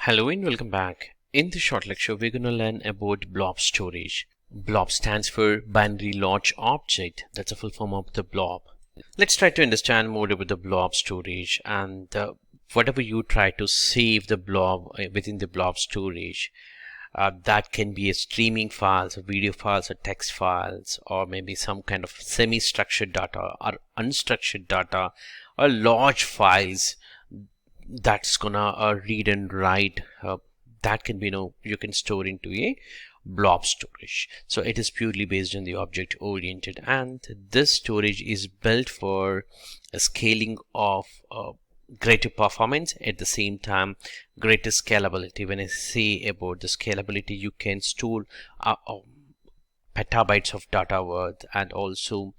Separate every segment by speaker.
Speaker 1: Hello and welcome back. In this short lecture, we're going to learn about blob storage. Blob stands for Binary Large Object. That's a full form of the blob. Let's try to understand more about the blob storage and whatever you try to save the blob within the blob storage. That can be a streaming files, or video files, or text files, or maybe some kind of semi-structured data or unstructured data, or large files that's gonna read and write. That can be you can store into a blob storage. So it is purely based on the object oriented, and this storage is built for a scaling of greater performance, at the same time greater scalability. When I say about the scalability, you can store petabytes of data worth, and also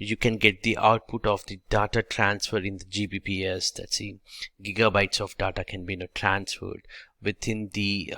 Speaker 1: you can get the output of the data transfer in the GBPS. That's the gigabytes of data can be transferred within the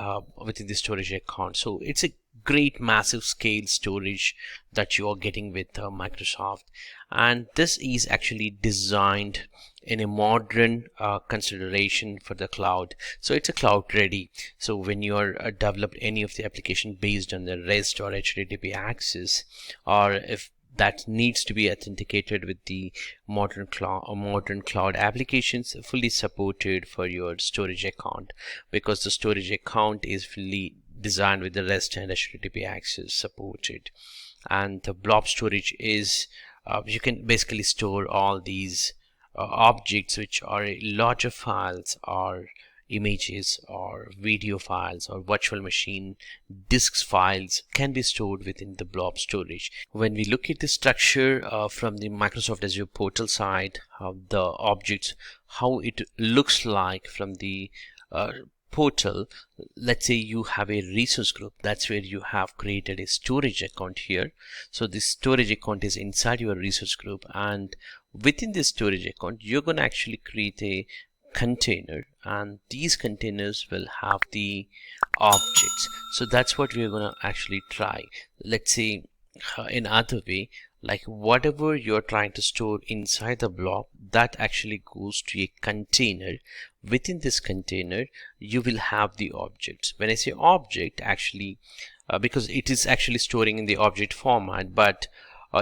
Speaker 1: storage account. So it's a great massive scale storage that you are getting with Microsoft, and this is actually designed in a modern consideration for the cloud. So it's a cloud ready. So when you are developed any of the application based on the REST or HTTP access, or if that needs to be authenticated with the modern cloud applications, fully supported for your storage account, because the storage account is fully designed with the REST and HTTP access supported. And the blob storage is you can basically store all these objects which are larger files, or images, or video files, or virtual machine disks files can be stored within the blob storage. When we look at the structure from the Microsoft Azure portal side, the objects, how it looks like from the portal, let's say you have a resource group. That's where you have created a storage account here. So this storage account is inside your resource group, and within this storage account you're going to actually create a container, and these containers will have the objects. So that's what we're going to actually try. Let's say in other way, like whatever you're trying to store inside the blob, that actually goes to a container. Within this container you will have the objects. When I say object, actually because it is actually storing in the object format, but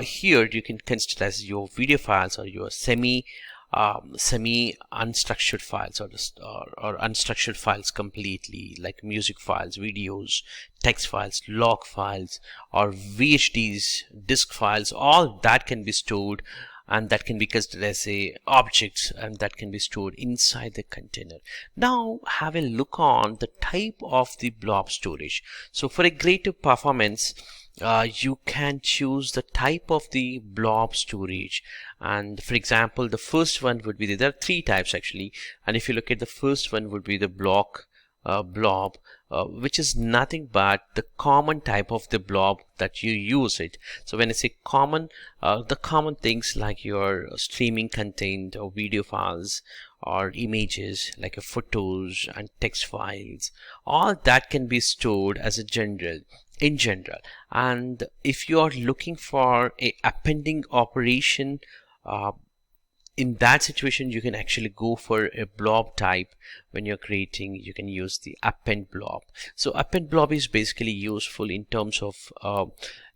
Speaker 1: here you can consider as your video files, or your semi unstructured files, or unstructured files completely, like music files, videos, text files, log files, or VHDs, disk files. All that can be stored, and that can be considered as a objects, and that can be stored inside the container. Now have a look on the type of the blob storage. So for a greater performance, you can choose the type of the blob storage. And for example, the first one would be, there are three types actually, and if you look at the first one, would be the blob, which is nothing but the common type of the blob that you use it. So when I say common, the common things like your streaming content, or video files, or images like photos and text files, all that can be stored as a in general. And if you are looking for a appending operation, in that situation you can actually go for a blob type. When you're creating, you can use the append blob. So append blob is basically useful in terms of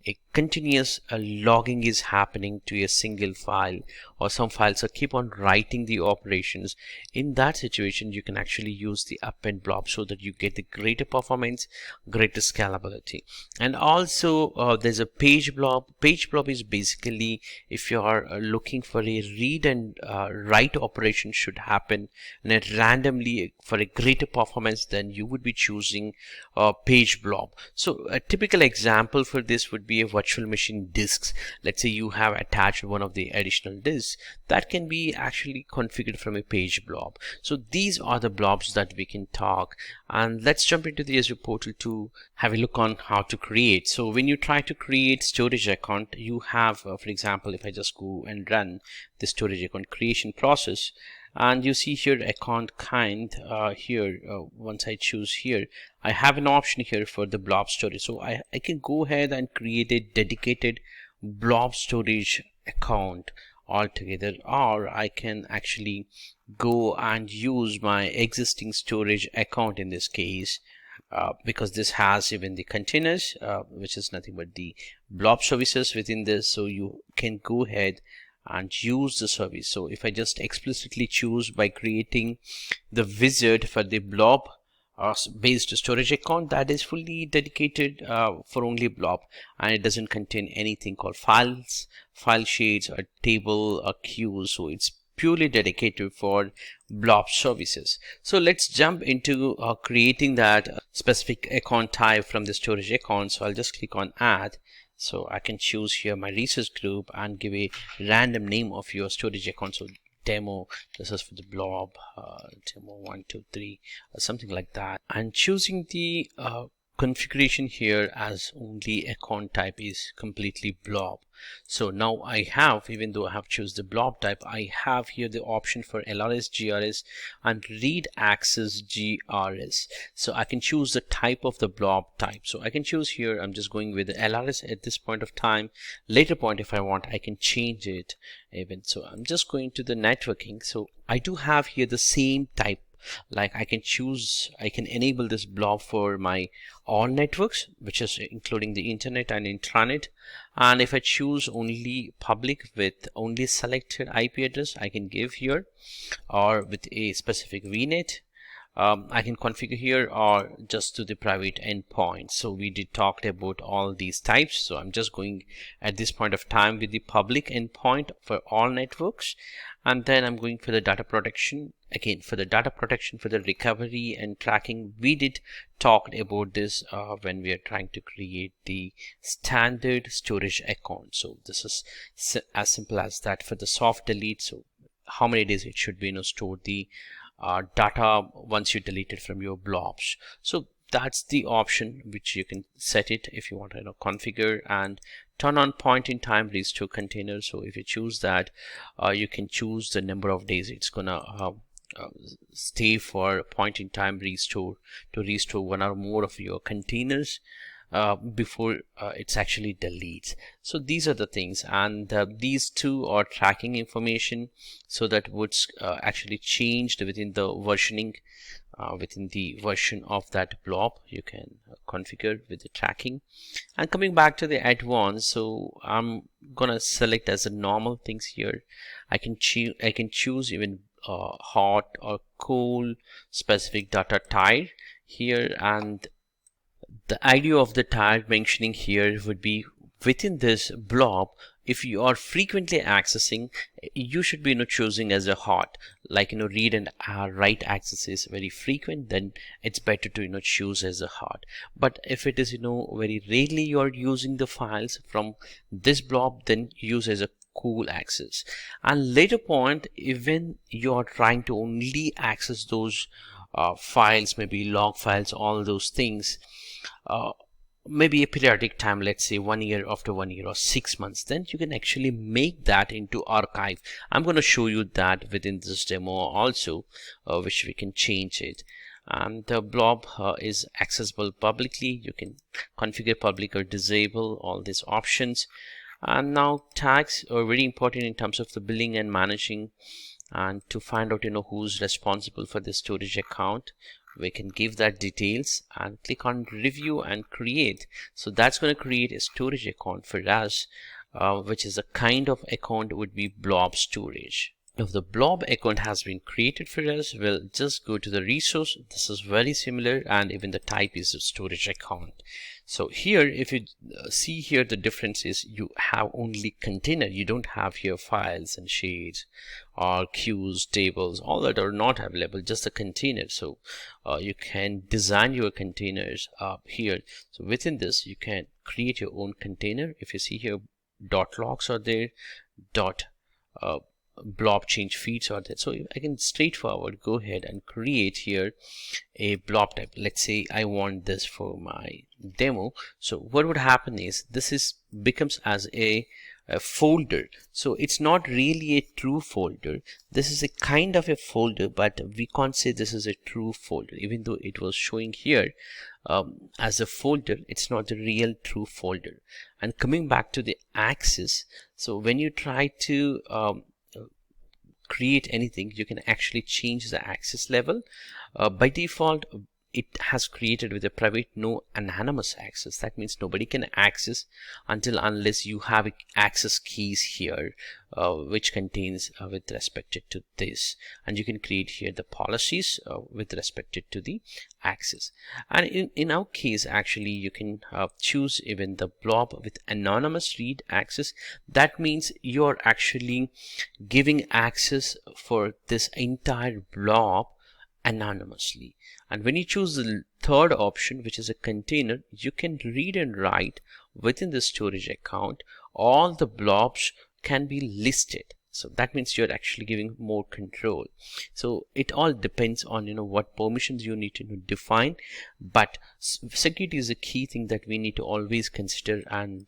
Speaker 1: a continuous logging is happening to a single file, or some files are keep on writing the operations. In that situation you can actually use the append blob, so that you get the greater performance, greater scalability. And also there's a page blob. Page blob is basically if you are looking for a read and write operation should happen and it randomly for a greater performance, then you would be choosing page blob. So a typical example for this would be a virtual machine disks. Let's say you have attached one of the additional disks, that can be actually configured from a page blob. So these are the blobs that we can talk, and let's jump into the Azure portal to have a look on how to create. So when you try to create storage account, you have for example, if I just go and run the storage account creation process, and you see here account kind here, once I choose here, I have an option here for the blob storage. So I can go ahead and create a dedicated blob storage account altogether, or I can actually go and use my existing storage account in this case, because this has even the containers, which is nothing but the blob services within this. So you can go ahead and use the service. So if I just explicitly choose by creating the wizard for the blob based storage account that is fully dedicated for only blob, and it doesn't contain anything called files, file sheets, or table or queue. So it's purely dedicated for blob services. So let's jump into creating that specific account type from the storage account. So I'll just click on add. So I can choose here my resource group and give a random name of your storage account. So demo, this is for the blob, demo 123 or something like that, and choosing the configuration here as only account type is completely blob. So now I have, even though I have choose the blob type, I have here the option for LRS, GRS and read access GRS. So I can choose the type of the blob type. So I can choose here, I'm just going with the LRS at this point of time. Later point, if I want, I can change it even. So I'm just going to the networking. So I do have here the same type. Like I can choose, I can enable this blob for my all networks, which is including the internet and intranet. And if I choose only public with only selected IP address, I can give here, or with a specific VNet, I can configure here, or just to the private endpoint. So we did talk about all these types. So I'm just going at this point of time with the public endpoint for all networks, and then I'm going for the data protection. Again, for the data protection, for the recovery and tracking, we did talk about this when we are trying to create the standard storage account. So this is as simple as that. For the soft delete, so how many days it should be stored the data once you delete it from your blobs. So that's the option which you can set it if you want to configure and turn on point in time restore container. So if you choose that, you can choose the number of days it's gonna stay for point in time restore, to restore one or more of your containers before it's actually deletes. So these are the things, and these two are tracking information, so that would actually changed within the versioning, within the version of that blob. You can configure with the tracking. And coming back to the advanced, so I'm gonna select as a normal things here. I can choose even hot or cold specific data type here, and the idea of the tag mentioning here would be within this blob, if you are frequently accessing, you should be choosing as a hot, like read and write access is very frequent, then it's better to choose as a hot. But if it is very rarely you are using the files from this blob, then use as a cool access. And later point, even you are trying to only access those files, maybe log files, all those things, maybe a periodic time, let's say 1 year, after 1 year or 6 months, then you can actually make that into archive. I'm going to show you that within this demo also, which we can change it. And the blob is accessible publicly. You can configure public or disable all these options. And now tags are very important in terms of the billing and managing, and to find out who's responsible for the storage account. We can give that details and click on review and create. So that's going to create a storage account for us, which is a kind of account would be blob storage. If the blob account has been created for us, we'll just go to the resource. This is very similar, and even the type is a storage account. So here, if you see here, the difference is you have only container. You don't have here files and sheets or queues, tables, all that are not available, just a container. So you can design your containers here. So within this, you can create your own container. If you see here, dot logs are there, dot blob change feeds are there. So I can straightforward go ahead and create here a blob type. Let's say I want this for my demo. So what would happen is this becomes as a a folder. So it's not really a true folder. This is a kind of a folder, but we can't say this is a true folder. Even though it was showing here as a folder, it's not the real true folder. And coming back to the access, so when you try to create anything, you can actually change the access level. By default, it has created with a private no anonymous access. That means nobody can access unless you have access keys here, which contains with respect to this, and you can create here the policies with respect to the access. And in our case, actually you can choose even the blob with anonymous read access. That means you're actually giving access for this entire blob anonymously. And when you choose the third option, which is a container, you can read and write within the storage account. All the blobs can be listed. So that means you're actually giving more control. So it all depends on what permissions you need to define. But security is a key thing that we need to always consider, and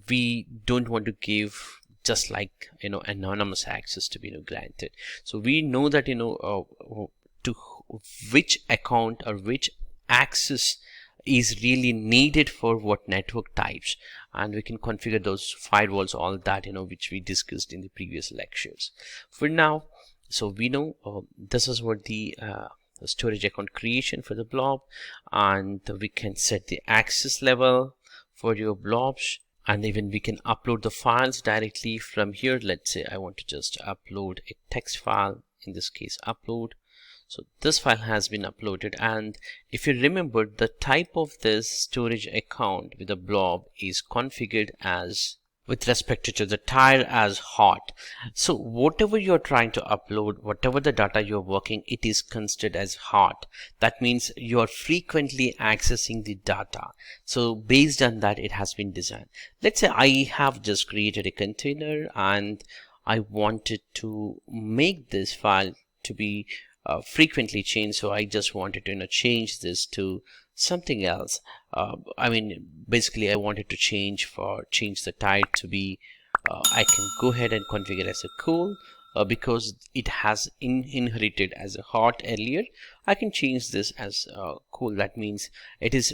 Speaker 1: we don't want to give just like anonymous access to be granted. So we know that to which account or which access is really needed for what network types, and we can configure those firewalls, all that which we discussed in the previous lectures. For now, so we know this is what the storage account creation for the blob, and we can set the access level for your blobs, and even we can upload the files directly from here. Let's say I want to just upload a text file, in this case upload. So this file has been uploaded, and if you remember, the type of this storage account with a blob is configured as with respect to the tire as hot. So whatever you're trying to upload, whatever the data you're working, it is considered as hot. That means you're frequently accessing the data. So based on that, it has been designed. Let's say I have just created a container and I wanted to make this file to be frequently changed. So I just wanted to change this to something else. Basically I wanted to change the type to be I can go ahead and configure as a cool, because it has inherited as a hot earlier. I can change this as cool. That means it is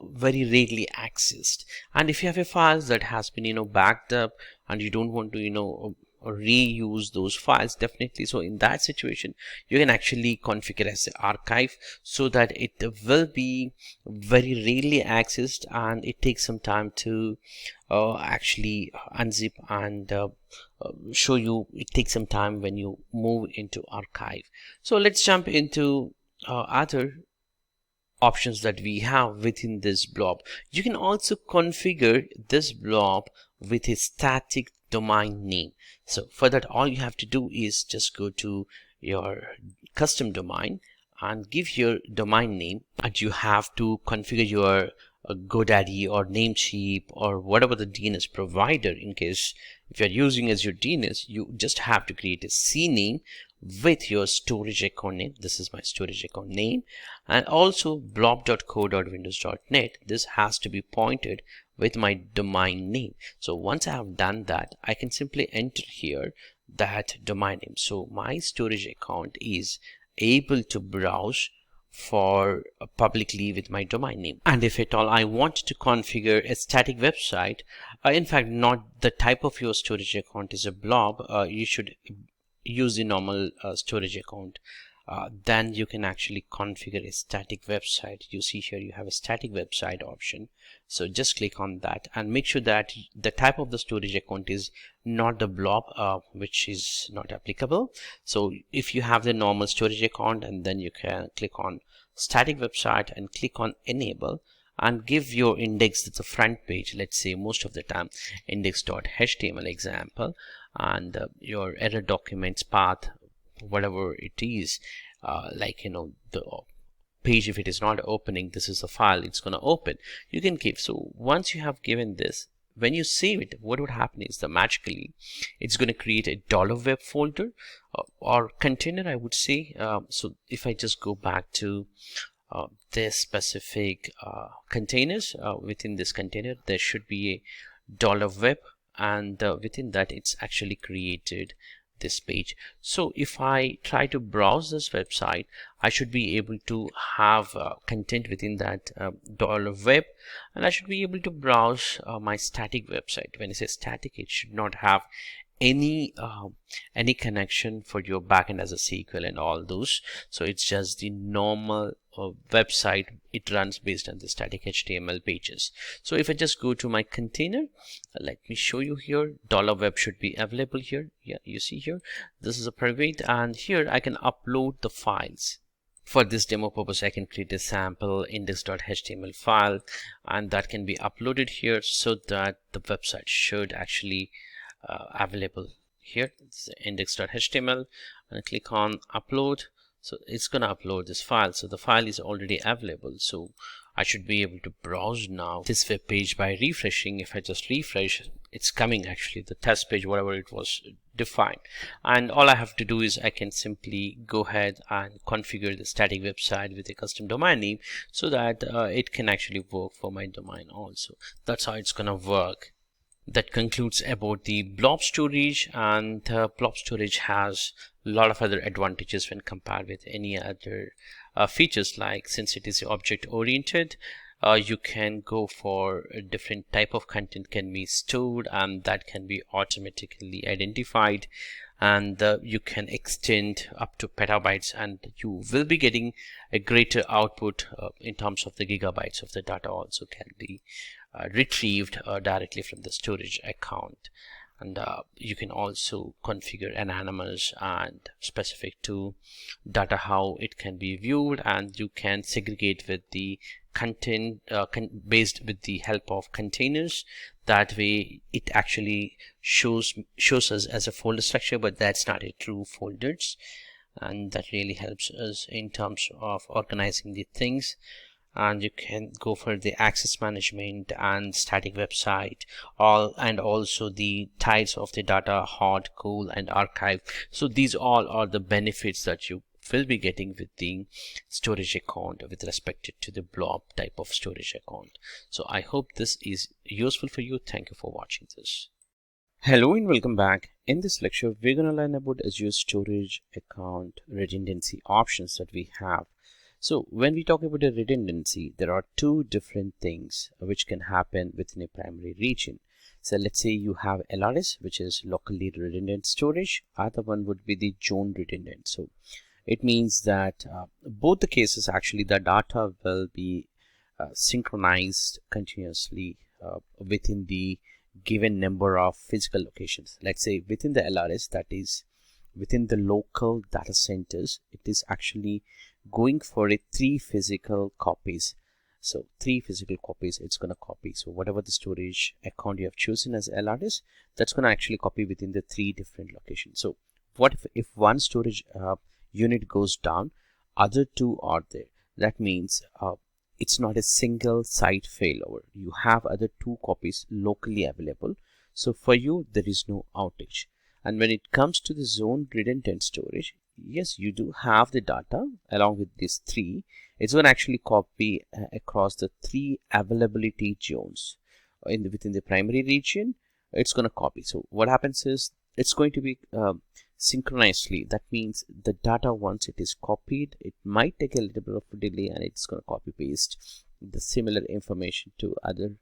Speaker 1: very rarely accessed. And if you have a file that has been backed up and you don't want to reuse those files, definitely, so in that situation you can actually configure as an archive, so that it will be very rarely accessed, and it takes some time to actually unzip and show you. It takes some time when you move into archive. So let's jump into other options that we have within this blob. You can also configure this blob with a static domain name. So for that, all you have to do is just go to your custom domain and give your domain name, and you have to configure your GoDaddy or Namecheap or whatever the DNS provider. In case if you're using Azure DNS, you just have to create a CNAME with your storage account name. This is my storage account name, and also blob.co.windows.net. This has to be pointed with my domain name. So once I have done that, I can simply enter here that domain name. So my storage account is able to browse for publicly with my domain name. And if at all I want to configure a static website, in fact not the type of your storage account is a blob, you should use the normal storage account. Then you can actually configure a static website. You see here you have a static website option. So just click on that and make sure that the type of the storage account is not the blob, which is not applicable. So if you have the normal storage account, and then you can click on static website and click on enable, and give your index to the front page. Let's say most of the time index.html example, and your error documents path, whatever it is, the page, if it is not opening, this is a file it's going to open, you can give. So once you have given this, when you save it, what would happen is that magically it's going to create a $web folder or container, I would say. So if I just go back to this specific containers, within this container there should be $web, and within that it's actually created this page. So if I try to browse this website, I should be able to have content within that $web, and I should be able to browse my static website. When I say static, it should not have any connection for your backend as a SQL and all those. So it's just the normal website. It runs based on the static HTML pages. So if I just go to my container, let me show you here. $web should be available here. Yeah, you see here, this is a private, and here I can upload the files. For this demo purpose, I can create a sample index.html file, and that can be uploaded here so that the website should actually available here. It's index.html, and click on upload. So it's gonna upload this file. So the file is already available, so I should be able to browse now this web page by refreshing. If I just refresh, it's coming actually the test page, whatever it was defined, and all I have to do is I can simply go ahead and configure the static website with a custom domain name so that it can actually work for my domain also. That's how it's gonna work. That concludes about the blob storage, and blob storage has a lot of other advantages when compared with any other features. Like, since it is object oriented, you can go for a different type of content can be stored, and that can be automatically identified, and you can extend up to petabytes, and you will be getting a greater output in terms of the gigabytes of the data also can be retrieved directly from the storage account. And you can also configure anonymous and specific to data how it can be viewed, and you can segregate with the content based with the help of containers. That way it actually shows us as a folder structure, but that's not a true folders, and that really helps us in terms of organizing the things. And you can go for the access management and static website, and also the types of the data, hot, cool, and archive. So these all are the benefits that you will be getting with the storage account with respect to the blob type of storage account. So I hope this is useful for you. Thank you for watching this. Hello and welcome back. In this lecture, we're going to learn about Azure storage account redundancy options that we have. So when we talk about a redundancy, there are two different things which can happen within a primary region. So let's say you have LRS, which is locally redundant storage. Other one would be the zone redundant. So it means that both the cases actually the data will be synchronized continuously within the given number of physical locations. Let's say within the LRS, that is within the local data centers, it is actually going for a 3 physical copies. So 3 physical copies it's going to copy. So whatever the storage account you have chosen as LRS, that's going to actually copy within the 3 different locations. So what if one storage unit goes down, other 2 are there? That means it's not a single site failover. You have other 2 copies locally available. So for you, there is no outage. And when it comes to the zone redundant storage, yes, you do have the data along with these 3. It's going to actually copy across the 3 availability zones within the primary region. It's going to copy. So what happens is it's going to be synchronously. That means the data, once it is copied, it might take a little bit of a delay, and it's going to copy paste the similar information to other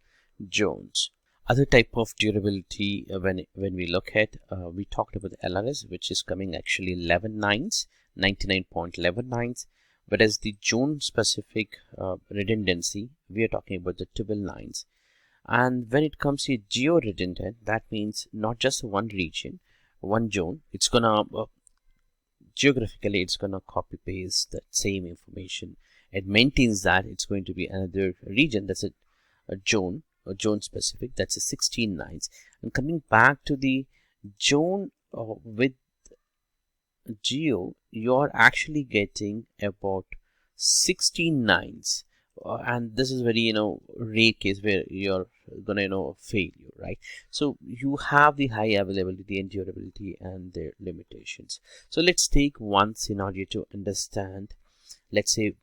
Speaker 1: zones. Other type of durability, when we look at, we talked about the LRS, which is coming actually 11 nines, 99.11 nines, but as the zone specific redundancy, we are talking about the 12 nines. And when it comes to geo redundant, that means not just one region, one zone, it's gonna geographically it's gonna copy paste that same information. It maintains that it's going to be another region, that's a zone specific, that's a 16 nines. And coming back to the zone with geo, you're actually getting about 16 nines, and this is very rare case where you're gonna fail you, right? So you have the high availability and durability and their limitations. So let's take one scenario to understand. Let's say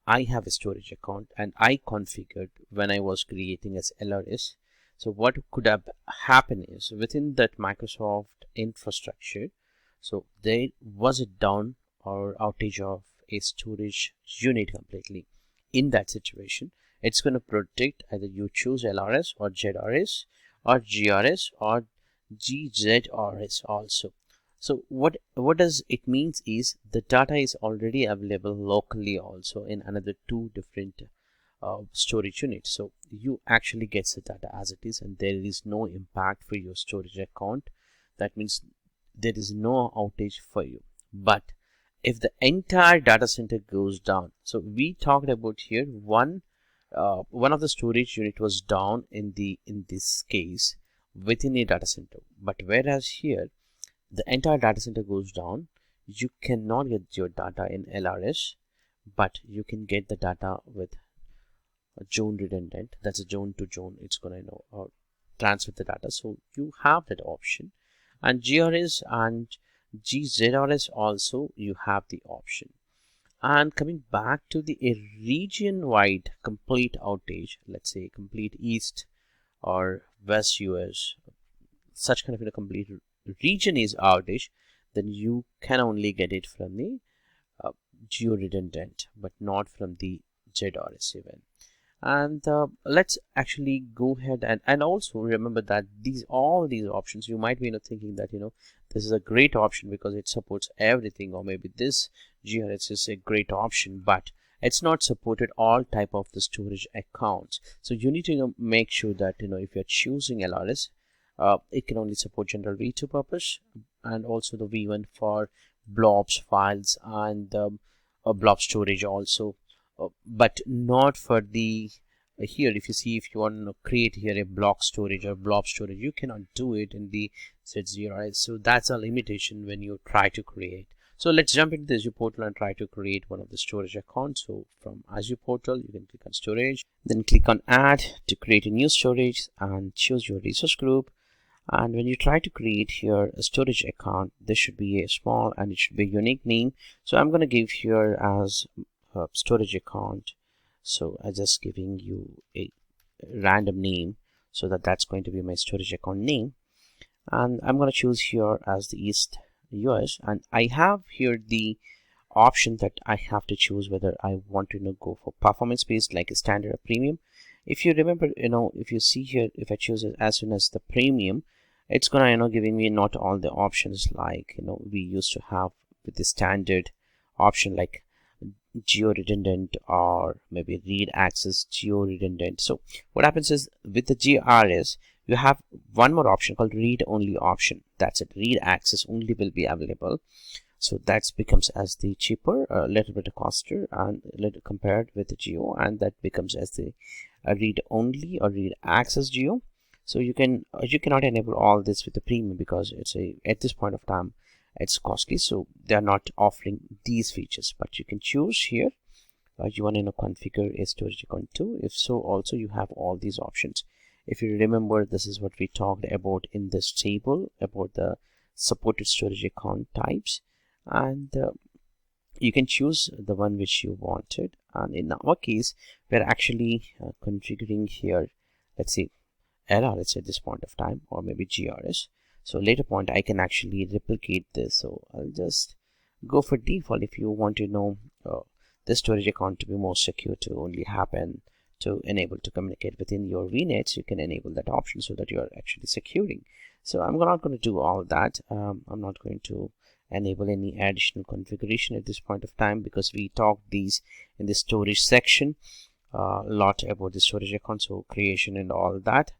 Speaker 1: I have a storage account and I configured when I was creating as LRS So what could have happened is within that Microsoft infrastructure, so there was a down or outage of a storage unit completely. In that situation, it's going to protect either you choose LRS or ZRS or GRS or GZRS also. So what does it means is the data is already available locally also in another two different storage units. So you actually get the data as it is, and there is no impact for your storage account. That means there is no outage for you. But if the entire data center goes down, so we talked about here one of the storage unit was down in this case within a data center, but whereas here the entire data center goes down, you cannot get your data in LRS, but you can get the data with a zone redundant. That's a zone to zone. It's gonna transfer the data. So you have that option, and GRS and GZRS also you have the option. And coming back to the region-wide complete outage, let's say complete East or West US, such kind of a complete region is outage, then you can only get it from the geo redundant, but not from the ZRS event. And let's actually go ahead and also remember that all these options, you might be thinking that this is a great option because it supports everything, or maybe this GRS is a great option, but it's not supported all type of the storage accounts. So you need to make sure that if you're choosing LRS, it can only support general V2 purpose and also the V1 for blobs files and blob storage also, but not for the here. If you see, if you want to create here a block storage or blob storage, you cannot do it in the Z0. So that's a limitation when you try to create. So let's jump into the Azure portal and try to create one of the storage accounts. So from Azure portal, you can click on storage, then click on add to create a new storage and choose your resource group. And when you try to create here a storage account, this should be a small and it should be a unique name. So I'm going to give here as storage account. So I'm just giving you a random name, so that's going to be my storage account name. And I'm going to choose here as the East US, and I have here the option that I have to choose whether I want to go for performance based like a standard or premium. If you remember, if you see here, if I choose it as soon as the premium, it's gonna giving me not all the options like we used to have with the standard option like geo redundant or maybe read access geo redundant. So what happens is with the GRS, you have one more option called read only option. That's it, read access only will be available. So that becomes as the cheaper, a little bit costier and a little compared with the geo, and that becomes as the read only or read access geo. So you cannot enable all this with the premium because it's at this point of time it's costly, so they are not offering these features. But you can choose here you want to configure a storage account too. If so, also you have all these options. If you remember, this is what we talked about in this table about the supported storage account types, and you can choose the one which you wanted. And in our case, we're actually configuring here, let's say LRS at this point of time, or maybe GRS. So later point I can actually replicate this. So I'll just go for default. If you want to the storage account to be more secure, to only happen to enable to communicate within your VNets, you can enable that option so that you are actually securing. So I'm not going to do all that. I'm not going to enable any additional configuration at this point of time because we talked these in the storage section a lot about the storage account, so creation and all that.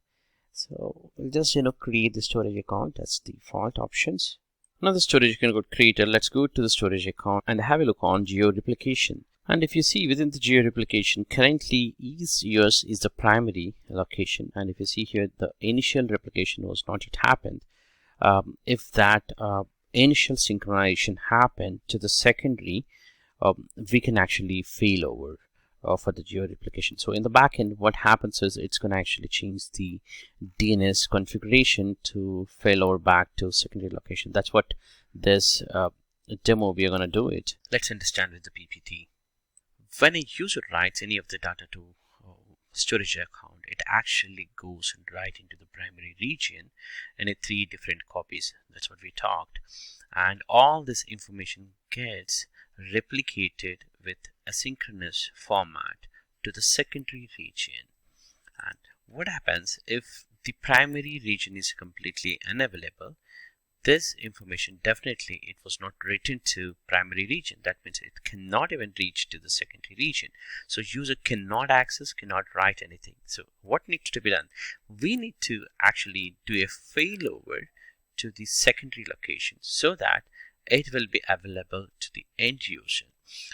Speaker 1: So we'll just create the storage account as default options. Now the storage account got created. Let's go to the storage account and have a look on geo replication. And if you see within the geo replication, currently East US is the primary location, and if you see here the initial replication was not yet happened. If that initial synchronization happened to the secondary, we can actually fail over for the geo replication. So in the backend, what happens is it's going to actually change the DNS configuration to fail over back to secondary location. That's what this demo we are going to do it. Let's understand with the PPT. When a user writes any of the data to storage account, it actually goes right into the primary region in 3 different copies. That's what we talked. And all this information gets replicated with asynchronous format to the secondary region. And what happens if the primary region is completely unavailable? This information, definitely it was not written to primary region. That means it cannot even reach to the secondary region. So user cannot access, cannot write anything. So what needs to be done? We need to actually do a failover to the secondary location so that it will be available to the end user.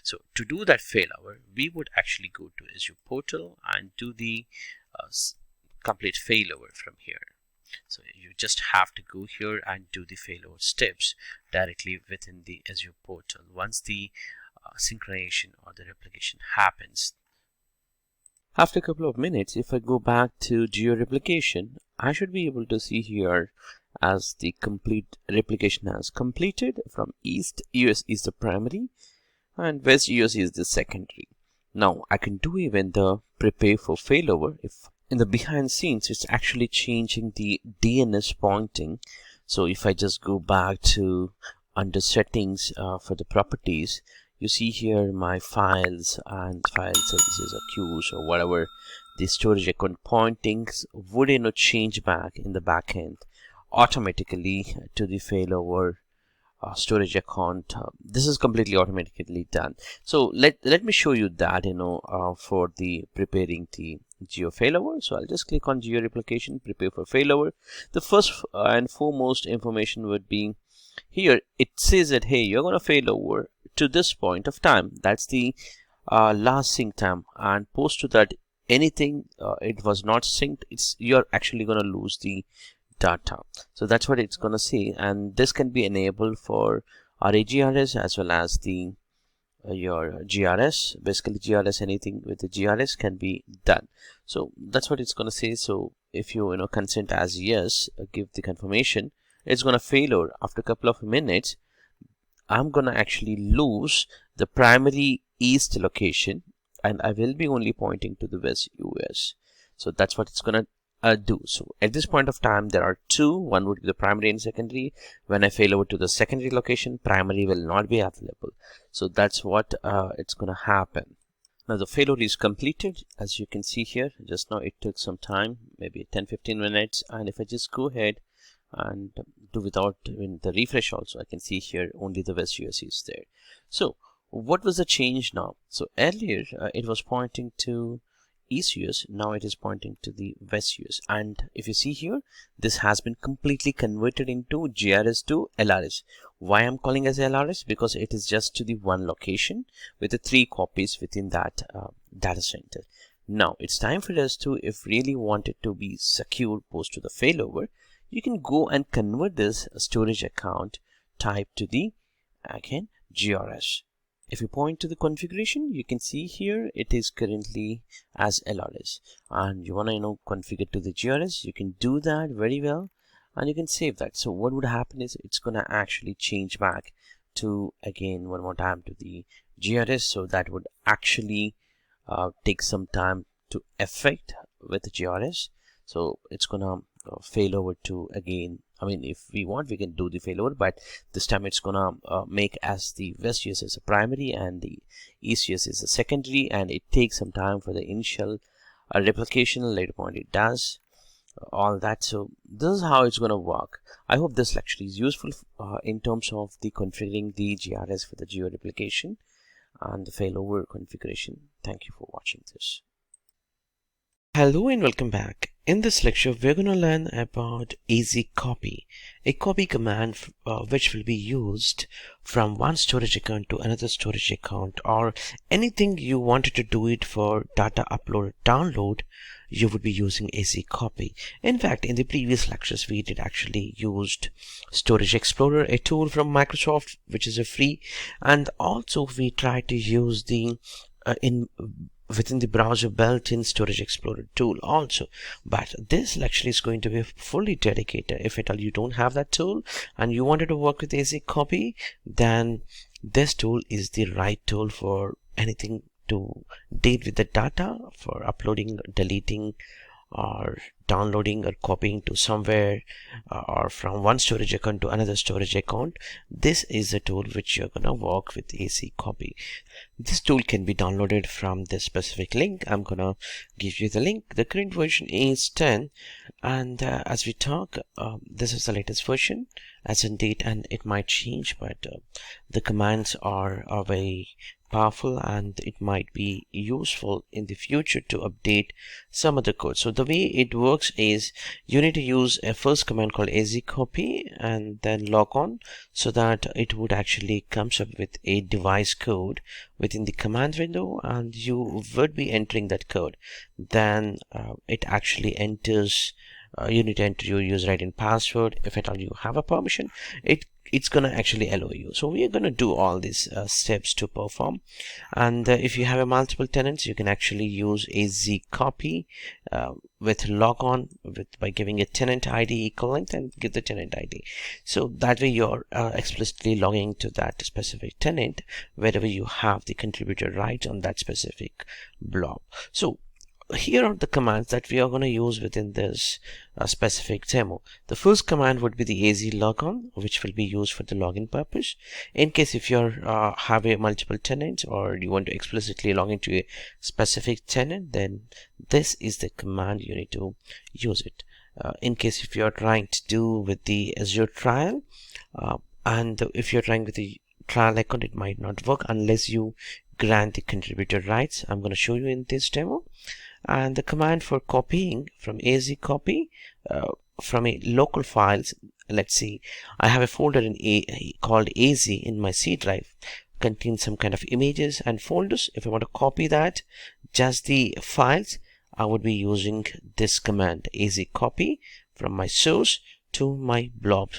Speaker 1: So to do that failover, we would actually go to Azure portal and do the complete failover from here. So you just have to go here and do the failover steps directly within the Azure portal once the synchronization or the replication happens. After a couple of minutes, if I go back to Geo replication, I should be able to see here as the complete replication has completed. From East US is the primary and West US is the secondary. Now I can do even the prepare for failover. If in the behind scenes, it's actually changing the DNS pointing. So if I just go back to under settings for the properties, you see here my files and file services or queues or whatever the storage account pointings would change back in the backend automatically to the failover storage account. This is completely automatically done. So let me show you that for the preparing the geo failover. So I'll just click on geo replication, prepare for failover. The first and foremost information would be here. It says that hey, you're going to failover to this point of time. That's the last sync time, and post to that anything it was not synced, you're actually going to lose the data. So that's what it's going to say, and this can be enabled for RAGRS as well as the your GRS. Basically GRS, anything with the GRS can be done. So that's what it's going to say. So if you consent as yes, give the confirmation, it's going to fail. After a couple of minutes, I'm going to actually lose the primary east location and I will be only pointing to the West US. So that's what it's going to do. So at this point of time, there are two. One would be the primary and secondary. When I fail over to the secondary location, primary will not be available. So that's what it's going to happen. Now the failover is completed. As you can see here, just now it took some time, maybe 10-15 minutes. And if I just go ahead and do without the refresh also, I can see here only the West US is there. So what was the change now? So earlier it was pointing to East US, now it is pointing to the West US, and if you see here, this has been completely converted into GRS to LRS. Why I'm calling as LRS? Because it is just to the one location with the 3 copies within that data center. Now it's time for us to, if really want it to be secure post to the failover, you can go and convert this storage account type to the again GRS. If you point to the configuration, you can see here it is currently as LRS, and you want to configure to the GRS, you can do that very well and you can save that. So what would happen is it's gonna actually change back to again one more time to the GRS. So that would actually take some time to effect with the GRS. So it's gonna fail over to again, I mean, if we want, we can do the failover, but this time it's gonna make as the West US as a primary and the East US is a secondary, and it takes some time for the initial replication. Later point it does all that. So this is how it's gonna work. I hope this actually is useful in terms of the configuring the GRS for the geo replication and the failover configuration. Thank you for watching this. Hello and welcome back. In this lecture, we're going to learn about AZCopy, a copy command which will be used from one storage account to another storage account, or anything you wanted to do it for data upload or download, you would be using AZCopy. In fact, in the previous lectures, we did actually used Storage Explorer, a tool from Microsoft, which is a free, and also we tried to use the within the browser built-in Storage Explorer tool also. But this lecture is going to be fully dedicated. If at all you don't have that tool and you wanted to work with AZCopy, then this tool is the right tool for anything to deal with the data for uploading, deleting, or downloading or copying to somewhere, or from one storage account to another storage account, this is the tool which you're gonna work with AZCopy. This tool can be downloaded from this specific link. I'm gonna give you the link. The current version is 10, and as we talk, this is the latest version as in date, and it might change, but the commands are very powerful and it might be useful in the future to update some of the code. So the way it works is you need to use a first command called AZCopy and then log on, so that it would actually comes up with a device code within the command window, and you would be entering that code. Then it actually enters, you need to enter your user ID and password. If at all you have a permission, it's gonna actually allow you. So we are gonna do all these steps to perform. And if you have a multiple tenants, you can actually use AZCopy with logon by giving a tenant ID equivalent and give the tenant ID. So that way you're explicitly logging to that specific tenant wherever you have the contributor rights on that specific blob. So here are the commands that we are going to use within this specific demo. The first command would be the AZ logon, which will be used for the login purpose. In case if you have a multiple tenants or you want to explicitly log into a specific tenant, then this is the command you need to use it. In case if you are trying to do with the Azure trial, and if you're trying with the trial account, it might not work unless you grant the contributor rights. I'm going to show you in this demo. And the command for copying from AZCopy from a local files, let's see, I have a folder called AZ in my C drive, contains some kind of images and folders. If I want to copy that, just the files, I would be using this command AZCopy from my source to my blob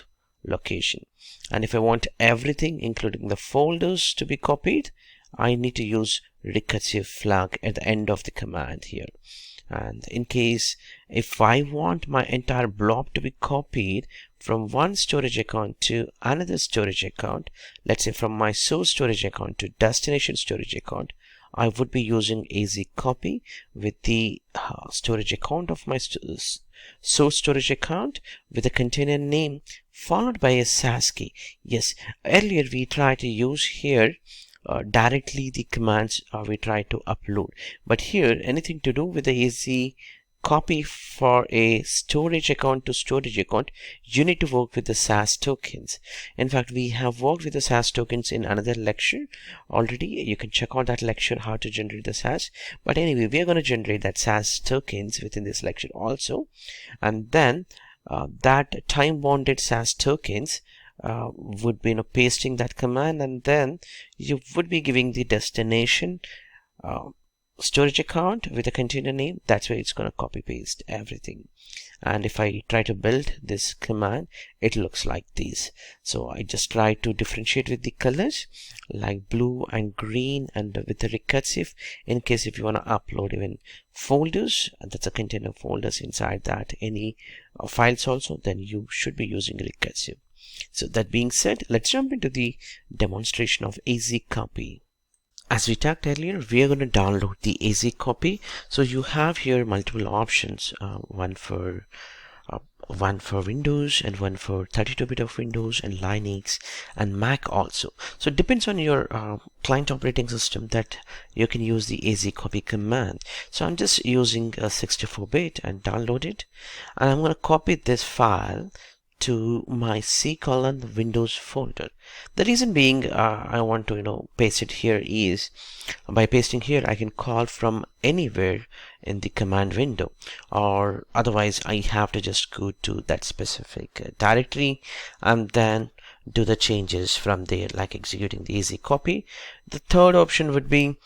Speaker 1: location. And if I want everything including the folders to be copied, I need to use recursive flag at the end of the command here. And in case if I want my entire blob to be copied from one storage account to another storage account, let's say from my source storage account to destination storage account, I would be using AZCopy with the storage account of my source storage account with a container name followed by a SAS key. Yes, earlier we tried to use here directly the commands we try to upload, but here anything to do with the AZCopy for a storage account to storage account, you need to work with the SAS tokens. In fact, we have worked with the SAS tokens in another lecture already. You can check out that lecture, how to generate the SAS. But anyway, we are going to generate that SAS tokens within this lecture also, and then that time bounded SAS tokens would be pasting that command, and then you would be giving the destination storage account with a container name. That's where it's going to copy paste everything. And if I try to build this command, it looks like this. So I just try to differentiate with the colors like blue and green, and with the recursive, in case if you want to upload even folders, and that's a container folders inside that, any files also, then you should be using recursive. So that being said, let's jump into the demonstration of AZCopy. As we talked earlier, we are going to download the AZCopy. So you have here multiple options, one for Windows and one for 32-bit of Windows and Linux and Mac also. So it depends on your client operating system that you can use the AZCopy command. So I'm just using a 64-bit and download it, and I'm going to copy this file to my C:\Windows folder. The reason being I want to paste it here is by pasting here I can call from anywhere in the command window, or otherwise I have to just go to that specific directory and then do the changes from there, like executing the AZCopy. The third option would be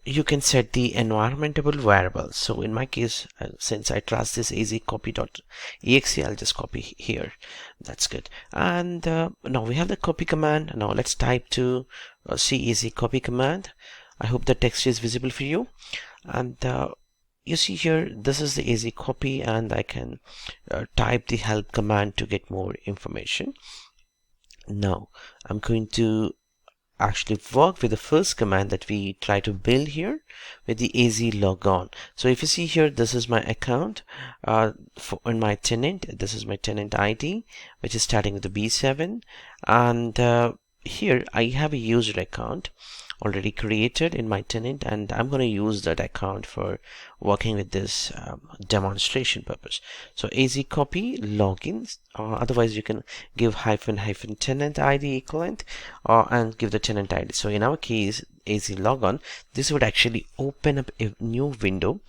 Speaker 1: you can set the environmentable variables. So in my case, since I trust this azcopy.exe, I'll just copy here. That's good. And now we have the copy command. Now let's type to see AZCopy command. I hope the text is visible for you. And you see here, this is the AZCopy, and I can type the help command to get more information. Now I'm going to actually work with the first command that we try to build here with the AZ logon. So if you see here, this is my account in my tenant. This is my tenant ID, which is starting with the B7, and here I have a user account already created in my tenant, and I'm going to use that account for working with this demonstration purpose. So AZCopy logins, otherwise you can give -- tenant ID equivalent and give the tenant ID. So in our case, AZ logon, this would actually open up a new window,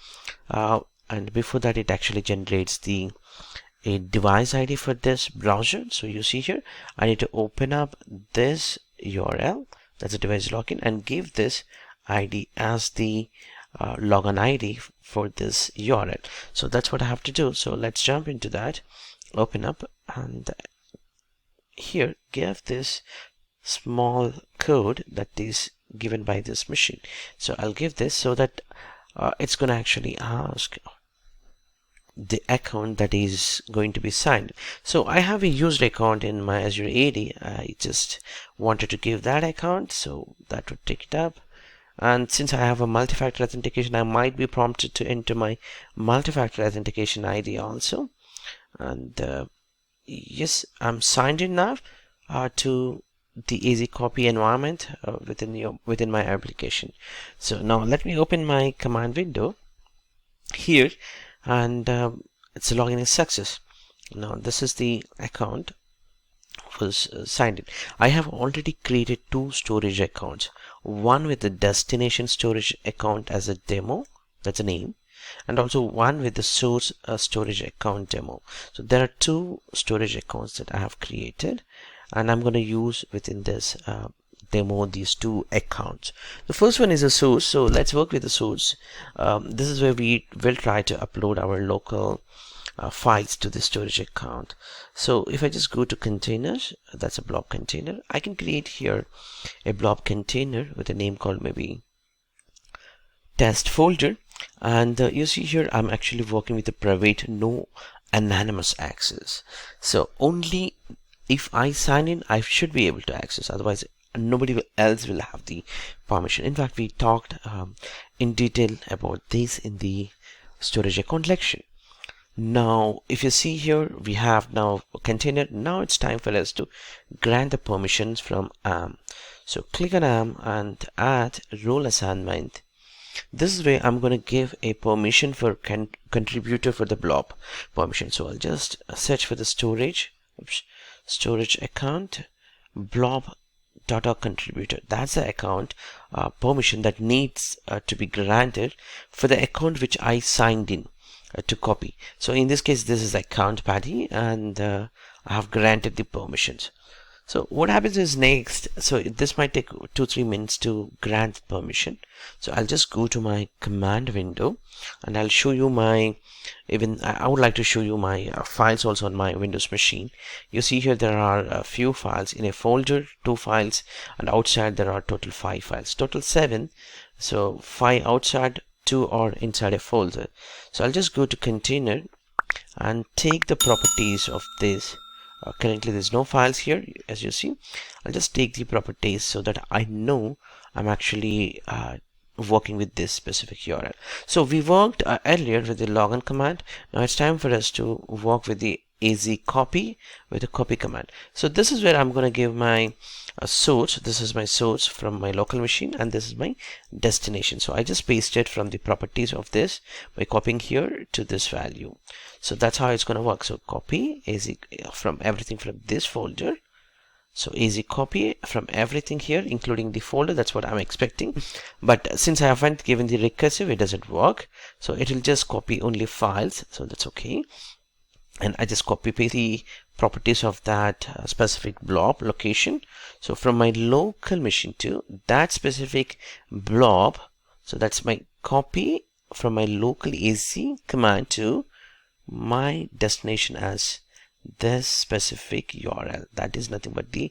Speaker 1: and before that it actually generates a device ID for this browser. So you see here, I need to open up this URL, that's a device login, and give this ID as the logon ID for this URL. So that's what I have to do. So let's jump into that, open up, and here give this small code that is given by this machine. So I'll give this so that it's going to actually ask the account that is going to be signed. So I have a used account in my Azure AD. I just wanted to give that account, so that would take it up. And since I have a multi-factor authentication, I might be prompted to enter my multi-factor authentication ID also. And yes, I'm signed in now to the AZCopy environment within my application. So now let me open my command window here, and it's a login is success. Now this is the account was signed in. I have already created two storage accounts, one with the destination storage account as a demo, that's a name, and also one with the source storage account demo. So there are two storage accounts that I have created, and I'm going to use within this demo these two accounts. The first one is a source, so let's work with the source. This is where we will try to upload our local files to the storage account. So if I just go to containers, that's a blob container, I can create here a blob container with a name called maybe test folder, and you see here I'm actually working with a private, no anonymous access. So only if I sign in, I should be able to access, otherwise nobody else will have the permission. In fact, we talked in detail about this in the storage account lecture. Now if you see here, we have now a container. Now it's time for us to grant the permissions from AM. So click on AM and add role assignment. This is where I'm going to give a permission for contributor for the blob permission. So I'll just search for the storage account blob data contributor. That's the account permission that needs to be granted for the account which I signed in to copy. So in this case, this is account Paddy, and I have granted the permissions. So what happens is next, so this might take 2-3 minutes to grant permission. So I'll just go to my command window, and I'll show you my, I would like to show you my files also on my Windows machine. You see here there are a few files in a folder, 2 files, and outside there are total 5 files, total 7. So 5 outside, 2 are inside a folder. So I'll just go to container and take the properties of this. Currently there's no files here, as you see. I'll just take the properties so that I know I'm actually working with this specific URL. So we worked earlier with the login command. Now it's time for us to work with the AZCopy with the copy command. So this is where I'm going to give my source. This is my source from my local machine, and this is my destination. So I just pasted from the properties of this by copying here to this value. So that's how it's going to work. So copy AZ from everything from this folder. So AZCopy from everything here, including the folder. That's what I'm expecting. But since I haven't given the recursive, it doesn't work. So it will just copy only files. So that's okay. And I just copy paste the properties of that specific blob location. So from my local machine to that specific blob. So that's my copy from my local AZ command to my destination as this specific URL. That is nothing but the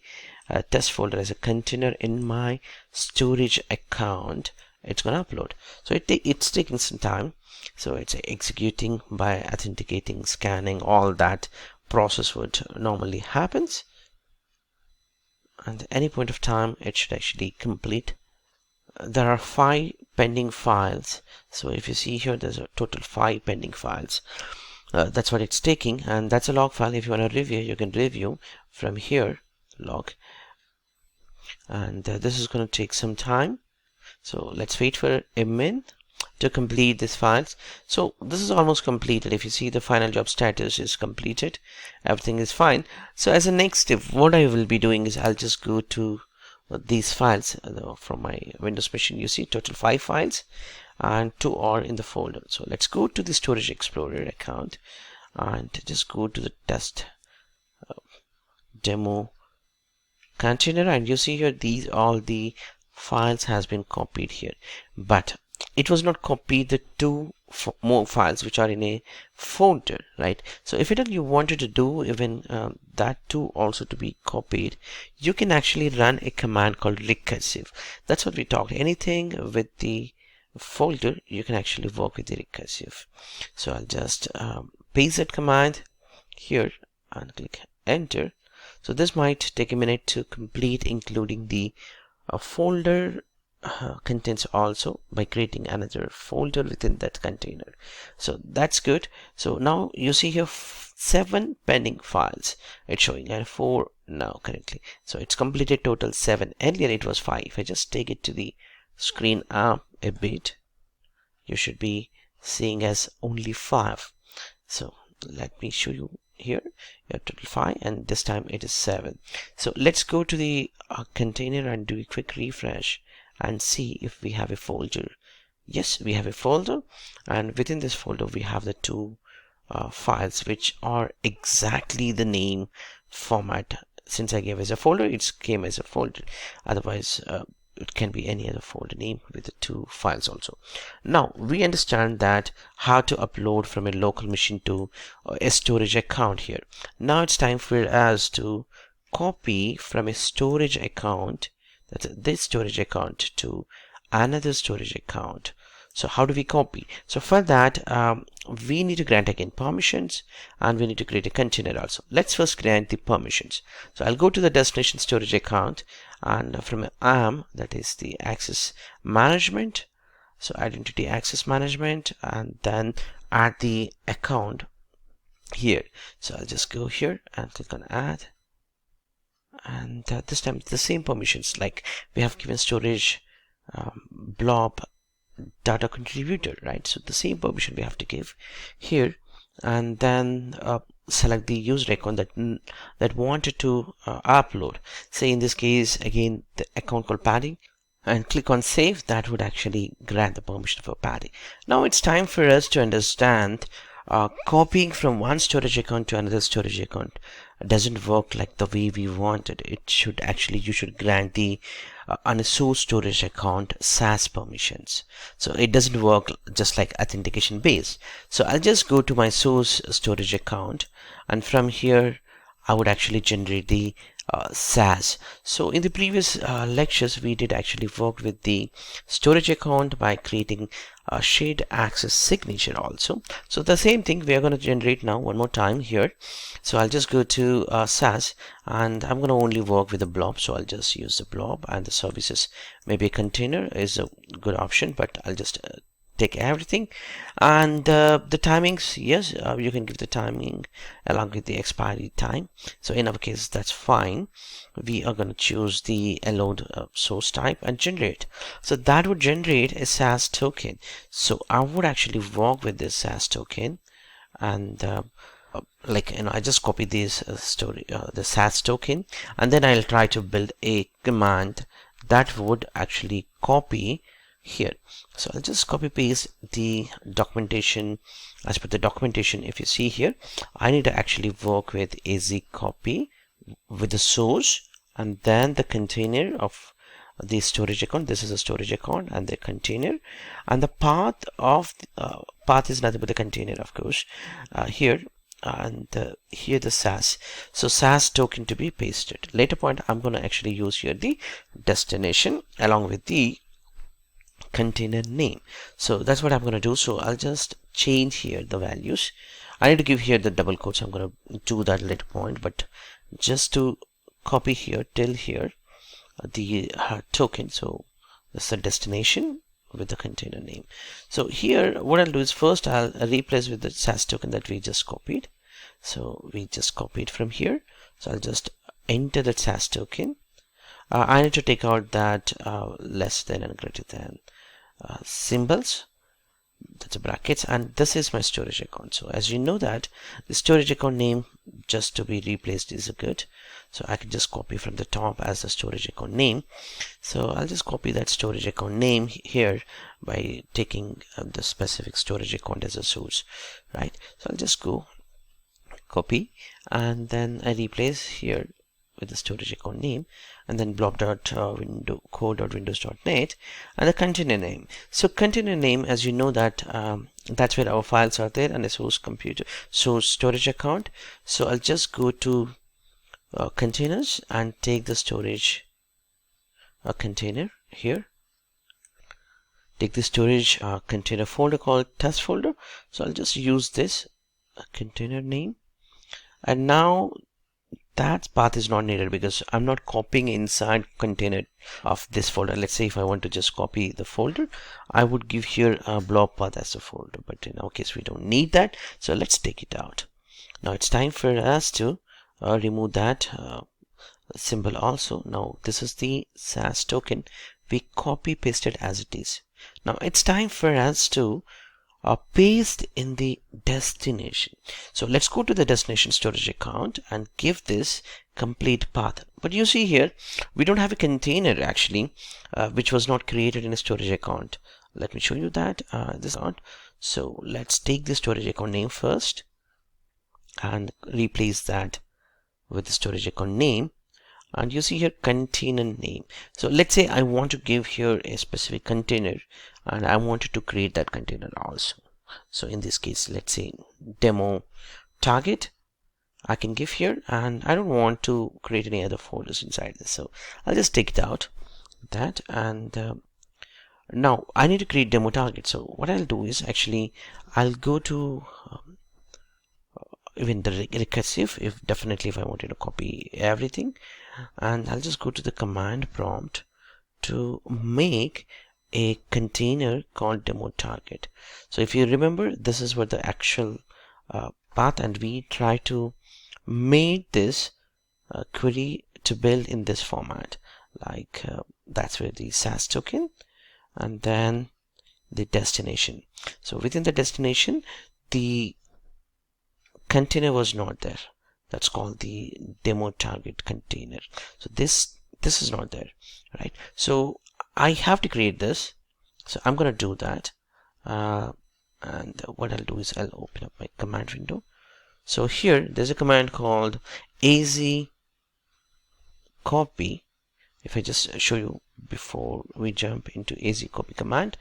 Speaker 1: test folder as a container in my storage account. It's gonna upload. So it's taking some time. So it's executing by authenticating, scanning, all that process would normally happens. and at any point of time it should actually complete. There are 5 pending files, so if you see here there's a total 5 pending files. That's what it's taking, and that's a log file. If you want to review, you can review from here, log, and this is going to take some time, so let's wait for a minute to complete these files. So this is almost completed. If you see, the final job status is completed, everything is fine. So as a next step, what I will be doing is I'll just go to these files from my Windows machine. You see total 5 files and 2 are in the folder. So let's go to the Storage Explorer account and just go to the test demo container, and you see here these all the files has been copied here, but it was not copied the 2 more files which are in a folder, right? So if you wanted to do even that 2 also to be copied, you can actually run a command called recursive. That's what we talked. Anything with the folder, you can actually work with the recursive. So I'll just paste that command here and click enter. So this might take a minute to complete, including the folder contents also, by creating another folder within that container. So that's good. So now you see here 7 pending files it's showing, and 4 now currently. So it's completed total 7. Earlier it was 5. If I just take it to the screen up a bit, you should be seeing as only 5. So let me show you here. You have total 5, and this time it is 7. So let's go to the container and do a quick refresh and see if we have a folder. Yes, we have a folder, and within this folder we have the 2 files which are exactly the name format. Since I gave as a folder, it came as a folder. Otherwise it can be any other folder name with the 2 files also. Now we understand that how to upload from a local machine to a storage account here. Now it's time for us to copy from a storage account, that's this storage account, to another storage account. So how do we copy? So for that we need to grant again permissions, and we need to create a container also. Let's first grant the permissions. So I'll go to the destination storage account, and from AM, that is the access management, so identity access management, and then add the account here. So I'll just go here and click on add, and this time it's the same permissions like we have given storage blob data contributor, right? So the same permission we have to give here, and then select the user account that wanted to upload. Say in this case again the account called Paddy, and click on save. That would actually grant the permission for Paddy. Now it's time for us to understand copying from one storage account to another storage account doesn't work like the way we wanted. It should actually, you should grant the on a source storage account SAS permissions. So it doesn't work just like authentication based. So I'll just go to my source storage account, and from here I would actually generate the SAS. So in the previous lectures we did actually work with the storage account by creating a shared access signature also. So the same thing we are going to generate now one more time here. So I'll just go to SAS, and I'm going to only work with the blob. So I'll just use the blob, and the services, maybe a container is a good option, but I'll just take everything. And the timings, yes, you can give the timing along with the expiry time. So in our case that's fine. We are going to choose the allowed source type and generate. So that would generate a SAS token. So I would actually work with this SAS token, and I just copy this the SAS token, and then I'll try to build a command that would actually copy here. So I'll just copy paste the documentation. As per the documentation, if you see here, I need to actually work with AZCopy with the source, and then the container of the storage account. This is a storage account, and the container, and the path of path is nothing but the container, of course, here, and here the SAS. So SAS token to be pasted. Later point I'm going to actually use here the destination along with the container name. So that's what I'm going to do. So I'll just change here the values. I need to give here the double quotes. I'm going to do that later point, but just to copy here till here the token. So this is the destination with the container name. So here what I'll do is first I'll replace with the SAS token that we just copied. So we just copied from here. So I'll just enter that SAS token. I need to take out that less than and greater than symbols. That's a brackets, and this is my storage account. So as you know that the storage account name just to be replaced is good, so I can just copy from the top as the storage account name. So I'll just copy that storage account name here by taking the specific storage account as a source, right? So I'll just go copy, and then I replace here with the storage account name, and then blob.core.windows.net and the container name. So container name, as you know that that's where our files are there, and the source storage account. So I'll just go to containers and take the storage container here. Take the storage container folder called test folder. So I'll just use this container name, and now that path is not needed because I'm not copying inside container of this folder. Let's say if I want to just copy the folder, I would give here a blob path as a folder, but in our case we don't need that, so let's take it out. Now it's time for us to remove that symbol also. Now this is the SAS token, we copy paste it as it is. Now it's time for us to paste in the destination. So let's go to the destination storage account and give this complete path. But you see here we don't have a container actually which was not created in a storage account. Let me show you that this account. So let's take the storage account name first and replace that with the storage account name, and you see here container name. So let's say I want to give here a specific container and I wanted to create that container also. So in this case, let's say demo target I can give here, and I don't want to create any other folders inside this, so I'll just take it out that. And now I need to create demo target. So what I'll do is actually I'll go to even the recursive if I wanted to copy everything, and I'll just go to the command prompt to make a container called demo target. So if you remember, this is what the actual path, and we try to make this query to build in this format, like that's where the SAS token and then the destination. So within the destination the container was not there, that's called the demo target container. So this is not there, right? So I have to create this, so I'm going to do that, and what I'll do is I'll open up my command window. So here there's a command called AZCopy. If I just show you before we jump into AZCopy command,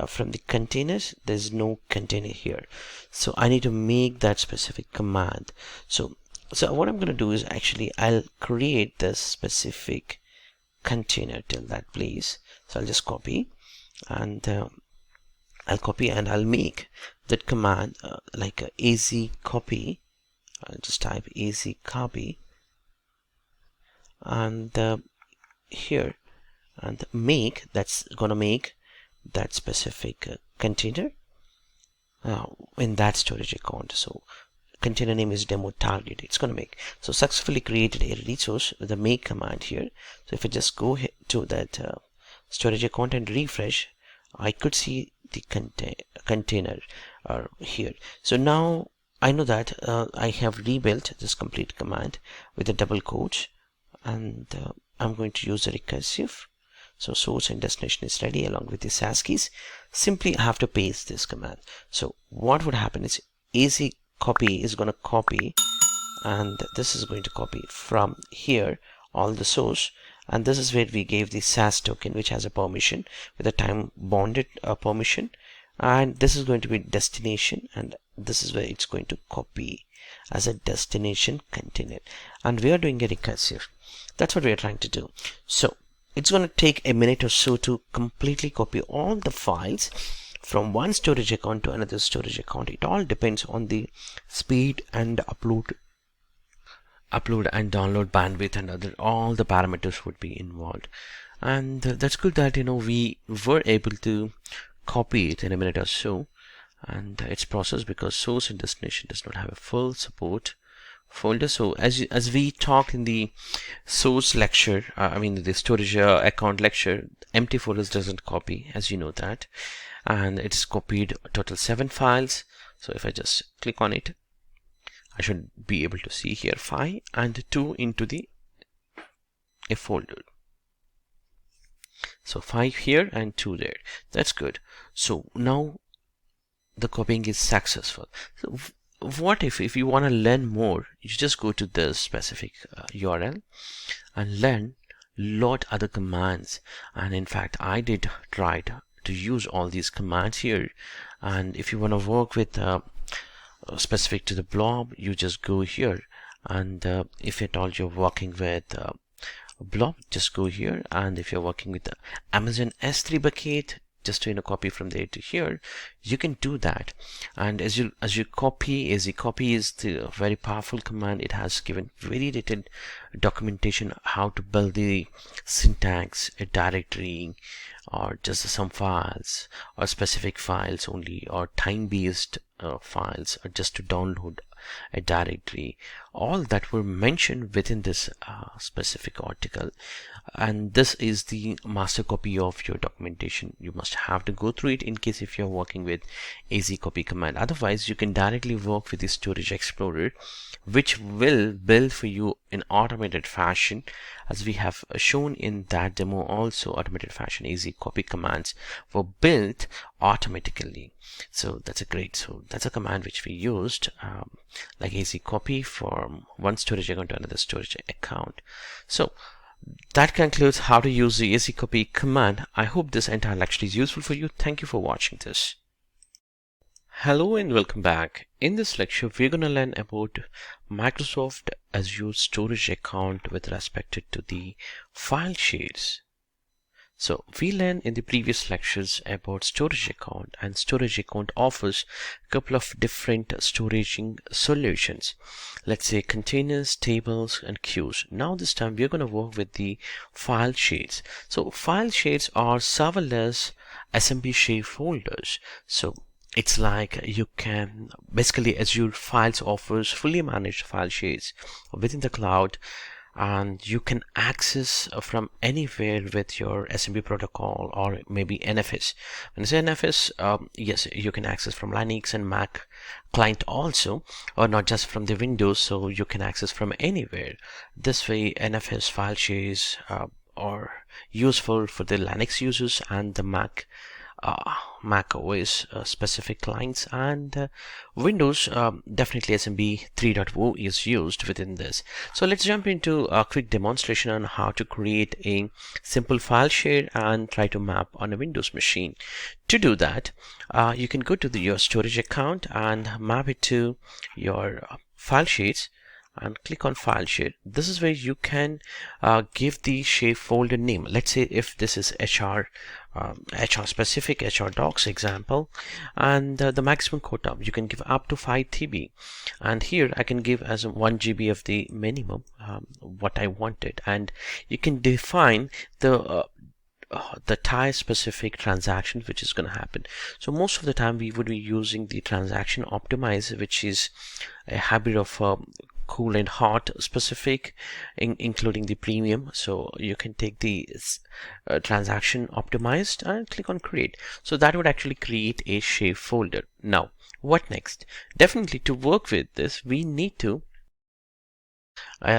Speaker 1: from the containers there's no container here, so I need to make that specific command. So what I'm going to do is actually I'll create this specific container till that place. So I'll just copy, and I'll make that command like AZCopy. I'll just type AZCopy, and here, and make, that's gonna make that specific container in that storage account. So container name is demo target, it's going to make. So successfully created a resource with the make command here. So if I just go to that storage account and refresh, I could see the container here. So now I know that I have rebuilt this complete command with a double quote, and I'm going to use the recursive. So source and destination is ready along with the SAS keys. Simply I have to paste this command. So what would happen is AZCopy is going to copy, and this is going to copy from here all the source, and this is where we gave the SAS token which has a permission with a time bounded permission, and this is going to be destination, and this is where it's going to copy as a destination container, and we are doing a recursive. That's what we are trying to do. So it's going to take a minute or so to completely copy all the files from one storage account to another storage account. It all depends on the speed and upload upload and download bandwidth and all the parameters would be involved. And that's good that we were able to copy it in a minute or so, and it's processed because source and destination does not have a full support folder. So as we talked in the source lecture, the storage account lecture, empty folders doesn't copy, as you know that, and it's copied total 7 files. So if I just click on it, I should be able to see here 5 and 2 into a folder. So 5 here and 2 there. That's good. So now the copying is successful. So what if you want to learn more, you just go to this specific URL and learn lot other commands. And in fact, I did try to use all these commands here. And if you want to work with specific to the Blob, you just go here. And if at all you're working with Blob, just go here. And if you're working with the Amazon S3 bucket, just to copy from there to here, you can do that. And as you copy, AZCopy is the very powerful command. It has given very detailed documentation how to build the syntax, a directory, or just some files, or specific files only, or time-based files, or just to download a directory. All that were mentioned within this specific article. And this is the master copy of your documentation. You must have to go through it in case if you're working with AZCopy command. Otherwise, you can directly work with the Storage Explorer, which will build for you in automated fashion, as we have shown in that demo. Also, automated fashion AZCopy commands were built automatically. So that's a command which we used, like AZCopy from one storage account to another storage account. So that concludes how to use the AZCopy command. I hope this entire lecture is useful for you. Thank you for watching this. Hello and welcome back. In this lecture, we're going to learn about Microsoft Azure storage account with respect to the file shares. So we learned in the previous lectures about storage account, and storage account offers a couple of different storaging solutions. Let's say containers, tables, and queues. Now this time we're going to work with the file shares. So file shares are serverless SMB share folders. So it's like you can basically Azure Files offers fully managed file shares within the cloud, and you can access from anywhere with your SMB protocol or maybe NFS. When I say NFS, yes, you can access from Linux and Mac client also, or not just from the Windows, so you can access from anywhere. This way, NFS file shares are useful for the Linux users and the Mac OS specific clients, and Windows, definitely SMB 3.0 is used within this. So let's jump into a quick demonstration on how to create a simple file share and try to map on a Windows machine. To do that, you can go to your storage account and map it to your file shares and click on file share. This is where you can give the share folder name. Let's say if this is HR specific HR docs example, and the maximum quota you can give up to 5 TB, and here I can give as 1 GB of the minimum what I wanted, and you can define the type specific transactions which is going to happen. So most of the time we would be using the transaction optimize, which is a hybrid of cool and hot specific, including the premium. So you can take the transaction optimized and click on create. So that would actually create a share folder. Now what next? Definitely to work with this, we need to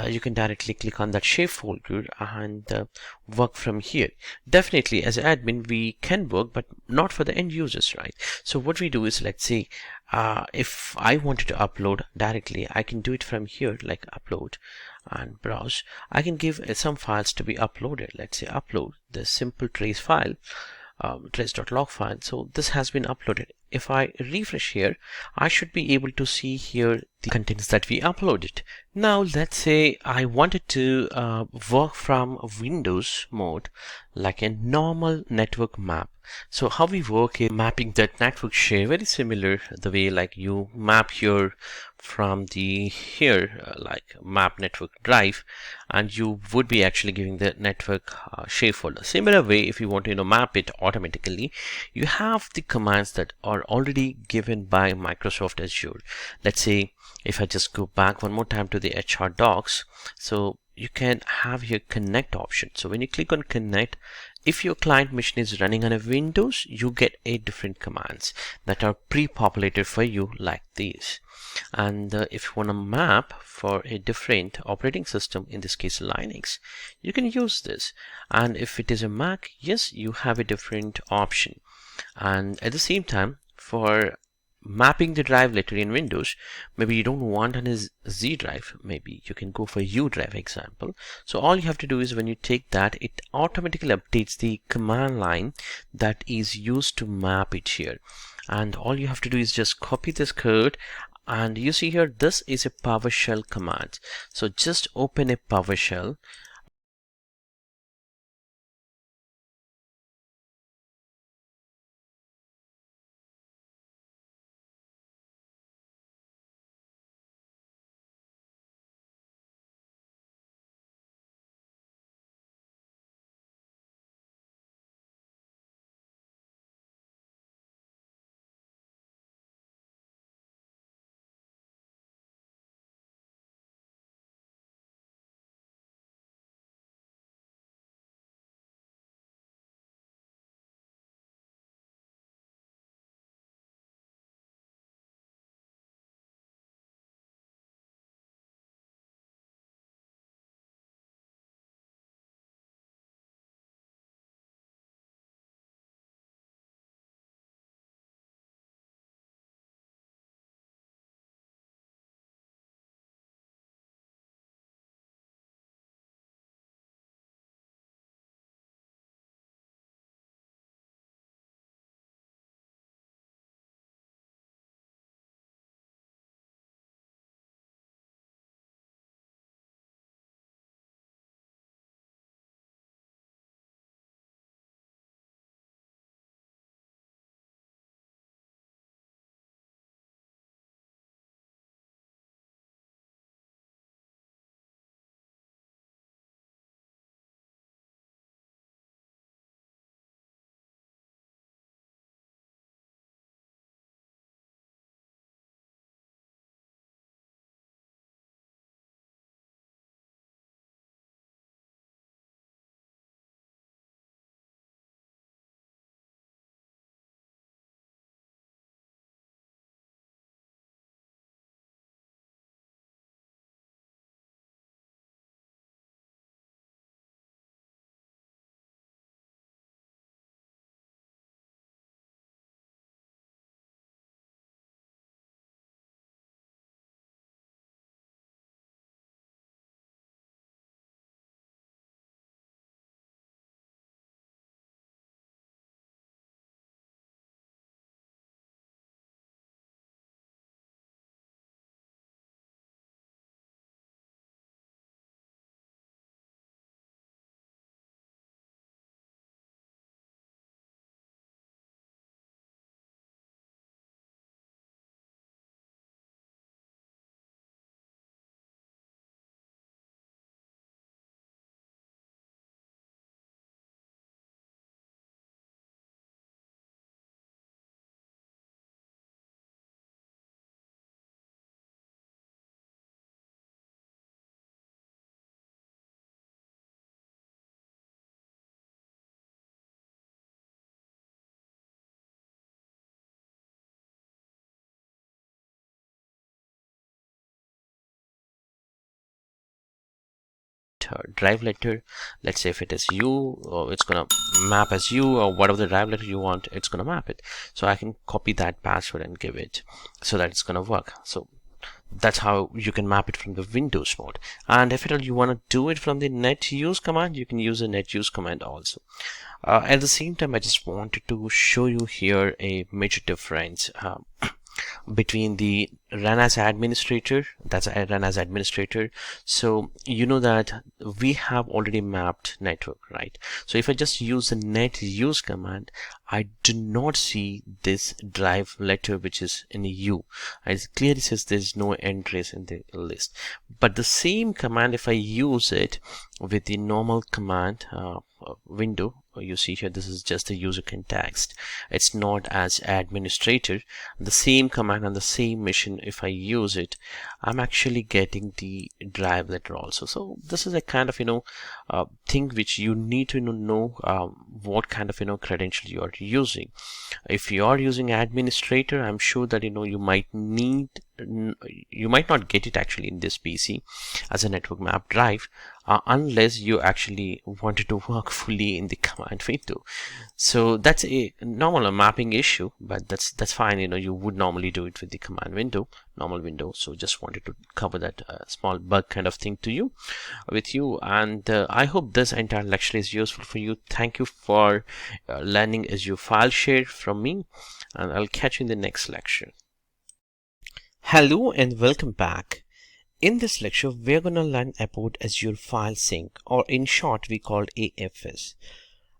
Speaker 1: you can directly click on that share folder and work from here. Definitely as admin we can work, but not for the end users, right? So what we do is, let's say if I wanted to upload directly, I can do it from here, like upload and browse. I can give some files to be uploaded. Let's say upload the simple trace file, trace.log file. So this has been uploaded. if I refresh here, I should be able to see here the contents that we uploaded. Now let's say I wanted to work from Windows mode like a normal network map. So how we work is mapping that network share, very similar the way like you map here from the like map network drive, and you would be actually giving the network share folder. Similar way, if you want to map it automatically, you have the commands that are already given by Microsoft Azure. Let's say if I just go back one more time to the HR docs, so you can have your connect option. So when you click on connect, if your client machine is running on a Windows, you get 8 different commands that are pre-populated for you like these. And if you want to map for a different operating system, in this case Linux, you can use this. And if it is a Mac, yes, you have a different option. And at the same time, for mapping the drive later in Windows, maybe you don't want on a Z drive, maybe you can go for U drive example. So all you have to do is when you take that, it automatically updates the command line that is used to map it here. And all you have to do is just copy this code, and you see here this is a PowerShell command. So just open a PowerShell. Drive letter, let's say if it is U, or it's gonna map as U, or whatever the drive letter you want, it's gonna map it. So I can copy that password and give it so that it's gonna work. So That's how you can map it from the Windows mode. And if at all you want to do it from the net use command, you can use a net use command also. At the same time, I just wanted to show you here a major difference between the run as administrator, that's a run as administrator. So you know that we have already mapped network, right? So if I just use the net use command, I do not see this drive letter which is in U. It clearly says there's no entries in the list. But the same command, if I use it with the normal command window, you see here, this is just the user context. It's not as administrator. The same command and the same mission, if I use it, I'm actually getting the drive letter also. So this is a kind of thing which you need to know what kind of credential you are using. If you are using administrator, I'm sure that you might not get it actually in this PC as a network map drive, unless you actually wanted to work fully in the command window. So that's a normal mapping issue, but that's fine. You would normally do it with the command window, normal window. So just wanted to cover that small bug kind of thing with you. And I hope this entire lecture is useful for you. Thank you for learning Azure File Share from me, and I'll catch you in the next lecture. Hello and welcome back. In this lecture, we're going to learn about Azure File Sync, or in short, we call AFS.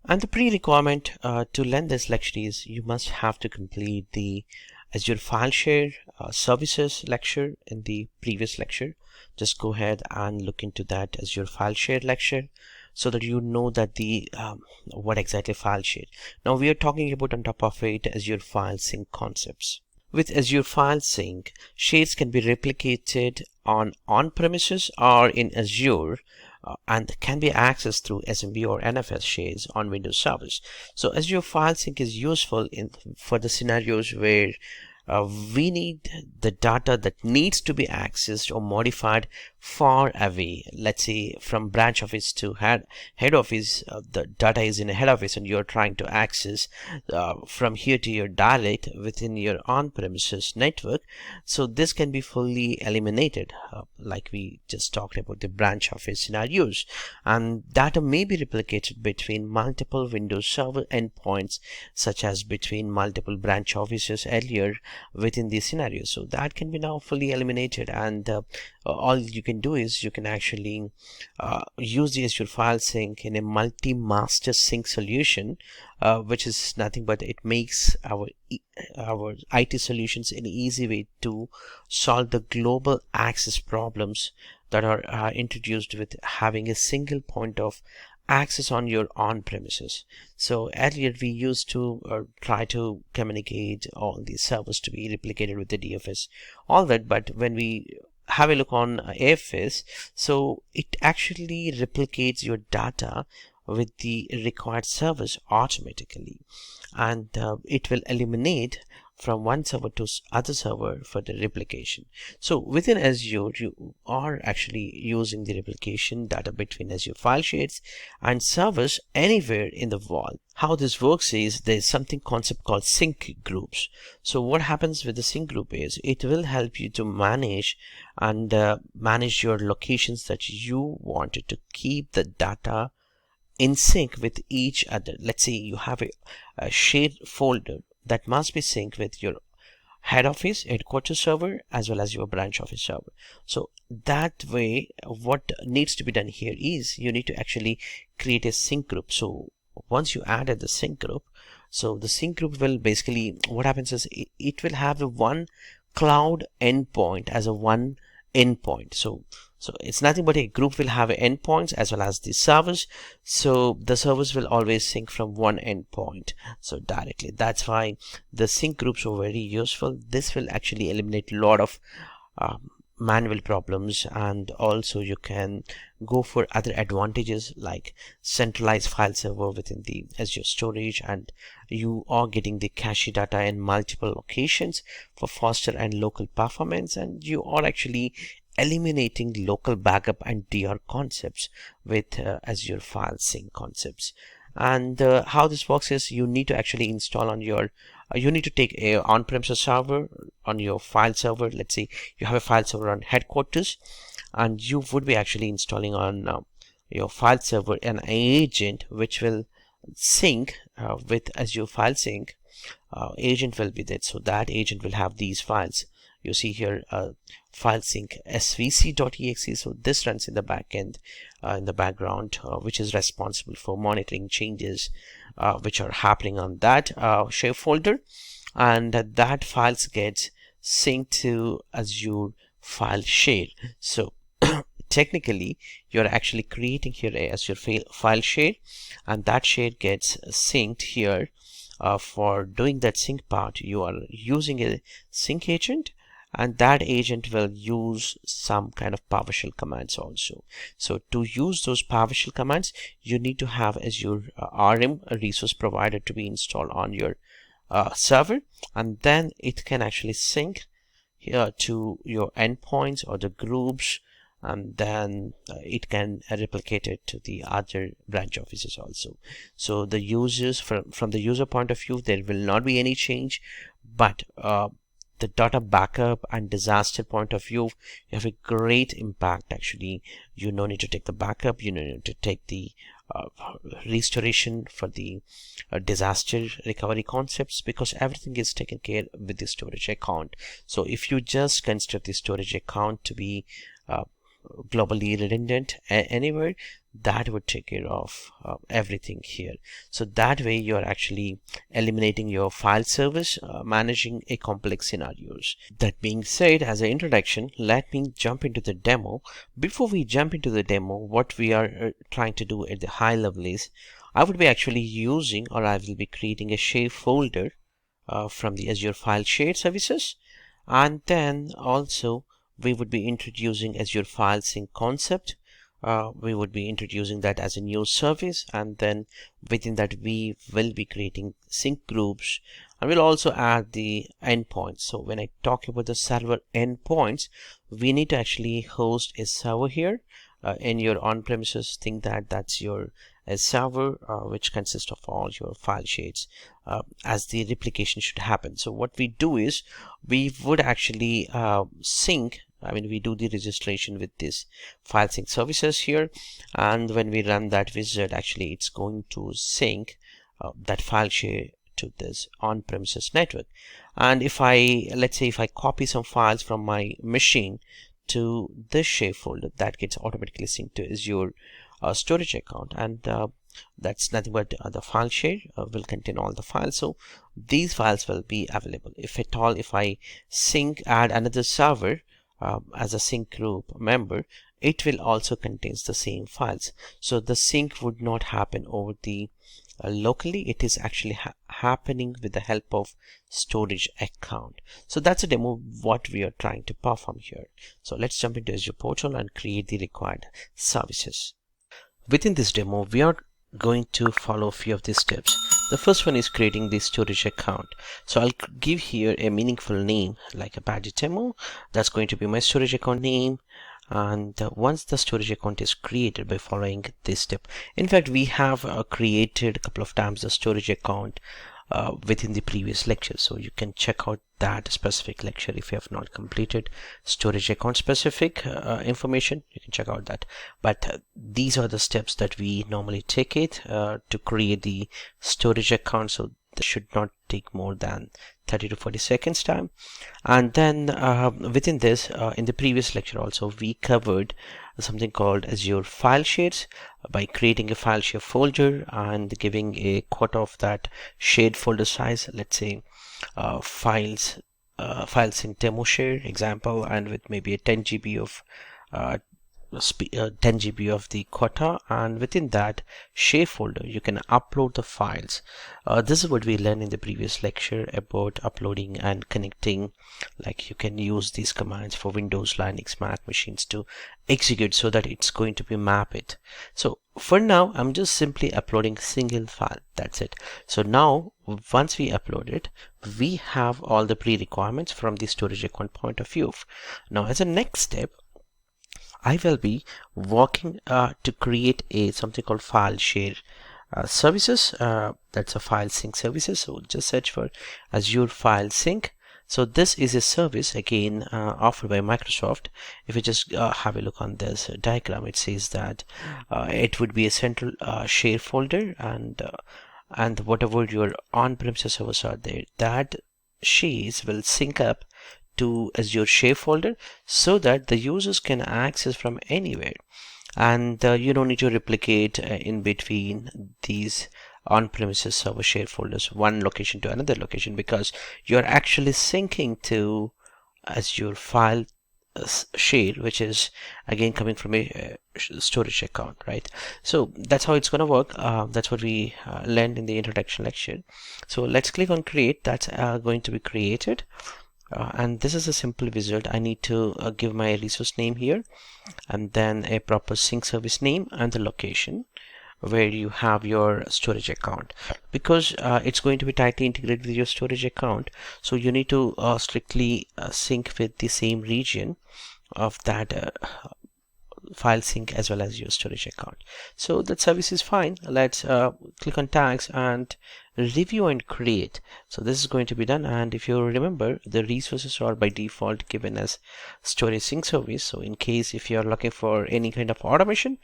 Speaker 1: And the pre-requirement to learn this lecture is you must have to complete the Azure File Share Services lecture in the previous lecture. Just go ahead and look into that Azure File Share lecture so that you know that the what exactly file share. Now we are talking about on top of it Azure File Sync concepts. With Azure File Sync, shares can be replicated on-premises or in Azure and can be accessed through SMB or NFS shares on Windows servers. So Azure File Sync is useful for the scenarios where we need the data that needs to be accessed or modified far away. Let's say from branch office to head office, the data is in a head office and you're trying to access from here to your direct within your on-premises network. So this can be fully eliminated, like we just talked about the branch office scenarios, and data may be replicated between multiple Windows Server endpoints, such as between multiple branch offices earlier within these scenarios. So that can be now fully eliminated, and all you can do is you can actually use the Azure File Sync in a multi-master sync solution, which is nothing but it makes our IT solutions an easy way to solve the global access problems that are introduced with having a single point of access on your on-premises. So earlier we used to try to communicate all these servers to be replicated with the DFS, all that, but when we have a look on AFS, so it actually replicates your data with the required servers automatically, and it will eliminate from one server to other server for the replication. So within Azure, you are actually using the replication data between Azure file shares and servers anywhere in the world. How this works is there's something concept called sync groups. So what happens with the sync group is it will help you to manage your locations that you wanted to keep the data in sync with each other. Let's say you have a shared folder that must be synced with your head office, headquarters server, as well as your branch office server. So that way, what needs to be done here is you need to actually create a sync group. So once you added the sync group, so the sync group will basically, what happens is it will have the one cloud endpoint as a one endpoint. So it's nothing but a group will have endpoints as well as the servers. So the servers will always sync from one endpoint, so directly. That's why the sync groups are very useful. This will actually eliminate a lot of manual problems, and also you can go for other advantages like centralized file server within the Azure storage, and you are getting the cache data in multiple locations for faster and local performance, and you are actually eliminating local backup and DR concepts with Azure File Sync concepts. And how this works is you need to actually install on your you need to take a on-premises server on your file server. Let's say you have a file server on headquarters, and you would be actually installing on your file server an agent which will sync with Azure File Sync. Agent will be there, so that agent will have these files. You see here file sync svc.exe, so this runs in the backend in the background, which is responsible for monitoring changes which are happening on that share folder, and that files gets synced to Azure file share. So technically you're actually creating here a Azure file share, and that share gets synced here. For doing that sync part, you are using a sync agent, and that agent will use some kind of PowerShell commands also. So to use those PowerShell commands, you need to have Azure RM, a resource provider, to be installed on your server, and then it can actually sync here to your endpoints or the groups, and then it can replicate it to the other branch offices also. So the users, from the user point of view, there will not be any change, but the data backup and disaster point of view, you have a great impact. Actually, you no need to take the backup, you no need to take the restoration for the disaster recovery concepts, because everything is taken care with the storage account. So if you just construct the storage account to be globally redundant anywhere, that would take care of everything here. So that way you are actually eliminating your file service, managing a complex scenarios. That being said, as an introduction, let me jump into the demo. Before we jump into the demo, what we are trying to do at the high level is I would be actually using, or I will be creating a share folder from the Azure File Share Services, and then also we would be introducing Azure File Sync concept. We would be introducing that as a new service, and then within that we will be creating sync groups, and we'll also add the endpoints. So when I talk about the server endpoints, we need to actually host a server here in your on-premises. Think that that's your server which consists of all your file shares as the replication should happen. So what we do is we would actually sync, we do the registration with this file sync services here, and when we run that wizard, actually it's going to sync that file share to this on-premises network. And if let's say if I copy some files from my machine to this share folder, that gets automatically synced to Azure storage account, and that's nothing but the file share will contain all the files. So these files will be available. If at all, if I add another server as a sync group member, it will also contains the same files. So the sync would not happen over the locally. It is actually happening with the help of storage account. So that's a demo what we are trying to perform here. So let's jump into Azure portal and create the required services. Within this demo, we are going to follow a few of these steps. The first one is creating the storage account. So I'll give here a meaningful name like a PaddyMaddy demo. That's going to be my storage account name. And once the storage account is created by following this step, in fact we have created a couple of times the storage account within the previous lecture, so you can check out that specific lecture if you have not completed storage account specific information. You can check out that, but these are the steps that we normally take it to create the storage account. So this should not take more than 30 to 40 seconds time. And then within this, in the previous lecture also, we covered something called Azure File Shares by creating a file share folder and giving a quota of that shared folder size. Let's say File Sync Demo share example, and with maybe a 10 GB of 10 GB of the quota, and within that share folder you can upload the files. This is what we learned in the previous lecture about uploading and connecting. Like you can use these commands for Windows, Linux, Mac machines to execute, so that it's going to be mapped. So for now I'm just simply uploading single file, that's it. So now once we upload it, we have all the pre-requirements from the storage account point of view. Now as a next step, I will be working to create something called file share services. That's a file sync services. So just search for Azure File Sync. So this is a service again offered by Microsoft. If you just have a look on this diagram, it says that it would be a central share folder, and whatever your on-premises servers are there, that shares will sync up to Azure share folder so that the users can access from anywhere, and you don't need to replicate in between these on-premises server share folders one location to another location, because you're actually syncing to Azure file share, which is again coming from a storage account, right? So that's how it's going to work. That's what we learned in the introduction lecture. So let's click on create. That's going to be created. And this is a simple wizard. I need to give my resource name here, and then a proper sync service name and the location where you have your storage account, because it's going to be tightly integrated with your storage account. So you need to strictly sync with the same region of that file sync as well as your storage account. So that service is fine. Let's click on tags and review and create. So this is going to be done, and if you remember, the resources are by default given as storage sync service. So in case if you are looking for any kind of automation,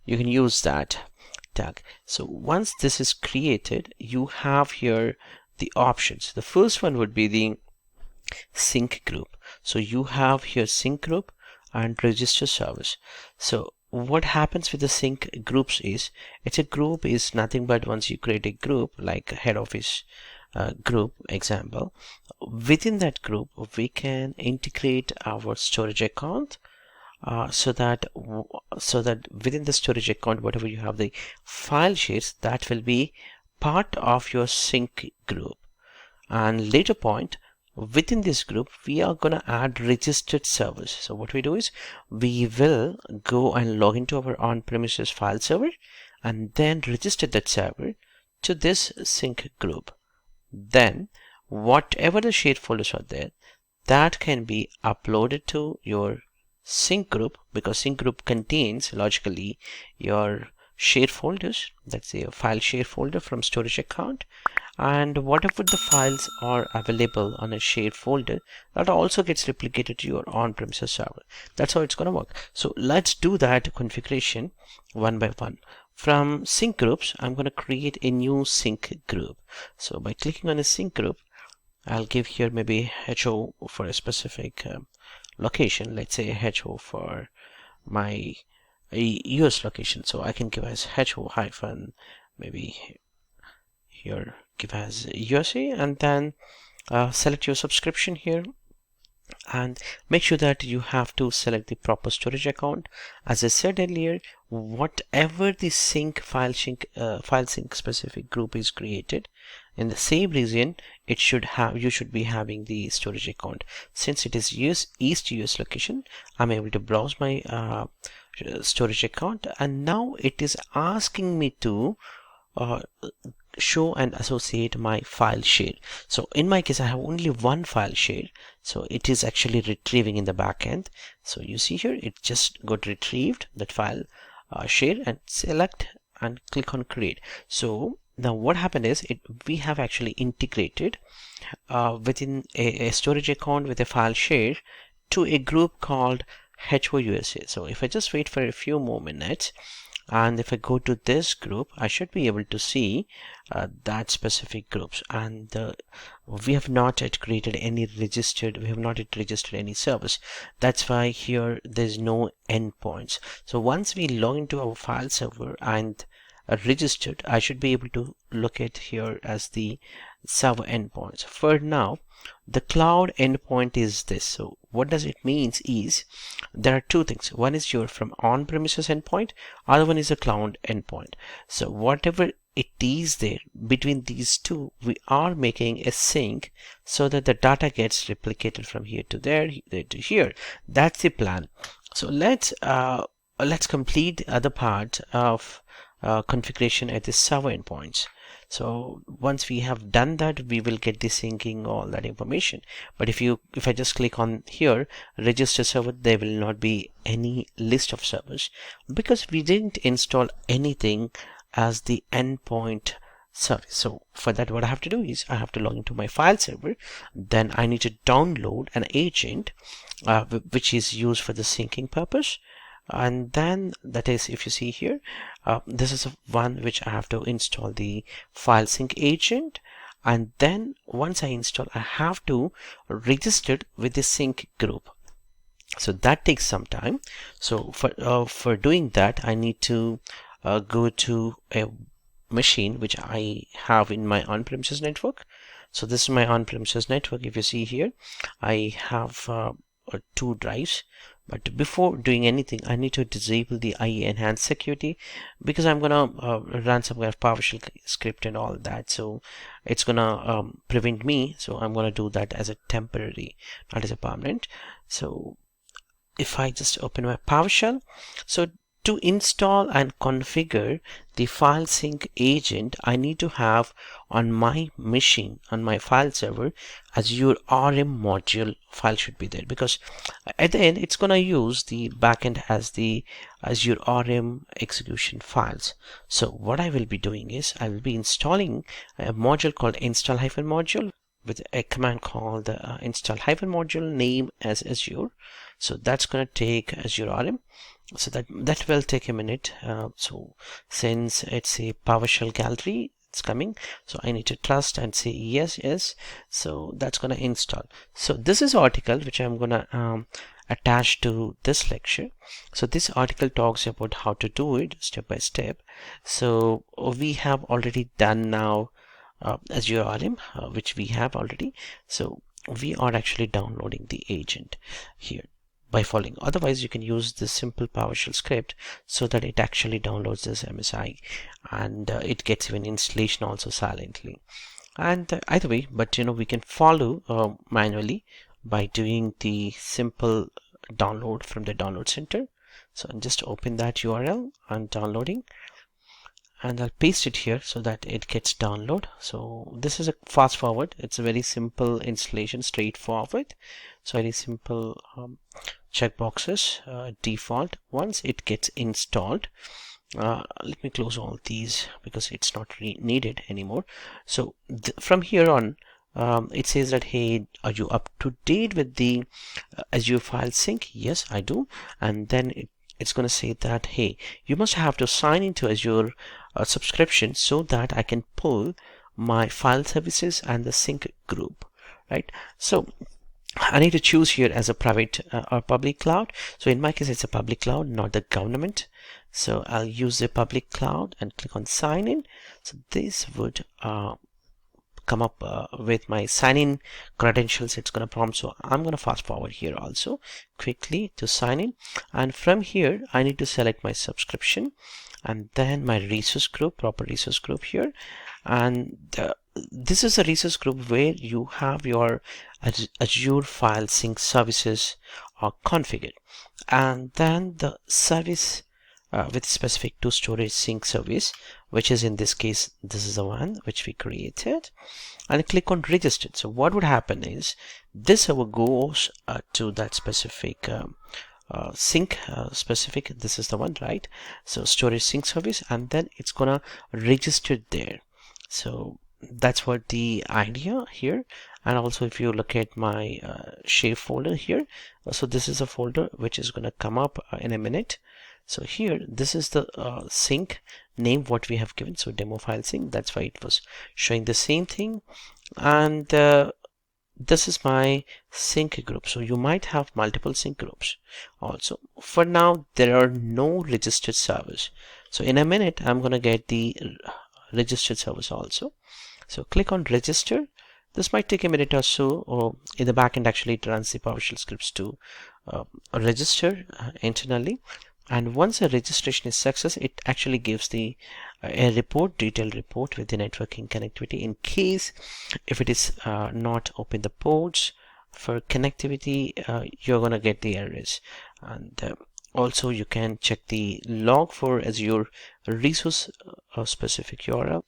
Speaker 1: you can use that tag. So once this is created, you have here the options. The first one would be the sync group. So you have here sync group and register service. So what happens with the sync groups is, it's a group is nothing but once you create a group like a head office group example, within that group we can integrate our storage account, so that within the storage account, whatever you have the file shares, that will be part of your sync group. And later point, within this group we are going to add registered servers. So what we do is we will go and log into our on-premises file server and then register that server to this sync group. Then whatever the shared folders are there, that can be uploaded to your sync group, because sync group contains logically your shared folders. That's a file share folder from storage account, and whatever the files are available on a shared folder, that also gets replicated to your on-premises server. That's how it's going to work. So let's do that configuration one by one. From sync groups, I'm going to create a new sync group. So by clicking on a sync group, I'll give here maybe HO for a specific location. Let's say HO for my US location. So I can give as HO hyphen maybe here give as USA, and then select your subscription here, and make sure that you have to select the proper storage account. As I said earlier, whatever the sync file sync specific group is created in the same region, it should have, you should be having the storage account. Since it is East US location, I'm able to browse my storage account, and now it is asking me to show and associate my file share. So in my case, I have only one file share, so it is actually retrieving in the backend. So you see here, it just got retrieved that file share, and select and click on create. So now what happened is, we have actually integrated within a storage account with a file share to a group called HOUSA. So if I just wait for a few more minutes, and if I go to this group, I should be able to see that specific groups. And we have not yet created any registered, we have not yet registered any service. That's why here there's no endpoints. So once we log into our file server and registered, I should be able to locate here as the server endpoints. For now, the cloud endpoint is this. So what does it means is, there are two things. One is your from on-premises endpoint, other one is a cloud endpoint. So whatever it is there between these two, we are making a sync so that the data gets replicated from here to there to here. That's the plan. So let's complete the other part of configuration at the server endpoints. So once we have done that, we will get the syncing all that information. But if I just click on here register server, there will not be any list of servers, because we didn't install anything as the endpoint service. So for that, what I have to do is I have to log into my file server. Then I need to download an agent which is used for the syncing purpose. And then that is, if you see here, this is one which I have to install the file sync agent. And then once I install, I have to register with the sync group. So that takes some time. So for doing that, I need to go to a machine which I have in my on-premises network. So this is my on-premises network. If you see here, I have 2 drives. But before doing anything, I need to disable the IE enhanced security, because I'm gonna run some kind of PowerShell script and all that. So it's gonna prevent me. So I'm gonna do that as a temporary, not as a permanent. So if I just open my PowerShell, so to install and configure the file sync agent, I need to have on my machine, on my file server, Azure RM module file should be there, because at the end it's going to use the backend as the Azure RM execution files. So what I will be doing is I will be installing a module called install-module with a command called install-module name as Azure. So that's going to take Azure RM. So that will take a minute. So since it's a PowerShell gallery, it's coming, so I need to trust and say yes. So that's gonna install. So this is article which I'm gonna attach to this lecture. So this article talks about how to do it step by step. So we have already done now Azure RM, which we have already. So we are actually downloading the agent here by following. Otherwise, you can use this simple PowerShell script so that it actually downloads this MSI, and it gets even installation also silently. And either way, but we can follow manually by doing the simple download from the download center. So I'll just open that URL and downloading, and I'll paste it here so that it gets download. So this is a fast forward. It's a very simple installation, straightforward. So very simple checkboxes, default. Once it gets installed, let me close all these because it's not needed anymore. So from here on, it says that, hey, are you up to date with the Azure File Sync? Yes, I do. And then it's going to say that, hey, you must have to sign into Azure subscription so that I can pull my file services and the sync group, right? So I need to choose here as a private or public cloud. So in my case, it's a public cloud, not the government. So I'll use the public cloud and click on sign in. So this would come up with my sign in credentials. It's going to prompt. So I'm going to fast forward here also quickly to sign in. And from here, I need to select my subscription and then my resource group, proper resource group here. And this is a resource group where you have your Azure File Sync services are configured, and then the service with specific to storage sync service, which is in this case, this is the one which we created, and click on registered. So what would happen is this server goes to that specific sync specific, this is the one, right? So storage sync service, and then it's gonna register there. So that's what the idea here. And also if you look at my share folder here, so this is a folder which is going to come up in a minute. So here, this is the sync name what we have given, so demo file sync. That's why it was showing the same thing. And this is my sync group. So you might have multiple sync groups also. For now, there are no registered servers. So in a minute, I'm going to get the registered servers also. So click on register. This might take a minute or so, or in the backend actually it runs the PowerShell scripts to register internally. And once a registration is success, it actually gives the a report, detailed report with the networking connectivity. In case if it is not open the ports for connectivity, you're gonna get the errors. And also you can check the log for Azure resource specific URL.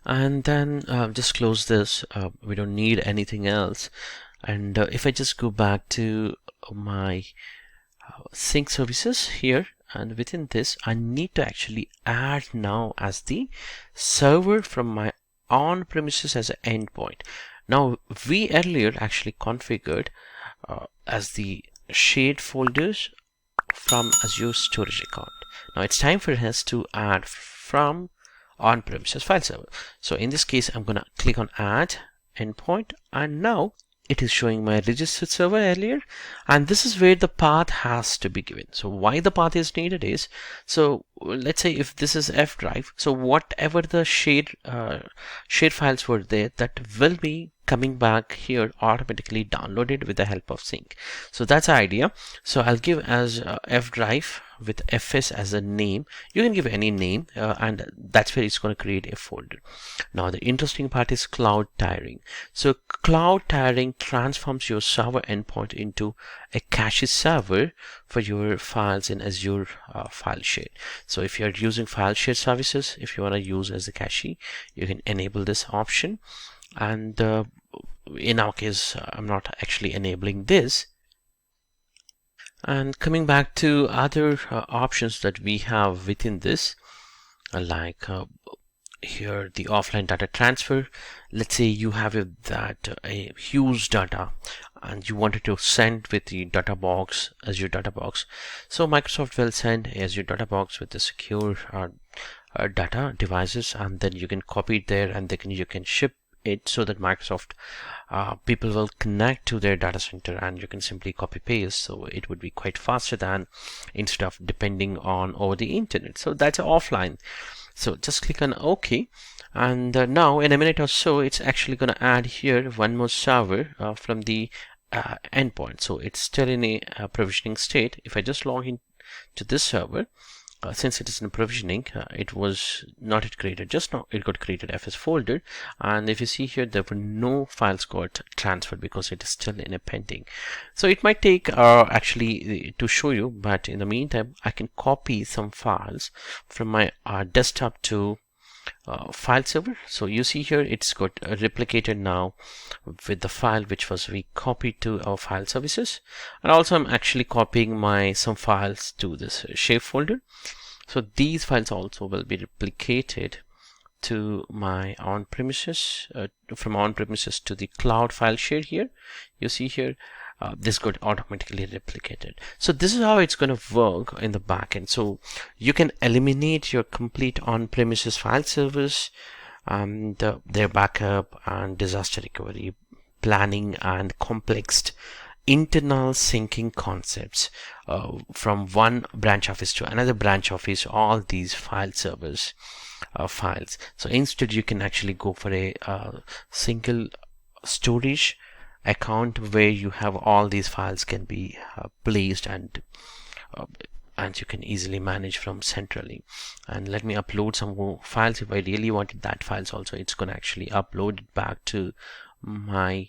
Speaker 1: And then just close this. We don't need anything else. And if I just go back to my sync services here, and within this I need to actually add now as the server from my on-premises as an endpoint. Now we earlier actually configured as the shared folders from Azure storage account. Now it's time for us to add from on-premises file server. So in this case, I'm going to click on add endpoint, and now it is showing my registered server earlier, and this is where the path has to be given. So why the path is needed is, so let's say if this is F drive, so whatever the shared files were there, that will be coming back here automatically downloaded with the help of sync. So that's the idea. So I'll give as F drive with fs as a name. You can give any name, and that's where it's going to create a folder. Now the interesting part is cloud tiering. So cloud tiering transforms your server endpoint into a cache server for your files in Azure File Share. So if you're using file share services, if you want to use as a cache, you can enable this option. And in our case, I'm not actually enabling this. And coming back to other options that we have within this, like here the offline data transfer. Let's say you have a huge data and you wanted to send with the data box, Azure data box. So Microsoft will send Azure data box with the secure data devices, and then you can copy it there, and you can ship it so that Microsoft people will connect to their data center, and you can simply copy paste. So it would be quite faster than instead of depending on over the internet. So that's offline. So just click on OK, and now in a minute or so it's actually going to add here one more server from the endpoint. So it's still in a provisioning state. If I just log in to this server, since it is in provisioning, it was not yet created. Just now it got created fs folder, and if you see here, there were no files got transferred because it is still in a pending. So it might take actually to show you, but in the meantime I can copy some files from my desktop to file server. So you see here it's got replicated now with the file which was we copied to our file services, and also I'm actually copying some files to this share folder. So these files also will be replicated to my on-premises, from on-premises to the cloud file share. Here you see here this got automatically replicated. So this is how it's going to work in the backend. So you can eliminate your complete on-premises file servers and their backup and disaster recovery planning and complex internal syncing concepts from one branch office to another branch office, all these file servers files. So instead you can actually go for a single storage account where you have all these files can be placed, and you can easily manage from centrally. And let me upload some more files. If I really wanted that files also, it's going to actually upload it back to my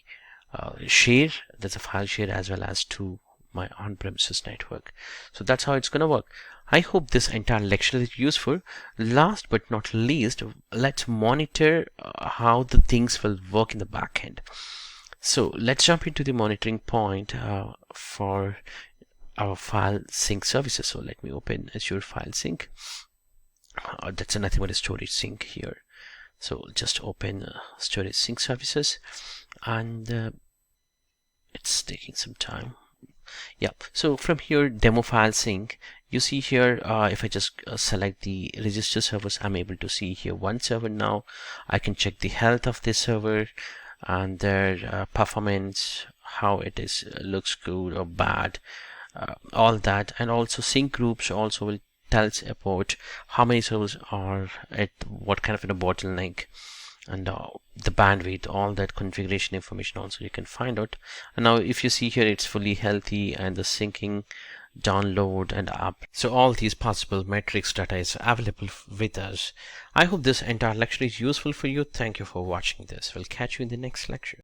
Speaker 1: share. There's a file share as well as to my on-premises network. So that's how it's going to work. I hope this entire lecture is useful. Last but not least, let's monitor how the things will work in the backend. So let's jump into the monitoring point for our file sync services. So let me open Azure File Sync. That's nothing but a storage sync here. So just open storage sync services, and it's taking some time. Yeah, so from here, demo file sync, you see here, if I just select the register servers, I'm able to see here one server now. I can check the health of this server and their performance, how it is, looks good or bad, all that. And also sync groups also will tell us about how many servers are at what kind of a bottleneck, and the bandwidth, all that configuration information also you can find out. And now if you see here, it's fully healthy, and the syncing, download and up. So all these possible metrics data is available with us. I hope this entire lecture is useful for you. Thank you for watching this. We'll catch you in the next lecture.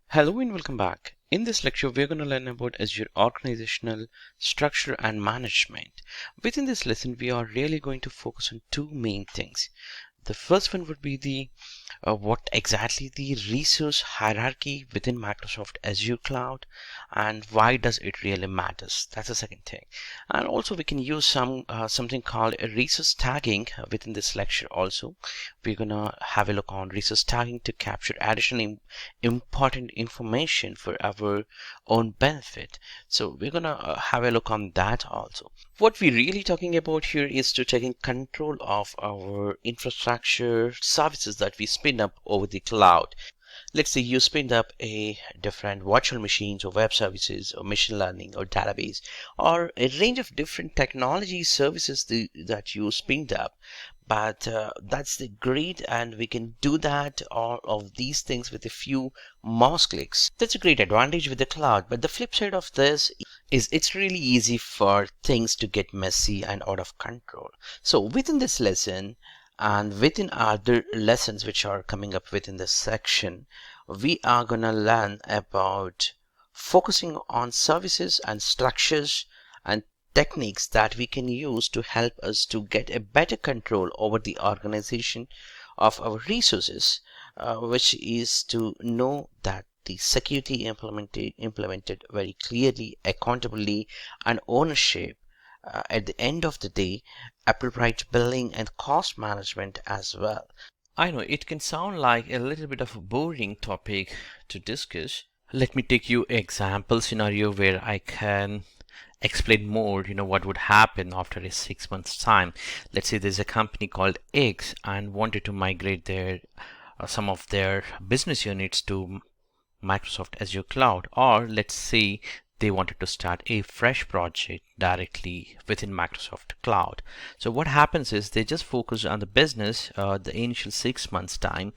Speaker 2: Hello and welcome back. In this lecture, we're going to learn about Azure organizational structure and management. Within this lesson, we are really going to focus on two main things. The first one would be the what exactly the resource hierarchy within Microsoft Azure Cloud and why does it really matters. That's the second thing. And also we can use something called a resource tagging within this lecture. Also we're gonna have a look on resource tagging to capture additional important information for our own benefit. So we're gonna have a look on that also. What we're really talking about here is to taking control of our infrastructure services that we spin up over the cloud. Let's say you spin up a different virtual machines or web services or machine learning or database or a range of different technology services that you spinned up. But that's the great, and we can do that all of these things with a few mouse clicks. That's a great advantage with the cloud. But the flip side of this is it's really easy for things to get messy and out of control. So within this lesson and within other lessons which are coming up within this section, we are gonna learn about focusing on services and structures and techniques that we can use to help us to get a better control over the organization of our resources, which is to know that the security implemented very clearly, accountably, and ownership. At the end of the day, appropriate billing and cost management as well.
Speaker 1: I know it can sound like a little bit of a boring topic to discuss. Let me take you example scenario where I can explain more, what would happen after a 6 months time. Let's say there's a company called X and wanted to migrate their some of their business units to Microsoft Azure Cloud, or let's say they wanted to start a fresh project directly within Microsoft Cloud. So what happens is they just focus on the business the initial 6 months time,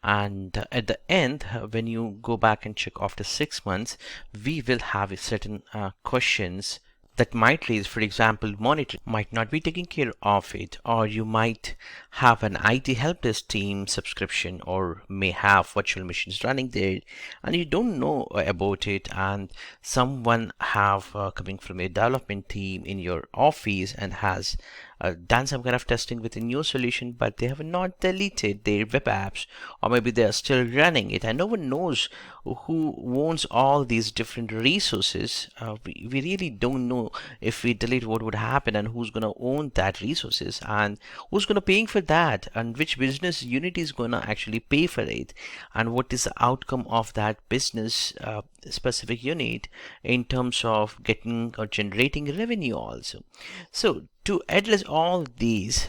Speaker 1: and at the end when you go back and check after 6 months, we will have a certain questions that might raise. For example, monitoring might not be taking care of it, or you might have an IT help desk team subscription, or may have virtual machines running there and you don't know about it, and someone have coming from a development team in your office and has done some kind of testing with a new solution, but they have not deleted their web apps, or maybe they are still running it, and no one knows who owns all these different resources. We really don't know if we delete what would happen, and who's going to own that resources, and who's going to paying for that, and which business unit is going to actually pay for it, and what is the outcome of that business specific unit in terms of getting or generating revenue also. So to address all these,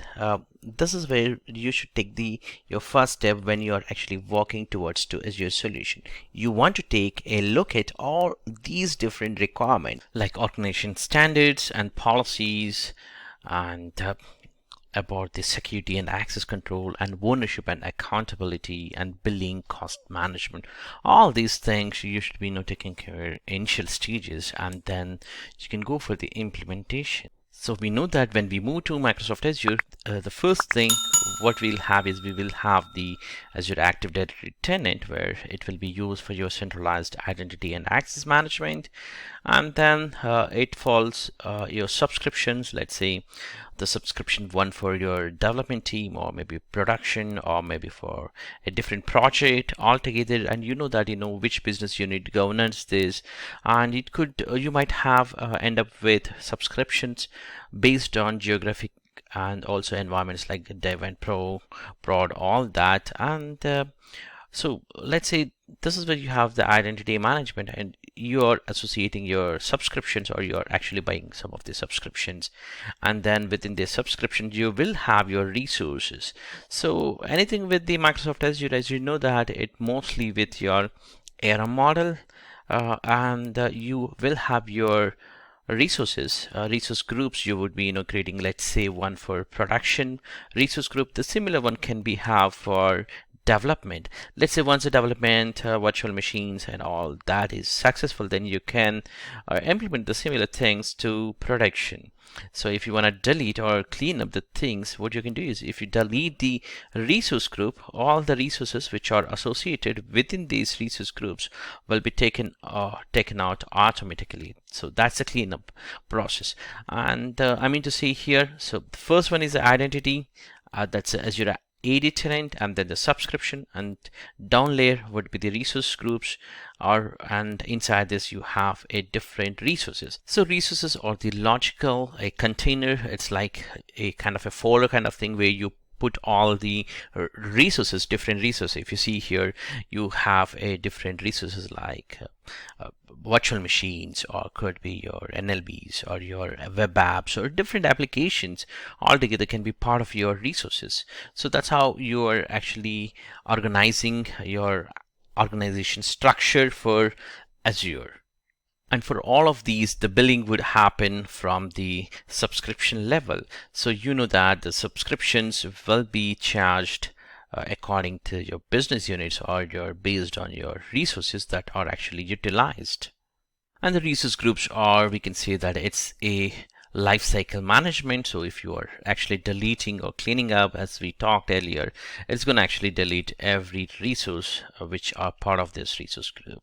Speaker 1: this is where you should take your first step when you are actually walking towards to Azure solution. You want to take a look at all these different requirements like organization standards and policies, and about the security and access control and ownership and accountability and billing cost management. All these things you should be taking care initial stages, and then you can go for the implementation. So we know that when we move to Microsoft Azure, the first thing what we'll have is we will have the Azure Active Directory tenant, where it will be used for your centralized identity and access management. And then it follows your subscriptions. Let's say the subscription one for your development team, or maybe production, or maybe for a different project altogether, and that which business unit governance this, and it could you might have end up with subscriptions based on geographic and also environments like dev and prod, all that. And so let's say this is where you have the identity management, and you're associating your subscriptions, or you're actually buying some of the subscriptions, and then within the subscription you will have your resources. So anything with the Microsoft Azure, as you know that it mostly with your era model, and you will have your resources, resource groups. You would be creating, let's say, one for production resource group. The similar one can be have for development. Let's say once the development virtual machines and all that is successful, then you can implement the similar things to production. So if you want to delete or clean up the things, what you can do is if you delete the resource group, all the resources which are associated within these resource groups will be taken out automatically. So that's the cleanup process. And I mean to say here, so the first one is the identity. That's Azure AD tenant and then the subscription, and down layer would be the resource groups, and inside this you have a different resources. So resources are the logical a container. It's like a kind of a folder kind of thing where you put all the resources, different resources. If you see here, you have a different resources like virtual machines, or could be your NLBs or your web apps or different applications altogether can be part of your resources. So that's how you are actually organizing your organization structure for Azure. And for all of these, the billing would happen from the subscription level. So you know that the subscriptions will be charged according to your business units, or based on your resources that are actually utilized. And the resource groups are, we can say that it's a lifecycle management. So if you are actually deleting or cleaning up, as we talked earlier, it's going to actually delete every resource which are part of this resource group.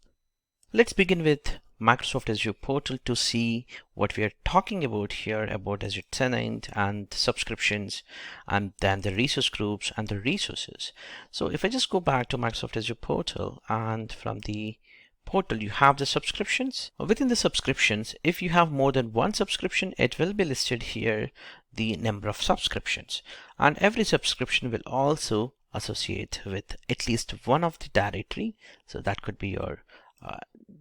Speaker 1: Let's begin with Microsoft Azure portal to see what we are talking about here about Azure tenant and subscriptions, and then the resource groups and the resources. So if I just go back to Microsoft Azure portal, and from the portal you have the subscriptions. Within the subscriptions, if you have more than one subscription, it will be listed here the number of subscriptions, and every subscription will also associate with at least one of the directory. So that could be your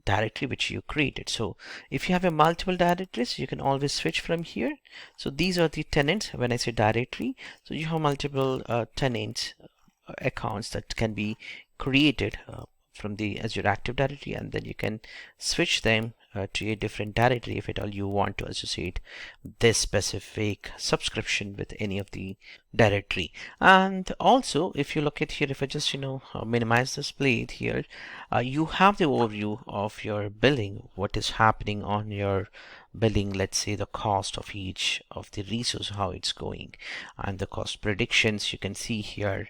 Speaker 1: directory which you created. So if you have a multiple directories, you can always switch from here. So these are the tenants. When I say directory, so you have multiple tenants accounts that can be created from the Azure Active Directory, and then you can switch them to a different directory if at all you want to associate this specific subscription with any of the directory. And also, if you look at here, if I just minimize this plate here, you have the overview of your billing, what is happening on your billing. Let's say the cost of each of the resource, how it's going, and the cost predictions you can see here.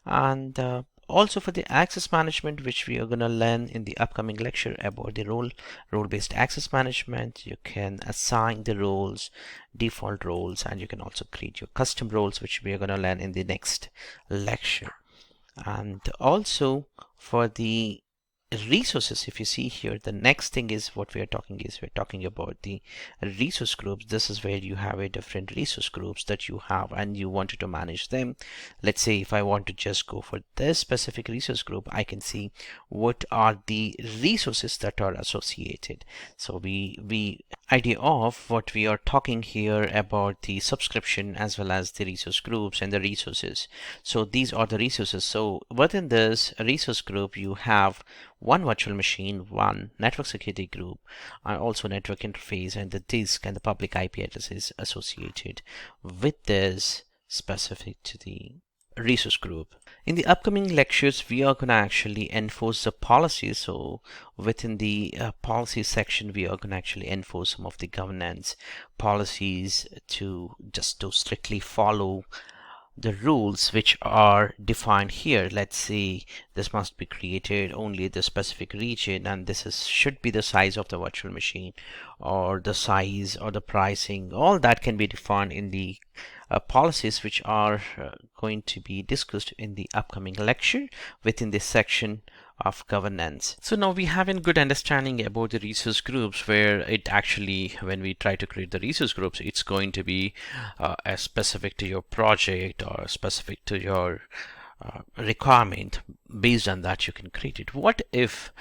Speaker 1: And also for the access management, which we are going to learn in the upcoming lecture about the role-based access management, you can assign the roles, default roles, and you can also create your custom roles, which we are going to learn in the next lecture. And also for the resources, if you see here, the next thing is what we're talking about the resource groups. This is where you have a different resource groups that you have and you wanted to manage them. Let's say if I want to just go for this specific resource group, I can see what are the resources that are associated. So we idea of what we are talking here about the subscription as well as the resource groups and the resources. So these are the resources. So within this resource group, you have one virtual machine, one network security group, and also network interface, and the disk and the public IP addresses associated with this specific to the resource group. In the upcoming lectures, we are going to actually enforce the policies. So within the policy section, we are going to actually enforce some of the governance policies to strictly follow the rules which are defined here. Let's say this must be created only the specific region, and this should be the size of the virtual machine, or the size or the pricing. All that can be defined in the policies which are going to be discussed in the upcoming lecture within this section of governance. So now we have a good understanding about the resource groups, where it actually, when we try to create the resource groups, it's going to be as specific to your project or specific to your requirement. Based on that, you can create it. What if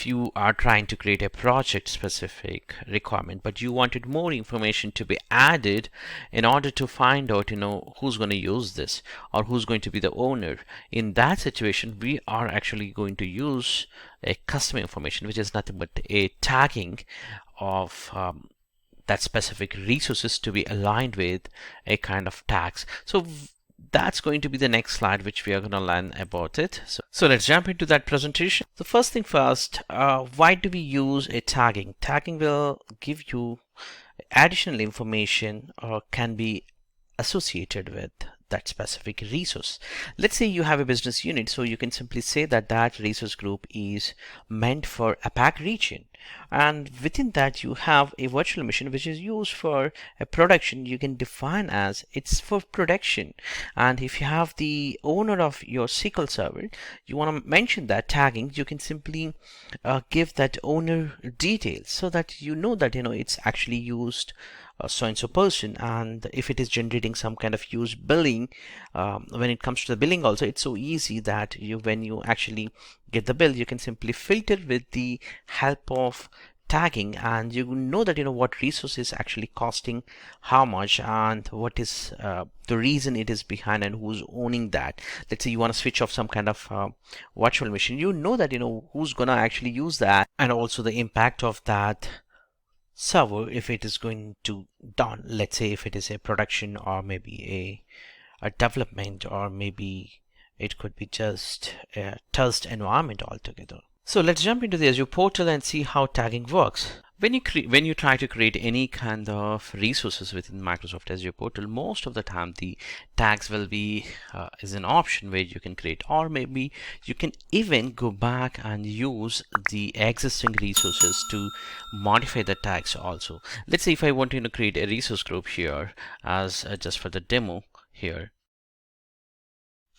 Speaker 1: you are trying to create a project specific requirement, but you wanted more information to be added in order to find out who's going to use this or who's going to be the owner? In that situation, we are actually going to use a custom information, which is nothing but a tagging of that specific resources to be aligned with a kind of tags. So that's going to be the next slide, which we are going to learn about it. So let's jump into that presentation. The first thing first, why do we use a tagging? Tagging will give you additional information or can be associated with that specific resource. Let's say you have a business unit, so you can simply say that that resource group is meant for APAC region, and within that you have a virtual machine which is used for a production. You can define as it's for production, and if you have the owner of your SQL server, you want to mention that tagging, you can simply give that owner details so that you know that it's actually used so and so person. And if it is generating some kind of use billing, when it comes to the billing also, it's so easy that when you actually get the bill, you can simply filter with the help of tagging, and you know that what resource is actually costing how much, and what is the reason it is behind, and who's owning that. Let's say you want to switch off some kind of virtual machine, you know that who's gonna actually use that, and also the impact of that server if it is going to down. Let's say if it is a production, or maybe a development, or maybe it could be just a test environment altogether. So let's jump into the Azure portal and see how tagging works. When you try to create any kind of resources within Microsoft Azure portal, most of the time the tags will be is an option where you can create, or maybe you can even go back and use the existing resources to modify the tags also. Let's say if I want to create a resource group here as just for the demo here,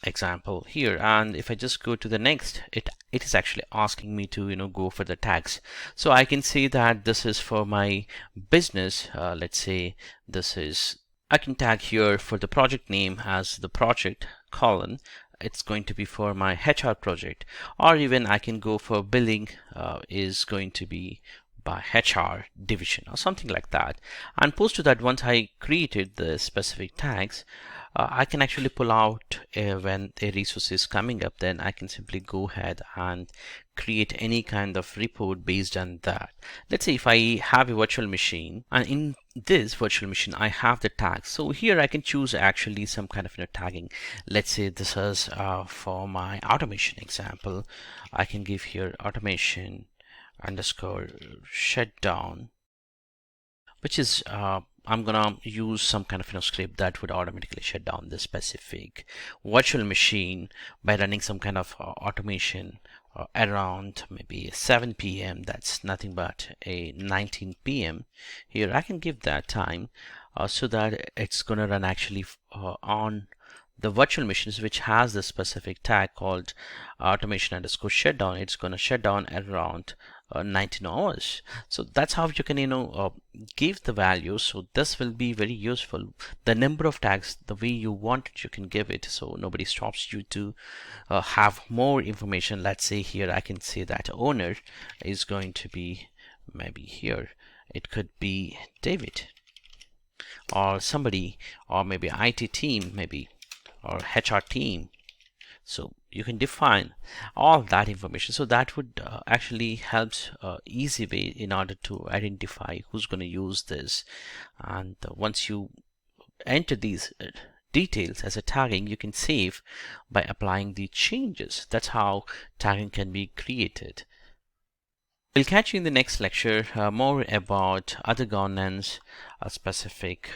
Speaker 1: example here, and if I just go to the next, it is actually asking me to go for the tags. So I can say that this is for my business. Let's say this is, I can tag here for the project name as the project colon, it's going to be for my HR project, or even I can go for billing is going to be by HR division or something like that. And post to that, once I created the specific tags, I can actually pull out when a resource is coming up, then I can simply go ahead and create any kind of report based on that. Let's say if I have a virtual machine, and in this virtual machine I have the tags, so here I can choose actually some kind of tagging. Let's say this is for my automation example. I can give here automation underscore shutdown, which is I'm gonna use some kind of script that would automatically shut down this specific virtual machine by running some kind of automation around maybe 7 p.m. That's nothing but a 19 p.m. Here I can give that time so that it's gonna run actually on the virtual machines which has the specific tag called automation underscore shutdown. It's gonna shut down around 19 hours. So that's how you can give the values. So this will be very useful. The number of tags, the way you want it, you can give it, so nobody stops you to have more information. Let's say here I can say that owner is going to be, maybe here it could be David or somebody, or maybe IT team, maybe, or HR team. So you can define all that information. So that would actually helps easy way in order to identify who's going to use this. And once you enter these details as a tagging, you can save by applying the changes. That's how tagging can be created. We'll catch you in the next lecture more about other governance specific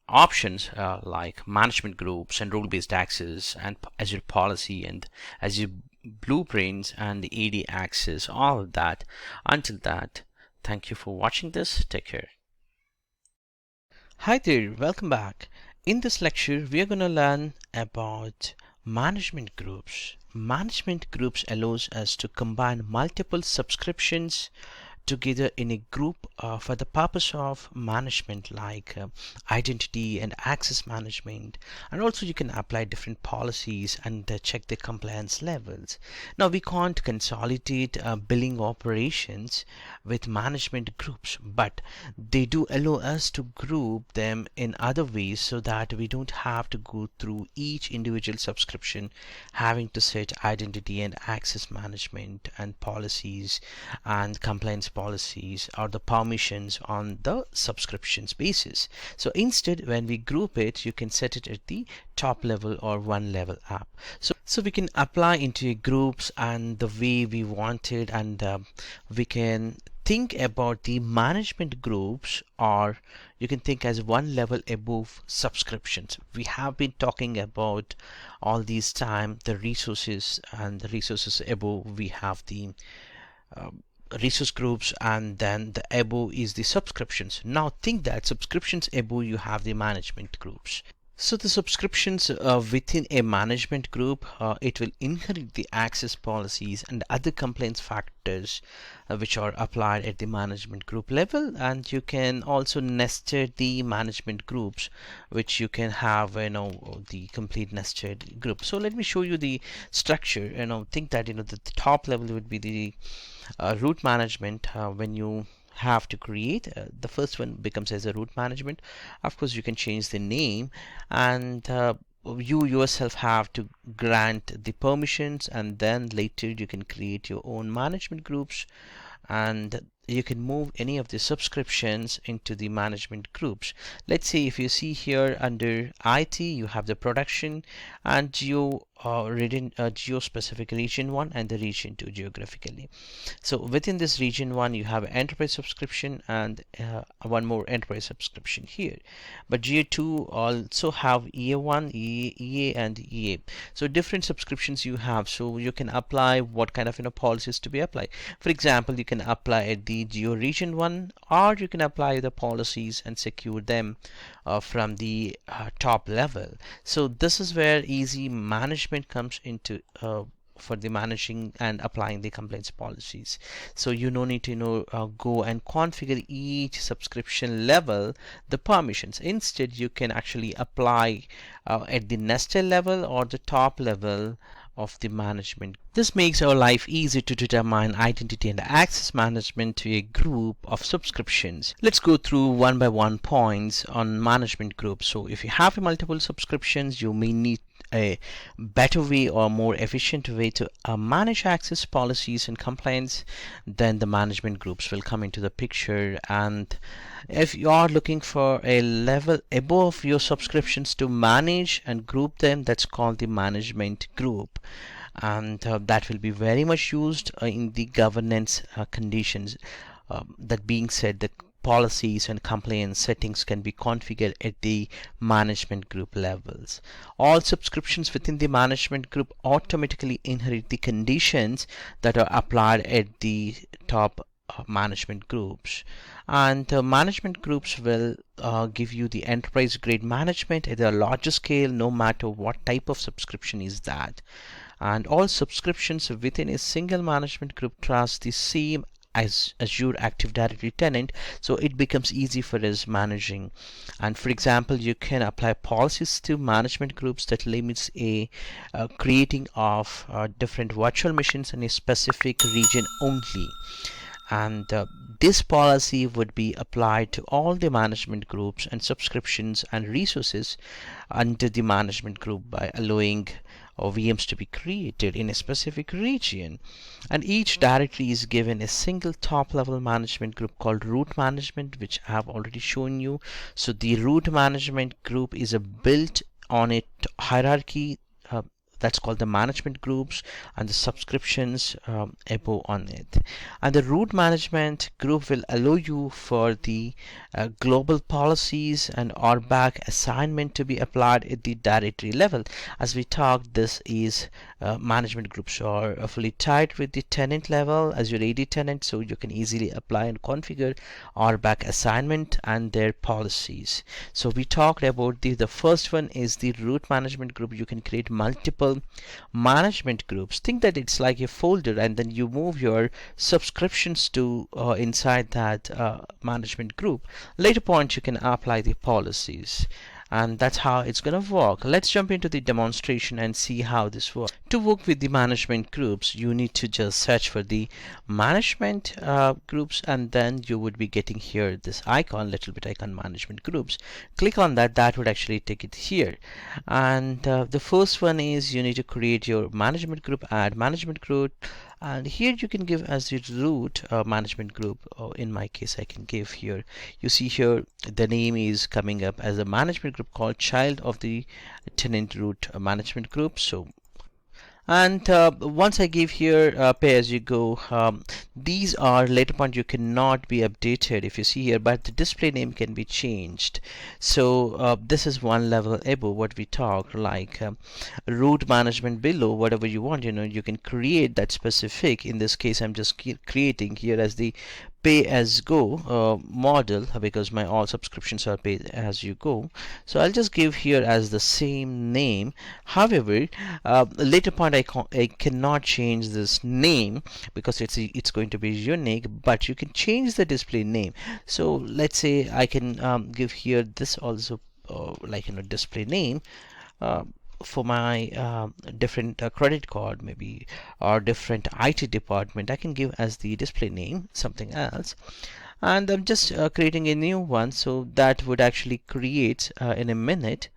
Speaker 1: options like management groups and role-based access and Azure policy and Azure blueprints and the AD access, all of that. Until that, thank you for watching this. Take care.
Speaker 2: Hi there, welcome back. In this lecture, we are going to learn about management groups. Management groups allows us to combine multiple subscriptions together in a group for the purpose of management, like identity and access management, and also you can apply different policies and check the compliance levels. Now we can't consolidate billing operations with management groups, but they do allow us to group them in other ways so that we don't have to go through each individual subscription having to set identity and access management and policies and compliance policies or the permissions on the subscriptions basis. So instead, when we group it, you can set it at the top level or one level up. So we can apply into groups and the way we want it, and we can think about the management groups, or you can think as one level above subscriptions. We have been talking about all these time the resources, and the resources above we have the resource groups, and then the above is the subscriptions. Now think that subscriptions above you have the management groups. So the subscriptions within a management group, it will inherit the access policies and other compliance factors which are applied at the management group level. And you can also nested the management groups, which you can have, the complete nested group. So let me show you the structure. Think that the top level would be the root management. When you have to create the first one becomes as a root management. Of course you can change the name, and you yourself have to grant the permissions, and then later you can create your own management groups, and you can move any of the subscriptions into the management groups. Let's say if you see here under IT, you have the production and geo specific region 1 and the region 2 geographically. So within this region 1 you have enterprise subscription and one more enterprise subscription here, but geo2 also have EA1, EA and EA. So different subscriptions you have, so you can apply what kind of policies to be applied. For example, you can apply at the geo region 1, or you can apply the policies and secure them from the top level. So this is where easy management comes into for the managing and applying the compliance policies. So you no need to go and configure each subscription level the permissions. Instead you can actually apply at the nested level or the top level of the management. This makes our life easy to determine identity and access management to a group of subscriptions. Let's go through one by one points on management groups. So if you have multiple subscriptions, you may need a better way or more efficient way to manage access policies and compliance. Then the management groups will come into the picture, and if you are looking for a level above your subscriptions to manage and group them, that's called the management group, and that will be very much used in the governance conditions. That being said, the policies and compliance settings can be configured at the management group levels. All subscriptions within the management group automatically inherit the conditions that are applied at the top management groups, and management groups will give you the enterprise grade management at a larger scale, no matter what type of subscription is that. And all subscriptions within a single management group trust the same as Azure Active Directory tenant, so it becomes easy for us managing. And for example, you can apply policies to management groups that limits a creating of different virtual machines in a specific region only, and this policy would be applied to all the management groups and subscriptions and resources under the management group by allowing VMs to be created in a specific region. And each directory is given a single top level management group called root management, which I have already shown you. So the root management group is a built on a hierarchy that's called the management groups, and the subscriptions above on it. And the root management group will allow you for the global policies and RBAC assignment to be applied at the directory level. As we talked, this is management groups are fully tied with the tenant level, Azure AD tenant, so you can easily apply and configure RBAC assignment and their policies. So we talked about the first one is the root management group. You can create multiple management groups. Think that it's like a folder, and then you move your subscriptions to inside that management group. Later point you can apply the policies, and that's how it's gonna work. Let's jump into the demonstration and see how this works. To work with the management groups, you need to just search for the management groups, and then you would be getting here this icon, little bit icon, management groups. Click on that. That would actually take it here. And the first one is you need to create your management group, add management group, and here you can give as the root management group. In my case, I can give here, you see here the name is coming up as a management group called child of the tenant root management group. So, and once I give here pay as you go, these are later point you cannot be updated if you see here, but the display name can be changed. So this is one level above what we talked, like root management below, whatever you want, you can create that specific. In this case I'm just creating here as the pay as go model, because my all subscriptions are pay as you go. So I'll just give here as the same name. However, later point I cannot change this name because it's going to be unique, but you can change the display name. So let's say I can give here this also like display name for my different credit card maybe, or different IT department. I can give as the display name something else, and I'm just creating a new one, so that would actually create in a minute.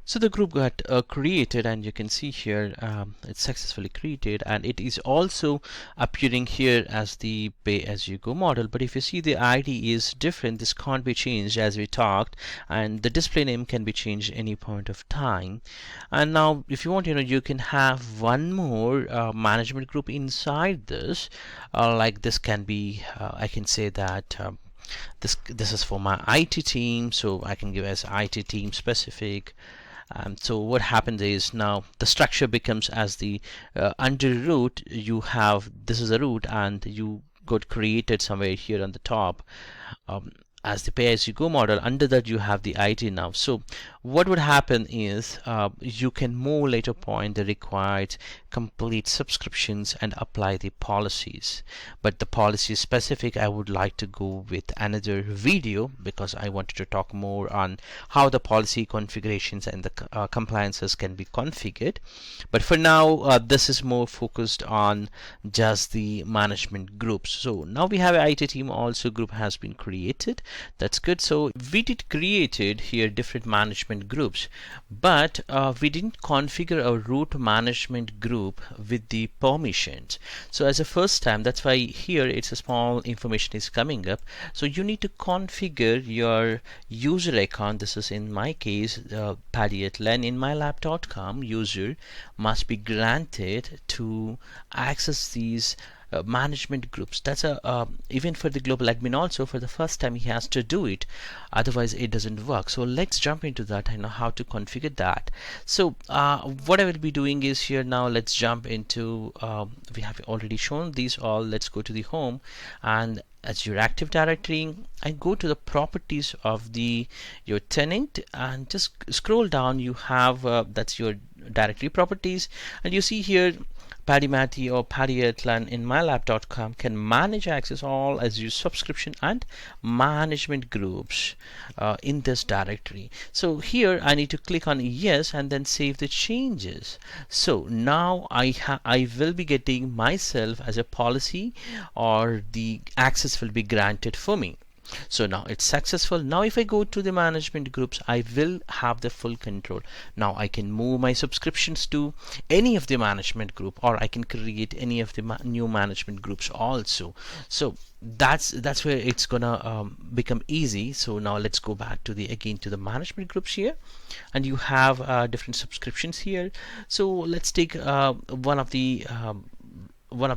Speaker 2: So the group got created, and you can see here it's successfully created, and it is also appearing here as the pay as you go model. But if you see the ID is different, this can't be changed as we talked, and the display name can be changed any point of time. And now if you want, you can have one more management group inside this, like this can be I can say that this is for my IT team, so I can give as IT team specific. So what happens is now the structure becomes as the under root you have, this is a root, and you got created somewhere here on the top as the pay-as-you-go model. Under that you have the IT now. So what would happen is you can move later point the required complete subscriptions and apply the policies. But the policy specific I would like to go with another video, because I wanted to talk more on how the policy configurations and the compliances can be configured. But for now this is more focused on just the management groups. So now we have an IT team also group has been created. That's good. So we did created here different management groups, but we didn't configure a root management group with the permissions. So as a first time, that's why here it's a small information is coming up. So you need to configure your user account. This is in my case Paddy@len in mylab.com user must be granted to access these management groups. That's a even for the global admin also, for the first time he has to do it, otherwise it doesn't work. So let's jump into that. I know how to configure that. So what I will be doing is here now let's jump into we have already shown these all. Let's go to the home and Azure Active Directory and go to the properties of your tenant and just scroll down. You have that's your directory properties, and you see here PaddyMaddy or Paddy@len in mylab.com can manage access all Azure subscription and management groups in this directory. So here I need to click on yes and then save the changes. So now I will be getting myself as a policy, or the access will be granted for me. So now it's successful. Now if I go to the management groups, I will have the full control. Now I can move my subscriptions to any of the management group, or I can create any of the new management groups also. So that's where it's gonna become easy. So now let's go back to again to the management groups here, and you have different subscriptions here. So let's take one of the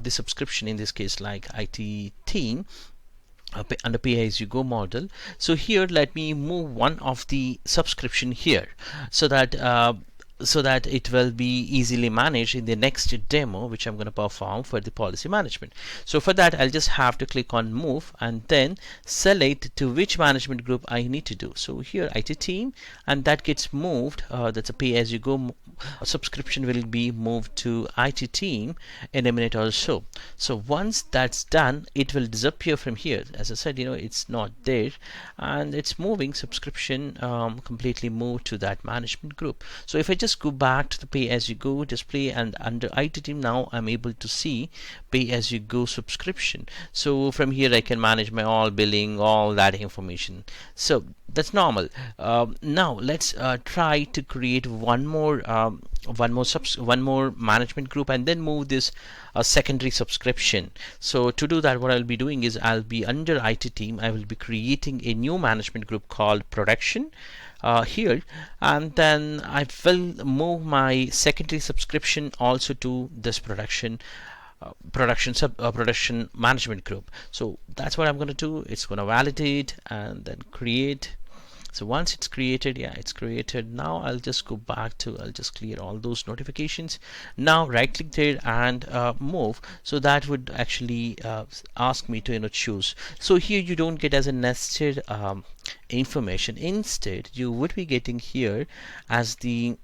Speaker 2: subscription, in this case like IT team under pay-as-you-go model. So here let me move one of the subscription here, so that it will be easily managed in the next demo which I'm going to perform for the policy management. So for that I'll just have to click on move and then select to which management group I need to do. So here IT team, and that gets moved. That's a pay-as-you-go subscription will be moved to IT team in a minute or so. So once that's done, it will disappear from here. As I said, it's not there, and it's moving subscription completely moved to that management group. So if I just go back to the pay-as-you-go display, and under IT team now I'm able to see pay-as-you-go subscription. So from here I can manage my all billing, all that information. So that's normal. Now let's try to create one more management group and then move this secondary subscription. So to do that, what I'll be doing is I'll be under IT team. I will be creating a new management group called production here, and then I will move my secondary subscription also to this production
Speaker 1: production management group. So that's what I'm going to do. It's going to validate and then create. So once it's created, yeah, it's created. Now I'll just go back to, I'll just clear all those notifications. Now right click there and move. So that would actually ask me to choose. So here you don't get as a nested information. Instead you would be getting here as the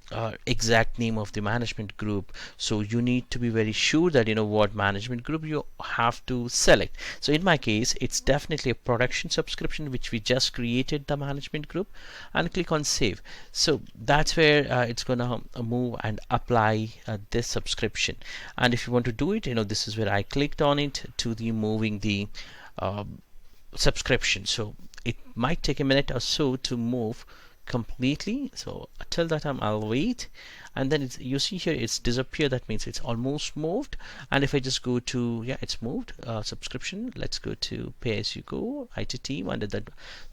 Speaker 1: exact name of the management group. So you need to be very sure that what management group you have to select. So in my case, it's definitely a production subscription, which we just created the management group, and click on save. So that's where it's gonna move and apply this subscription. And if you want to do it, this is where I clicked on it to the moving the subscription. So it might take a minute or so to move completely. So till that time I'll wait, and then you see here it's disappeared. That means it's almost moved. And if I just go to, yeah, it's moved, subscription, let's go to pay as you go, IT team, under the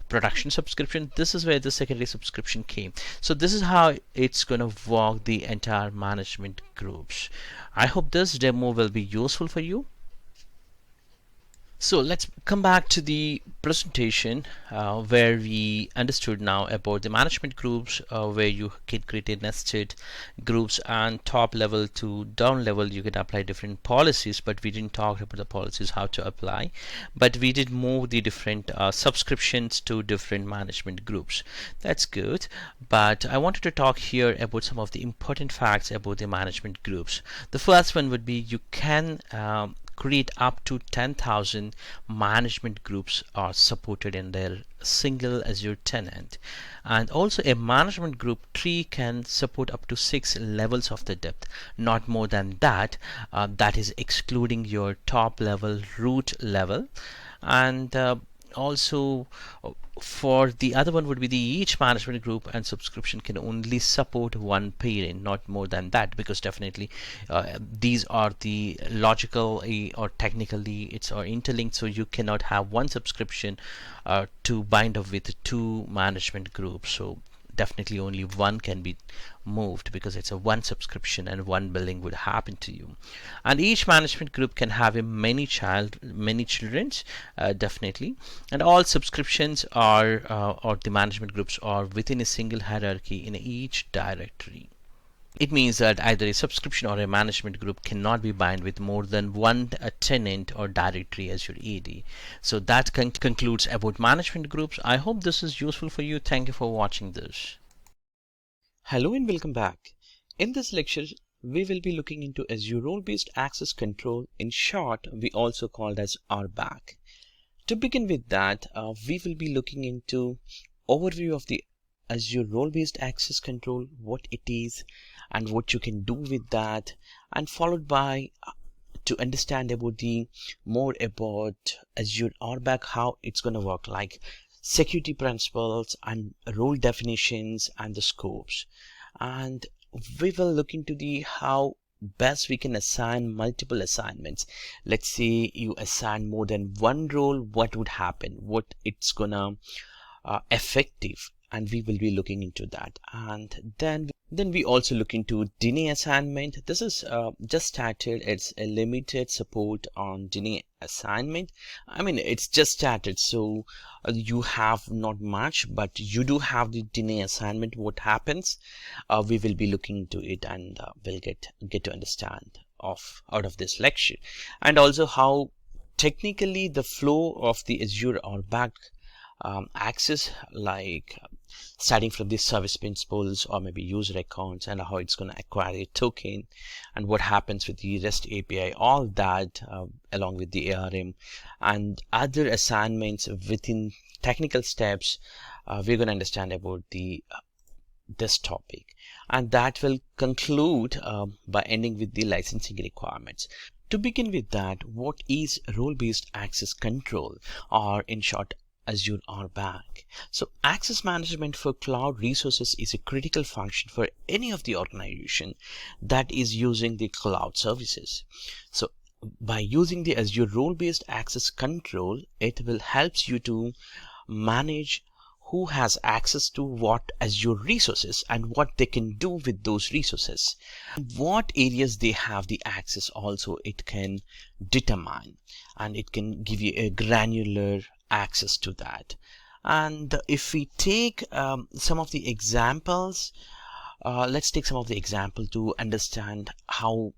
Speaker 1: production subscription. This is where the secondary subscription came. So this is how it's going to work the entire management groups. I hope this demo will be useful for you. So let's come back to the presentation where we understood now about the management groups, where you can create nested groups, and top level to down level you can apply different policies, but we didn't talk about the policies how to apply, but we did move the different subscriptions to different management groups. That's good, but I wanted to talk here about some of the important facts about the management groups. The first one would be you can create up to 10,000 management groups are supported in their single Azure tenant. And also a management group tree can support up to 6 levels of the depth, not more than that. That is excluding your top level root level. And also for the other one would be the each management group and subscription can only support one parent, not more than that, because definitely these are the logical or technically it's or interlinked, so you cannot have one subscription to bind up with two management groups. So definitely only one can be moved, because it's a one subscription and one billing would happen to you. And each management group can have a many children, definitely. And all subscriptions are or the management groups are within a single hierarchy in each directory. It means that either a subscription or a management group cannot be bound with more than one tenant or directory as your AD. So that concludes about management groups. I hope this is useful for you. Thank you for watching this.
Speaker 2: Hello and welcome back. In this lecture, we will be looking into Azure Role-Based Access Control. In short, we also called as RBAC. To begin with that, we will be looking into overview of the Azure Role-Based Access Control, what it is and what you can do with that, and followed by to understand about the more about Azure RBAC, how it's going to work, like security principles and role definitions and the scopes. And we will look into the how best we can assign multiple assignments. Let's say you assign more than one role, what would happen, what it's gonna effective, and we will be looking into that. And then we also look into deny assignment. This is just started. It's a limited support on deny assignment. I mean, it's just started, so you have not much, but you do have the deny assignment. What happens? We will be looking into it, and we'll get to understand out of this lecture, and also how technically the flow of the Azure RBAC access, like starting from the service principles or maybe user accounts, and how it's going to acquire a token, and what happens with the REST API, all that along with the ARM and other assignments within technical steps. We're going to understand about this topic, and that will conclude by ending with the licensing requirements. To begin with that, what is role-based access control, or in short Azure RBAC? So access management for cloud resources is a critical function for any of the organization that is using the cloud services. So by using the Azure role-based access control, it will help you to manage who has access to what Azure resources and what they can do with those resources. What areas they have the access also it can determine, and it can give you a granular access to that. And if we take some of the examples, let's take some of the example to understand how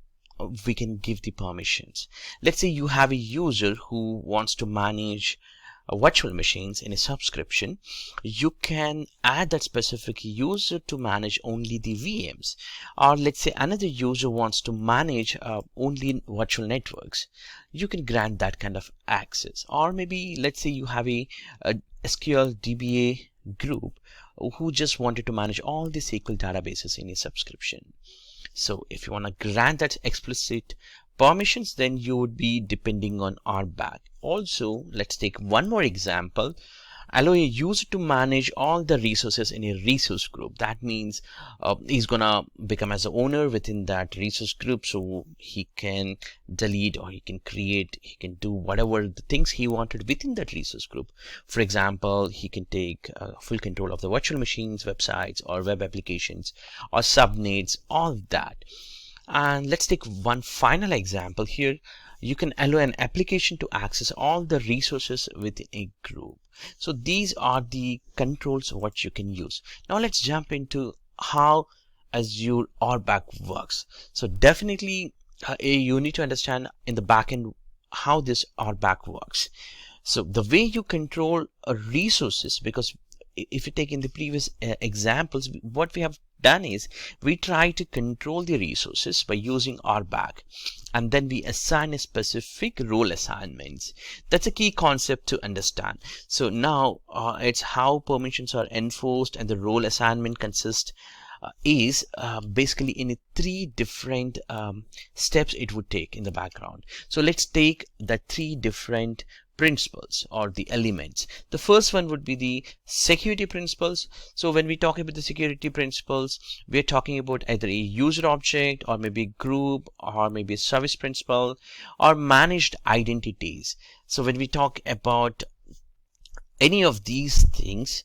Speaker 2: we can give the permissions. Let's say you have a user who wants to manage virtual machines in a subscription. You can add that specific user to manage only the VMs. Or let's say another user wants to manage only virtual networks. You can grant that kind of access. Or maybe let's say you have a SQL DBA group who just wanted to manage all the SQL databases in a subscription. So if you want to grant that explicit permissions, then you would be depending on RBAC. Also, let's take one more example. Allow a user to manage all the resources in a resource group. That means he's gonna become as the owner within that resource group, so he can delete or he can create, he can do whatever the things he wanted within that resource group. For example, he can take full control of the virtual machines, websites, or web applications, or subnets, all that. And let's take one final example here. You can allow an application to access all the resources within a group. So these are the controls what you can use. Now let's jump into how Azure RBAC works. So definitely you need to understand in the backend how this RBAC works. So the way you control resources, because if you take in the previous examples, what we have done is we try to control the resources by using RBAC, and then we assign a specific role assignments. That's a key concept to understand. So now it's how permissions are enforced, and the role assignment consists is basically in three different steps it would take in the background. So let's take the three different principles or the elements. The first one would be the security principles. So when we talk about the security principles, we're talking about either a user object, or maybe a group, or maybe a service principle, or managed identities. So when we talk about any of these things,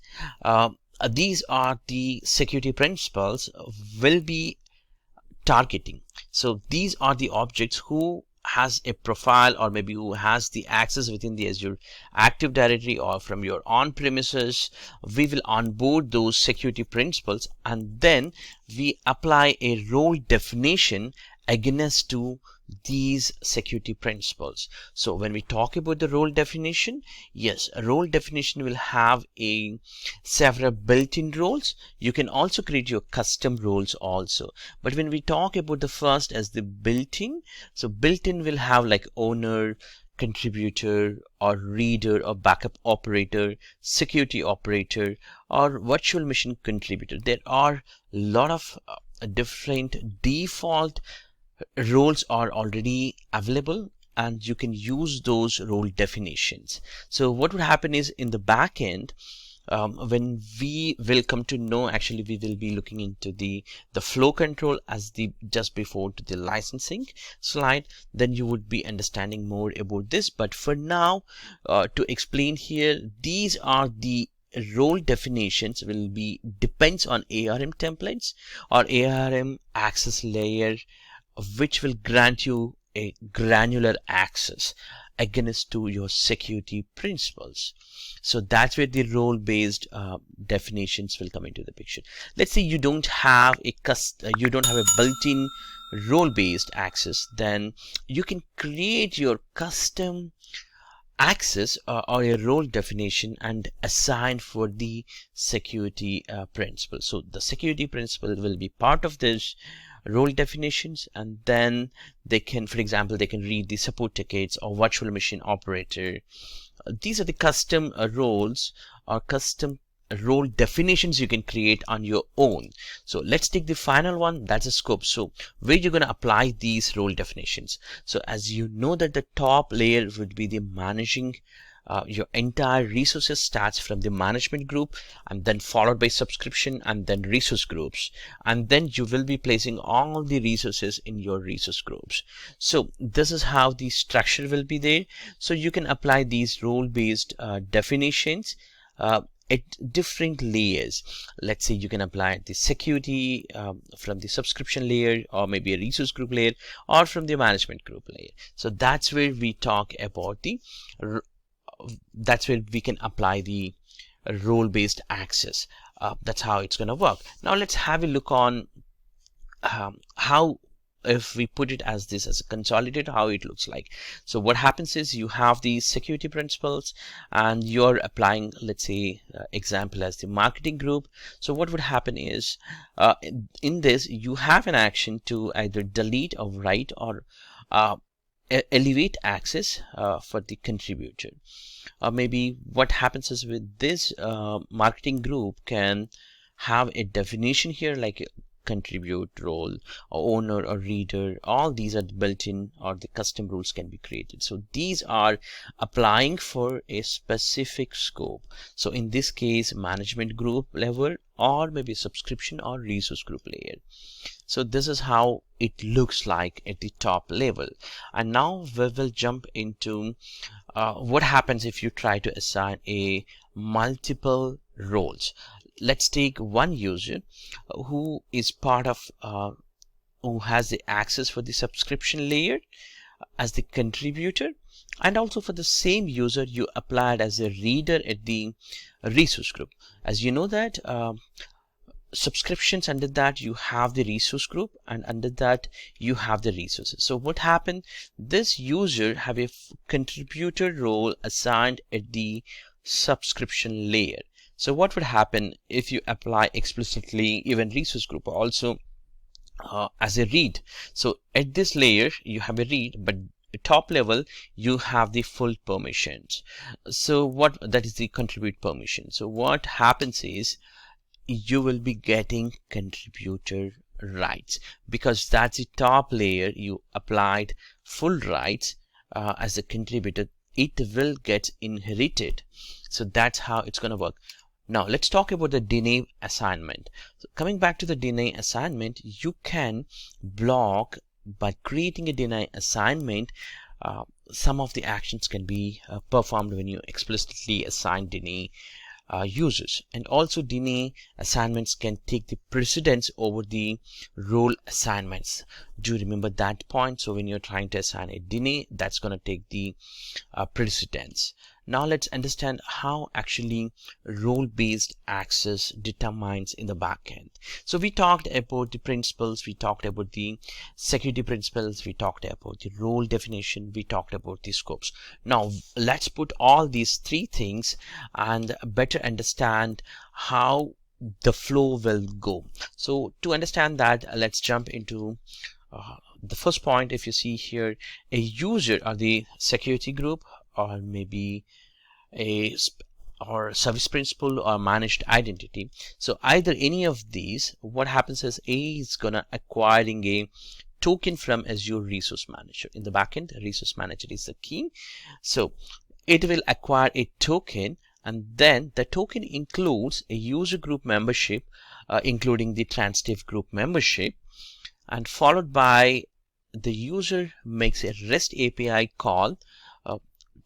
Speaker 2: these are the security principles will be targeting. So these are the objects who has a profile, or maybe who has the access within the Azure Active Directory or from your on-premises. We will onboard those security principles, and then we apply a role definition against to these security principles. So when we talk about the role definition, yes, a role definition will have several built-in roles. You can also create your custom roles also. But when we talk about the first as the built-in, so built-in will have like owner, contributor, or reader, or backup operator, security operator, or virtual machine contributor. There are a lot of different default roles are already available, and you can use those role definitions. So what would happen is in the back end, when we will come to know, actually we will be looking into the flow control as the just before to the licensing slide, then you would be understanding more about this. But for now, to explain here, these are the role definitions will be depends on ARM templates or ARM access layer, which will grant you a granular access against to your security principles. So that's where the role-based definitions will come into the picture. Let's say you don't have a built-in role-based access, then you can create your custom access or a role definition and assign for the security principle. So the security principle will be part of this role definitions, and then they can, for example, they can read the support tickets or virtual machine operator. These are the custom roles or custom role definitions you can create on your own. So let's take the final one, that's a scope. So where you're going to apply these role definitions. So as you know that the top layer would be the managing your entire resources, starts from the management group and then followed by subscription and then resource groups, and then you will be placing all the resources in your resource groups. So this is how the structure will be there. So you can apply these role-based definitions at different layers. Let's say you can apply the security from the subscription layer, or maybe a resource group layer, or from the management group layer. So that's where we talk about that's where we can apply the role-based access. That's how it's going to work. Now let's have a look on how, if we put it as this as a consolidator, how it looks like. So what happens is you have these security principles and you're applying, let's say, example as the marketing group. So what would happen is in this you have an action to either delete or write or elevate access for the contributor. Maybe what happens is with this marketing group can have a definition here like contribute, role, or owner, or reader. All these are built-in, or the custom rules can be created. So these are applying for a specific scope. So in this case, management group level, or maybe subscription or resource group layer. So this is how it looks like at the top level. And now we will jump into what happens if you try to assign a multiple roles. Let's take one user who is part of who has the access for the subscription layer as the contributor, and also for the same user you applied as a reader at the resource group. As you know that subscriptions, under that you have the resource group, and under that you have the resources. So what happened, this user have a contributor role assigned at the subscription layer. So what would happen if you apply explicitly even resource group also as a read? So at this layer you have a read, but top level you have the full permissions. So what that is the contribute permission. So what happens is you will be getting contributor rights, because that's the top layer you applied full rights as a contributor. It will get inherited. So that's how it's going to work. Now let's talk about the deny assignment. So coming back to the deny assignment, you can block by creating a deny assignment. Some of the actions can be performed when you explicitly assign deny users, and also deny assignments can take the precedence over the role assignments. Do remember that point. So when you're trying to assign a deny, that's going to take the precedence. Now let's understand how actually role-based access determines in the backend. So we talked about the principles, we talked about the security principles, we talked about the role definition, we talked about the scopes. Now let's put all these three things and better understand how the flow will go. So to understand that, let's jump into the first point. If you see here, a user or the security group, or maybe or service principal or managed identity. So either any of these, what happens is A is gonna acquiring a token from Azure Resource Manager. In the backend, Resource Manager is the key. So it will acquire a token, and then the token includes a user group membership, including the transitive group membership, and followed by the user makes a REST API call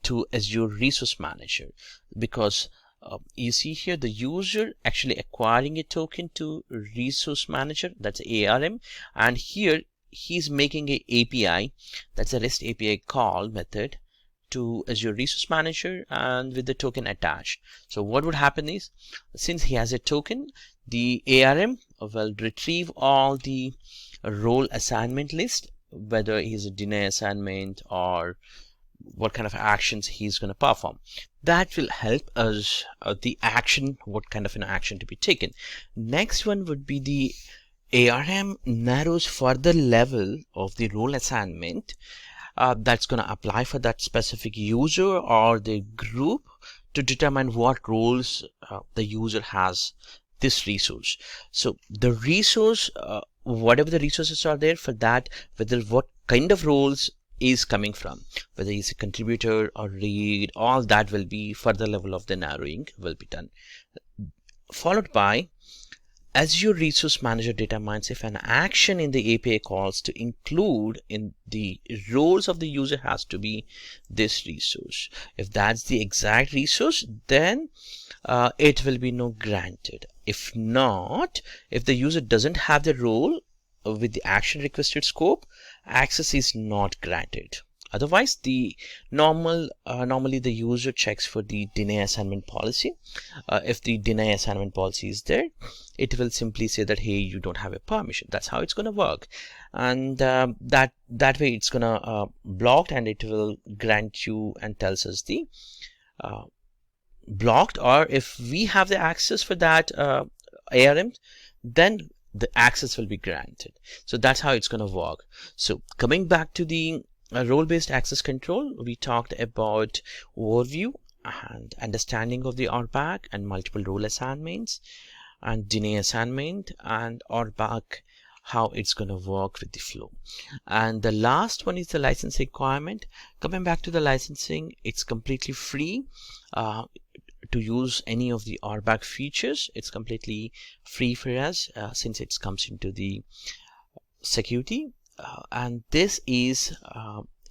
Speaker 2: to Azure Resource Manager, because you see here the user actually acquiring a token to Resource Manager, that's ARM, and here he's making a API, that's a REST API call method to Azure Resource Manager and with the token attached. So what would happen is, since he has a token, the ARM will retrieve all the role assignment list, whether he's a deny assignment or what kind of actions he's going to perform. That will help us the action, what kind of an action to be taken. Next one would be the ARM narrows further level of the role assignment that's going to apply for that specific user or the group to determine what roles the user has this resource. So the resource, whatever the resources are there for that, whether what kind of roles is coming from, whether he's a contributor or read, all that will be further level of the narrowing will be done. Followed by
Speaker 1: Azure Resource Manager determines if an action in the API calls to include in the roles of the user has to be this resource. If that's the exact resource, then it will be no granted. If not, if the user doesn't have the role with the action requested scope, access is not granted. Otherwise, the normally the user checks for the deny assignment policy. If the deny assignment policy is there, it will simply say that, hey, you don't have a permission. That's how it's going to work, and that way it's going to blocked, and it will grant you and tells us the blocked, or if we have the access for that ARM, then the access will be granted. So that's how it's going to work. So coming back to the role-based access control, we talked about overview and understanding of the RBAC and multiple role assignments and deny assignment and RBAC, how it's going to work with the flow. And the last one is the license requirement. Coming back to the licensing, it's completely free to use any of the RBAC features. It's completely free for us since it comes into the security, and this is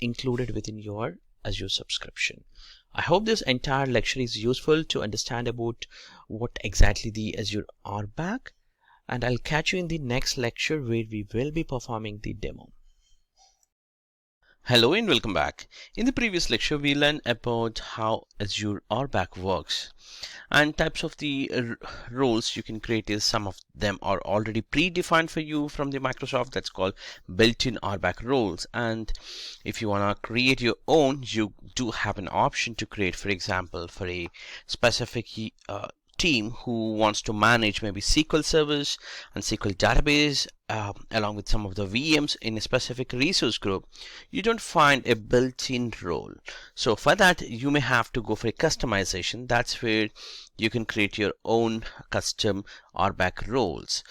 Speaker 1: included within your Azure subscription. I hope this entire lecture is useful to understand about what exactly the Azure RBAC, and I'll catch you in the next lecture where we will be performing the demo.
Speaker 2: Hello and welcome back. In the previous lecture, we learned about how Azure RBAC works and types of the roles you can create. Is some of them are already predefined for you from the Microsoft. That's called built-in RBAC roles. And if you want to create your own, you do have an option to create, for example, for a specific team who wants to manage maybe SQL servers and SQL database along with some of the VMs in a specific resource group, you don't find a built-in role. So for that, you may have to go for a customization. That's where you can create your own custom RBAC roles.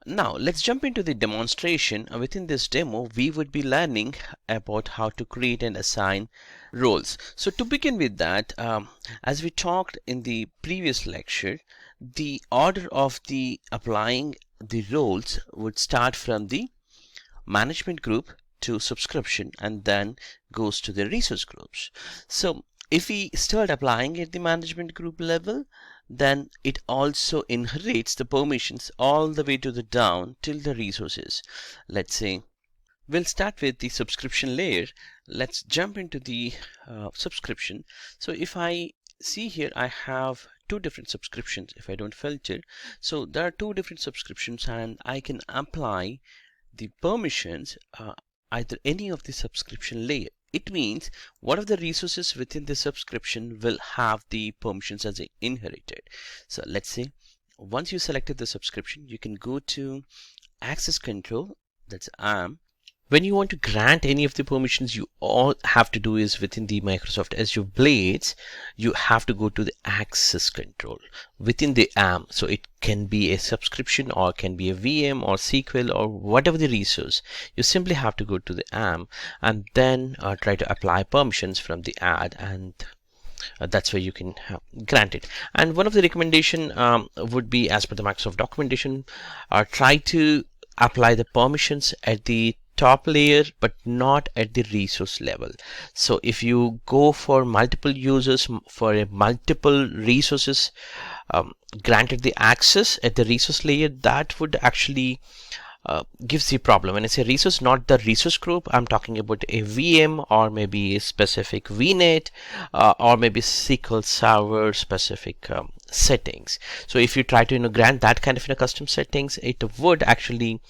Speaker 2: Now let's jump into the demonstration. Within this demo, we would be learning about how to create and assign roles. So to begin with that, as we talked in the previous lecture, the order of the applying the roles would start from the management group to subscription and then goes to the resource groups. So if we start applying at the management group level, then it also inherits the permissions all the way to the down till the resources. Let's say we'll start with the subscription layer. Let's jump into the subscription. So if I see here, I have two different subscriptions if I don't filter. So there are two different subscriptions and I can apply the permissions either any of the subscription layer. It means what of the resources within the subscription will have the permissions as inherited. So let's say once you selected the subscription, you can go to access control, that's AM. When you want to grant any of the permissions, you all have to do is within the Microsoft Azure Blades, you have to go to the access control within the AM. So it can be a subscription or can be a VM or SQL or whatever the resource. You simply have to go to the AM and then try to apply permissions from the add, and that's where you can grant it. And one of the recommendation would be, as per the Microsoft documentation, try to apply the permissions at the top layer but not at the resource level. So if you go for multiple users for a multiple resources granted the access at the resource layer, that would actually gives the problem. When I say resource, not the resource group, I'm talking about a VM or maybe a specific VNet or maybe SQL Server specific settings. So if you try to grant that kind of custom settings, it would actually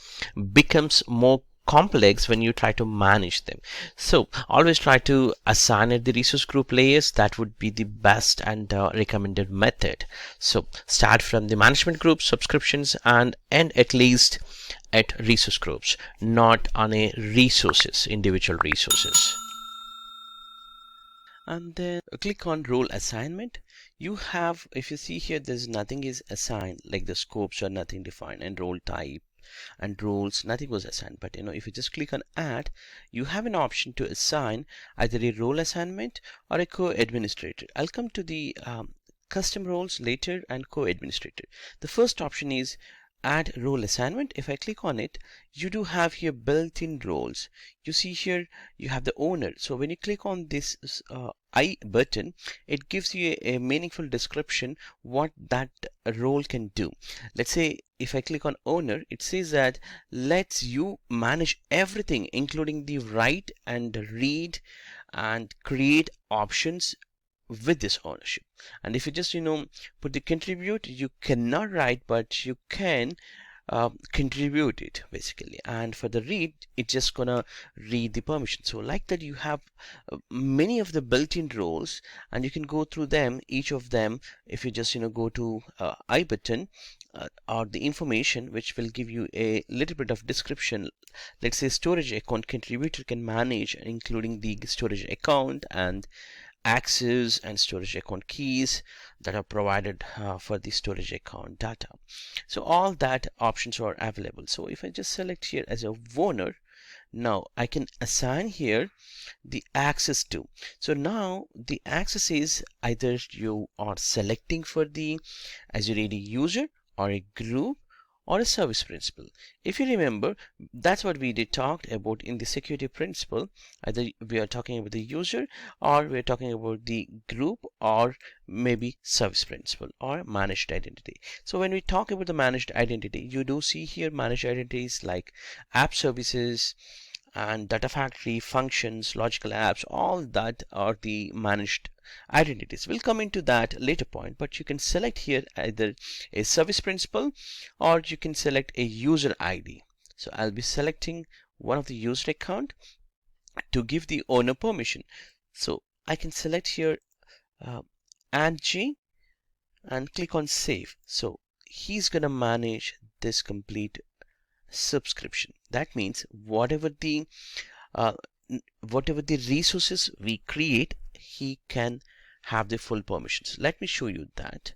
Speaker 2: becomes more complex when you try to manage them. So always try to assign at the resource group layers. That would be the best and recommended method. So start from the management group, subscriptions, and end at least at resource groups, not on a resources, individual resources. And then click on role assignment. You have, if you see here, there's nothing is assigned, like the scopes are nothing defined, and role type and roles, nothing was assigned. But if you just click on add, you have an option to assign either a role assignment or a co-administrator. I'll come to the custom roles later and co-administrator. The first option is add role assignment, if I click on it, you do have here built-in roles. You see here you have the owner. So when you click on this I button, it gives you a meaningful description what that role can do. Let's say if I click on owner, it says that lets you manage everything, including the write and read and create options with this ownership. And if you just put the contribute, you cannot write, but you can contribute it basically. And for the read, it's just gonna read the permission. So like that, you have many of the built-in roles, and you can go through them, each of them. If you just go to I button or the information, which will give you a little bit of description. Let's say storage account contributor can manage, including the storage account and access and storage account keys that are provided for the storage account data. So all that options are available. So if I just select here as a owner, now I can assign here the access to. So now the access is either you are selecting for the Azure AD user or a group or a service principal. If you remember, that's what we did talked about in the security principle. Either we are talking about the user, or we are talking about the group, or maybe service principal or managed identity. So when we talk about the managed identity, you do see here managed identities like app services and data factory functions, logical apps, all that are the managed identities. We'll come into that later point, but you can select here either a service principal or you can select a user ID. So I'll be selecting one of the user account to give the owner permission. So I can select here and G and click on save. So he's gonna manage this complete subscription. That means whatever the resources we create, he can have the full permissions. Let me show you that.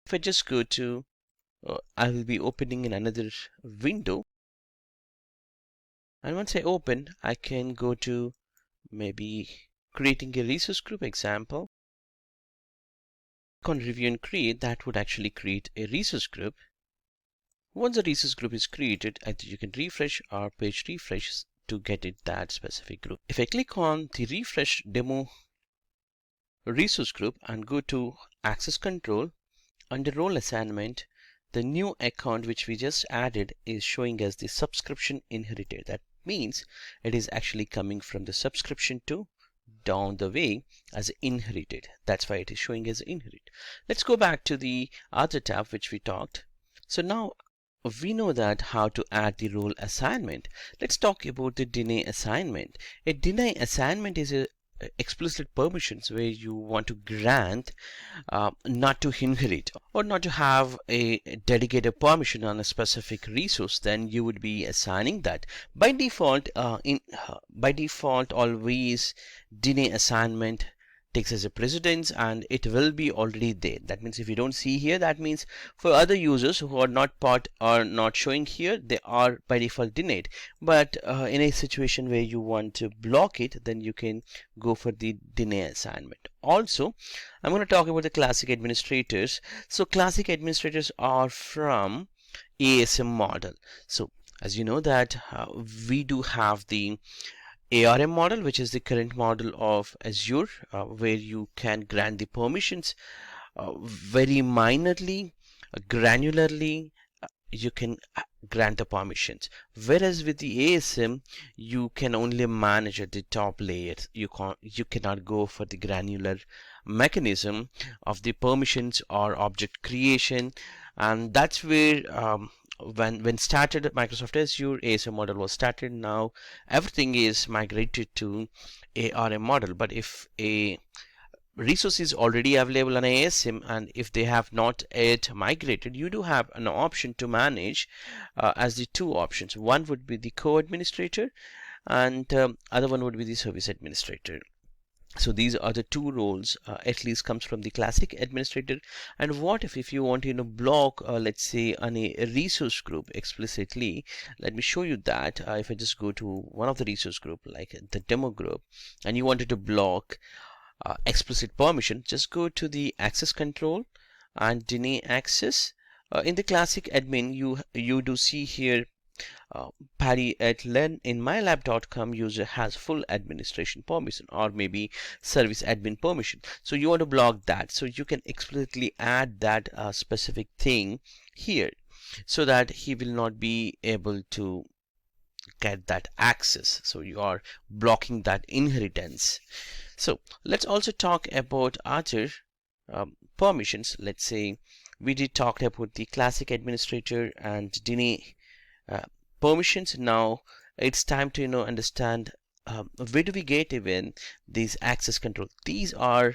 Speaker 2: If I just go to I will be opening in another window, and once I open, I can go to maybe creating a resource group example. Click on review and create. That would actually create a resource group. Once the resource group is created, either you can refresh or page refresh to get it that specific group. If I click on the refresh demo resource group and go to access control, under role assignment, the new account which we just added is showing as the subscription inherited. That means it is actually coming from the subscription to down the way as inherited. That's why it is showing as inherit. Let's go back to the other tab which we talked. So now we know that how to add the role assignment. Let's talk about the deny assignment. A deny assignment is a explicit permissions where you want to grant not to inherit or not to have a dedicated permission on a specific resource. Then you would be assigning that by default. By default, always deny assignment takes as a precedence, and it will be already there. That means if you don't see here, that means for other users who are not part or not showing here, they are by default denied. But in a situation where you want to block it, then you can go for the deny assignment. Also, I'm going to talk about the classic administrators. So classic administrators are from ASM model. So as you know that we do have the ARM model, which is the current model of Azure, where you can grant the permissions very minorly, granularly. You can grant the permissions, whereas with the ASM you can only manage at the top layers. You cannot go for the granular mechanism of the permissions or object creation, and that's where when started Microsoft Azure ASM model was started. Now everything is migrated to ARM model. But if a resource is already available on ASM and if they have not yet migrated, you do have an option to manage as the two options. One would be the co-administrator and other one would be the service administrator. So these are the two roles, at least comes from the classic administrator. And what if you want to block let's say on a resource group explicitly? Let me show you that. If I just go to one of the resource group like the demo group, and you wanted to block explicit permission, just go to the access control and deny access In the classic admin, you do see here Paddy at len in mylab.com user has full administration permission or maybe service admin permission. So you want to block that. So you can explicitly add that specific thing here so that he will not be able to get that access. So you are blocking that inheritance. So let's also talk about other permissions. Let's say we did talk about the classic administrator and DNA permissions. Now it's time to understand where do we get even these access control. These are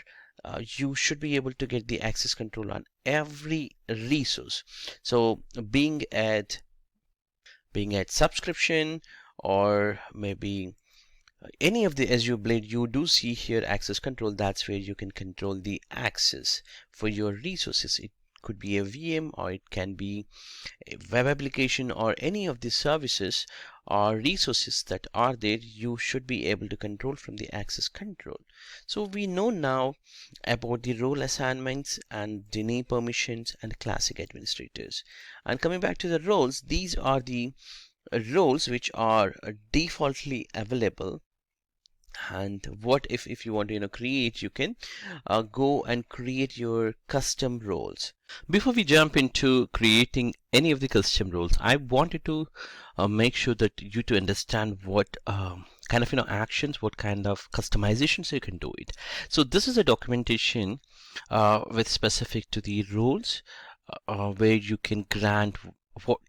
Speaker 2: you should be able to get the access control on every resource. So being at subscription or maybe any of the Azure Blade, you do see here access control. That's where you can control the access for your resources. It could be a VM or it can be a web application or any of the services or resources that are there. You should be able to control from the access control. So we know now about the role assignments and deny permissions and classic administrators. And coming back to the roles, these are the roles which are defaultly available. And what if you want to create, you can go and create your custom roles. Before we jump into creating any of the custom roles, I wanted to make sure that you to understand what kind of actions, what kind of customizations you can do it. So this is a documentation with specific to the roles where you can grant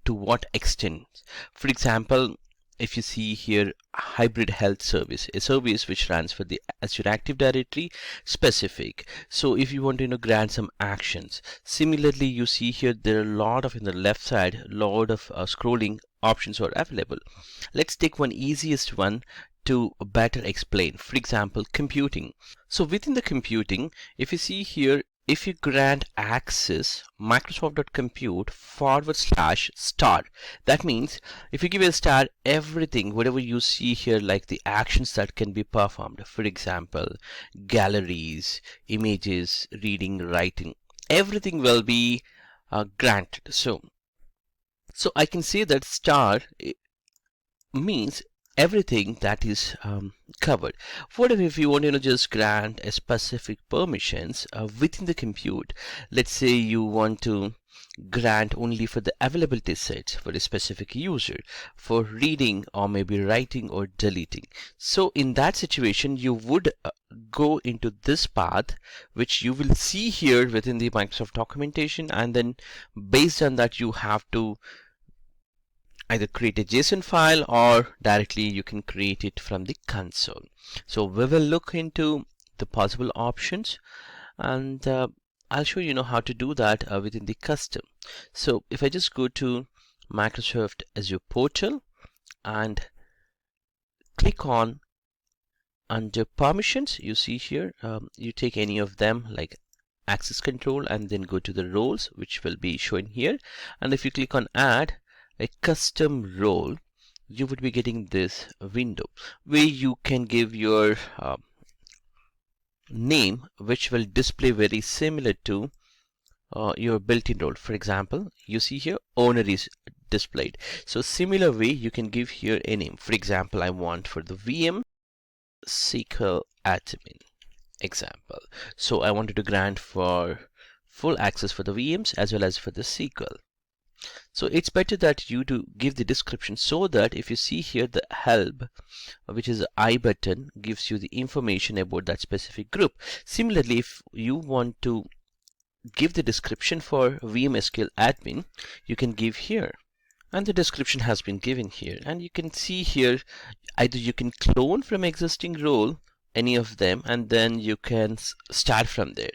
Speaker 2: to what extent. For example, if you see here hybrid health service, a service which runs for the Azure Active Directory specific. So if you want to grant some actions, similarly you see here there are a lot of in the left side, lot of scrolling options are available. Let's take one easiest one to better explain. For example, computing. So within the computing, if you see here, if you grant access Microsoft.compute /star, that means if you give a star, everything, whatever you see here, like the actions that can be performed, for example, galleries, images, reading, writing, everything will be granted. So I can say that star means everything that is covered. What if you want to just grant a specific permissions within the compute? Let's say you want to grant only for the availability sets for a specific user for reading or maybe writing or deleting. So in that situation, you would go into this path, which you will see here within the Microsoft documentation, and then based on that you have to either create a JSON file or directly you can create it from the console. So we will look into the possible options, and I'll show you how to do that within the custom. So if I just go to Microsoft Azure portal and click on under permissions, you see here you take any of them like access control and then go to the roles, which will be shown here, and if you click on add a custom role, you would be getting this window where you can give your name, which will display very similar to your built-in role. For example, you see here owner is displayed. So similar way you can give here a name. For example, I want for the VM SQL admin example. So I wanted to grant for full access for the VMs as well as for the SQL. So it's better that you do give the description, so that if you see here the help, which is the I button, gives you the information about that specific group. Similarly, if you want to give the description for VMSQL admin, you can give here, and the description has been given here, and you can see here either you can clone from existing role any of them and then you can start from there,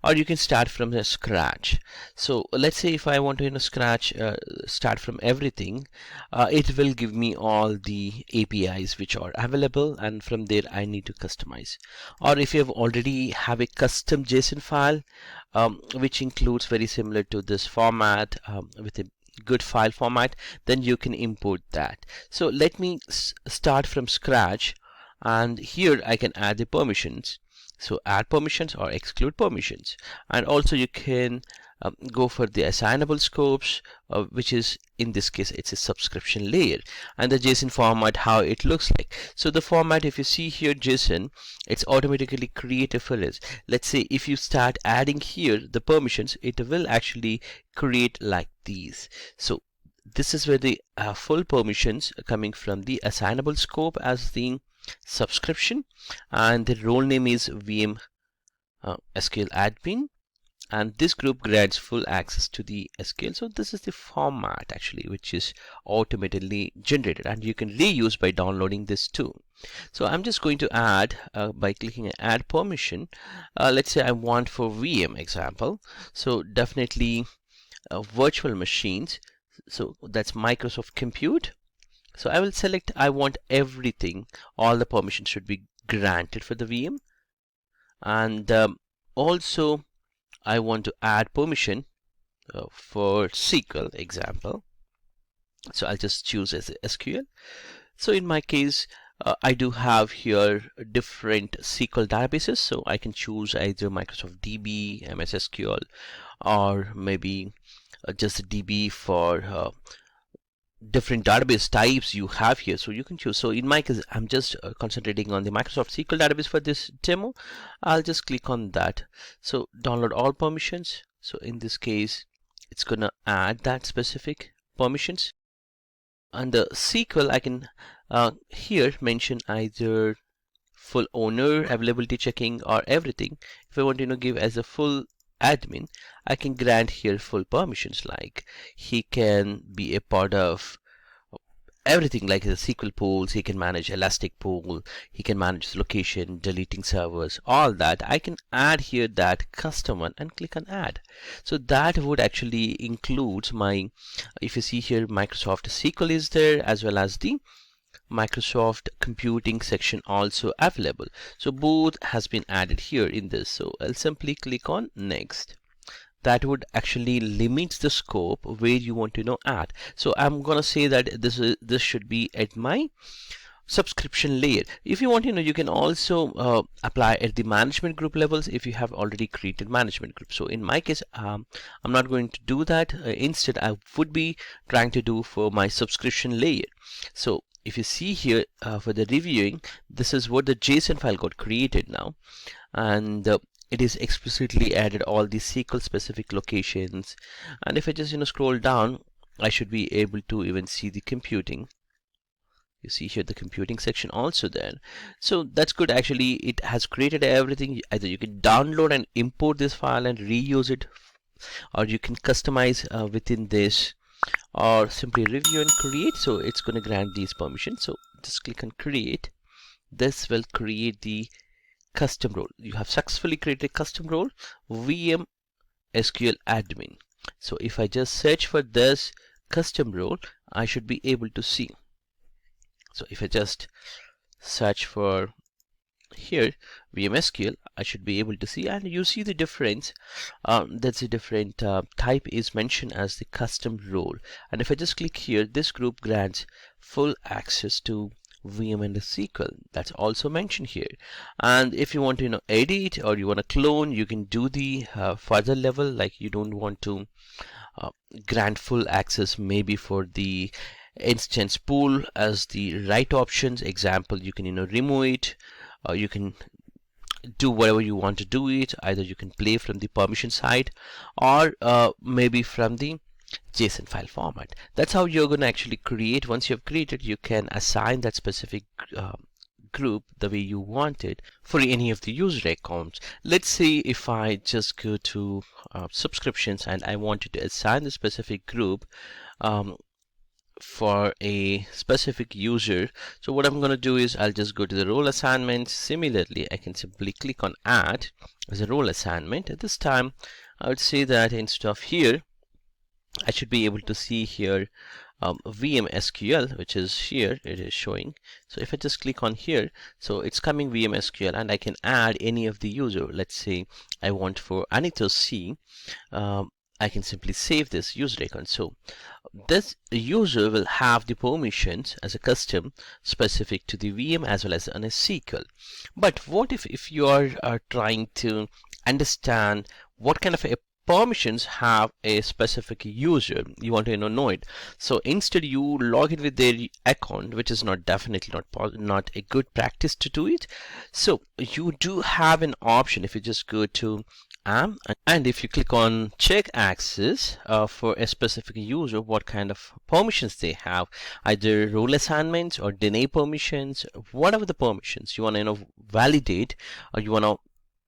Speaker 2: or you can start from the scratch. So let's say if I want to start from everything, it will give me all the APIs which are available, and from there I need to customize. Or if you have already have a custom JSON file which includes very similar to this format with a good file format, then you can import that. So let me start from scratch, and here I can add the permissions. So add permissions or exclude permissions, and also you can go for the assignable scopes, which is in this case it's a subscription layer, and the JSON format, how it looks like. So the format, if you see here JSON, it's automatically created for us. Let's say if you start adding here the permissions, it will actually create like these. So this is where the full permissions are coming from the assignable scope as the subscription, and the role name is VM SQL admin, and this group grants full access to the SQL. So this is the format actually which is automatically generated, and you can reuse by downloading this too. So I'm just going to add by clicking add permission. Let's say I want for VM example, so definitely virtual machines, so that's Microsoft Compute. So I will select I want everything, all the permissions should be granted for the VM, and also I want to add permission for SQL example. So I'll just choose as SQL. So in my case, I do have here different SQL databases, so I can choose either Microsoft DB, MS SQL, or maybe just DB for different database types you have here, so you can choose. So in my case, I'm just concentrating on the Microsoft SQL database for this demo. I'll just click on that. So download all permissions. So in this case, it's gonna add that specific permissions. Under SQL, I can here mention either full owner, availability checking, or everything. If I want to give as a full admin, I can grant here full permissions, like he can be a part of everything, like the SQL pools, he can manage Elastic pool, he can manage location, deleting servers, all that. I can add here that custom one and click on add. So that would actually include my, if you see here, Microsoft SQL is there, as well as the Microsoft computing section also available. So both has been added here in this. So I'll simply click on next. That would actually limit the scope where you want to add. So I'm gonna say that this should be at my subscription layer. If you want you can also apply at the management group levels if you have already created management group. So in my case, I'm not going to do that. Instead, I would be trying to do for my subscription layer. So if you see here for the reviewing, this is what the JSON file got created now, and it is explicitly added all the SQL specific locations. And if I just scroll down, I should be able to even see the computing. You see here the computing section also there. So that's good. Actually, it has created everything. Either you can download and import this file and reuse it, or you can customize within this, or simply review and create. So it's going to grant these permissions. So just click on create. This will create the custom role. You have successfully created a custom role, VM SQL admin. So if I just search for this custom role, I should be able to see. So if I just search for here VM SQL, I should be able to see, and you see the difference. That's a different type is mentioned as the custom role. And if I just click here, this group grants full access to VM and the SQL. That's also mentioned here. And if you want to edit, or you want to clone, you can do the further level, like you don't want to grant full access maybe for the instance pool as the right options. Example, you can remove it, or you can do whatever you want to do it. Either you can play from the permission side, or maybe from the JSON file format. That's how you're going to actually create. Once you have created, you can assign that specific group the way you want it for any of the user accounts. Let's say if I just go to subscriptions and I wanted to assign the specific group for a specific user. So what I'm going to do is I'll just go to the role assignment. Similarly, I can simply click on add as a role assignment. At this time, I would say that instead of here, I should be able to see here VM SQL, which is here, it is showing. So if I just click on here, so it's coming VM SQL, and I can add any of the user. Let's say I want for Anita C. I can simply save this user account. So this user will have the permissions as a custom specific to the VM as well as on a SQL. But what if you are trying to understand what kind of a
Speaker 1: permissions have a specific user, you want to know it. So instead you log in with their account, which is not definitely not a good practice to do it. So you do have an option if you just go to and if you click on check access for a specific user, what kind of permissions they have, either role assignments or deny permissions, whatever the permissions you want to validate or you want to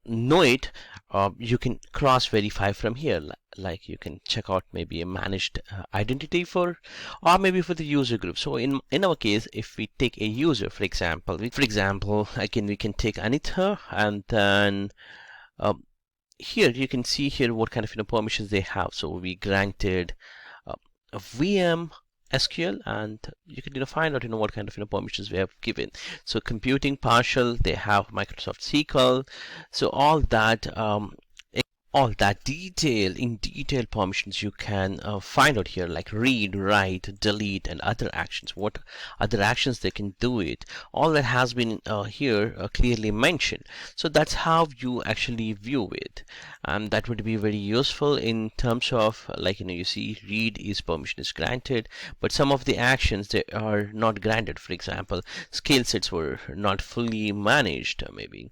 Speaker 1: know it, you can cross verify from here. Like you can check out maybe a managed identity for, or maybe for the user group. So in our case, if we take a user, for example, we can take Anita, and then here you can see here what kind of permissions they have. So we granted a VM SQL, and you can find out what kind of permissions we have given. So computing partial, they have Microsoft SQL. So all that detail permissions you can find out here, like read, write, delete, and other actions. What other actions they can do it, all that has been here clearly mentioned. So that's how you actually view it, and that would be very useful in terms of like you see read is permission is granted, but some of the actions they are not granted. For example, scale sets were not fully managed, maybe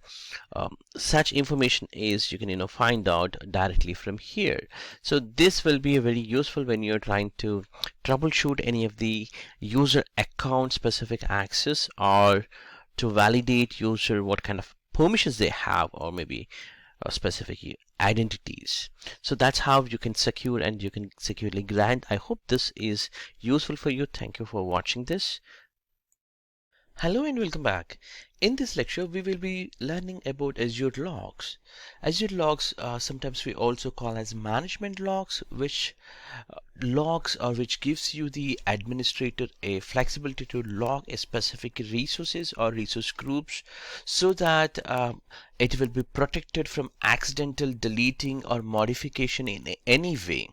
Speaker 1: such information is you can find out directly from here. So this will be very useful when you're trying to troubleshoot any of the user account specific access, or to validate user what kind of permissions they have, or maybe specific identities. So that's how you can secure and you can securely grant. I hope this is useful for you. Thank you for watching this. Hello and welcome back. In this lecture, we will be learning about Azure Logs. Azure Logs, sometimes we also call as management logs, which which gives you the administrator a flexibility to log a specific resources or resource groups, so that it will be protected from accidental deleting or modification in any way.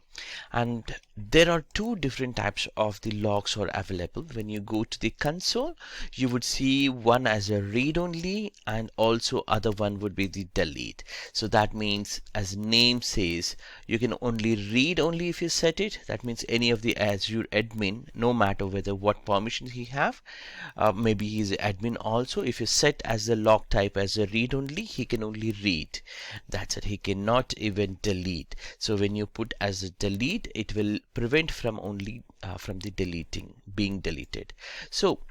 Speaker 1: And there are two different types of the logs are available. When you go to the console, you would see one as a read only, and also other one would be the delete. So that means, as name says, you can only read only if you set it. That means any of the Azure admin, no matter whether what permissions he have, maybe he's admin also, if you set as the log type as a read only, he can only read. That's it, he cannot even delete. So when you put as a delete, it will prevent from only from the being deleted. So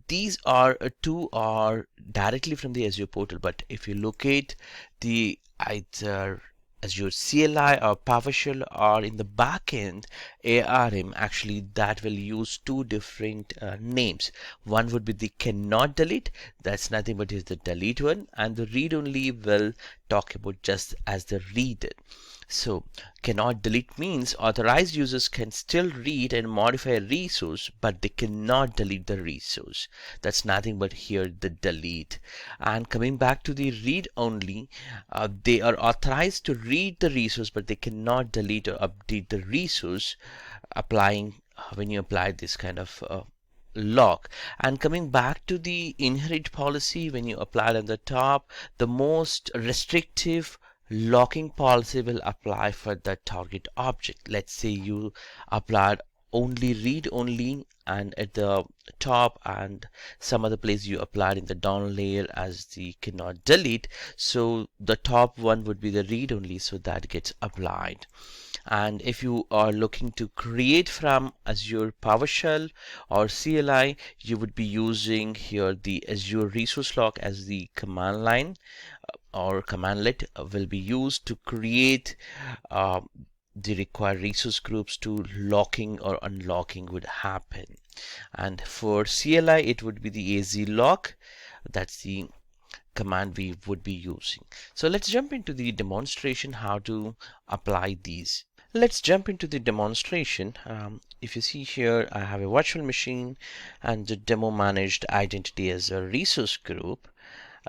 Speaker 1: these are two are directly from the Azure portal, but if you locate the either Azure CLI or PowerShell or in the backend ARM, actually that will use two different names. One would be the cannot delete, that's nothing but is the delete one, and the read only will talk about just as the read. So cannot delete means authorized users can still read and modify a resource, but they cannot delete the resource. That's nothing but here the delete. And coming back to the read only, they are authorized to read the resource, but they cannot delete or update the resource, applying when you apply this kind of log. And coming back to the inherit policy, when you apply it on the top, the most restrictive locking policy will apply for the target object. Let's say you applied only read only, and at the top and some other place you applied in the down layer as the cannot delete. So the top one would be the read only, so that gets applied. And if you are looking to create from Azure PowerShell or CLI, you would be using here the Azure resource log as the command line or commandlet will be used to create the required resource groups to locking or unlocking would happen. And for CLI, it would be the AZ log. That's the command we would be using. So let's jump into the demonstration how to apply these. Let's jump into the demonstration. If you see here, I have a virtual machine and the demo managed identity as a resource group.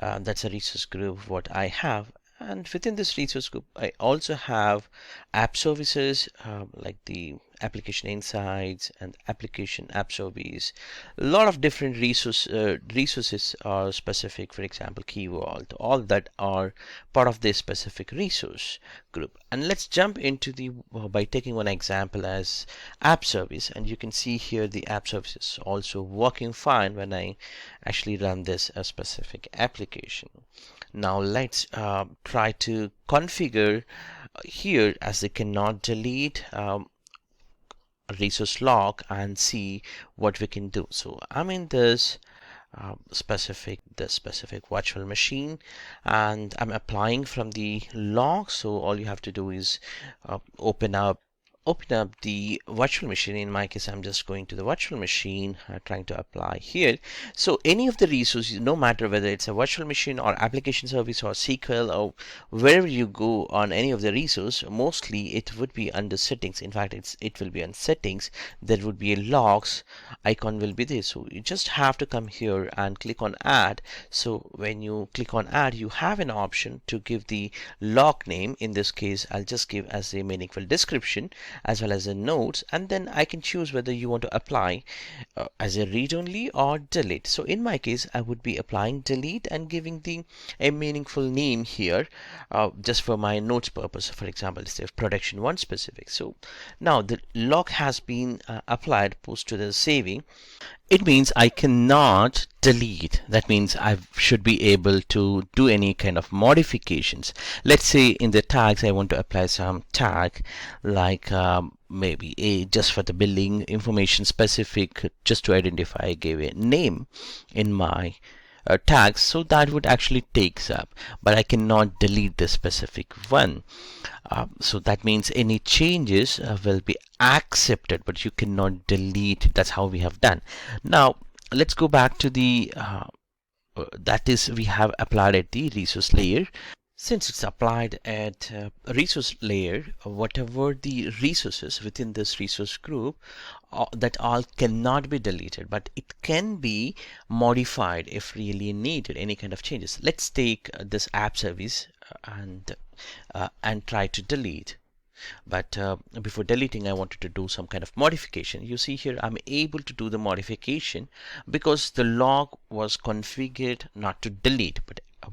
Speaker 1: That's a resource group what I have, and within this resource group I also have app services like the
Speaker 2: application insights and application app service. A lot of different resources are specific, for example key vault, all that are part of this specific resource group. And let's jump into the by taking one example as app service, and you can see here the app service is also working fine when I actually run this specific application. Now let's try to configure here, as they cannot delete resource log, and see what we can do. So I'm in this specific virtual machine, and I'm applying from the log. So all you have to do is open up the virtual machine. In my case, I'm just going to the virtual machine, trying to apply here. So any of the resources, no matter whether it's a virtual machine or application service or SQL or wherever you go on any of the resource, mostly it would be under settings. In fact, it will be on settings. There would be a logs icon will be there. So you just have to come here and click on add. So when you click on add, you have an option to give the log name. In this case, I'll just give as a meaningful description as well as the notes, and then I can choose whether you want to apply as a read only or delete. So in my case, I would be applying delete and giving a meaningful name here, just for my notes purpose. For example, say production 1 specific. So now the log has been applied post to the saving. It means I cannot delete. That means I should be able to do any kind of modifications. Let's say in the tags I want to apply some tag like maybe just for the billing information specific, just to identify. I gave a name in my tags, so that would actually takes up, but I cannot delete the specific one. So that means any changes will be accepted, but you cannot delete. That's how we have done. Now let's go back to the that is, we have applied at the resource layer. Since it's applied at resource layer, whatever the resources within this resource group, that all cannot be deleted, but it can be modified if really needed, any kind of changes. Let's take this app service and try to delete. But before deleting, I wanted to do some kind of modification. You see here, I'm able to do the modification because the log was configured not to delete,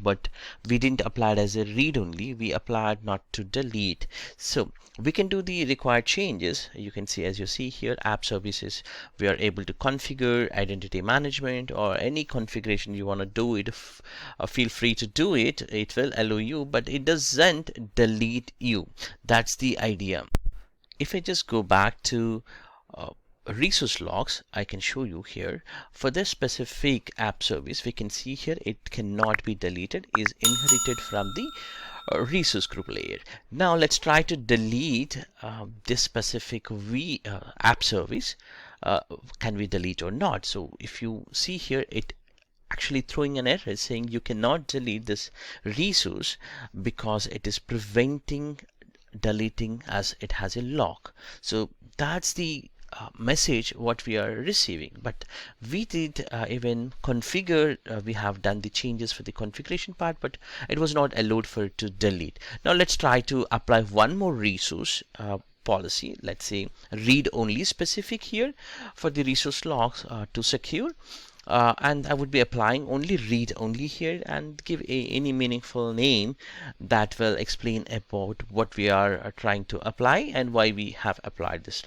Speaker 2: but we didn't apply it as a read only, we applied not to delete. So we can do the required changes. You can see, as you see here, app services, we are able to configure identity management or any configuration you want to do it. Feel free to do it. It will allow you, but it doesn't delete you. That's the idea. If I just go back to resource logs, I can show you here for this specific app service. We can see here it cannot be deleted, is inherited from the resource group layer. Now let's try to delete this specific app service. Can we delete or not? So if you see here, it actually throwing an error saying you cannot delete this resource because it is preventing deleting as it has a lock. So that's the message what we are receiving. But we did even configure, we have done the changes for the configuration part, but it was not allowed for it to delete. Now let's try to apply one more resource policy. Let's say read only specific here for the resource logs to secure. And I would be applying only read only here and give any meaningful name that will explain about what we are trying to apply and why we have applied this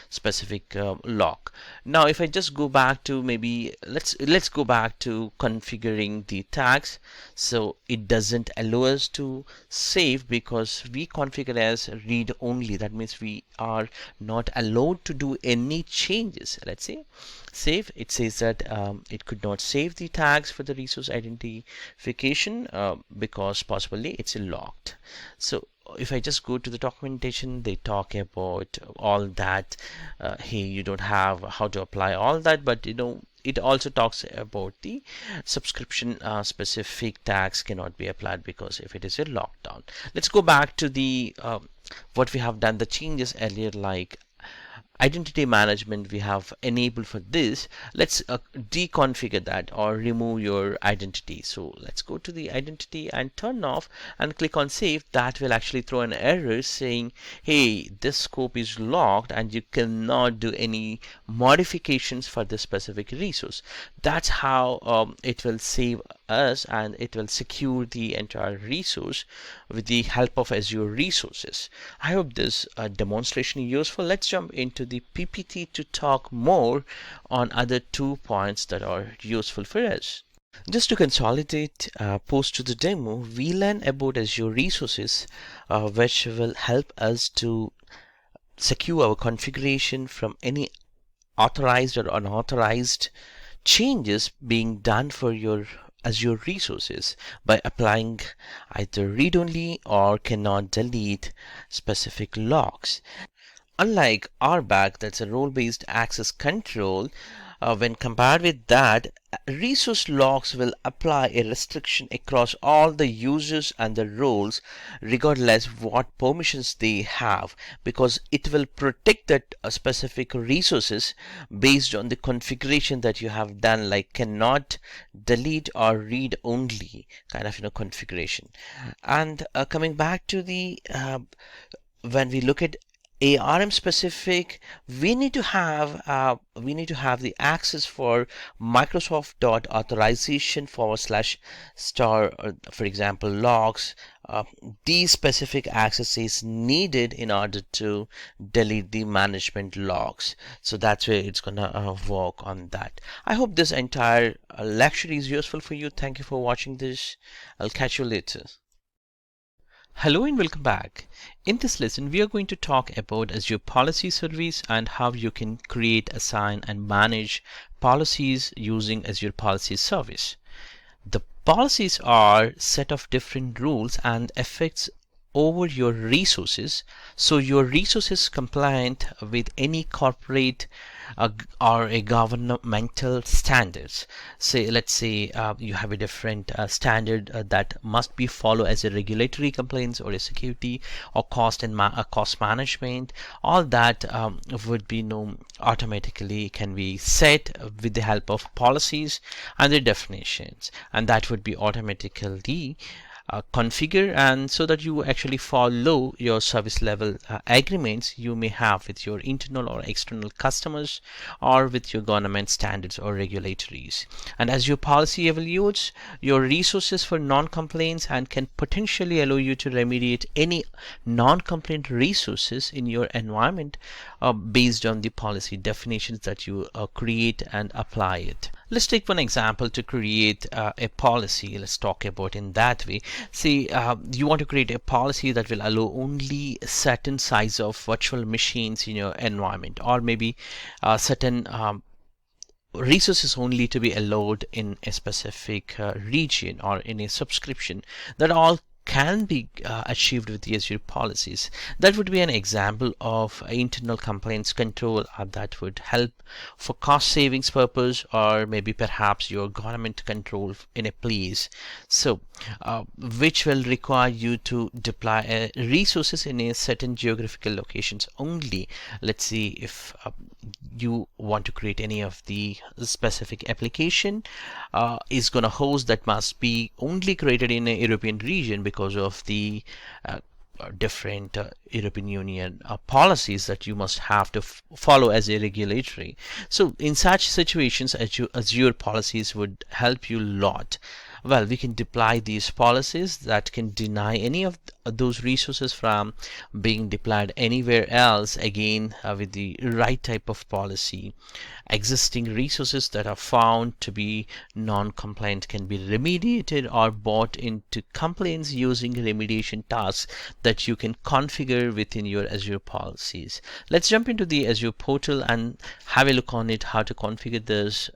Speaker 2: specific lock. Now if I just go back to, maybe let's go back to configuring the tags. So it doesn't allow us to save because we configure as read only. That means we are not allowed to do any changes. Let's say save, it says that it could not save the tags for the resource identification because possibly it's locked. So if I just go to the documentation, they talk about all that. Hey, you don't have how to apply all that, but you know, it also talks about the subscription specific tags cannot be applied because if it is a lockdown. Let's go back to the what we have done, the changes earlier, like
Speaker 1: identity management we have enabled for this. Let's deconfigure that or remove your identity. So let's go to the identity and turn off and click on save. That will actually throw an error saying, hey, this scope is locked and you cannot do any modifications for this specific resource. That's how it will save us, and it will secure the entire resource with the help of Azure resources. I hope this demonstration is useful. Let's jump into the PPT to talk more on other 2 points that are useful for us. Just to consolidate post to the demo, we learn about Azure resources which will help us to secure our configuration from any authorized or unauthorized changes being done for your Azure resources by applying either read-only or cannot delete specific logs. Unlike RBAC, that's a role-based access control, when compared with that, resource logs will apply a restriction across all the users and the roles regardless what permissions they have, because it will protect that specific resources based on the configuration that you have done, like cannot delete or read only kind of configuration. And coming back to the when we look at ARM specific, we need to have the access for Microsoft.authorization/star, for example, logs. These specific access is needed in order to delete the management logs. So that's where it's gonna work on that. I hope this entire lecture is useful for you. Thank you for watching this. I'll catch you later. Hello and welcome back. In this lesson, we are going to talk about Azure Policy Service and how you can create, assign, and manage policies using Azure Policy Service. The policies are a set of different rules and effects over your resources, so your resources compliant with any corporate or a governmental standards. Let's say you have a different standard that must be followed as a regulatory compliance or a security or cost and cost management. All that would be known automatically, can be set with the help of policies and their definitions, and that would be automatically configure, and so that you actually follow your service level agreements you may have with your internal or external customers or with your government standards or regulatories. And as your policy evaluates your resources for non-compliance and can potentially allow you to remediate any non-compliant resources in your environment based on the policy definitions that you create and apply it. Let's take one example to create a policy. Let's talk about in that way. See, you want to create a policy that will allow only a certain size of virtual machines in your environment, or maybe certain resources only to be allowed in a specific region or in a subscription. That all can be achieved with the Azure policies. That would be an example of internal compliance control that would help for cost savings purpose, or maybe perhaps your government control in a place. So which will require you to deploy resources in a certain geographical locations only. Let's see if you want to create any of the specific application is going to host that must be only created in a European region because of the different European Union policies that you must have to follow as a regulatory. So in such situations, Azure policies would help you a lot. Well, we can deploy these policies that can deny any of those resources from being deployed anywhere else, again with the right type of policy. Existing resources that are found to be non-compliant can be remediated or brought into compliance using remediation tasks that you can configure within your Azure policies. Let's jump into the Azure portal and have a look on it, how to configure this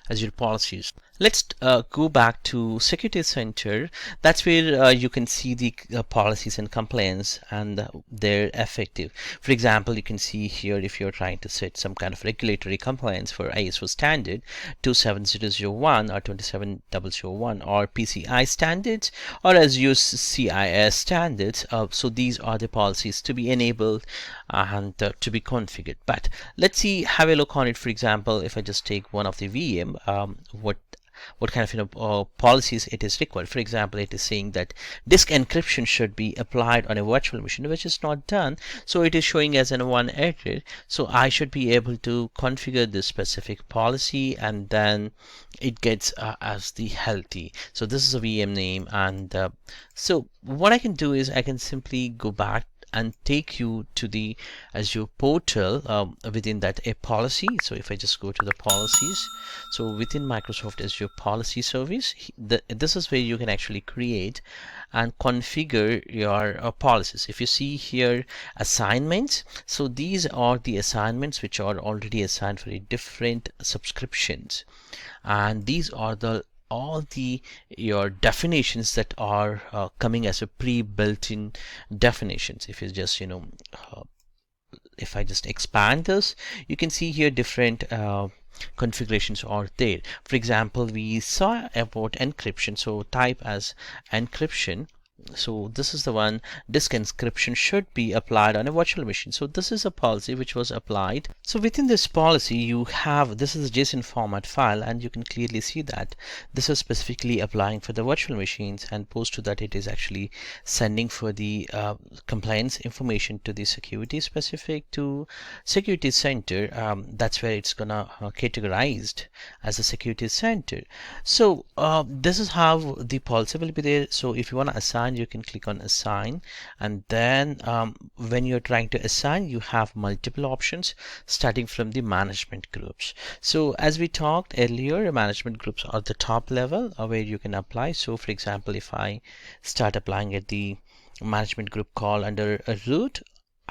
Speaker 1: Azure policies.
Speaker 2: Let's go back to Security Center. That's where you can see the policies and compliance and they're effective. For example, you can see here if you're trying to set some kind of regulatory compliance for ISO standard 27001 or 27001 or PCI standards or Azure CIS standards. So these are the policies to be enabled and to be configured. But let's see, have a look on it. For example, if I just take one of the VM, what kind of policies it is required. For example, it is saying that disk encryption should be applied on a virtual machine, which is not done, so it is showing as an one error. So I should be able to configure this specific policy, and then it gets as the healthy. So this is a VM name, and so what I can do is I can simply go back and take you to the Azure portal within that a policy. So if I just go to the policies, so within Microsoft Azure Policy Service, this is where you can actually create and configure your policies. If you see here assignments, so these are the assignments which are already assigned for different subscriptions, and these are all your definitions that are coming as a pre-built-in definitions. If you just if I just expand this, you can see here different configurations are there. For example, we saw about encryption, so type as encryption. So this is the one, disk encryption should be applied on a virtual machine. So this is a policy which was applied. So within this policy you have, this is a JSON format file, and you can clearly see that this is specifically applying for the virtual machines, and post to that it is actually sending for the compliance information to the security specific to security center. That's where it's gonna categorized as a security center. So this is how the policy will be there. So if you want to assign, you can click on assign, and then when you're trying to assign, you have multiple options starting from the management groups. So as we talked earlier, management groups are the top level where you can apply. So for example, if I start applying at the management group call under a root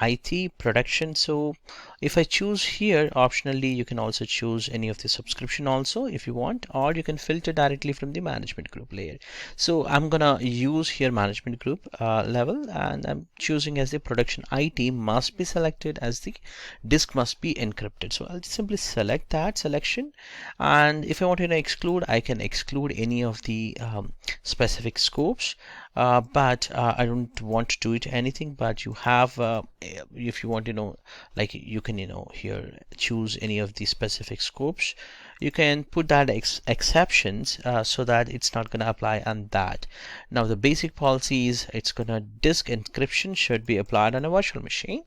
Speaker 2: IT production, so if I choose here, optionally you can also choose any of the subscription also if you want, or you can filter directly from the management group layer. So I'm gonna use here management group level, and I'm choosing as the production IT must be selected as the disk must be encrypted. So I'll simply select that selection, and if I want to exclude, I can exclude any of the specific scopes, but I don't want to do it anything. But you have if you want to know, like you can here choose any of the specific scopes. You can put that exceptions so that it's not going to apply on that. Now the basic policy is it's gonna disk encryption should be applied on a virtual machine,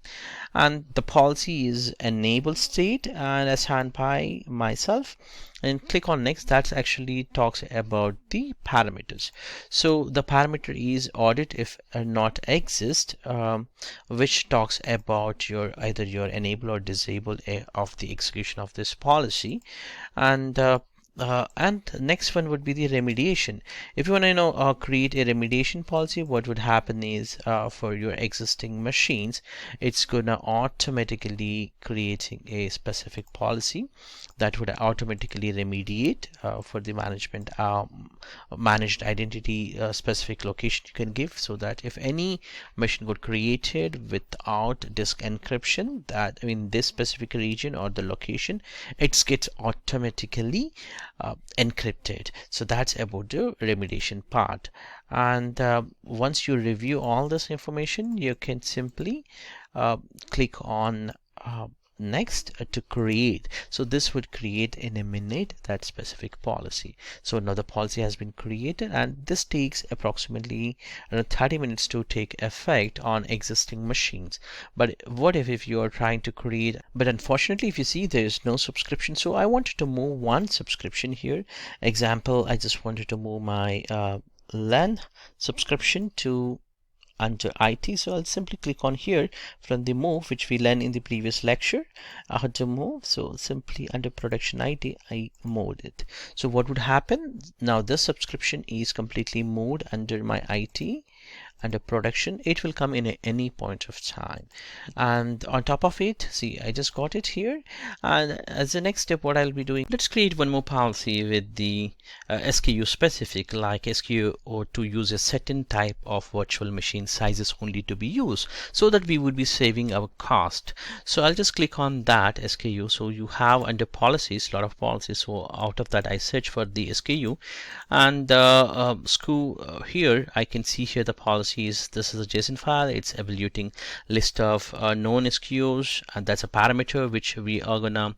Speaker 2: and the policy is enable state and assigned by myself, and click on next. That actually talks about the parameters. So the parameter is audit if not exist, which talks about your either your enable or disable of the execution of this policy. And next one would be the remediation. If you want to create a remediation policy, what would happen is for your existing machines, it's gonna automatically creating a specific policy that would automatically remediate for the managed identity specific location you can give, so that if any machine got created without disk encryption, that in this specific region or the location, it gets automatically encrypted. So that's about the remediation part. And once you review all this information, you can simply click on next to create. So this would create and eliminate that specific policy. So now the policy has been created, and this takes approximately 30 minutes to take effect on existing machines. But what if you are trying to create, but unfortunately if you see there is no subscription, so I wanted to move one subscription here. Example, I just wanted to move my LAN subscription to under IT. So I'll simply click on here from the move, which we learned in the previous lecture, how to move. So simply under production IT, I moved it. So what would happen now? This subscription is completely moved under my IT,
Speaker 1: under production, it will come in at any point of time. And on top of it, see, I just got it here. And as the next step, what I'll be doing, let's create one more policy with the SKU specific, like SKU or to use a certain type of virtual machine sizes only to be used, so that we would be saving our cost. So I'll just click on that SKU. So you have under policies, a lot of policies. So out of that, I search for the SKU, and here I can see here the policies. This is a JSON file. It's evaluating list of known SKUs, and that's a parameter which we are gonna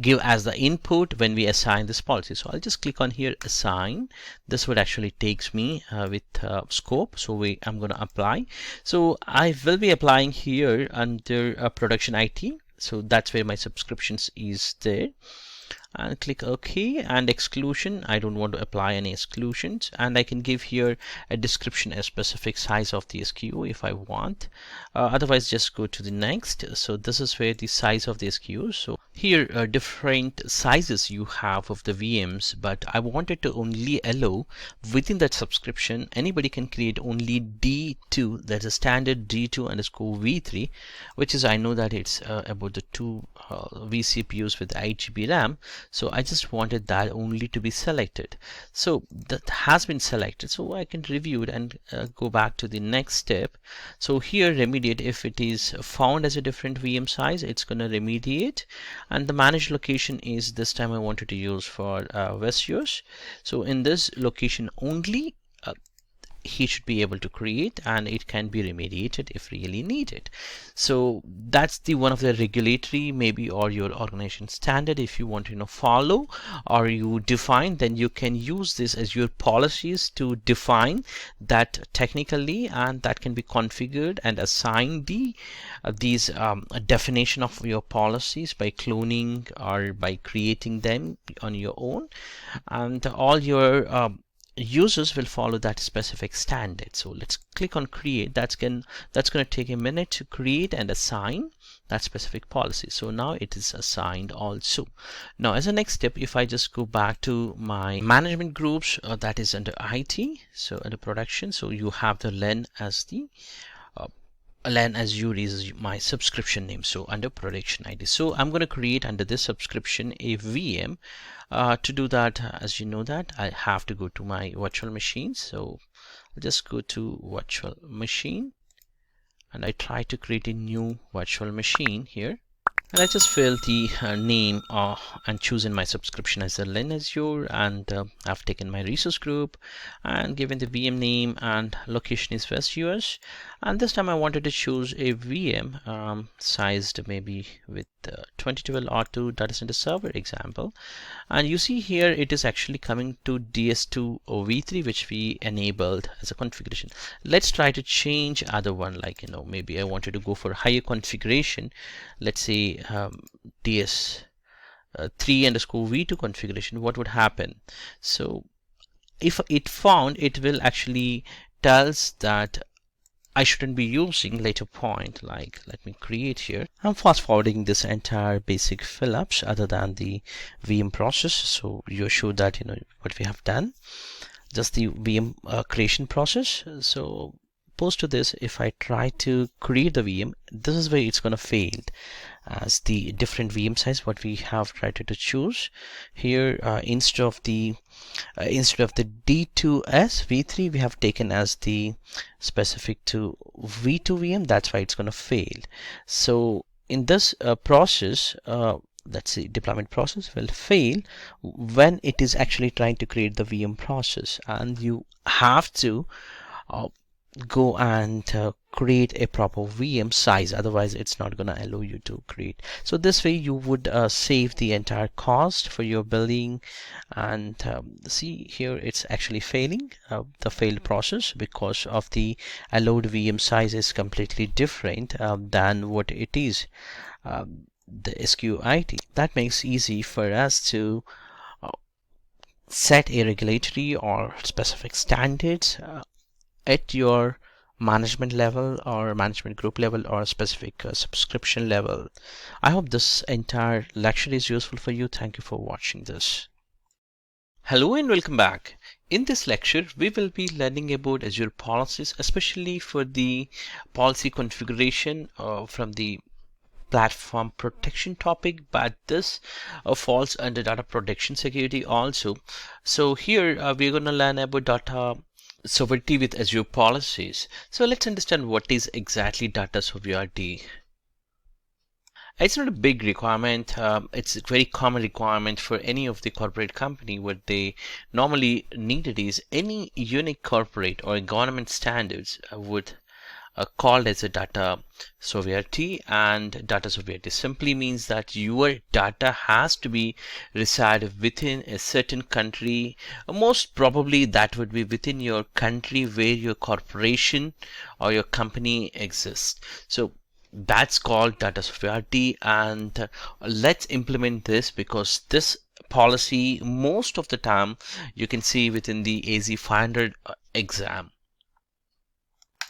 Speaker 1: give as the input when we assign this policy. So I'll just click on here, assign. This would actually takes me with scope. So I'm going to apply. So I will be applying here under production IT. So that's where my subscriptions is there. And click OK. And exclusion, I don't want to apply any exclusions, and I can give here a description, a specific size of the SKU if I want. Otherwise, just go to the next. So this is where the size of the SKU. So here are different sizes you have of the VMs, but I wanted to only allow within that subscription anybody can create only D2. That's a standard D2 underscore V3, which is, I know that it's about the 2 vCPUs with 8 GB RAM. So I just wanted that only to be selected. So that has been selected. So I can review it and go back to the next step. So here remediate, if it is found as a different VM size, it's going to remediate. And the managed location is, this time I wanted to use for West US. So in this location only, he should be able to create, and it can be remediated if really needed. So that's the one of the regulatory maybe, or your organization standard. If you want to follow or you define, then you can use this as your policies to define that technically, and that can be configured and assign the these definition of your policies by cloning or by creating them on your own, and all your users will follow that specific standard. So let's click on create. That's going to take a minute to create and assign that specific policy. So now it is assigned also. Now as a next step, if I just go back to my management groups, that is under IT, so under production, so you have the LEN as the LAN Azure is my subscription name. So under production ID, so I'm going to create under this subscription a VM. To do that, as you know that I have to go to my virtual machines. So I'll just go to virtual machine, and I try to create a new virtual machine here. And I just fill the name and chosen my subscription as a LAN Azure, and I've taken my resource group and given the VM name, and location is West US. And this time I wanted to choose a VM sized maybe with 2012 R2 data center server example. And you see here it is actually coming to DS2 or V3, which we enabled as a configuration. Let's try to change other one, like maybe I wanted to go for higher configuration. Let's say DS3 underscore V2 configuration. What would happen? So if it found, it will actually tells that I shouldn't be using later point. Like, let me create here. I'm fast forwarding this entire basic fill ups other than the VM process. So you're sure that what we have done, just the VM creation process. So post to this, if I try to create the VM, this is where it's going to fail, as the different VM size what we have tried to choose here, instead of the D2S V3, we have taken as the specific to V2 VM. That's why it's going to fail. So in this process, let's see, deployment process will fail when it is actually trying to create the VM process, and you have to go and create a proper VM size, otherwise it's not going to allow you to create. So this way you would save the entire cost for your building. And see here, it's actually failing the failed process because of the allowed VM size is completely different than what it is the SQIT. That makes easy for us to set a regulatory or specific standards at your management level or management group level or specific subscription level. I hope this entire lecture is useful for you. Thank you for watching this. Hello and welcome back. In this lecture, we will be learning about Azure policies, especially for the policy configuration from the platform protection topic, but this falls under data protection security also. So here we're going to learn about data sovereignty with Azure policies. So let's understand what is exactly data sovereignty. It's not a big requirement. It's a very common requirement for any of the corporate company. What they normally needed is any unique corporate or government standards would called as a data sovereignty. And data sovereignty simply means that your data has to be reside within a certain country. Most probably that would be within your country where your corporation or your company exists. So that's called data sovereignty, and let's implement this because this policy most of the time you can see within the AZ-500 exam.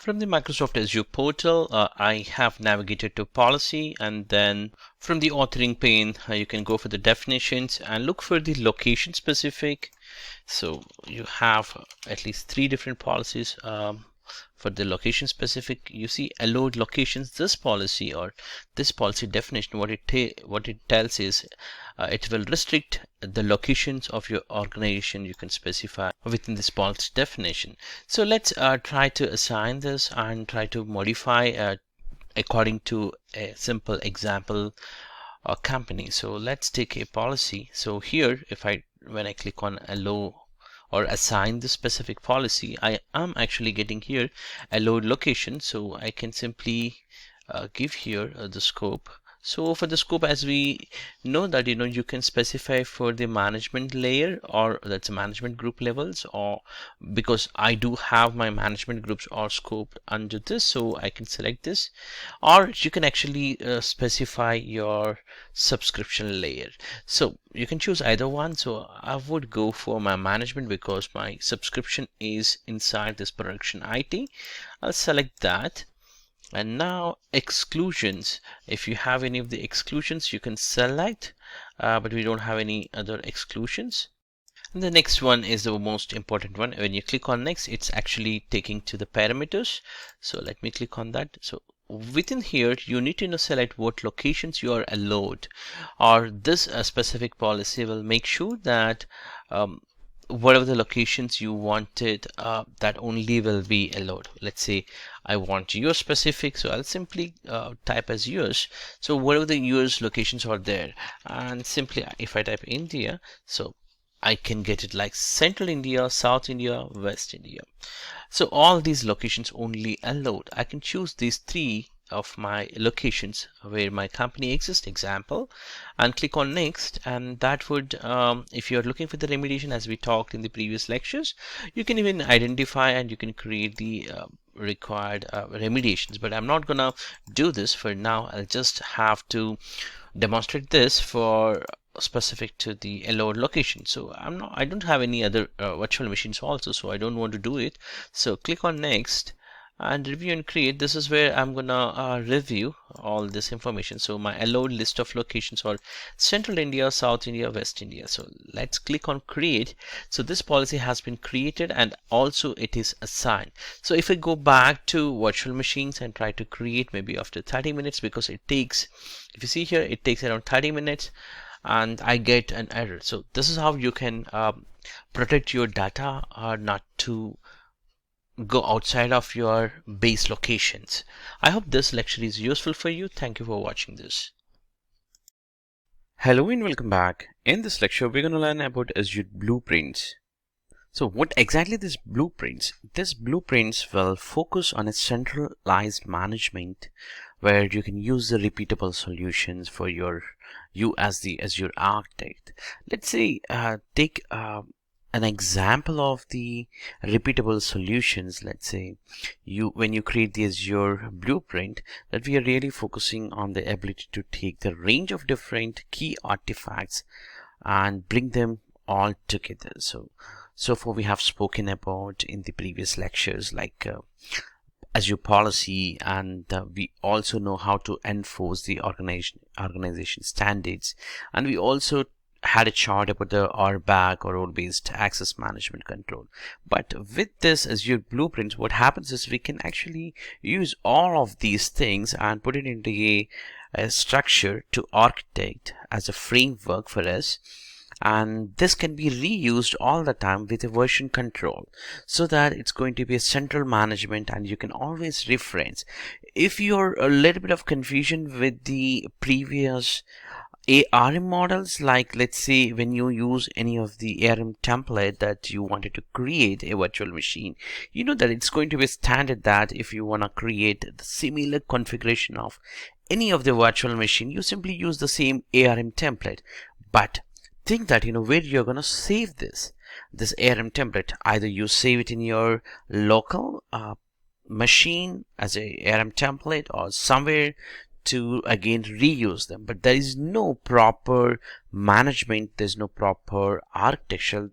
Speaker 1: From the Microsoft Azure portal, I have navigated to policy, and then from the authoring pane, you can go for the definitions and look for the location specific. So you have at least 3 different policies. For the location specific, you see allowed locations. This policy or this policy definition, what it tells is it will restrict the locations of your organization. You can specify within this policy definition. So let's try to assign this and try to modify according to a simple example company. So let's take a policy. So here, when I click on allow or assign the specific policy, I am actually getting here allowed location. So I can simply give here the scope. So for the scope, as we know that you can specify for the management layer, or that's management group levels, or because I do have my management groups are scoped under this, so I can select this, or you can actually specify your subscription layer. So you can choose either one. So I would go for my management because my subscription is inside this production IT. I'll select that. And now exclusions, if you have any of the exclusions you can select, but we don't have any other exclusions. And the next one is the most important one. When you click on next, it's actually taking to the parameters. So let me click on that. So within here you need to select what locations you are allowed, or this specific policy will make sure that whatever the locations you wanted, that only will be allowed. Let's say I want US specific, so I'll simply type as US. So whatever the US locations are there, and simply if I type India, so I can get it like Central India, South India, West India. So all these locations only allowed. I can choose these 3 of my locations where my company exists, example, and click on next. And that would, if you're looking for the remediation, as we talked in the previous lectures, you can even identify and you can create the required remediations. But I'm not gonna do this for now. I'll just have to demonstrate this for specific to the allowed location. So I don't have any other virtual machines also, so I don't want to do it. So click on next and review and create. This is where I'm gonna review all this information. So my allowed list of locations are Central India, South India, West India. So let's click on create. So this policy has been created and also it is assigned. So if I go back to virtual machines and try to create maybe after 30 minutes, because it takes, if you see here, it takes around 30 minutes and I get an error. So this is how you can protect your data not to go outside of your base locations. I hope this lecture is useful for you. Thank you for watching this.
Speaker 2: Hello and welcome back. In this lecture, we're going to learn about Azure Blueprints. So what exactly these blueprints? These blueprints will focus on a centralized management where you can use the repeatable solutions for you as the Azure architect. Let's say take an example of the repeatable solutions. Let's say when you create the Azure blueprint, that we are really focusing on the ability to take the range of different key artifacts and bring them all together. So far we have spoken about in the previous lectures like Azure policy, and we also know how to enforce the organization standards, and we also
Speaker 1: had a chart about the RBAC or role-based access management control. But with this Azure blueprints, what happens is we can actually use all of these things and put it into a structure to architect as a framework for us. And this can be reused all the time with a version control, so that it's going to be a central management and you can always reference. If you're a little bit of confusion with the previous ARM models, like let's say when you use any of the ARM template that you wanted to create a virtual machine, you know that it's going to be standard that if you want to create the similar configuration of any of the virtual machine, you simply use the same ARM template. But think that where you're going to save this ARM template. Either you save it in your local machine as a ARM template, or somewhere to again reuse them. But there is no proper management, there's no proper architecture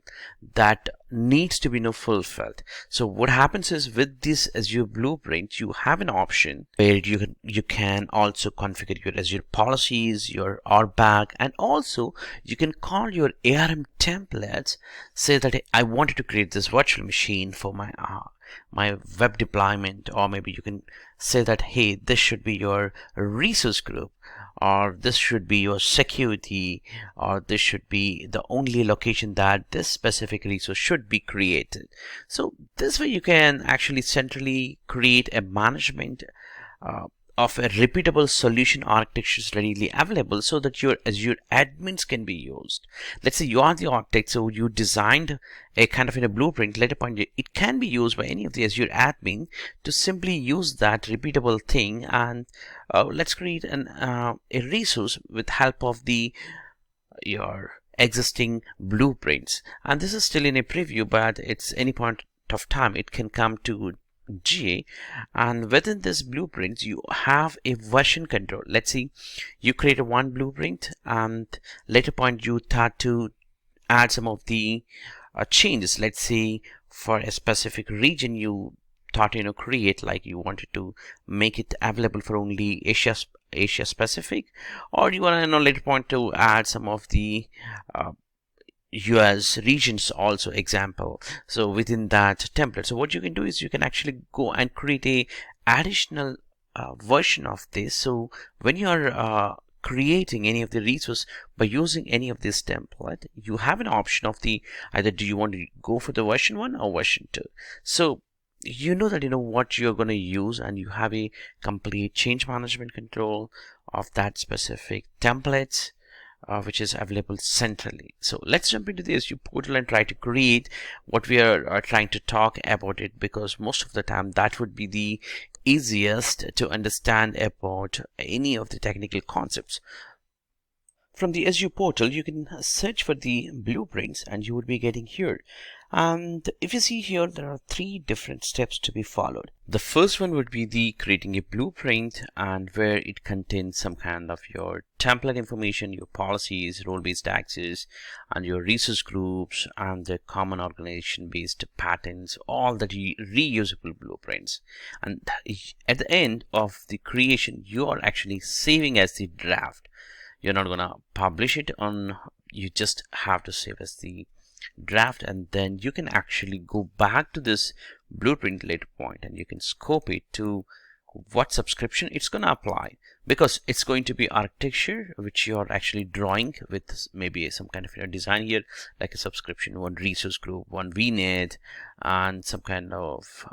Speaker 1: that needs to be fulfilled. So what happens is, with this Azure blueprint, you have an option where you can also configure your Azure policies, your RBAC, and also you can call your ARM templates. Say that I wanted to create this virtual machine for my web deployment, or maybe you can say that, hey, this should be your resource group, or this should be your security, or this should be the only location that this specific resource should be created. So this way you can actually centrally create a management of a repeatable solution architectures readily available, so that your Azure admins can be used. Let's say you are the architect, so you designed a kind of in a blueprint. Later point, it can be used by any of the Azure admin to simply use that repeatable thing. And let's create a resource with help of your existing blueprints. And this is still in a preview, but it's any point of time it can come to GA. And within this blueprint you have a version control. Let's see, you create a one blueprint, and later point you start to add some of the changes. Let's say for a specific region you thought create, like you wanted to make it available for only Asia specific, or you want to later point to add some of the US regions also example. So within that template, so what you can do is you can actually go and create a additional version of this. So when you are creating any of the resource by using any of this template, you have an option of the either do you want to go for the version 1 or version 2. So you know that what you're going to use, and you have a complete change management control of that specific templates, which is available centrally. So let's jump into the Azure portal and try to create what we are trying to talk about it, because most of the time that would be the easiest to understand about any of the technical concepts. From the Azure portal, you can search for the blueprints and you would be getting here. And if you see here, there are 3 different steps to be followed. The first one would be the creating a blueprint, and where it contains some kind of your template information, your policies, role-based access, and your resource groups, and the common organization-based patterns, all the reusable blueprints. And at the end of the creation, you are actually saving as the draft. You're not gonna publish it on, you just have to save as the draft, and then you can actually go back to this blueprint later point and you can scope it to what subscription it's going to apply, because it's going to be architecture which you're actually drawing with maybe some kind of design here, like a subscription, one resource group, one VNet, and some kind of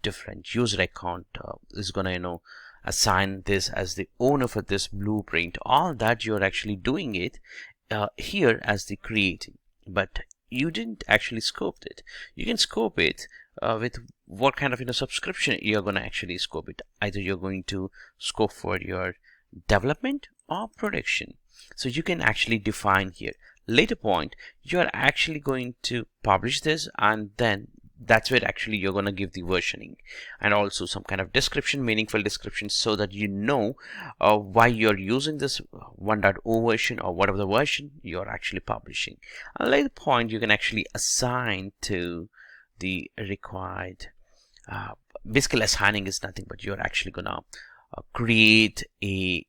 Speaker 1: different user account is going to assign this as the owner for this blueprint. All that you're actually doing it here as the creating, but you didn't actually scope it. You can scope it with what kind of subscription you're going to actually scope it. Either you're going to scope for your development or production. So you can actually define here. Later point, you're actually going to publish this, and then that's where actually you're going to give the versioning and also some kind of description, meaningful description, so that you know why you're using this 1.0 version or whatever the version you're actually publishing. At a later point, you can actually assign to the required, basically assigning is nothing but you're actually going to create a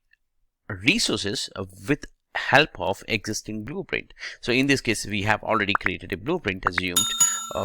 Speaker 1: resources with help of existing blueprint. So in this case, we have already created a blueprint assumed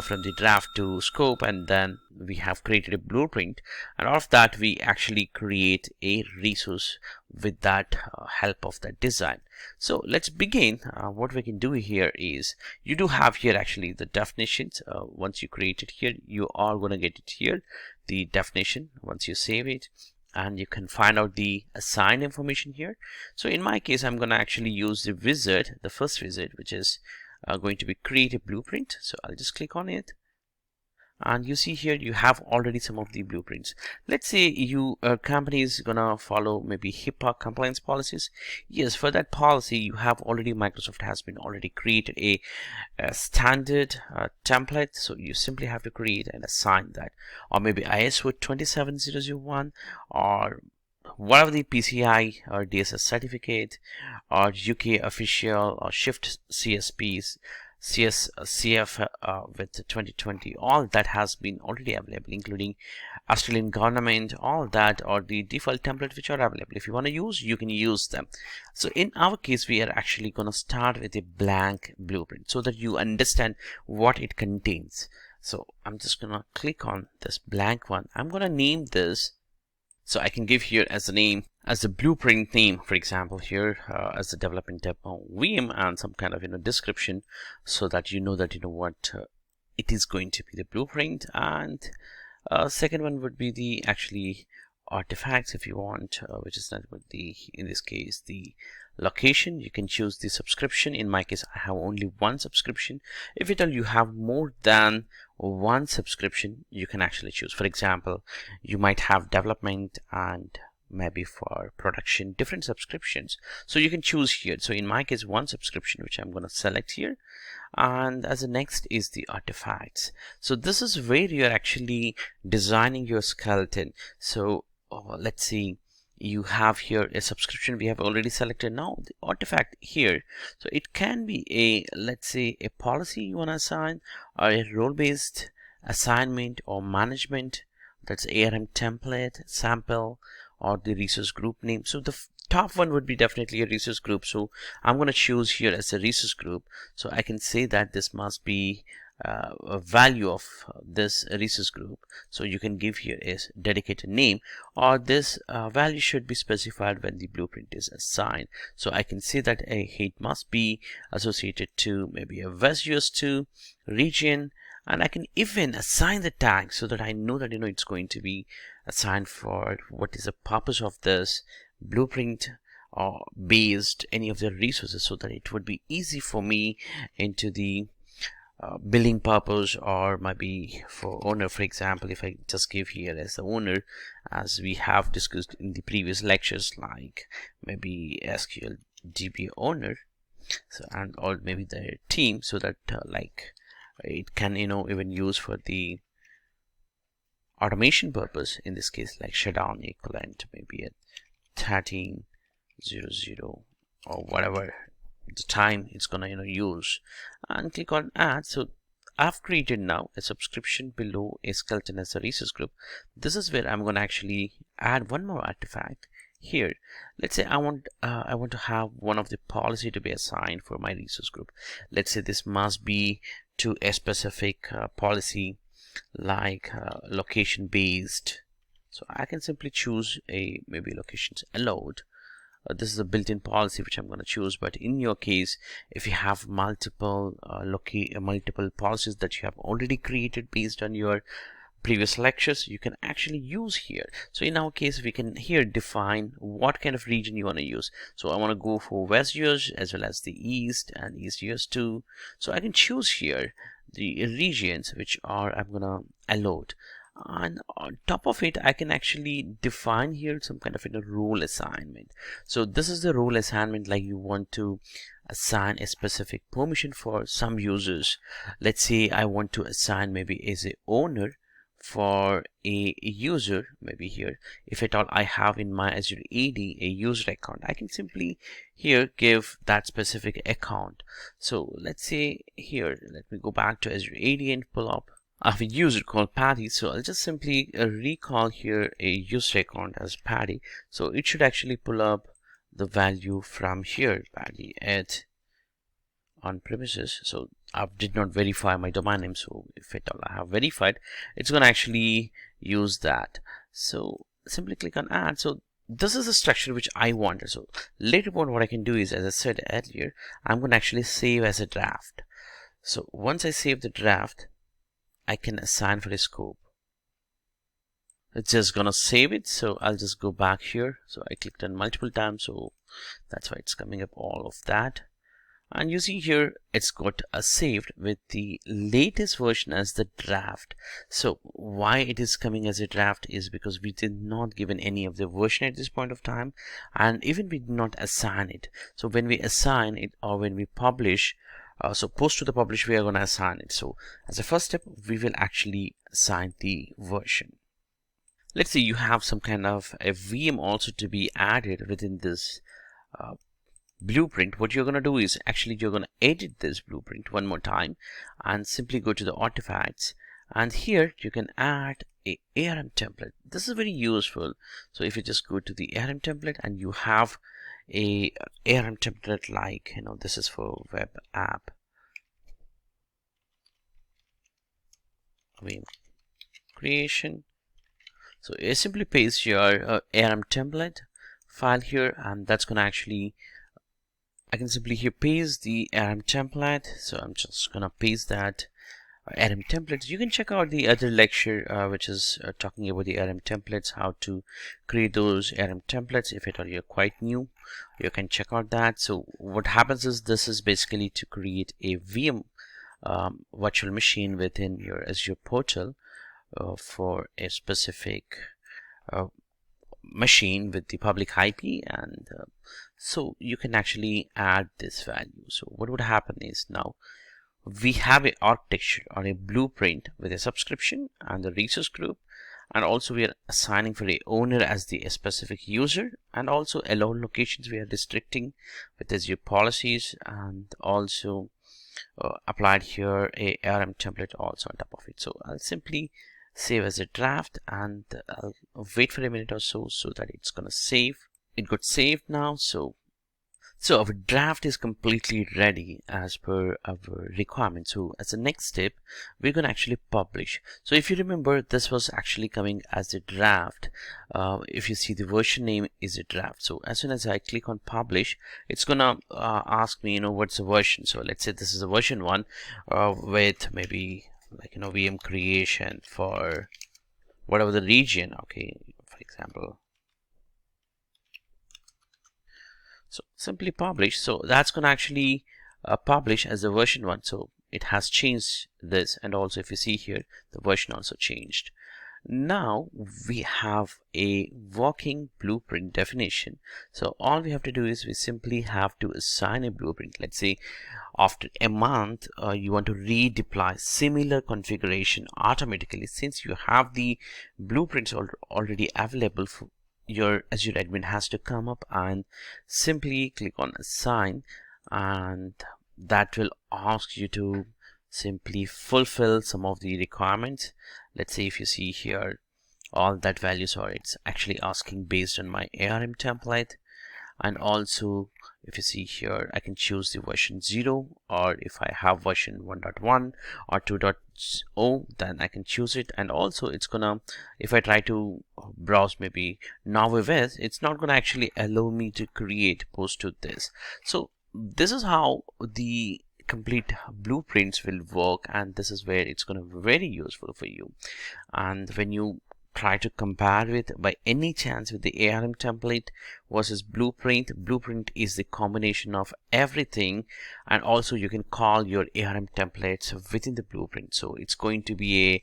Speaker 1: from the draft to scope, and then we have created a blueprint, and out of that we actually create a resource with that help of that design. So let's begin. What we can do here is, you do have here actually the definitions. Once you create it here, you are going to get it here, the definition, once you save it, and you can find out the assigned information here. So in my case, I'm going to actually use the wizard, the first wizard, which is going to be create a blueprint. So I'll just click on it, and you see here you have already some of the blueprints. Let's say you company is gonna follow maybe HIPAA compliance policies. Yes, for that policy you have already, Microsoft has been already created a standard template, so you simply have to create and assign that, or maybe ISO 27001, or whatever the PCI or DSS certificate, or UK official, or Shift CSPs, CF with 2020, all that has been already available, including Australian government, all that, or the default template which are available. If you want to use, you can use them. So in our case, we are actually going to start with a blank blueprint so that you understand what it contains. So I'm just going to click on this blank one. I'm going to name this. So I can give here as a name, as a blueprint name, for example, here as the development demo VM, and some kind of description, so that you know that what it is going to be, the blueprint. And second one would be the actually artifacts, if you want, which is not with the, in this case, the location. You can choose the subscription. In my case, I have only one subscription. If you tell you have more than one subscription, you can actually choose. For example, you might have development and maybe for production different subscriptions, so you can choose here. So in my case, one subscription, which I'm going to select here. And as the next is the artifacts. So this is where you're actually designing your skeleton. So let's see, you have here a subscription we have already selected. Now the artifact here, so it can be a, let's say, a policy you want to assign, or a role-based assignment, or management, that's ARM template, sample, or the resource group name. So the top one would be definitely a resource group, so I'm going to choose here as a resource group. So I can say that this must be a value of this resource group. So you can give here a dedicated name, or this value should be specified when the blueprint is assigned. So I can say that it must be associated to maybe a West US 2 region, and I can even assign the tag so that I know that it's going to be assigned for what is the purpose of this blueprint, or based any of the resources, so that it would be easy for me into the billing purpose, or maybe for owner. For example, if I just give here as the owner, as we have discussed in the previous lectures, like maybe SQL DB owner, so, and or maybe the team, so that like it can even use for the automation purpose. In this case, like shutdown equivalent, maybe at 13:00 or whatever the time it's gonna use, and click on add. So I've created now a subscription below a skeleton as a resource group. This is where I'm going to actually add one more artifact here. Let's say I want to have one of the policy to be assigned for my resource group. Let's say this must be to a specific policy, like location based. So I can simply choose a maybe locations allowed. This is a built-in policy which I'm going to choose, but in your case, if you have multiple multiple policies that you have already created based on your previous lectures, you can actually use here. So in our case, we can here define what kind of region you want to use. So I want to go for West US as well as the East and East US too. So I can choose here the regions which are I'm gonna allowed. And on top of it, I can actually define here some kind of role assignment. So this is the role assignment, like you want to assign a specific permission for some users. Let's say I want to assign maybe as a owner for a user, maybe here, if at all I have in my Azure AD a user account, I can simply here give that specific account. So let's say here, let me go back to Azure AD and pull up. I have a user called Paddy, so I'll just simply recall here a user account as Paddy. So it should actually pull up the value from here, Paddy add on premises. So I did not verify my domain name, so if at all I have verified, it's going to actually use that. So simply click on add. So this is the structure which I wanted. So later on, what I can do is, as I said earlier, I'm going to actually save as a draft. So once I save the draft, I can assign for a scope. It's just gonna save it. So I'll just go back here. So I clicked on multiple times, so that's why it's coming up all of that. And you see here, it's got a saved with the latest version as the draft. So why it is coming as a draft is because we did not given any of the version at this point of time, and even we did not assign it. So when we assign it, or when we publish, so post to the publish, we are going to assign it. So as a first step, we will actually assign the version. Let's say you have some kind of a VM also to be added within this blueprint. What you're going to do is actually you're going to edit this blueprint one more time and simply go to the artifacts, and here you can add a ARM template. This is very useful. So if you just go to the ARM template and you have a ARM template, like, you know, this is for web app VM creation. So you simply paste your ARM template file here, and that's going to actually, I can simply here paste the ARM template. So I'm just going to paste that ARM templates. You can check out the other lecture which is talking about the ARM templates, how to create those ARM templates. If at all you're quite new, you can check out that. So what happens is, this is basically to create a VM virtual machine within your Azure portal for a specific machine with the public IP, and so you can actually add this value. So what would happen is, now we have a architecture or a blueprint with a subscription and the resource group, and also we are assigning for a owner as the specific user, and also allowed locations we are restricting with Azure policies, and also applied here a ARM template also on top of it. So I'll simply save as a draft, and I'll wait for a minute or so that it's gonna save. It got saved now. So our draft is completely ready as per our requirement. So as the next step, we're going to actually publish. So if you remember, this was actually coming as a draft. If you see, the version name is a draft. So as soon as I click on publish, it's going to ask me, you know, what's the version. So let's say this is a version 1 with maybe, like, you know, VM creation for whatever the region. Okay, for example. So simply publish. So that's going to actually publish as the version 1. So it has changed this, and also if you see here, the version also changed. Now we have a working blueprint definition. So all we have to do is we simply have to assign a blueprint. Let's say after a month you want to redeploy similar configuration automatically. Since you have the blueprints already available, for your Azure admin has to come up and simply click on assign, and that will ask you to simply fulfill some of the requirements. Let's say if you see here, all that values are, it's actually asking based on my ARM template. And also if you see here, I can choose the version 0, or if I have version 1.1 or 2.0, then I can choose it. And also it's gonna, if I try to browse maybe NowWebOS, it's not gonna actually allow me to create post to this. So this is how the complete blueprints will work, and this is where it's going to be very useful for you. And when you try to compare with, by any chance, with the ARM template versus blueprint is the combination of everything, and also you can call your ARM templates within the blueprint. So it's going to be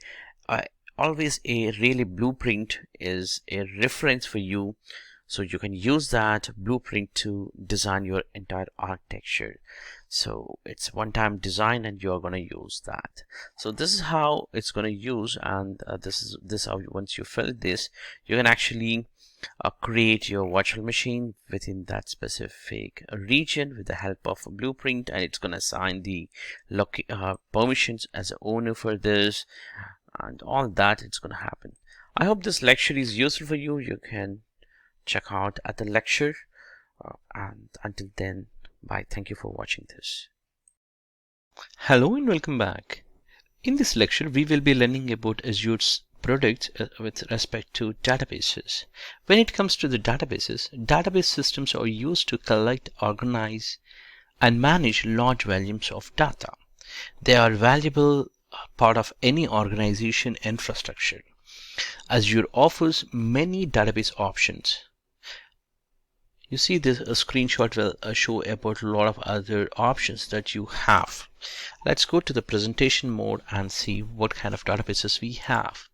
Speaker 1: always a really, blueprint is a reference for you, so you can use that blueprint to design your entire architecture. So it's one-time design, and you're going to use that. So this is how it's going to use, and this is how once you fill this, you can actually create your virtual machine within that specific region with the help of a blueprint, and it's going to assign the permissions as an owner for this, and all that it's going to happen. I hope this lecture is useful for you. You can check out at the lecture
Speaker 2: And until then, bye. Thank you for watching this. Hello and welcome back. In this lecture, we will be learning about Azure's products with respect to databases. When it comes to the databases, database systems are used to collect, organize, and manage large volumes of data. They are a valuable part of any organization infrastructure. Azure offers many database options. You see this screenshot will show about a lot of other options that you have. Let's go to the presentation mode and see what kind of databases we have.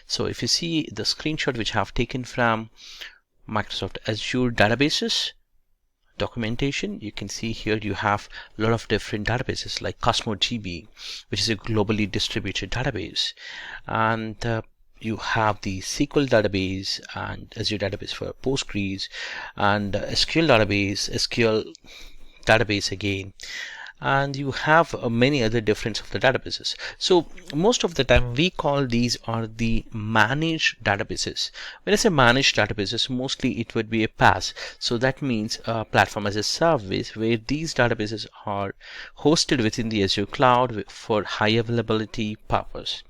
Speaker 2: So if you see the screenshot which I have taken from Microsoft Azure databases documentation, you can see here you have a lot of different databases like CosmoDB, which is a globally distributed database, and you have the SQL database and Azure database for Postgres, and SQL database again, and you have many other different of the databases. So most of the time we call these are the managed databases. When I say managed databases, mostly it would be a PaaS. So that means a platform as a service, where these databases are hosted within the Azure cloud for high availability purpose.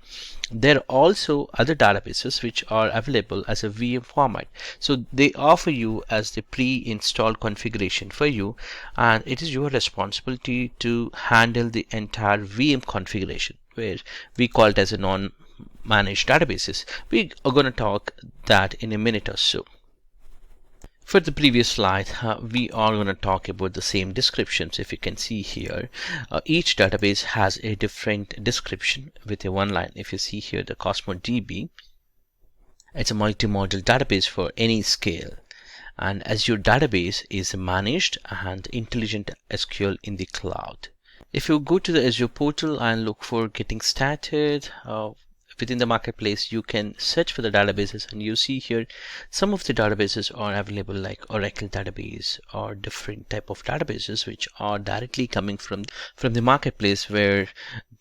Speaker 2: There are also other databases which are available as a VM format. So they offer you as the pre-installed configuration for you, and it is your responsibility to handle the entire VM configuration, where we call it as a non-managed databases. We are going to talk that in a minute or so. For the previous slide, we are going to talk about the same descriptions. If you can see here, each database has a different description with a one line. If you see here, the CosmoDB, it's a multi-module database for any scale. And Azure database is managed and intelligent SQL in the cloud. If you go to the Azure portal and look for getting started, within the marketplace, you can search for the databases, and you see here some of the databases are available like Oracle database or different type of databases which are directly coming from the marketplace, where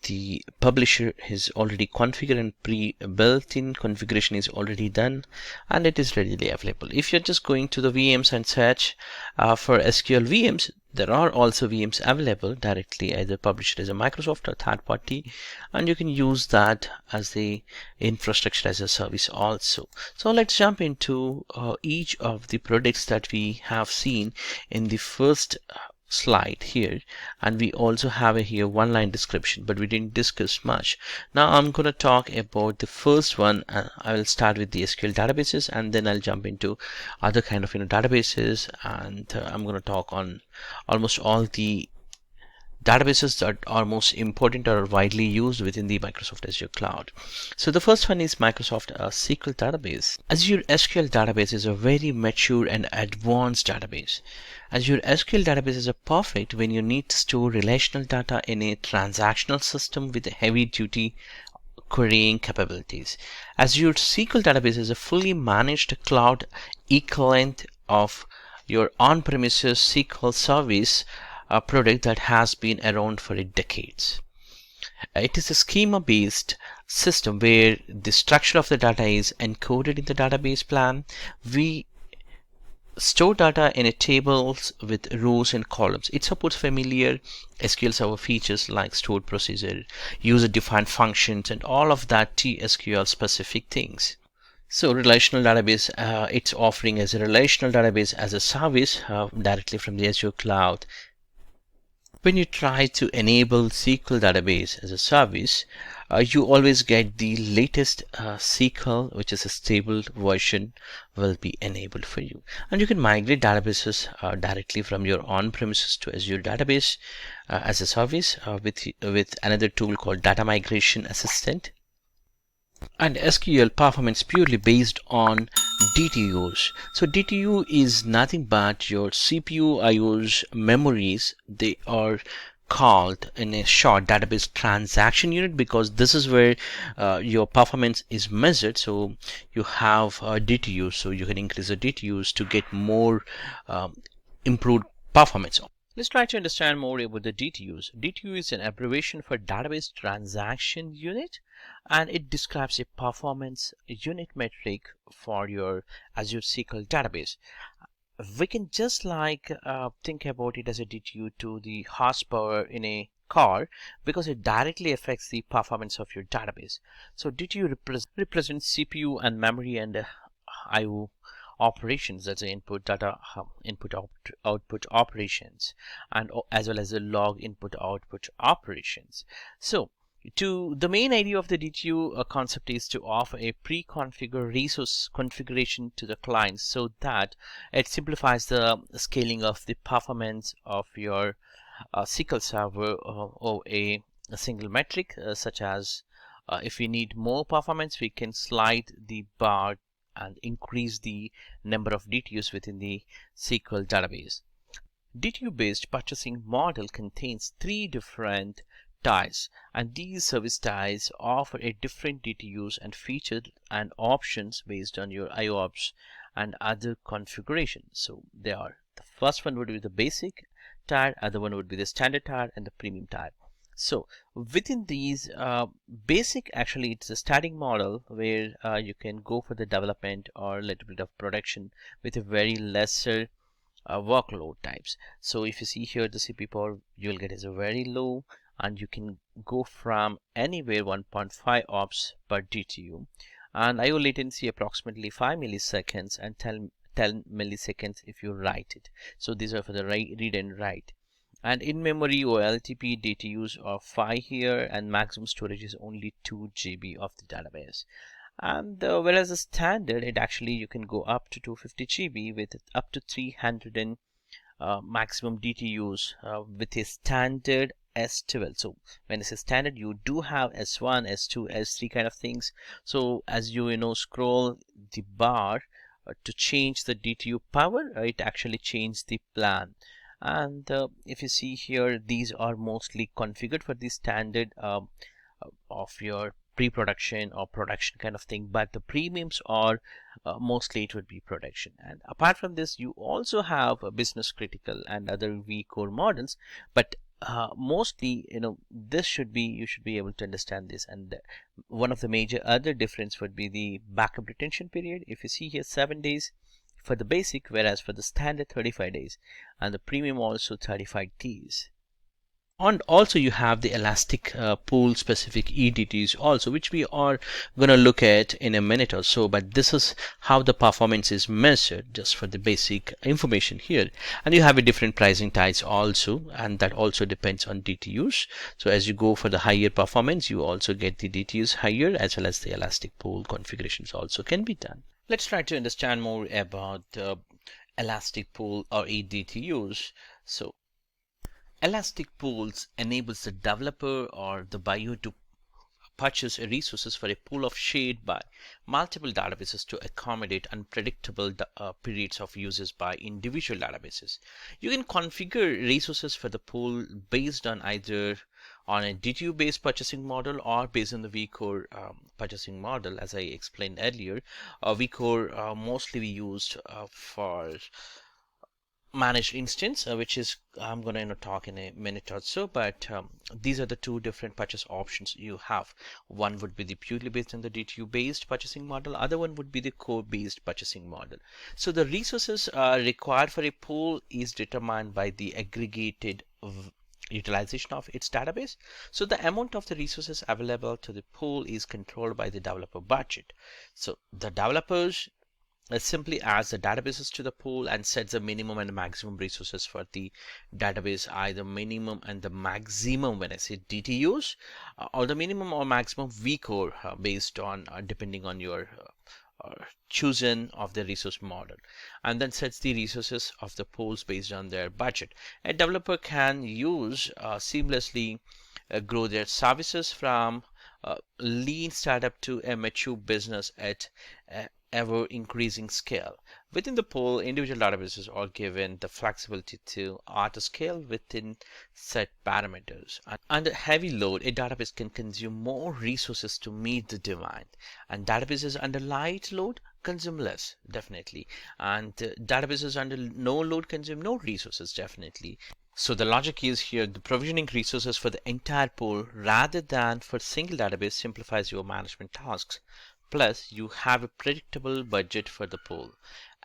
Speaker 2: the publisher is already configured and pre-built-in configuration is already done, and it is readily available. If you're just going to the VMs and search for SQL VMs, there are also VMs available directly, either published as a Microsoft or third party, and you can use that as the infrastructure as a service also. So let's jump into each of the products that we have seen in the first slide here, and we also have here one line description, but we didn't discuss much. Now I'm going to talk about the first one. I will start with the SQL databases, and then I'll jump into other kind of databases, and I'm going to talk on almost all the databases that are most important or widely used within the Microsoft Azure cloud. So the first one is Microsoft SQL database. Azure SQL database is a very mature and advanced database. Azure SQL database is perfect when you need to store relational data in a transactional system with heavy duty querying capabilities. Azure SQL database is a fully managed cloud equivalent of your on-premises SQL service, a product that has been around for decades. It is a schema-based system where the structure of the data is encoded in the database plan. We store data in a tables with rows and columns. It supports familiar SQL Server features like stored procedure, user-defined functions, and all of that TSQL specific things. So relational database, it's offering as a relational database as a service directly from the Azure cloud. When you try to enable SQL database as a service, you always get the latest SQL, which is a stable version, will be enabled for you. And you can migrate databases directly from your on-premises to Azure database as a service with another tool called Data Migration Assistant. And SQL performance purely based on DTUs. So DTU is nothing but your CPU IO's memories. They are called in a short database transaction unit, because this is where your performance is measured. So you have DTUs, so you can increase the DTUs to get more improved performance. Let's try to understand more about the DTUs. DTU is an abbreviation for Database Transaction Unit, and it describes a performance unit metric for your Azure SQL database.
Speaker 1: we can just like think about it as a DTU to the horsepower in a car, because it directly affects the performance of your database. So DTU represents CPU and memory and IO operations, that's the input data output operations, and as well as the log input output operations. So the main idea of the DTU concept is to offer a pre-configured resource configuration to the client, so that it simplifies the scaling of the performance of your SQL Server or a single metric, such as if we need more performance, we can slide the bar and increase the number of DTUs within the SQL database. DTU-based purchasing model contains 3 different tiers, and these service tiers offer a different DTUs and features and options based on your IOPS and other configurations. So they are, the first one would be the basic tier, other one would be the standard tier, and the premium tier. So within these basic, actually it's a starting model where you can go for the development or a little bit of production with a very lesser workload types. So if you see here, the CPU power you'll get is a very low, and you can go from anywhere 1.5 ops per DTU, and IO latency approximately 5 milliseconds and 10 milliseconds if you write it. So these are for the read and write. And in memory or LTP DTUs are 5 here, and maximum storage is only 2 GB of the database. And whereas the standard, it actually you can go up to 250 GB with up to 300 maximum DTUs with a standard S12. So when I say standard, you do have S1, S2, S3 kind of things. So as you scroll the bar to change the DTU power, it actually changed the plan. And if you see here, these are mostly configured for the standard of your pre-production or production kind of thing, but the premiums are mostly it would be production. And apart from this, you also have a business critical and other vCore models, but mostly this you should be able to understand this. And one of the major other difference would be the backup retention period. If you see here, 7 days for the basic, whereas for the standard 35 days, and the premium also 35 days. And also you have the elastic pool specific EDTs also, which we are going to look at in a minute or so, but this is how the performance is measured, just for the basic information here. And you have a different pricing types also, and that also depends on DTUs. So as you go for the higher performance, you also get the DTUs higher, as well as the elastic pool configurations also can be done. Let's try to understand more about elastic pool or EDTUs. So elastic pools enables the developer or the buyer to purchase resources for a pool of shared by multiple databases to accommodate unpredictable periods of uses by individual databases. You can configure resources for the pool based on either on a DTU based purchasing model or based on the vCore purchasing model. As I explained earlier, vCore mostly we used for managed instance, which is I'm going to talk in a minute or so, but these are the 2 different purchase options you have. One would be the purely based on the DTU based purchasing model, other one would be the core based purchasing model. So the resources required for a pool is determined by the aggregated utilization of its database. So the amount of the resources available to the pool is controlled by the developer budget. So the developers simply adds the databases to the pool and sets the minimum and maximum resources for the database, either minimum and the maximum when I say DTUs, or the minimum or maximum vCore based on depending on your choosing of the resource model, and then sets the resources of the pools based on their budget. A developer can use seamlessly grow their services from lean startup to a mature business at ever increasing scale. Within the pool, individual databases are given the flexibility to auto scale within set parameters. Under heavy load, a database can consume more resources to meet the demand, and databases under light load consume less, definitely, and databases under no load consume no resources, definitely. So the logic is here, the provisioning resources for the entire pool rather than for single database simplifies your management tasks. Plus, you have a predictable budget for the pool.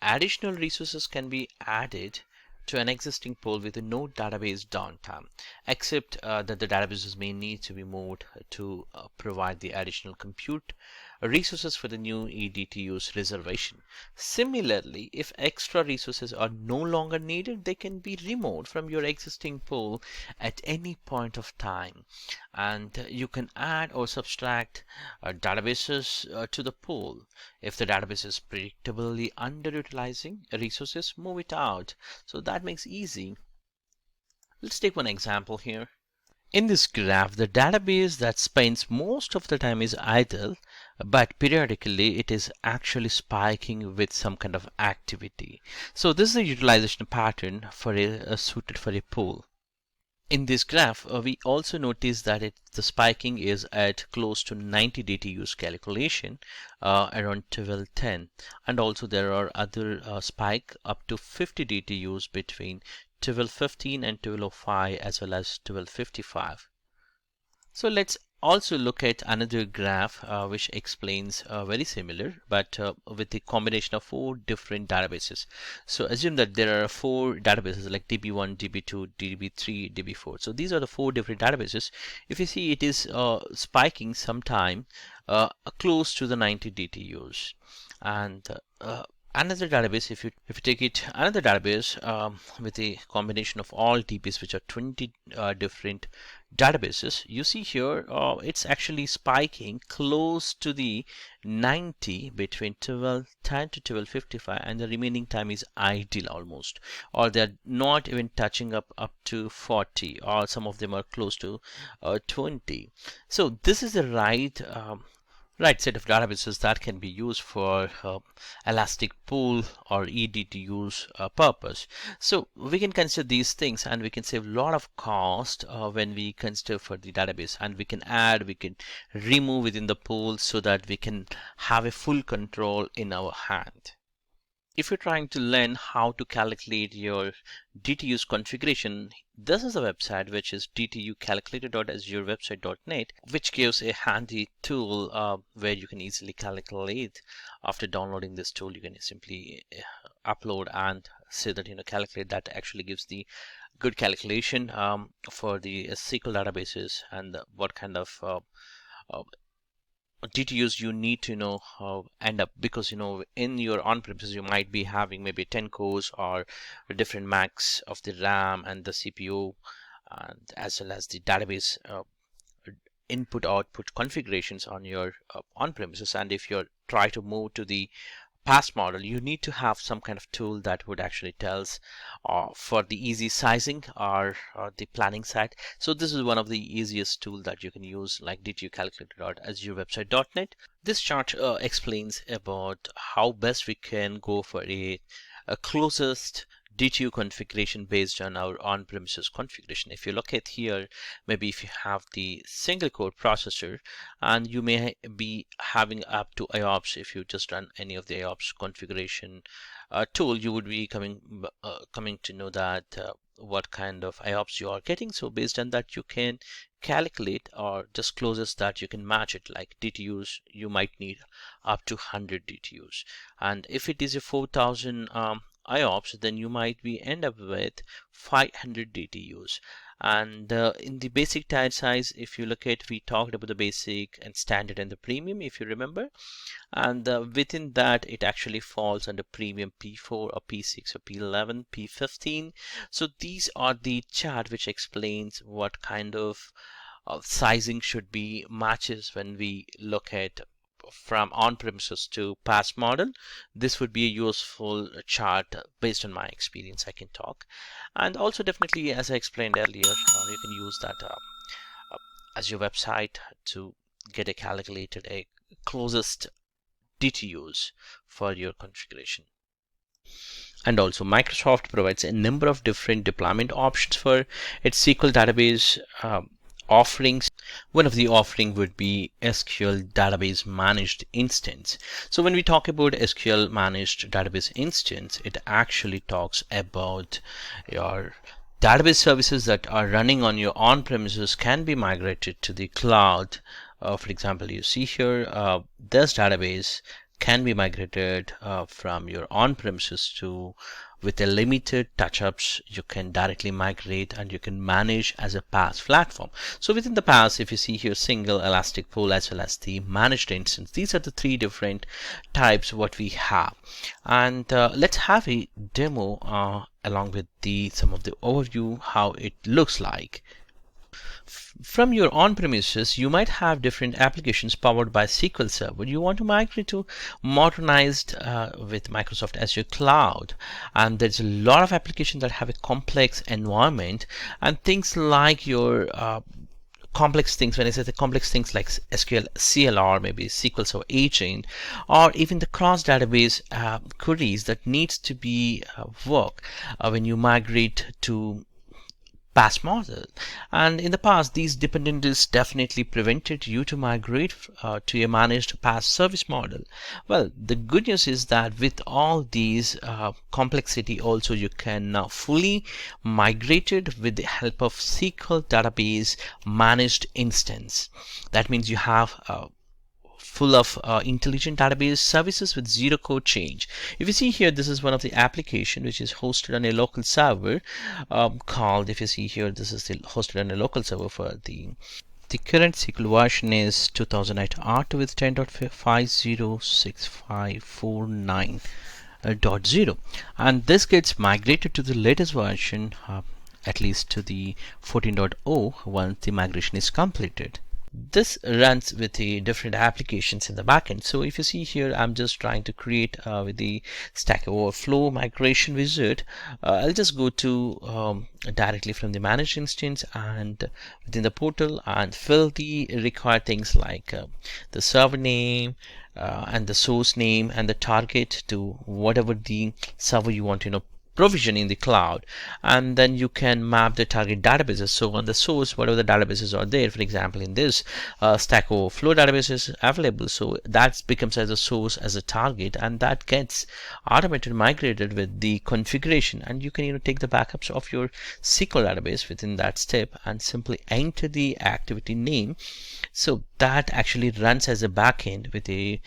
Speaker 1: Additional resources can be added to an existing pool with no database downtime, except that the databases may need to be moved to provide the additional compute resources for the new ADTU's reservation. Similarly, if extra resources are no longer needed, they can be removed from your existing pool at any point of time. And you can add or subtract databases to the pool. If the database is predictably underutilizing resources, move it out. So that makes easy. Let's take one example here. In this graph, the database that spends most of the time is idle, but periodically it is actually with some kind of activity. So this is a utilization pattern for suited for a pool. In this graph, we also notice that the spiking is at close to 90 DTUs calculation, around 1210, and also there are other spike up to 50 DTUs between 1215 and 1205 as well as 1255. So let's also look at another graph which explains very similar, but with the combination of 4 different databases. So assume that there are 4 databases like DB1, DB2, DB3, DB4. So these are the 4 different databases. If you see, it is spiking sometime close to the 90 DTUs. And another database, if you take it another database with a combination of all DBs, which are 20 different databases, you see here it's actually spiking close to the 90 between 1210 to 1255, and the remaining time is idle almost, or they're not even touching up to 40, or some of them are close to 20. So this is the right set of databases that can be used for elastic pool or EDTU's purpose. So we can consider these things, and we can save a lot of cost when we consider for the database, and we can add, we can remove within the pool so that we can have a full control in our hand. If you're trying to learn how to calculate your DTU's configuration, this is a website which is dtucalculator.azurewebsite.net, which gives a handy tool where you can easily calculate. After downloading this tool, you can simply upload and say that calculate. That actually gives the good calculation for the SQL databases, and what kind of DTUs you need to end up, because in your on-premises you might be having maybe 10 cores or different max of the RAM and the CPU, and as well as the database input output configurations on your on-premises. And if you try to move to the PaaS model, you need to have some kind of tool that would actually tells for the easy sizing or the planning side. So this is one of the easiest tool that you can use, like dtucalculator.azurewebsite.net. This chart explains about how best we can go for a closest DTU configuration based on our on-premises configuration. If you look at here, maybe if you have the single core processor, and you may be having up to IOPS, if you just run any of the IOPS configuration tool, you would be coming to know that what kind of IOPS you are getting. So based on that, you can calculate, or just closest that you can match it. Like DTUs, you might need up to 100 DTUs, and if it is a 4000 IOPS, then you might be end up with 500 DTUs. And in the basic tile size, if you look at, we talked about the basic and standard and the premium, if you remember, and within that it actually falls under premium P4 or P6 or P11, P15. So these are the chart which explains what kind of sizing should be matches when we look at from on-premises to PaaS model. This would be a useful chart based on my experience, I can talk. And also definitely, as I explained earlier, you can use that Azure website to get a calculated a closest DTUs for your configuration. And also Microsoft provides a number of different deployment options for its SQL database offerings. One of the offering would be SQL Database Managed Instance. So when we talk about SQL Managed Database Instance, it actually talks about your database services that are running on your on-premises can be migrated to the cloud. For example, you see here this database can be migrated from your on-premises to, with a limited touch-ups, you can directly migrate and you can manage as a PaaS platform. So within the PaaS, if you see here, single elastic pool as well as the managed instance, these are the three different types what we have. And let's have a demo along with some of the overview how it looks like. From your on-premises, you might have different applications powered by SQL Server. You want to migrate to modernized with Microsoft Azure Cloud, and there's a lot of applications that have a complex environment, and things like your complex things. When I say the complex things like SQL CLR, maybe SQL Server agent, or even the cross database queries that needs to be work when you migrate to PaaS model. And in the past, these dependencies definitely prevented you to migrate to a managed PaaS service model. Well, the good news is that with all these complexity, also you can now fully migrate it with the help of SQL Database managed instance. That means you have full of intelligent database services with zero code change. If you see here, this is one of the application which is hosted on a local server called, if you see here, this is hosted on a local server for the current SQL version is 2008 R2 with 10.506549.0, and this gets migrated to the latest version, at least to the 14.0 once the migration is completed. This runs with the different applications in the backend. So if you see here, I'm just trying to create with the Stack Overflow migration wizard. I'll just go to directly from the managed instance and within the portal and fill the required things like the server name and the source name and the target to whatever the server you want to provision in the cloud, and then you can map the target databases. So on the source, whatever the databases are there, for example in this Stack Overflow database is available, so that becomes as a source, as a target, and that gets automated migrated with the configuration. And you can take the backups of your SQL database within that step and simply enter the activity name, so that actually runs as a backend with a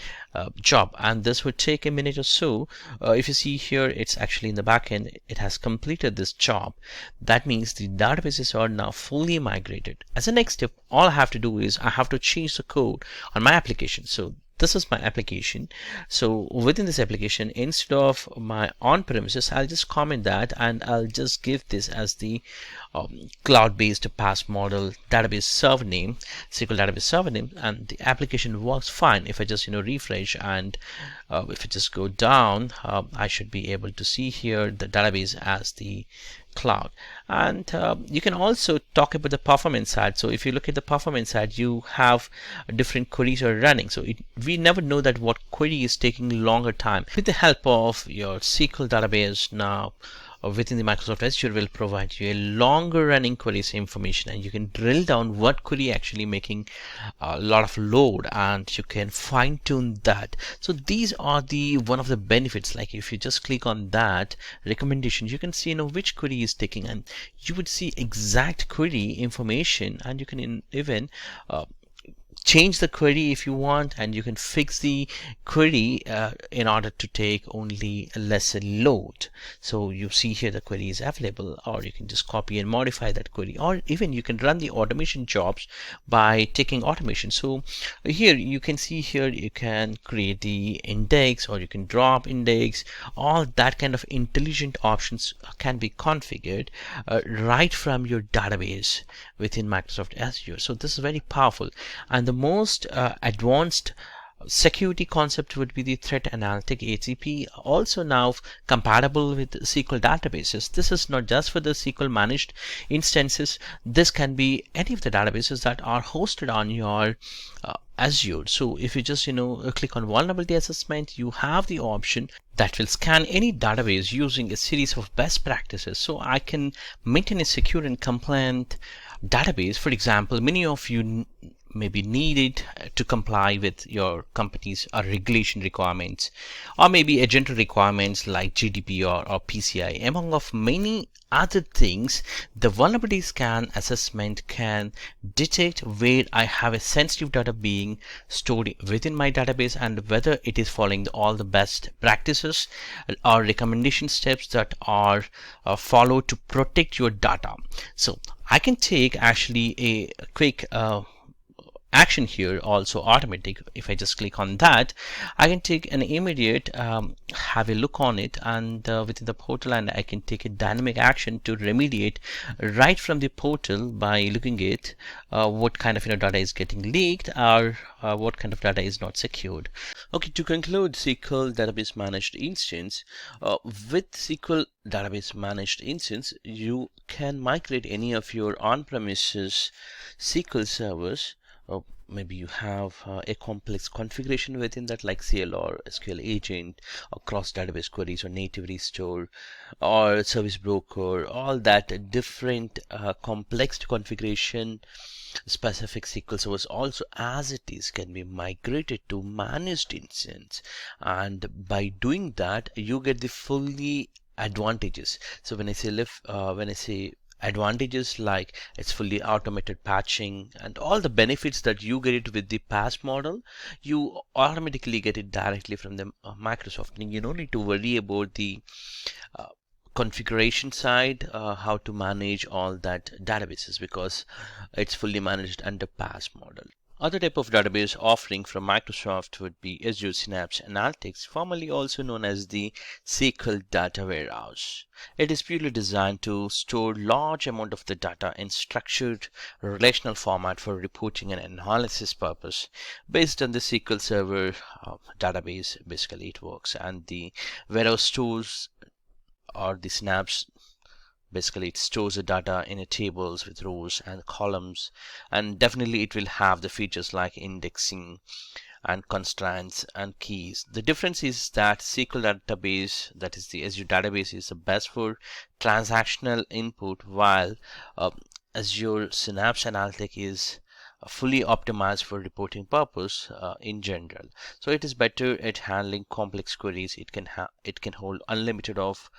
Speaker 1: job, and this would take a minute or so. If you see here, it's actually in the backend, it has completed this job. That means the databases are now fully migrated. As a next step, all I have to do is I have to change the code on my application. So this is my application. So within this application, instead of my on-premises, I'll just comment that and I'll just give this as the cloud-based PaaS model database server name, SQL database server name, and the application works fine. If I just refresh and if I just go down, I should be able to see here the database as the cloud. And you can also talk about the performance side. So if you look at the performance side, you have different queries are running. So we never know that what query is taking longer time. With the help of your SQL database now within the Microsoft Azure will provide you a longer running queries information, and you can drill down what query actually making a lot of load, and you can fine tune that. So these are the one of the benefits. Like if you just click on that recommendation, you can see which query is taking, and you would see exact query information, and you can even change the query if you want, and you can fix the query in order to take only lesser load. So you see here the query is available, or you can just copy and modify that query, or even you can run the automation jobs by taking automation. So here you can see here you can create the index, or you can drop index. All that kind of intelligent options can be configured right from your database within Microsoft Azure. So this is very powerful. And the most advanced security concept would be the threat analytic AZP, also now compatible with SQL databases. This is not just for the SQL managed instances. This can be any of the databases that are hosted on your Azure. So if you just click on vulnerability assessment, you have the option that will scan any database using a series of best practices. So I can maintain a secure and compliant database. For example, many of you maybe needed to comply with your company's regulation requirements, or maybe agent requirements like GDPR or PCI, among of many other things. The vulnerability scan assessment can detect where I have a sensitive data being stored within my database and whether it is following all the best practices or recommendation steps that are followed to protect your data. So I can take actually a quick action here, also automatic. If I just click on that, I can take an immediate have a look on it, and within the portal, and I can take a dynamic action to remediate right from the portal by looking at what kind of data is getting leaked, or what kind of data is not secured. Okay, to conclude SQL database managed instance, with SQL database managed instance, you can migrate any of your on-premises SQL servers. Maybe you have a complex configuration within that, like CL or SQL agent or cross database queries or native restore or service broker, all that different complex configuration specific SQL servers also as it is can be migrated to managed instance, and by doing that you get the fully advantages. So when I say advantages, like it's fully automated patching and all the benefits that you get it with the PaaS model, you automatically get it directly from the Microsoft, and you don't need to worry about the uh, configuration side, how to manage all that databases, because it's fully managed under PaaS model. Other type of database offering from Microsoft would be Azure Synapse Analytics, formerly also known as the SQL Data Warehouse. It is purely designed to store large amount of the data in structured relational format for reporting and analysis purpose. Based on the SQL Server database, basically it works, and the warehouse stores, or the Synapse, basically it stores the data in a tables with rows and columns, and definitely it will have the features like indexing and constraints and keys. The difference is that SQL database, that is the Azure database, is the best for transactional input, while uh, Azure Synapse Analytic is fully optimized for reporting purpose in general. So it is better at handling complex queries. It can hold unlimited of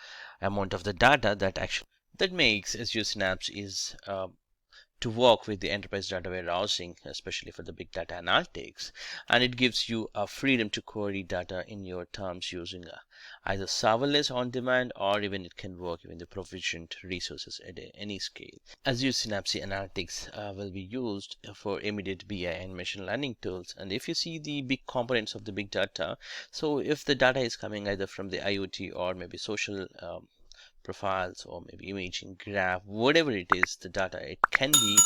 Speaker 1: amount of the data that makes Azure Synapse is to work with the enterprise data warehousing, especially for the big data analytics, and it gives you a freedom to query data in your terms using either serverless on demand, or even it can work even the provisioned resources at any scale. Azure Synapse Analytics will be used for immediate BI and machine learning tools. And if you see the big components of the big data, so if the data is coming either from the IoT or maybe social profiles or maybe imaging graph, whatever it is, the data, it can be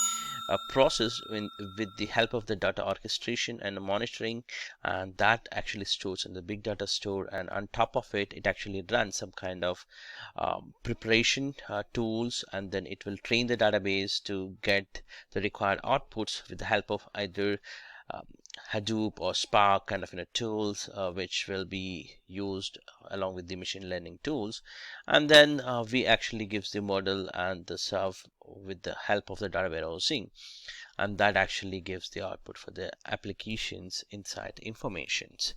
Speaker 1: processed with the help of the data orchestration and monitoring, and that actually stores in the big data store, and on top of it, it actually runs some kind of preparation tools, and then it will train the database to get the required outputs with the help of either um, Hadoop or Spark kind of tools, which will be used along with the machine learning tools, and then we actually gives the model and the serve with the help of the data warehousing, and that actually gives the output for the applications inside informations.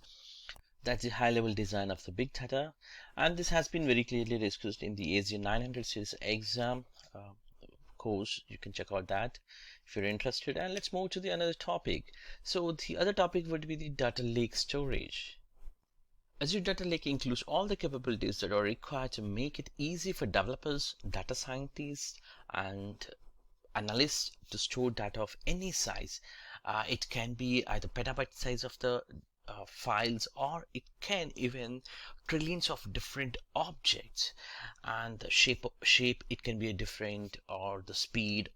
Speaker 1: That's the high level design of the big data, and this has been very clearly discussed in the AZ 900 series exam course. You can check out that if you're interested. And let's move to the another topic. So the other topic would be the data lake storage. Azure Data Lake includes all the capabilities that are required to make it easy for developers, data scientists, and analysts to store data of any size. It can be either petabyte size of the files, or it can even trillions of different objects, and the shape it can be a different, or the speed,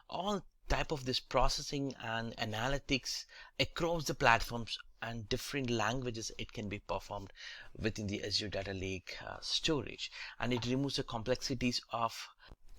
Speaker 1: all type of this processing and analytics across the platforms and different languages. It can be performed within the Azure Data Lake storage, and it removes the complexities of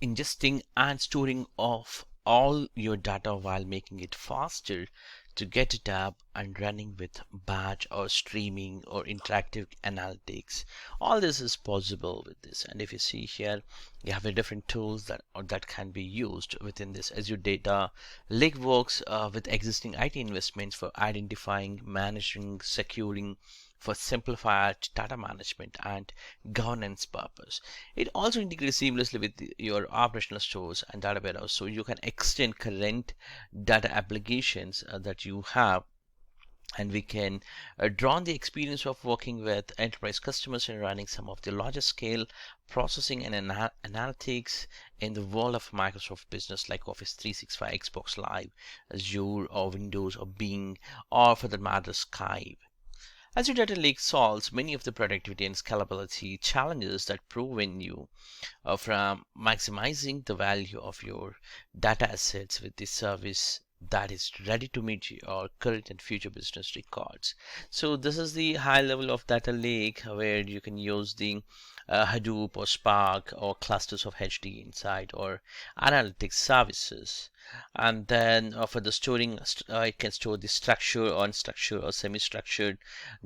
Speaker 1: ingesting and storing of all your data while making it faster
Speaker 2: to get it up and running with batch or streaming or interactive analytics. All this is possible with this. And if you see here, you have a different tools that can be used within this. Azure Data Lake works with existing IT investments for identifying, managing, securing, for simplified data management and governance purpose. It also integrates seamlessly with your operational stores and data warehouse, so you can extend current data applications that you have, and we can draw on the experience of working with enterprise customers and running some of the largest scale processing and analytics in the world of Microsoft Business, like Office 365, Xbox Live, Azure, or Windows, or Bing, or for that matter Skype. Azure Data Lake solves many of the productivity and scalability challenges that prevent you from maximizing the value of your data assets with the service that is ready to meet your current and future business records. So this is the high level of data lake where you can use the Hadoop or Spark or clusters of HD inside or analytics services. And then for the storing, it can store the structured, unstructured, or semi-structured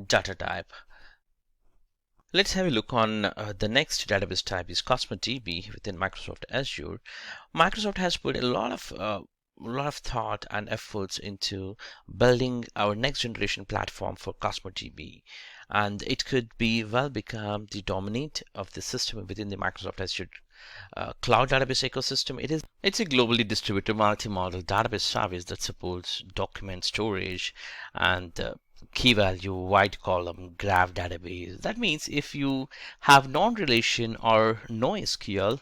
Speaker 2: data type. Let's have a look on the next database type is Cosmos DB within Microsoft Azure. Microsoft has put a lot of thought and efforts into building our next generation platform for Cosmos DB, and it could be well become the dominant of the system within the Microsoft Azure cloud database ecosystem. It's a globally distributed multi-model database service that supports document storage and key value wide column graph database. That means if you have non-relation or no SQL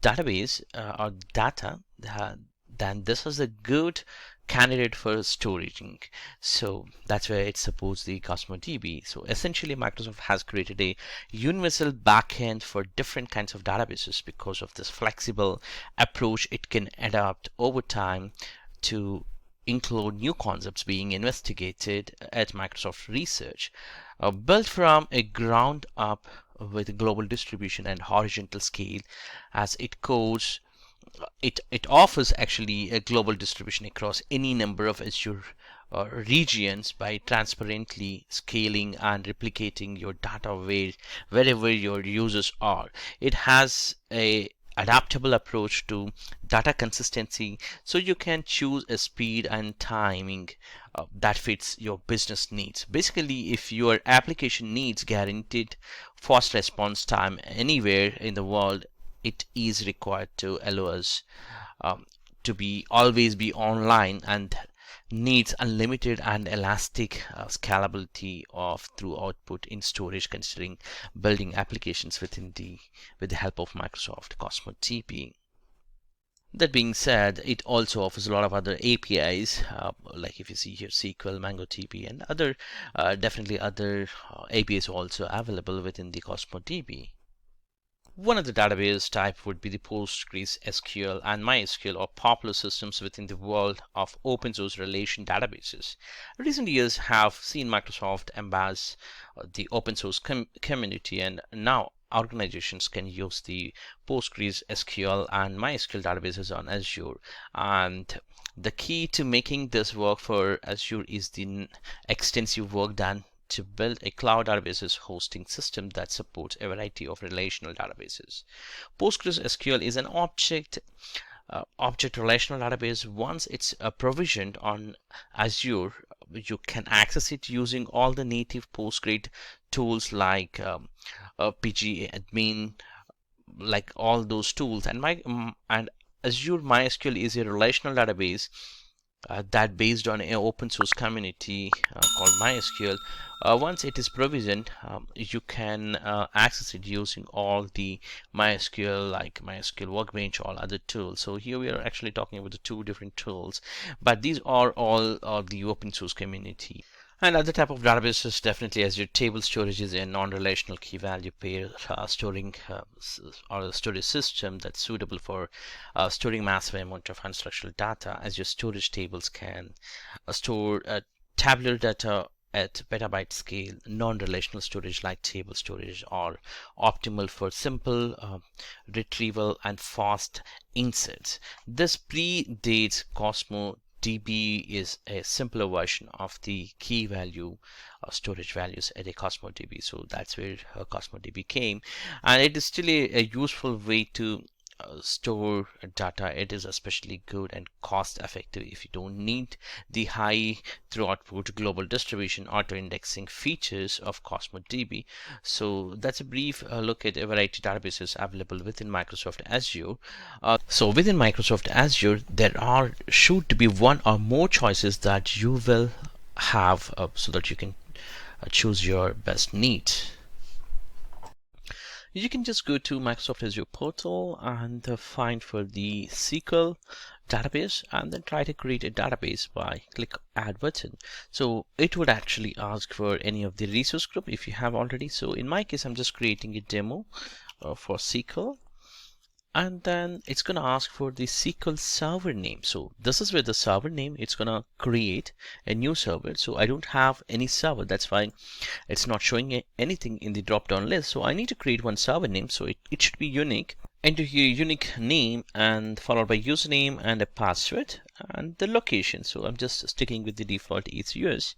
Speaker 2: database or data, then this is a good candidate for storaging. So that's where it supports the Cosmos DB. So essentially Microsoft has created a universal backend for different kinds of databases. Because of this flexible approach, it can adapt over time to include new concepts being investigated at Microsoft Research, built from a ground up with global distribution and horizontal scale. As it goes, it offers actually a global distribution across any number of Azure regions by transparently scaling and replicating your data wherever your users are. It has a adaptable approach to data consistency, so you can choose a speed and timing that fits your business needs. Basically, if your application needs guaranteed fast response time anywhere in the world, it is required to allow us to be always be online, and needs unlimited and elastic scalability of through output in storage, considering building applications with the help of Microsoft Cosmos DB. That being said, it also offers a lot of other APIs, like if you see here SQL, MongoDB, and other definitely other APIs also available within the Cosmos DB. One of the database type would be the PostgreSQL and MySQL, or popular systems within the world of open source relation databases. Recent years have seen Microsoft embrace the open source community, and now organizations can use the PostgreSQL and MySQL databases on Azure. And the key to making this work for Azure is the extensive work done to build a cloud databases hosting system that supports a variety of relational databases. PostgreSQL is an object relational database. Once it's provisioned on Azure, you can access it using all the native Postgres tools like PG admin, like all those tools. And Azure MySQL is a relational database that based on an open source community called MySQL. Once it is provisioned, you can access it using all the MySQL, like MySQL Workbench, all other tools. So here we are actually talking about the two different tools, but these are all the open source community. And other type of databases, definitely Azure Table Storage is a non-relational key value pair storing or a storage system that's suitable for storing massive amount of unstructured data. Azure Storage Tables can store tabular data at petabyte scale. Non-relational storage like table storage are optimal for simple retrieval and fast inserts. This predates Cosmos DB is a simpler version of the key value storage values at a Cosmos DB. So that's where Cosmos DB came, and it is still a useful way to store data. It is especially good and cost effective if you don't need the high throughput global distribution auto indexing features of Cosmos DB. So that's a brief look at a variety of databases available within Microsoft Azure. So within Microsoft Azure, there are should to be one or more choices that you will have so that you can choose your best needs. You can just go to Microsoft Azure portal and find for the SQL database, and then try to create a database by click add button. So it would actually ask for any of the resource group if you have already. So in my case, I'm just creating a demo for SQL. And then it's going to ask for the SQL server name. So this is where the server name, it's going to create a new server. So I don't have any server. That's why it's not showing anything in the drop down list. So I need to create one server name. So it should be unique. Enter here unique name and followed by username and a password and the location. So I'm just sticking with the default ECUs.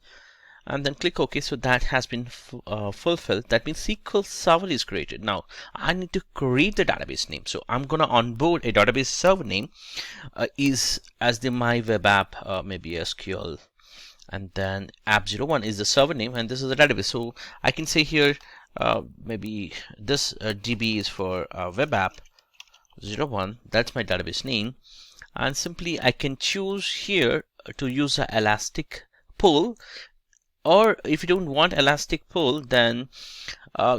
Speaker 2: And then click OK. So that has been fulfilled. That means SQL server is created. Now I need to create the database name. So I'm gonna onboard a database server name is as the my web app, maybe SQL, and then app01 is the server name, and this is the database. So I can say here maybe this DB is for web app 01. That's my database name, and simply I can choose here to use an elastic pool. Or if you don't want elastic pool, then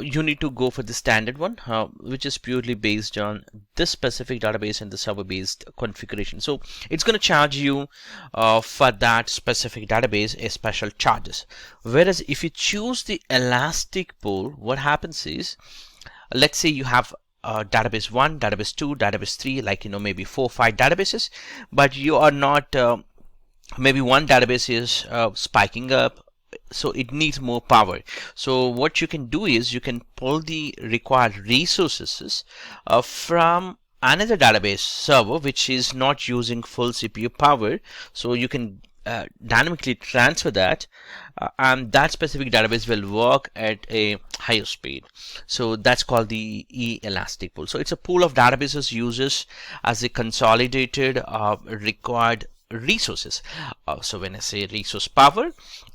Speaker 2: you need to go for the standard one, which is purely based on this specific database and the server based configuration. So it's going to charge you for that specific database a special charges. Whereas if you choose the elastic pool, what happens is, let's say you have database 1, database 2, database 3, like maybe 4 or 5 databases, but you are not maybe one database is spiking up, so it needs more power. So what you can do is you can pull the required resources from another database server which is not using full CPU power. So you can dynamically transfer that, and that specific database will work at a higher speed. So that's called the elastic pool. So it's a pool of databases uses as a consolidated required resources. So when I say resource power,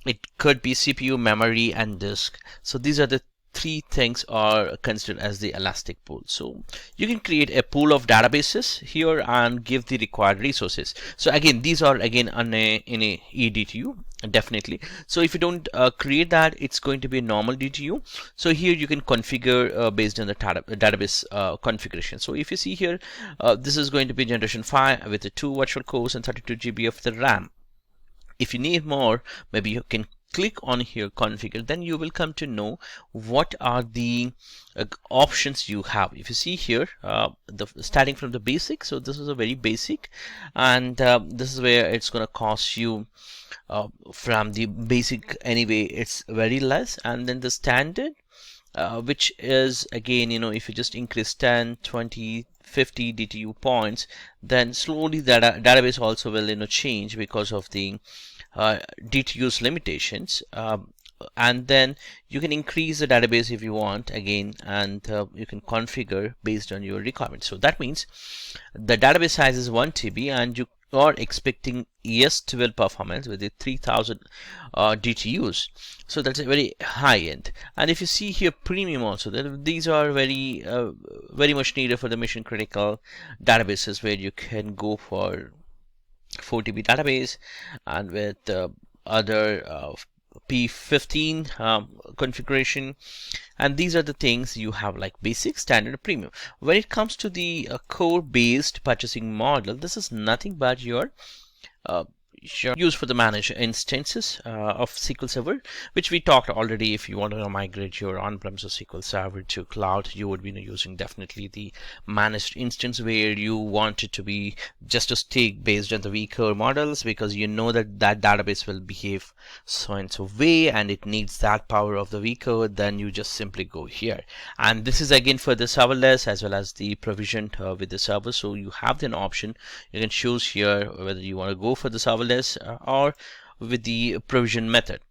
Speaker 2: it could be CPU, memory, and disk. So these are the 3 things are considered as the elastic pool. So you can create a pool of databases here and give the required resources. So again, these are again in a eDTU, definitely. So if you don't create that, it's going to be a normal DTU. So here you can configure based on the database configuration. So if you see here, this is going to be generation 5 with the 2 virtual cores and 32 GB of the RAM. If you need more, maybe you can click on here configure, then you will come to know what are the options you have. If you see here, starting from the basic, so this is a very basic, and this is where it's going to cost you from the basic anyway, it's very less, and then the standard, which is again, if you just increase 10, 20, 50 DTU points, then slowly the database also will change because of the DTU's limitations, and then you can increase the database if you want again, and you can configure based on your requirements. So that means the database size is 1 TB and you are expecting ES12 performance with the 3000 DTUs. So that's a very high end. And if you see here premium also, these are very much needed for the mission critical databases where you can go for 4 TB database and with other P15 configuration, and these are the things you have like basic, standard, premium. When it comes to the core based purchasing model, this is nothing but your used for the managed instances of SQL Server, which we talked already. If you want to migrate your on-premises SQL Server to cloud, you would be using definitely the managed instance, where you want it to be just to stick based on the vCore models, because you know that that database will behave so and so way and it needs that power of the vCore. Then you just simply go here, and this is again for the serverless as well as the provisioned with the server. So you have an option, you can choose here whether you want to go for the serverless
Speaker 1: serverless or with the provision method.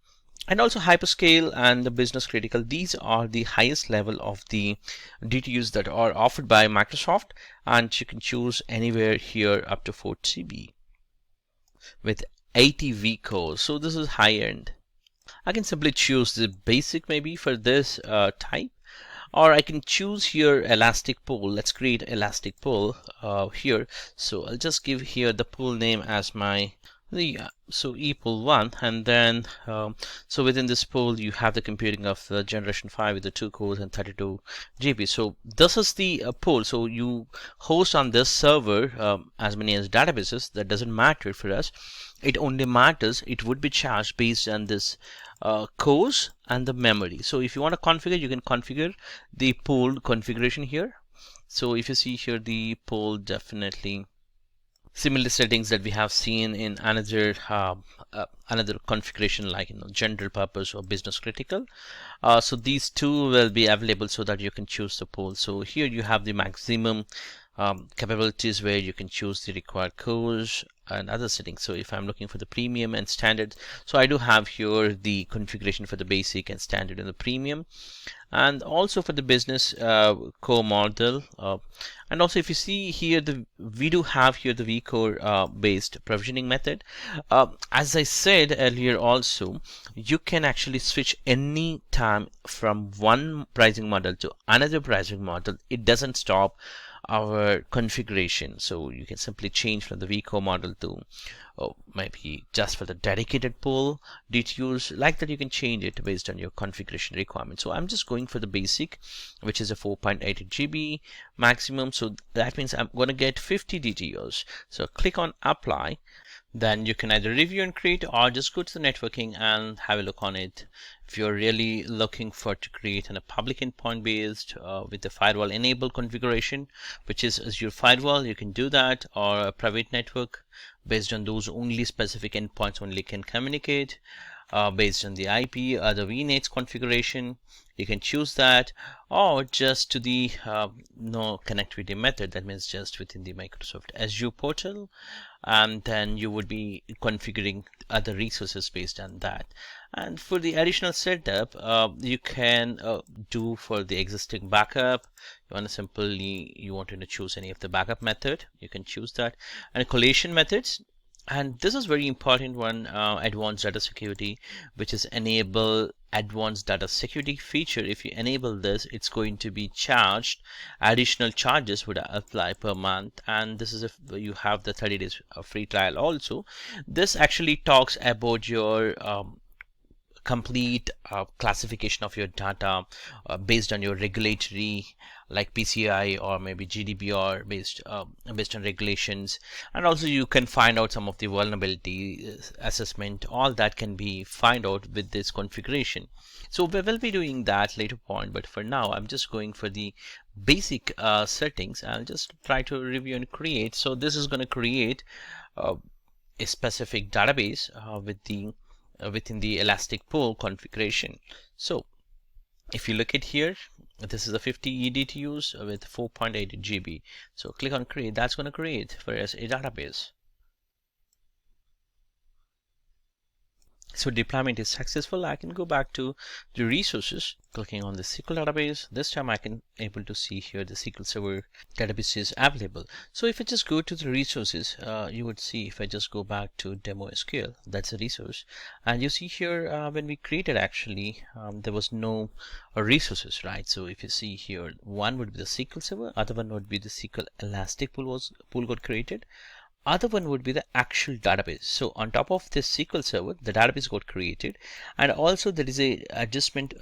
Speaker 1: And also hyperscale and the business critical, these are the highest level of the DTUs that are offered by Microsoft, and you can choose anywhere here up to 4 GB with 80 vCores. So this is high end. I can simply choose the basic maybe for this type, or I can choose here elastic pool. Let's create elastic pool here. So I'll just give here the pool name as my so epool1, and then so within this pool you have the computing of the generation 5 with the 2 cores and 32 GB. So this is the pool. So you host on this server as many as databases, that doesn't matter for us. It only matters it would be charged based on this cores and the memory. So if you want to configure, you can configure the pool configuration here. So if you see here the pool, definitely similar settings that we have seen in another configuration, like general purpose or business critical. So these two will be available so that you can choose the pool. So here you have the maximum capabilities where you can choose the required cores and other settings. So if I'm looking for the premium and standard, so I do have here the configuration for the basic and standard and the premium, and also for the business core model. And also if you see here, we do have here the vCore based provisioning method. As I said earlier also, you can actually switch any time from one pricing model to another pricing model. It doesn't stop our configuration. So you can simply change from the vCore model to maybe just for the dedicated pool DTUs. Like that, you can change it based on your configuration requirement. So I'm just going for the basic, which is a 4.8 GB maximum. So that means I'm going to get 50 DTUs. So click on apply. Then you can either review and create, or just go to the networking and have a look on it. If you're really looking for to create a public endpoint based with the firewall enabled configuration, which is Azure Firewall, you can do that, or a private network based on those only specific endpoints only can communicate based on the IP or the VNets configuration. You can choose that, or just to the no connectivity method. That means just within the Microsoft Azure portal, and then you would be configuring other resources based on that. And for the additional setup, you can do for the existing backup. You want to choose any of the backup method, you can choose that. And collation methods, and this is very important one, advanced data security, which is enable advanced data security feature. If you enable this, it's going to be charged. Additional charges would apply per month, and this is if you have the 30 days free trial also. This actually talks about your complete classification of your data based on your regulatory, like PCI or maybe GDPR based on regulations. And also you can find out some of the vulnerability assessment. All that can be find out with this configuration. So we will be doing that later point, but for now I'm just going for the basic settings. I'll just try to review and create. So this is going to create a specific database with the within the elastic pool configuration. So if you look at here, this is a 50 EDTUs with 4.8 GB. So click on create. That's going to create for us a database. So deployment is successful. I can go back to the resources, clicking on the SQL database. This time I can able to see here the SQL Server database is available. So if I just go to the resources, you would see if I just go back to Demo SQL, that's a resource. And you see here when we created, actually there was no resources, right? So if you see here, one would be the SQL Server, other one would be the SQL Elastic pool got created. Other one would be the actual database. So on top of this SQL Server, the database got created, and also there is a adjustment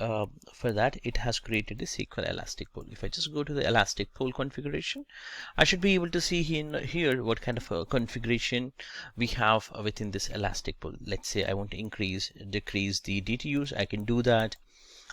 Speaker 1: for that. It has created the SQL Elastic pool. If I just go to the Elastic pool configuration, I should be able to see here what kind of a configuration we have within this Elastic pool. Let's say I want to decrease the DTUs. I can do that.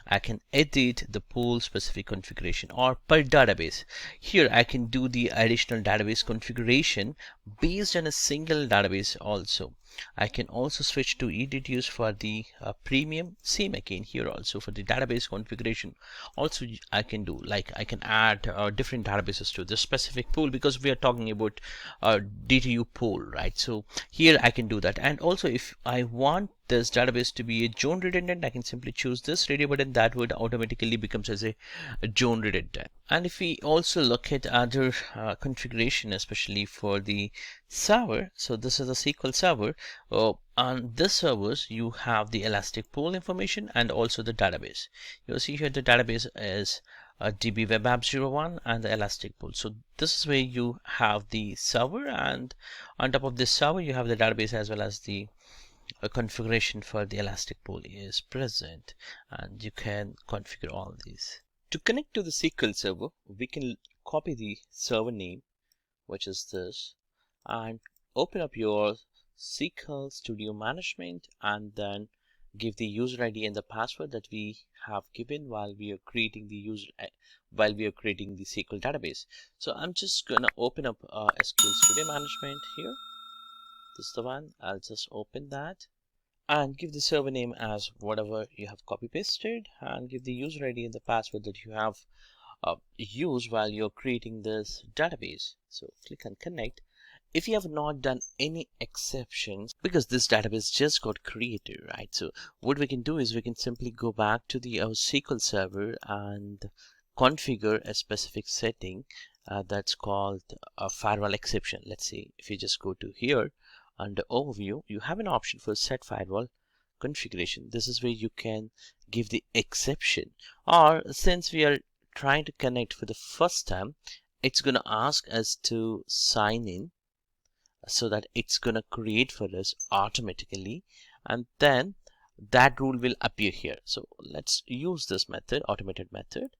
Speaker 1: I can edit the pool specific configuration, or per database. Here I can do the additional database configuration based on a single database. Also I can also switch to EDTUs for the premium. Same again here also for the database configuration. Also I can do, like, I can add different databases to this specific pool, because we are talking about DTU pool, right? So here I can do that. And also if I want this database to be a zone redundant, I can simply choose this radio button. That would automatically becomes as a zone redundant. And if we also look at other configuration, especially for the server, so this is a SQL server. On this servers you have the elastic pool information and also the database. You'll see here the database is DB web app 01 and the elastic pool. So this is where you have the server, and on top of this server you have the database as well as the configuration for the elastic pool is present, and you can configure all these. To connect to the SQL server, we can copy the server name, which is this, and open up your SQL Studio Management, and then give the user ID and the password that we have given while we are creating the SQL database. So I'm just gonna open up SQL Studio Management here. This is the one. I'll just open that and give the server name as whatever you have copy pasted, and give the user ID and the password that you have used while you're creating this database. So click on connect. If you have not done any exceptions, because this database just got created, right? So what we can do is we can simply go back to the SQL server and configure a specific setting that's called a firewall exception. Let's say if you just go to here under overview, you have an option for set firewall configuration. This is where you can give the exception, or since we are trying to connect for the first time, it's going to ask us to sign in, so that it's going to create for us automatically, and then that rule will appear here. So let's use this method, automated method.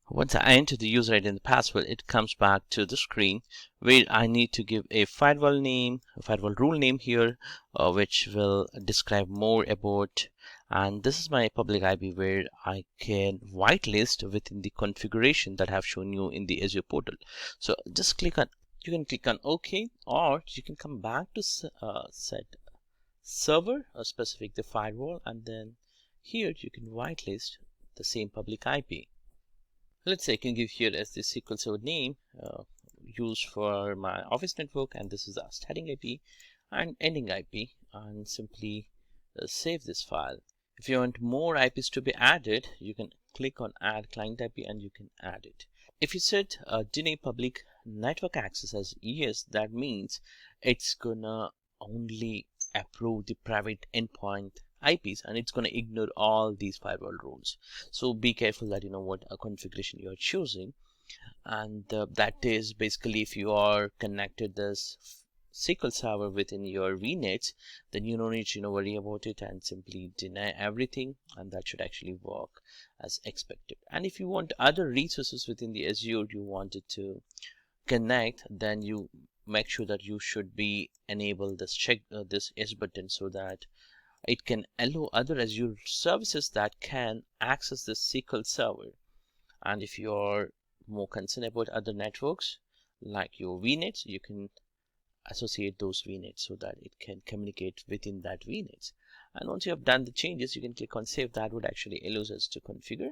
Speaker 1: Once I enter the user ID and the password, it comes back to the screen where I need to give a firewall name, a firewall rule name here, which will describe more about. And this is my public IP where I can whitelist within the configuration that I have shown you in the Azure portal. So just click on, you can click on OK, or you can come back to set server or specific the firewall, and then here you can whitelist the same public IP. Let's say I can give here as the SQL Server name used for my office network, and this is the starting IP and ending IP, and simply save this file. If you want more IPs to be added, you can click on add client IP and you can add it. If you set deny public network access as yes, that means it's gonna only approve the private endpoint IPs, and it's going to ignore all these firewall rules. So be careful that you know what configuration you are choosing, and that is basically if you are connected this SQL server within your VNets, then you don't need to worry about it, and simply deny everything, and that should actually work as expected. And if you want other resources within the Azure you wanted to connect, then you make sure that you should be enable this check this yes button, so that it can allow other Azure services that can access the SQL server. And if you're more concerned about other networks like your VNets, you can associate those VNets so that it can communicate within that VNets. And once you have done the changes, you can click on save. That would actually allow us to configure.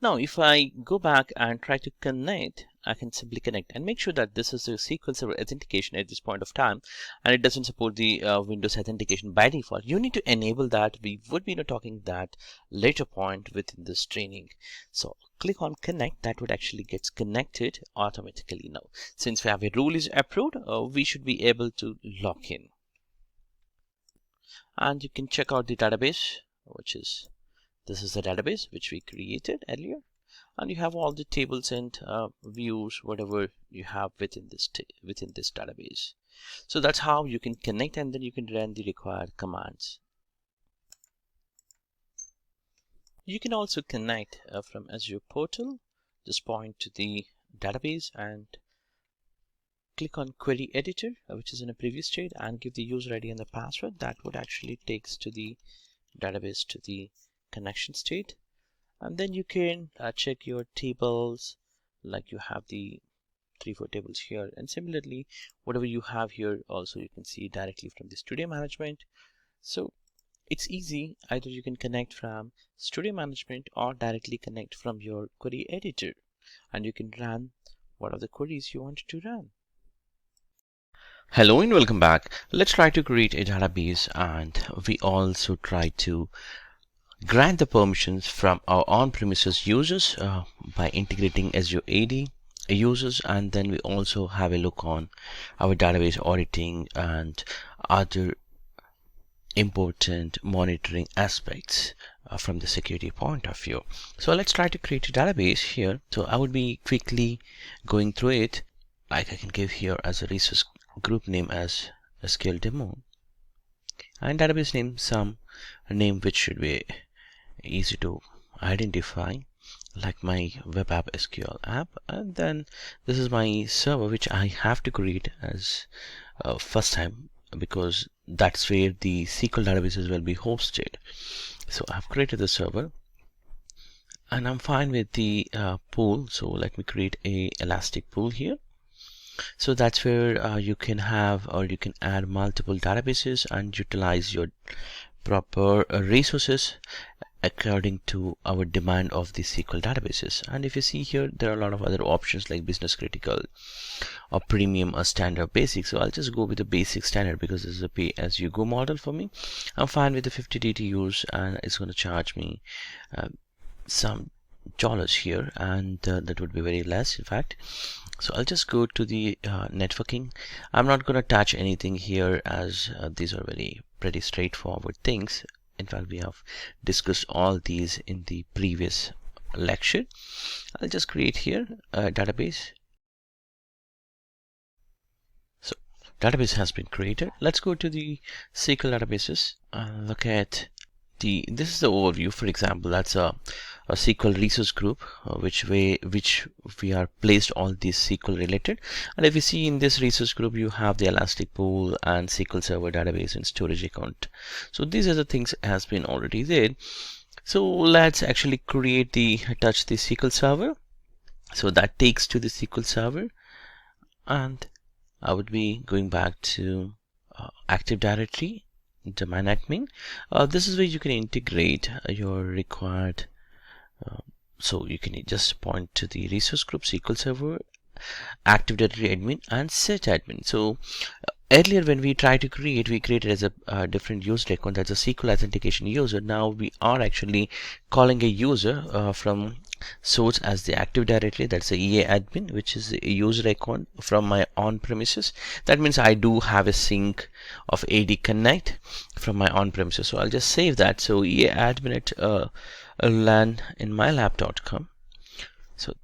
Speaker 1: Now if I go back and try to connect, I can simply connect and make sure that this is a SQL Server authentication at this point of time, and it doesn't support the Windows authentication by default. You need to enable that. We would be talking that later point within this training. So click on connect. That would actually get connected automatically. Now since we have a rule is approved, we should be able to log in, and you can check out the database, which is this is the database which we created earlier, and you have all the tables and views, whatever you have within this database. So that's how you can connect, and then you can run the required commands. You can also connect from Azure portal. Just point to the database and click on query editor, which is in a previous state, and give the user ID and the password. That would actually takes to the database to the connection state, and then you can check your tables, like you have the 3-4 tables here, and similarly whatever you have here also you can see directly from the Studio Management. So it's easy, either you can connect from Studio Management or directly connect from your query editor, and you can run what are the queries you want to run.
Speaker 2: Hello and welcome back. Let's try to create a database, and we also try to grant the permissions from our on-premises users by integrating Azure AD users, and then we also have a look on our database auditing and other important monitoring aspects from the security point of view. So let's try to create a database here. So I would be quickly going through it. Like I can give here as a resource group name as SQL Demo, and database name some name which should be easy to identify, like my web app SQL app. And then this is my server which I have to create as first time, because that's where the SQL databases will be hosted. So I've created the server and I'm fine with the pool. So let me create a elastic pool here. So that's where you can have, or you can add multiple databases and utilize your proper resources according to our demand of the SQL databases. And if you see here, there are a lot of other options like business critical or premium or standard basic. So I'll just go with the basic standard because this is a pay as you go model for me. I'm fine with the 50 DTUs, and it's going to charge me some dollars here, and that would be very less in fact. So I'll just go to the networking. I'm not going to touch anything here, as these are pretty straightforward things. In fact, we have discussed all these in the previous lecture. I'll just create here a database. So database has been created. Let's go to the SQL databases and look at this is the overview. For example, that's a SQL resource group which we are placed all these SQL related. And if you see in this resource group, you have the elastic pool and SQL server database and storage account. So these are the things has been already there. So let's actually touch the SQL server. So that takes to the SQL server, and I would be going back to Active Directory, domain admin. This is where you can integrate your required. So you can just point to the resource group, SQL Server, Active Directory admin, and set admin. So earlier when we tried to create, we created as a different user account, that's a SQL authentication user. Now we are actually calling a user from source as the Active Directory, that's the EA admin, which is a user account from my on-premises. That means I do have a sync of AD Connect from my on-premises. So I'll just save that. So EA admin at LAN in mylab.com. So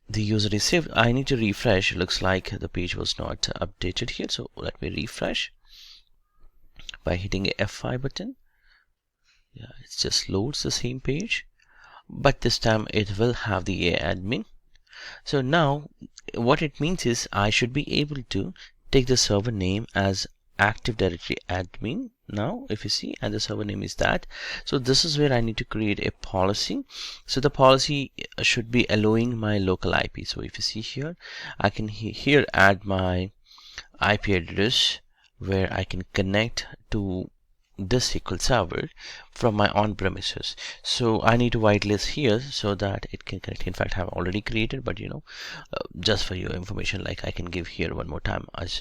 Speaker 2: the user is saved. I need to refresh. It looks like the page was not updated here. So let me refresh by hitting a F5 button. Yeah, it just loads the same page, but this time it will have the EA admin. So now what it means is I should be able to take the server name as Active Directory admin now, if you see, and the server name is that. So this is where I need to create a policy. So the policy should be allowing my local IP. So if you see here, I can here add my IP address where I can connect to this SQL server from my on-premises. So I need to whitelist here so that it can connect. In fact, I have already created, but just for your information, like I can give here one more time as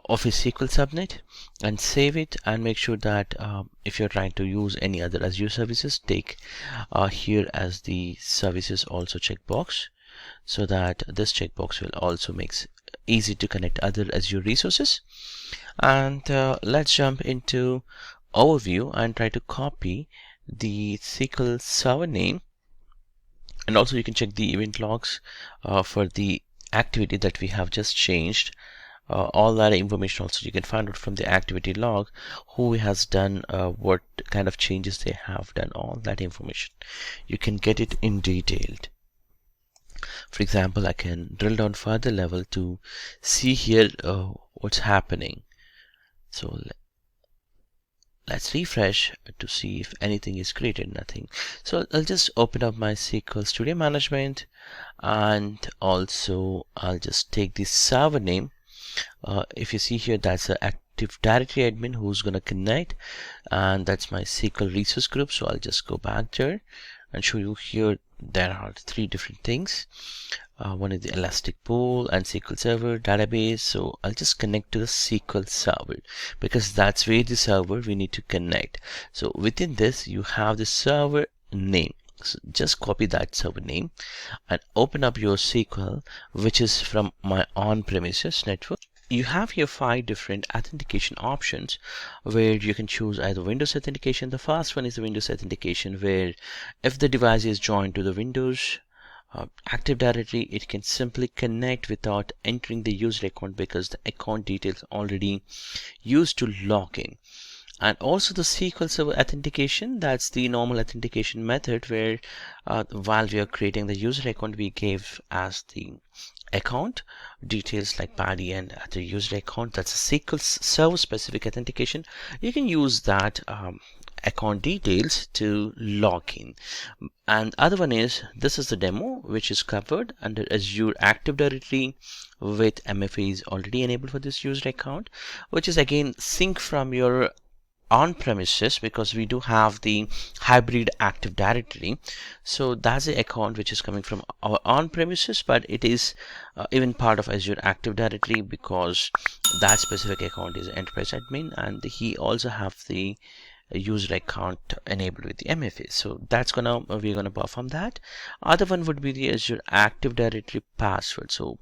Speaker 2: Office SQL subnet and save it, and make sure that if you're trying to use any other Azure services, take here as the services also checkbox, so that this checkbox will also makes easy to connect other Azure resources. And let's jump into overview and try to copy the SQL server name, and also you can check the event logs for the activity that we have just changed. All that information also you can find out from the activity log, who has done what kind of changes they have done. All that information you can get it in detailed. For example, I can drill down further level to see here what's happening. So Let's refresh to see if anything is created. Nothing. So I'll just open up my SQL Studio Management, and also I'll just take the server name. If you see here, that's an Active Directory admin who's going to connect, and that's my SQL resource group. So I'll just go back there and show you here. There are 3 different things. One is the Elastic Pool and SQL Server database. So I'll just connect to the SQL Server because that's where the server we need to connect. So within this, you have the server name. So just copy that server name and open up your SQL, which is from my on-premises network. You have here 5 different authentication options where you can choose either Windows authentication. The first one is the Windows authentication, where if the device is joined to the Windows Active Directory, it can simply connect without entering the user account because the account details already used to log in. And also the SQL Server authentication, that's the normal authentication method where while we are creating the user account, we gave as the account details like Paddy and the user account. That's a SQL Server specific authentication. You can use that account details to log in. And other one is, this is the demo which is covered under Azure Active Directory with MFA is already enabled for this user account, which is again sync from your on-premises because we do have the hybrid Active Directory. So that's the account which is coming from our on-premises, but it is even part of Azure Active Directory because that specific account is enterprise admin, and he also have the user account enabled with the MFA. So that's we're gonna perform that. Other one would be the Azure Active Directory password. So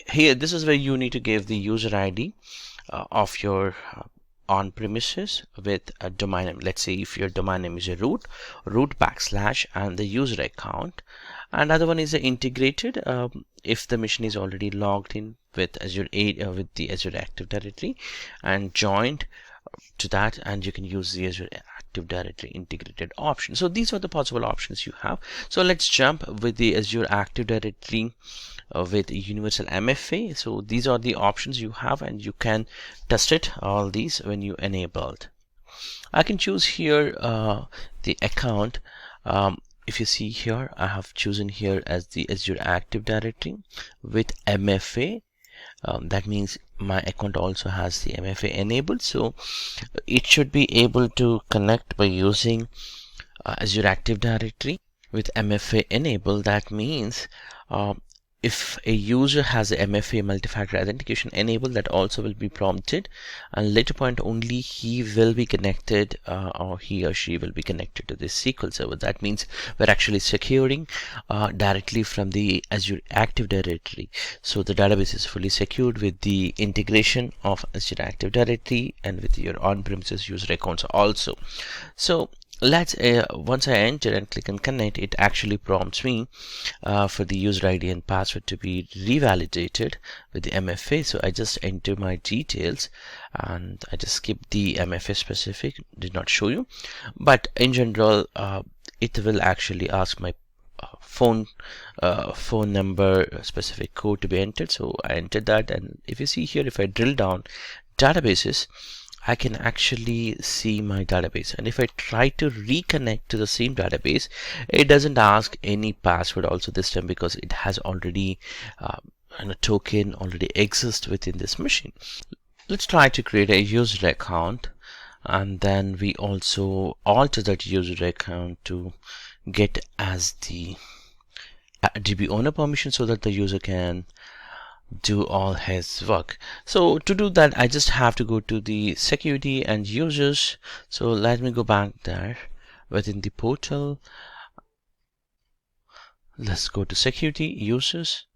Speaker 2: here, this is where you need to give the user ID of your on premises with a domain name. Let's say if your domain name is a root / and the user account. And other one is integrated if the machine is already logged in with Azure with the Azure Active Directory and joined to that, and you can use the Azure Active Directory integrated option. So these are the possible options you have. So let's jump with the Azure Active Directory with universal MFA. So these are the options you have, and you can test it all these when you enabled. I can choose here the account. If you see here, I have chosen here as the Azure Active Directory with MFA. That means my account also has the MFA enabled, so it should be able to connect by using Azure Active Directory with MFA enabled. That means if a user has a MFA multi-factor authentication enabled, that also will be prompted, and later point only he will be connected or he or she will be connected to this SQL server. That means we're actually securing directly from the Azure Active Directory. So the database is fully secured with the integration of Azure Active Directory and with your on-premises user accounts also. So let's once I enter and click on connect, it actually prompts me for the user ID and password to be revalidated with the MFA. So I just enter my details and I just skip the MFA specific, did not show you, but in general it will actually ask my phone number specific code to be entered. So I entered that, and if you see here, if I drill down databases, I can actually see my database, and if I try to reconnect to the same database, it doesn't ask any password also this time because it has already a token already exists within this machine. Let's try to create a user account, and then we also alter that user account to get as the DB owner permission so that the user can do all his work. So to do that, I just have to go to the security and users. So let me go back there within the portal. Let's go to security users,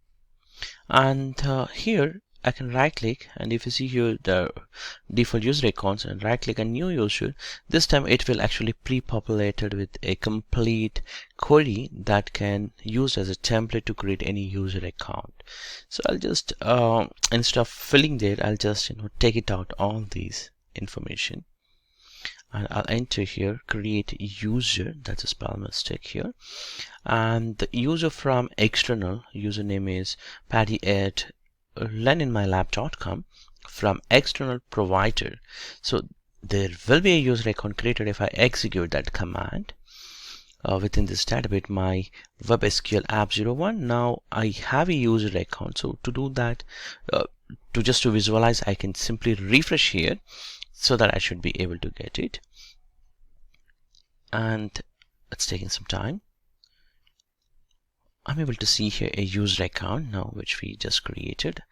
Speaker 2: and here I can right click, and if you see here the default user accounts, and right click on new user, this time it will actually pre-populated with a complete query that can use as a template to create any user account. So I'll just instead of filling there, I'll just take it out all these information, and I'll enter here create user. That's a spell mistake here, and the user from external username is paddy@leninmylab.com from external provider. So there will be a user account created if I execute that command. Within this database, my web SQL app01. Now I have a user account. So to do that, to visualize, I can simply refresh here so that I should be able to get it. And it's taking some time. I'm able to see here a user account now, which we just created.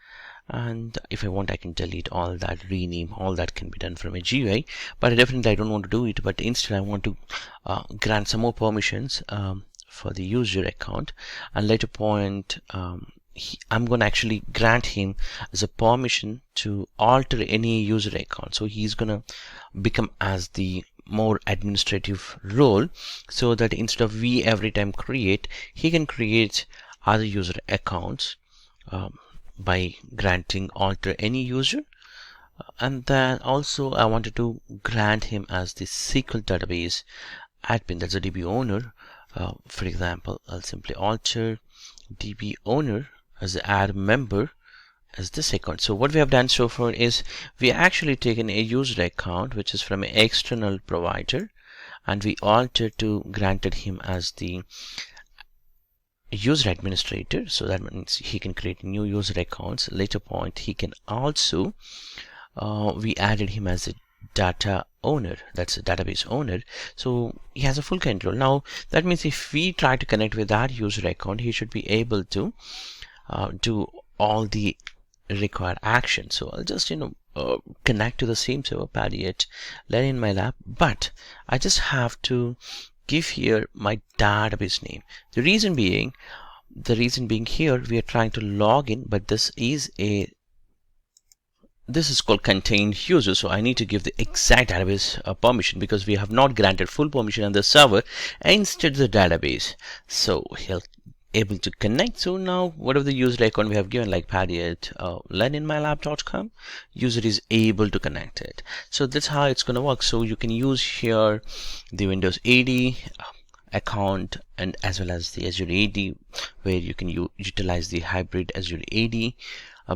Speaker 2: And if I want, I can delete all that, rename, all that can be done from a GUI, but definitely I don't want to do it. But instead I want to grant some more permissions for the user account, and later point I'm going to actually grant him as a permission to alter any user account. So he's going to become as the more administrative role, so that instead of we every time create, he can create other user accounts by granting alter any user. And then also I wanted to grant him as the SQL database admin, that's a DB owner. For example, I'll simply alter DB owner as the add member as this account. So what we have done so far is we actually taken a user account which is from an external provider, and we altered to granted him as the user administrator. So that means he can create new user accounts. Later point, he can also we added him as a data owner, that's a database owner, so he has a full control. Now that means if we try to connect with that user account, he should be able to do all the required action. So I'll just connect to the same server, PaddyMaddy in my lab, but I just have to give here my database name. The reason being here we are trying to log in, but this is called contained user, so I need to give the exact database permission, because we have not granted full permission on the server, instead the database. So he'll able to connect. So now whatever the user account we have given, like PaddyMaddy@learninmylab.com, user is able to connect it. So that's how it's going to work. So you can use here the Windows AD account and as well as the Azure AD, where you can utilize the hybrid Azure AD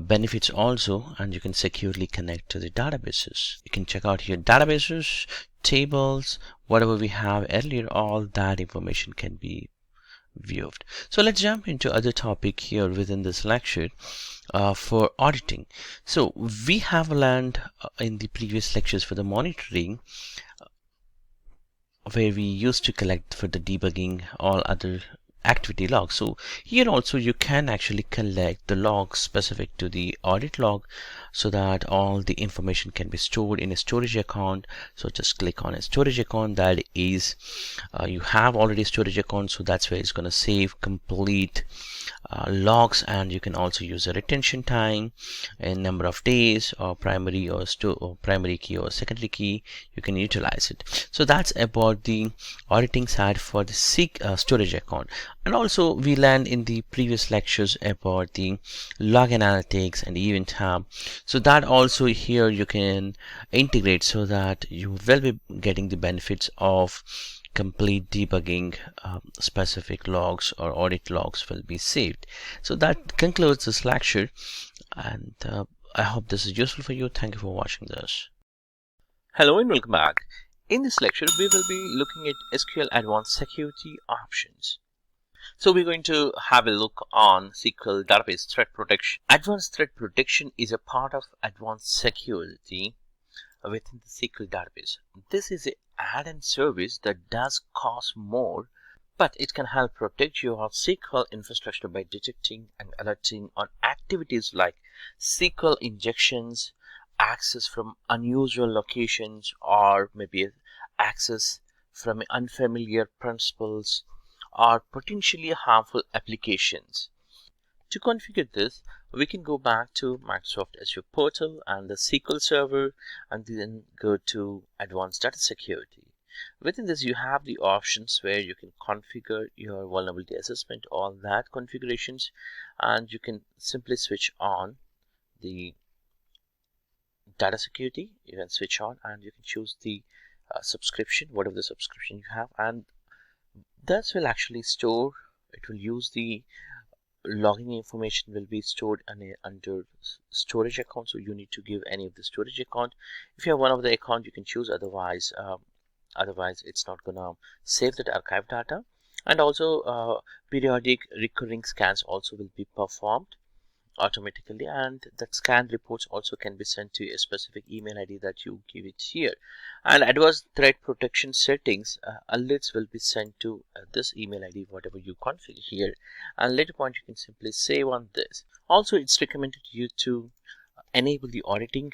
Speaker 2: benefits also, and you can securely connect to the databases. You can check out here databases, tables, whatever we have earlier, all that information can be viewed. So let's jump into other topic here within this lecture for auditing. So we have learned in the previous lectures for the monitoring, where we used to collect for the debugging all other activity logs. So here also you can actually collect the logs specific to the audit log, so that all the information can be stored in a storage account. So just click on a storage account, that is you have already storage account, so that's where it's going to save complete logs. And you can also use a retention time and number of days, or primary or primary key or secondary key, you can utilize it. So that's about the auditing side for the storage account. And also we learned in the previous lectures about the log analytics and event tab. So that also here you can integrate, so that you will be getting the benefits of complete debugging. Specific logs or audit logs will be saved. So that concludes this lecture, and I hope this is useful for you. Thank you for watching this.
Speaker 1: Hello and welcome back. In this lecture, we will be looking at SQL Advanced Security options. So we're going to have a look on SQL Database Threat Protection. Advanced Threat Protection is a part of Advanced Security within the SQL Database. This is an add-on service that does cost more, but it can help protect your SQL infrastructure by detecting and alerting on activities like SQL injections, access from unusual locations, or maybe access from unfamiliar principals or potentially harmful applications. To configure this, we can go back to Microsoft Azure portal and the SQL server, and then go to Advanced Data Security. Within this, you have the options where you can configure your vulnerability assessment, all that configurations, and you can simply switch on the data security. You can switch on and you can choose the subscription, whatever the subscription you have, and this will actually store, it will use the login information will be stored under storage account, so you need to give any of the storage account. If you have one of the account, you can choose, otherwise it's not gonna save that archive data. And also periodic recurring scans also will be performed automatically, and that scan reports also can be sent to a specific email ID that you give it here. And advanced threat protection settings, alerts will be sent to this email ID, whatever you configure here, and later point you can simply save on this. Also, it's recommended you to enable the auditing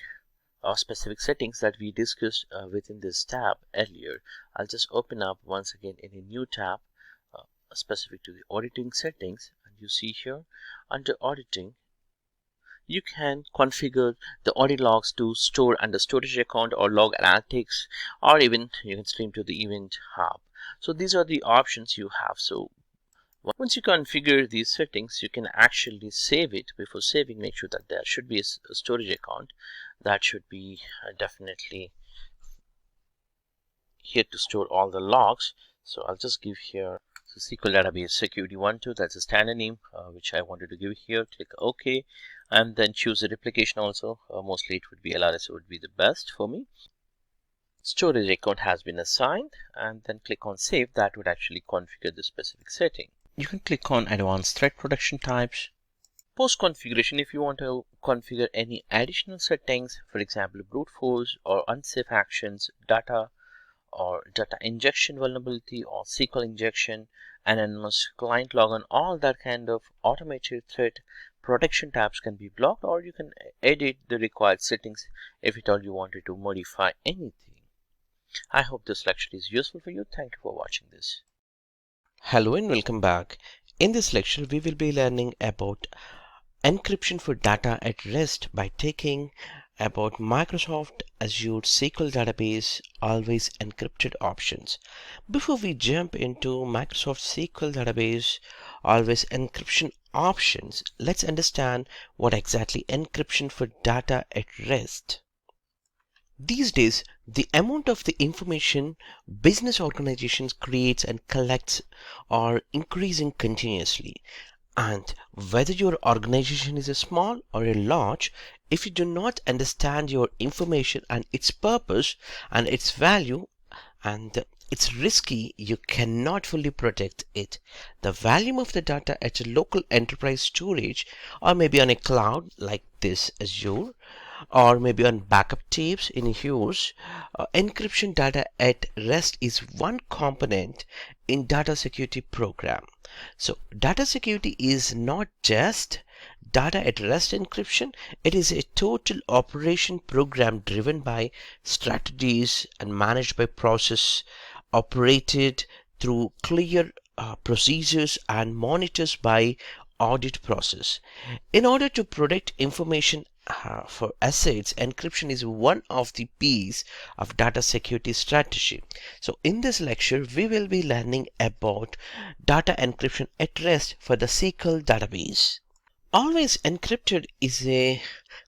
Speaker 1: specific settings that we discussed within this tab earlier. I'll just open up once again in a new tab specific to the auditing settings, and you see here under auditing you can configure the audit logs to store under storage account or log analytics, or even you can stream to the event hub. So these are the options you have. So once you configure these settings, you can actually save it. Before saving, make sure that there should be a storage account that should be definitely here to store all the logs. So I'll just give here SQL Database Security 1.2, that's a standard name which I wanted to give here. Click OK, and then choose a replication also. Mostly it would be LRS, would be the best for me. Storage account has been assigned, and then click on save. That would actually configure the specific setting.
Speaker 2: You can click on advanced threat protection types.
Speaker 1: Post configuration, if you want to configure any additional settings, for example brute force or unsafe actions, data or data injection vulnerability or SQL injection, anonymous client login, all that kind of automated threat protection tabs can be blocked, or you can edit the required settings if at all you wanted to modify anything. I hope this lecture is useful for you. Thank you for watching this.
Speaker 2: Hello and welcome back. In this lecture, we will be learning about encryption for data at rest by taking about Microsoft Azure SQL Database always encrypted options. Before we jump into Microsoft SQL Database always encryption options, let's understand what exactly encryption for data at rest. These days, the amount of the information business organizations creates and collects are increasing continuously. And whether your organization is a small or a large, if you do not understand your information and its purpose and its value, and it's risky, you cannot fully protect it. The volume of the data at a local enterprise storage, or maybe on a cloud like this Azure, or maybe on backup tapes in use, encryption data at rest is one component in data security program. So data security is not just data at rest encryption, it is a total operation program driven by strategies and managed by process, operated through clear procedures and monitors by audit process. In order to protect information for assets, encryption is one of the P's of data security strategy. So in this lecture, we will be learning about data encryption at rest for the SQL database. Always encrypted is a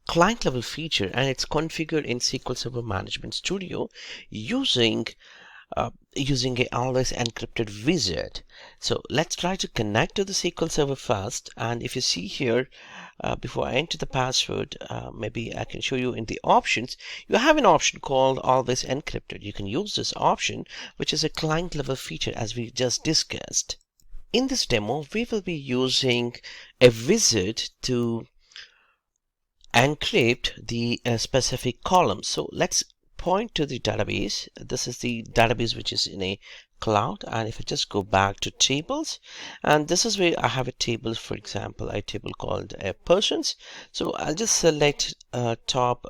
Speaker 2: client level feature, and it's configured in SQL Server Management Studio using a always encrypted wizard. So let's try to connect to the SQL Server first, and if you see here, before I enter the password, maybe I can show you in the options. You have an option called always encrypted. You can use this option, which is a client level feature as we just discussed. In this demo, we will be using a wizard to encrypt the specific column. So let's point to the database. This is the database which is in a cloud, and if I just go back to tables, and this is where I have a table, for example a table called persons. So I'll just select top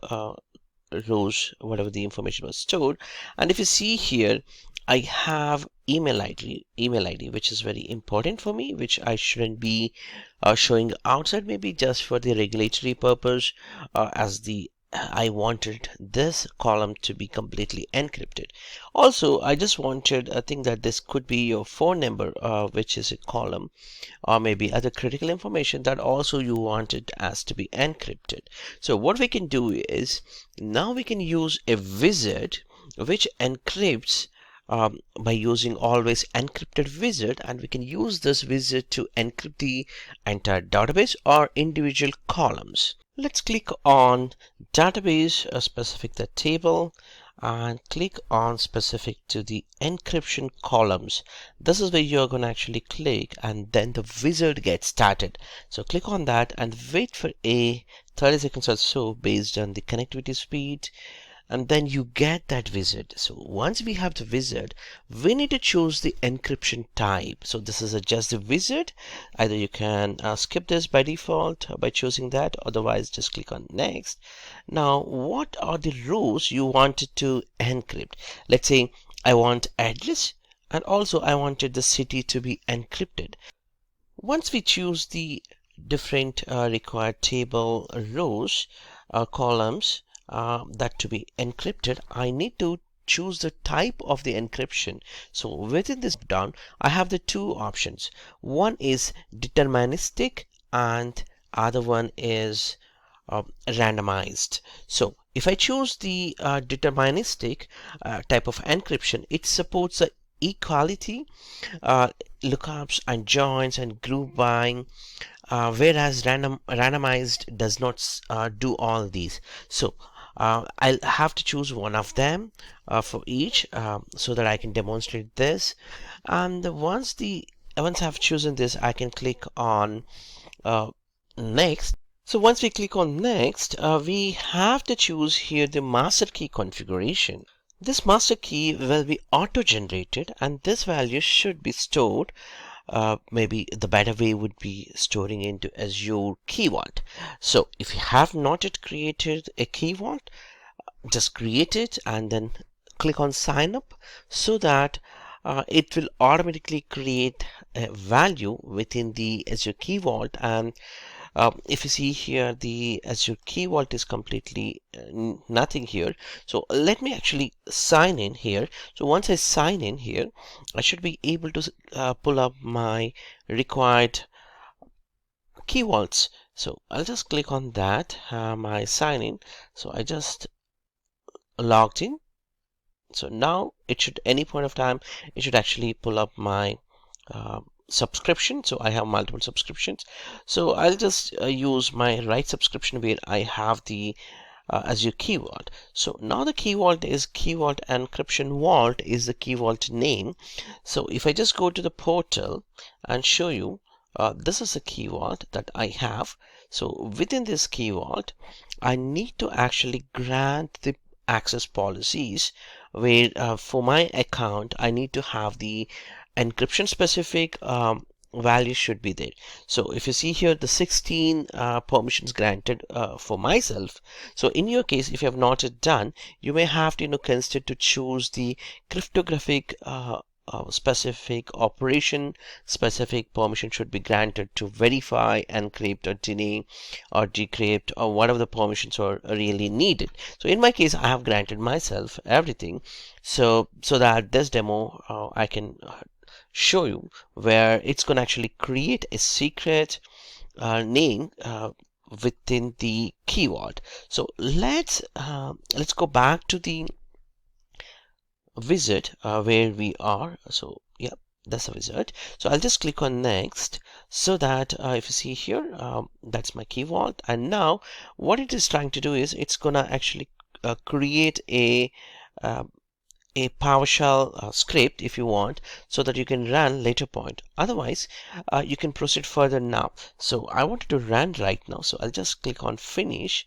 Speaker 2: rows, whatever the information was stored, and if you see here, I have email ID, which is very important for me, which I shouldn't be showing outside, maybe just for the regulatory purpose, as I wanted this column to be completely encrypted. Also, I just wanted, I think that this could be your phone number, which is a column, or maybe other critical information that also you wanted as to be encrypted. So what we can do is, now we can use a wizard which encrypts by using always encrypted wizard, and we can use this wizard to encrypt the entire database or individual columns. Let's click on database, specific the table, and click on specific to the encryption columns. This is where you're going to actually click, and then the wizard gets started. So click on that and wait for a 30 seconds or so based on the connectivity speed, and then you get that wizard. So once we have the wizard, we need to choose the encryption type. So this is just the wizard. Either you can skip this by default by choosing that, otherwise just click on next. Now what are the rows you wanted to encrypt? Let's say I want address, and also I wanted the city to be encrypted. Once we choose the different required table rows columns that to be encrypted, I need to choose the type of the encryption. So within this down, I have the two options. One is deterministic and other one is randomized. So if I choose the deterministic type of encryption, it supports the equality, lookups and joins and group buying, whereas randomized does not do all these. So I'll have to choose one of them for each so that I can demonstrate this. And once I've chosen this, I can click on next. So once we click on next, we have to choose here the master key configuration. This master key will be auto-generated, and this value should be stored. Maybe the better way would be storing into Azure Key Vault. So if you have not yet created a Key Vault, just create it and then click on sign up, so that it will automatically create a value within the Azure Key Vault. And if you see here, the Azure Key Vault is completely nothing here. So let me actually sign in here. So once I sign in here, I should be able to pull up my required key vaults. So I'll just click on that, my sign in. So I just logged in. So now it should, any point of time, it should actually pull up my subscription. So I have multiple subscriptions, so I'll just use my right subscription where I have the Azure Key Vault. So now the Key Vault is Key Vault Encryption Vault is the Key Vault name. So if I just go to the portal and show you, this is the Key Vault that I have. So within this Key Vault, I need to actually grant the access policies, where for my account I need to have the encryption specific value should be there. So if you see here, the 16 permissions granted for myself. So in your case, if you have not yet done, you may have to consider to choose the cryptographic specific operation specific permission should be granted to verify, encrypt or deny or decrypt, or whatever the permissions are really needed. So in my case, I have granted myself everything, so that this demo I can show you where it's going to actually create a secret name within the Key Vault. So let's go back to the wizard where we are. So yeah, that's a wizard. So I'll just click on next, so that if you see here, that's my Key Vault. And now what it is trying to do is it's gonna actually create a PowerShell script if you want, so that you can run later point. Otherwise, you can proceed further now. So I wanted to run right now, so I'll just click on finish,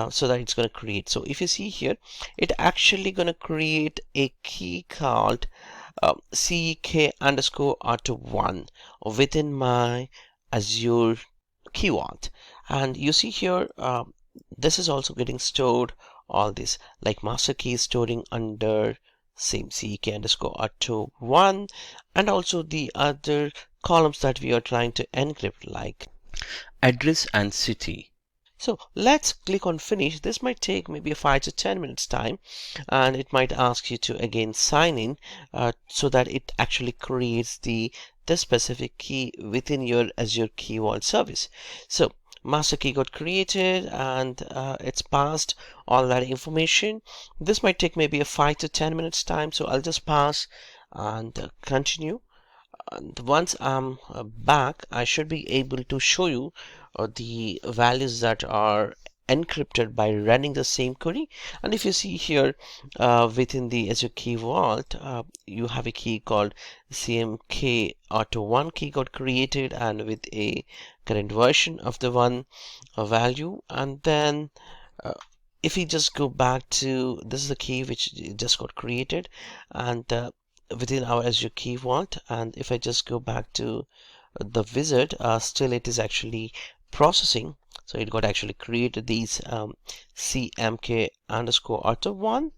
Speaker 2: so that it's going to create. So if you see here, it actually going to create a key called CK_auto1 within my Azure Key Vault. And you see here, this is also getting stored, all this like master key is storing under same CK_auto1, and also the other columns that we are trying to encrypt, like address and city. So let's click on finish. This might take maybe 5 to 10 minutes time, and it might ask you to again sign in, so that it actually creates the specific key within your Azure Key Vault service. So master key got created, and it's passed all that information. This might take maybe a 5 to 10 minutes time, so I'll just pass and continue. And once I'm back, I should be able to show you the values that are encrypted by running the same query. And if you see here within the Azure Key Vault, you have a key called CMK Auto 1 key got created, and with a current version of the one value. And then if we just go back to, this is the key which just got created, and within our Azure Key Vault, and if I just go back to the wizard, still it is actually processing. So it got actually created these CMK underscore auto 1.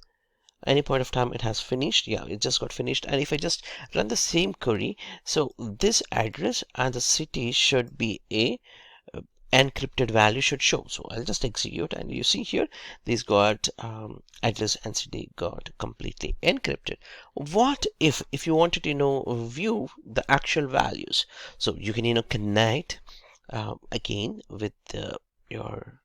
Speaker 2: Any point of time it has finished. Yeah, it just got finished. And if I just run the same query, so this address and the city should be a encrypted value should show. So I'll just execute, and you see here these got address and city got completely encrypted. What if you wanted to view the actual values? So you can connect again with your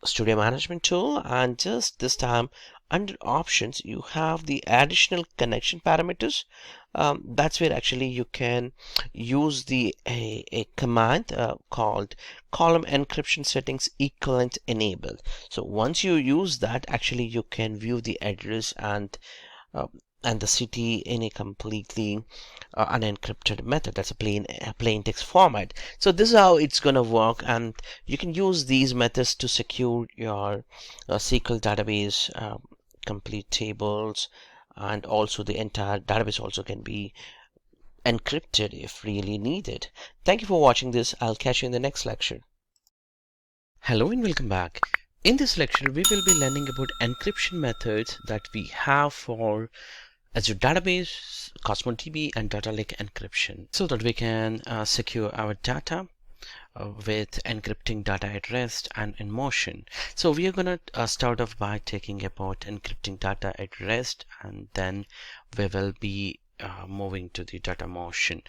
Speaker 2: studio management tool, and just this time under options you have the additional connection parameters. That's where actually you can use a command called column encryption settings equivalent enable. So once you use that, actually you can view the address and the city in a completely unencrypted method. That's a plain text format. So this is how it's gonna work, and you can use these methods to secure your SQL database, complete tables, and also the entire database also can be encrypted if really needed. Thank you for watching this. I'll catch you in the next lecture. Hello and welcome back. In this lecture, we will be learning about encryption methods that we have for Azure Database, Cosmos DB, and Data Lake encryption, so that we can secure our data with encrypting data at rest and in motion. So we are going to start off by taking about encrypting data at rest, and then we will be moving to the data motion.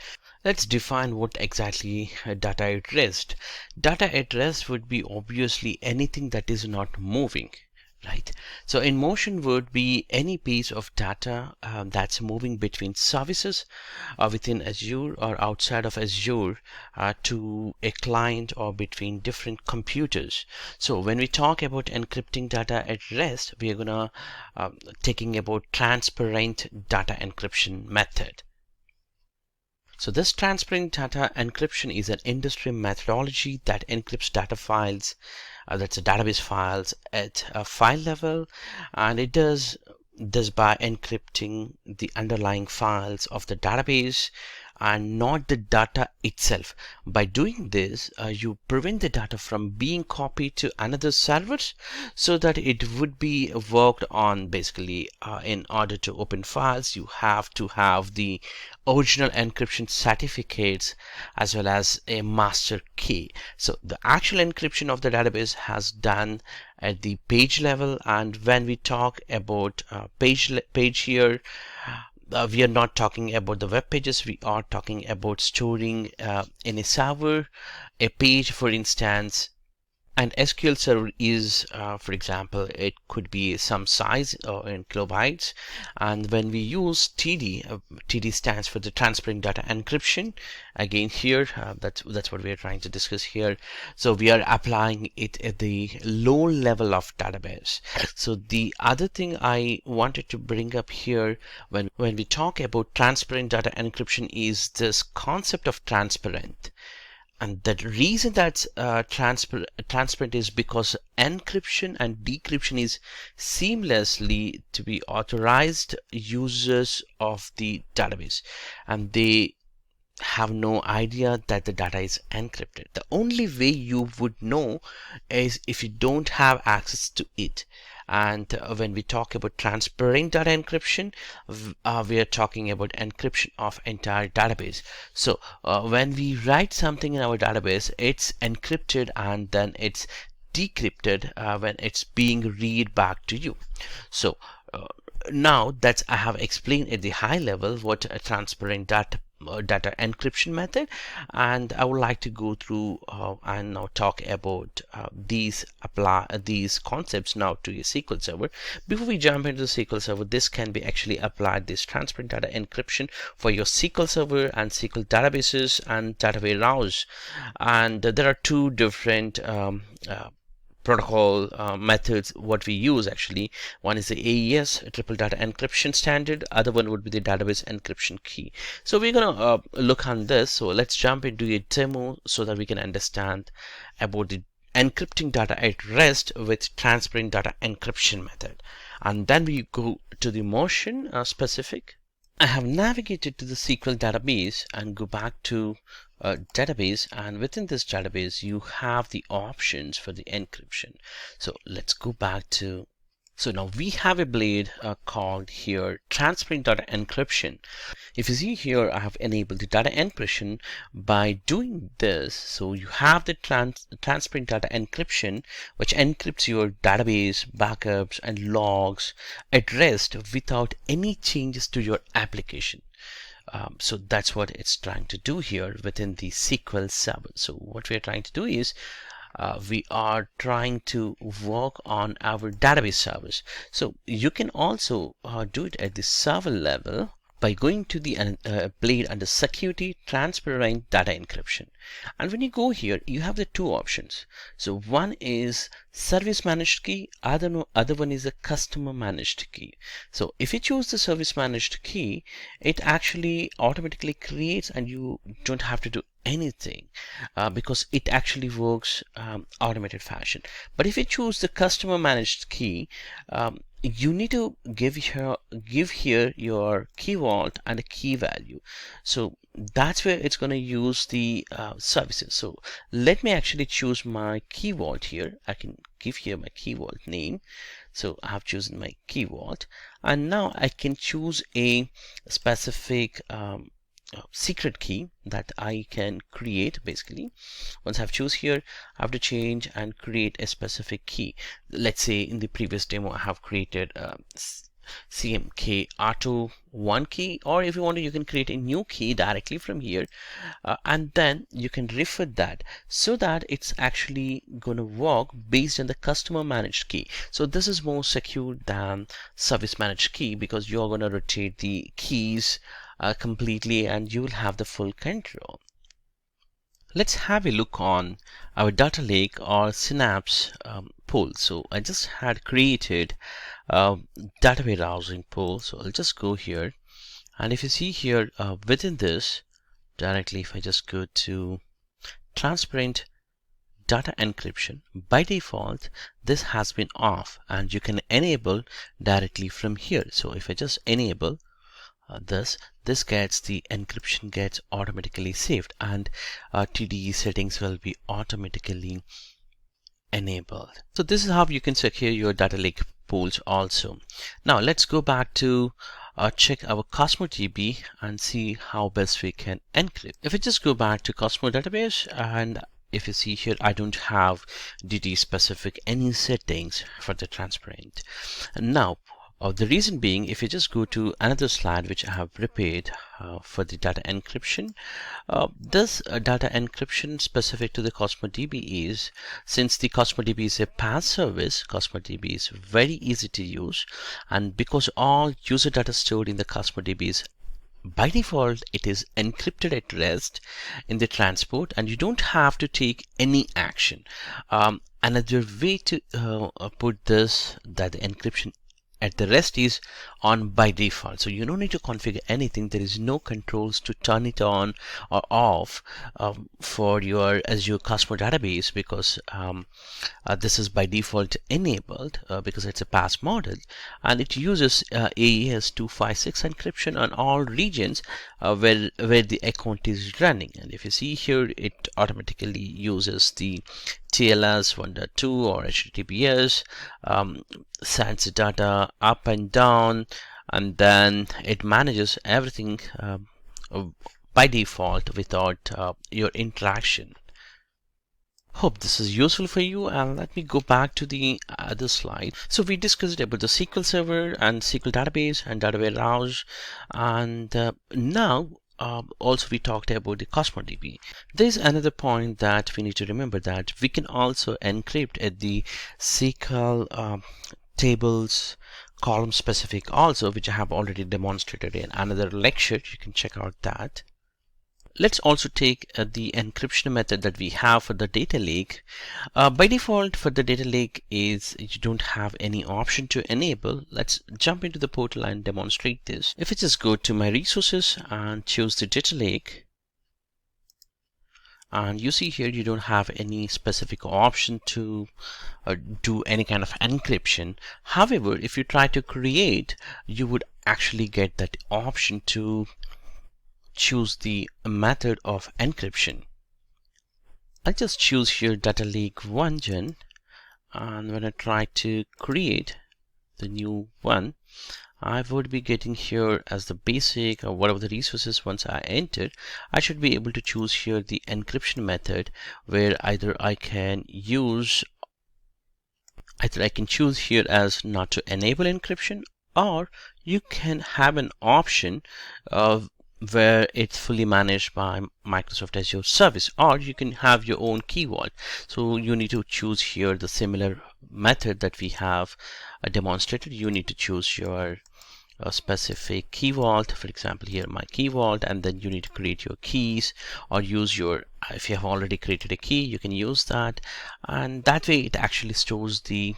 Speaker 2: Let's define what exactly data at rest. Data at rest would be obviously anything that is not moving. Right. So in motion would be any piece of data that's moving between services within Azure or outside of Azure to a client or between different computers. So when we talk about encrypting data at rest, we are gonna taking about transparent data encryption method. So this transparent data encryption is an industry methodology that encrypts data files, that's a database files at a file level, and it does this by encrypting the underlying files of the database and not the data itself. By doing this, you prevent the data from being copied to another server, so that it would be worked on. Basically, in order to open files, you have to have the original encryption certificates as well as a master key. So the actual encryption of the database has done at the page level, and when we talk about page here, we are not talking about the web pages. We are talking about storing in a server a page, for instance. An SQL server is, for example, it could be some size in kilobytes. And when we use TD, TD stands for the transparent data encryption. Again, here, that's what we are trying to discuss here. So we are applying it at the low level of database. So the other thing I wanted to bring up here when we talk about transparent data encryption is this concept of transparent. And the reason that's transparent is because encryption and decryption is seamlessly to be authorized users of the database, and they have no idea that the data is encrypted. The only way you would know is if you don't have access to it. And when we talk about transparent data encryption, we are talking about encryption of entire database. So when we write something in our database, it's encrypted and then it's decrypted when it's being read back to you. So now that I have explained at the high level what a transparent data data encryption method, and I would like to go through and now talk about these concepts now to a SQL Server. Before we jump into the SQL Server, this can be actually applied, this transparent data encryption, for your SQL Server and SQL databases and data warehouse. And there are two different protocol methods what we use actually. One is the AES, triple data encryption standard. Other one would be the database encryption key. So we're gonna look on this. So let's jump into a demo so that we can understand about the encrypting data at rest with transparent data encryption method. And then we go to the motion specific. I have navigated to the SQL database and go back to database, and within this database you have the options for the encryption. So let's go back to, so now we have a blade called here transparent data encryption. If you see here, I have enabled the data encryption by doing this. So you have the transparent data encryption, which encrypts your database backups and logs at rest without any changes to your application. So that's what it's trying to do here within the SQL Server. So what we're trying to do is we are trying to work on our database servers. So you can also do it at the server level by going to the blade under security transparent data encryption. And when you go here, you have the two options. So one is service managed key, other one is a customer managed key. So if you choose the service managed key, it actually automatically creates and you don't have to do anything because it actually works automated fashion. But if you choose the customer managed key, you need to give here your key vault and a key value. So that's where it's going to use the services. So let me actually choose my key vault here. I can give here my key vault name. So I have chosen my key vault, and now I can choose a specific secret key that I can create. Basically, once I've choose here, I have to change and create a specific key. Let's say in the previous demo I have created CMK auto 1 key, or if you want to, you can create a new key directly from here, and then you can refer that so that it's actually going to work based on the customer managed key. So this is more secure than service managed key because you're going to rotate the keys completely and you will have the full control. Let's have a look on our data lake or Synapse pool. So I just had created a data warehousing pool. So I'll just go here, and if you see here within this directly, if I just go to transparent data encryption, by default this has been off and you can enable directly from here. So if I just enable this gets the encryption gets automatically saved, and TDE settings will be automatically enabled. So this is how you can secure your data lake pools also. Now let's go back to check our Cosmos DB and see how best we can encrypt. If we just go back to Cosmos database, and if you see here, I don't have DD specific any settings for the transparent. And now the reason being, if you just go to another slide which I have prepared for the data encryption, this data encryption specific to the Cosmos DB is, since the Cosmos DB is a PaaS service, Cosmos DB is very easy to use, and because all user data stored in the Cosmos DB is by default, it is encrypted at rest in the transport, and you don't have to take any action. Another way to put this, that the encryption at the rest is on by default, so you don't need to configure anything. There is no controls to turn it on or off for your Azure Cosmos database, because this is by default enabled because it's a PaaS model, and it uses AES-256 encryption on all regions where the account is running. And if you see here, it automatically uses the TLS 1.2 or HTTPS, sends data up and down, and then it manages everything by default without your interaction. Hope this is useful for you, and let me go back to the other slide. So we discussed about the SQL Server and SQL Database and Data Warehouse, and now also we talked about the Cosmos DB. There's another point that we need to remember, that we can also encrypt at the SQL tables column specific also, which I have already demonstrated in another lecture. You can check out that. Let's also take the encryption method that we have for the data lake. By default for the data lake is you don't have any option to enable. Let's jump into the portal and demonstrate this. If I just go to my resources and choose the data lake, and you see here you don't have any specific option to do any kind of encryption. However, if you try to create, you would actually get that option to choose the method of encryption. I'll just choose here data lake 1 gen, and when I try to create the new one, I would be getting here as the basic or whatever the resources. Once I enter, I should be able to choose here the encryption method, where either I can choose here as not to enable encryption, or you can have an option of where it's fully managed by Microsoft Azure service, or you can have your own key vault. So you need to choose here the similar method that we have demonstrated. You need to choose your specific key vault, for example here my key vault, and then you need to create your keys, or use your, if you have already created a key, you can use that, and that way it actually stores the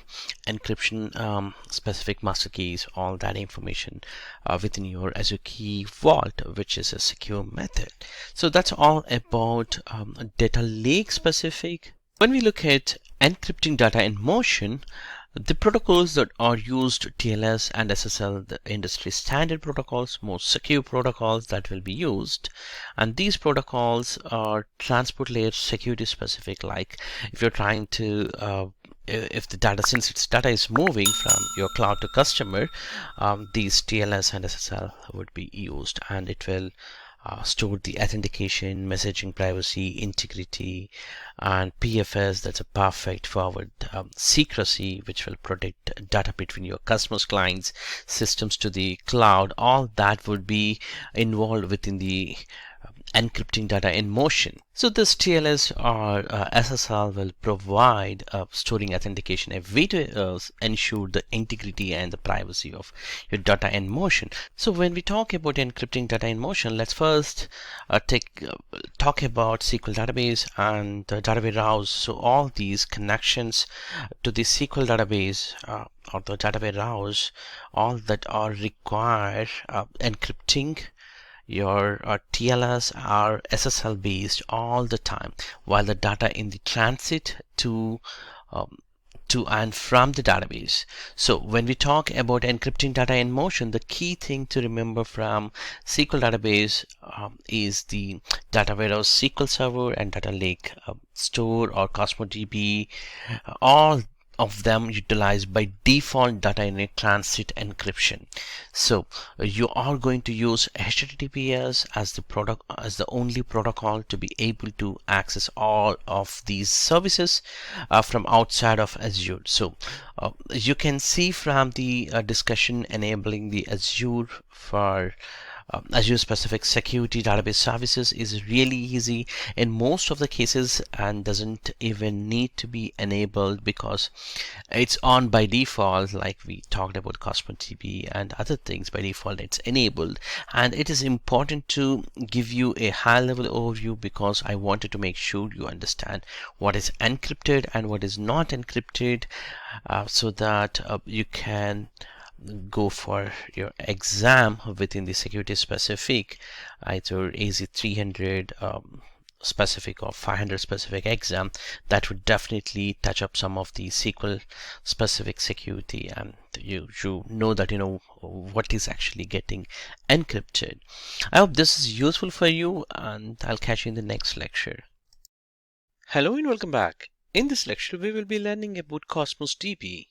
Speaker 2: encryption specific master keys, all that information within your Azure key vault, which is a secure method. So that's all about data lake specific. When we look at encrypting data in motion, the protocols that are used, TLS and SSL, the industry standard protocols, most secure protocols that will be used. And these protocols are transport layer security specific, like if you're trying to if the data, since its data is moving from your cloud to customer, these TLS and SSL would be used, and it will store the authentication, messaging, privacy, integrity, and PFS. That's a perfect forward secrecy, which will protect data between your customers, clients, systems to the cloud. All that would be involved within the encrypting data in motion. So this TLS or SSL will provide storing authentication, a way to ensure the integrity and the privacy of your data in motion. So when we talk about encrypting data in motion, let's first talk about SQL database and database routes. So all these connections to the SQL database or the database routes, all that are required encrypting your TLS are SSL based all the time, while the data in the transit to and from the database. So when we talk about encrypting data in motion, the key thing to remember from SQL database is the data warehouse SQL server and data lake store or Cosmos DB. All of them utilize by default data in a transit encryption. So you are going to use HTTPS as the only protocol to be able to access all of these services from outside of Azure. So you can see from the discussion enabling the Azure for Azure specific security database services is really easy in most of the cases, and doesn't even need to be enabled because it's on by default. Like we talked about Cosmos DB and other things, by default it's enabled. And it is important to give you a high level overview because I wanted to make sure you understand what is encrypted and what is not encrypted, so that you can go for your exam within the security specific, either AZ-300 specific or 500 specific exam. That would definitely touch up some of the SQL specific security, and you know that you know what is actually getting encrypted. I hope this is useful for you, and I'll catch you in the next lecture. Hello and welcome back. In this lecture we will be learning about Cosmos DB.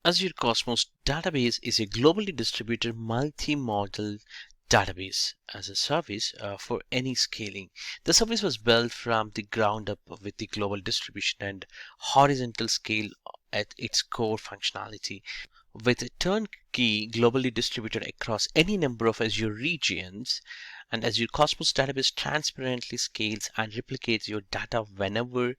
Speaker 2: Azure Cosmos Database is a globally distributed multi-model database as a service for any scaling. The service was built from the ground up with the global distribution and horizontal scale at its core functionality. With a turnkey globally distributed across any number of Azure regions, And Azure Cosmos Database transparently scales and replicates your data wherever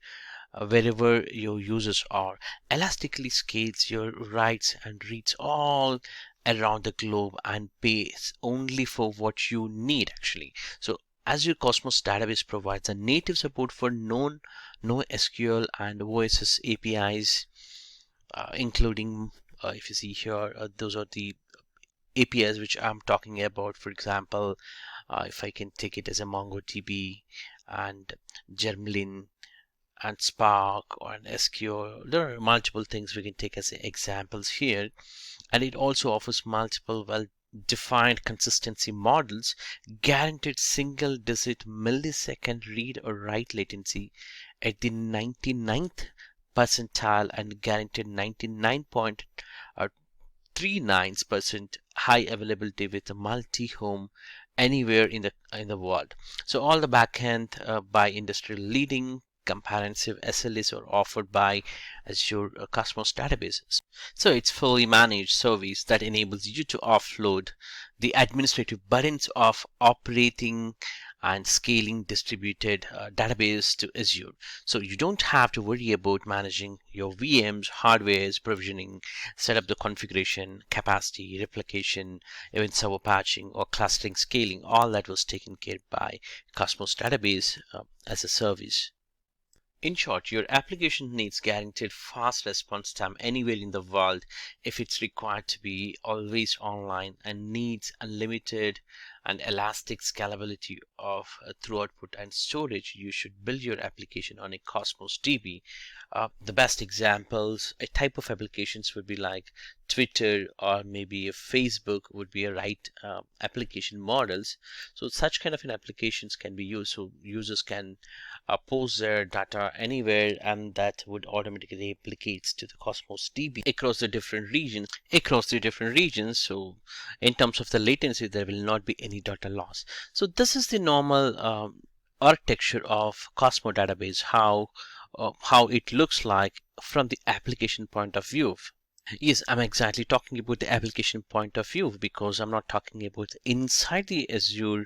Speaker 2: your users are, elastically scales your writes and reads all around the globe and pays only for what you need actually. So Azure Cosmos Database provides a native support for NoSQL and OSS APIs, including if you see here, those are the APIs which I'm talking about. For example, if I can take it as a MongoDB and Germlin and Spark or an SQL, there are multiple things we can take as examples here. And it also offers multiple well-defined consistency models, guaranteed single-digit millisecond read or write latency at the 99th percentile and guaranteed 99.39% high availability with a multi-home anywhere in the world. So all the backend by industry leading comprehensive SLAs are offered by Azure Cosmos Databases. So it's fully managed service that enables you to offload the administrative burdens of operating and scaling distributed database to Azure. So you don't have to worry about managing your VMs, hardwares, provisioning, set up the configuration, capacity, replication, even server patching or clustering scaling. All that was taken care by Cosmos Database as a service. In short, your application needs guaranteed fast response time anywhere in the world if it's required to be always online and needs unlimited and elastic scalability of throughput and storage. You should build your application on a Cosmos DB. The best examples, a type of applications would be like Twitter or maybe a Facebook would be a right application models. So such kind of an applications can be used so users can post their data anywhere, and that would automatically replicates to the Cosmos DB across the different regions. So in terms of the latency, there will not be any data loss. So this is the normal architecture of Cosmos database, how it looks like from the application point of view. Yes, I'm exactly talking about the application point of view because I'm not talking about inside the Azure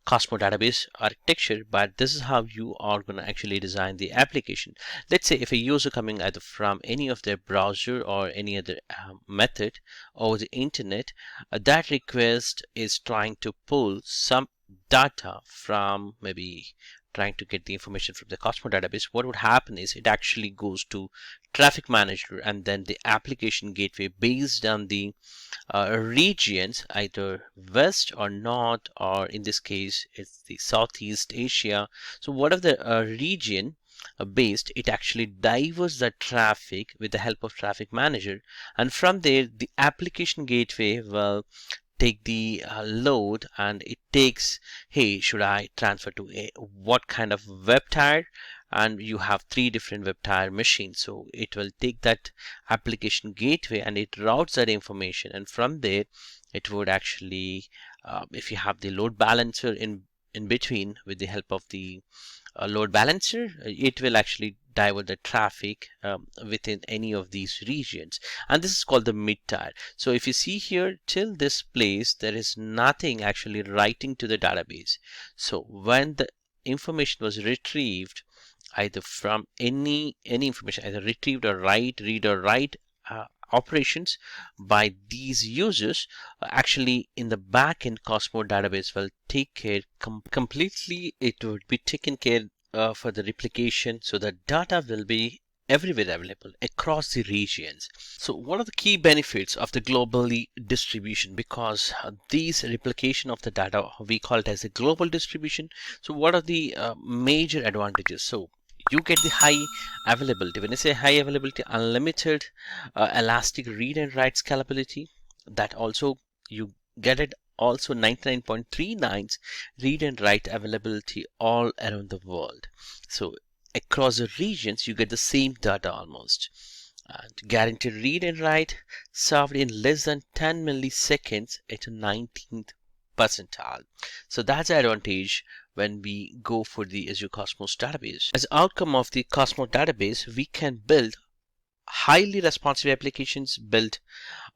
Speaker 2: Cosmos database architecture, but this is how you are going to actually design the application. Let's say if a user coming either from any of their browser or any other method over the internet, that request is trying to pull some data from maybe trying to get the information from the Cosmos database. What would happen is it actually goes to traffic manager and then the application gateway based on the regions, either west or north, or in this case it's the Southeast Asia. So whatever the region based, it actually diverts the traffic with the help of traffic manager, and from there the application gateway will take the load, and it takes, hey, should I transfer to what kind of web tier? And you have 3 different web tier machines, so it will take that application gateway and it routes that information, and from there it would actually if you have the load balancer in between, with the help of the load balancer, it will actually divert the traffic within any of these regions, and this is called the mid tier. So if you see here, till this place there is nothing actually writing to the database. So when the information was retrieved either from any information, either retrieved or write, read or write operations by these users, actually in the backend Cosmos database will take care completely. It would be taken care for the replication, so the data will be everywhere available across the regions. So what are the key benefits of the globally distribution? Because these replication of the data, we call it as a global distribution. So what are the major advantages? So you get the high availability. When I say high availability, unlimited elastic read and write scalability. That also you get it. Also 99.39 read and write availability all around the world. So across the regions you get the same data almost. And guaranteed read and write served in less than 10 milliseconds at a 19th percentile. So that's the advantage when we go for the Azure Cosmos database. As outcome of the Cosmos database, we can build
Speaker 1: highly responsive applications build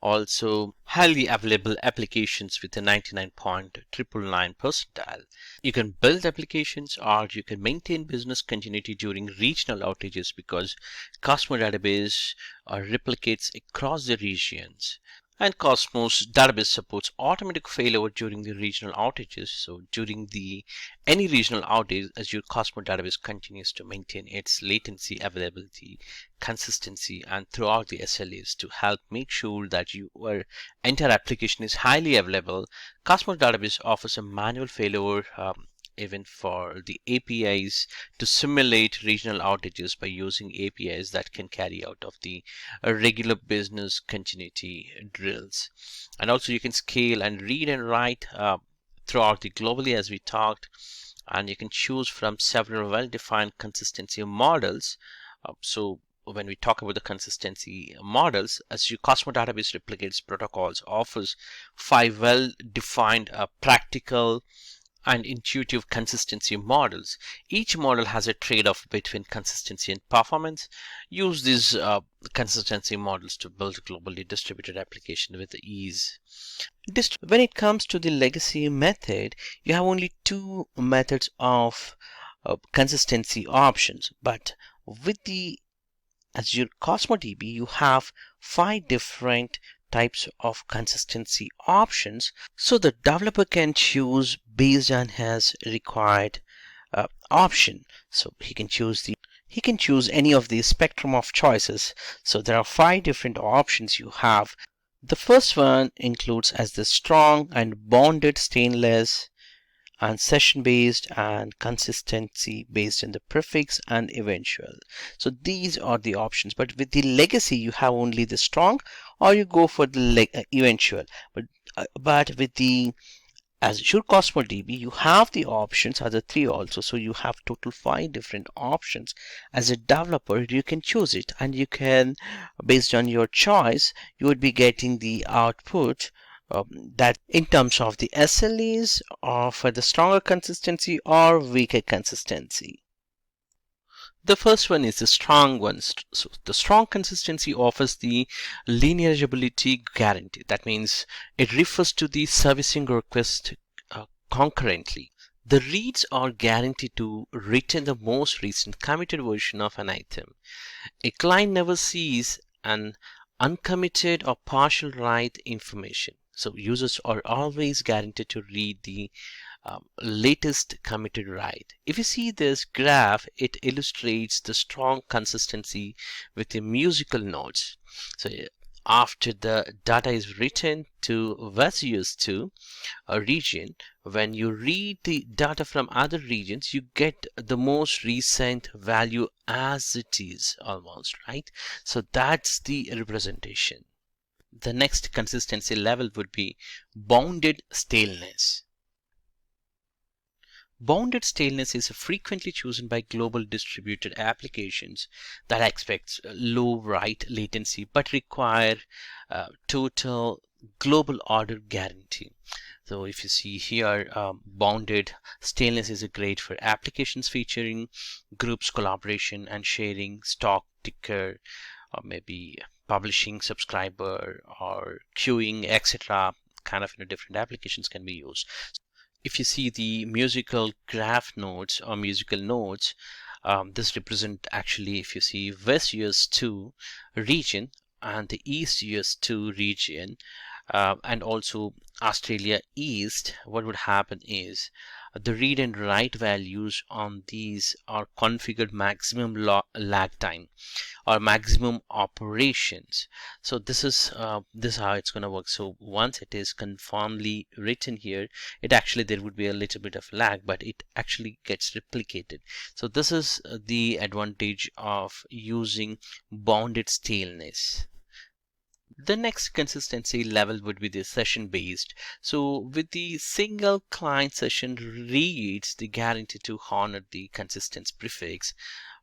Speaker 1: also highly available applications with a 99.999 percentile. You can build applications or you can maintain business continuity during regional outages because Cosmos database replicates across the regions. And Cosmos database supports automatic failover during the regional outages. So during the any regional outage, Azure Cosmos database continues to maintain its latency, availability, consistency, and throughout the SLAs to help make sure that your entire application is highly available. Cosmos database offers a manual failover even for the APIs to simulate regional outages by using APIs that can carry out of the regular business continuity drills. And also you can scale and read and write throughout the globally as we talked, and you can choose from several well-defined consistency models. So when we talk about the consistency models, Azure Cosmos database replicates protocols offers 5 well-defined practical and intuitive consistency models. Each model has a trade-off between consistency and performance. Use these consistency models to build globally distributed application with ease. When it comes to the legacy method, you have only 2 methods of consistency options, but with the Azure Cosmos DB, you have 5 different types of consistency options, so the developer can choose based on his required option. So he can choose any of the spectrum of choices. So there are 5 different options you have. The first one includes as the strong and bonded stainless and session based and consistency based in the prefix and eventual. So these are the options, but with the legacy you have only the strong or you go for the eventual. But with the Azure Cosmos DB you have the options other 3 also, so you have total 5 different options. As a developer you can choose it and you can, based on your choice, you would be getting the output that in terms of the SLAs or for the stronger consistency or weaker consistency. The first one is the strong one. So the strong consistency offers the linearizability guarantee. That means it refers to the servicing request concurrently. The reads are guaranteed to retain the most recent committed version of an item. A client never sees an uncommitted or partial write information. So users are always guaranteed to read the latest committed write. If you see this graph, it illustrates the strong consistency with the musical notes. So after the data is written to Vesuvius 2 a region, when you read the data from other regions, you get the most recent value as it is almost, right? So that's the representation. The next consistency level would be bounded staleness. Bounded staleness is frequently chosen by global distributed applications that expect low write latency but require total global order guarantee. So if you see here, bounded staleness is great for applications featuring groups collaboration and sharing stock ticker, or maybe publishing subscriber or queuing, etc. Kind of different applications can be used. If you see the musical graph nodes or musical nodes, this represent actually, if you see West US2 region and the East US2 region, and also Australia East, what would happen is the read and write values on these are configured maximum lag time or maximum operations. So this is how it's going to work. So once it is conformly written here, it actually, there would be a little bit of lag, but it actually gets replicated. So this is the advantage of using bounded staleness. The next consistency level would be the session based. So with the single client session reads, the guarantee to honor the consistent prefix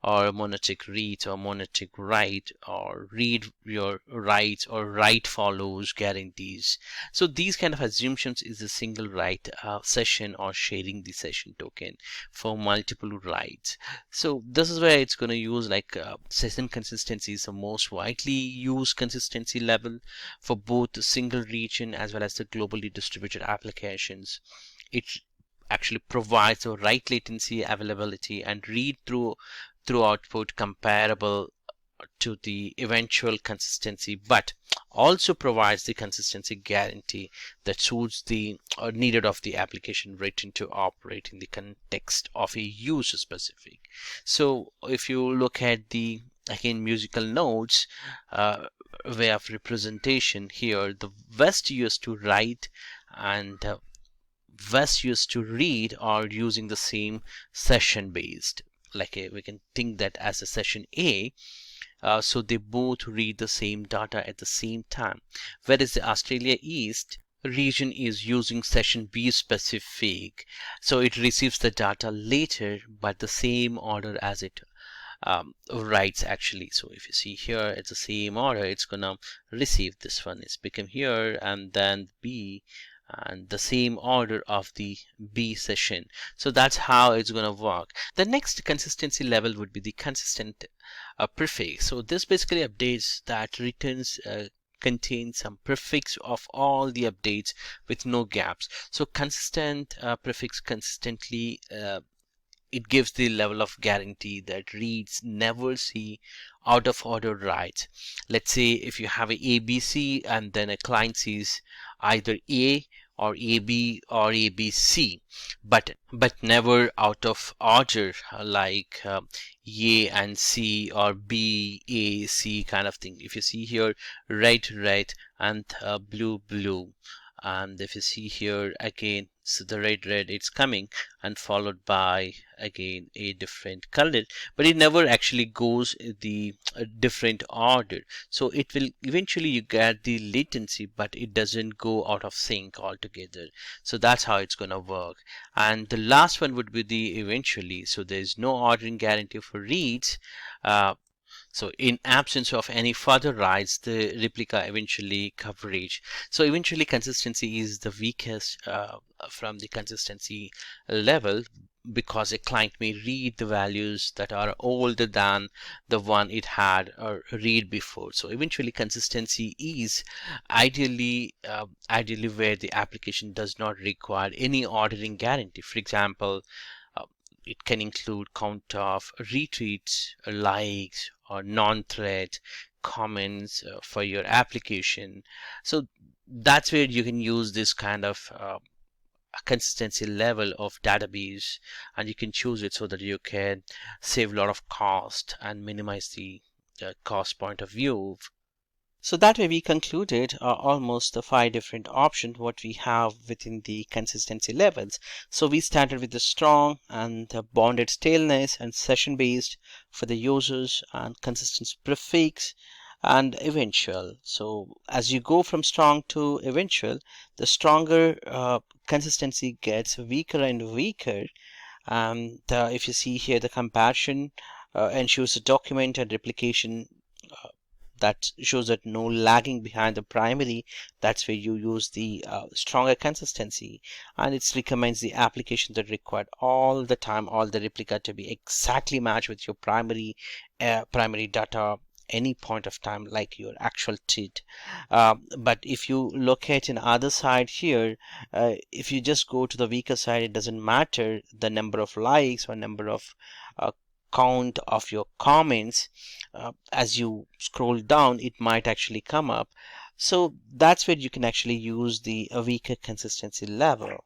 Speaker 1: or monolithic reads or monolithic write, or read your writes or write follows guarantees. So these kind of assumptions is a single write session or sharing the session token for multiple writes. So this is where it's going to use like session consistency is the most widely used consistency level for both the single region as well as the globally distributed applications. It actually provides a write latency availability and read through output comparable to the eventual consistency, but also provides the consistency guarantee that suits the needed of the application written to operate in the context of a user specific. So if you look at the again musical notes way of representation here, the West used to write and West used to read are using the same session based, like we can think that as a session A. So they both read the same data at the same time, whereas the Australia East region is using session B specific, so it receives the data later but the same order as it writes actually. So if you see here, it's the same order, it's gonna receive this one, it's become here and then B and the same order of the B session. So that's how it's going to work. The next consistency level would be the consistent prefix. So this basically updates that returns contain some prefix of all the updates with no gaps. So consistent prefix consistently it gives the level of guarantee that reads never see out of order writes. Let's say if you have a ABC and then a client sees either A or AB or ABC, but never out of order like A and C or B A C kind of thing. If you see here red red and blue blue, and if you see here again, so the red it's coming and followed by again a different color, but it never actually goes the different order. So it will eventually you get the latency, but it doesn't go out of sync altogether. So that's how it's gonna work. And the last one would be the eventually. So there's no ordering guarantee for reads. So in absence of any further writes, the replica eventually coverage. So eventually consistency is the weakest from the consistency level, because a client may read the values that are older than the one it had or read before. So eventually consistency is ideally where the application does not require any ordering guarantee. For example, it can include count of retweets, likes, or non-thread comments for your application. So that's where you can use this kind of consistency level of database, and you can choose it so that you can save a lot of cost and minimize the cost point of view. So that way we concluded almost the 5 different options what we have within the consistency levels. So we started with the strong and the bonded staleness and session based for the users, and consistency prefix and eventual. So as you go from strong to eventual, the stronger consistency gets weaker and weaker. And if you see here, the comparison ensures the document and replication that shows that no lagging behind the primary. That's where you use the stronger consistency, and it recommends the application that required all the time all the replica to be exactly matched with your primary data any point of time, like your actual TID. But if you look at an other side here, if you just go to the weaker side, it doesn't matter the number of likes or number of count of your comments. As you scroll down, it might actually come up. So that's where you can actually use the weaker consistency level.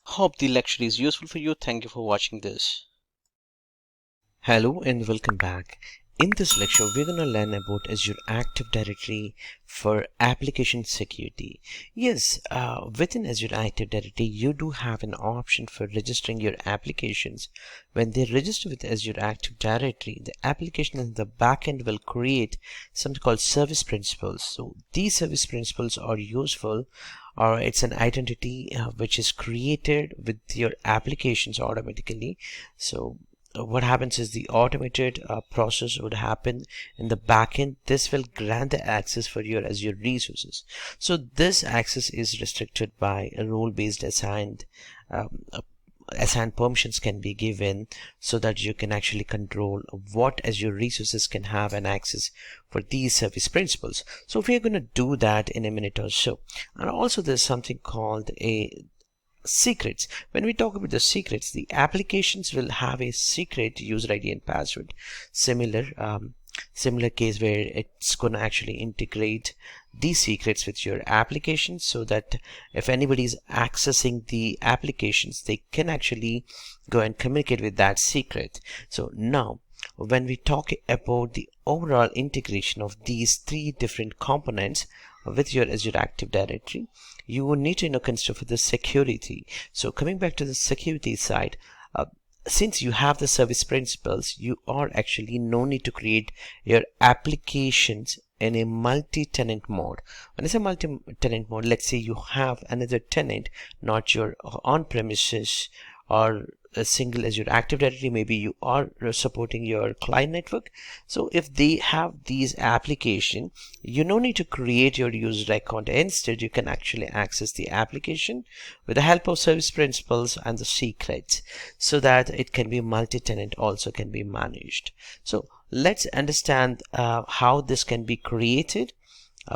Speaker 1: Hope the lecture is useful for you. Thank you for watching this.
Speaker 2: Hello and welcome back. In this lecture, we're going to learn about Azure Active Directory for application security. Yes, within Azure Active Directory, you do have an option for registering your applications. When they register with Azure Active Directory, the application in the backend will create something called service principals. So these service principals are useful, or it's an identity which is created with your applications automatically. So
Speaker 1: what happens is the automated process would happen in the backend. This will grant the access for your Azure resources. So this access is restricted by a role-based assigned permissions can be given, so that you can actually control what Azure resources can have an access for these service principals. So we are going to do that in a minute or so. And also there's something called a secrets. When we talk about the secrets, the applications will have a secret user ID and password. Similar case where it's going to actually integrate these secrets with your applications, so that if anybody is accessing the applications, they can actually go and communicate with that secret. So now when we talk about the overall integration of these three different components with your Azure Active Directory, you will need to consider for the security. So coming back to the security side, since you have the service principals, you are actually no need to create your applications in a multi-tenant mode. When I say multi-tenant mode, let's say you have another tenant, not your on-premises or a single Azure Active Directory. Maybe you are supporting your client network. So if they have these application, you no need to create your user account. Instead, you can actually access the application with the help of service principals and the secrets, so that it can be multi-tenant, also can be managed. So let's understand how this can be created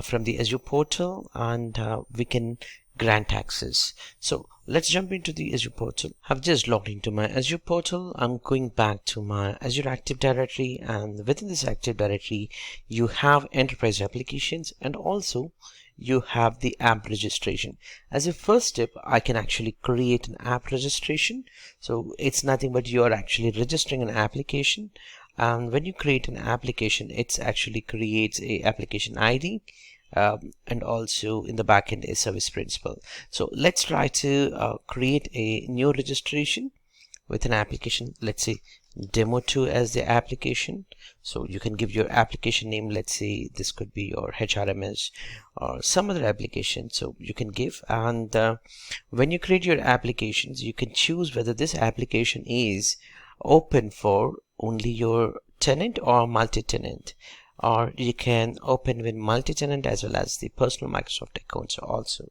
Speaker 1: from the Azure portal, and we can grant access. So let's jump into the Azure portal. I've just logged into my Azure portal. I'm going back to my Azure Active Directory, and within this Active Directory you have enterprise applications, and also you have the app registration. As a first step, I can actually create an app registration. So it's nothing but you are actually registering an application, and when you create an application, it actually creates a application ID, and also in the backend a service principal. So let's try to create a new registration with an application. Let's say demo2 as the application. So you can give your application name. Let's say this could be your HRMS or some other application, so you can give. And when you create your applications, you can choose whether this application is open for only your tenant or multi-tenant, or you can open with multi-tenant as well as the personal Microsoft accounts also,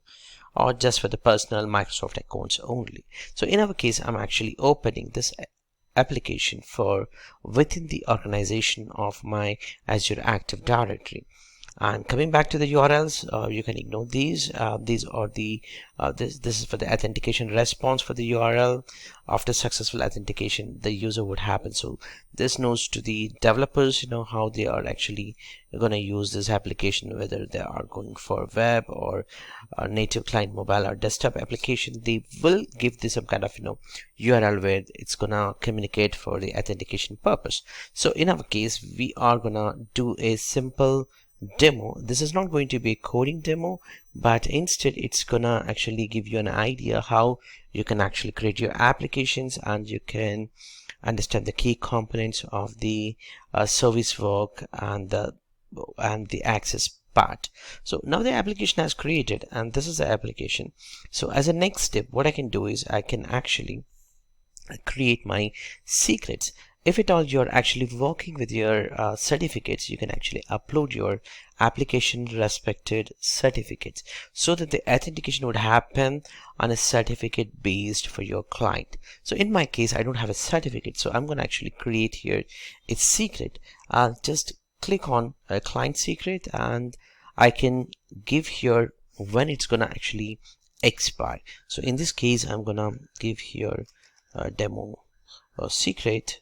Speaker 1: or just for the personal Microsoft accounts only. So in our case, I'm actually opening this application for within the organization of my Azure Active Directory. And coming back to the URLs, you can ignore these. These are the this is for the authentication response for the URL. After successful authentication, the user would happen. So this knows to the developers, how they are actually going to use this application, whether they are going for web or native client, mobile or desktop application. They will give this some kind of URL where it's gonna communicate for the authentication purpose. So in our case, we are gonna do a simple demo. This is not going to be a coding demo, but instead it's gonna actually give you an idea how you can actually create your applications, and you can understand the key components of the service work and the access part. So now the application has created, and this is the application. So as a next step, what I can do is I can actually create my secrets. If at all you're actually working with your certificates, you can actually upload your application respected certificates, so that the authentication would happen on a certificate based for your client. So in my case, I don't have a certificate, so I'm going to actually create here a secret. I'll just click on a client secret, and I can give here when it's going to actually expire. So in this case, I'm going to give here a demo secret,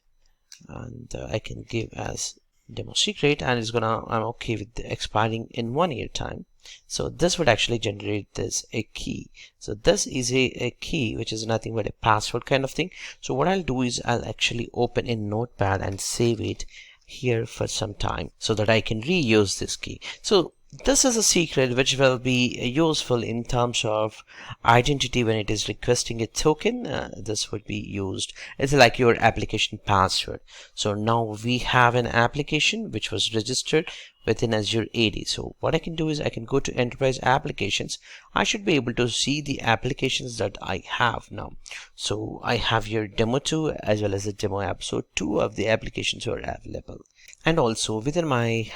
Speaker 1: and I can give as demo secret, and it's gonna, I'm okay with the expiring in 1 year time. So this would actually generate this a key. So this is a key which is nothing but a password kind of thing. So what I'll do is I'll actually open a notepad and save it here for some time, so that I can reuse this key. So this is a secret which will be useful in terms of identity when it is requesting a token. This would be used. It's like your application password. So now we have an application which was registered within Azure AD. So what I can do is I can go to enterprise applications. I should be able to see the applications that I have now. So I have here demo 2 as well as the demo app. So 2 of the applications are available. And also within my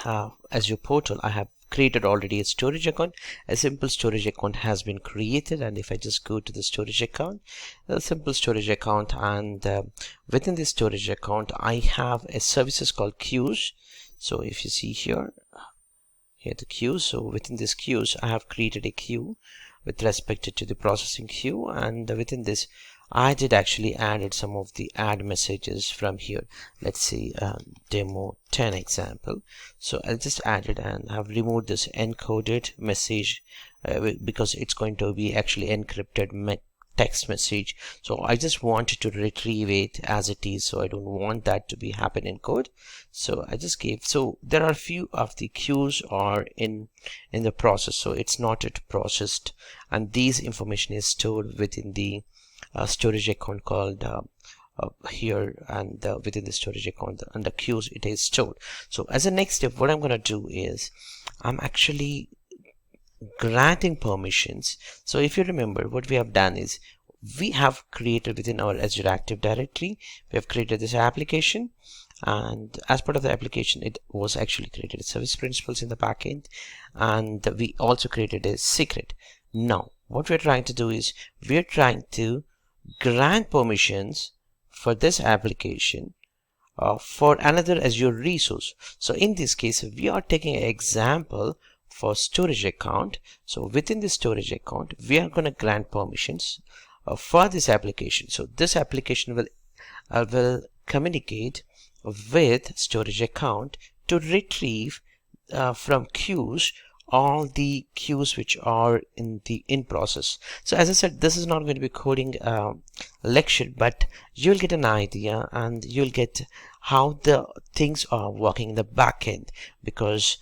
Speaker 1: Azure portal, I have created already a storage account. A simple storage account has been created, and if I just go to the storage account, a simple storage account, and within this storage account I have a services called queues. So if you see here the queues, so within this queues I have created a queue with respect to the processing queue, and within this I did actually added some of the add messages from here. Let's say demo 10 example. So I'll just add it and have removed this encoded message because it's going to be actually encrypted text message. So I just wanted to retrieve it as it is, so I don't want that to be happen in code. So I just gave, so there are a few of the queues are in the process, so it's not yet processed, and these information is stored within the storage account called here, and within the storage account under queues it is stored. So as a next step, what I'm going to do is I'm actually granting permissions. So if you remember, what we have done is we have created within our Azure Active Directory, we have created this application, and as part of the application it was actually created service principals in the backend, and we also created a secret. Now what we're trying to do is we're trying to grant permissions for this application for another Azure resource. So in this case we are taking an example for storage account. So within the storage account we are going to grant permissions for this application. So this application will communicate with storage account to retrieve from queues all the queues which are in process. So as I said, this is not going to be coding lecture, but you'll get an idea and you'll get how the things are working in the back end, because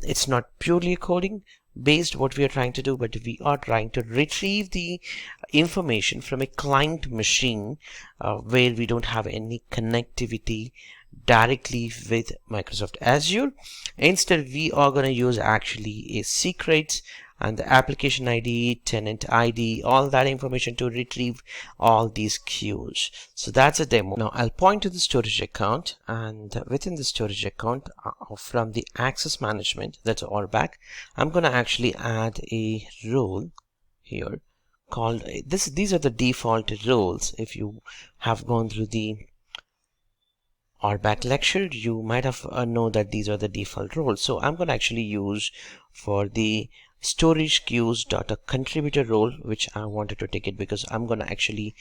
Speaker 1: it's not purely coding based what we are trying to do, but we are trying to retrieve the information from a client machine where we don't have any connectivity directly with Microsoft Azure. Instead we are going to use actually a secrets and the application ID, tenant ID, all that information to retrieve all these queues. So that's a demo. Now I'll point to the storage account, and within the storage account from the access management, that's RBAC, I'm going to actually add a role here called this. These are the default roles. If you have gone through the RBAC lecture, you might have know that these are the default roles. So I'm going to actually use for the storage queues data contributor role, which I wanted to take it because I'm going to actually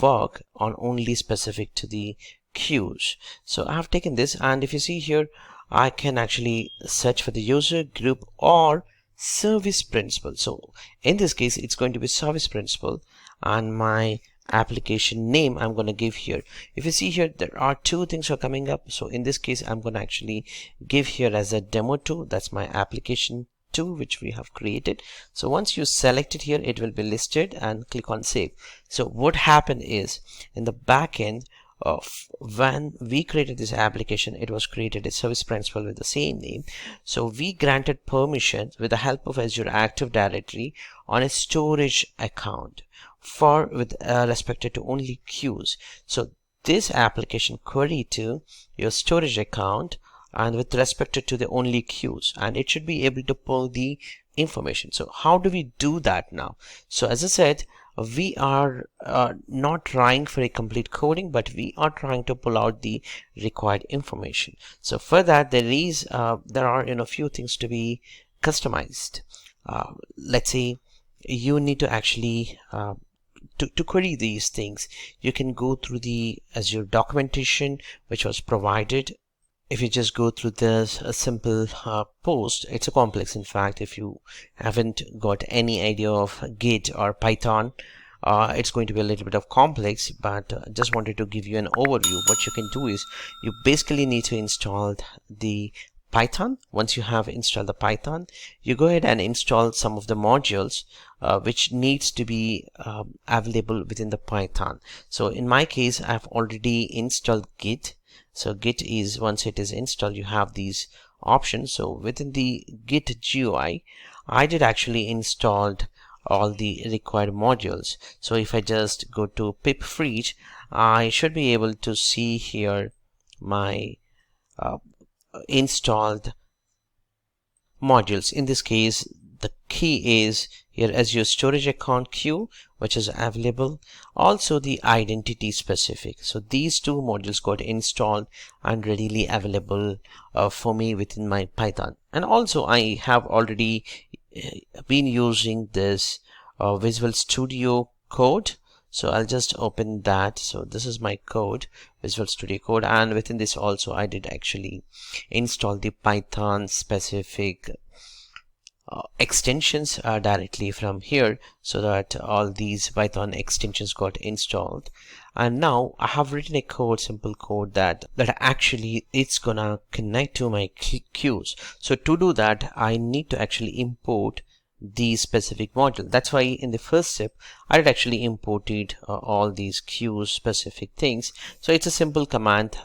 Speaker 1: work on only specific to the queues. So I have taken this, and if you see here I can actually search for the user group or service principal. So in this case it's going to be service principal, and my application name I'm going to give here. If you see here, there are two things are coming up. So in this case I'm going to actually give here as a demo 2, that's my application 2 which we have created. So once you select it here, it will be listed, and click on save. So what happened is in the back end of when we created this application, it was created a service principal with the same name. So we granted permission with the help of Azure Active Directory on a storage account for with respected to only queues. So this application query to your storage account and with respect to the only queues, and it should be able to pull the information. So how do we do that now? So as I said, we are not trying for a complete coding, but we are trying to pull out the required information. So for that there are few things to be customized. Let's say you need to actually to query these things, you can go through the Azure documentation which was provided. If you just go through this simple post, it's a complex. In fact, if you haven't got any idea of Git or Python, it's going to be a little bit of complex, but just wanted to give you an overview. What you can do is you basically need to install the Python. Once you have installed the Python, you go ahead and install some of the modules which needs to be available within the Python. So in my case, I've already installed Git. So Git is, once it is installed, you have these options. So within the Git GUI, I did actually installed all the required modules. So if I just go to pip freeze, I should be able to see here my installed modules. In this case, the key is here Azure storage account queue, which is available, also the identity specific. So these two modules got installed and readily available for me within my Python. And also I have already been using this Visual Studio Code. So I'll just open that. So this is my code, Visual Studio Code, and within this also I did actually install the Python specific extensions directly from here, so that all these Python extensions got installed. And now I have written a code, simple code that actually it's gonna connect to my queues. So to do that, I need to actually import the specific module. That's why in the first step I had actually imported all these queues specific things. So it's a simple command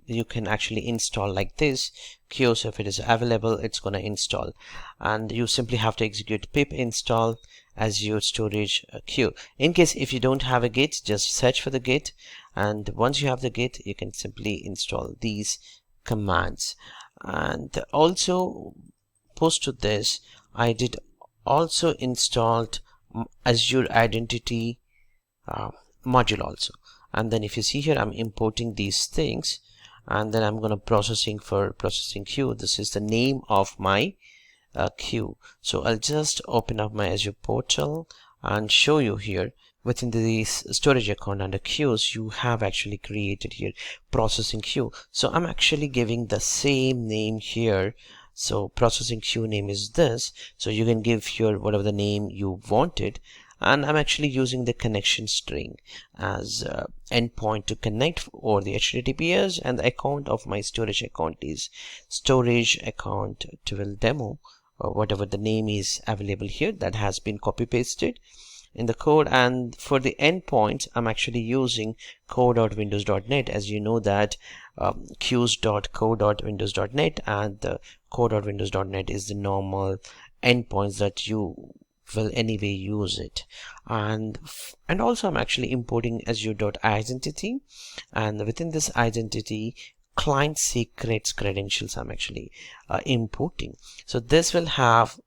Speaker 1: you can actually install like this. Queues, if it is available, it's gonna install, and you simply have to execute pip install Azure storage queue. In case if you don't have a Git, just search for the Git, and once you have the Git, you can simply install these commands. And also post to this, I did also installed Azure identity module also. And then if you see here, I'm importing these things, and then I'm gonna processing for processing queue. This is the name of my queue. So I'll just open up my Azure portal and show you here within the storage account under queues, you have actually created here processing queue. So I'm actually giving the same name here. So processing queue name is this. So you can give here whatever the name you wanted. And I'm actually using the connection string as endpoint to connect over the HTTPS, and the account of my storage account is storage account 12 demo, or whatever the name is available here, that has been copy pasted in the code. And for the endpoints, I'm actually using core.windows.net. As you know that queues.core.windows.net and the core.windows.net is the normal endpoints that you will anyway use it. And also I'm actually importing Azure.identity, and within this identity, client secrets credentials I'm actually importing. So this will have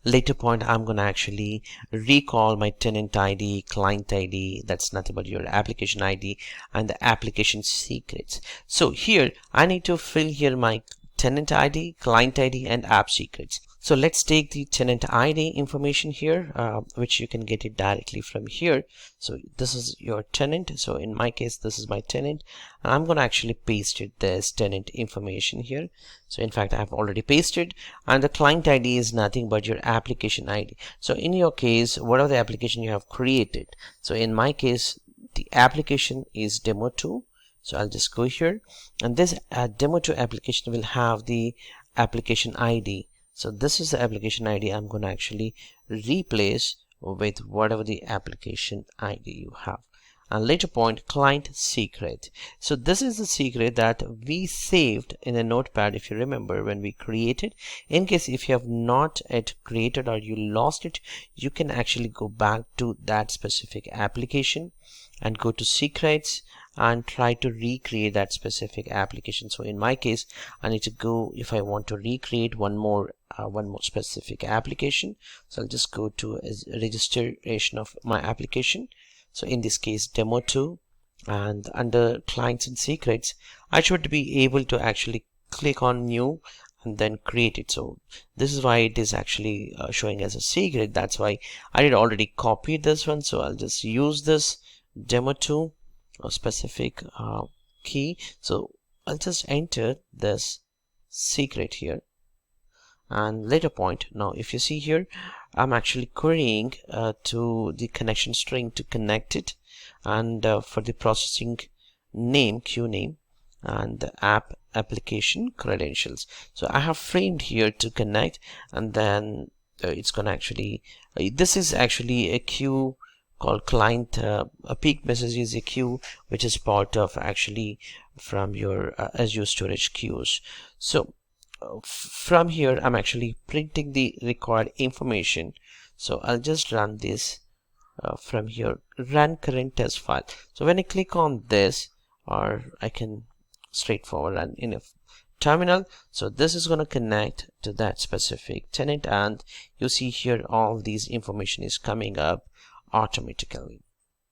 Speaker 1: later point, I'm gonna actually recall my tenant ID, client ID, that's nothing but your application ID, and the application secrets. So here I need to fill here my tenant ID, client ID, and app secrets. So let's take the tenant ID information here, which you can get it directly from here. So this is your tenant. So in my case, this is my tenant, and I'm going to actually paste it this tenant information here. So in fact, I have already pasted, and the client ID is nothing but your application ID. So in your case, whatever the application you have created. So in my case, the application is demo2. So I'll just go here, and this demo2 application will have the application ID. So this is the application ID I'm going to actually replace with whatever the application ID you have. And later point, client secret. So this is the secret that we saved in a notepad, if you remember, when we created. In case if you have not yet created or you lost it, you can actually go back to that specific application and go to secrets and try to recreate that specific application. So in my case, I need to go, if I want to recreate one more specific application, so I'll just go to registration of my application. So in this case, demo2, and under clients and secrets, I should be able to actually click on new and then create it. So this is why it is actually showing as a secret. That's why I did already copy this one. So I'll just use this demo2 or specific key. So I'll just enter this secret here, and later point. Now if you see here, I'm actually querying to the connection string to connect it, and for the processing name, queue name, and the app application credentials. So I have framed here to connect, and then it's gonna actually this is actually a queue called client. A peak message is a queue which is part of actually from your Azure storage queues. So from here I'm actually printing the required information. So I'll just run this from here, run current test file. So when I click on this, or I can straightforward run in a terminal. So this is going to connect to that specific tenant, and you see here all these information is coming up automatically.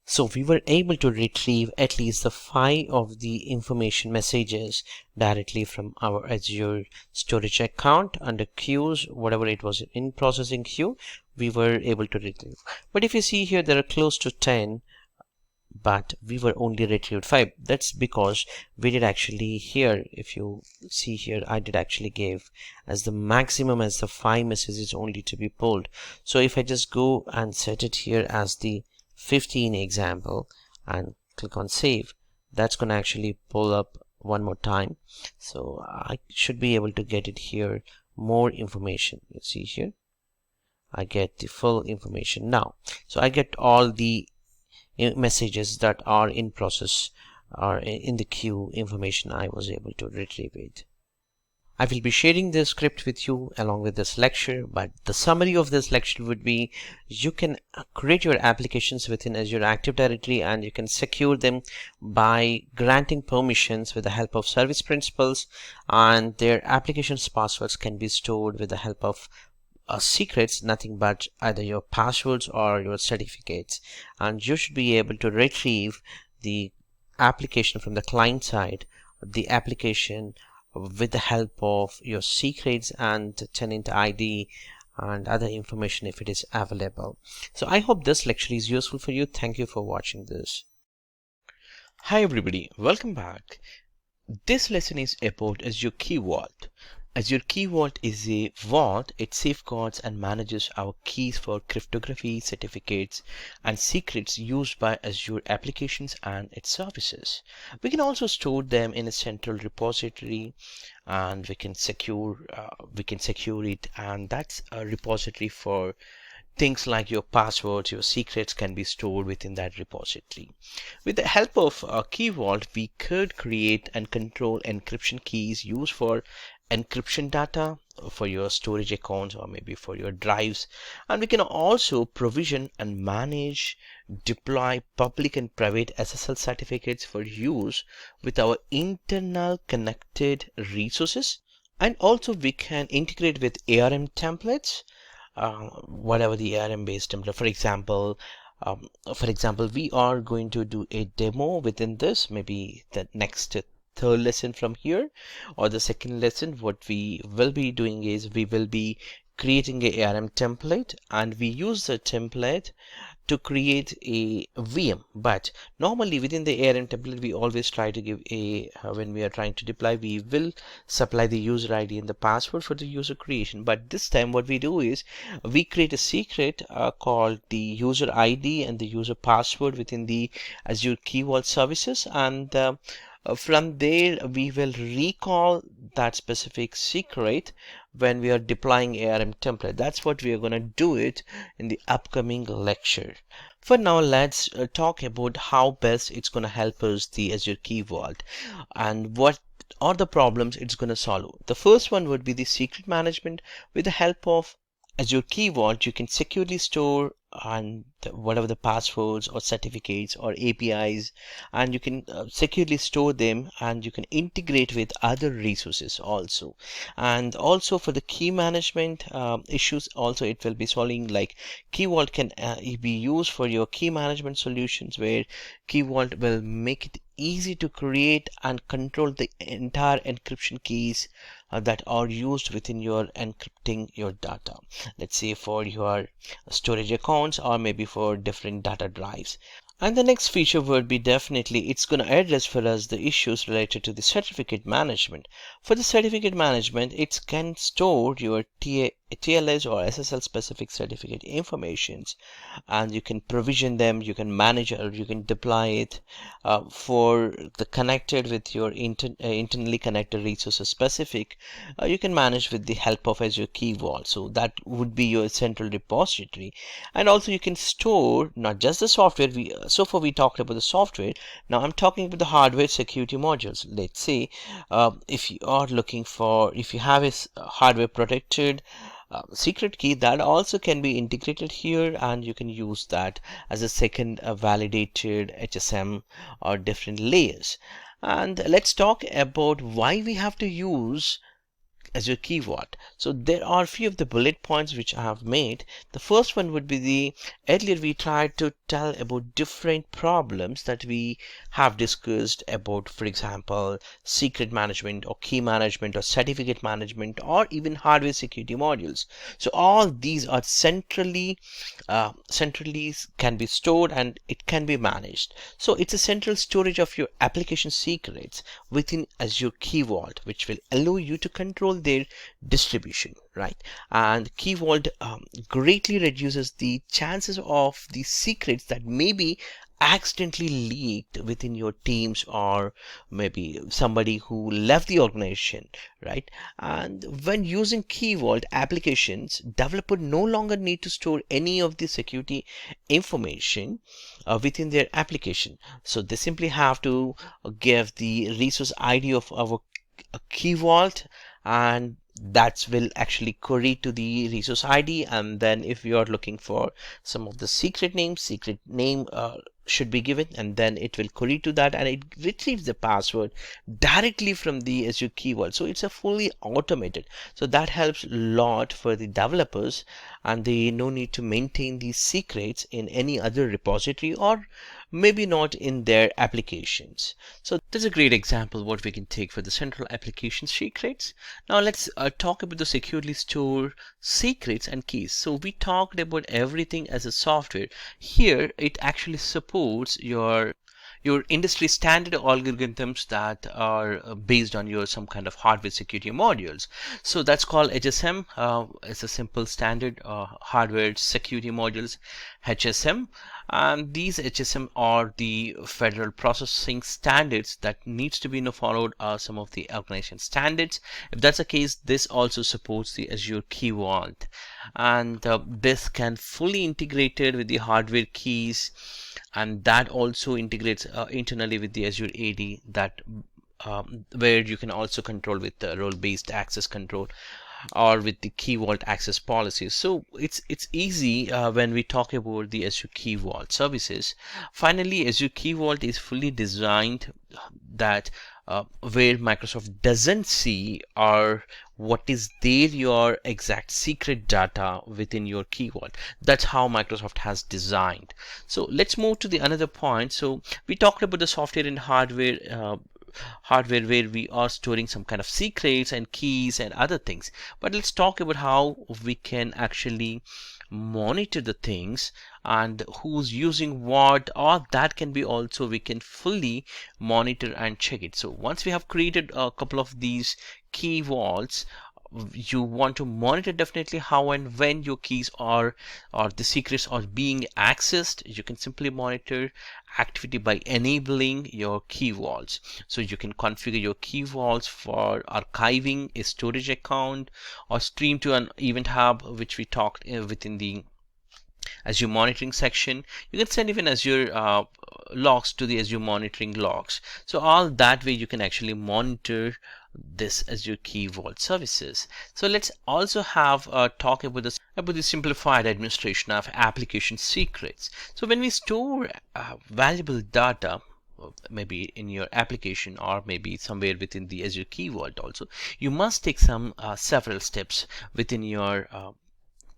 Speaker 1: So we were able to retrieve at least the 5 of the information messages directly from our Azure storage account under queues, whatever it was in processing queue, we were able to retrieve. But if you see here, there are close to 10, but we were only retrieved 5. That's because we did actually here, if you see here, I did actually give as the maximum as the 5 messages only to be pulled. So if I just go and set it here as the 15 example and click on save, that's going to actually pull up one more time. So I should be able to get it here more information. You see here I get the full information now. So I get all the messages that are in process or in the queue information I was able to retrieve it. I will be sharing this script with you along with this lecture, but the summary of this lecture would be you can create your applications within Azure Active Directory, and you can secure them by granting permissions with the help of service principals, and their applications passwords can be stored with the help of secrets, nothing but either your passwords or your certificates, and you should be able to retrieve the application from the client side, the application with the help of your secrets and tenant ID and other information if it is available. So I hope this lecture is useful for you. Thank you for watching this.
Speaker 2: Hi everybody, welcome back. This lesson is about Azure Key Vault. Azure Key Vault is a vault. It safeguards and manages our keys for cryptography, certificates, and secrets used by Azure applications and its services. We can also store them in a central repository, and we can secure it, and that's a repository for things like your passwords, your secrets can be stored within that repository. With the help of Key Vault, we could create and control encryption keys used for encryption data for your storage accounts or maybe for your drives, and we can also provision and manage, deploy public and private SSL certificates for use with our internal connected resources, and also we can integrate with ARM templates, whatever the ARM based template. For example, we are going to do a demo within this, maybe the next third lesson from here or the second lesson. What we will be doing is we will be creating a ARM template, and we use the template to create a VM. But normally within the ARM template, we always try to give a when we are trying to deploy, we will supply the user ID and the password for the user creation. But this time what we do is we create a secret called the user ID and the user password within the Azure Key Vault services, and from there we will recall that specific secret when we are deploying ARM template. That's what we are going to do it in the upcoming lecture. For now, let's talk about how best it's going to help us, the Azure Key Vault, and what are the problems it's going to solve. The first one would be the secret management. With the help of Azure Key Vault, you can securely store and whatever the passwords or certificates or APIs, and you can securely store them, and you can integrate with other resources also. And also for the key management issues also, it will be solving, like Key Vault can be used for your key management solutions, where Key Vault will make it easy to create and control the entire encryption keys that are used within your encrypting your data, let's say for your storage accounts or maybe for different data drives. And the next feature would be definitely it's going to address for us the issues related to the certificate management. For the certificate management, it can store your TLS or SSL specific certificate informations, and you can provision them, you can manage, or you can deploy it for the connected with your internally connected resources specific. You can manage with the help of Azure Key Vault. So that would be your central repository. And also you can store not just the software. So far we talked about the software. Now I'm talking about the hardware security modules. Let's say if you are looking for, if you have a hardware protected secret key, that also can be integrated here, and you can use that as a second validated HSM or different layers. And let's talk about why we have to use Azure Key Vault. So there are a few of the bullet points which I have made. The first one would be the earlier we tried to tell about different problems that we have discussed about, for example, secret management or key management or certificate management or even hardware security modules. So all these are centrally can be stored and it can be managed. So it's a central storage of your application secrets within Azure Key Vault, which will allow you to control their distribution, right? And Key Vault greatly reduces the chances of the secrets that may be accidentally leaked within your teams, or maybe somebody who left the organization, right? And when using Key Vault applications, developer no longer need to store any of the security information within their application. So they simply have to give the resource ID of our Key Vault, and that will actually query to the resource ID. And then if you are looking for some of the secret name should be given, and then it will query to that and it retrieves the password directly from the Azure Key Vault. So it's a fully automated, so that helps a lot for the developers, and they no need to maintain these secrets in any other repository or maybe not in their applications. So that's a great example what we can take for the central application secrets. Now let's talk about the securely stored secrets and keys. So we talked about everything as a software. Here it actually supports your industry standard algorithms that are based on your some kind of hardware security modules. So that's called HSM. It's a simple standard hardware security modules, HSM. And these HSM are the federal processing standards that needs to be followed are some of the organization standards. If that's the case, this also supports the Azure Key Vault, and this can fully integrated with the hardware keys, and that also integrates internally with the Azure AD, that where you can also control with the role-based access control or with the Key Vault access policies. So it's easy when we talk about the Azure Key Vault services. Finally, Azure Key Vault is fully designed that where Microsoft doesn't see or what is there your exact secret data within your Key Vault. That's how Microsoft has designed. So let's move to the another point. So we talked about the software and hardware where we are storing some kind of secrets and keys and other things, but let's talk about how we can actually monitor the things and who's using what, or that can be also we can fully monitor and check it. So once we have created a couple of these key vaults, you want to monitor definitely how and when your keys are or the secrets are being accessed. You can simply monitor activity by enabling your key vaults. So you can configure your key vaults for archiving a storage account or stream to an event hub, which we talked within the Azure monitoring section. You can send even Azure logs to the Azure monitoring logs. So all that way you can actually monitor this Azure Key Vault services. So let's also have a talk about the simplified administration of application secrets. So when we store valuable data, maybe in your application or maybe somewhere within the Azure Key Vault also, you must take some several steps within your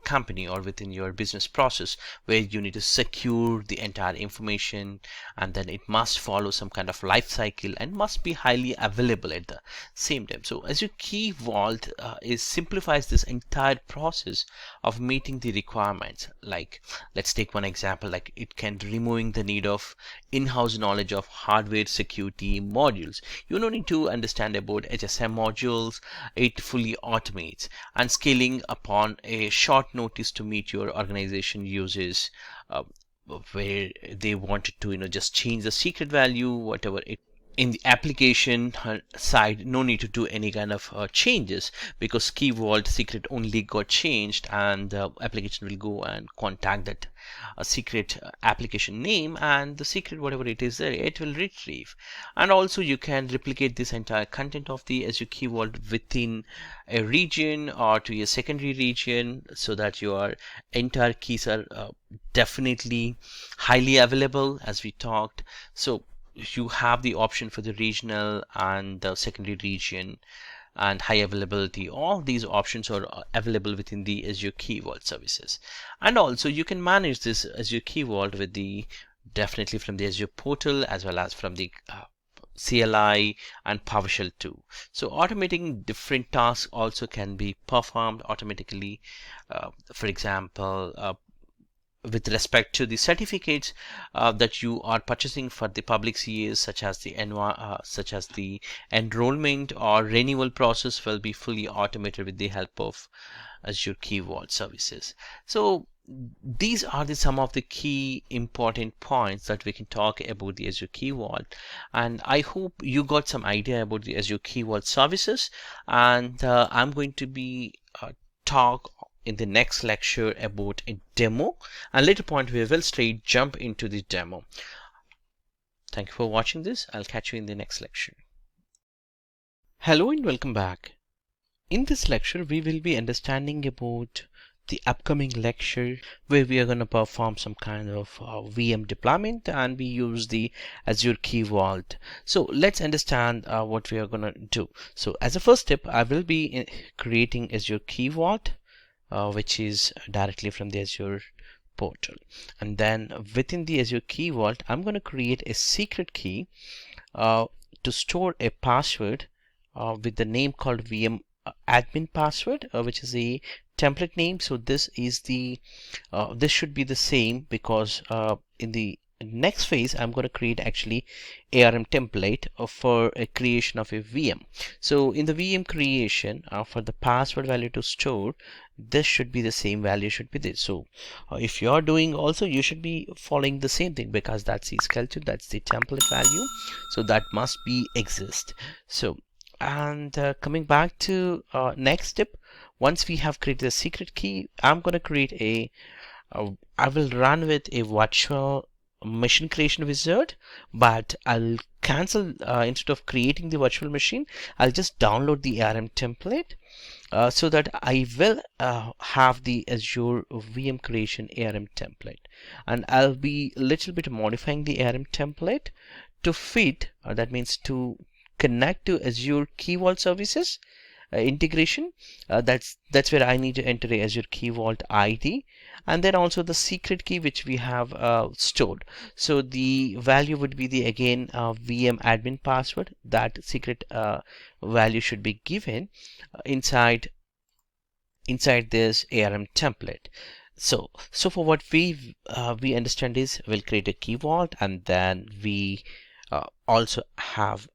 Speaker 2: company or within your business process, where you need to secure the entire information, and then it must follow some kind of life cycle and must be highly available at the same time. So Azure Key Vault simplifies this entire process of meeting the requirements. Like, let's take one example, like it can removing the need of in-house knowledge of hardware security modules. You don't need to understand about HSM modules. It fully automates and scaling upon a short notice to meet your organization uses, where they wanted to just change the secret value, whatever it in the application side, no need to do any kind of changes, because key vault secret only got changed, and the application will go and contact that secret application name, and the secret, whatever it is there, it will retrieve. And also you can replicate this entire content of the Azure Key Vault within a region or to a secondary region, so that your entire keys are definitely highly available, as we talked. So you have the option for the regional and the secondary region and high availability. All these options are available within the Azure Key Vault services. And also you can manage this Azure Key Vault with the definitely from the Azure portal, as well as from the CLI and PowerShell too. So automating different tasks also can be performed automatically. For example, with respect to the certificates that you are purchasing for the public CAs, such as the enrollment or renewal process, will be fully automated with the help of Azure Key Vault services. So these are some of the key important points that we can talk about the Azure Key Vault, and I hope you got some idea about the Azure Key Vault services. And I'm going to be talk in the next lecture about a demo, and later point we will straight jump into the demo. Thank you for watching this. I'll catch you in the next lecture. Hello and welcome back. In this lecture we will be understanding about the upcoming lecture, where we are going to perform some kind of VM deployment, and we use the Azure Key Vault. So let's understand what we are going to do. So as a first step, I will be creating Azure Key Vault, which is directly from the Azure portal. And then within the Azure Key Vault, I'm going to create a secret key to store a password with the name called VM admin password, which is a template name. So this is the this should be the same, because in the next phase I'm going to create actually ARM template for a creation of a VM. So in the VM creation, for the password value to store, this should be the same value, should be this. So if you're doing also, you should be following the same thing, because that's the skeleton, that's the template value, so that must be exist. So and coming back to next step, once we have created a secret key, I'm going to create I will run with a virtual machine creation wizard, but I'll cancel instead of creating the virtual machine, I'll just download the ARM template, so that I will have the Azure VM creation ARM template, and I'll be a little bit modifying the ARM template to fit, that means to connect to Azure Key Vault services integration. That's where I need to enter a Azure Key Vault ID, and then also the secret key which we have stored. So the value would be the again VM admin password. That secret value should be given inside this ARM template. So for what we understand is, we'll create a key vault, and then we also have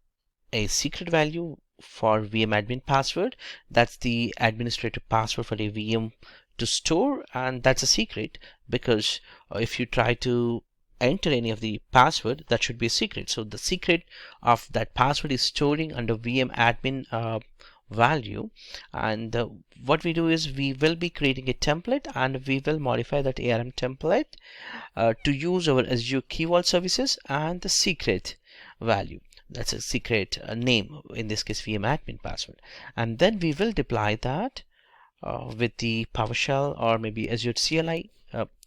Speaker 2: a secret value for VM admin password. That's the administrator password for a VM to store, and that's a secret, because if you try to enter any of the password, that should be a secret. So the secret of that password is storing under VM admin value. And what we do is, we will be creating a template, and we will modify that ARM template to use our Azure Key Vault services and the secret value. That's a secret name, in this case VM admin password. And then we will deploy that with the PowerShell or maybe Azure CLI.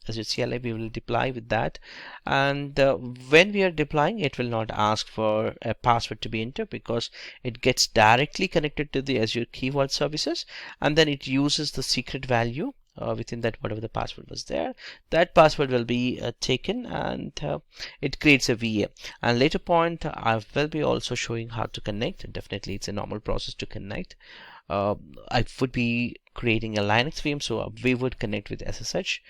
Speaker 2: Azure CLI we will deploy with that, and when we are deploying, it will not ask for a password to be entered, because it gets directly connected to the Azure Key Vault services, and then it uses the secret value within that, whatever the password was there, that password will be taken, and it creates a VM. And later point I will be also showing how to connect. Definitely it's a normal process to connect. I would be creating a Linux VM, so we would connect with SSH.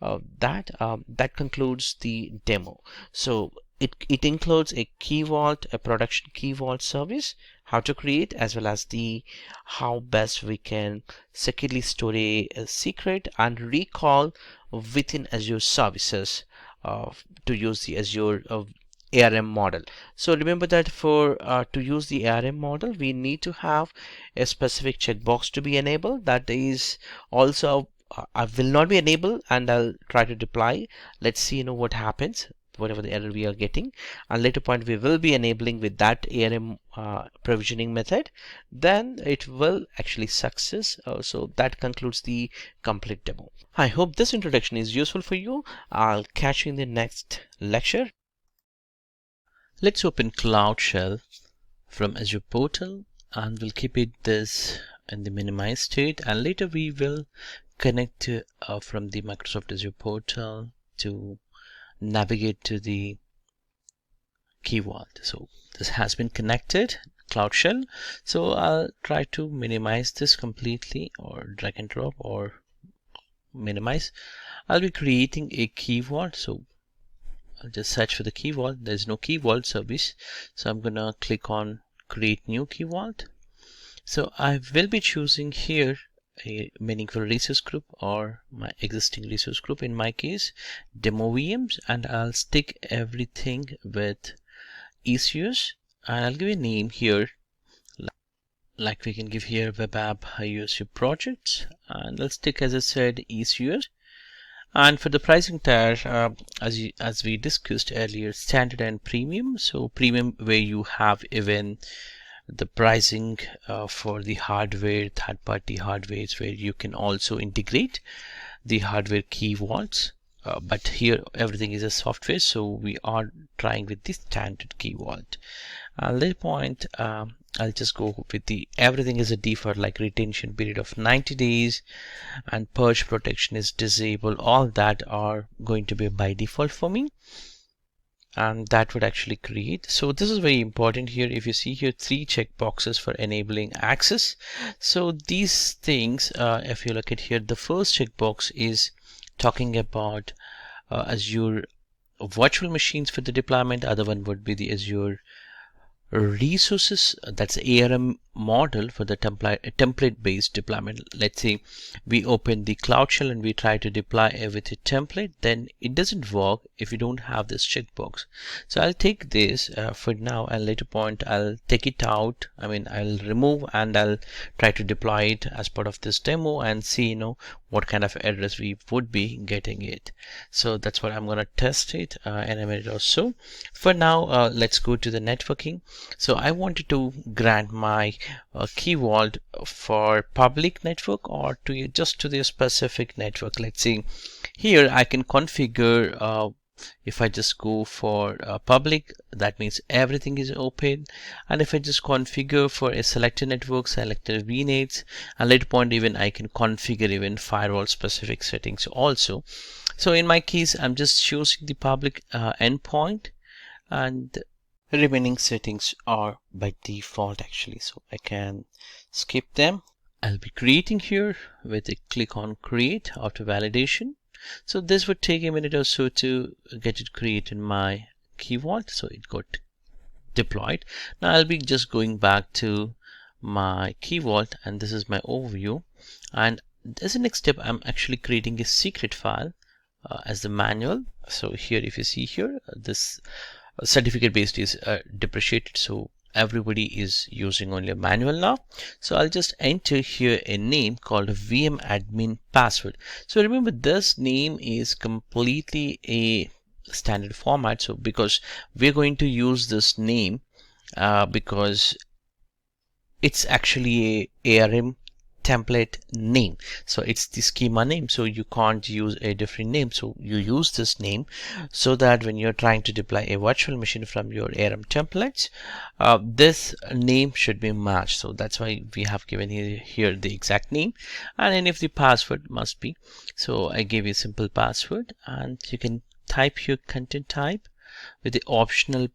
Speaker 2: That concludes the demo. So it includes a key vault, a production key vault service, how to create, as well as the how best we can securely store a secret and recall within Azure services to use the Azure ARM model. So remember that for to use the ARM model, we need to have a specific checkbox to be enabled. That is also I will not be enabled, and I'll try to deploy. Let's see what happens, whatever the error we are getting. And later point we will be enabling with that ARM provisioning method, then it will actually success. So that concludes the complete demo. I hope this introduction is useful for you. I'll catch you in the next lecture.
Speaker 1: Let's open Cloud Shell from Azure portal, and we'll keep it this in the minimized state, and later we will connect from the Microsoft Azure portal to navigate to the key vault. So this has been connected, Cloud Shell. So I'll try to minimize this completely, or drag and drop, or minimize. I'll be creating a key vault. So I'll just search for the key vault. There's no key vault service, so I'm gonna click on create new key vault. So I will be choosing here a meaningful resource group, or my existing resource group, in my case demo VMs, and I'll stick everything with ECUs, and I'll give a name here, like we can give here web app IUSU projects, and I'll stick, as I said, ECUs. And for the pricing tier, as we discussed earlier, standard and premium. So premium, where you have even the pricing for the hardware, third-party hardware, where you can also integrate the hardware key vaults. But here everything is a software, so we are trying with the standard key vault. At that point, I'll just go with the everything is a default, like retention period of 90 days and purge protection is disabled. All that are going to be by default for me, and that would actually create. So this is very important here. If you see here, 3 checkboxes for enabling access. So these things, if you look at here, the first checkbox is talking about Azure virtual machines for the deployment. Other one would be the Azure resources, that's ARM model for the template based deployment. Let's say we open the Cloud Shell and we try to deploy with a template, then it doesn't work if you don't have this checkbox. So I'll take this for now, and later point I'll take it out. I mean, I'll remove and I'll try to deploy it as part of this demo and see what kind of errors we would be getting it. So that's what I'm gonna test it in a minute or so. For now, let's go to the networking. So I wanted to grant my key vault for public network, or to just to the specific network. Let's see here, I can configure if I just go for public, that means everything is open. And if I just configure for a selected network, selected VNets, and later point even I can configure even firewall specific settings also. So in my case, I'm just choosing the public endpoint, and remaining settings are by default actually, so I can skip them. I'll be creating here with a click on create after validation. So this would take a minute or so to get it created in my key vault. So it got deployed. Now I'll be just going back to my key vault, and this is my overview. And as a next step, I'm actually creating a secret file as the manual. So here, if you see here, this certificate based is depreciated, so everybody is using only a manual now. So I'll just enter here a name called VM admin password. So remember, this name is completely a standard format. So because we're going to use this name because it's actually a ARM
Speaker 2: template name. So it's the schema name, so you can't use a different name. So you use this name so that when you're trying to deploy a virtual machine from your ARM templates, this name should be matched. So that's why we have given here the exact name, and then if the password must be. So I gave you a simple password, and you can type here content type with the optional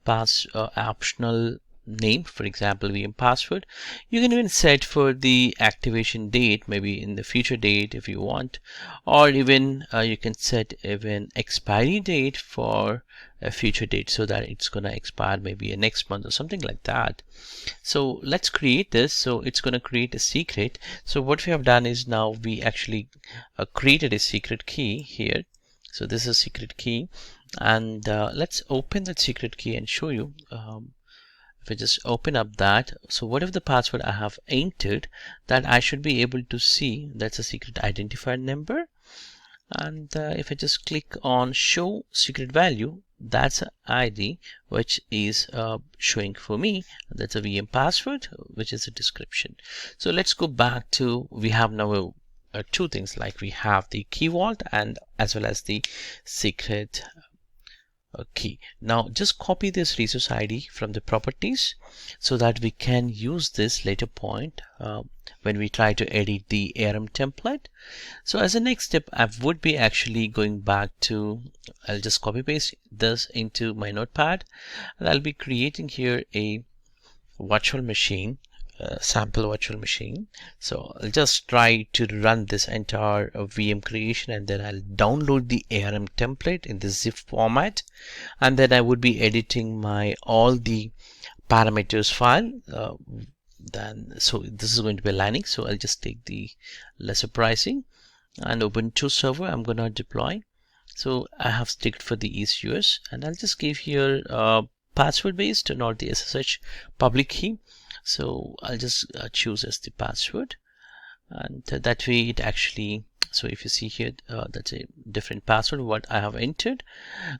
Speaker 2: optional name, for example VM password. You can even set for the activation date, maybe in the future date if you want, or even you can set even expiry date for a future date, so that it's gonna expire maybe next month or something like that. So let's create this. So it's going to create a secret. So what we have done is now we actually created a secret key here. So this is a secret key, and let's open that secret key and show you. If I just open up that, so whatever the password I have entered, that I should be able to see, that's a secret identifier number. And if I just click on show secret value, that's an ID which is showing for me. That's a VM password, which is a description. So let's go back to, we have now two things, like we have the key vault and as well as the secret key. Now just copy this resource ID from the properties so that we can use this later point when we try to edit the ARM template. So as a next step, I would be actually going back to, I'll just copy paste this into my notepad, and I'll be creating here a virtual machine, sample virtual machine. So I'll just try to run this entire VM creation, and then I'll download the ARM template in the zip format, and then I would be editing my all the parameters file. So this is going to be aligning. So I'll just take the lesser pricing and Ubuntu server I'm gonna deploy. So I have sticked for the ECUS, and I'll just give here password based, not the SSH public key. So I'll just choose as the password, and that way it actually, so if you see here, that's a different password what I have entered,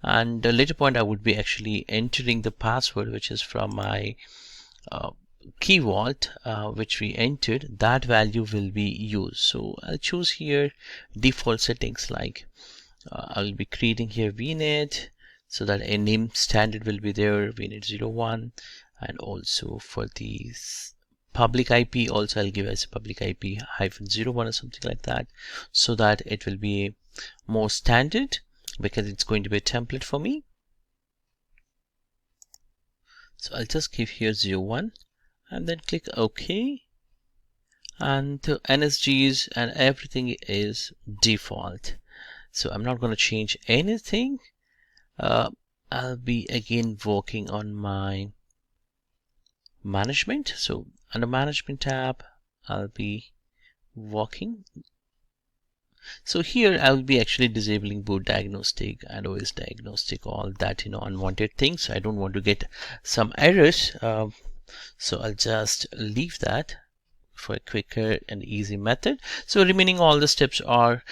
Speaker 2: and a later point I would be actually entering the password which is from my key vault which we entered. That value will be used. So I'll choose here default settings, like I'll be creating here VNet, so that a name standard will be there, VNet 01, and also for the public IP also I'll give as a public IP -01 or something like that, so that it will be more standard because it's going to be a template for me. So I'll just give here 01 and then click OK, and the NSGs and everything is default. So I'm not going to change anything. I'll be again working on my management. So under management tab I'll be working. So here I'll be actually disabling boot diagnostic and OS diagnostic, all that unwanted things. I don't want to get some errors, so I'll just leave that for a quicker and easy method. So remaining all the steps are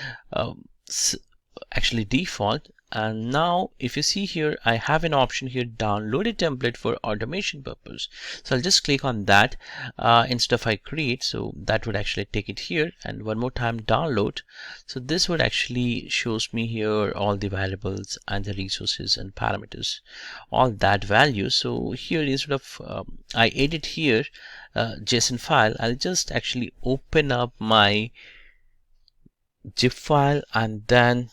Speaker 2: actually default. And now if you see here, I have an option here, download a template for automation purpose. So I'll just click on that instead of I create. So that would actually take it here, and one more time download. So this would actually shows me here all the variables and the resources and parameters, all that value. So here instead of I edit here JSON file, I'll just actually open up my zip file and then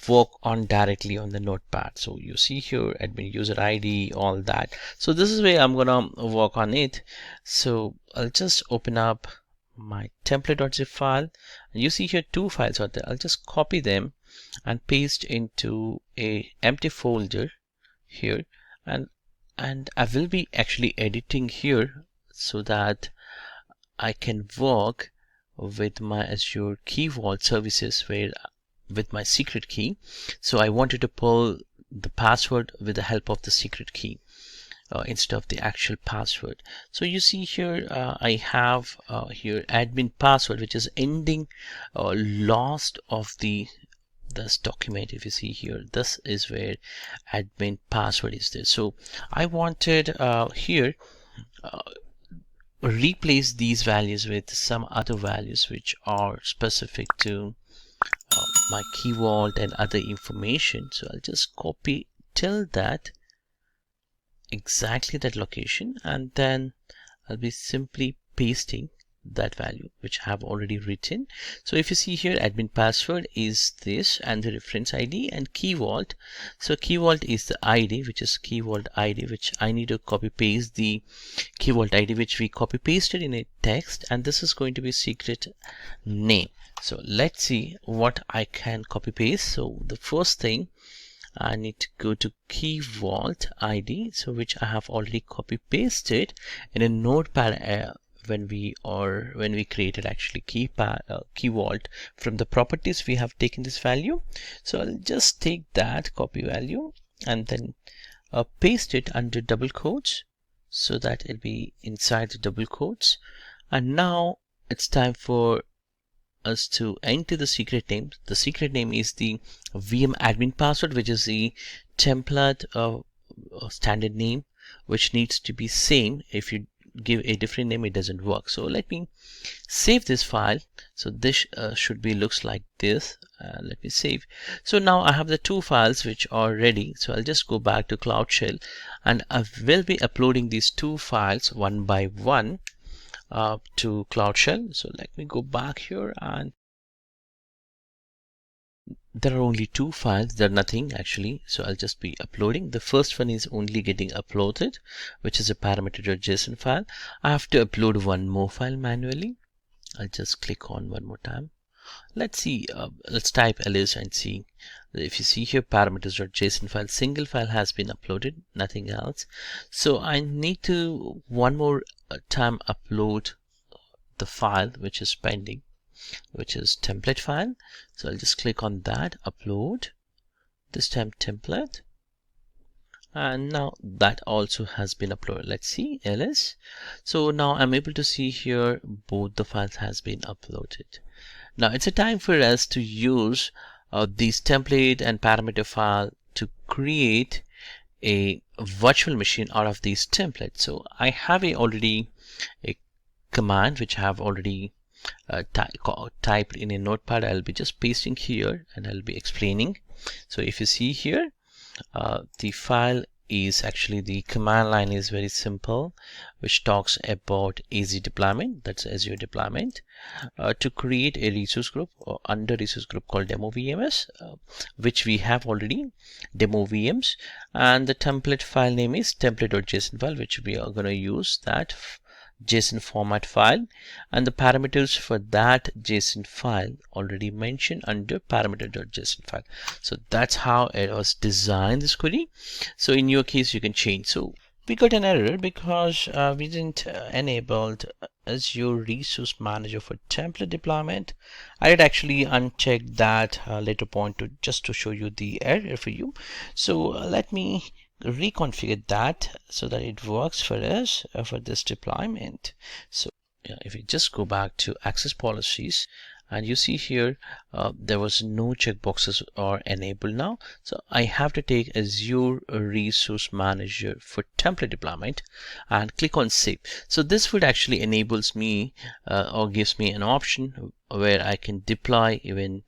Speaker 2: work on directly on the notepad. So you see here admin user ID, all that. So this is where I'm gonna work on it. So I'll just open up my template.zip file, and you see here two files out there. I'll just copy them and paste into a empty folder here, and I will be actually editing here so that I can work with my Azure Key Vault services where with my secret key. So I wanted to pull the password with the help of the secret key instead of the actual password. So you see here I have here admin password, which is ending last of this document. If you see here, this is where admin password is there. So I wanted here
Speaker 1: replace these values with some other values which are specific to my key vault and other information. So I'll just copy till that exactly that location, and then I'll be simply pasting that value which I have already written. So if you see here, admin password is this, and the reference ID and key vault. So key vault is the ID, which is key vault ID, which I need to copy paste the key vault ID which we copy pasted in a text, and this is going to be secret name. So let's see what I can copy paste. So the first thing, I need to go to key vault ID, so which I have already copy pasted in a notepad when we created actually key vault. From the properties we have taken this value, so I'll just take that copy value and then paste it under double quotes so that it'll be inside the double quotes. And now it's time for us to enter the secret name. The secret name is the VM admin password, which is the template standard name, which needs to be same. If you give a different name, it doesn't work. So let me save this file. So this should be looks like this. Let me save. So now I have the two files which are ready. So I'll just go back to Cloud Shell, and I will be uploading these two files one by one to Cloud Shell. So let me go back here, and there are only two files, there are nothing actually. So I'll just be uploading. The first one is only getting uploaded, which is a parameter.json file. I have to upload one more file manually. I'll just click on one more time. Let's see, let's type ls and see. If you see here, parameters.json file, single file has been uploaded, nothing else. So I need to one more time upload the file which is pending, which is template file. So I'll just click on that, upload, this time template, and now that also has been uploaded. Let's see, ls. So now I'm able to see here both the files has been uploaded. Now it's a time for us to use these template and parameter file to create a virtual machine out of these templates. So I have already a command which I have already typed in a notepad. I'll be just pasting here and I'll be explaining. So if you see here, the file is actually, the command line is very simple, which talks about AZ deployment, that's Azure deployment, to create a resource group or under resource group called demo VMS, which we have already, demo VMs, and the template file name is template.json file, which we are going to use that JSON format file, and the parameters for that JSON file already mentioned under parameter.json file. So that's how it was designed, this query. So in your case you can change. So we got an error because we didn't enable Azure Resource Manager for template deployment. I did actually uncheck that later point just to show you the error for you. So let me reconfigure that so that it works for us for this deployment. So if you just go back to access policies, and you see here there was no checkboxes are enabled now. So I have to take Azure Resource Manager for template deployment and click on save. So this would actually enables me or gives me an option where I can deploy even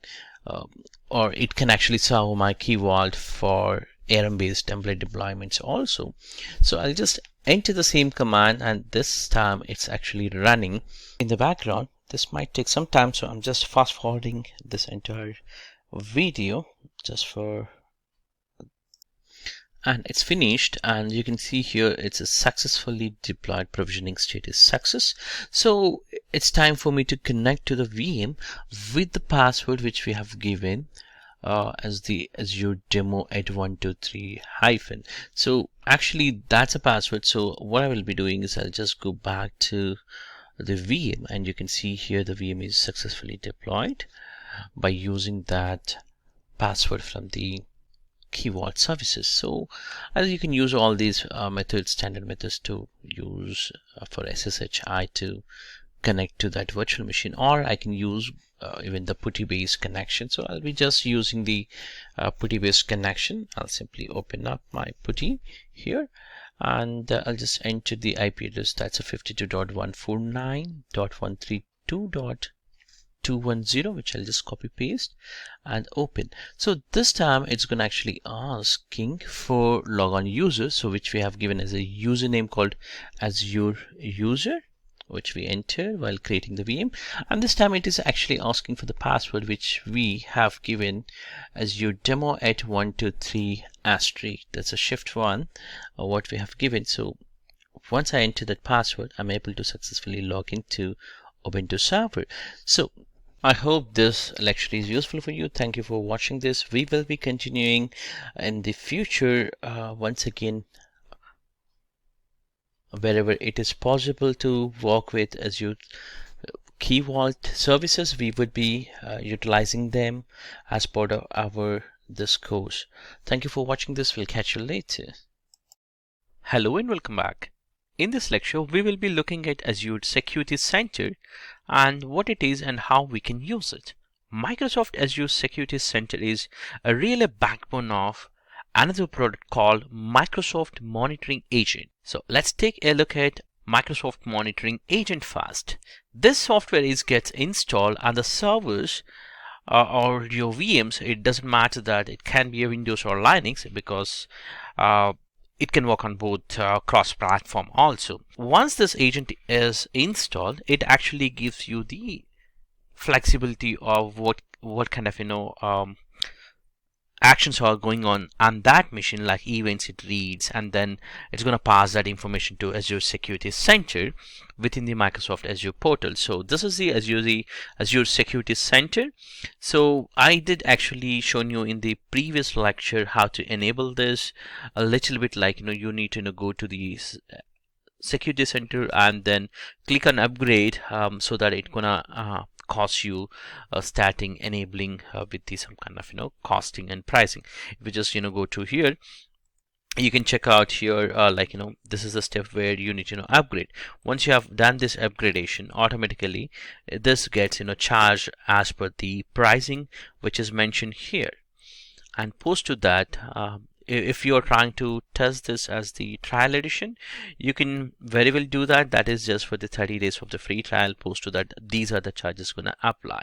Speaker 1: or it can actually serve my key vault for ARM-based template deployments also. So I'll just enter the same command, and this time it's actually running in the background. This might take some time, so I'm just fast forwarding this entire video just for, and it's finished, and you can see here it's a successfully deployed, provisioning status success. So it's time for me to connect to the VM with the password which we have given as the Azure demo AZ-303 hyphen. So actually that's a password. So what I will be doing is I'll just go back to the VM, and you can see here the VM is successfully deployed by using that password from the key vault services. So as you can use all these methods, standard methods to use for SSHI to connect to that virtual machine, or I can use even the PuTTY based connection. So I'll be just using the PuTTY based connection. I'll simply open up my PuTTY here, and I'll just enter the IP address. That's a 52.149.132.210, which I'll just copy paste and open. So this time it's going to actually asking for logon user, so which we have given as a username called Azure user, which we enter while creating the VM. And this time it is actually asking for the password, which we have given as your demo at 123 asterisk. That's a shift one, what we have given. So once I enter that password, I'm able to successfully log into Ubuntu server. So I hope this lecture is useful for you. Thank you for watching this. We will be continuing in the future. Once again, wherever it is possible to work with Azure Key Vault services, we would be utilizing them as part of this course. Thank you for watching this. We'll catch you later. Hello and welcome back. In this lecture, we will be looking at Azure Security Center and what it is and how we can use it. Microsoft Azure Security Center is really a backbone of another product called Microsoft Monitoring Agent. So let's take a look at Microsoft Monitoring Agent first. This software gets installed on the servers or your VMs. It doesn't matter that it can be a Windows or Linux, because it can work on both cross-platform also. Once this agent is installed, it actually gives you the flexibility of what kind of actions are going on that machine, like events it reads, and then it's going to pass that information to Azure Security Center within the Microsoft Azure portal. So this is the Azure Security Center. So I did actually show you in the previous lecture how to enable this a little bit, like you need to go to the Security Center and then click on upgrade, so that it's gonna cost you starting enabling with some kind of costing and pricing. If you just go to here, you can check out here this is the step where you need to upgrade. Once you have done this upgradation, automatically this gets charged as per the pricing which is mentioned here. And post to that, if you're trying to test this as the trial edition, you can very well do that. That is just for the 30 days of the free trial. Post to that, these are the charges going to apply.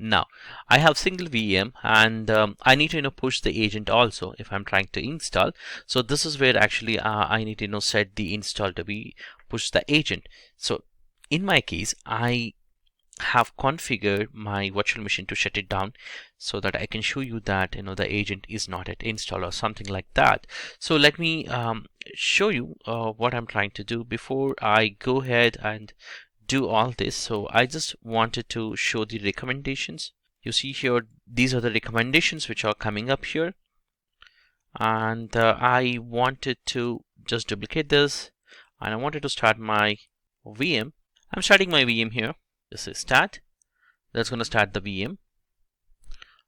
Speaker 1: Now I have single VM and I need to push the agent also if I'm trying to install. So this is where actually I need to set the install to be push the agent. So in my case, I have configured my virtual machine to shut it down, so that I can show you that the agent is not at install or something like that. So let me show you what I'm trying to do before I go ahead and do all this. So I just wanted to show the recommendations. You see here, these are the recommendations which are coming up here, and I wanted to just duplicate this, and I wanted to start my VM. I'm starting my VM here. This is start. That's going to start the VM.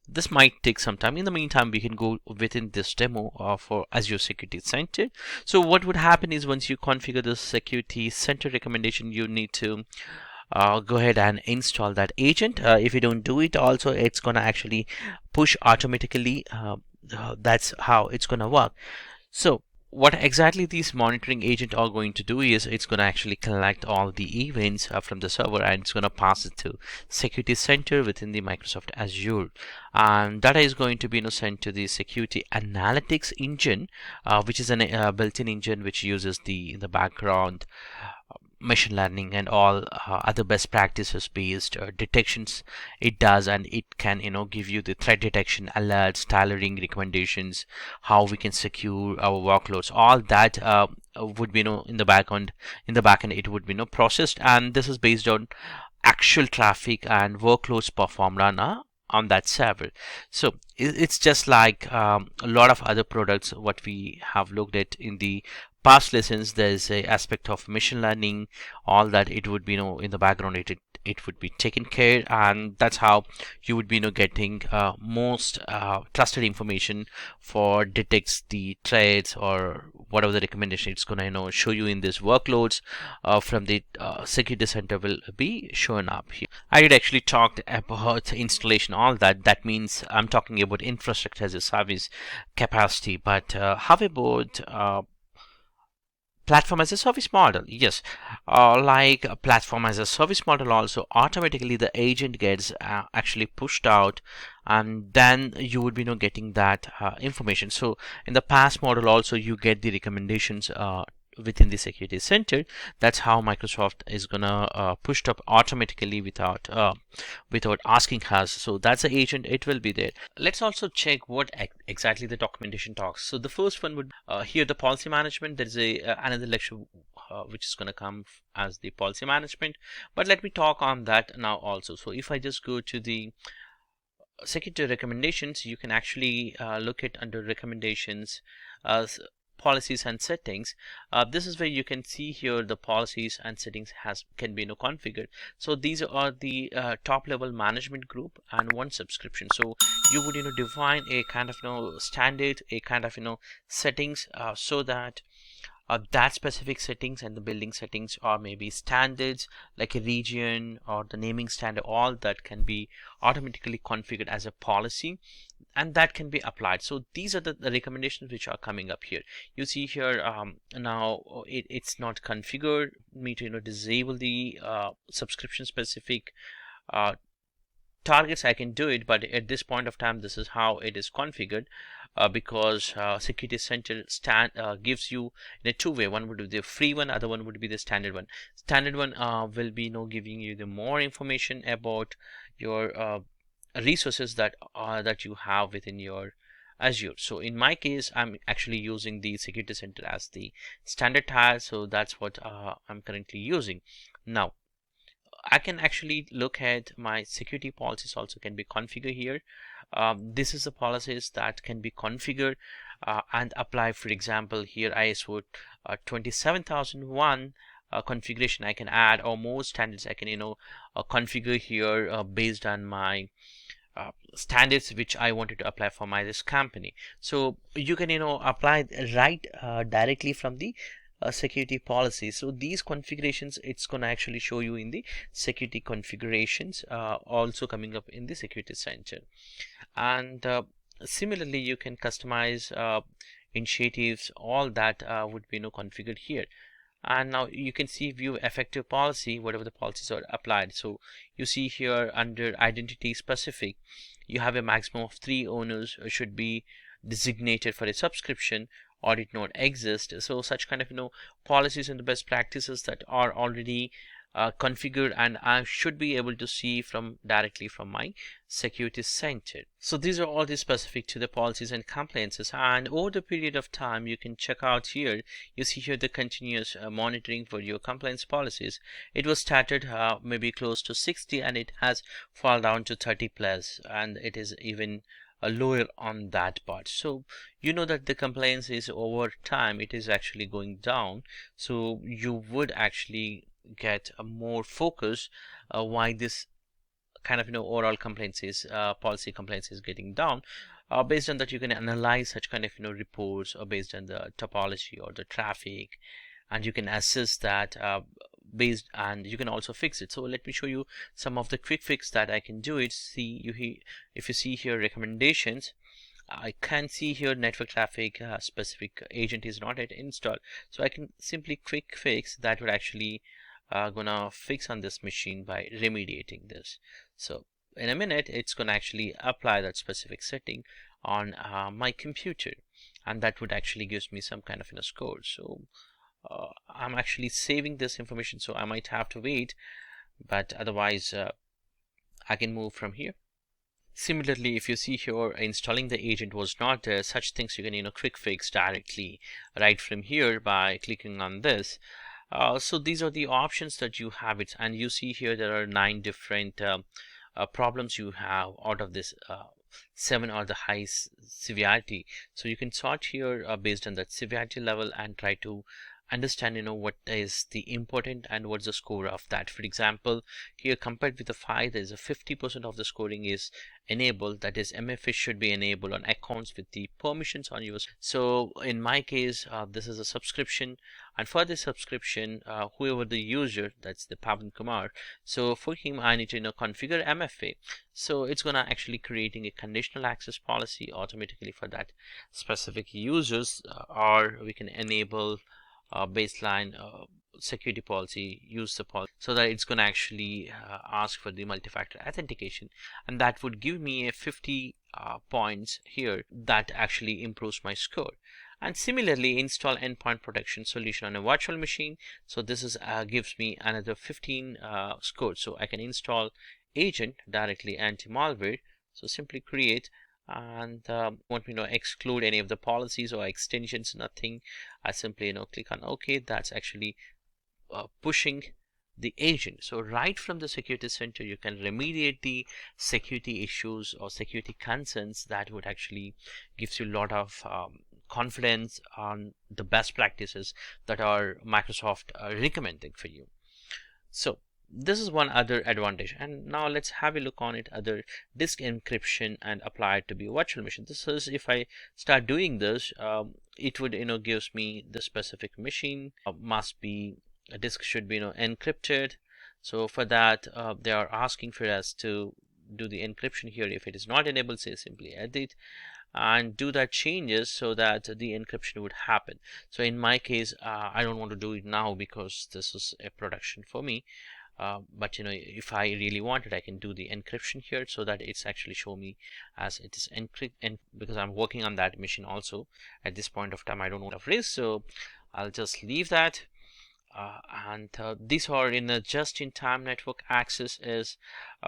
Speaker 1: This might take some time. In the meantime, we can go within this demo for Azure Security Center. So what would happen is, once you configure the Security Center recommendation, you need to go ahead and install that agent. If you don't do it also, it's going to actually push automatically. That's how it's going to work. So what exactly these monitoring agent are going to do is, it's going to actually collect all the events from the server, and it's going to pass it to Security Center within the Microsoft Azure, and data is going to be sent to the Security Analytics engine, which is a built-in engine which uses in the background machine learning and all other best practices based detections it does, and it can give you the threat detection alerts, tailoring recommendations, how we can secure our workloads. All that would be in the backend it would be processed, and this is based on actual traffic and workloads performed on that server. So it's just like a lot of other products what we have looked at in the past lessons. There's a aspect of machine learning, all that it would be in the background it would be taken care, and that's how you would be getting most trusted information for detects the threats or whatever the recommendation it's gonna show you in these workloads from the Security Center will be showing up here. I did actually talk about installation, all that. That means I'm talking about infrastructure as a service capacity, but how about Platform as a service model, yes. Like a platform as a service model, also automatically the agent gets actually pushed out, and then you would be getting that information. So in the past model also you get the recommendations within the security center. That's how Microsoft is gonna pushed up automatically without asking us. So that's the agent, it will be there. Let's also check what exactly the documentation talks. So the first one would here the policy management. There is a another lecture which is going to come as the policy management, but let me talk on that now also. So if I just go to the security recommendations, you can actually look at under recommendations policies and settings. This is where you can see here the policies and settings can be configured. So these are the top level management group and one subscription. So you would define a kind of standard, a kind of settings, so that that specific settings and the building settings or maybe standards like a region or the naming standard, all that can be automatically configured as a policy, and that can be applied. So these are the recommendations which are coming up here. You see here now it's not configured me to disable the subscription specific targets. I can do it, but at this point of time this is how it is configured, because security center gives you in a two-way. One would be the free one, other one would be the standard one. Standard one will be giving you the more information about your resources that you have within your Azure. So in my case, I'm actually using the security center as the standard tile, so that's what I'm currently using. Now I can actually look at my security policies also can be configured here. This is the policies that can be configured and apply. For example, here ISO 27001 configuration I can add, or more standards I can configure here based on my standards which I wanted to apply for my this company. So you can apply right directly from the security policy. So these configurations, it's going to actually show you in the security configurations, also coming up in the security center. And similarly you can customize initiatives, all that would be configured here. And now you can see view effective policy, whatever the policies are applied. So you see here under identity specific, you have a maximum of 3 owners should be designated for a subscription. Audit not exist. So such kind of policies and the best practices that are already configured, and I should be able to see from directly from my security center. So these are all the specific to the policies and compliances, and over the period of time you can check out here. You see here the continuous monitoring for your compliance policies. It was started maybe close to 60 and it has fallen down to 30 plus, and it is even lower on that part. So you know that the compliance is over time it is actually going down, so you would actually get a more focus why this kind of overall complaints is policy complaints is getting down. Based on that you can analyze such kind of reports, or based on the topology or the traffic, and you can assess that based, and you can also fix it. So let me show you some of the quick fix that I can do it. If you see here recommendations, I can see here network traffic specific agent is not yet installed, so I can simply quick fix that would actually gonna fix on this machine by remediating this. So in a minute it's gonna actually apply that specific setting on my computer, and that would actually gives me some kind of score. So I'm actually saving this information, so I might have to wait, but otherwise I can move from here. Similarly, if you see here installing the agent was not there, such things you can quick fix directly right from here by clicking on this. So these are the options that you have it, and you see here there are 9 different problems you have. Out of this 7 are the high severity, so you can sort here based on that severity level and try to understand what is the important and what's the score of that. For example, here compared with the 5, there's a 50% of the scoring is enabled, that is MFA should be enabled on accounts with the permissions on yours. So in my case this is a subscription, and for this subscription whoever the user, that's the Pavan Kumar, so for him I need to configure MFA. So it's gonna actually creating a conditional access policy automatically for that specific users, or we can enable baseline security policy, use the policy, so that it's going to actually ask for the multi-factor authentication, and that would give me a 50 points here. That actually improves my score. And similarly, install endpoint protection solution on a virtual machine. So this is gives me another 15 scores. So I can install agent directly, anti-malware. So simply create, and want me to exclude any of the policies or extensions, nothing. I simply click on OK. That's actually pushing the agent. So right from the security center, you can remediate the security issues or security concerns. That would actually gives you a lot of confidence on the best practices that are Microsoft recommending for you. So this is one other advantage. And now let's have a look on it, other disk encryption and apply it to be virtual machine. This is, if I start doing this, it would gives me the specific machine must be, a disk should be encrypted. So for that they are asking for us to do the encryption here. If it is not enabled, say simply edit and do that changes so that the encryption would happen. So in my case I don't want to do it now because this is a production for me, but if I really wanted, I can do the encryption here so that it's actually show me as it is encrypted, and because I'm working on that machine also at this point of time, I don't want to risk, so I'll just leave that. And these are in a just-in-time network access is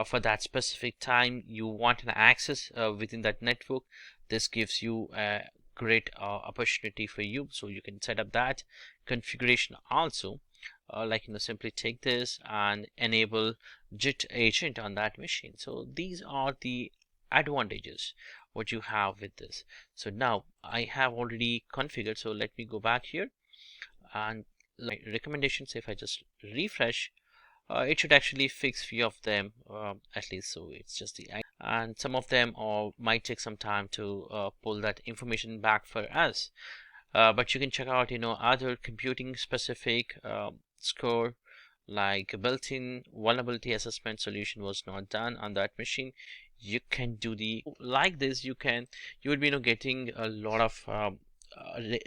Speaker 1: for that specific time you want an access within that network. This gives you a great opportunity for you, so you can set up that configuration also, like simply take this and enable JIT agent on that machine. So these are the advantages what you have with this. So now I have already configured, so let me go back here and my recommendations. If I just refresh, it should actually fix few of them at least. So it's just the, and some of them might take some time to pull that information back for us, but you can check out other computing specific score, like built-in vulnerability assessment solution was not done on that machine. You can do the like this, you would be getting a lot of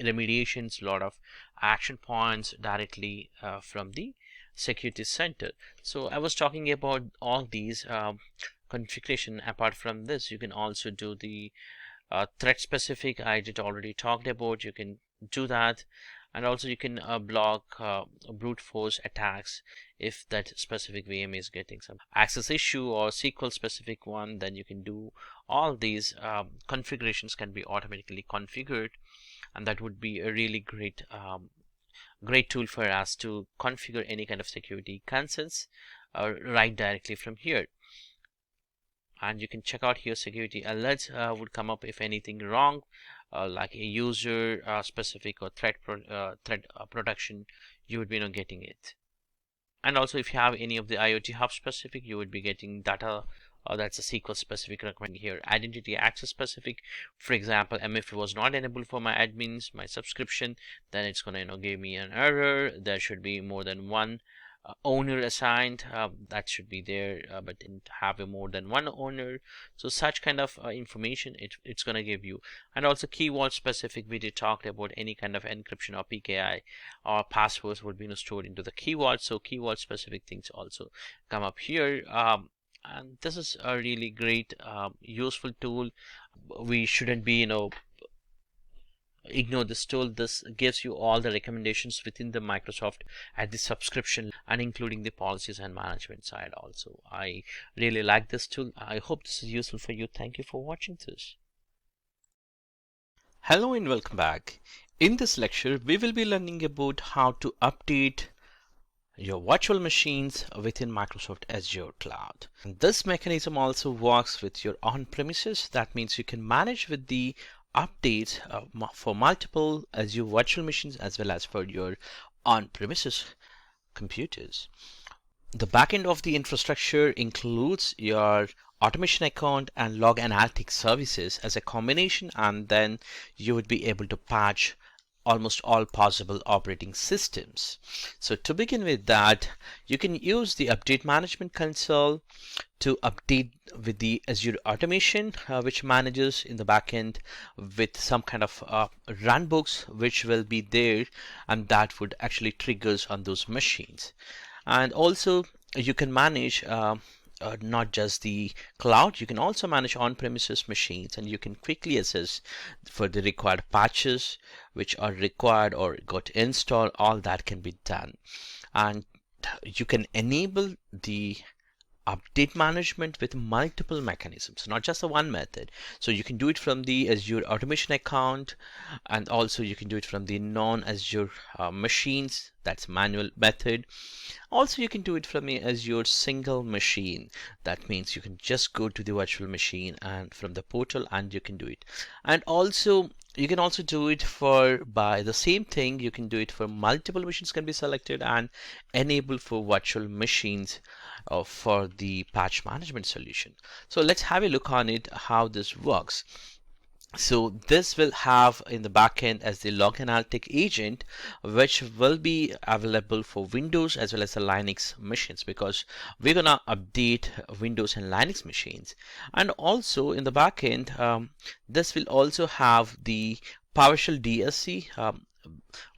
Speaker 1: remediations, a lot of action points directly from the security center. So I was talking about all these configuration. Apart from this, you can also do the threat specific. I did already talked about. You can do that, and also you can block brute force attacks if that specific VM is getting some access issue or SQL specific one. Then you can do all these configurations can be automatically configured, and that would be a really great great tool for us to configure any kind of security concerns right directly from here. And you can check out here security alerts would come up if anything wrong, like a user specific or threat production, you would be getting it. And also if you have any of the IoT hub specific, you would be getting data. That's a SQL specific recommend here. Identity access specific, for example, MFA was not enabled for my admins, my subscription, then it's going to give me an error. There should be more than one owner assigned, that should be there, but didn't have a more than one owner. So such kind of information it's going to give you. And also keyword specific, we did talked about any kind of encryption or PKI or passwords would be stored into the keyword. So keyword specific things also come up here. And this is a really great useful tool. We shouldn't be ignore this tool. This gives you all the recommendations within the Microsoft at the subscription and including the policies and management side also. I really like this tool. I hope this is useful for you. Thank you for watching this.
Speaker 2: Hello and welcome back. In this lecture we will be learning about how to update your virtual machines within Microsoft Azure Cloud. And this mechanism also works with your on-premises. That means you can manage with the updates for multiple Azure virtual machines as well as for your on-premises computers. The backend of the infrastructure includes your automation account and log analytics services as a combination, and then you would be able to patch
Speaker 1: almost all possible operating systems. So to begin with that, you can use the update management console to update with the Azure automation, which manages in the backend with some kind of runbooks which will be there, and that would actually triggers on those machines. And also you can manage not just the cloud, you can also manage on-premises machines, and you can quickly assess for the required patches which are required or got installed. All that can be done, and you can enable the update management with multiple mechanisms, not just the one method. So you can do it from the Azure automation account, and also you can do it from the non-Azure machines, that's manual method. Also you can do it from the Azure single machine. That means you can just go to the virtual machine and from the portal, and you can do it. And also you can also do it for by the same thing, you can do it for multiple machines can be selected and enable for virtual machines for the patch management solution. So let's have a look on it how this works. So this will have in the backend as the log analytic agent, which will be available for Windows as well as the Linux machines, because we're gonna update Windows and Linux machines. And also in the backend, this will also have the PowerShell DSC,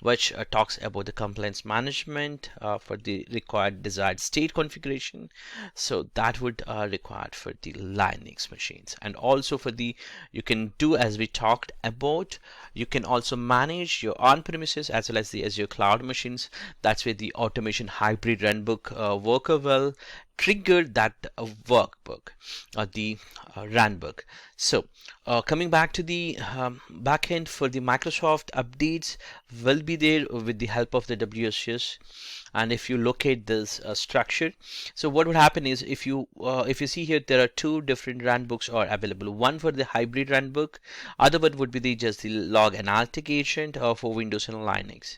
Speaker 1: which talks about the compliance management for the required desired state configuration. So that would required for the Linux machines. And also for the, you can do as we talked about, you can also manage your on-premises as well as the Azure cloud machines. That's where the automation hybrid runbook worker will trigger that workbook or the runbook. So coming back to the backend for the Microsoft updates will be there with the help of the WSS. And if you locate this structure, so what would happen is if you see here, there are two different runbooks are available. One for the hybrid runbook, other one would be the just the log analytic agent for Windows and Linux.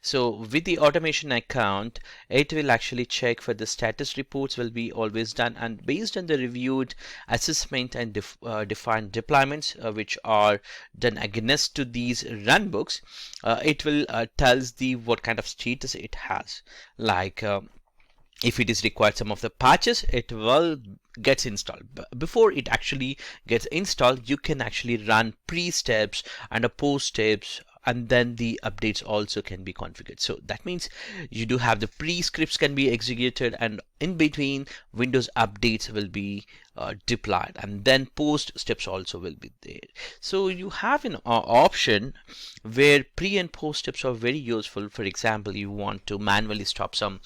Speaker 1: So with the automation account, it will actually check for the status reports will be always done, and based on the reviewed assessment and defined deployments which are done against to these runbooks, it will tells the what kind of status it has. Like if it is required some of the patches, it will gets installed. Before it actually gets installed, you can actually run pre-steps and a post steps, and then the updates also can be configured. So that means you do have the pre-scripts can be executed, and in between Windows updates will be deployed, and then post steps also will be there. So you have an option where pre and post steps are very useful. For example, you want to manually stop some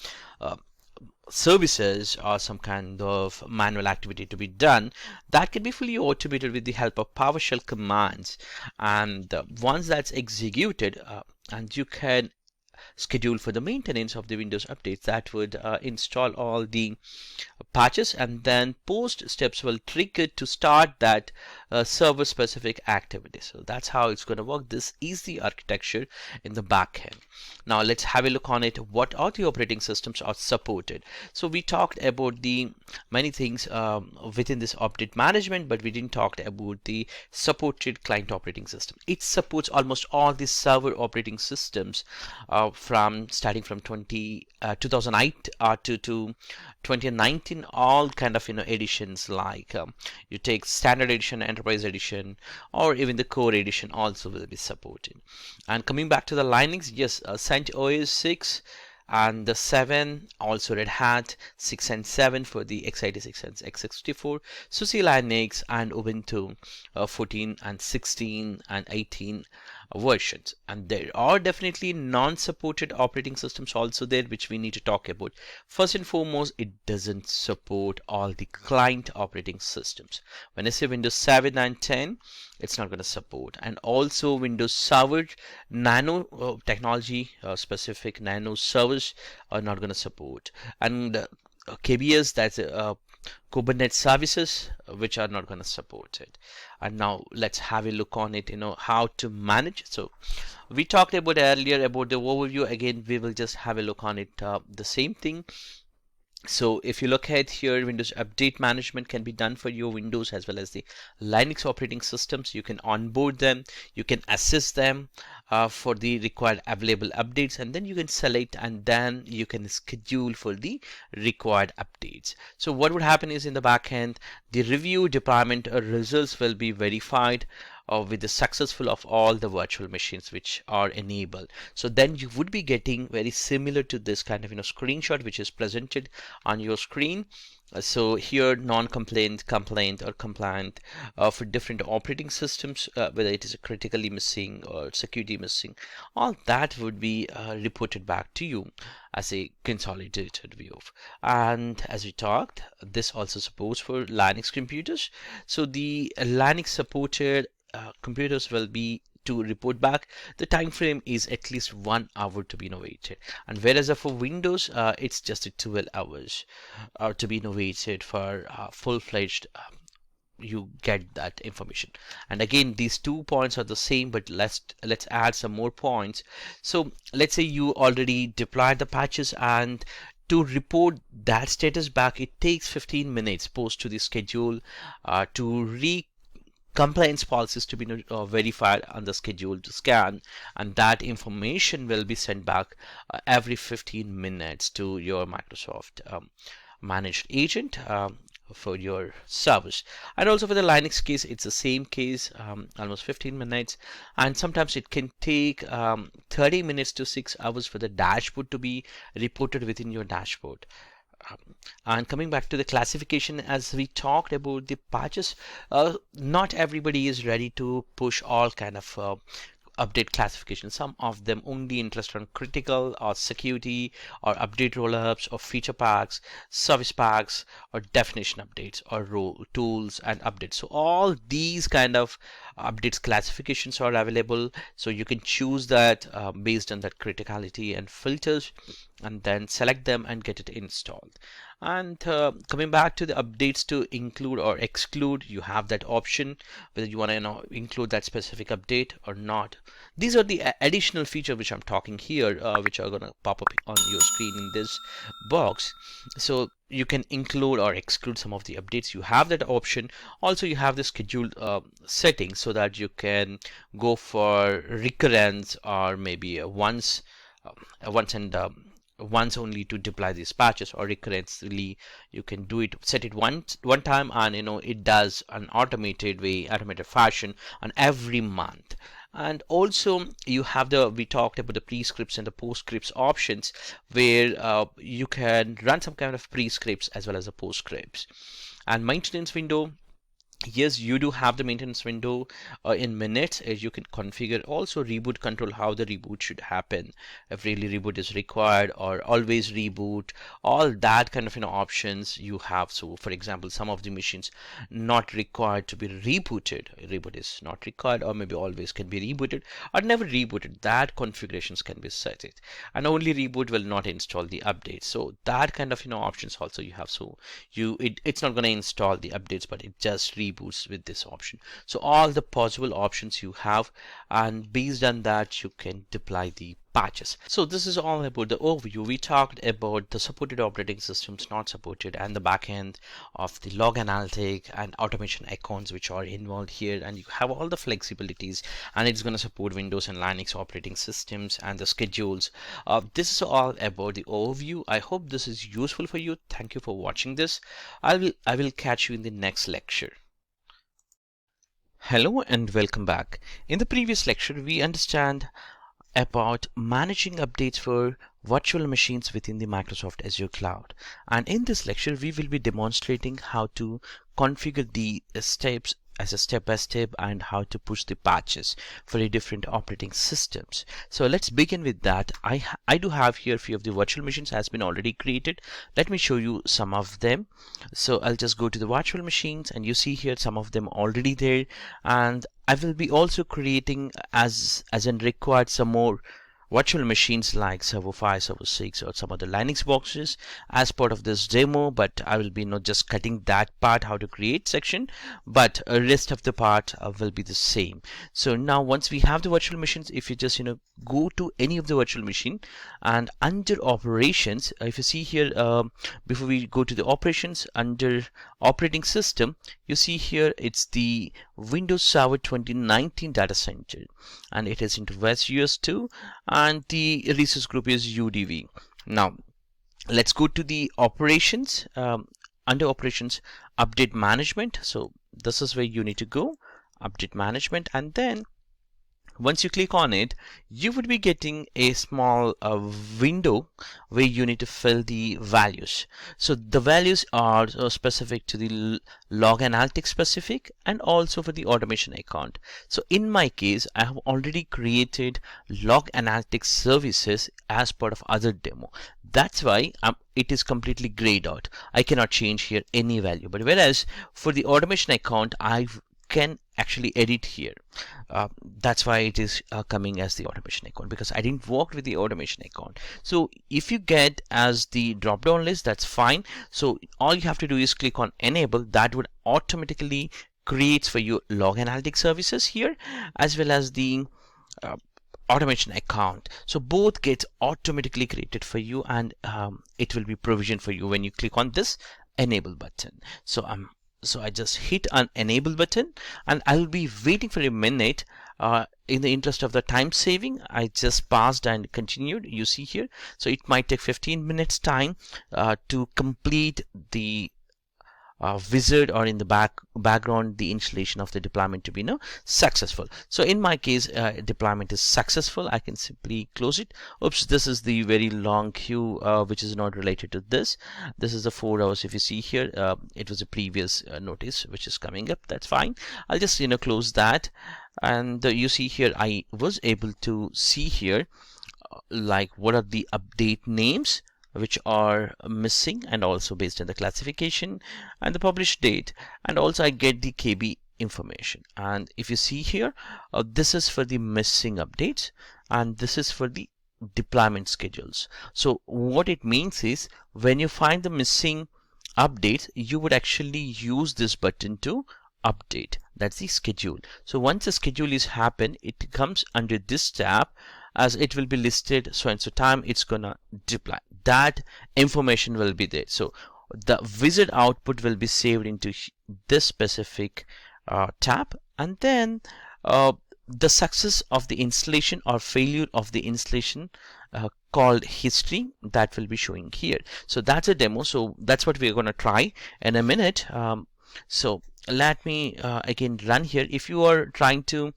Speaker 1: services or some kind of manual activity to be done, that can be fully automated with the help of PowerShell commands. And once that's executed, and you can schedule for the maintenance of the Windows updates, that would install all the patches, and then post steps will trigger to start that server specific activity. So that's how it's going to work. This is the architecture in the back end. Now let's have a look on it. What are the operating systems are supported? So we talked about the many things within this update management, but we didn't talk about the supported client operating system. It supports almost all the server operating systems from starting from 2008 to 2019, all kind of editions, like you take standard edition, enterprise edition, or even the core edition also will be supported. And coming back to the Linux, yes, CentOS 6 and the 7, also Red Hat 6 and 7 for the x86 and x64, SUSE Linux and Ubuntu 14 and 16 and 18 versions. And there are definitely non-supported operating systems also there, which we need to talk about. First and foremost, it doesn't support all the client operating systems. When I say Windows 7 and 10, it's not going to support. And also Windows Server Nano technology specific Nano servers are not going to support. And KBS, that's Kubernetes services, which are not going to support it. And now let's have a look on it, how to manage. So we talked about earlier about the overview. Again, we will just have a look on it, the same thing. So if you look at here, Windows Update Management can be done for your Windows as well as the Linux operating systems. You can onboard them, you can assess them for the required available updates, and then you can select and then you can schedule for the required updates. So what would happen is in the backend, the review deployment results will be verified with the successful of all the virtual machines which are enabled. So then you would be getting very similar to this kind of screenshot which is presented on your screen. So here non-complaint, complaint or compliant for different operating systems, whether it is critically missing or security missing, all that would be reported back to you as a consolidated view. And as we talked, this also supports for Linux computers. So the Linux supported computers will be to report back. The time frame is at least 1 hour to be innovated, and whereas for Windows it's just 12 hours to be innovated for full-fledged you get that information. And again, these 2 points are the same, but let's add some more points. So let's say you already deployed the patches, and to report that status back, it takes 15 minutes post to the schedule to compliance policies to be verified on the scheduled scan, and that information will be sent back every 15 minutes to your Microsoft managed agent for your service. And also for the Linux case, it's the same case, almost 15 minutes, and sometimes it can take 30 minutes to 6 hours for the dashboard to be reported within your dashboard. And coming back to the classification, as we talked about the patches, not everybody is ready to push all kind of update classification. Some of them only interested on critical or security or update rollups or feature packs, service packs, or definition updates or role tools and updates. So all these kind of updates classifications are available. So you can choose that based on that criticality and filters, and then select them and get it installed. And coming back to the updates to include or exclude, you have that option whether you want to include that specific update or not. These are the additional features which I'm talking here, which are going to pop up on your screen in this box. So you can include or exclude some of the updates. You have that option. Also, you have the scheduled settings so that you can go for recurrence or maybe once only to deploy these patches, or recurrently you can do it, set it one time, and it does an automated fashion on every month. And also you have we talked about the prescripts and the postscripts options, where you can run some kind of prescripts as well as the postscripts. And maintenance window, yes, you do have the maintenance window in minutes, as you can configure. Also reboot control, how the reboot should happen, if really reboot is required or always reboot, all that kind of options you have. So for example, some of the machines not required to be rebooted, reboot is not required, or maybe always can be rebooted or never rebooted, that configurations can be set it, and only reboot will not install the updates. So that kind of options also you have. So it's not going to install the updates, but it just reboots with this option. So all the possible options you have, and based on that you can deploy the patches. So this is all about the overview. We talked about the supported operating systems, not supported, and the backend of the log analytic and automation icons which are involved here, and you have all the flexibilities, and it's going to support Windows and Linux operating systems and the schedules. This is all about the overview. I hope this is useful for you. Thank you for watching this. I will catch you in the next lecture. Hello and welcome back. In the previous lecture, we understand about managing updates for virtual machines within the Microsoft Azure cloud. And in this lecture, we will be demonstrating how to configure the steps as a step-by-step and how to push the patches for the different operating systems. So let's begin with that. I do have here a few of the virtual machines has been already created. Let me show you some of them. So I'll just go to the virtual machines, and you see here some of them already there, and I will be also creating as in required some more
Speaker 2: virtual machines like Server 5, Server 6, or some other Linux boxes as part of this demo, but I will be not just cutting that part, how to create section, but rest of the part will be the same. So now once we have the virtual machines, if you just go to any of the virtual machine and under operations, if you see here, before we go to the operations, under operating system, you see here it's the Windows Server 2019 data center, and it is into West US 2, and the resource group is UDV. Now let's go to the operations. Under operations, update management. So this is where you need to go, update management, and then once you click on it, you would be getting a small window where you need to fill the values. So the values are specific to the log analytics specific and also for the automation account. So in my case, I have already created log analytics services as part of other demo. That's why it is completely grayed out. I cannot change here any value. But whereas for the automation account, I can actually edit here. That's why it is coming as the automation account, because I didn't work with the automation account. So if you get as the drop down list, that's fine. So all you have to do is click on enable. That would automatically creates for you log analytics services here, as well as the automation account. So both gets automatically created for you, and it will be provisioned for you when you click on this enable button. So I just hit an enable button, and I'll be waiting for a minute. In the interest of the time saving, I just paused and continued. You see here, so it might take 15 minutes time to complete the wizard, or in the background the installation of the deployment to be successful. So in my case, deployment is successful. I can simply close it. Oops, this is the very long queue which is not related to this. This is the 4 hours. If you see here, it was a previous notice which is coming up. That's fine. I'll just close that, and you see here I was able to see here like what are the update names which are missing, and also based on the classification and the published date, and also I get the KB information. And if you see here, this is for the missing updates, and this is for the deployment schedules. So what it means is, when you find the missing updates, you would actually use this button to update. That's the schedule. So once the schedule is happened, it comes under this tab, as it will be listed so and so time it's gonna deploy. That information will be there. So the wizard output will be saved into this specific tab, and then the success of the installation or failure of the installation called history, that will be showing here. So that's a demo. So that's what we're going to try in a minute. So let me again run here. If you are trying to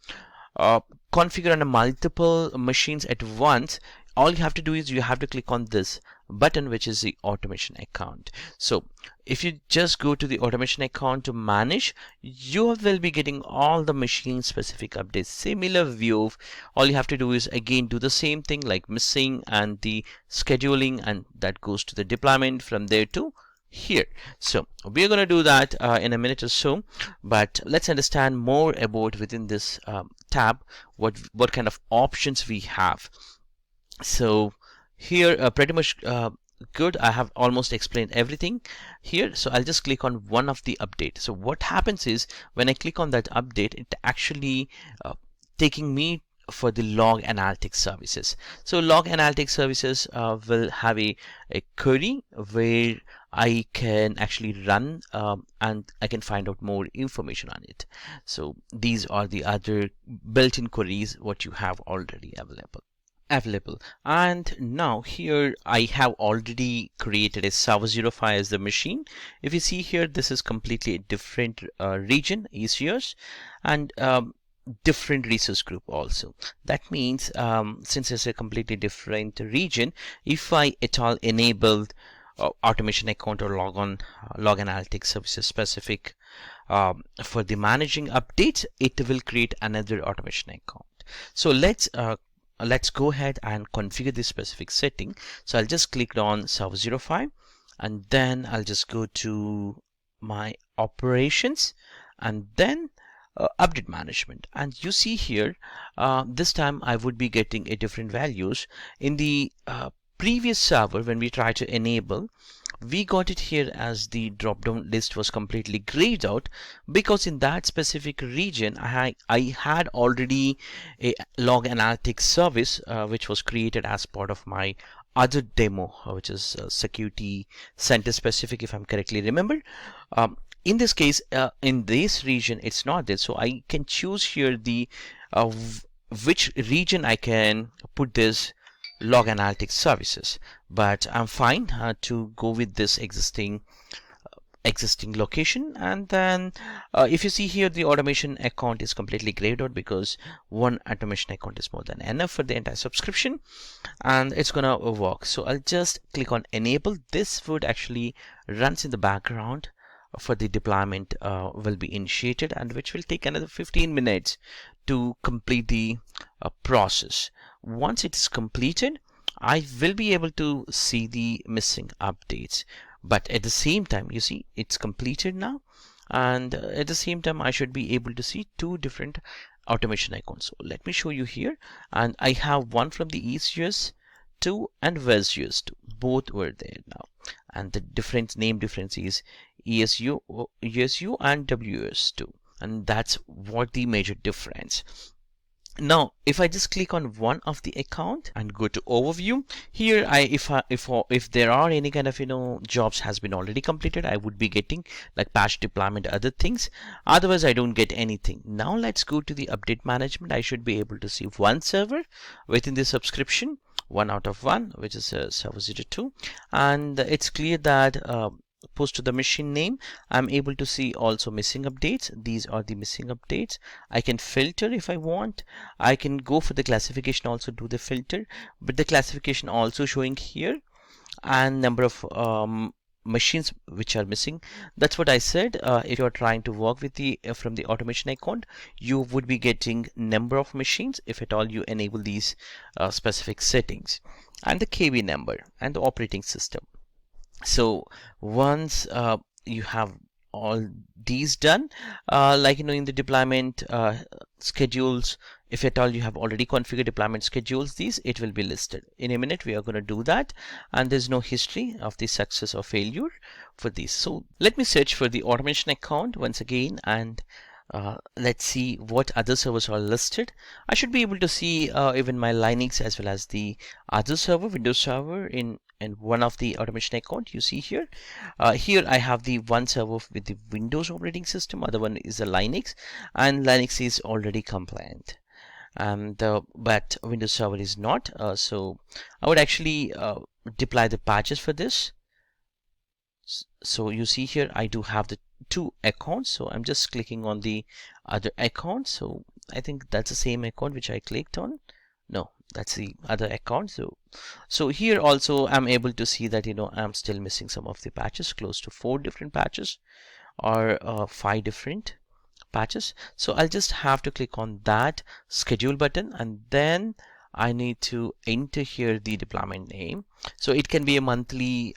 Speaker 2: configure on multiple machines at once, all you have to do is you have to click on this button, which is the automation account. So if you just go to the automation account to manage, you will be getting all the machine specific updates, similar view. All you have to do is again do the same thing like missing and the scheduling, and that goes to the deployment from there to here. So we're going to do that in a minute or so, but let's understand more about within this tab what kind of options we have. So here pretty much good. I have almost explained everything here, so I'll just click on one of the update. So what happens is, when I click on that update, it actually taking me for the log analytics services. So log analytics services will have a query where I can actually run and I can find out more information on it. So these are the other built-in queries what you have already available. And now here I have already created a Server 05 as the machine. If you see here, this is completely a different region, ECS, and different resource group also. That means since it's a completely different region, if I at all enabled automation account or log analytics services specific for the managing updates, it will create another automation account. So let's go ahead and configure this specific setting. So I'll just click on Server 05, and then I'll just go to my operations, and then update management. And you see here, this time I would be getting a different values. In the previous server, when we try to enable, we got it here as the drop down list was completely grayed out, because in that specific region I had already a log analytics service which was created as part of my other demo, which is security center specific, if I'm correctly remember. In this case, in this region it's not there, so I can choose here the which region I can put this log analytics services, but I'm fine to go with this existing location. And then if you see here, the automation account is completely grayed out because one automation account is more than enough for the entire subscription, and it's gonna work. So I'll just click on enable. This would actually runs in the background for the deployment will be initiated, and which will take another 15 minutes to complete the process. Once it is completed, I will be able to see the missing updates, but at the same time, you see it's completed now, and at the same time I should be able to see two different automation icons. So let me show you here, and I have one from the ECS2 and WSUS2. Both were there now, and the different name difference is ESU and WS2, and that's what the major difference. Now if I just click on one of the account and go to overview, here if there are any kind of jobs has been already completed, I would be getting like patch deployment, other things. Otherwise I don't get anything. Now let's go to the update management. I should be able to see one server within the subscription, 1 out of 1, which is server 02, and it's clear that post to the machine name, I'm able to see also missing updates. These are the missing updates. I can filter if I want. I can go for the classification, also do the filter, but the classification also showing here, and number of machines which are missing. That's what I said. If you're trying to work with the from the automation account, you would be getting number of machines if at all you enable these specific settings, and the KB number and the operating system. So once you have all these done, like in the deployment schedules, if at all you have already configured deployment schedules, these it will be listed. In a minute we are going to do that, and there's no history of the success or failure for these. So let me search for the automation account once again, and let's see what other servers are listed. I should be able to see even my Linux as well as the other server, Windows server, in one of the automation account. You see here, here I have the one server with the Windows operating system, other one is a Linux, and Linux is already compliant, and but Windows server is not. So I would actually deploy the patches for this. So you see here I do have the two accounts, so I'm just clicking on the other account. So I think that's the same account which I clicked on. No, that's the other account. So here also I'm able to see that I'm still missing some of the patches, close to 4 different patches or 5 different patches. So I'll just have to click on that schedule button, and then I need to enter here the deployment name. So it can be a monthly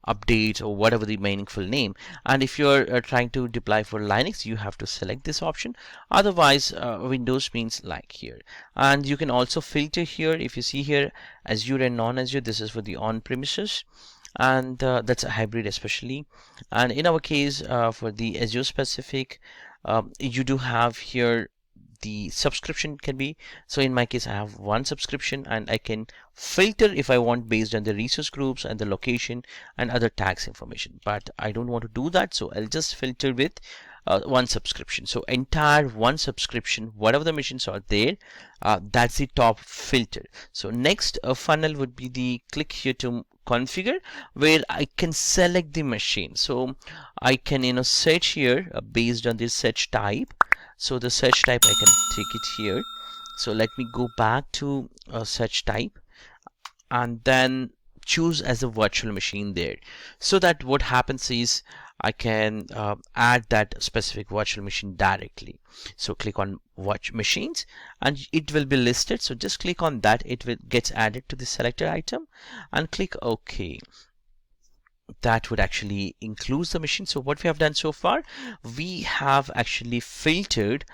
Speaker 2: update or whatever the meaningful name. And if you're trying to deploy for Linux, you have to select this option. Otherwise, Windows means like here. And you can also filter here. If you see here, Azure and non-Azure, this is for the on-premises. And that's a hybrid especially. And in our case, for the Azure specific, you do have here the subscription can be. So in my case I have one subscription, and I can filter if I want based on the resource groups and the location and other tax information, but I don't want to do that, so I'll just filter with one subscription. So entire one subscription, whatever the machines are there, that's the top filter. So next funnel would be the click here to configure, where I can select the machine. So I can search here based on this search type. So the search type I can take it here. So let me go back to search type and then choose as a virtual machine there, so that what happens is I can add that specific virtual machine directly. So click on watch machines and it will be listed. So just click on that, it will gets added to the selected item and click OK.
Speaker 1: that would actually include the machine. So what we have done so far, we have actually filtered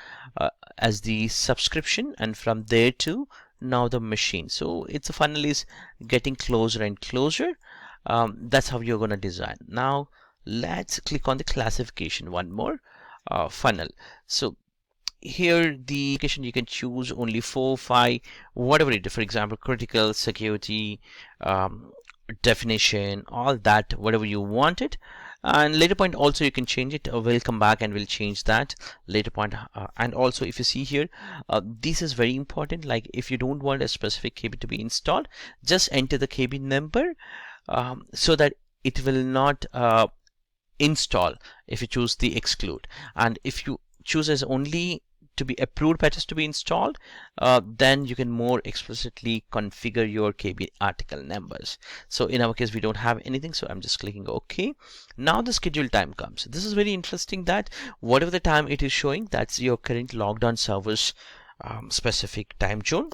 Speaker 1: as the subscription, and from there to now the machine. So it's a funnel is getting closer and closer. That's how you're going to design. Now let's click on the classification, one more funnel. So here the application you can choose only 4, 5, whatever it is. For example, critical, security, definition, all that, whatever you want it. And later point also you can change it. We'll come back and we'll change that later point. And also if you see here, this is very important. Like if you don't want a specific KB to be installed, just enter the KB number so that it will not install if you choose the exclude. And if you choose as only to be approved patches to be installed, then you can more explicitly configure your KB article numbers. So in our case we don't have anything, so I'm just clicking OK. Now the schedule time comes. This is very interesting that whatever the time it is showing, that's your current logged on server's specific time zone.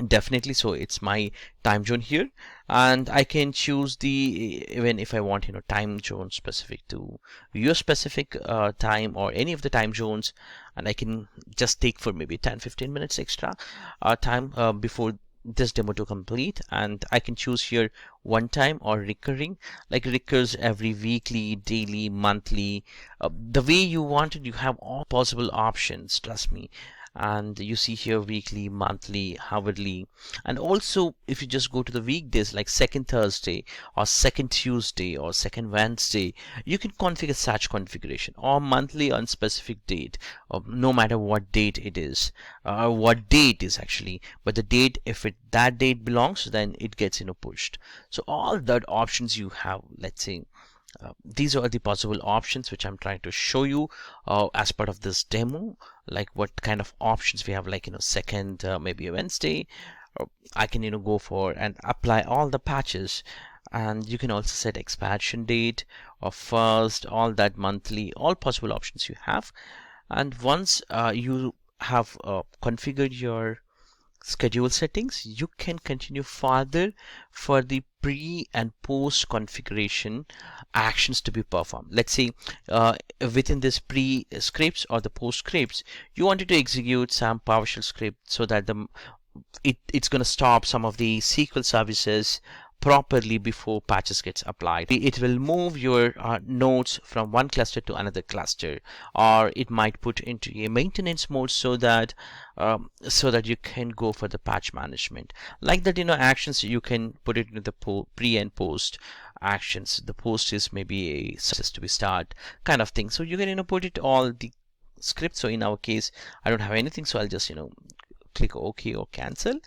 Speaker 1: Definitely, so it's my time zone here, and I can choose the, even if I want, time zone specific to your specific time or any of the time zones, and I can just take for maybe 10-15 minutes extra time before this demo to complete. And I can choose here one time or recurring, like recurs every weekly, daily, monthly, the way you want it. You have all possible options, trust me. And you see here weekly, monthly, hourly. And also if you just go to the weekdays like second Thursday or second Tuesday or second Wednesday, you can configure such configuration, or monthly on specific date, or no matter what date it is, or what day it is actually, but the date, if it that date belongs, then it gets pushed. So all that options you have, let's say, these are the possible options which I'm trying to show you as part of this demo, like what kind of options we have, like second, maybe a Wednesday, or I can go for and apply all the patches. And you can also set expansion date or first, all that, monthly, all possible options you have. And once you have configured your schedule settings, you can continue further for the pre and post configuration actions to be performed. Let's say within this pre scripts or the post scripts, you wanted to execute some PowerShell script so that it's going to stop some of the SQL services properly before patches gets applied. It will move your nodes from one cluster to another cluster, or it might put into a maintenance mode so that you can go for the patch management. Like that, actions, you can put it into the pre and post actions. The post is maybe a success to be start kind of thing. So you can put it all the script. So in our case, I don't have anything, so I'll just click OK or cancel.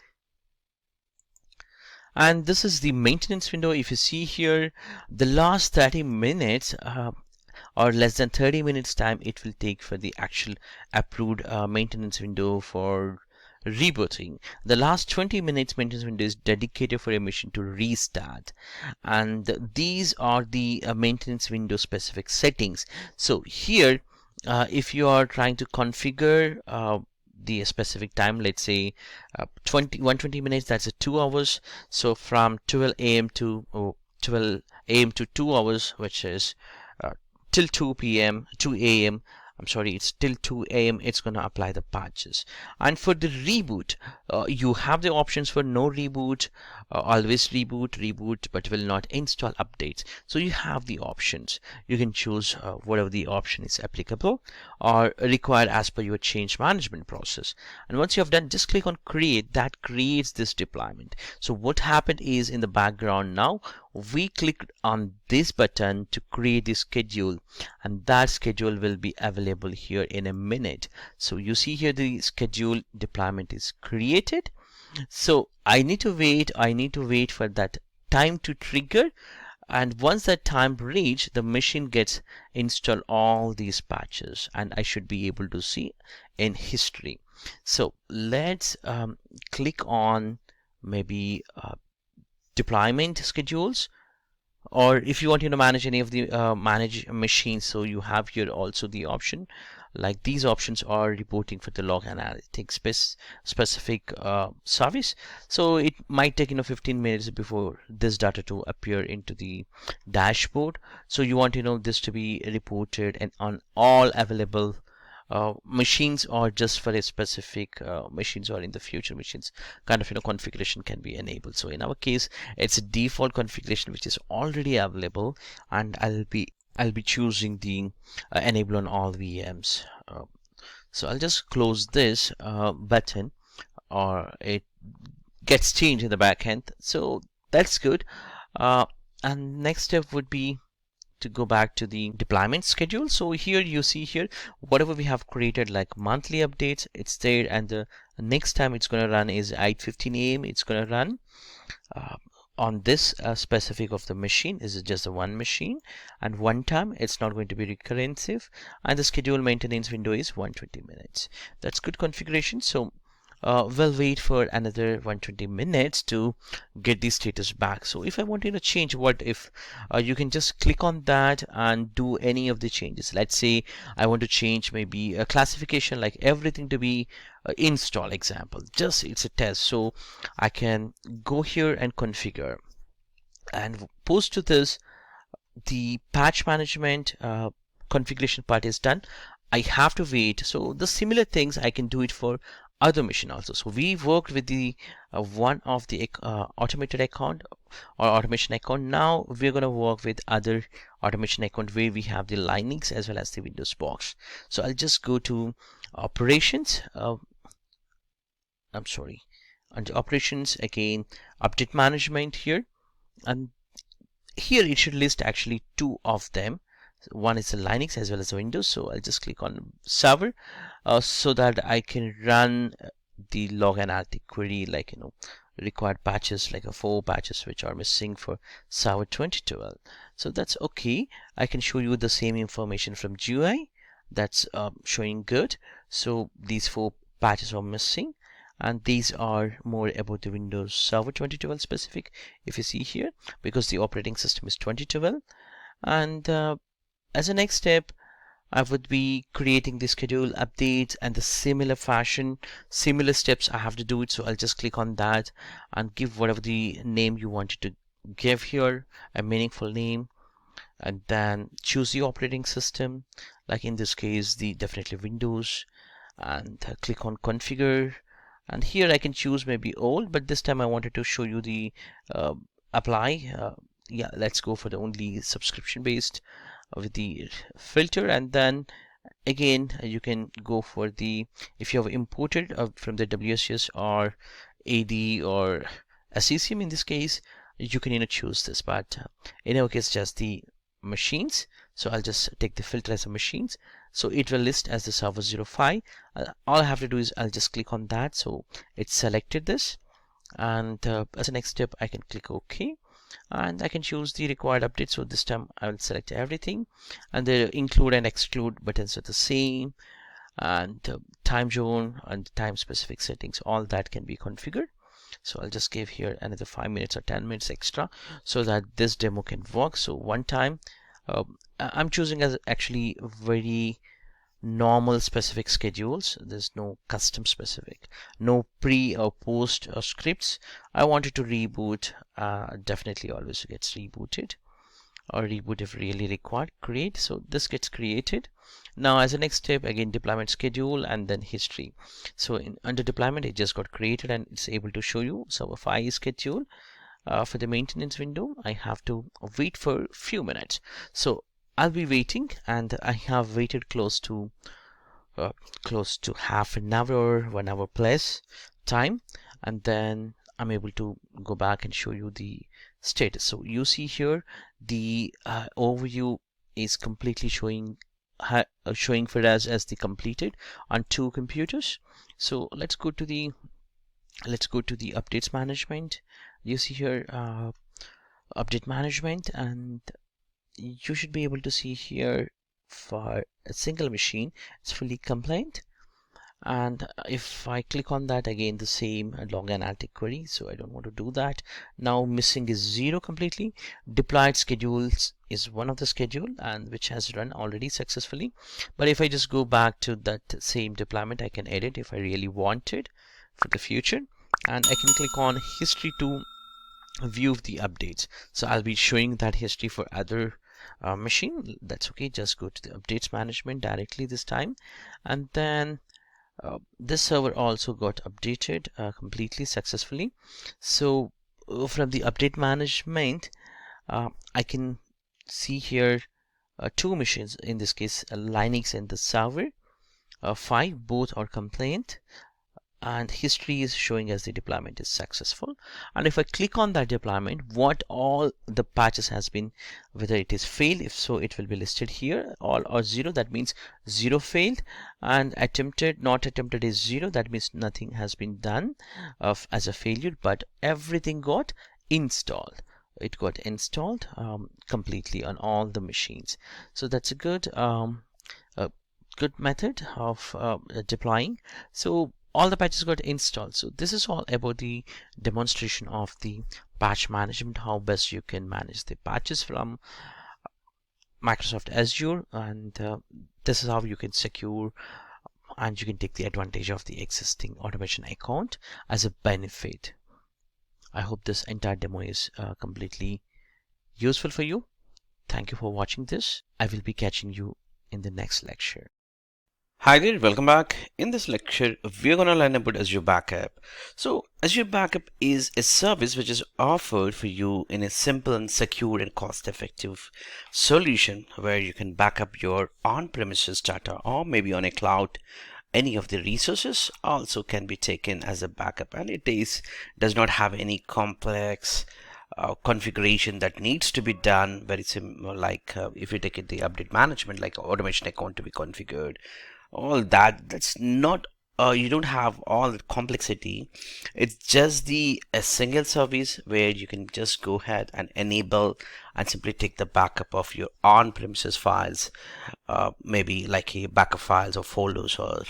Speaker 1: And this is the maintenance window. If you see here, the last 30 minutes or less than 30 minutes time it will take for the actual approved maintenance window for rebooting. The last 20 minutes maintenance window is dedicated for a machine to restart. And these are the maintenance window specific settings. So here, if you are trying to configure the specific time, let's say 120 minutes, that's 2 hours. So from 12 a.m. to 12 a.m. to 2 hours, which is till 2 a.m. I'm sorry, it's till 2 a.m. it's going to apply the patches. And for the reboot, you have the options for no reboot, always reboot, but will not install updates. So you have the options. You can choose whatever the option is applicable or required as per your change management process. And once you have done, just click on create. That creates this deployment. So what happened is, in the background now, we clicked on this button to create the schedule, and that schedule will be available here in a minute. So you see here the schedule deployment is created. So I need to wait for that time to trigger, and once that time reach, the machine gets install all these patches, and I should be able to see in history. So let's click on maybe deployment schedules. or if you want to manage any of the manage machines, so you have here also the option. Like these options are reporting for the log analytics specific service. So it might take 15 minutes before this data to appear into the dashboard. So you want this to be reported and on all available machines, or just for a specific machines, or in the future machines kind of configuration can be enabled. So in our case it's a default configuration which is already available, and I'll be choosing the enable on all VMs. So I'll just close this button, or it gets changed in the back end. So that's good. And next step would be to go back to the deployment schedule. So here you see here whatever we have created, like monthly updates, it's there, and the next time it's going to run is 8:15 a.m. It's going to run on this specific of the machine. Is just a one machine and one time. It's not going to be recursive, and the schedule maintenance window is 120 minutes. That's good configuration. So we'll wait for another 120 minutes to get the status back. So if I want to change, what if you can just click on that and do any of the changes. Let's say I want to change maybe a classification, like everything to be install example, just it's a test. So I can go here and configure, and post to this the patch management configuration part is done. I have to wait. So the similar things I can do it for other machine also. So we worked with the one of the automated account or automation account. Now we're going to work with other automation account where we have the Linux as well as the Windows box. So I'll just go to operations. I'm sorry, under operations again, update management here, and here it should list actually two of them. One is the Linux as well as the Windows. So I'll just click on server so that I can run the log analytic query, like required patches, like 4 patches which are missing for server 2012. So that's okay. I can show you the same information from GUI. That's showing good. So these 4 patches are missing, and these are more about the Windows Server 2012 specific, if you see here, because the operating system is 2012. And as a next step, I would be creating the schedule updates, and the similar fashion, similar steps I have to do it. So I'll just click on that and give whatever the name you wanted to give here, a meaningful name, and then choose the operating system, like in this case the definitely Windows, and click on configure. And here I can choose maybe old, but this time I wanted to show you the apply. Yeah, let's go for the only subscription based with the filter. And then again you can go for the, if you have imported from the WSS or AD or SCCM in this case, you can choose this, but in our case just the machines. So I'll just take the filter as a machines, so it will list as the server 05. All I have to do is I'll just click on that, so it selected this, and as a next step I can click OK, and I can choose the required update. So this time I will select everything, and the include and exclude buttons are the same, and time zone and time specific settings, all that can be configured. So I'll just give here another 5 minutes or 10 minutes extra so that this demo can work. So one time I'm choosing as actually very normal specific schedules. There's no custom specific, no pre or post or scripts. I wanted to reboot, definitely always gets rebooted, or reboot if really required, create. So this gets created. Now as a next step, again deployment schedule and then history. So under deployment it just got created, and it's able to show you server 5 schedule. For the maintenance window I have to wait for a few minutes. So I'll be waiting, and I have waited close to half an hour or 1 hour plus time, and then I'm able to go back and show you the status. So you see here the overview is completely showing for us as the completed on 2 computers. So let's go to the updates management. You see here update management, and you should be able to see here for a single machine it's fully compliant. And if I click on that, again the same log analytic query, so I don't want to do that. Now missing is 0 completely. Deployed schedules is one of the schedule and which has run already successfully. But if I just go back to that same deployment, I can edit if I really wanted for the future, and I can click on history to view the updates. So I'll be showing that history for other machine. That's okay, just go to the updates management directly this time, and then this server also got updated completely successfully. So from the update management, I can see here two machines, in this case Linux and the server 5, both are compliant, and history is showing as the deployment is successful. And if I click on that deployment, what all the patches has been, whether it is failed, if so it will be listed here, all or 0, that means 0 failed, and attempted, not attempted is 0, that means nothing has been done as a failure, but everything got installed. It got installed completely on all the machines. So that's a good method of deploying. So all the patches got installed. So this is all about the demonstration of the patch management, how best you can manage the patches from Microsoft Azure, and this is how you can secure and you can take the advantage of the existing automation account as a benefit. I hope this entire demo is completely useful for you. Thank you for watching this. I will be catching you in the next lecture.
Speaker 2: Hi there, welcome back. In this lecture, we're going to learn about Azure Backup. So Azure Backup is a service which is offered for you in a simple and secure and cost-effective solution where you can back up your on-premises data, or maybe on a cloud. Any of the resources also can be taken as a backup, and it does not have any complex configuration that needs to be done. Very similar, like if you take it the update management, like automation account to be configured, all that's not you don't have all the complexity. It's just a single service where you can just go ahead and enable and simply take the backup of your on-premises files, maybe like a backup files or folders, or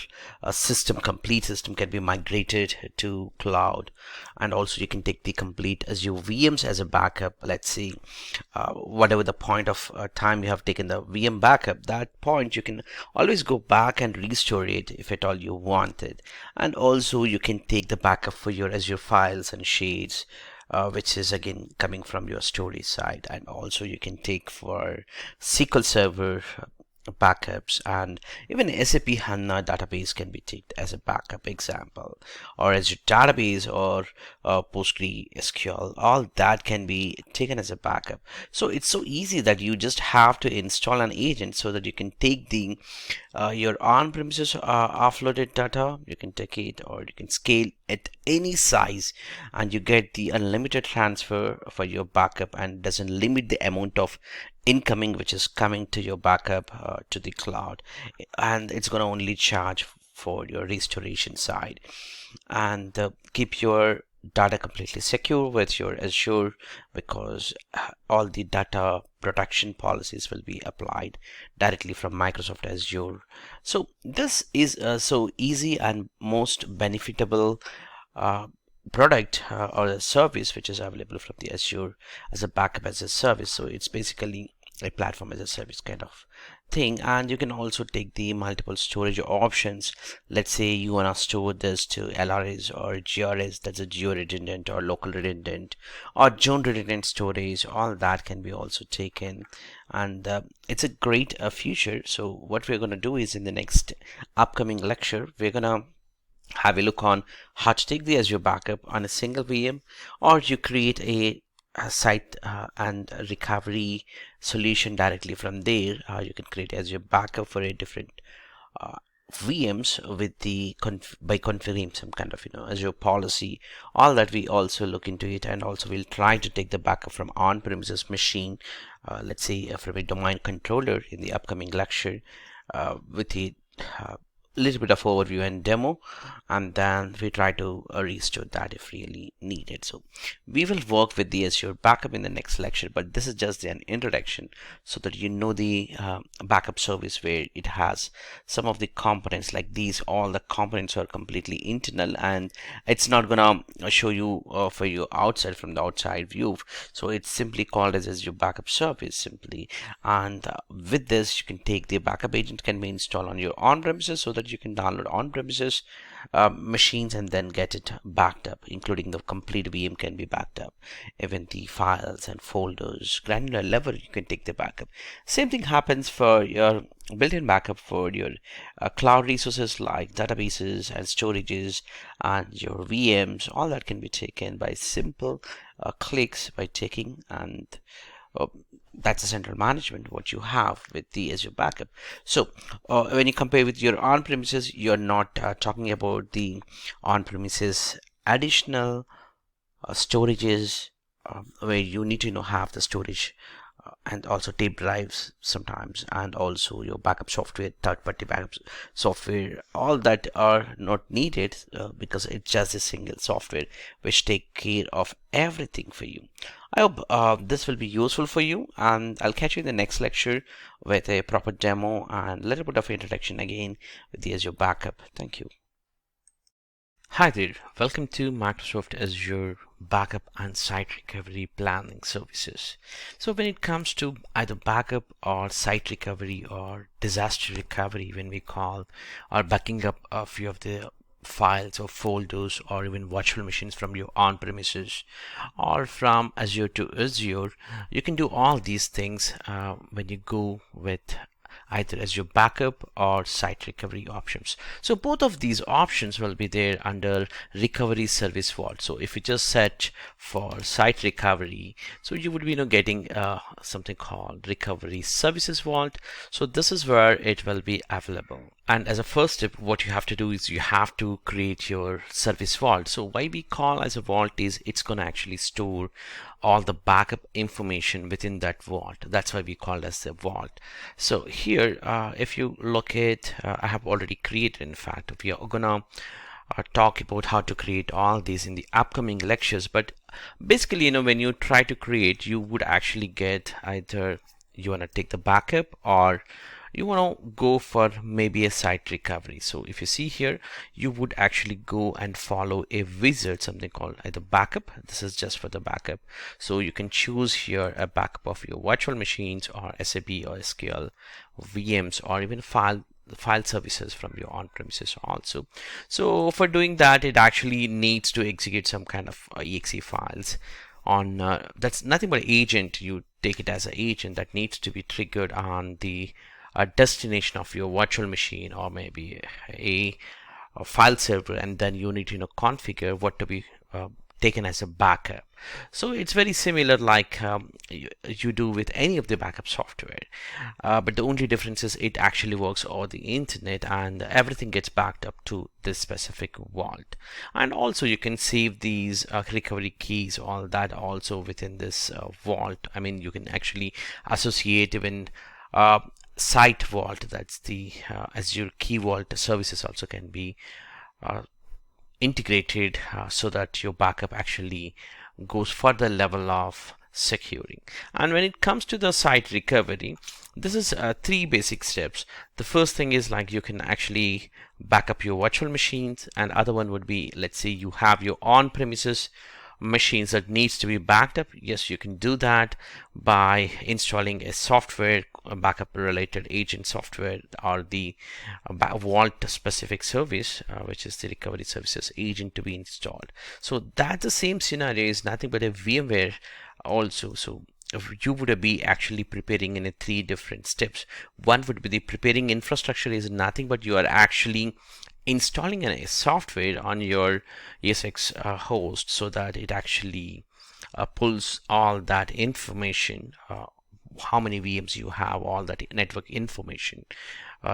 Speaker 2: a complete system can be migrated to cloud. And also you can take the complete Azure VMs as a backup. Let's see, whatever the point of time you have taken the VM backup, that point you can always go back and restore it if at all you wanted. And also you can take the backup for your Azure files and sheets, which is again coming from your storage side. And also you can take for SQL Server backups, and even SAP HANA database can be taken as a backup example, or Azure database, or PostgreSQL, all that can be taken as a backup. So it's so easy that you just have to install an agent so that you can take the your on-premises offloaded data, you can take it, or you can scale at any size, and you get the unlimited transfer for your backup, and doesn't limit the amount of incoming which is coming to your backup to the cloud, and it's going to only charge for your restoration side. And keep your data completely secure with your Azure, because all the data protection policies will be applied directly from Microsoft Azure. So this is so easy and most benefitable product or a service which is available from the Azure as a backup as a service. So it's basically a platform as a service kind of thing. And you can also take the multiple storage options. Let's say you want to store this to LRS or GRS, that's a geo redundant or local redundant or zone redundant storage, all that can be also taken. And it's a great feature. So what we're going to do is, in the next upcoming lecture, we're going to have a look on how to take the Azure backup on a single VM, or you create a site and recovery solution directly from there. You can create Azure backup for a different VMs with the by configuring some kind of Azure policy. All that we also look into it, and also we'll try to take the backup from on-premises machine, let's say from a domain controller in the upcoming lecture with the little bit of overview and demo, and then we try to restore that if really needed. So we will work with the Azure backup in the next lecture, but this is just an introduction so that you know the backup service, where it has some of the components like these. All the components are completely internal, and it's not gonna show you for you outside from the outside view. So it's simply called as Azure backup service simply. And with this, you can take the backup agent can be installed on your on-premises, so that you can download on-premises machines and then get it backed up, including the complete VM can be backed up, even the files and folders, granular level you can take the backup. Same thing happens for your built-in backup for your cloud resources like databases and storages and your VMs. All that can be taken by simple clicks by taking, and that's the central management what you have with the Azure backup. So when you compare with your on-premises, you're not talking about the on-premises additional storages where you need to have the storage and also tape drives sometimes, and also your backup software, third-party backup software, all that are not needed because it's just a single software which take care of everything for you. I hope this will be useful for you, and I'll catch you in the next lecture with a proper demo and a little bit of introduction again with the Azure backup. Thank you.
Speaker 1: Hi there, welcome to Microsoft Azure Backup and Site Recovery Planning Services. So when it comes to either backup or site recovery or disaster recovery, when we call or backing up a few of the files or folders or even virtual machines from your on-premises or from Azure to Azure, you can do all these things when you go with either Azure backup or site recovery options. So both of these options will be there under recovery service vault. So if you just search for site recovery, so you would be getting something called recovery services vault. So this is where it will be available. And as a first step, what you have to do is you have to create your service vault. So why we call as a vault is it's going to actually store all the backup information within that vault. That's why we call it as the vault. So here, if you look at, I have already created, in fact, we are gonna talk about how to create all these in the upcoming lectures. But basically, when you try to create, you would actually get either you want to take the backup or you want to go for maybe a site recovery. So if you see here, you would actually go and follow a wizard, something called either backup. This is just for the backup. So you can choose here a backup of your virtual machines or SAP or SQL VMs or even file services from your on-premises also. So for doing that, it actually needs to execute some kind of exe files on that's nothing but agent. You take it as an agent that needs to be triggered on the destination of your virtual machine or maybe a file server, and then you need to configure what to be taken as a backup. So it's very similar like you do with any of the backup software, but the only difference is it actually works over the internet and everything gets backed up to this specific vault. And also you can save these recovery keys, all that also within this vault. I mean, you can actually associate even site vault, that's the Azure Key Vault services also can be integrated so that your backup actually goes further level of securing. And when it comes to the site recovery, this is 3 basic steps. The first thing is like you can actually back up your virtual machines, and other one would be, let's say you have your on-premises machines that needs to be backed up. Yes, you can do that by installing a software, a backup related agent software, or the vault specific service which is the recovery services agent to be installed. So that's the same scenario, is nothing but a VMware also. So you would be actually preparing in 3 different steps. One would be the preparing infrastructure, is nothing but you are actually installing a software on your ESX host so that it actually pulls all that information, how many VMs you have, all that network information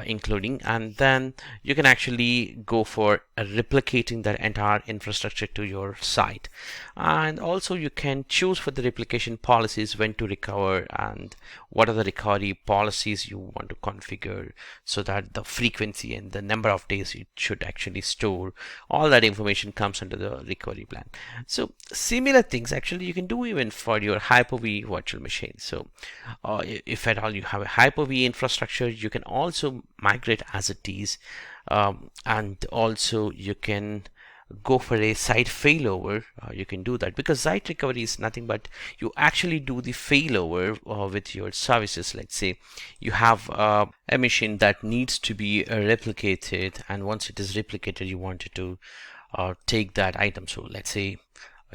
Speaker 1: including, and then you can actually go for replicating that entire infrastructure to your site. And also you can choose for the replication policies, when to recover and what are the recovery policies you want to configure, so that the frequency and the number of days it should actually store, all that information comes under the recovery plan. So similar things actually you can do even for your Hyper-V virtual machine. So if at all you have a Hyper-V infrastructure, you can also migrate as it is, and also you can go for a site failover. You can do that, because site recovery is nothing but you actually do the failover with your services. Let's say you have a machine that needs to be replicated, and once it is replicated you wanted to take that item. So let's say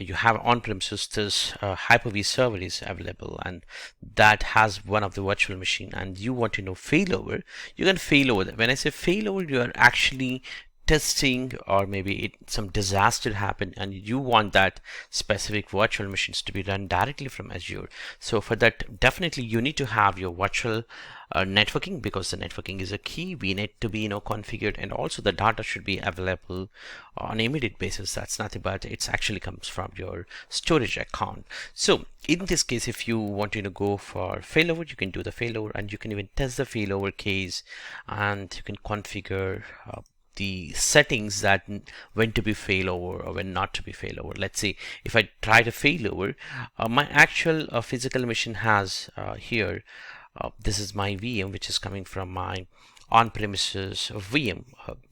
Speaker 1: you have on-premises this Hyper-V server is available, and that has one of the virtual machine, and you want to know failover. You can failover that. When I say failover, you are actually testing, or maybe some disaster happened and you want that specific virtual machines to be run directly from Azure. So for that, definitely you need to have your virtual networking, because the networking is a key. We need to be configured, and also the data should be available on an immediate basis. That's nothing but it's actually comes from your storage account. So in this case, if you want to go for failover, you can do the failover, and you can even test the failover case, and you can configure the settings that when to be failover or when not to be failover. Let's say if I try to failover, my actual physical machine has here, this is my VM, which is coming from my on-premises VM.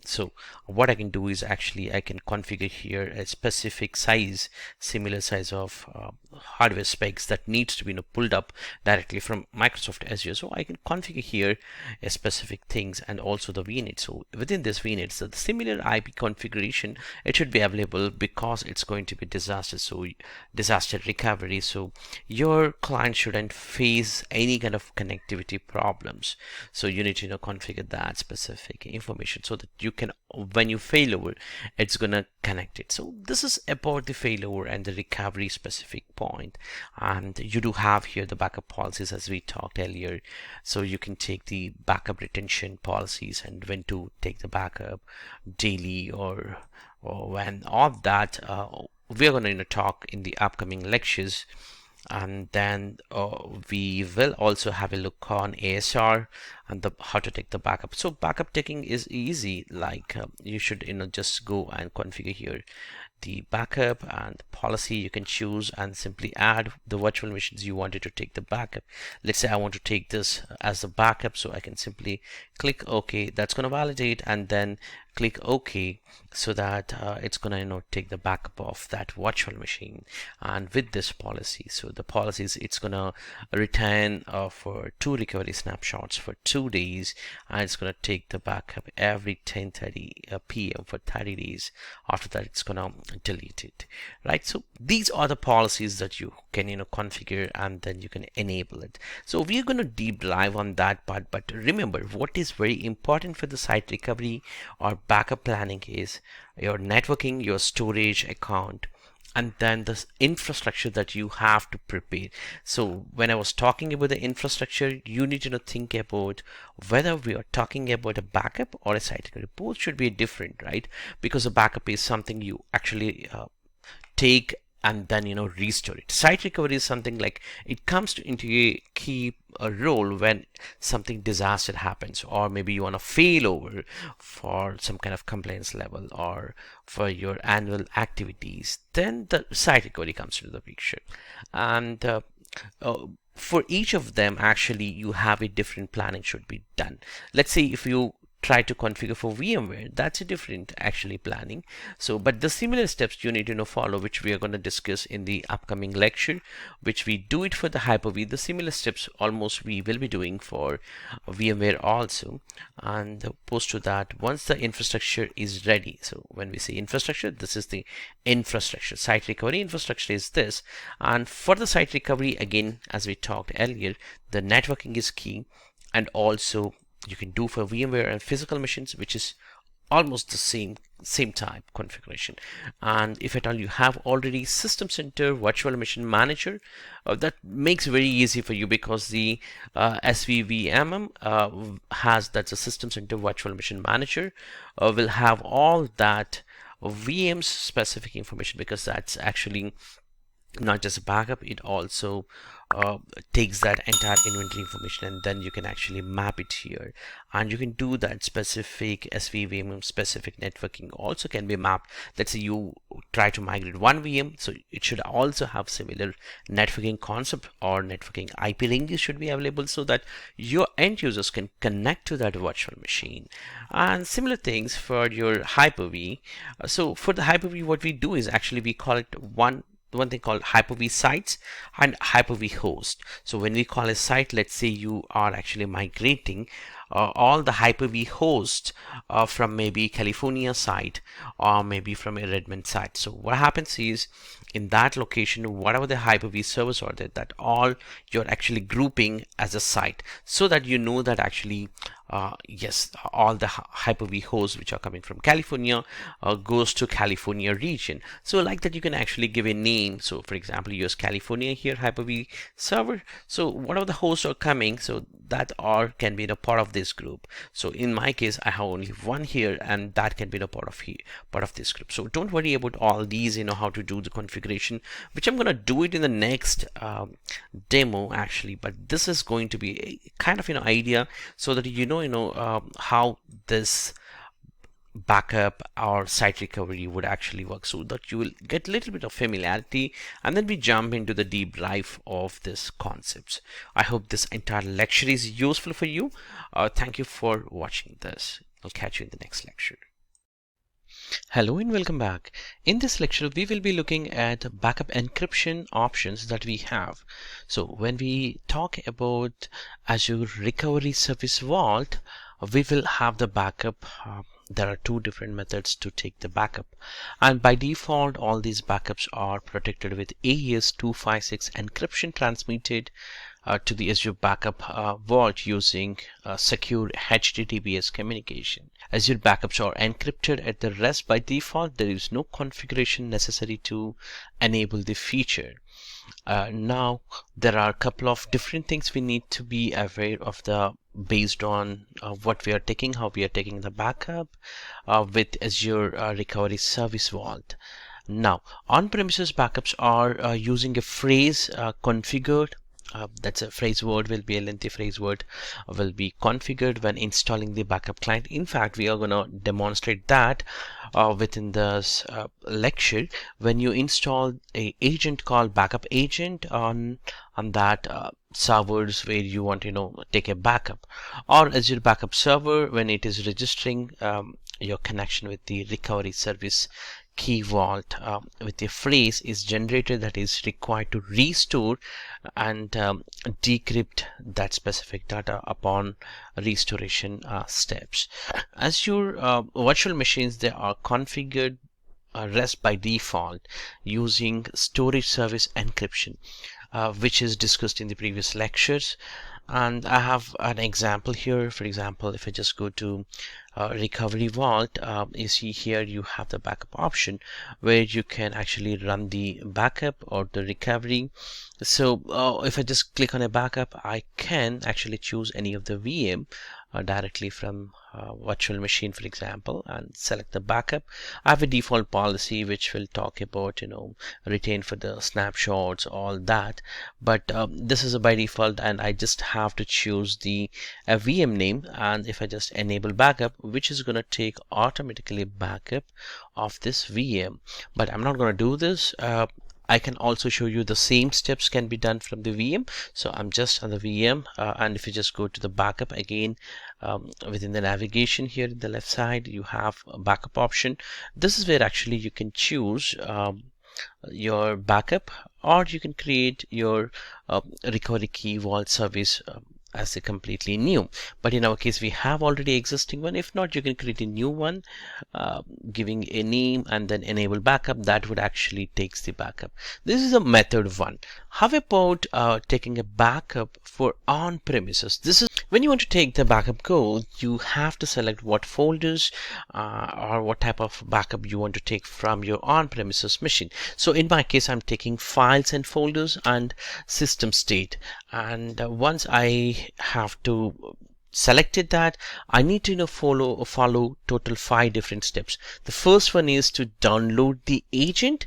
Speaker 1: So what I can do is actually I can configure here a specific size, similar size of hardware specs that needs to be pulled up directly from Microsoft Azure. So I can configure here a specific things, and also the VNet. So within this VNet, so the similar IP configuration, it should be available, because it's going to be disaster, so disaster recovery. So your client shouldn't face any kind of connectivity problems. So you need to configure that specific information, so that you can, when you failover, it's gonna connect it. So this is about the failover and the recovery specific point. And you do have here the backup policies, as we talked earlier. So you can take the backup retention policies, and when to take the backup daily, or when all that we are going to talk in the upcoming lectures. And then we will also have a look on ASR and how to take the backup. So backup taking is easy, like you should just go and configure here the backup and policy. You can choose and simply add the virtual machines you wanted to take the backup. Let's say I want to take this as a backup, so I can simply click OK. That's going to validate, and then click OK, so that it's gonna take the backup of that virtual machine. And with this policy, so the policies, it's gonna retain for 2 recovery snapshots for 2 days, and it's gonna take the backup every 10:30 p.m. for 30 days. After that, it's gonna delete it, right? So these are the policies that you can configure, and then you can enable it. So we're going to deep dive on that part, but remember, what is very important for the site recovery or backup planning is your networking, your storage account, and then the infrastructure that you have to prepare. So when I was talking about the infrastructure, you need to think about whether we are talking about a backup or a site recovery. Both should be different, right? Because a backup is something you actually take and then restore it. Site recovery is something like it comes into a key role when something disaster happens, or maybe you want to fail over for some kind of compliance level or for your annual activities. Then the site recovery comes into the picture, and for each of them, actually you have a different planning should be done. Let's say if you try to configure for VMware, that's a different actually planning. So but the similar steps you need to follow, which we are going to discuss in the upcoming lecture, which we do it for the Hyper-V. The similar steps almost we will be doing for VMware also. And post to that, once the infrastructure is ready, so when we say infrastructure, this is the infrastructure. Site recovery infrastructure is this, and for the site recovery, again, as we talked earlier, the networking is key, and also you can do for VMware and physical machines, which is almost the same type configuration. And if at all you have already System Center Virtual Machine Manager, that makes it very easy for you, because the SVVMM has, that's a System Center Virtual Machine Manager, will have all that VMs specific information, because that's actually not just a backup, it also takes that entire inventory information, and then you can actually map it here, and you can do that specific SVVM specific networking also can be mapped. Let's say you try to migrate one VM, so it should also have similar networking concept, or networking IP ranges should be available, so that your end users can connect to that virtual machine. And similar things for your Hyper-V. So for the Hyper-V, what we do is actually we call it one thing called Hyper-V sites and Hyper-V host. So when we call a site, let's say you are actually migrating all the Hyper-V hosts from maybe California site, or maybe from a Redmond site. So what happens is, in that location, whatever the Hyper-V servers are there, that all you're actually grouping as a site, so that you know that actually yes, all the Hyper-V hosts which are coming from California goes to California region. So like that, you can actually give a name. So for example, use California here, Hyper-V server. So whatever the hosts are coming, so that all can be a part of this group. So in my case, I have only one here, and that can be a part of this group. So don't worry about all these, how to do the configuration, which I'm going to do it in the next demo actually. But this is going to be a kind of idea, so that how this backup or site recovery would actually work, so that you will get a little bit of familiarity, and then we jump into the deep dive of this concepts. I hope this entire lecture is useful for you. Thank you for watching this. I'll catch you in the next lecture.
Speaker 2: Hello and welcome back. In this lecture, we will be looking at backup encryption options that we have. So when we talk about Azure Recovery Service Vault, we will have the backup. There are two different methods to take the backup, and by default all these backups are protected with AES-256 encryption transmitted to the Azure Backup Vault using secure HTTPS communication. Azure backups are encrypted at the rest by default. There is no configuration necessary to enable the feature. Now there are a couple of different things we need to be aware of based on what we are taking, how we are taking the backup with Azure Recovery Service Vault. Now on-premises backups are using a phrase configured. That's a phrase word, will be a lengthy phrase word, will be configured when installing the backup client. In fact, we are going to demonstrate that within this lecture. When you install a agent called backup agent on that servers where you want to take a backup, or Azure backup server when it is registering your connection with the recovery service key vault, with a phrase is generated that is required to restore and decrypt that specific data upon restoration steps. As your virtual machines, they are configured REST by default using storage service encryption, which is discussed in the previous lectures. And I have an example here. For example, if I just go to Recovery Vault, you see here you have the backup option where you can actually run the backup or the recovery. So if I just click on a backup, I can actually choose any of the VM directly from virtual machine, for example, and select the backup. I have a default policy which will talk about retain for the snapshots, all that, but this is a by default, and I just have to choose the VM name. And if I just enable backup, which is going to take automatically backup of this VM, but I'm not going to do this. I can also show you the same steps can be done from the VM. So I'm just on the VM, and if you just go to the backup again, within the navigation here in the left side, you have a backup option. This is where actually you can choose your backup, or you can create your recovery key vault service as a completely new. But in our case, we have already existing one. If not, you can create a new one, giving a name and then enable backup. That would actually takes the backup. This is a method one. How about taking a backup for on-premises? This is when you want to take the backup code, you have to select what folders or what type of backup you want to take from your on-premises machine. So in my case, I'm taking files and folders and system state. And once I have to selected that, I need to follow total 5 different steps. The first one is to download the agent,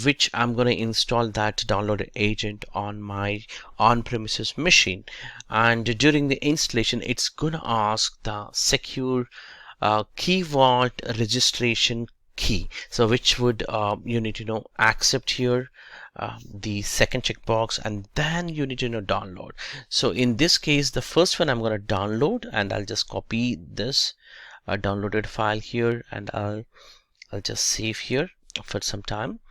Speaker 2: which I'm going to install that downloaded agent on my on-premises machine. And during the installation, it's going to ask the secure key vault registration key. So which would you need to accept here the second checkbox, and then you need to download. So in this case, the first one I'm going to download, and I'll just copy this downloaded file here, and I'll just save here for some time,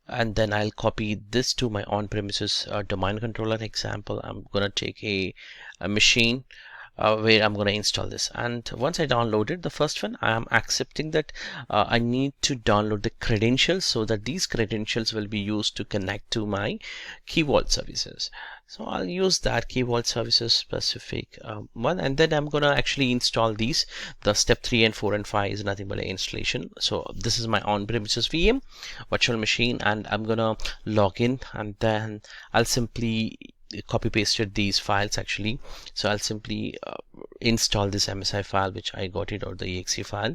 Speaker 2: and then I'll copy this to my on-premises domain controller example. I'm going to take a machine where I'm going to install this. And once I downloaded the first one, I am accepting that I need to download the credentials, so that these credentials will be used to connect to my key vault services. So I'll use that key vault services specific one, and then I'm going to actually install these. The step 3 and 4 and 5 is nothing but an installation. So this is my on-premises VM virtual machine, and I'm going to log in, and then I'll simply copy pasted these files actually. So I'll simply install this MSI file which I got it, or the exe file.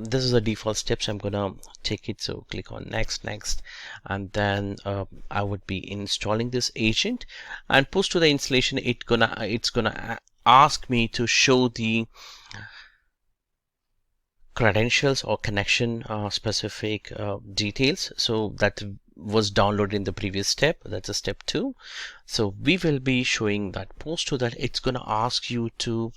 Speaker 2: This is the default steps. I'm gonna take it, so click on next, and then I would be installing this agent, and post to the installation, it's gonna ask me to show the credentials or connection specific details. So that was downloaded in the previous step. That's a step 2. So we will be showing that. Post to that, it's going to ask you to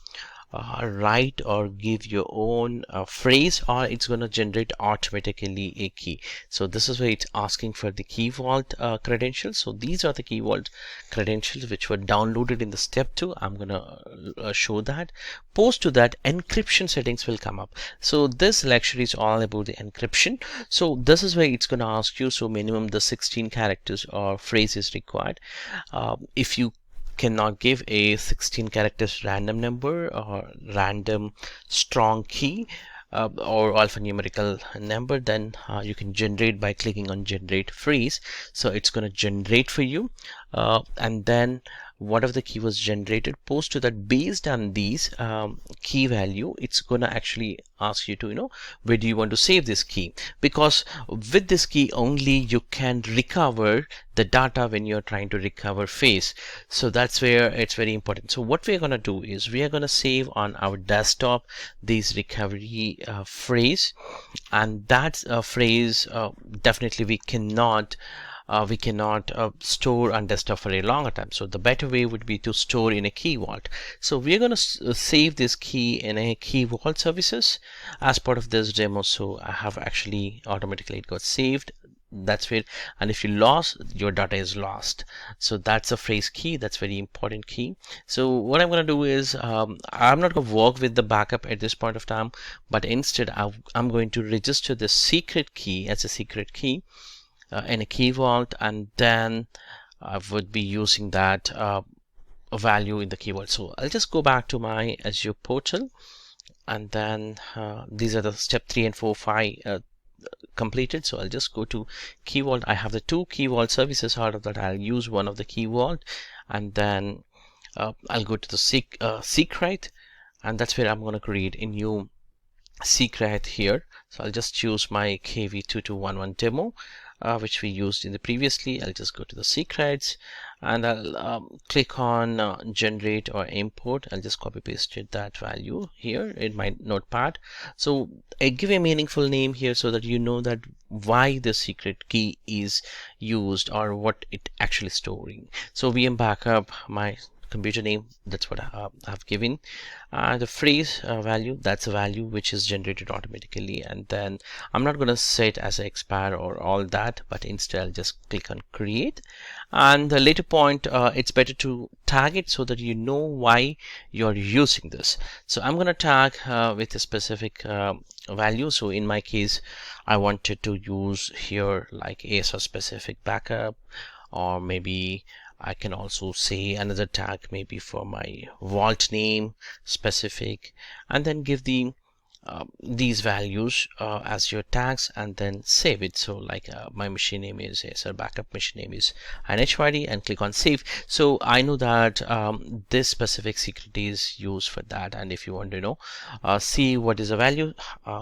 Speaker 2: write or give your own phrase, or it's going to generate automatically a key. So this is where it's asking for the key vault credentials. So these are the key vault credentials which were downloaded in the step 2. I'm going to show that. Post to that, encryption settings will come up. So this lecture is all about the encryption. So this is where it's going to ask you, so minimum the 16 characters or phrase is required. If you cannot give a 16 characters random number or random strong key or alphanumerical number, then you can generate by clicking on generate phrase. So it's going to generate for you, and then whatever the key was generated, post to that. Based on these key value, it's gonna actually ask you to where do you want to save this key, because with this key only you can recover the data when you're trying to recover phrase. So that's where it's very important. So what we're gonna do is we are gonna save on our desktop these recovery phrase, and that phrase definitely we cannot store on desktop for a longer time. So the better way would be to store in a key vault. So we're going to save this key in a key vault services as part of this demo. So I have actually automatically it got saved. That's where, and if you lost, your data is lost. So that's a phrase key. That's very important key. So what I'm going to do is I'm not going to work with the backup at this point of time, but instead I'm going to register the secret key as a secret key in a key vault, and then I would be using that value in the key vault. So I'll just go back to my Azure portal, and then these are the step 3 and 4, 5 completed. So I'll just go to key vault. I have the 2 key vault services. Out of that, I'll use one of the key vault, and then I'll go to the secret, and that's where I'm going to create a new secret here. So I'll just choose my KV2211 demo, which we used in the previously. I'll just go to the secrets, and I'll click on generate or import. I'll just copy pasted that value here in my notepad. So I give a meaningful name here so that you know that why the secret key is used or what it actually storing. So VM backup, my computer name, that's what I've given. The phrase value, that's a value which is generated automatically, and then I'm not going to set as an expire or all that, but instead I'll just click on create. And the later point, it's better to tag it so that you know why you're using this. So I'm going to tag with a specific value. So in my case, I wanted to use here like ASR specific backup, or maybe I can also say another tag maybe for my vault name specific, and then give these values as your tags, and then save it. So like my machine name is ASR backup, machine name is NHYD, and click on save. So I know that this specific security is used for that. And if you want to know see what is the value,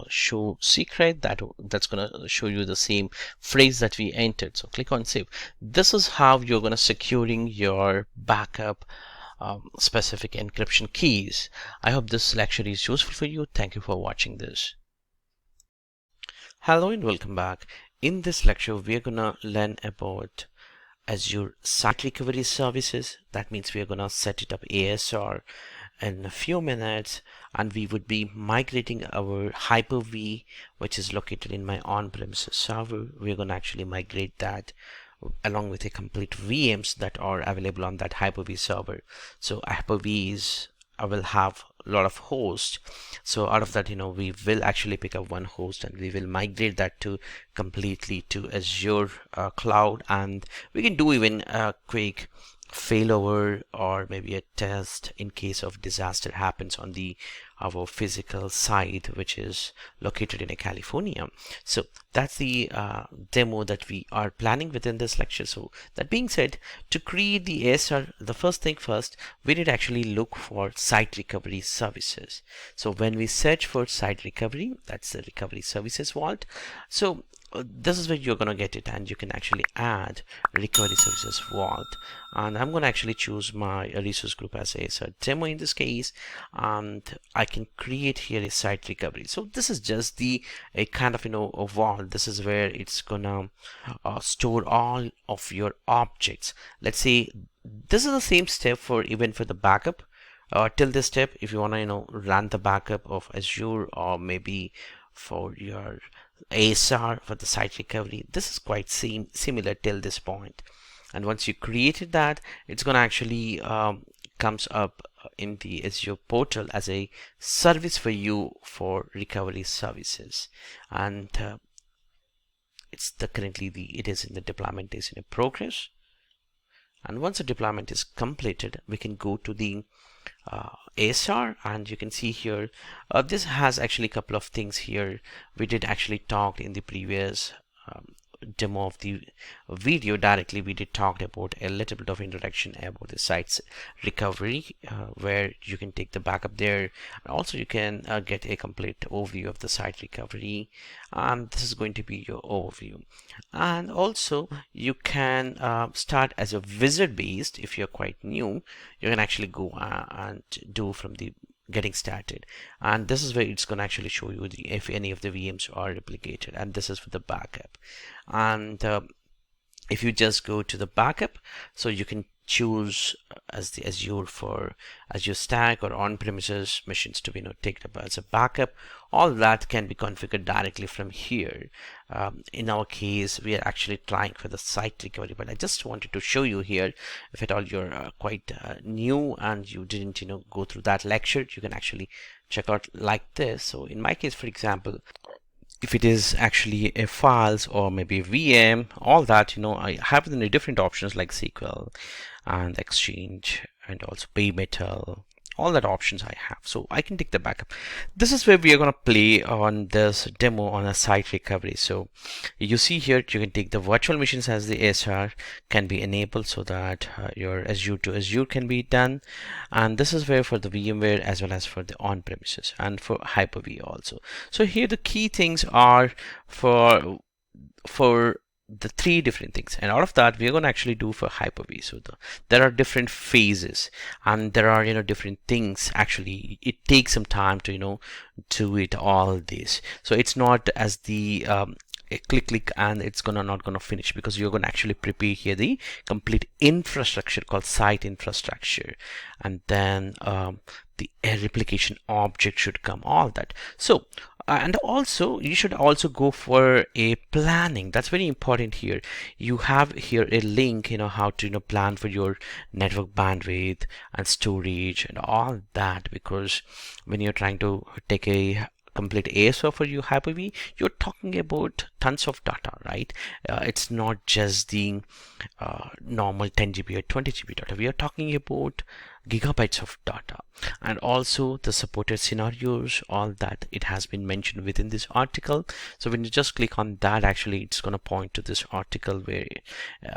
Speaker 2: show secret, that's gonna show you the same phrase that we entered. So click on save. This is how you're gonna securing your backup specific encryption keys. I hope this lecture is useful for you. Thank you for watching this. Hello and welcome back. In this lecture, we're gonna learn about Azure Site Recovery Services. That means we're gonna set it up ASR in a few minutes, and we would be migrating our Hyper-V, which is located in my on-premises server. We're gonna actually migrate that along with the complete VMs that are available on that Hyper-V server. So Hyper-V is will have a lot of hosts. So out of that, we will actually pick up one host and we will migrate that to completely to Azure cloud, and we can do even a quick failover or maybe a test in case of disaster happens on our physical site, which is located in California. So that's the demo that we are planning within this lecture. So that being said, to create the ASR, the first thing first, we need to actually look for site recovery services. So when we search for site recovery, that's the recovery services vault. So this is where you're going to get it, and you can actually add recovery services vault. And I'm going to actually choose my resource group as a demo in this case, and I can create here a site recovery. So this is just a kind of a vault. This is where it's gonna store all of your objects. Let's say this is the same step for even for the backup. Till this step, if you want to run the backup of Azure, or maybe for your ASR for the site recovery, this is quite similar till this point. And once you created that, it's going to actually comes up in the Azure portal as a service for you for recovery services. And it is in the deployment is in progress. And once the deployment is completed, we can go to the ASR, and you can see here this has actually a couple of things here. We did actually talk in the previous demo of the video directly. We did talk about a little bit of introduction about the site's recovery, where you can take the backup there, and also you can get a complete overview of the site recovery, and this is going to be your overview. And also you can start as a wizard based. If you're quite new, you can actually go and do from the getting started, and this is where it's going to actually show you if any of the VMs are replicated, and this is for the backup. And if you just go to the backup, so you can choose as the Azure for Azure Stack or on-premises machines to be taken up as a backup. All that can be configured directly from here. In our case, we are actually trying for the site recovery, but I just wanted to show you here. If at all you're quite new and you didn't go through that lecture, you can actually check out like this. So in my case, for example, if it is actually a files or maybe a VM, all that I have the different options like SQL and Exchange and also Pay Metal, all that options I have, so I can take the backup. This is where we are going to play on this demo on a site recovery. So you see here, you can take the virtual machines as the ASR can be enabled so that your Azure to Azure can be done, and this is where for the VMware as well as for the on-premises and for Hyper-V also. So here the key things are for the three different things, and out of that we are going to actually do for Hyper-V. So there are different phases, and there are different things. Actually it takes some time to do it all this. So it's not as the
Speaker 1: a click and it's not gonna finish, because you're gonna actually prepare here the complete infrastructure called site infrastructure, and then the replication object should come, all that. So and also you should also go for a planning. That's very important here. You have here a link, how to plan for your network bandwidth and storage and all that, because when you're trying to take a complete ASO for your Hyper-V, you're talking about tons of data, right? It's not just the normal 10 GB or 20 GB data. We are talking about gigabytes of data, and also the supported scenarios, all that it has been mentioned within this article. So when you just click on that, actually it's going to point to this article where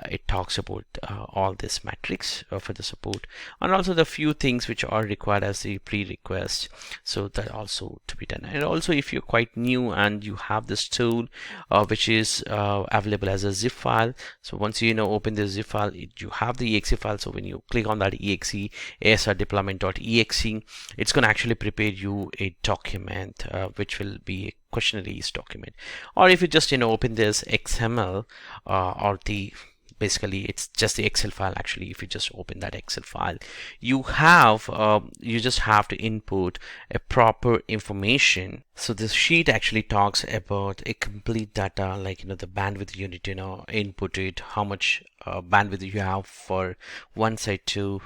Speaker 1: it talks about all this metrics for the support, and also the few things which are required as the pre-request, so that also to be done. And also if you're quite new and you have this tool which is available as a zip file, so once you open the zip file, you have the exe file. So when you click on that exe, ASR deployment.exe, it's going to actually prepare you a document which will be a questionnaires document. Or if you just open this XML or the basically it's just the Excel file. Actually, if you just open that Excel file, you just have to input a proper information. So this sheet actually talks about a complete data, like the bandwidth you need to input it, how much bandwidth you have for one side to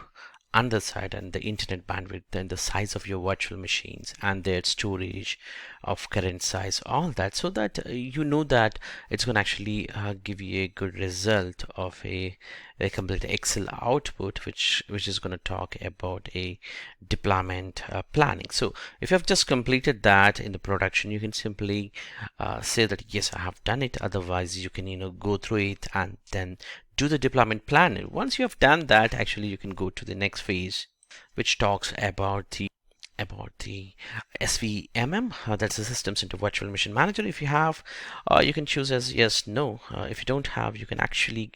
Speaker 1: another side, and the internet bandwidth, then the size of your virtual machines and their storage of current size, all that, so that that it's going to actually give you a good result of a complete Excel output, which is going to talk about a deployment planning. So if you have just completed that in the production, you can simply say that yes, I have done it. Otherwise you can go through it and then do the deployment plan. Once you have done that, actually you can go to the next phase, which talks about the SVMM, that's the System Center Virtual Machine Manager. If you have, you can choose as yes, no. If you don't have, you can actually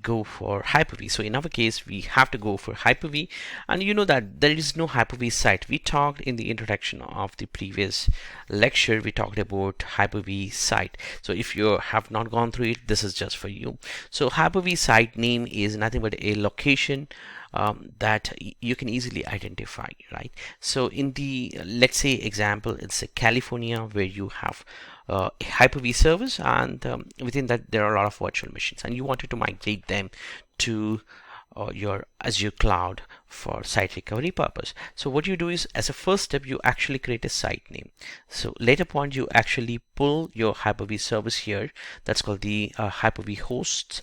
Speaker 1: go for Hyper-V. So in our case, we have to go for Hyper-V, and that there is no Hyper-V site. We talked in the introduction of the previous lecture, we talked about Hyper-V site. So if you have not gone through it, this is just for you. So Hyper-V site name is nothing but a location that you can easily identify, right? So in the let's say example, it's a California, where you have a Hyper-V service, and within that there are a lot of virtual machines, and you wanted to migrate them to your Azure cloud for site recovery purpose. So what you do is, as a first step, you actually create a site name. So later point, you actually pull your Hyper-V service here, that's called the Hyper-V hosts,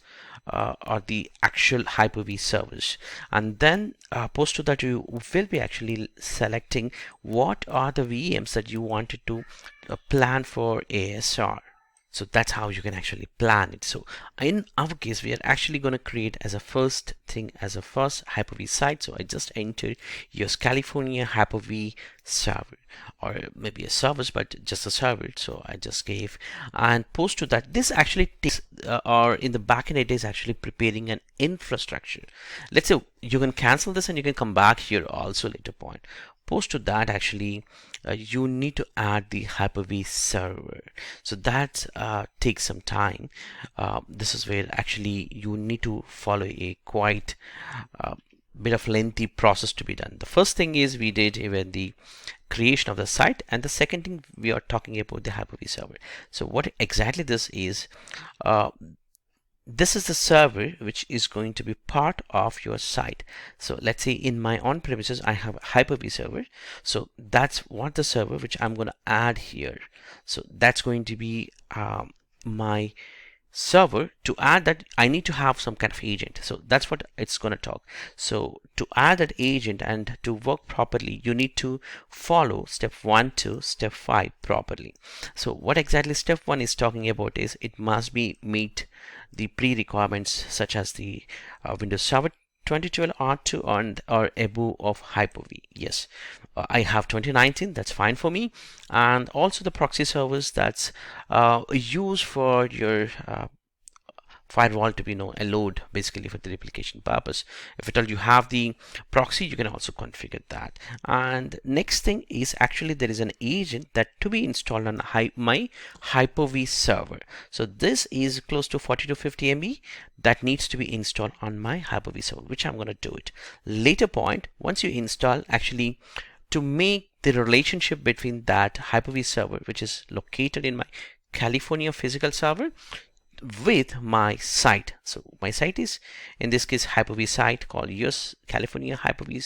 Speaker 1: or the actual Hyper-V service, and then post to that you will be actually selecting what are the VMs that you wanted to plan for ASR. So that's how you can actually plan it. So in our case, we are actually going to create as a first thing, as a first Hyper-V site. So I just entered US California Hyper-V server, or maybe a service, but just a server. So I just gave and post to that. This actually takes, or in the backend, it is actually preparing an infrastructure. Let's say you can cancel this and you can come back here also later point. Post to that, actually you need to add the Hyper-V server. So that takes some time. This is where actually you need to follow a quite bit of lengthy process to be done. The first thing is we did even the creation of the site, and the second thing we are talking about the Hyper-V server. So what exactly this is, this is the server which is going to be part of your site. So let's say in my on-premises I have a Hyper-V server, so that's what the server which I'm going to add here. So that's going to be my server. To add that, I need to have some kind of agent, so that's what it's going to talk. So to add that agent and to work properly, you need to follow step 1 to step 5 properly. So what exactly step 1 is talking about is it must be meet the pre-requirements such as the Windows Server 2012 R2 or above of Hyper-V. Yes, I have 2019, that's fine for me. And also the proxy servers that's used for your firewall to be allowed basically for the replication purpose. If at all you have the proxy, you can also configure that. And next thing is actually there is an agent that to be installed on my Hyper-V server. So this is close to 40 to 50 MB that needs to be installed on my Hyper-V server, which I'm going to do it later point. Once you install, actually to make the relationship between that Hyper-V server, which is located in my California physical server, with my site. So my site is in this case Hyper-V site called US California Hyper-V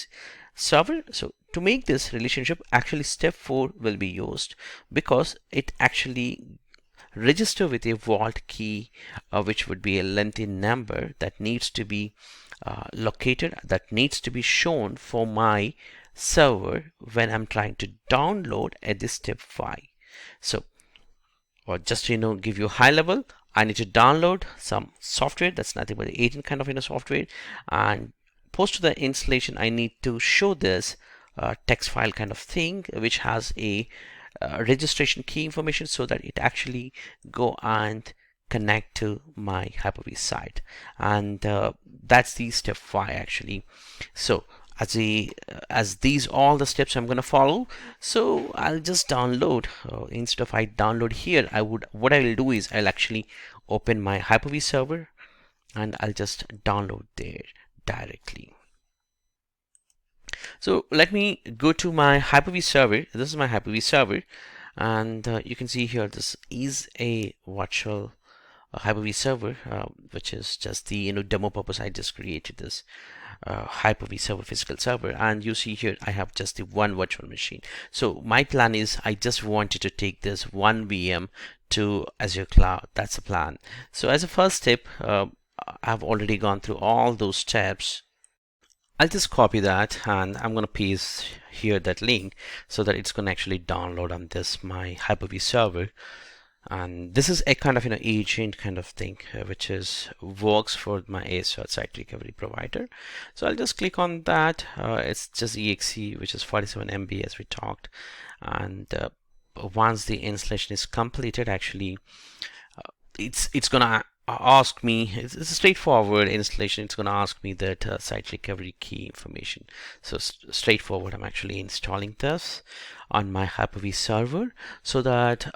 Speaker 1: server. So to make this relationship, actually step 4 will be used, because it actually register with a vault key, which would be a lengthy number that needs to be located, that needs to be shown for my server when I'm trying to download at this step 5. So or just to give you a high level, I need to download some software that's nothing but the agent kind of software, and post to the installation I need to show this text file kind of thing, which has a registration key information, so that it actually go and connect to my Hyper-V site. And that's the step 5 actually. So as these all the steps I'm going to follow, so I'll just download. Instead of I download here, what I will do is I'll actually open my Hyper-V server and I'll just download there directly. So let me go to my Hyper-V server. This is my Hyper-V server, and you can see here this is a virtual Hyper-V server, which is just the demo purpose. I just created this Hyper-V server physical server, and you see here I have just the one virtual machine. So my plan is I just wanted to take this one VM to Azure Cloud. That's the plan. So as a first step, I've already gone through all those steps. I'll just copy that and I'm going to paste here that link so that it's going to actually download on this my Hyper-V server. And this is a kind of agent kind of thing, which is works for my ASR site recovery provider. So I'll just click on that. It's just exe, which is 47 MB as we talked. And once the installation is completed, actually it's gonna ask me, it's a straightforward installation. It's going to ask me that site recovery key information. So straightforward, I'm actually installing this on my Hyper-V server, so that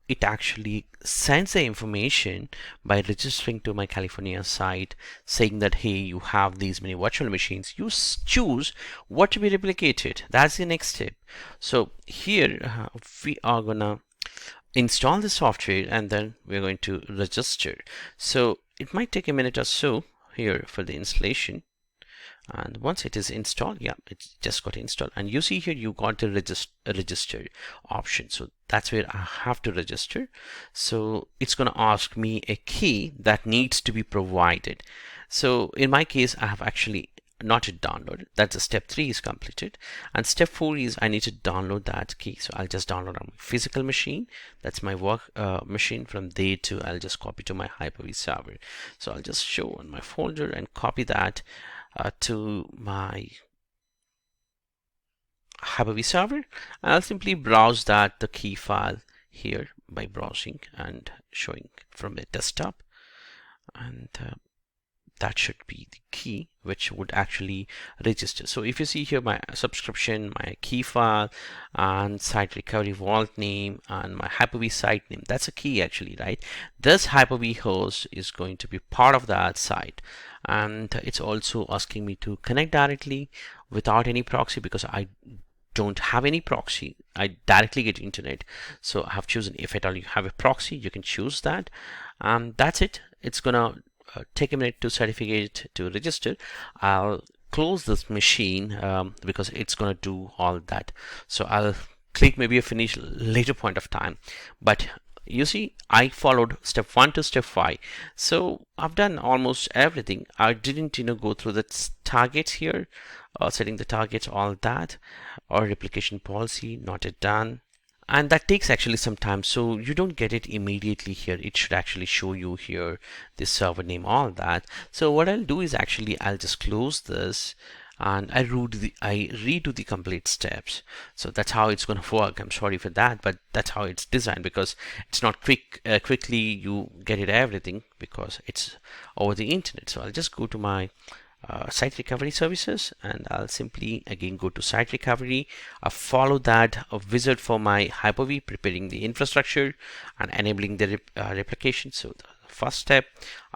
Speaker 1: it actually sends the information by registering to my California site, saying that hey, you have these many virtual machines, you choose what to be replicated. That's the next step. So here we are gonna install the software and then we're going to register. So it might take a minute or so here for the installation, and once it is installed, yeah, it just got installed, and you see here you got the register option. So that's where I have to register. So it's going to ask me a key that needs to be provided. So in my case, I have actually not yet downloaded. That's a step 3 is completed, and step 4 is I need to download that key. So I'll just download on my physical machine. That's my work machine. From there to I'll just copy to my Hyper-V server. So I'll just show on my folder and copy that to my Hyper-V server, and I'll simply browse the key file here by browsing and showing from the desktop, and that should be the key which would actually register. So if you see here my subscription, my key file, and site recovery vault name, and my Hyper-V site name, that's a key actually, right? This Hyper-V host is going to be part of that site, and it's also asking me to connect directly without any proxy, because I don't have any proxy. I directly get internet. So I have chosen, if at all you have a proxy, you can choose that. That's it. It's gonna take a minute to certificate to register. I'll close this machine because it's going to do all that. So I'll click maybe a finish later point of time. But you see, I followed step 1 to step 5. So I've done almost everything. I didn't go through the targets here, setting the targets, all that, or replication policy, not yet done. And that takes actually some time, so you don't get it immediately here. It should actually show you here the server name, all that. So what I'll do is actually I'll just close this, and I redo the complete steps. So that's how it's going to work. I'm sorry for that, but that's how it's designed, because it's not quickly you get it everything, because it's over the internet. So I'll just go to my site recovery services, and I'll simply again go to site recovery. I'll follow that wizard for my Hyper-V, preparing the infrastructure and enabling the replication. So the first step,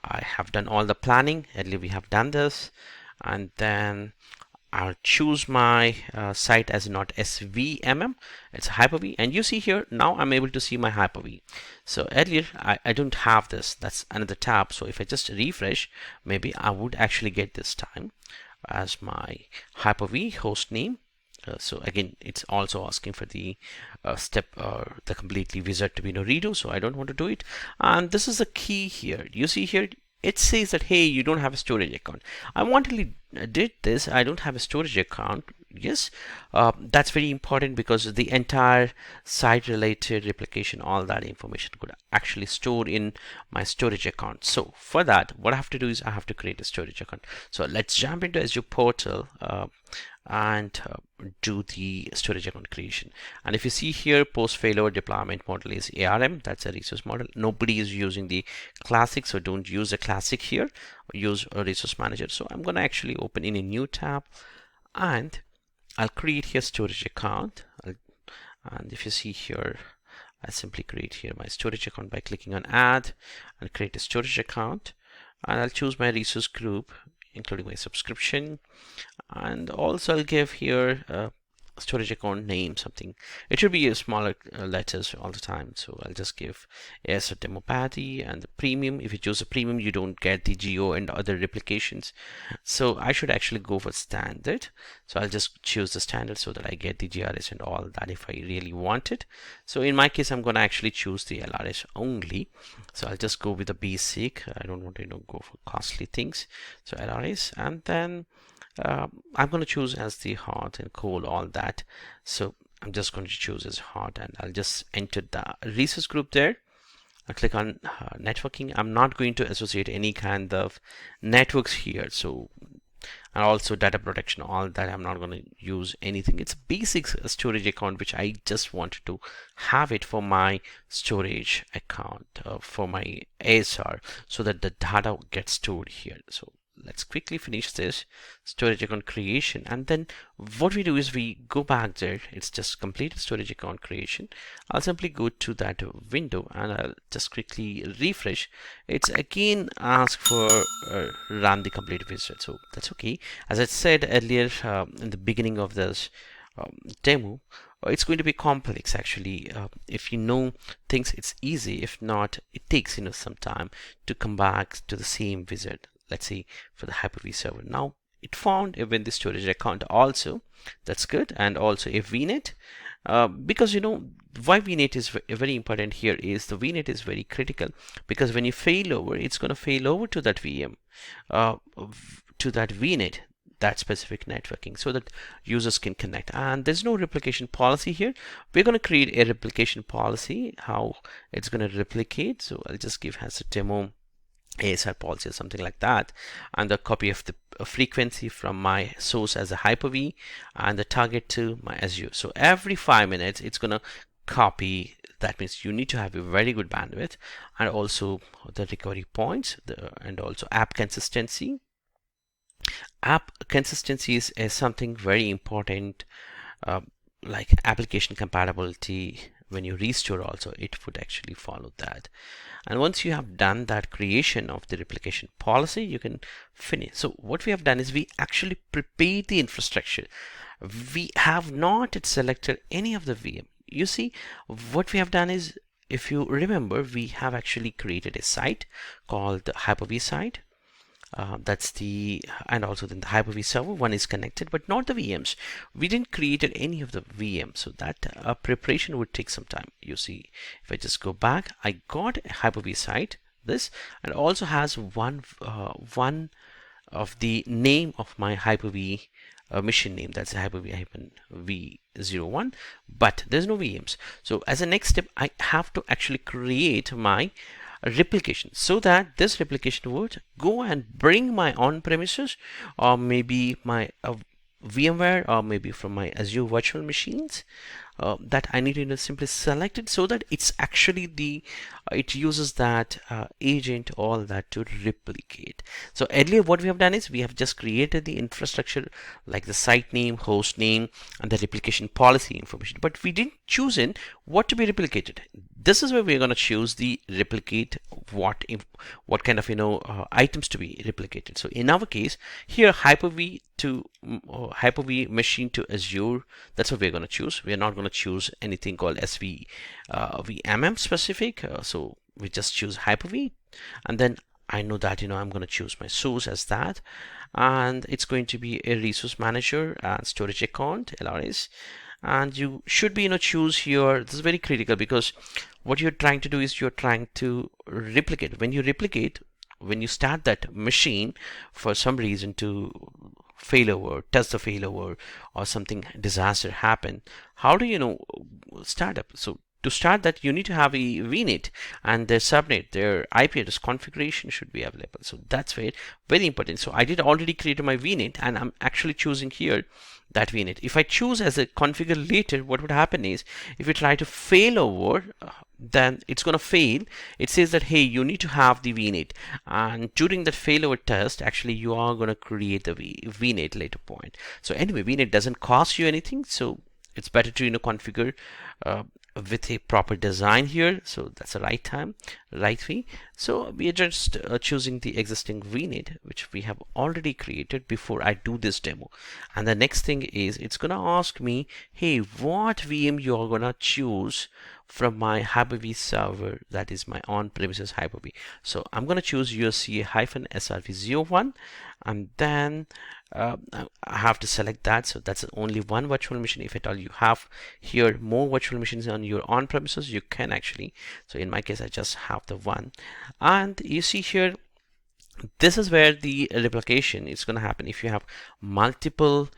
Speaker 1: I have done all the planning. Earlier we have done this, and then I'll choose my site as not SVMM, it's Hyper-V, and you see here now I'm able to see my Hyper-V. So earlier I don't have this, that's another tab. So if I just refresh, maybe I would actually get this time as my Hyper-V host name. So again, it's also asking for the the completely wizard to be redo, so I don't want to do it. And this is the key here. You see here it says that, hey, you don't have a storage account. I wanted did this, I don't have a storage account. Yes, that's very important, because the entire site related replication, all that information could actually store in my storage account. So for that, what I have to do is I have to create a storage account. So let's jump into Azure portal and do the storage account creation. And if you see here, post failover deployment model is ARM, that's a resource model. Nobody is using the classic, so don't use a classic here, use a resource manager. So I'm going to actually open in a new tab, and I'll create here storage account. And if you see here, I simply create here my storage account by clicking on add and create a storage account, and I'll choose my resource group including my subscription, and also I'll give here storage account name something. It should be a smaller letters all the time, so I'll just give AS demo Paddy. And the premium, if you choose a premium, you don't get the geo and other replications, so I should actually go for standard. So I'll just choose the standard so that I get the GRS and all that if I really want it. So in my case, I'm going to actually choose the LRS only, so I'll just go with the basic. I don't want to go for costly things, so LRS. And then I'm going to choose as the hot and cold, all that. So I'm just going to choose as hot, and I'll just enter the resource group there. I'll click on networking. I'm not going to associate any kind of networks here. So, and also data protection, all that, I'm not going to use anything. It's basic storage account, which I just wanted to have it for my storage account for my ASR, so that the data gets stored here. So let's quickly finish this storage account creation, and then what we do is we go back there. It's just completed storage account creation. I'll simply go to that window and I'll just quickly refresh. It's again ask for run the complete wizard, so that's okay. As I said earlier in the beginning of this demo, it's going to be complex actually. If you know things, it's easy. If not, it takes some time to come back to the same wizard. Let's see for the Hyper-V server. Now it found even the storage account also. That's good. And also a VNet, because why VNet is very important here is the VNet is very critical, because when you fail over, it's going to fail over to that VM, to that VNet, that specific networking, so that users can connect. And there's no replication policy here. We're going to create a replication policy, how it's going to replicate. So I'll just give as a demo ASR policy or something like that, and the copy of the frequency from my source as a Hyper-V and the target to my Azure. So every 5 minutes it's gonna copy. That means you need to have a very good bandwidth, and also the recovery points, and also app consistency. App consistency is something very important, like application compatibility. When you restore also, it would actually follow that. And once you have done that creation of the replication policy, you can finish. So what we have done is we actually prepared the infrastructure. We have not selected any of the VM. You see, what we have done is, if you remember, we have actually created a site called the Hyper-V site. That's the, and also then the Hyper-V server one is connected, but not the VMs. We didn't create any of the VMs, so that preparation would take some time. You see, if I just go back, I got a Hyper-V site, this, and also has one of the name of my Hyper-V machine name, that's Hyper-V-V01, but there's no VMs. So as a next step, I have to actually create my replication, so that this replication would go and bring my on-premises, or maybe my VMware or maybe from my Azure virtual machines, that I need to simply select it so that it's actually it uses that agent, all that, to replicate. So earlier what we have done is we have just created the infrastructure like the site name, host name, and the replication policy information, but we didn't choose in what to be replicated. This is where we're going to choose the replicate what kind of items to be replicated. So in our case here, Hyper-V to Hyper-V machine to Azure, that's what we're going to choose. We are not going to choose anything called VMM specific, so we just choose Hyper-V, and then I know that I'm going to choose my source as that, and it's going to be a resource manager and storage account LRS. And you should be choose here. This is very critical because what you're trying to do is you're trying to replicate. When you replicate, when you start that machine for some reason to failover, test the failover, or something disaster happen, how do start up? So to start that, you need to have a VNet and their subnet, their IP address configuration should be available. So that's very important. So I did already create my VNet, and I'm actually choosing here that VNet. If I choose as a configure later, what would happen is if you try to failover, then it's going to fail. It says that, hey, you need to have the VNet, and during that failover test, actually you are going to create the VNet later point. So anyway, VNet doesn't cost you anything, so it's better to configure with a proper design here. So that's the right time, right way. So we are just choosing the existing VNet which we have already created before I do this demo. And the next thing is it's gonna ask me, hey, what VM you are gonna choose from my Hyper-V server, that is my on-premises Hyper-V. So I'm gonna choose USCA-SRV01, and then I have to select that. So that's only one virtual machine. If at all you have here more virtual machines on your on-premises, you can actually. So in my case, I just have the one. And you see here, this is where the replication is going to happen. If you have multiple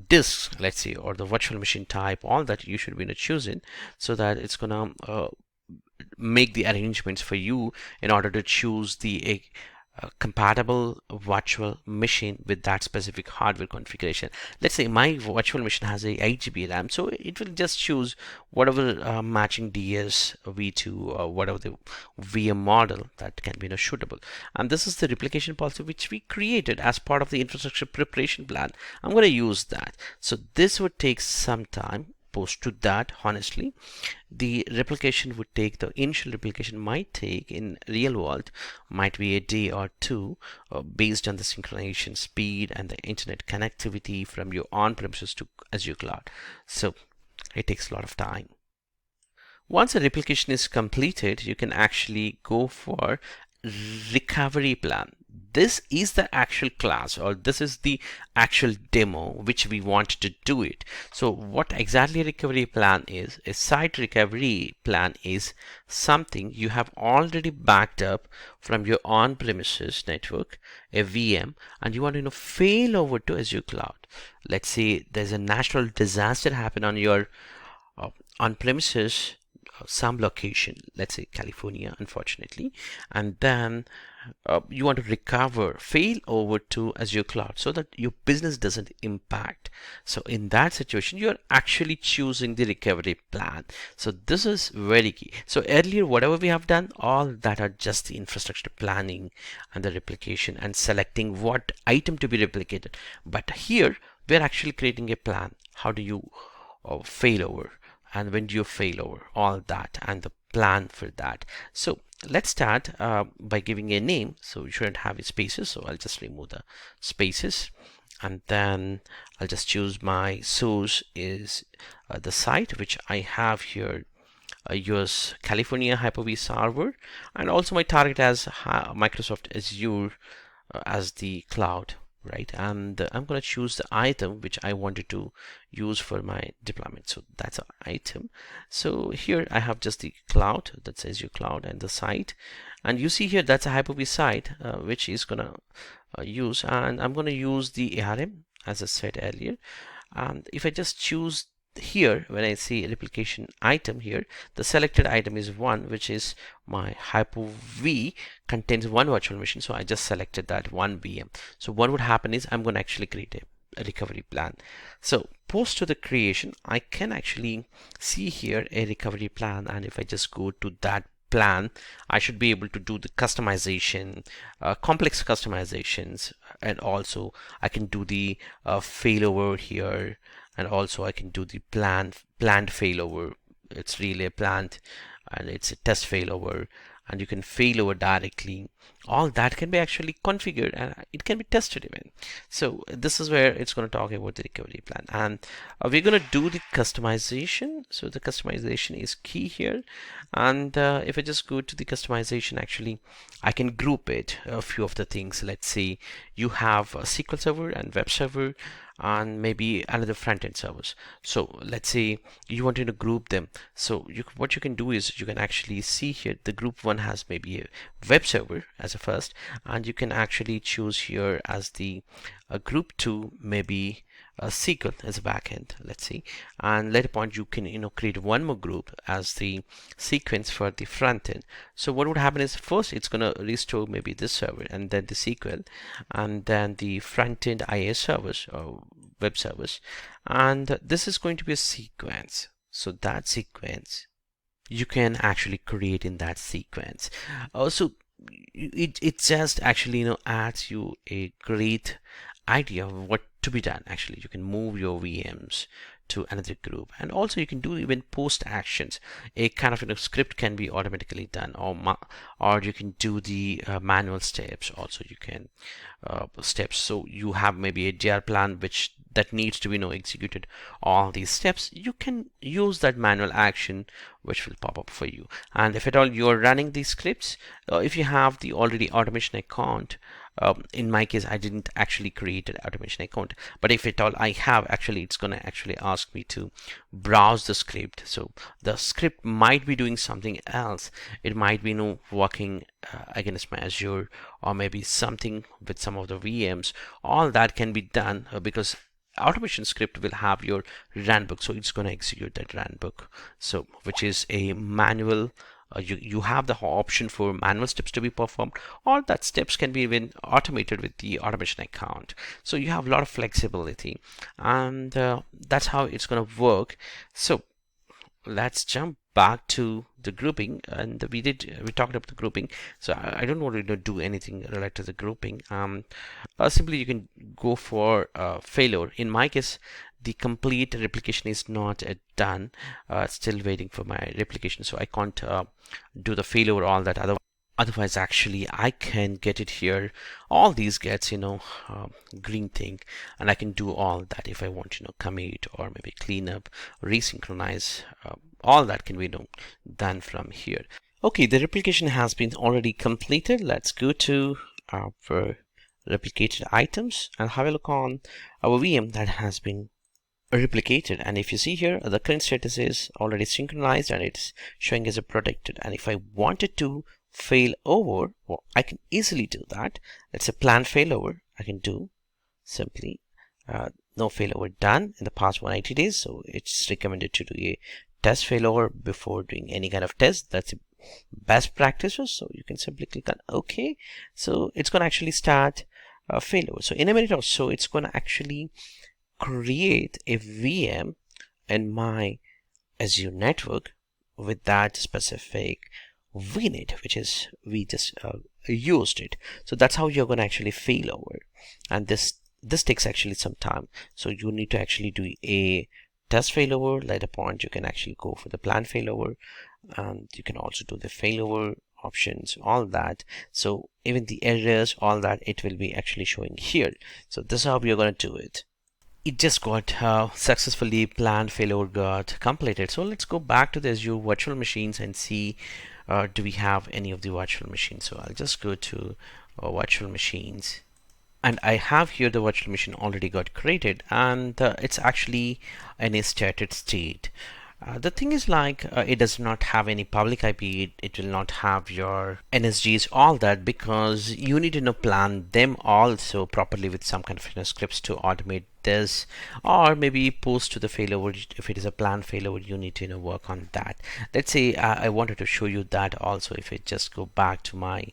Speaker 1: disks, let's say, or the virtual machine type, all that you should be choosing, so that it's going to make the arrangements for you in order to choose the compatible virtual machine with that specific hardware configuration. Let's say my virtual machine has a 8 GB RAM, so it will just choose whatever matching DS, V2, or whatever the VM model that can be suitable. And this is the replication policy which we created as part of the infrastructure preparation plan. I'm going to use that. So this would take some time. Post to that, honestly, the replication would take, the initial replication might take in real world might be a day or two, based on the synchronization speed and the internet connectivity from your on-premises to Azure cloud. So it takes a lot of time. Once a replication is completed, you can actually go for recovery plan. This is the actual class, or this is the actual demo which we want to do it. So what exactly a recovery plan is? A site recovery plan is something you have already backed up from your on-premises network, a VM, and you want to fail over to Azure cloud. Let's say there's a natural disaster happen on your on-premises some location, let's say California, unfortunately, and then you want to recover, fail over to Azure cloud so that your business doesn't impact. So in that situation, you're actually choosing the recovery plan. So this is very key. So earlier, whatever we have done, all that are just the infrastructure planning and the replication and selecting what item to be replicated. But here, we're actually creating a plan. How do you fail over? And when do you fail over, all that, and the plan for that. So let's start by giving a name. So you shouldn't have spaces, so I'll just remove the spaces, and then I'll just choose my source is the site which I have here, US California Hyper-V server, and also my target as Microsoft Azure as the cloud, right? And I'm going to choose the item which I wanted to use for my deployment. So that's an item. So here I have just the cloud, that says your cloud, and the site, and you see here that's a Hyper-V site which is gonna use, and I'm going to use the ARM as I said earlier. And if I just choose here, when I see replication item here, the selected item is one, which is my Hyper-V contains one virtual machine. So I just selected that one VM. So what would happen is I'm going to actually create a recovery plan. So post to the creation, I can actually see here a recovery plan, and if I just go to that plan, I should be able to do the customization, complex customizations, and also I can do the failover here, and also I can do the planned failover. It's really a planned, and it's a test failover, and you can failover directly. All that can be actually configured and it can be tested even. So this is where it's going to talk about the recovery plan, and we're going to do the customization. So the customization is key here, and if I just go to the customization, actually I can group it a few of the things. Let's say you have a SQL server and web server and maybe another front-end service. So let's say you want to group them. So what you can do is you can actually see here the group one has maybe a web server as a first, and you can actually choose here as the group 2 maybe SQL as a backend, let's see, and later point you can create one more group as the sequence for the front end. So what would happen is first it's gonna restore maybe this server, and then the SQL, and then the front end IIS service or web service, and this is going to be a sequence. So that sequence you can actually create in that sequence. Also, it just actually adds you a great idea of what to be done. Actually, you can move your VMs to another group, and also you can do even post actions. A kind of script can be automatically done, or you can do the manual steps. Also, you can steps. So you have maybe a DR plan that needs to be executed all these steps. You can use that manual action which will pop up for you. And if at all you are running these scripts, if you have the already automation account, in my case I didn't actually create an automation account, but if at all I have, actually it's gonna actually ask me to browse the script. So the script might be doing something else. It might be working against my Azure, or maybe something with some of the VMs. All that can be done because automation script will have your runbook, so it's going to execute that runbook, so which is a manual. You have the option for manual steps to be performed, or that steps can be even automated with the automation account. So you have a lot of flexibility, and that's how it's going to work. So let's jump back to the grouping, and we talked about the grouping. So I don't want to do anything related to the grouping. Simply you can go for failure. In my case, the complete replication is not done. Still waiting for my replication, so I can't do the failover, all that. Otherwise, actually, I can get it here. All these gets, green thing, and I can do all that if I want, commit or maybe clean up, resynchronize. All that can be done from here. Okay, the replication has been already completed. Let's go to our replicated items and have a look on our VM that has been replicated. And if you see here, the current status is already synchronized and it's showing as a protected. And if I wanted to fail over, well, I can easily do that. It's a planned failover. I can do simply no failover done in the past 180 days. So it's recommended to do a test failover before doing any kind of test. That's best practices. So you can simply click on OK. So it's going to actually start failover. So in a minute or so, it's going to actually create a VM in my Azure network with that specific VNet, which is we just used it. So that's how you're going to actually fail over, and this takes actually some time. So you need to actually do a test failover. Later point you can actually go for the planned failover, and you can also do the failover options, all that. So even the errors, all that, it will be actually showing here. So this is how we are going to do it. It just got successfully planned failover got completed. So let's go back to the Azure virtual machines and see do we have any of the virtual machines. So I'll just go to virtual machines, and I have here the virtual machine already got created, and it's actually in a started state. The thing is it does not have any public IP. It will not have your NSGs, all that, because you need to plan them also properly with some kind of scripts to automate this, or maybe post to the failover. If it is a planned failover, you need to work on that. Let's say I wanted to show you that also. If I just go back to my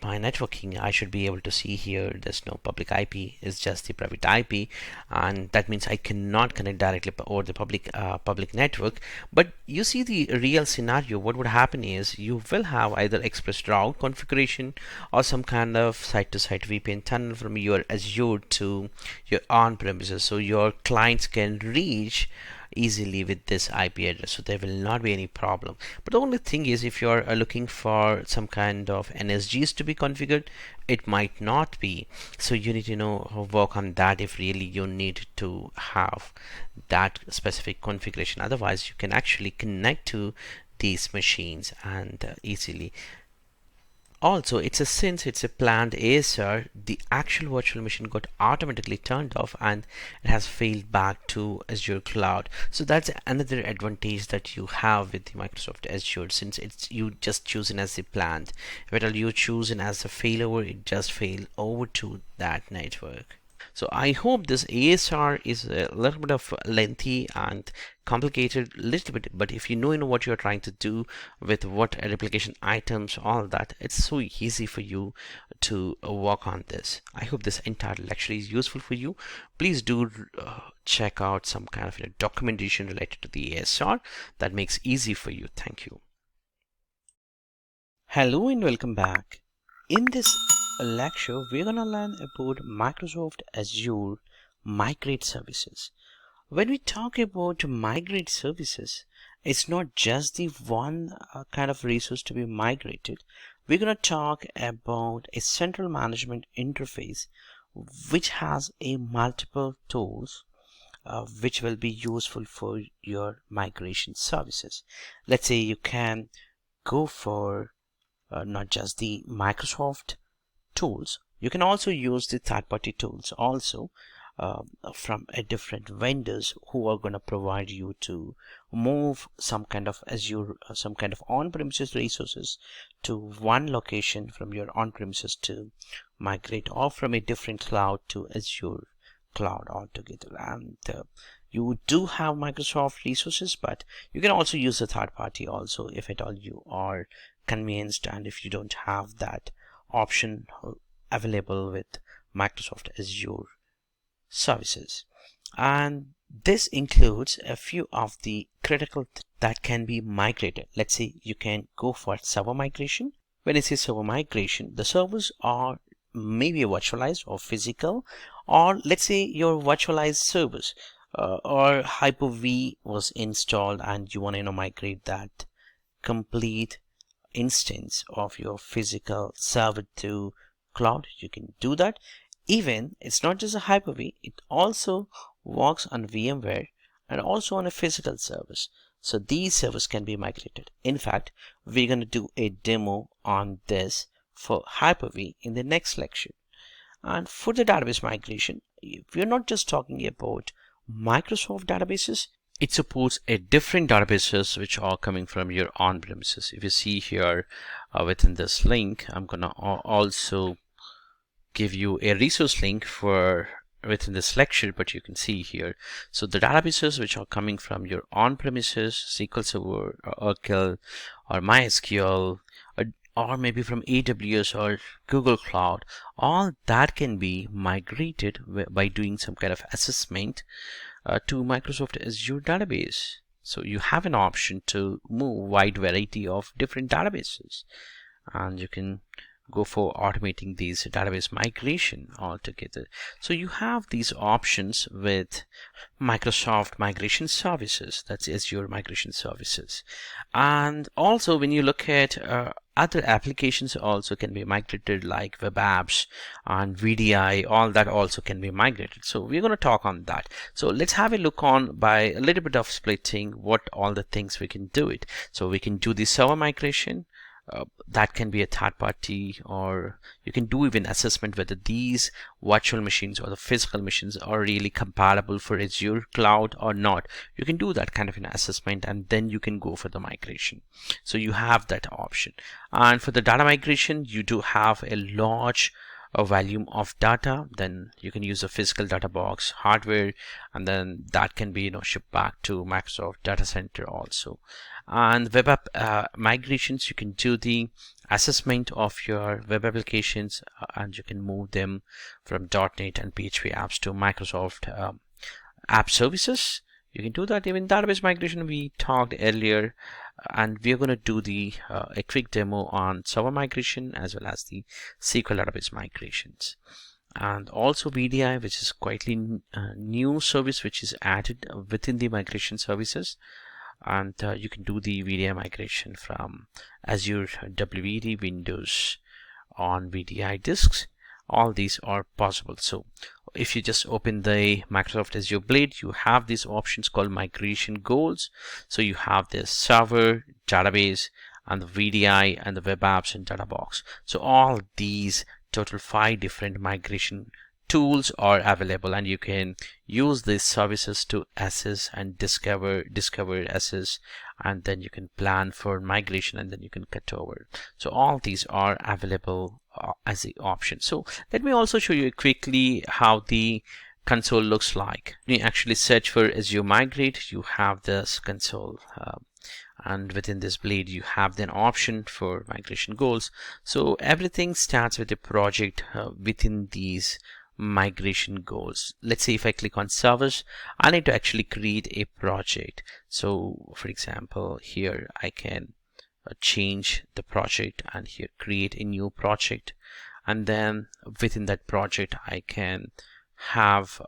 Speaker 1: my networking, I should be able to see here there's no public IP, it's just the private IP, and that means I cannot connect directly over the public network. But you see the real scenario, what would happen is you will have either express route configuration or some kind of site-to-site VPN tunnel from your Azure to your on-premises, so your clients can reach easily with this IP address, so there will not be any problem. But the only thing is, if you're looking for some kind of NSGs to be configured, it might not be. So you need to work on that if really you need to have that specific configuration. Otherwise, you can actually connect to these machines and easily. Also, since it's a planned ASR, the actual virtual machine got automatically turned off and it has failed back to Azure Cloud. So that's another advantage that you have with the Microsoft Azure, since it's you just chosen as the planned. If you chosen as a failover, it just fail over to that network. So I hope this ASR is a little bit of lengthy and complicated, little bit, but if you know what you're trying to do with what replication items, all that, it's so easy for you to work on this. I hope this entire lecture is useful for you. Please do check out some kind of documentation related to the ASR that makes easy for you. Thank you.
Speaker 2: Hello and welcome back. In this lecture, we're gonna learn about Microsoft Azure Migrate services. When we talk about Migrate services, it's not just the one kind of resource to be migrated. We're gonna talk about a central management interface which has a multiple tools which will be useful for your migration services. Let's say you can go for not just the Microsoft tools, you can also use the third-party tools also from a different vendors who are going to provide you to move some kind of Azure, some kind of on-premises resources to one location from your on-premises to migrate, or from a different cloud to Azure cloud altogether. And you do have Microsoft resources, but you can also use the third party also if at all you are convinced, and if you don't have that option available with Microsoft Azure services. And this includes a few of the critical that can be migrated. Let's say you can go for server migration. When I say server migration, the servers are maybe virtualized or physical, or let's say your virtualized servers or Hyper-V was installed and you want to migrate that complete instance of your physical server to cloud. You can do that. Even it's not just a Hyper-V, it also works on VMware and also on a physical service. So these servers can be migrated. In fact, we're going to do a demo on this for Hyper-V in the next lecture. And for the database migration, we're not just talking about Microsoft databases. It supports a different databases which are coming from your on-premises. If you see here within this link, I'm gonna also give you a resource link for within this lecture, but you can see here. So the databases which are coming from your on-premises, SQL Server or Oracle or MySQL, or maybe from AWS or Google Cloud, all that can be migrated by doing some kind of assessment to Microsoft Azure database. So you have an option to move wide variety of different databases, and you can go for automating these database migration altogether. So you have these options with Microsoft Migration Services, that's Azure Migration Services. And also when you look at other applications also can be migrated, like web apps and VDI, all that also can be migrated. So we're going to talk on that. So let's have a look on by a little bit of splitting what all the things we can do it. So we can do the server migration. That can be a third party, or you can do even assessment whether these virtual machines or the physical machines are really compatible for Azure cloud or not. You can do that kind of an assessment, and then you can go for the migration. So you have that option. And for the data migration, you do have a large
Speaker 1: a volume of data, then you can use a physical data box hardware, and then that can be shipped back to Microsoft data center also. And web app migrations, you can do the assessment of your web applications, and you can move them from .NET and PHP apps to Microsoft app services. You can do that. Even database migration we talked earlier, and we are going to do a quick demo on server migration as well as the SQL database migrations. And also VDI, which is quite new service which is added within the migration services. And you can do the VDI migration from Azure WVD Windows on VDI disks. All these are possible. So if you just open the Microsoft Azure Blade, you have these options called migration goals. So you have the server, database, and the VDI, and the web apps and data box. So all these total 5 different migration tools are available, and you can use these services to assess and discover, assess, and then you can plan for migration, and then you can cut over. So all these are available as the option. So let me also show you quickly how the console looks like. When you actually search for Azure Migrate, you have this console, and within this blade you have an option for migration goals. So everything starts with a project within these migration goals. Let's say if I click on servers, I need to actually create a project. So for example, here I can change the project, and here create a new project, and then within that project I can have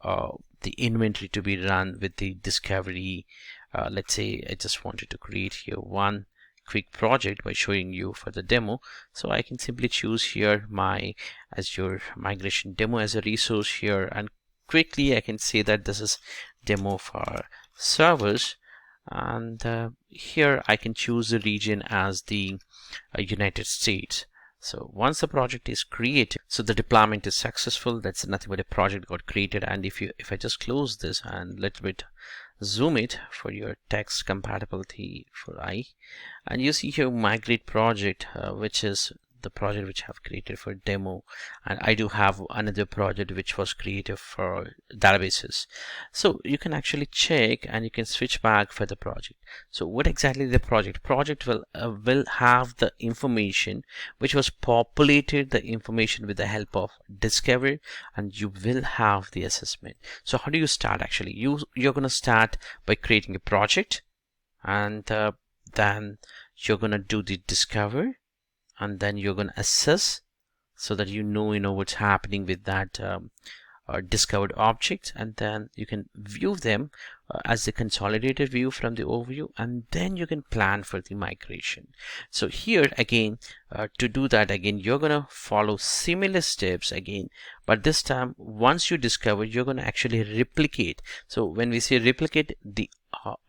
Speaker 1: the inventory to be run with the discovery. Let's say I just wanted to create here one quick project by showing you for the demo. So I can simply choose here my Azure migration demo as a resource here, and quickly I can say that this is demo for servers. And here I can choose the region as the United States. So once the project is created, so the deployment is successful. That's nothing but a project got created. And if I just close this and little bit zoom it for your text compatibility for and you see here migrate project, which is the project which I have created for demo, and I do have another project which was created for databases. So you can actually check and you can switch back for the project. So what exactly the project will have the information which was populated, the information with the help of discover, and you will have the assessment. So how do you start? Actually you're going to start by creating a project, and then you're going to do the discover, and then you're going to assess, so that you know what's happening with that discovered objects, and then you can view them as the consolidated view from the overview, and then you can plan for the migration. So here again, to do that again, you're going to follow similar steps again, but this time once you discover, you're going to actually replicate. So when we say replicate, the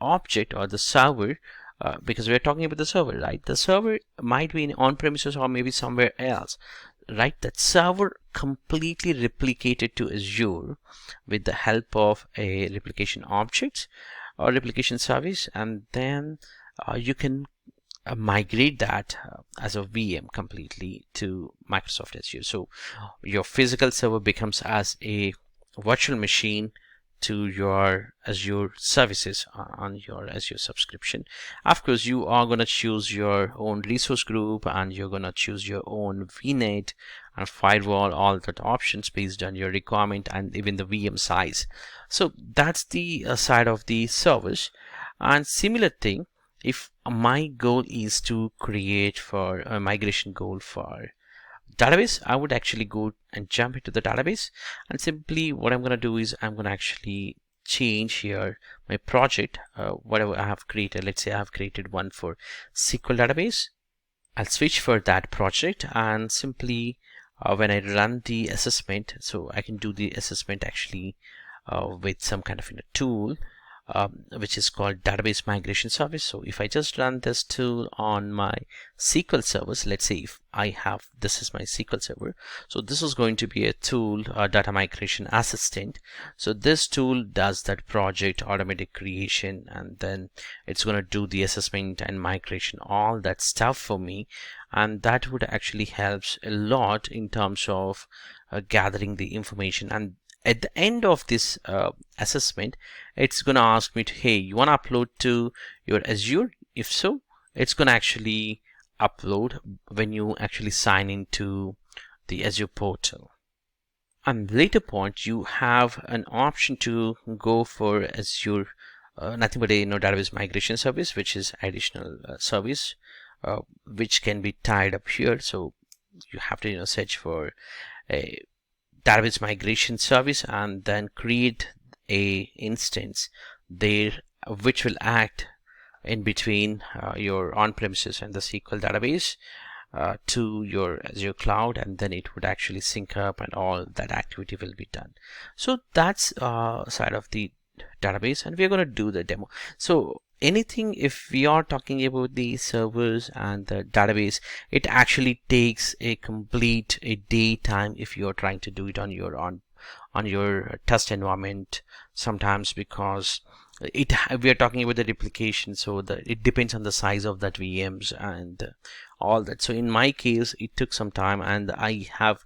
Speaker 1: object or the server, because we're talking about the server, right? The server might be in on-premises or maybe somewhere else, right? That server completely replicated to Azure with the help of a replication object or replication service, and then you can migrate that as a VM completely to Microsoft Azure. So your physical server becomes as a virtual machine to your Azure services on your Azure subscription. Of course, you are going to choose your own resource group, and you're going to choose your own VNet and firewall, all that options based on your requirement, and even the VM size. So that's the side of the service. And similar thing, if my goal is to create for a migration goal for database, I would actually go and jump into the database, and simply what I'm going to do is I'm going to actually change here my project, whatever I have created. Let's say I have created one for SQL database. I'll switch for that project, and simply when I run the assessment, so I can do the assessment actually with some kind of tool. which is called database migration service. So if I just run this tool on my SQL servers, let's say if I have, this is my SQL server, so this is going to be a tool, data migration assistant. So this tool does that project automatic creation, and then it's going to do the assessment and migration, all that stuff for me, and that would actually helps a lot in terms of gathering the information. And at the end of this assessment, it's going to ask me to, hey, you want to upload to your Azure? If so, it's going to actually upload when you actually sign into the Azure portal. And later point, you have an option to go for Azure nothing but a database migration service, which is additional service which can be tied up here. So you have to search for a database migration service and then create a instance there which will act in between your on-premises and the SQL database to your Azure cloud, and then it would actually sync up and all that activity will be done. So that's side of the database, and we're going to do the demo. So anything, if we are talking about the servers and the database, it actually takes a complete day time if you're trying to do it on your test environment sometimes, because we are talking about the replication, so it depends on the size of that VMs and all that. So in my case, it took some time, and I have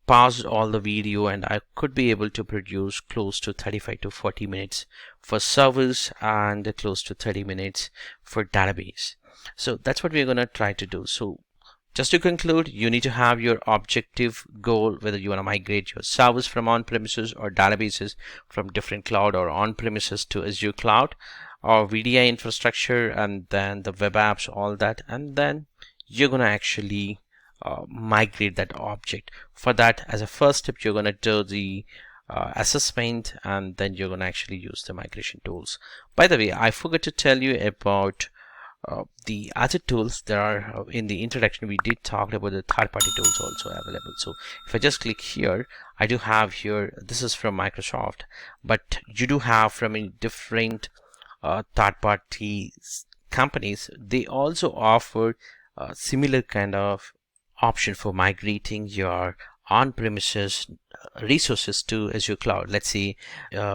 Speaker 1: paused all the video, and I could be able to produce close to 35 to 40 minutes for servers and close to 30 minutes for database. So that's what we're going to try to do. So just to conclude, you need to have your objective goal, whether you want to migrate your servers from on-premises or databases from different cloud or on-premises to Azure cloud or VDI infrastructure, and then the web apps, all that, and then you're going to actually migrate that object. For that, as a first step, you're going to do the assessment, and then you're going to actually use the migration tools. By the way, I forgot to tell you about the other tools. There are in the introduction we did talk about the third-party tools also available. So if I just click here, I do have here, this is from Microsoft, but you do have from a different third-party companies. They also offer similar kind of option for migrating your on-premises resources to Azure cloud. Let's see,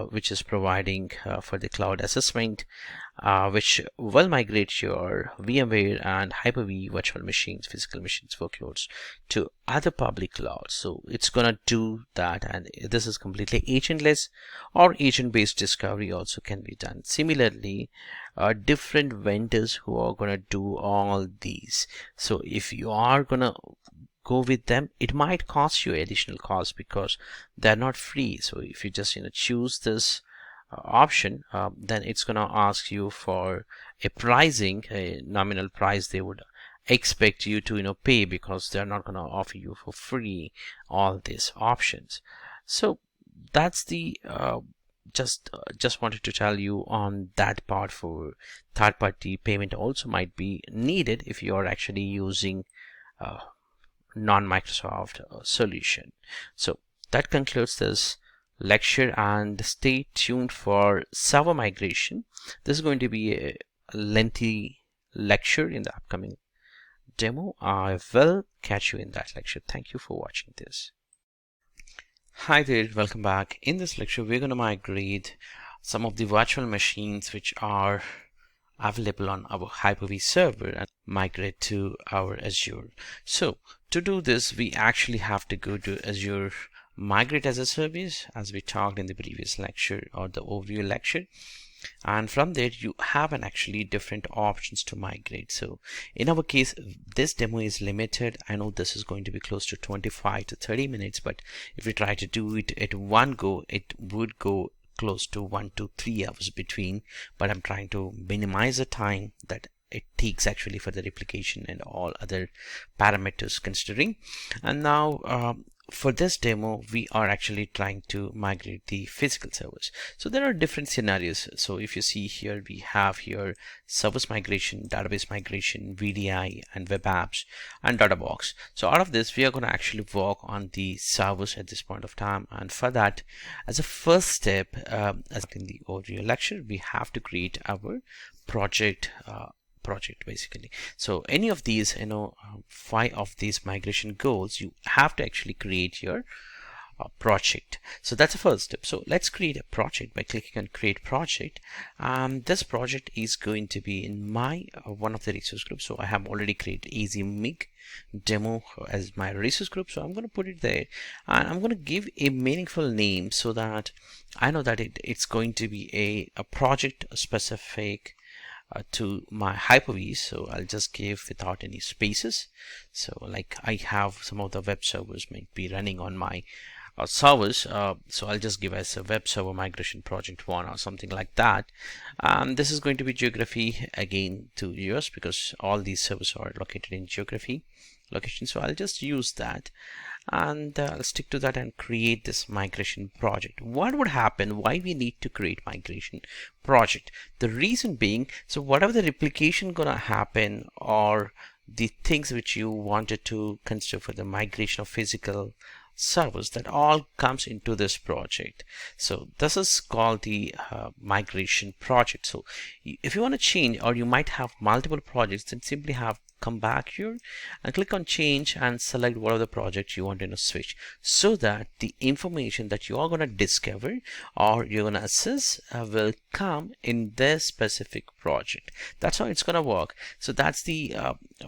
Speaker 1: which is providing for the cloud assessment, which will migrate your VMware and Hyper-V virtual machines, physical machines workloads to other public clouds. So it's gonna do that, and this is completely agentless, or agent-based discovery also can be done. Similarly, different vendors who are gonna do all these. So if you are gonna go with them, it might cost you additional cost because they're not free. So if you just choose this option, then it's gonna ask you for a pricing, a nominal price they would expect you to pay, because they're not gonna offer you for free all these options. So that's the just wanted to tell you on that part. For third-party payment also might be needed if you are actually using non-Microsoft solution. So that concludes this lecture, and stay tuned for server migration. This is going to be a lengthy lecture in the upcoming demo. I will catch you in that lecture. Thank you for watching this. Hi there, welcome back. In this lecture, we're going to migrate some of the virtual machines which are available on our Hyper-V server and migrate to our Azure. So to do this, we actually have to go to Azure Migrate as a service, as we talked in the previous lecture or the overview lecture, and from there you have actually different options to migrate. So in our case, this demo is limited. I know this is going to be close to 25 to 30 minutes, but if we try to do it at one go, it would go close to 1 to 3 hours between, but I'm trying to minimize the time that it takes actually for the replication and all other parameters considering. And now for this demo, we are actually trying to migrate the physical servers. So there are different scenarios. So if you see here, we have here service migration, database migration, VDI, and web apps, and data box. So out of this, we are going to actually work on the servers at this point of time. And for that, as a first step, as in the overview lecture, we have to create our project basically. So any of these 5 of these migration goals, you have to actually create your project. So that's the first step. So let's create a project by clicking on create project. This project is going to be in my one of the resource groups. So I have already created AZMig demo as my resource group, so I'm going to put it there, and I'm going to give a meaningful name so that I know that it's going to be a project specific to my Hyper-V. So I'll just give without any spaces. So like I have some of the web servers might be running on my servers, so I'll just give as a web server migration project 1 or something like that. This is going to be geography again to US, because all these servers are located in geography location. So I'll just use that, and I'll stick to that and create this migration project. What would happen? Why we need to create migration project? The reason being, so whatever the replication gonna happen, or the things which you wanted to consider for the migration of physical servers, that all comes into this project. So this is called the migration project. So if you want to change, or you might have multiple projects, then simply have come back here and click on change and select what are the projects you want to switch, so that the information that you are going to discover or you're going to assess will come in this specific project. That's how it's going to work. So that's the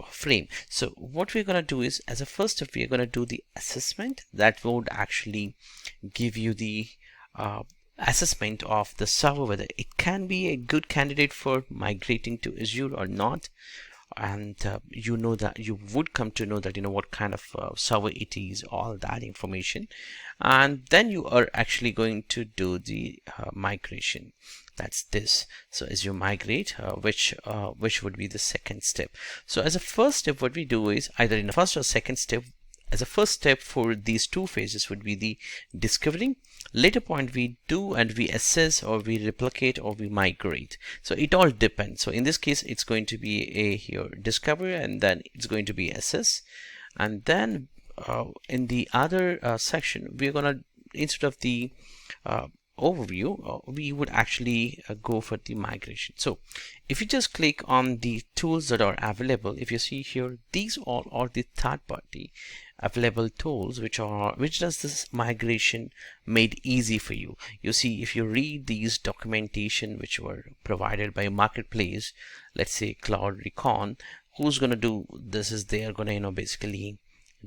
Speaker 1: frame. So what we're going to do is, as a first step, we're going to do the assessment that would actually give you the assessment of the server, whether it can be a good candidate for migrating to Azure or not. And you know that you would come to know that what kind of server it is, all that information, and then you are actually going to do the migration. That's this. So as you migrate, which would be the second step. So as a first step, what we do is either in the first or second step. As a first step for these 2 phases would be the discovering. Later point, we do and we assess, or we replicate, or we migrate. So it all depends. So in this case, it's going to be a here discover, and then it's going to be assess, and then in the other section, we're gonna, instead of the overview, we would actually go for the migration. So if you just click on the tools that are available, if you see here, these all are the third-party available tools which does this migration made easy for you. You see, if you read these documentation which were provided by Marketplace, let's say Cloud Recon, who's going to do this is they are going to basically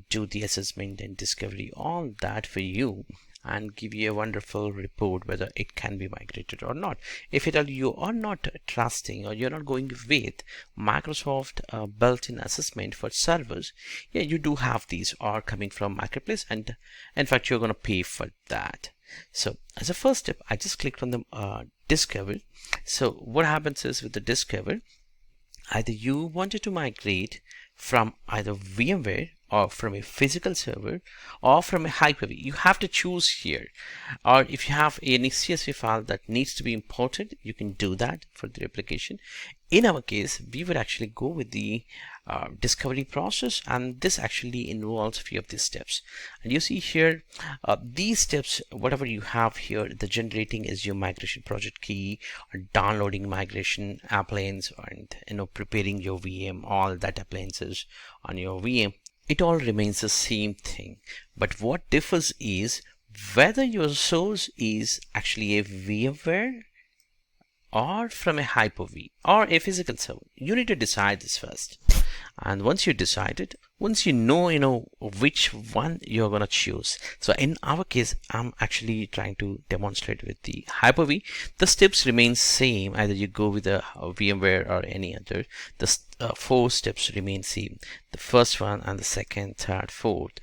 Speaker 1: do the assessment and discovery, all that for you, and give you a wonderful report whether it can be migrated or not. If at all you are not trusting, or you're not going with Microsoft built-in assessment for servers, yeah, you do have these are coming from Marketplace, and in fact you're going to pay for that. So as a first step, I just clicked on the discover. So what happens is, with the discover, either you wanted to migrate from either VMware, or from a physical server, or from a Hyper-V. You have to choose here. Or if you have any CSV file that needs to be imported, you can do that for the replication. In our case, we would actually go with the discovery process, and this actually involves a few of these steps. And you see here, these steps, whatever you have here, the generating is your migration project key, or downloading migration appliance, and preparing your VM, all that appliances on your VM. It all remains the same thing, but what differs is whether your source is actually a VMware, or from a Hyper-V, or a physical server. You need to decide this first, and once you decide it, once you know which one you're gonna choose. So in our case, I'm actually trying to demonstrate with the Hyper-V. The steps remain same, either you go with a VMware or any other. The 4 steps remain same, the first one and the second, third, fourth.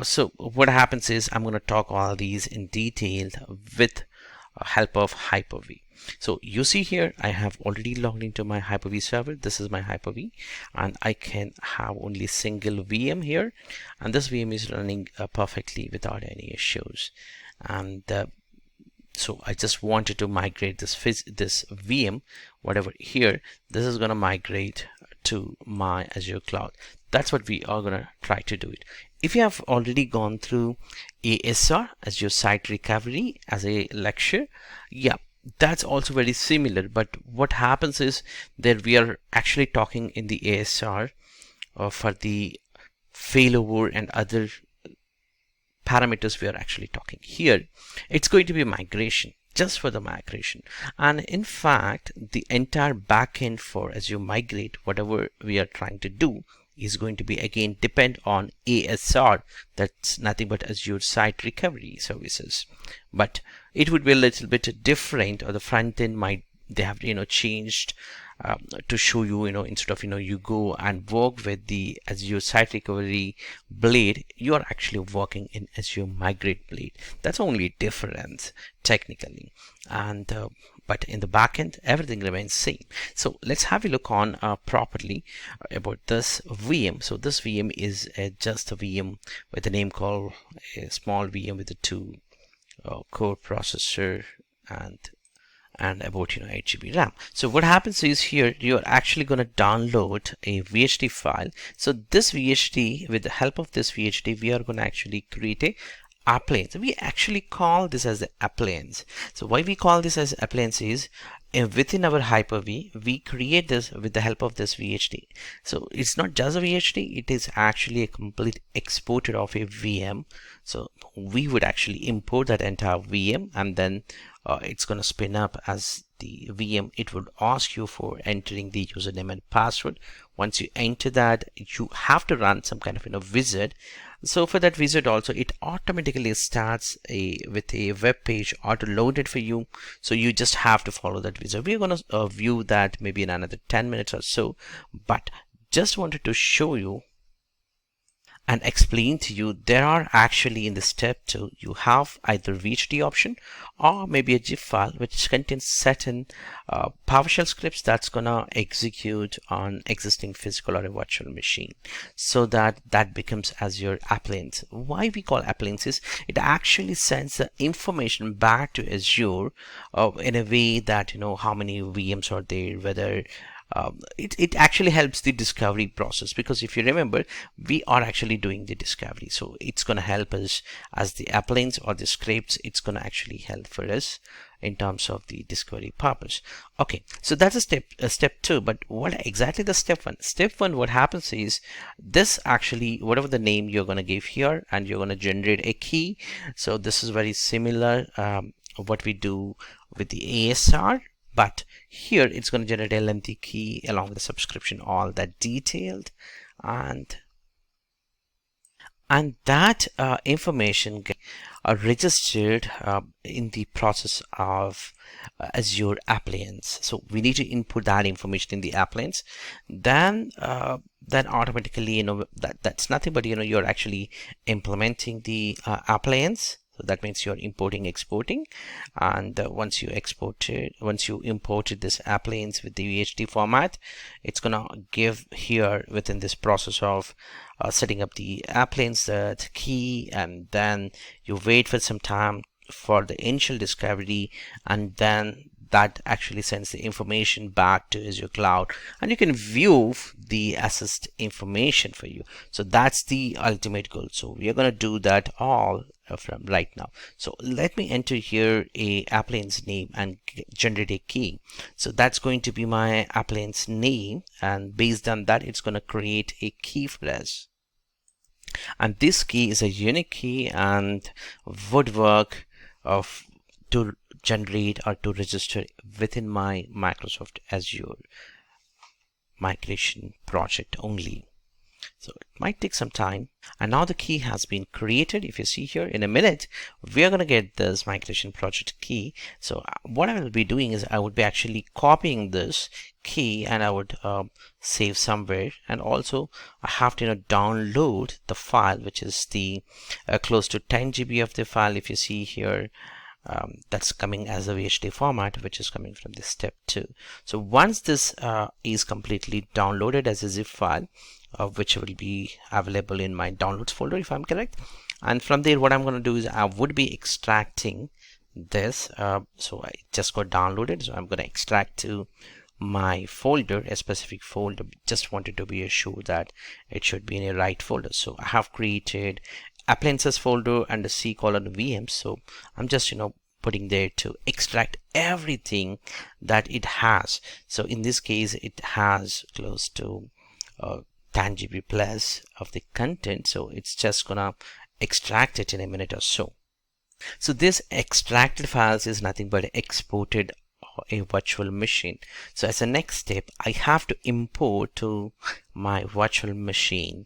Speaker 1: So what happens is, I'm going to talk all these in detail with help of Hyper-V. So you see here, I have already logged into my Hyper-V server. This is my Hyper-V, and I can have only single VM here, and this VM is running perfectly without any issues. And so I just wanted to migrate this VM, whatever here, this is going to migrate to my Azure cloud. That's what we are going to try to do it. If you have already gone through ASR, Azure Site Recovery, as a lecture, yeah, that's also very similar. But what happens is that we are actually talking in the ASR for the failover and other parameters we are actually talking here. It's going to be migration, just for the migration. And in fact, the entire backend for Azure Migrate, whatever we are trying to do, is going to be again depend on ASR. That's nothing but Azure Site Recovery Services. But it would be a little bit different, or the front end might, they have changed to show you, instead of you go and work with the Azure Site Recovery blade, you are actually working in Azure Migrate blade. That's only difference technically, and but in the backend everything remains same. So let's have a look on properly about this VM. So this VM is just a VM with a name called a small VM with a 2 core processor and about 8 GB RAM. So what happens is here you're actually going to download a VHD file. So this VHD, with the help of this VHD, we are going to actually create a appliance. We actually call this as the appliance. So why we call this as appliance is within our Hyper-V, we create this with the help of this VHD. So it's not just a VHD, it is actually a complete exporter of a VM. So we would actually import that entire VM, and then it's going to spin up as the VM. It would ask you for entering the username and password. Once you enter that, you have to run some kind of wizard. So for that wizard also, it automatically starts with a web page auto loaded for you. So you just have to follow that wizard. We're going to view that maybe in another 10 minutes or so, but just wanted to show you and explain to you, there are actually in the step 2, you have either VHD option or maybe a zip file which contains certain PowerShell scripts that's gonna execute on existing physical or a virtual machine, so that becomes as your appliance. Why we call appliance is it actually sends the information back to Azure in a way that how many VMs are there, whether it actually helps the discovery process, because if you remember, we are actually doing the discovery. So it's going to help us as the appliance or the scripts. It's going to actually help for us in terms of the discovery purpose. Okay, so that's a step 2. But what exactly the step 1? Step 1, what happens is this actually, whatever the name you're going to give here, and you're going to generate a key. So this is very similar what we do with the ASR. But here it's going to generate a lengthy key along with the subscription, all that detailed, and that information gets registered in the process of Azure appliance. So we need to input that information in the appliance. Then automatically, that's nothing but you're actually implementing the appliance. So that means you're importing, exporting, and once you imported this appliance with the VHD format, it's gonna give here within this process of setting up the appliance the key, and then you wait for some time for the initial discovery, and then that actually sends the information back to Azure Cloud, and you can view the assist information for you. So that's the ultimate goal. So we are going to do that all from right now. So let me enter here a appliance name and generate a key. So that's going to be my appliance name, and based on that, it's going to create a key for us. And this key is a unique key and would work to generate or to register within my Microsoft Azure migration project only. So it might take some time, and now the key has been created. If you see here, in a minute we are going to get this migration project key. So what I will be doing is I would be actually copying this key, and I would save somewhere, and also I have to download the file, which is the close to 10 GB of the file. If you see here, that's coming as a VHD format, which is coming from this step 2. So once this is completely downloaded as a zip file, which will be available in my downloads folder if I'm correct, and from there what I'm going to do is I would be extracting this. So I just got downloaded, so I'm going to extract to my folder, a specific folder. Just wanted to be assured that it should be in a right folder. So I have created appliances folder and a C:VM. So I'm just putting there to extract everything that it has. So in this case it has close to 10 GB plus of the content, so it's just gonna extract it in a minute or so. So this extracted files is nothing but exported a virtual machine. So as a next step, I have to import to my virtual machine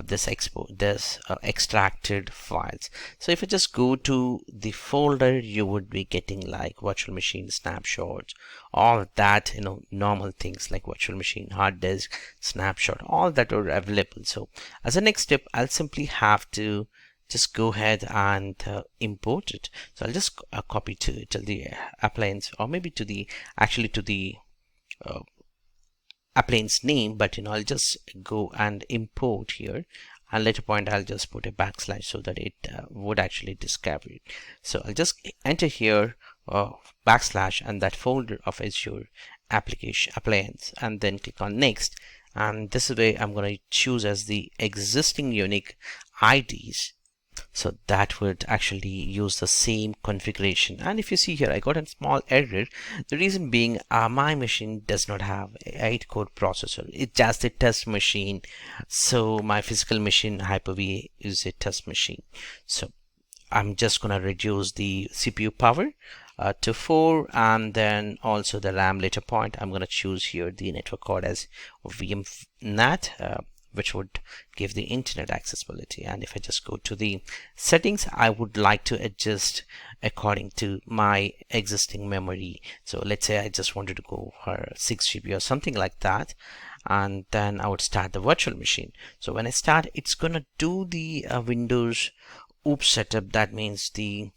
Speaker 1: this extracted files. So if I just go to the folder, you would be getting like virtual machine snapshots, all that, normal things like virtual machine, hard disk, snapshot, all that are available. So as a next step, I'll simply have to just go ahead and import it. So I'll just copy to the appliance, or maybe to the appliance name, but I'll just go and import here, and later point I'll just put a backslash so that it would actually discover it. So I'll just enter here backslash and that folder of Azure application appliance, and then click on next, and this is where I'm going to choose as the existing unique IDs. So that would actually use the same configuration. And if you see here, I got a small error. The reason being my machine does not have a 8-core processor. It's just a test machine. So my physical machine Hyper-V is a test machine. So I'm just gonna reduce the CPU power to 4, and then also the RAM later point. I'm gonna choose here the network card as VMNAT, which would give the internet accessibility. And if I just go to the settings, I would like to adjust according to my existing memory. So let's say I just wanted to go for 6 GB or something like that, and then I would start the virtual machine. So when I start, it's gonna do the Windows OOP setup. That means the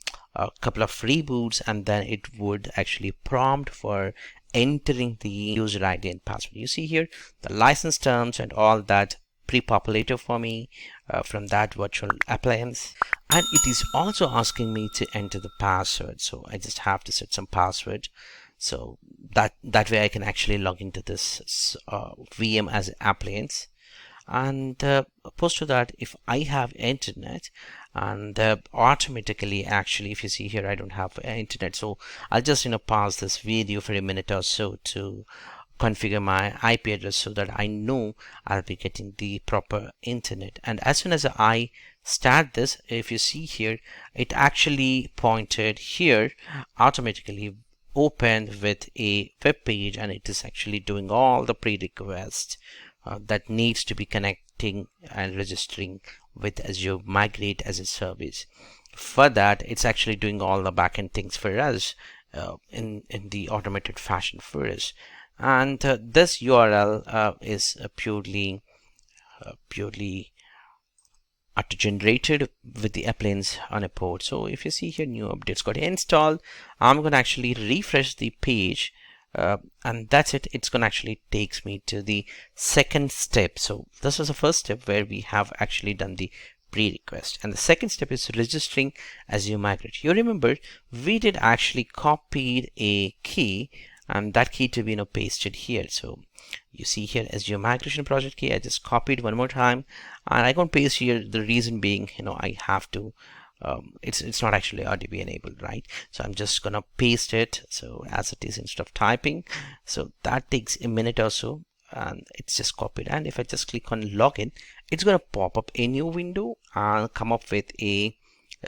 Speaker 1: couple of reboots, and then it would actually prompt for entering the user ID and password. You see here the license terms and all that pre-populated for me from that virtual appliance, and it is also asking me to enter the password. So I just have to set some password, so that way I can actually log into this VM as an appliance. And opposed to that, if I have internet, and automatically, actually, if you see here, I don't have internet, so I'll just pause this video for a minute or so to configure my IP address so that I know I'll be getting the proper internet. And as soon as I start this, if you see here, it actually pointed here automatically opened with a web page, and it is actually doing all the prerequisites that needs to be connecting and registering with Azure Migrate as a service. For that, it's actually doing all the backend things for us in the automated fashion for us. And this URL is purely auto-generated with the appliance on a port. So if you see here, new updates got installed, I'm going to actually refresh the page, and that's it. It's going to actually takes me to the second step. So this was the first step where we have actually done the pre-request, and the second step is registering Azure Migrate. You remember we did actually copied a key, and that key to be pasted here. So you see here Azure Migration project key, I just copied one more time, and I can paste here. The reason being, I have to it's not actually RDB enabled, right? So I'm just gonna paste it so as it is instead of typing. So that takes a minute or so, and it's just copied. And if I just click on login, it's gonna pop up a new window and come up with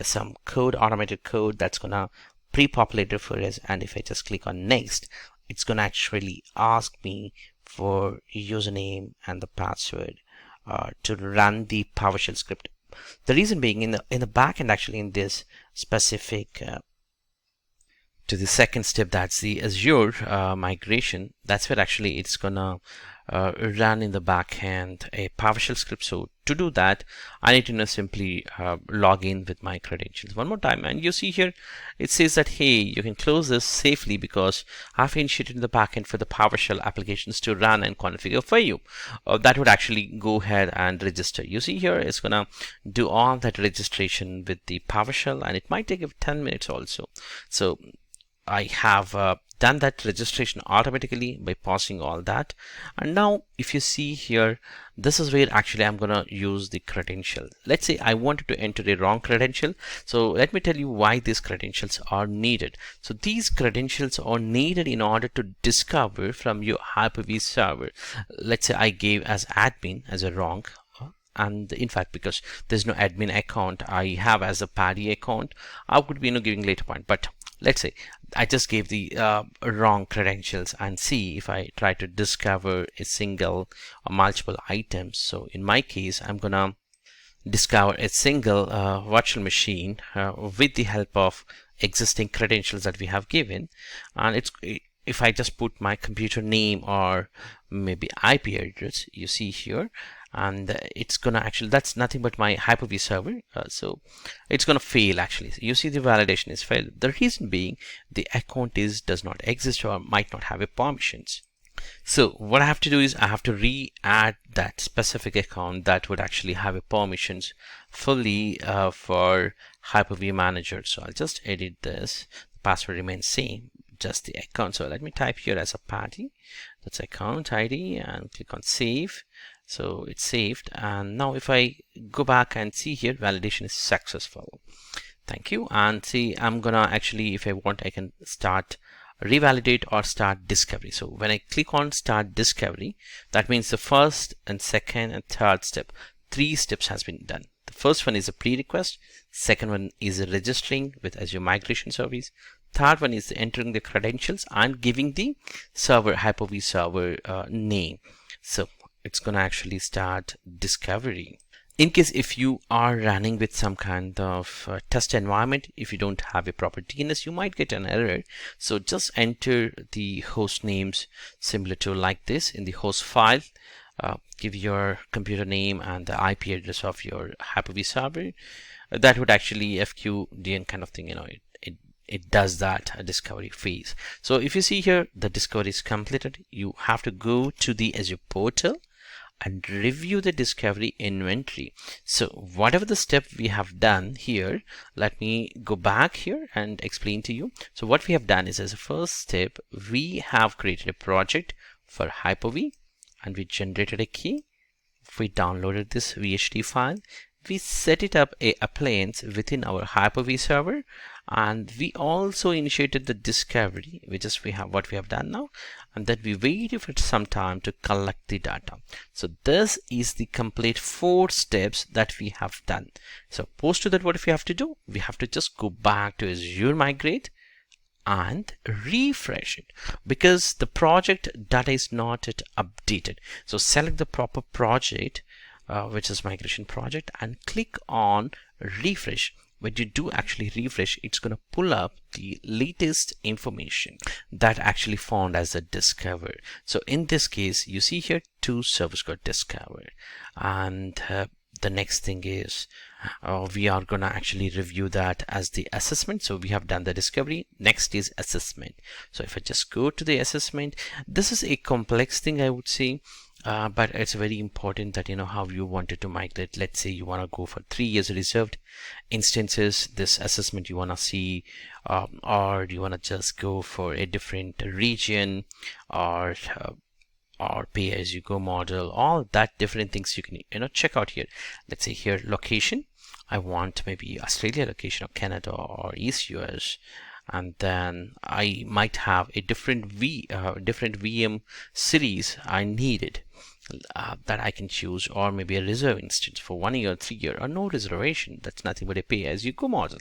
Speaker 1: some code, automated code that's gonna pre-populate it for us. And if I just click on next, it's gonna actually ask me for username and the password to run the PowerShell script. The reason being, in the back end, actually in this specific to the second step, that's the Azure migration, that's where actually it's gonna run in the backend a PowerShell script. So to do that, I need to simply log in with my credentials one more time. And you see here, it says that, hey, you can close this safely because I've initiated in the backend for the PowerShell applications to run and configure for you. That would actually go ahead and register. You see here, it's gonna do all that registration with the PowerShell, and it might take 10 minutes also. So I have done that registration automatically by pausing all that. And now if you see here, this is where actually I'm gonna use the credential. Let's say I wanted to enter a wrong credential. So let me tell you why these credentials are needed. So these credentials are needed in order to discover from your Hyper-V server. Let's say I gave as admin as a wrong, and in fact, because there's no admin account, I have as a Paddy account. I would be giving later point, but let's say I just gave the wrong credentials, and see if I try to discover a single or multiple items. So in my case, I'm gonna discover a single virtual machine with the help of existing credentials that we have given. And if I just put my computer name or maybe IP address, you see here, and it's gonna actually, that's nothing but my Hyper-V server, so it's gonna fail actually. You see the validation is failed. The reason being the account does not exist or might not have a permissions. So what I have to do is I have to re-add that specific account that would actually have a permissions fully for Hyper-V manager. So I'll just edit this. The password remains same, just the account. So let me type here as a Paddy, that's account ID, and click on save. So it's saved, and now if I go back and see here, validation is successful. Thank you. And see, I'm gonna actually, if I want, I can start revalidate or start discovery. So when I click on start discovery, that means the first and second and third step, 3 steps has been done. The first one is a pre-request, second one is registering with Azure Migration Service, third one is entering the credentials and giving the server Hyper-V server name. So it's gonna actually start discovery. In case if you are running with some kind of test environment, if you don't have a proper DNS, you might get an error. So just enter the host names similar to like this in the host file. Give your computer name and the IP address of your Hyper-V server. That would actually FQDN kind of thing, it does that discovery phase. So if you see here, the discovery is completed. You have to go to the Azure portal and review the discovery inventory. So whatever the step we have done here, let me go back here and explain to you. So what we have done is, as a first step, we have created a project for Hyper-V and we generated a key. We downloaded this VHD file. We set it up a appliance within our Hyper-V server, and we also initiated the discovery, which is what we have done now, and then we waited for some time to collect the data. So this is the complete 4 steps that we have done. So post to that, what if we have to do? We have to just go back to Azure Migrate and refresh it, because the project data is not yet updated. So select the proper project, which is migration project, and click on refresh. When you do actually refresh, it's going to pull up the latest information that actually found as a discovered. So in this case, you see here 2 servers got discovered, and the next thing is we are going to actually review that as the assessment. So we have done the discovery. Next is assessment. So if I just go to the assessment, this is a complex thing, I would say. But it's very important that how you wanted to migrate. Let's say you want to go for 3 years reserved instances, this assessment you want to see, or you want to just go for a different region, or pay as you go model. All that different things you can check out here. Let's say here location, I want maybe Australia location or Canada or East US, and then I might have a different VM series I needed that I can choose, or maybe a reserve instance for 1 year, 3 year, or no reservation. That's nothing but a pay as you go model.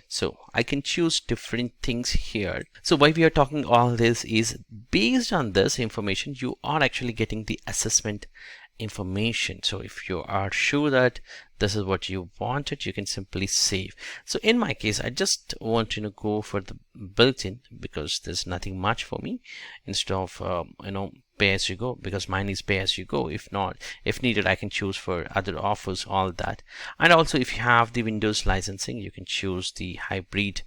Speaker 1: So I can choose different things here. So why we are talking all this is, based on this information, you are actually getting the assessment information. So if you are sure that this is what you wanted, you can simply save. So in my case, I just want to go for the built-in, because there's nothing much for me, instead of pay as you go, because mine is pay as you go. If not, if needed, I can choose for other offers, all that. And also if you have the Windows licensing, you can choose the hybrid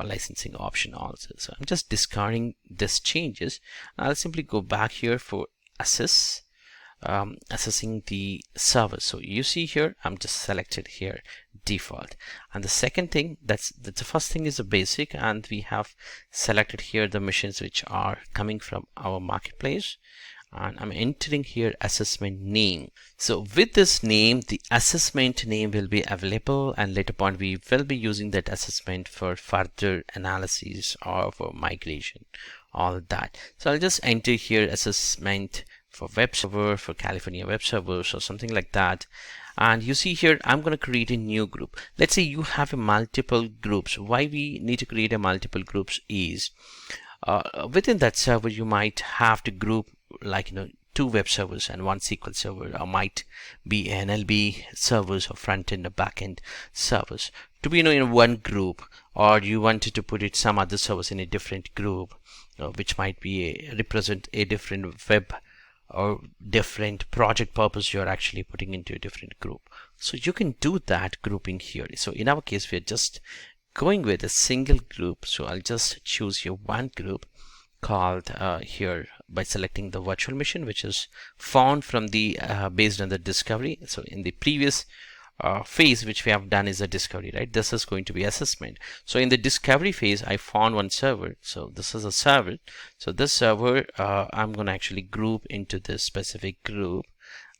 Speaker 1: licensing option also. So I'm just discarding this changes. I'll simply go back here for assess, assessing the server. So you see here, I'm just selected here default. And the second thing, that's the first thing is a basic, and we have selected here the machines which are coming from our marketplace. And I'm entering here assessment name. So with this name, the assessment name will be available, and later on we will be using that assessment for further analysis or for migration, all that. So I'll just enter here assessment for web server, for California web servers or something like that. And you see here, I'm going to create a new group. Let's say you have a multiple groups. Why we need to create a multiple groups is within that server you might have to group, like, 2 web servers and 1 SQL server, or might be NLB servers or front end or back end servers to be in one group, or you wanted to put it some other servers in a different group, which might be represent a different web or different project purpose you're actually putting into a different group. So you can do that grouping here. So in our case, we're just going with a single group. So I'll just choose here one group called here by selecting the virtual machine, which is found from the based on the discovery. So in the previous phase which we have done is a discovery, right? This is going to be assessment. So in the discovery phase, I found one server. So this is a server. So this server I'm going to actually group into this specific group,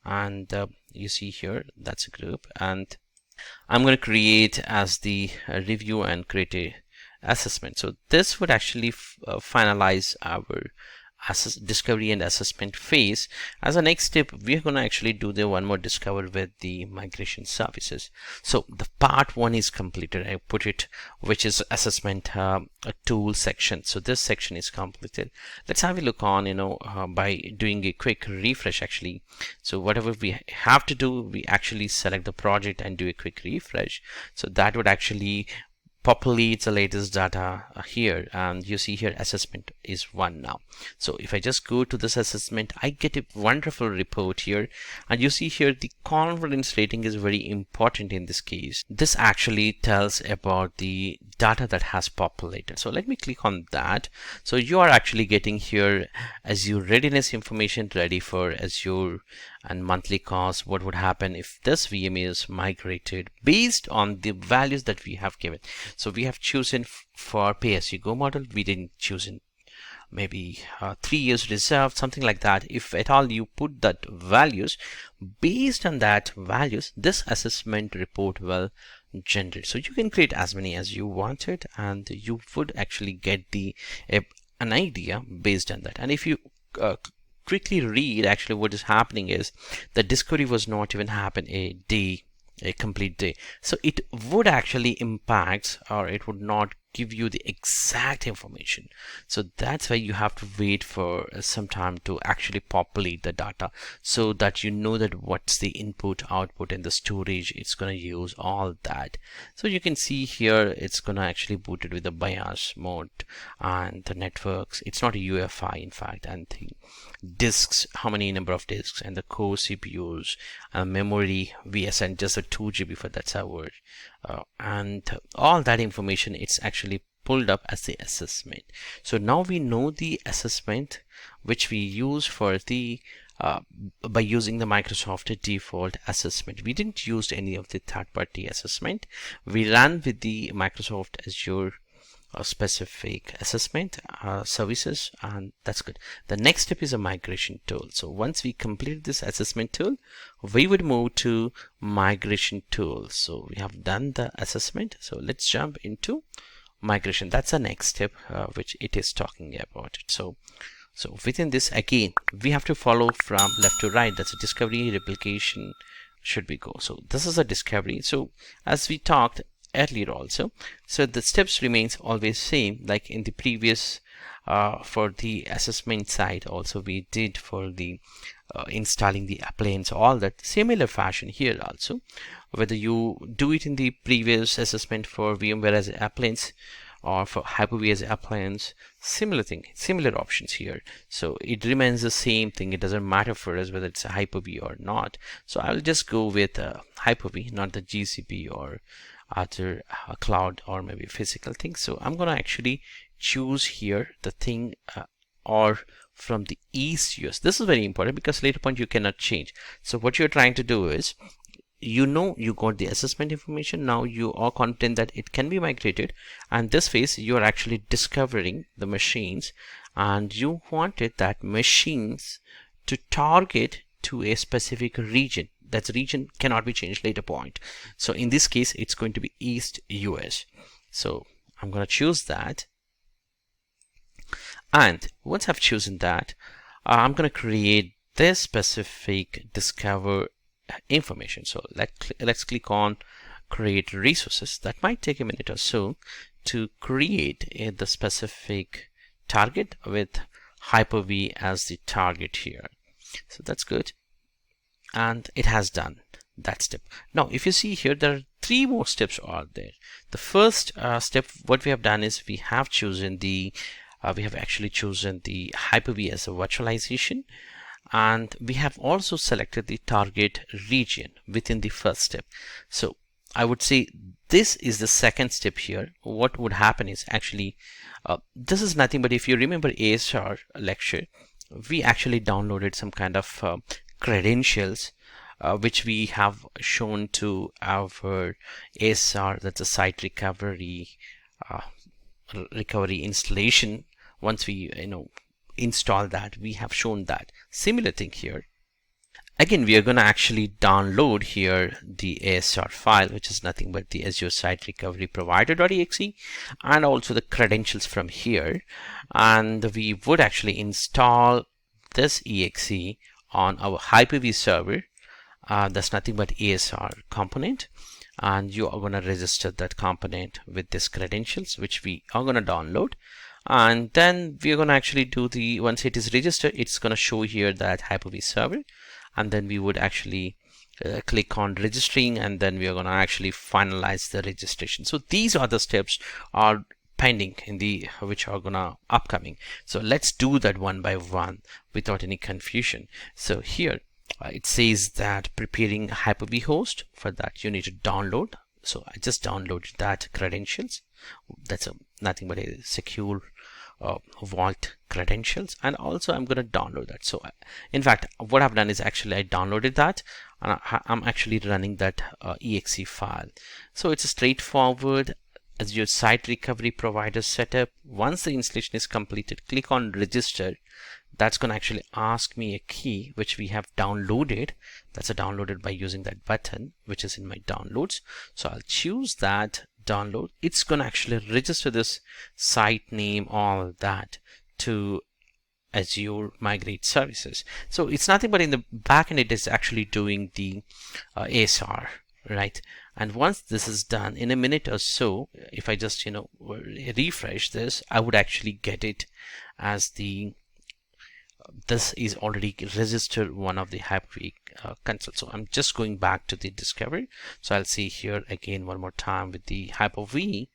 Speaker 1: and you see here that's a group, and I'm going to create as the review and create a assessment. So this would actually finalize our discovery and assessment phase. As a next step, we're going to actually do the one more discover with the migration services. So the part 1 is completed. I put it, which is assessment a tool section. So this section is completed. Let's have a look on by doing a quick refresh actually. So whatever we have to do, we actually select the project and do a quick refresh. So that would actually populates the latest data here, and you see here assessment is 1 now. So if I just go to this assessment, I get a wonderful report here, and you see here the confidence rating is very important in this case. This actually tells about the data that has populated. So let me click on that. So you are actually getting here Azure readiness information ready for Azure and monthly cost. What would happen if this VM is migrated based on the values that we have given. So we have chosen for pay as you go model. We didn't choose in maybe 3 years reserved, something like that. If at all you put that values, based on that values, this assessment report will generate. So you can create as many as you wanted, and you would actually get an idea based on that. And if you quickly read, actually what is happening is the discovery was not even happen a complete day. So it would actually impact, or it would not give you the exact information. So that's why you have to wait for some time to actually populate the data, so that you know that what's the input, output, and the storage it's going to use, all that. So you can see here it's going to actually boot it with the BIOS mode and the networks. It's not a UEFI in fact, and the disks, how many number of disks, and the core CPUs, memory, VS, and just a 2 GB for that server, and all that information, it's actually pulled up as the assessment. So now we know the assessment which we use for the by using the Microsoft default assessment. We didn't use any of the third-party assessment. We ran with the Microsoft Azure specific assessment services, and that's good. The next step is a migration tool. So once we complete this assessment tool, we would move to migration tool. So we have done the assessment, so let's jump into migration. That's the next step which it is talking about it. So within this, again, we have to follow from left to right. That's a discovery, replication should be go. So this is a discovery. So as we talked earlier also, so the steps remains always same like in the previous for the assessment side. Also we did for the installing the appliance, all that similar fashion here also. Whether you do it in the previous assessment for VMware as appliance or for Hyper-V as appliance, similar thing, similar options here. So it remains the same thing. It doesn't matter for us whether it's a Hyper-V or not. So I'll just go with Hyper-V, not the GCP or other cloud or maybe physical thing. So I'm gonna actually choose here the thing or from the East US. This is very important because later point you cannot change. So what you're trying to do is, you know, you got the assessment information. Now you are confident that it can be migrated, and this phase you are actually discovering the machines, and you wanted that machines to target to a specific region. That region cannot be changed later point. So in this case it's going to be East US. So I'm going to choose that, and once I've chosen that, I'm going to create this specific discover information. So let's click on create resources. That might take a minute or so to create the specific target with Hyper-V as the target here. So that's good, and it has done that step. Now if you see here, there are 3 more steps are there. The first step, what we have done is we have chosen the actually chosen the Hyper-V as a virtualization, and we have also selected the target region within the first step. So I would say this is the second step here. What would happen is actually this is nothing but, if you remember ASR lecture, we actually downloaded some kind of credentials which we have shown to our ASR, that's a site recovery installation. Once we install that, we have shown that similar thing here. Again, we are going to actually download here the ASR file, which is nothing but the Azure Site Recovery Provider.exe, and also the credentials from here, and we would actually install this exe on our Hyper-V server. That's nothing but ASR component, and you are going to register that component with this credentials, which we are going to download. And then we are going to actually do the, once it is registered, it's going to show here that Hyper-V server, and then we would actually click on registering, and then we are going to actually finalize the registration. So these are the steps are pending in the which are gonna upcoming. So let's do that one by one without any confusion. So here it says that preparing Hyper-V host. For that you need to download. So I just downloaded that credentials. That's nothing but a secure vault credentials, and also I'm going to download that. So in fact what I've done is actually I downloaded that, and I'm actually running that exe file. So it's a straightforward Azure Site Recovery Provider setup. Once the installation is completed, click on register. That's going to actually ask me a key which we have downloaded. That's downloaded by using that button which is in my downloads. So I'll choose that download. It's going to actually register this site name, all of that, to Azure Migrate services. So it's nothing but in the backend it is actually doing the ASR, right? And once this is done, in a minute or so, if I just refresh this, I would actually get it as the this is already registered one of the Hyper-V console. So I'm just going back to the discovery. So I'll see here again one more time with the Hyper-V,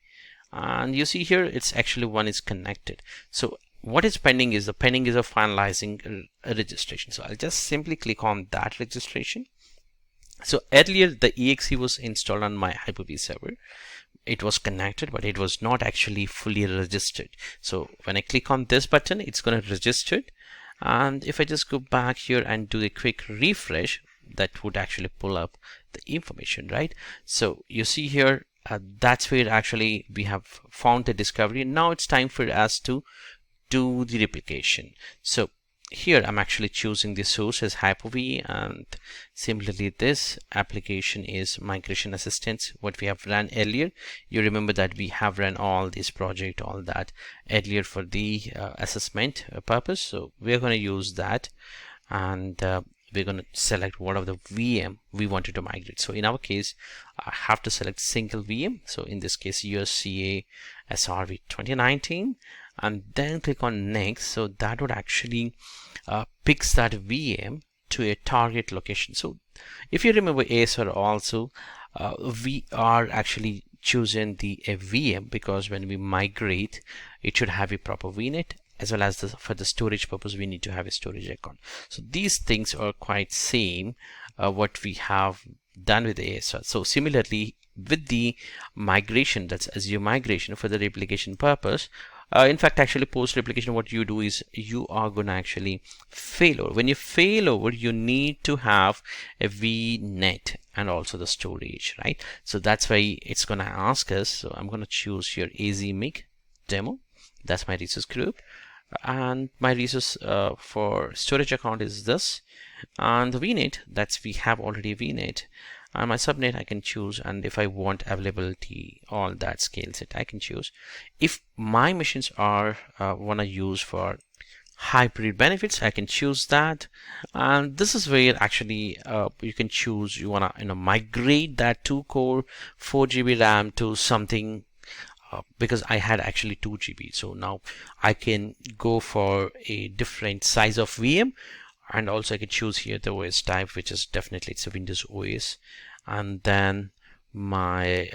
Speaker 1: and you see here it's actually one is connected. So what is pending is a finalizing a registration. So I'll just simply click on that registration. So earlier the exe was installed on my Hyper-V server. It was connected, but it was not actually fully registered. So when I click on this button, it's going to register it. And if I just go back here and do a quick refresh, that would actually pull up the information, right? So you see here, that's where actually we have found the discovery. Now it's time for us to do the replication. So here I'm actually choosing the source as Hyper-V, and similarly this application is Migration Assistance, what we have run earlier. You remember that we have run all this project, all that earlier for the assessment purpose. So we're going to use that, and we're going to select what of the VM we wanted to migrate. So in our case, I have to select single VM. So in this case, USCA SRV 2019, and then click on next. So that would actually picks that VM to a target location. So if you remember ASR also, we are actually chosen the VM because when we migrate, it should have a proper VNet, as well as for the storage purpose we need to have a storage account. So these things are quite same what we have done with ASR. So similarly with the migration, that's Azure migration for the replication purpose, in fact actually post replication, what you do is you are going to actually fail over. When you fail over, you need to have a VNet and also the storage, right? So that's why it's going to ask us. So I'm going to choose here AZMig demo. That's my resource group, and my resource for storage account is this, and the VNet, that's we have already VNet, and my subnet I can choose, and if I want availability, all that scale set I can choose. If my machines are want to use for hybrid benefits, I can choose that, and this is where actually you can choose you want to migrate that 2-core 4 GB RAM to something, because I had actually 2 GB, so now I can go for a different size of VM, and also I can choose here the OS type, which is definitely it's a Windows OS, and then my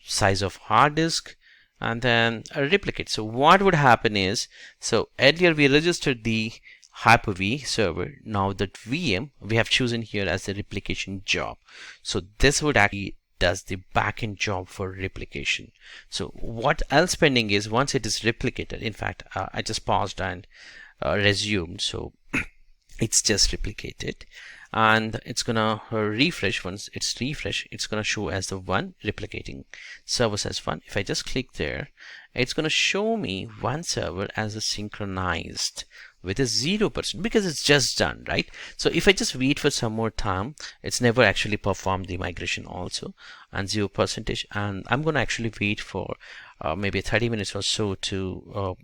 Speaker 1: size of hard disk, and then a replicate. So what would happen is, so earlier we registered the Hyper-V server. Now that VM we have chosen here as the replication job. So this would actually does the backend job for replication. So what else pending is once it is replicated, in fact I just paused and resumed, so it's just replicated, and it's gonna refresh. Once it's refresh, it's gonna show as the one replicating servers as one. If I just click there, it's gonna show me one server as a synchronized with a 0% because it's just done, right? So if I just wait for some more time, it's never actually performed the migration also, and 0%, and I'm gonna actually wait for maybe 30 minutes or so to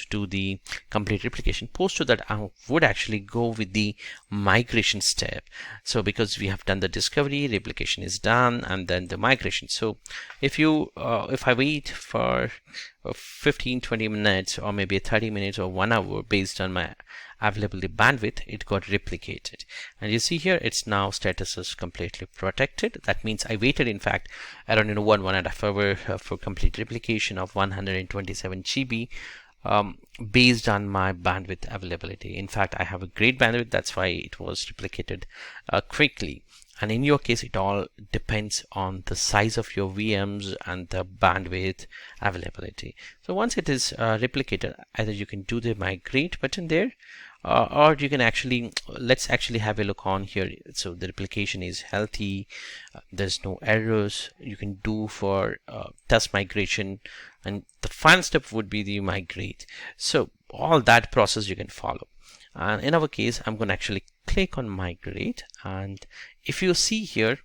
Speaker 1: do the complete replication. Post to that, I would actually go with the migration step. So because we have done the discovery, replication is done, and then the migration. So if you if I wait for 15-20 minutes or maybe 30 minutes or 1 hour based on my availability bandwidth, it got replicated, and you see here it's now status is completely protected. That means I waited in fact around 1.5 hour for complete replication of 127 GB based on my bandwidth availability. In fact, I have a great bandwidth, that's why it was replicated quickly. And in your case, it all depends on the size of your VMs and the bandwidth availability. So once it is replicated, either you can do the migrate button there, or you can actually, let's actually have a look on here. So the replication is healthy, there's no errors. You can do for test migration, and the final step would be the migrate. So all that process you can follow. And in our case, I'm going to actually click on migrate, and if you see here,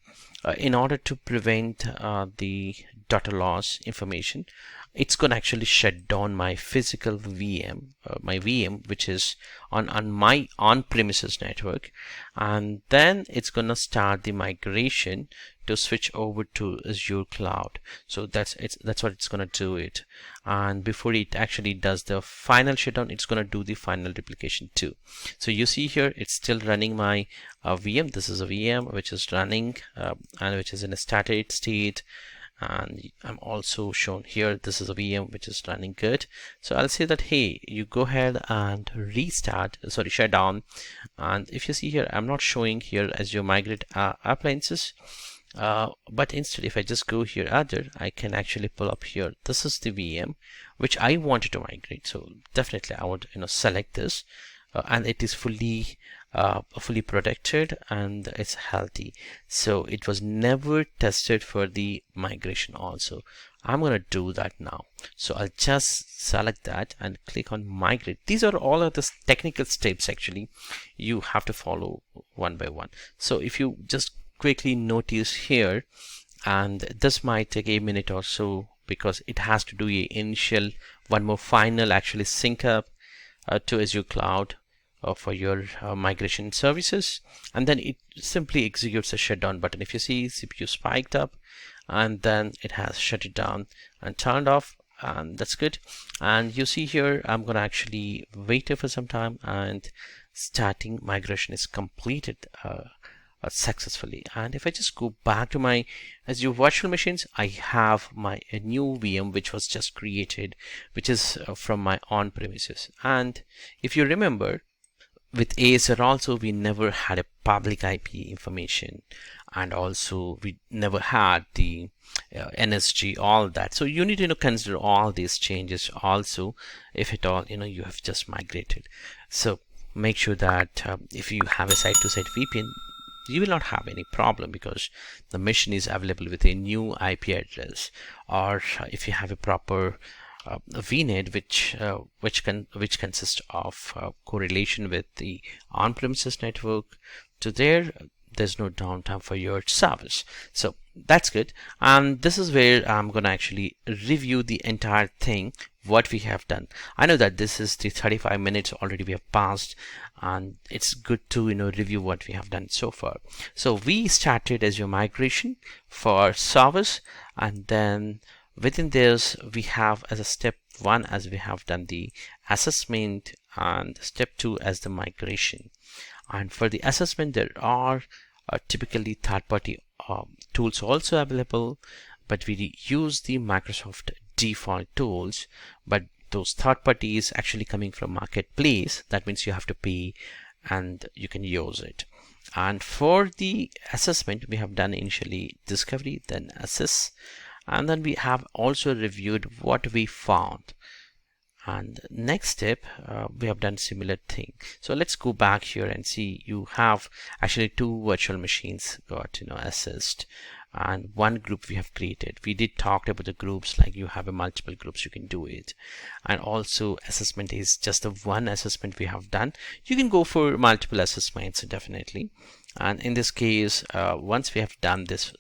Speaker 1: in order to prevent the data loss information, it's going to actually shut down my physical VM, my VM which is on my on-premises network, and then it's going to start the migration to switch over to Azure Cloud. So that's what it's going to do it, and before it actually does the final shutdown, it's going to do the final replication too. So you see here it's still running my VM. This is a VM which is running and which is in a static state, and I'm also shown here this is a VM which is running good. So I'll say that, hey, you go ahead and shut down, and if you see here, I'm not showing here as your migrate appliances, but instead if I just go here other, I can actually pull up here, this is the VM which I wanted to migrate. So definitely I would select this, and it is fully protected and it's healthy, so it was never tested for the migration also. I'm going to do that now, so I'll just select that and click on migrate. These are all of the technical steps actually you have to follow one by one. So if you just quickly notice here, and this might take a minute or so because it has to do a initial one more final actually sync up to Azure Cloud for your migration services, and then it simply executes a shutdown button. If you see, CPU spiked up and then it has shut it down and turned off, and that's good. And you see here, I'm gonna actually wait for some time, and starting migration is completed successfully. And if I just go back to my Azure virtual machines, I have my a new VM which was just created, which is from my on-premises. And if you remember, with ASR also we never had a public IP information, and also we never had the NSG, all that. So you need to consider all these changes also, if at all you have just migrated. So make sure that if you have a site-to-site VPN, you will not have any problem because the machine is available with a new IP address. Or if you have a proper VNet which consists of correlation with the on-premises network, so there's no downtime for your service. So that's good. And this is where I'm gonna actually review the entire thing, what we have done. I know that this is the 35 minutes already we have passed, and it's good to review what we have done so far. So we started as your migration for service, and then within this we have as a step 1 as we have done the assessment, and step 2 as the migration. And for the assessment, there are typically third-party tools also available, but we use the Microsoft default tools. But those third parties actually coming from marketplace, that means you have to pay and you can use it. And for the assessment, we have done initially discovery, then assess, and then we have also reviewed what we found. And next step, we have done similar thing. So let's go back here and see. You have actually 2 virtual machines got assessed, and 1 group we have created. We did talk about the groups, like you have a multiple groups, you can do it. And also assessment is just the 1 assessment we have done. You can go for multiple assessments definitely. And in this case, once we have done this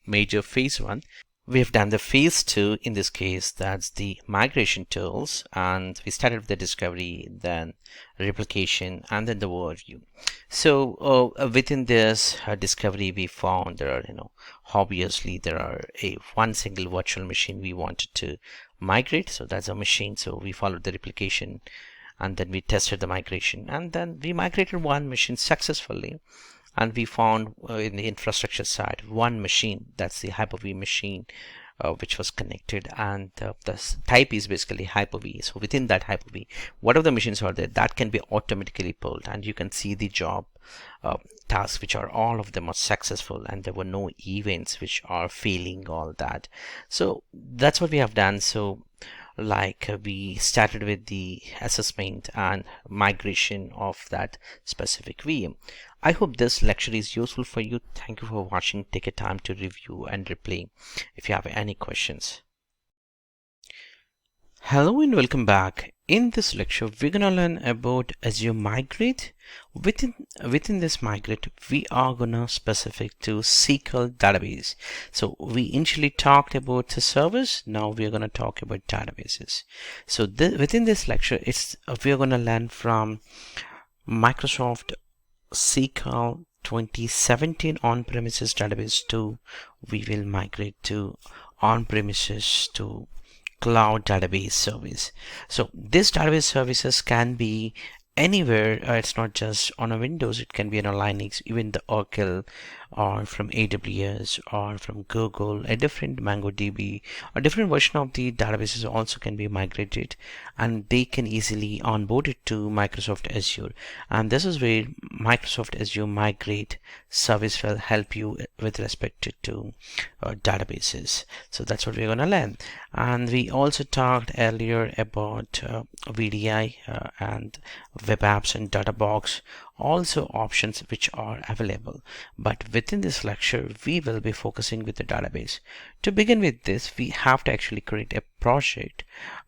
Speaker 1: major phase 1, we have done the phase 2. In this case, that's the migration tools, and we started with the discovery, then replication, and then the overview. So within this discovery, we found there are obviously there are one single virtual machine we wanted to migrate, so that's a machine. So we followed the replication, and then we tested the migration, and then we migrated 1 machine successfully. And we found in the infrastructure side 1 machine, that's the Hyper-V machine, which was connected, and the type is basically Hyper-V. So within that Hyper-V, whatever the machines are there, that can be automatically pulled, and you can see the job tasks, which are all of them are successful, and there were no events which are failing, all that. So that's what we have done. So like we started with the assessment and migration of that specific VM. I hope this lecture is useful for you. Thank you for watching. Take a time to review and replay if you have any questions. Hello and welcome back. In this lecture, we're gonna learn about Azure Migrate. Within this Migrate, we are gonna specific to SQL Database. So we initially talked about the servers. Now we are gonna talk about databases. So within this lecture, we are gonna learn from Microsoft SQL 2017 on-premises database to we will migrate to on-premises to cloud database service. So this database services can be anywhere. It's not just on a Windows, it can be on a Linux, even the Oracle, or from AWS, or from Google. A different MongoDB, a different version of the databases also can be migrated, and they can easily onboard it to Microsoft Azure. And this is where Microsoft Azure Migrate service will help you with respect to databases. So that's what we're going to learn. And we also talked earlier about VDI and web apps and data box, also options which are available. But within this lecture, we will be focusing with the database. To begin with this, we have to actually create a project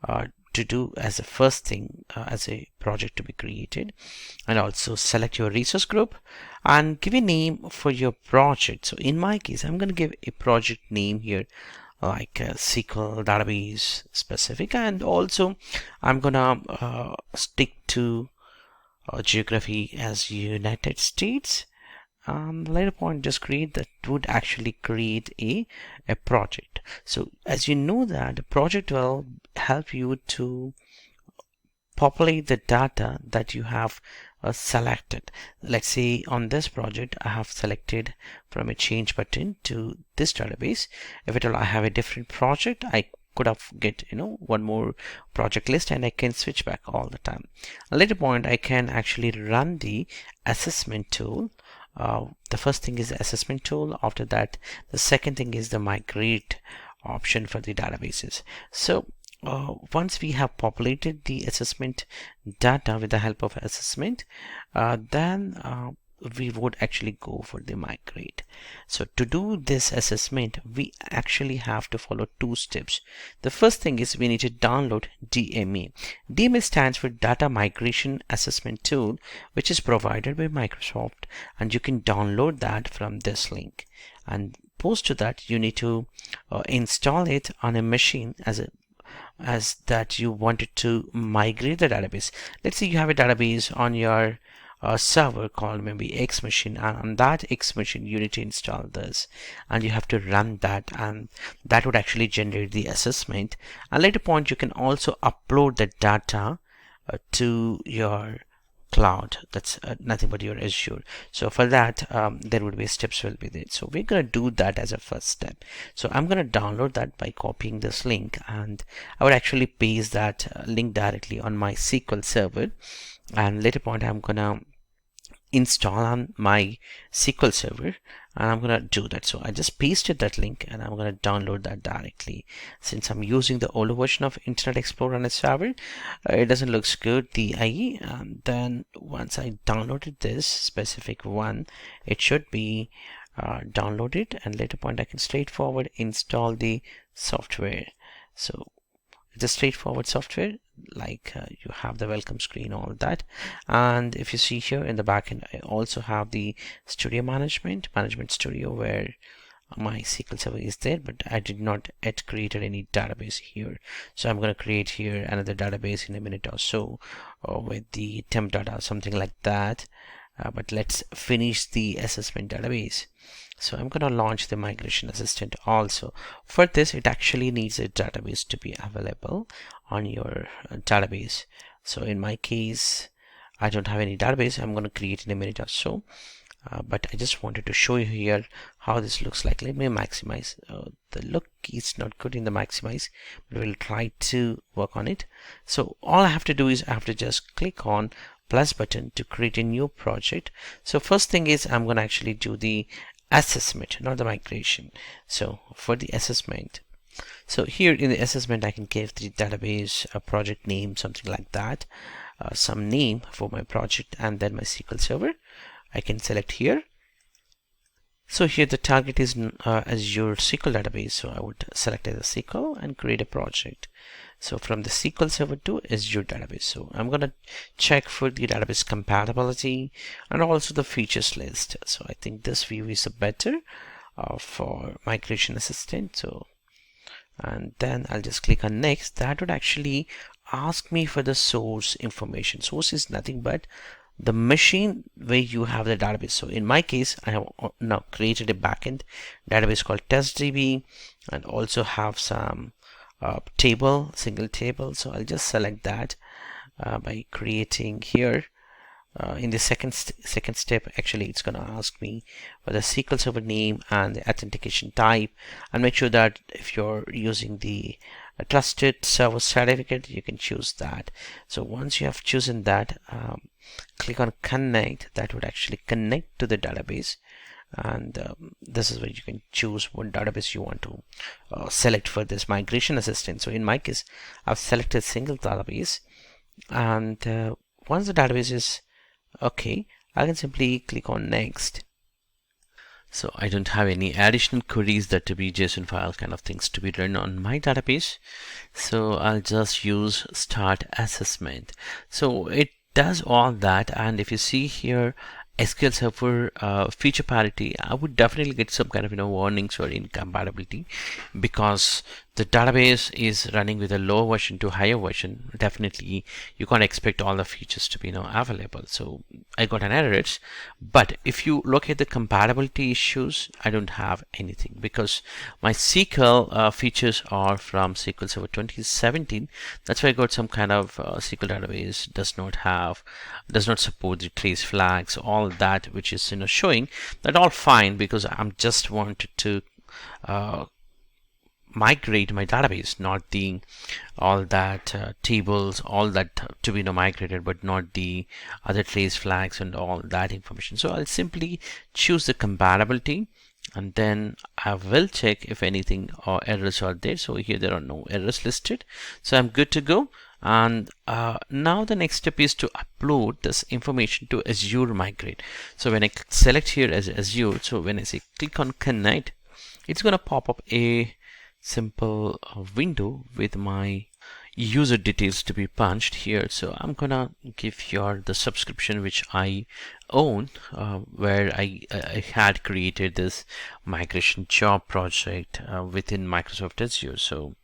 Speaker 1: to do as a first thing, as a project to be created, and also select your resource group and give a name for your project. So in my case, I'm going to give a project name here, like SQL database specific, and also I'm gonna stick to geography as United States. Later point, just create that would actually create a project. So as you know that the project will help you to
Speaker 2: populate the data that you have selected. Let's say on this project I have selected from a change button to this database. If at all I have a different project, I could have get one more project list and I can switch back all the time. A later point I can actually run the assessment tool. The first thing is the assessment tool. After that, the second thing is the migrate option for the databases. So once we have populated the assessment data with the help of assessment, then we would actually go for the migrate. So to do this assessment, we actually have to follow two steps. The first thing is we need to download DMA. DMA stands for Data Migration Assessment Tool, which is provided by Microsoft, and you can download that from this link. And post to that, you need to install it on a machine as that you wanted to migrate the database. Let's say you have a database on your server called maybe X machine, and on that X machine you need to install this and you have to run that, and that would actually generate the assessment. At a later point you can also upload the data to your cloud. That's nothing but your Azure. So for that there would be steps will be there. So we're going to do that as a first step. So I'm going to download that by copying this link, and I would actually paste that link directly on my SQL server, and later point I'm going to install on my SQL server, and I'm gonna do that. So I just pasted that link and I'm gonna download that directly. Since I'm using the older version of Internet Explorer on a server, it doesn't look good, the IE. And then once I downloaded this specific one, it should be downloaded, and later point I can straightforward install the software. So it's a straightforward software, like you have the welcome screen, all that. And if you see here in the backend, I also have the studio management studio, where my SQL server is there, but I did not yet created any database here. So I'm going to create here another database in a minute or so with the temp data, something like that. But let's finish the assessment database. So I'm going to launch the migration assistant also. For this, it actually needs a database to be available on your database. So in my case, I don't have any database. I'm going to create in a minute or so. But I just wanted to show you here how this looks like. Let me maximize. The look is not good in the maximize, but we'll try to work on it. So all I have to do is I have to just click on plus button to create a new project. So first thing is I'm going to actually do the assessment, not the migration. So for the assessment, so here in the assessment I can give the database a project name, something like that, some name for my project, and then my SQL server I can select here. So here the target is Azure SQL Database, so I would select as a SQL and create a project. So from the SQL Server to Azure Database, so I'm going to check for the database compatibility and also the features list. So I think this view is better for migration assistant. So, and then I'll just click on next. That would actually ask me for the source information. Source is nothing but the machine where you have the database. So in my case, I have now created a backend database called testdb, and also have some table, single table. So I'll just select that by creating here. In the second step, actually it's going to ask me for the SQL Server name and the authentication type, and make sure that if you're using the trusted server certificate, you can choose that. So once you have chosen that, click on connect. That would actually connect to the database, and this is where you can choose what database you want to select for this migration assistant. So in my case, I've selected single database, and once the database is okay, I can simply click on next. So I don't have any additional queries that to be JSON file kind of things to be run on my database. So I'll just use start assessment. So it does all that, and if you see here SQL Server feature parity, I would definitely get some kind of warnings or incompatibility, because
Speaker 1: the database is running with a lower version to higher version, definitely you can't expect all the features to be available. So I got an error. But if you look at the compatibility issues, I don't have anything because my SQL features are from SQL Server 2017. That's why I got some kind of SQL database does not support the trace flags, all that, which is showing that all fine because I'm just wanted to migrate my database, not the all that tables, all that to be migrated, but not the other trace flags and all that information. So I'll simply choose the compatibility, and then I will check if anything or errors are there. So here there are no errors listed, so I'm good to go. And now the next step is to upload this information to Azure Migrate. So when I select here as Azure, so when I say click on connect, it's going to pop up a simple window with my user details to be punched here. So I'm gonna give here the subscription which I own, where I had created this migration job project within Microsoft Azure. So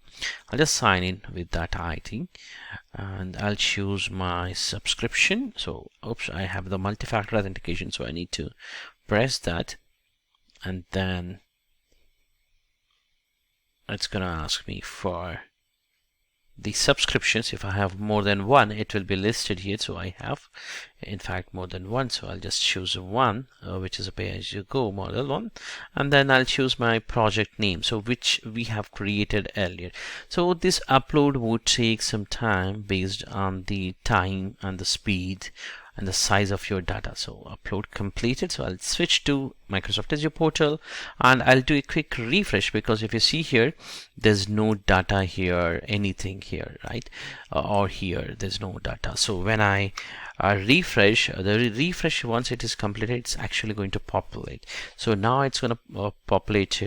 Speaker 1: I'll just sign in with that ID and I'll choose my subscription. So oops, I have the multi-factor authentication, so I need to press that, and then it's gonna ask me for the subscriptions. If I have more than one, it will be listed here. So I have in fact more than one, so I'll just choose one, which is a pay-as-you-go model one, and then I'll choose my project name, so which we have created earlier. So this upload would take some time based on the time and the speed and the size of your data. So upload completed. So I'll switch to Microsoft Azure portal and I'll do a quick refresh, because if you see here, there's no data here, anything here, right? Or here, there's no data. So when I refresh, the refresh, once it is completed, it's actually going to populate. So now it's going to populate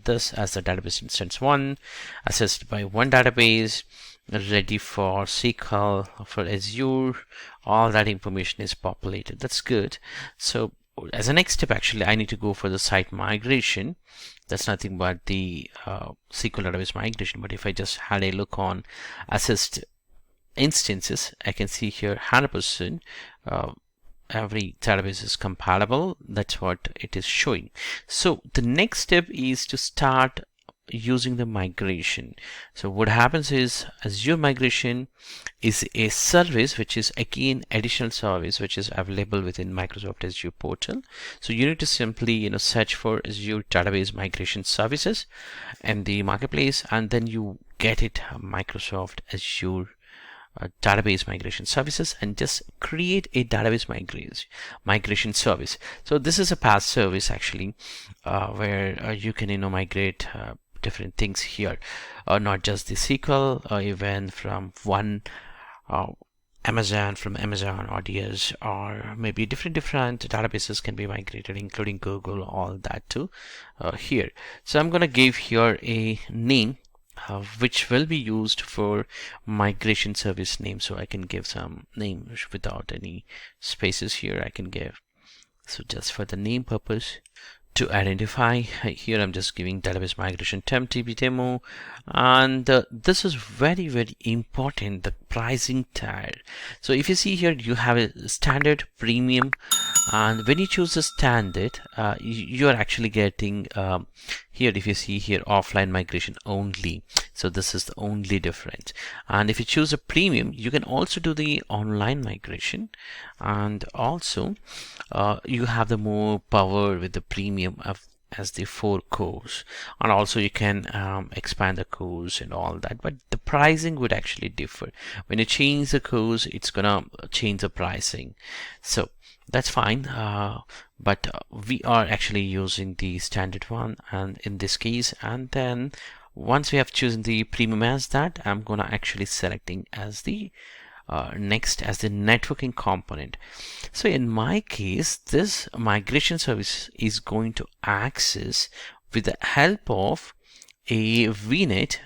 Speaker 1: this as the database instance 1, assessed by one database, ready for SQL for Azure. All that information is populated. That's good. So as a next step, actually I need to go for the site migration. That's nothing but the SQL database migration. But if I just had a look on assessed instances, I can see here 100% every database is compatible. That's what it is showing. So the next step is to start using the migration. So what happens is Azure Migration is a service which is again additional service which is available within Microsoft Azure portal. So you need to simply search for Azure Database Migration Services in the marketplace, and then you get it, Microsoft Azure database migration services, and just create a database migration service. So this is a PaaS service actually, where you can migrate different things here, not just the SQL, even from one Amazon ODS, or maybe different databases can be migrated, including Google, all that too here. So I'm going to give here a name which will be used for migration service name. So I can give some name without any spaces here. I can give, so just for the name purpose to identify, here I'm just giving database migration temp TB demo. And this is very, very important, the pricing tag. So if you see here, you have a standard, premium, and when you choose the standard, you are actually getting here, if you see here, offline migration only. So this is the only difference. And if you choose a premium, you can also do the online migration, and also you have the more power with the premium as the 4 cores, and also you can expand the cores and all that, but the pricing would actually differ. When you change the cores, it's gonna change the pricing. So that's fine, but we are actually using the standard one, and in this case, and then once we have chosen the premium as that, I'm gonna actually selecting as the next as the networking component. So in my case, this migration service is going to access with the help of a VNet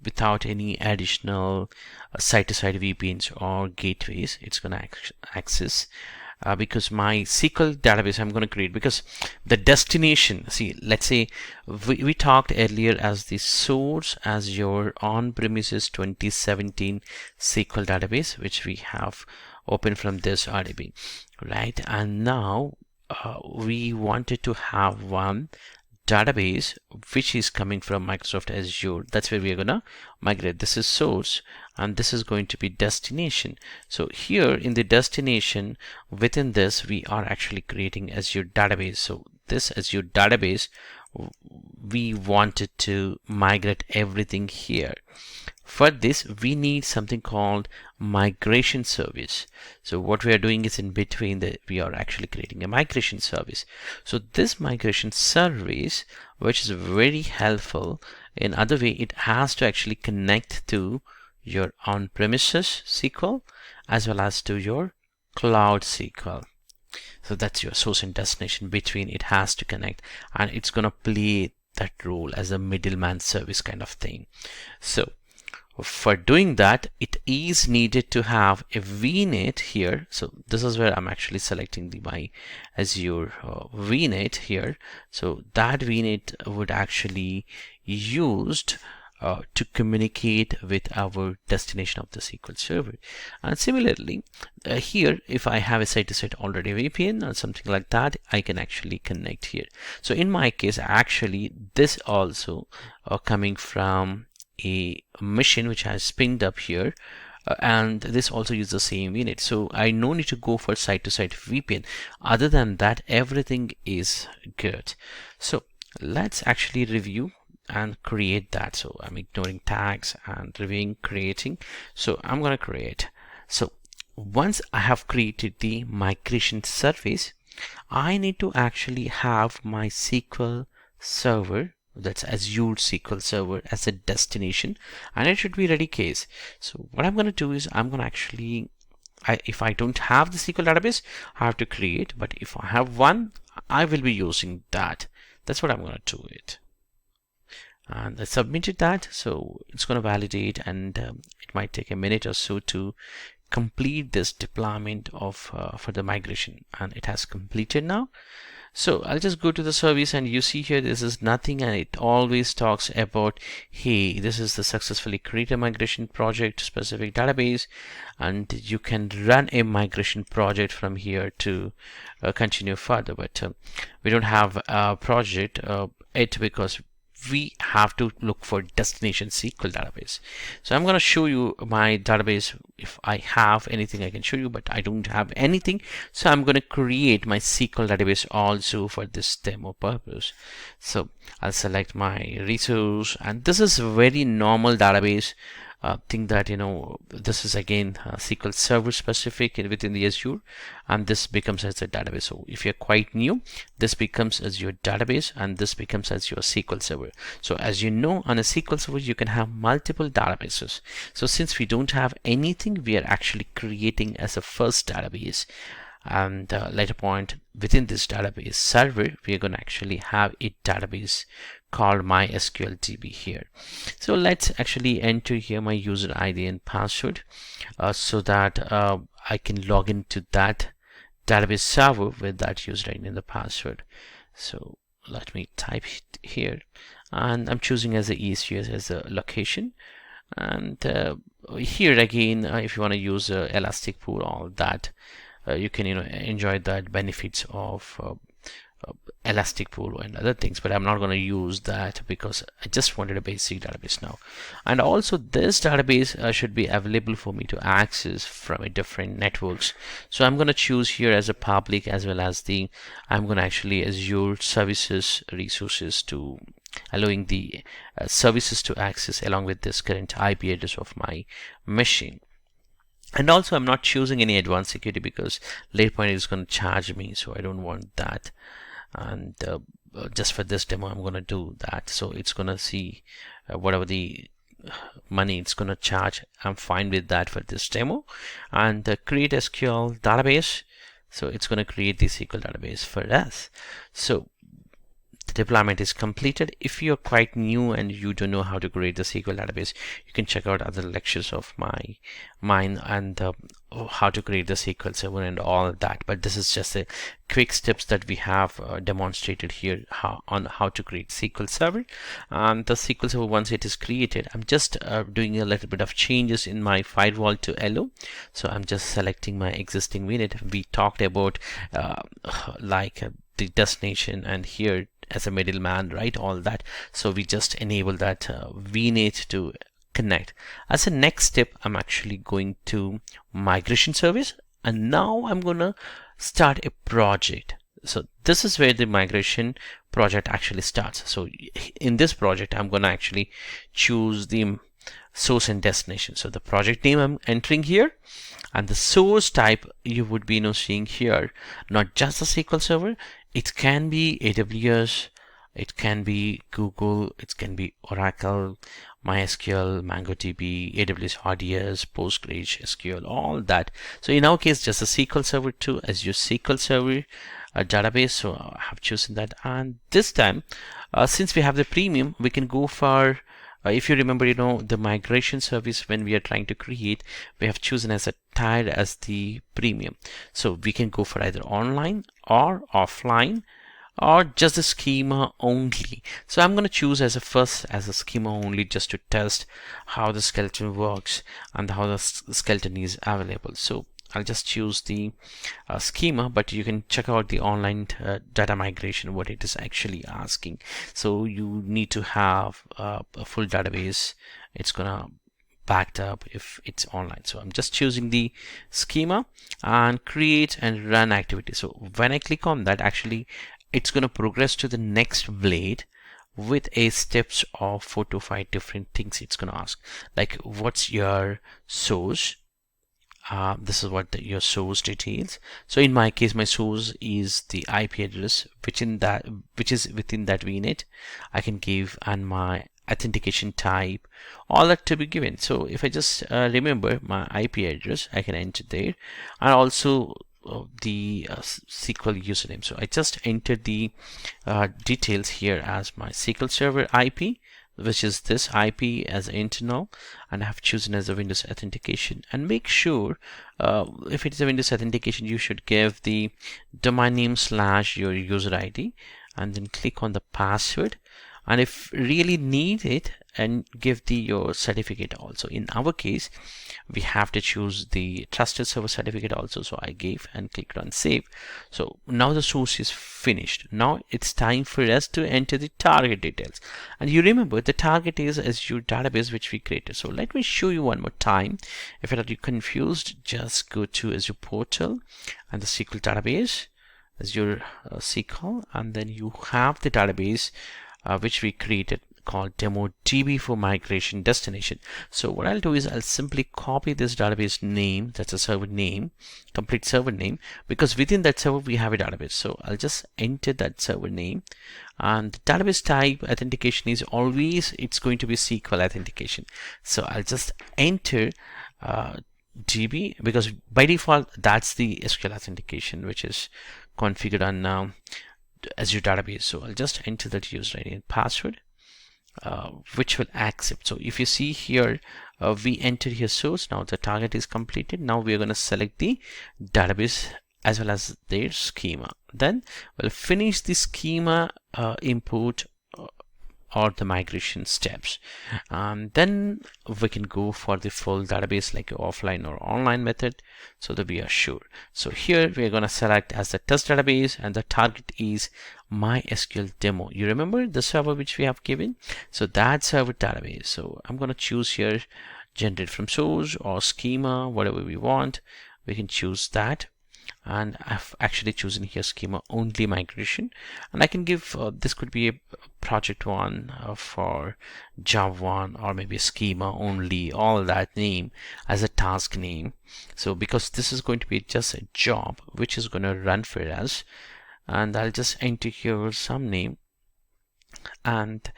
Speaker 1: without any additional site-to-site VPNs or gateways. It's going to access because my SQL database I'm going to create, because the destination, see, let's say we talked earlier as the source as your on-premises 2017 SQL database, which we have open from this RDB, right? And now we wanted to have one database which is coming from Microsoft Azure. That's where we are gonna migrate. This is source and this is going to be destination. So here in the destination, within this we are actually creating Azure database. So this Azure database, we wanted to migrate everything here. For this we need something called migration service. So what we are doing is, in between that we are actually creating a migration service. So this migration service, which is very helpful, in other way it has to actually connect to your on-premises SQL as well as to your cloud SQL. So that's your source and destination. Between it has to connect, and it's gonna play that role as a middleman service kind of thing. So for doing that, it is needed to have a VNet here. So this is where I'm actually selecting my Azure VNet here. So that VNet would actually used to communicate with our destination of the SQL server. And similarly, here, if I have a site-to-site already VPN or something like that, I can actually connect here. So in my case, actually, this also coming from a machine which has pinged up here, and this also uses the same unit. So I no need to go for site-to-site VPN. Other than that, everything is good. So let's actually review and create that. So I'm ignoring tags and reviewing, creating. So I'm going to create. So once I have created the migration service, I need to actually have my SQL server, that's Azure SQL Server, as a destination, and it should be ready case. So what I'm going to do is I'm going to actually, if I don't have the SQL database, I have to create, but if I have one, I will be using that. That's what I'm going to do it. And I submitted that, so it's going to validate, and it might take a minute or so to complete this deployment of for the migration, and it has completed now. So I'll just go to the service, and you see here this is nothing, and it always talks about, hey, this is the successfully created migration project specific database, and you can run a migration project from here to continue further. But we don't have a project yet, because we have to look for destination SQL database. So I'm going to show you my database. If I have anything I can show you, but I don't have anything, so I'm going to create my SQL database also for this demo purpose. So I'll select my resource, and this is a very normal database thing that, you know, this is again SQL Server specific within the Azure, and this becomes as a database. So if you're quite new, this becomes as your database, and this becomes as your SQL Server. So as you know, on a SQL Server you can have multiple databases. So since we don't have anything, we are actually creating as a first database, and later point within this database server, we are going to actually have a database called MySQL DB here. So let's actually enter here my user ID and password so that I can log into that database server with that user ID and the password. So let me type it here, and I'm choosing as the ECS as a location. And here again, if you want to use Elastic Pool, all that, you can, you know, enjoy the benefits of Elastic Pool and other things, but I'm not going to use that because I just wanted a basic database now. And also this database should be available for me to access from a different networks. So I'm going to choose here as a public, as well as the, I'm going to actually Azure services resources to allowing the services to access along with this current IP address of my machine. And also I'm not choosing any advanced security because later point is going to charge me, so I don't want that. And just for this demo I'm going to do that. So it's going to see whatever the money it's going to charge. I'm fine with that for this demo. And create SQL database. So it's going to create the SQL database for us. So the deployment is completed. If you're quite new and you don't know how to create the SQL database, you can check out other lectures of mine and how to create the SQL server and all of that. But this is just a quick steps that we have demonstrated here on how to create SQL server. And the SQL server, once it is created, I'm just doing a little bit of changes in my firewall to hello. So I'm just selecting my existing VNet. We talked about the destination and here as a middleman, right? All that. So we just enable that VNet to connect. As a next step, I'm actually going to migration service, and now I'm gonna start a project. So this is where the migration project actually starts. So in this project, I'm gonna actually choose the source and destination. So the project name I'm entering here, and the source type you would be seeing here, not just the SQL server. It can be AWS, it can be Google, it can be Oracle, MySQL, MongoDB, AWS RDS, PostgreSQL, all that. So in our case, just a SQL Server 2 as your SQL Server database. So I have chosen that, and this time, since we have the premium, we can go for if you remember, the migration service when we are trying to create, we have chosen as a tied as the premium. So we can go for either online or offline or just the schema only. So I'm going to choose as a schema only, just to test how the skeleton works and how the skeleton is available. So I'll just choose the schema, but you can check out the online data migration, what it is actually asking. So you need to have a full database. It's gonna backed up if it's online. So I'm just choosing the schema and create and run activity. So when I click on that, actually it's going to progress to the next blade with a steps of 4 to 5 different things. It's going to ask, like, what's your source? This is what your source details. So in my case, my source is the IP address, which is within that VNet. I can give, and my authentication type, all that to be given. So if I just remember my IP address, I can enter there, and also the SQL username. So I just entered the details here as my SQL Server IP, which is this IP as internal, and I have chosen as a Windows authentication. And make sure if it is a Windows authentication, you should give the domain name / your user ID, and then click on the password. And if really need it, and give your certificate also. In our case, we have to choose the trusted server certificate also. So I gave and clicked on save. So now the source is finished. Now it's time for us to enter the target details. And you remember the target is Azure database which we created. So let me show you one more time. If you're confused, just go to Azure portal and the SQL database, Azure SQL, and then you have the database which we created called demo DB for migration destination. So what I'll do is I'll simply copy this database name, that's a server name, complete server name, because within that server we have a database. So I'll just enter that server name, and the database type authentication is always, it's going to be SQL authentication. So I'll just enter DB, because by default that's the SQL authentication which is configured on Azure database. So I'll just enter that user ID and password, which will accept. So if you see here, we entered here source. Now the target is completed. Now we are going to select the database as well as their schema. Then we'll finish the schema import or the migration steps. Then we can go for the full database like offline or online method, so that we are sure. So here we are going to select as the test database, and the target is MySQL demo. You remember the server which we have given? So that server database. So I'm going to choose here generate from source or schema, whatever we want. We can choose that. And I've actually chosen here schema only migration, and I can give this could be a project one for job one, or maybe a schema only, all that name as a task name. So because this is going to be just a job which is going to run for us, and I'll just enter here some name, and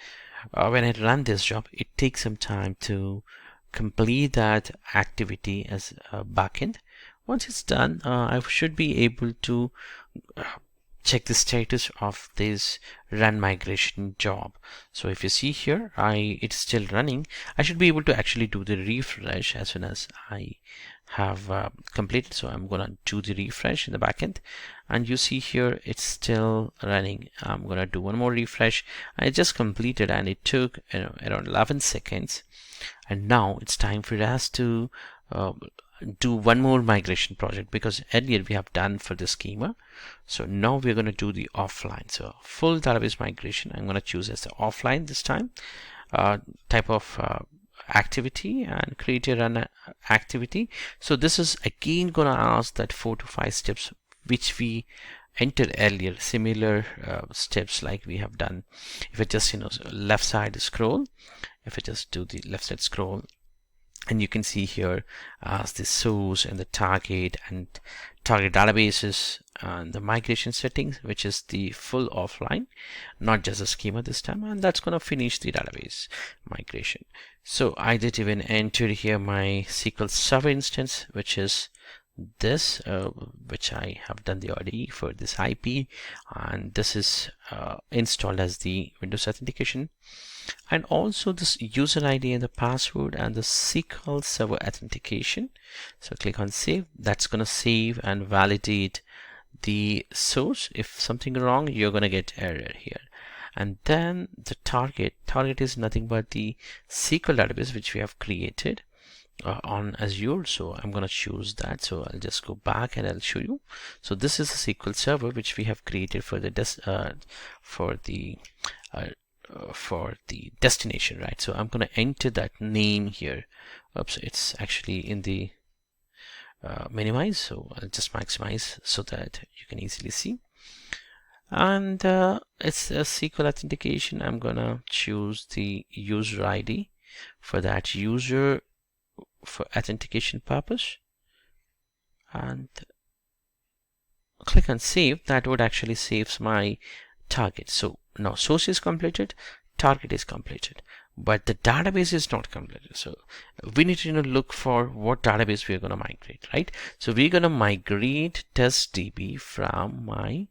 Speaker 1: when I run this job, it takes some time to complete that activity as a backend. Once it's done, I should be able to check the status of this run migration job. So if you see here, it's still running. I should be able to actually do the refresh as soon as I have completed. So I'm gonna do the refresh in the backend, and you see here it's still running. I'm gonna do one more refresh. I just completed, and it took around 11 seconds. And now it's time for us to do one more migration project, because earlier we have done for the schema. So now we're going to do the offline. So full database migration, I'm going to choose as the offline this time. Type of activity, and create a run activity. So this is again going to ask that 4 to 5 steps which we entered earlier, similar steps like we have done. If I just left side scroll, if I just do the left side scroll, and you can see here as the source and the target databases and the migration settings, which is the full offline, not just a schema this time, and that's going to finish the database migration. So I did even enter here my SQL Server instance, which is this, which I have done the RDE for this IP, and this is installed as the Windows authentication, and also this user ID and the password and the SQL Server authentication. So click on save. That's going to save and validate the source. If something wrong, you're going to get error here. And then the target is nothing but the SQL database which we have created on Azure. So I'm going to choose that. So I'll just go back and I'll show you. So this is the SQL Server which we have created for the destination, right? So I'm going to enter that name here. Oops, it's actually in the minimize, so I'll just maximize so that you can easily see. And it's a SQL authentication. I'm gonna choose the user ID for that user for authentication purpose, and click on save. That would actually saves my target. So now source is completed, target is completed, but the database is not completed. So we need to look for what database we're going to migrate, right? So we're going to migrate testdb from my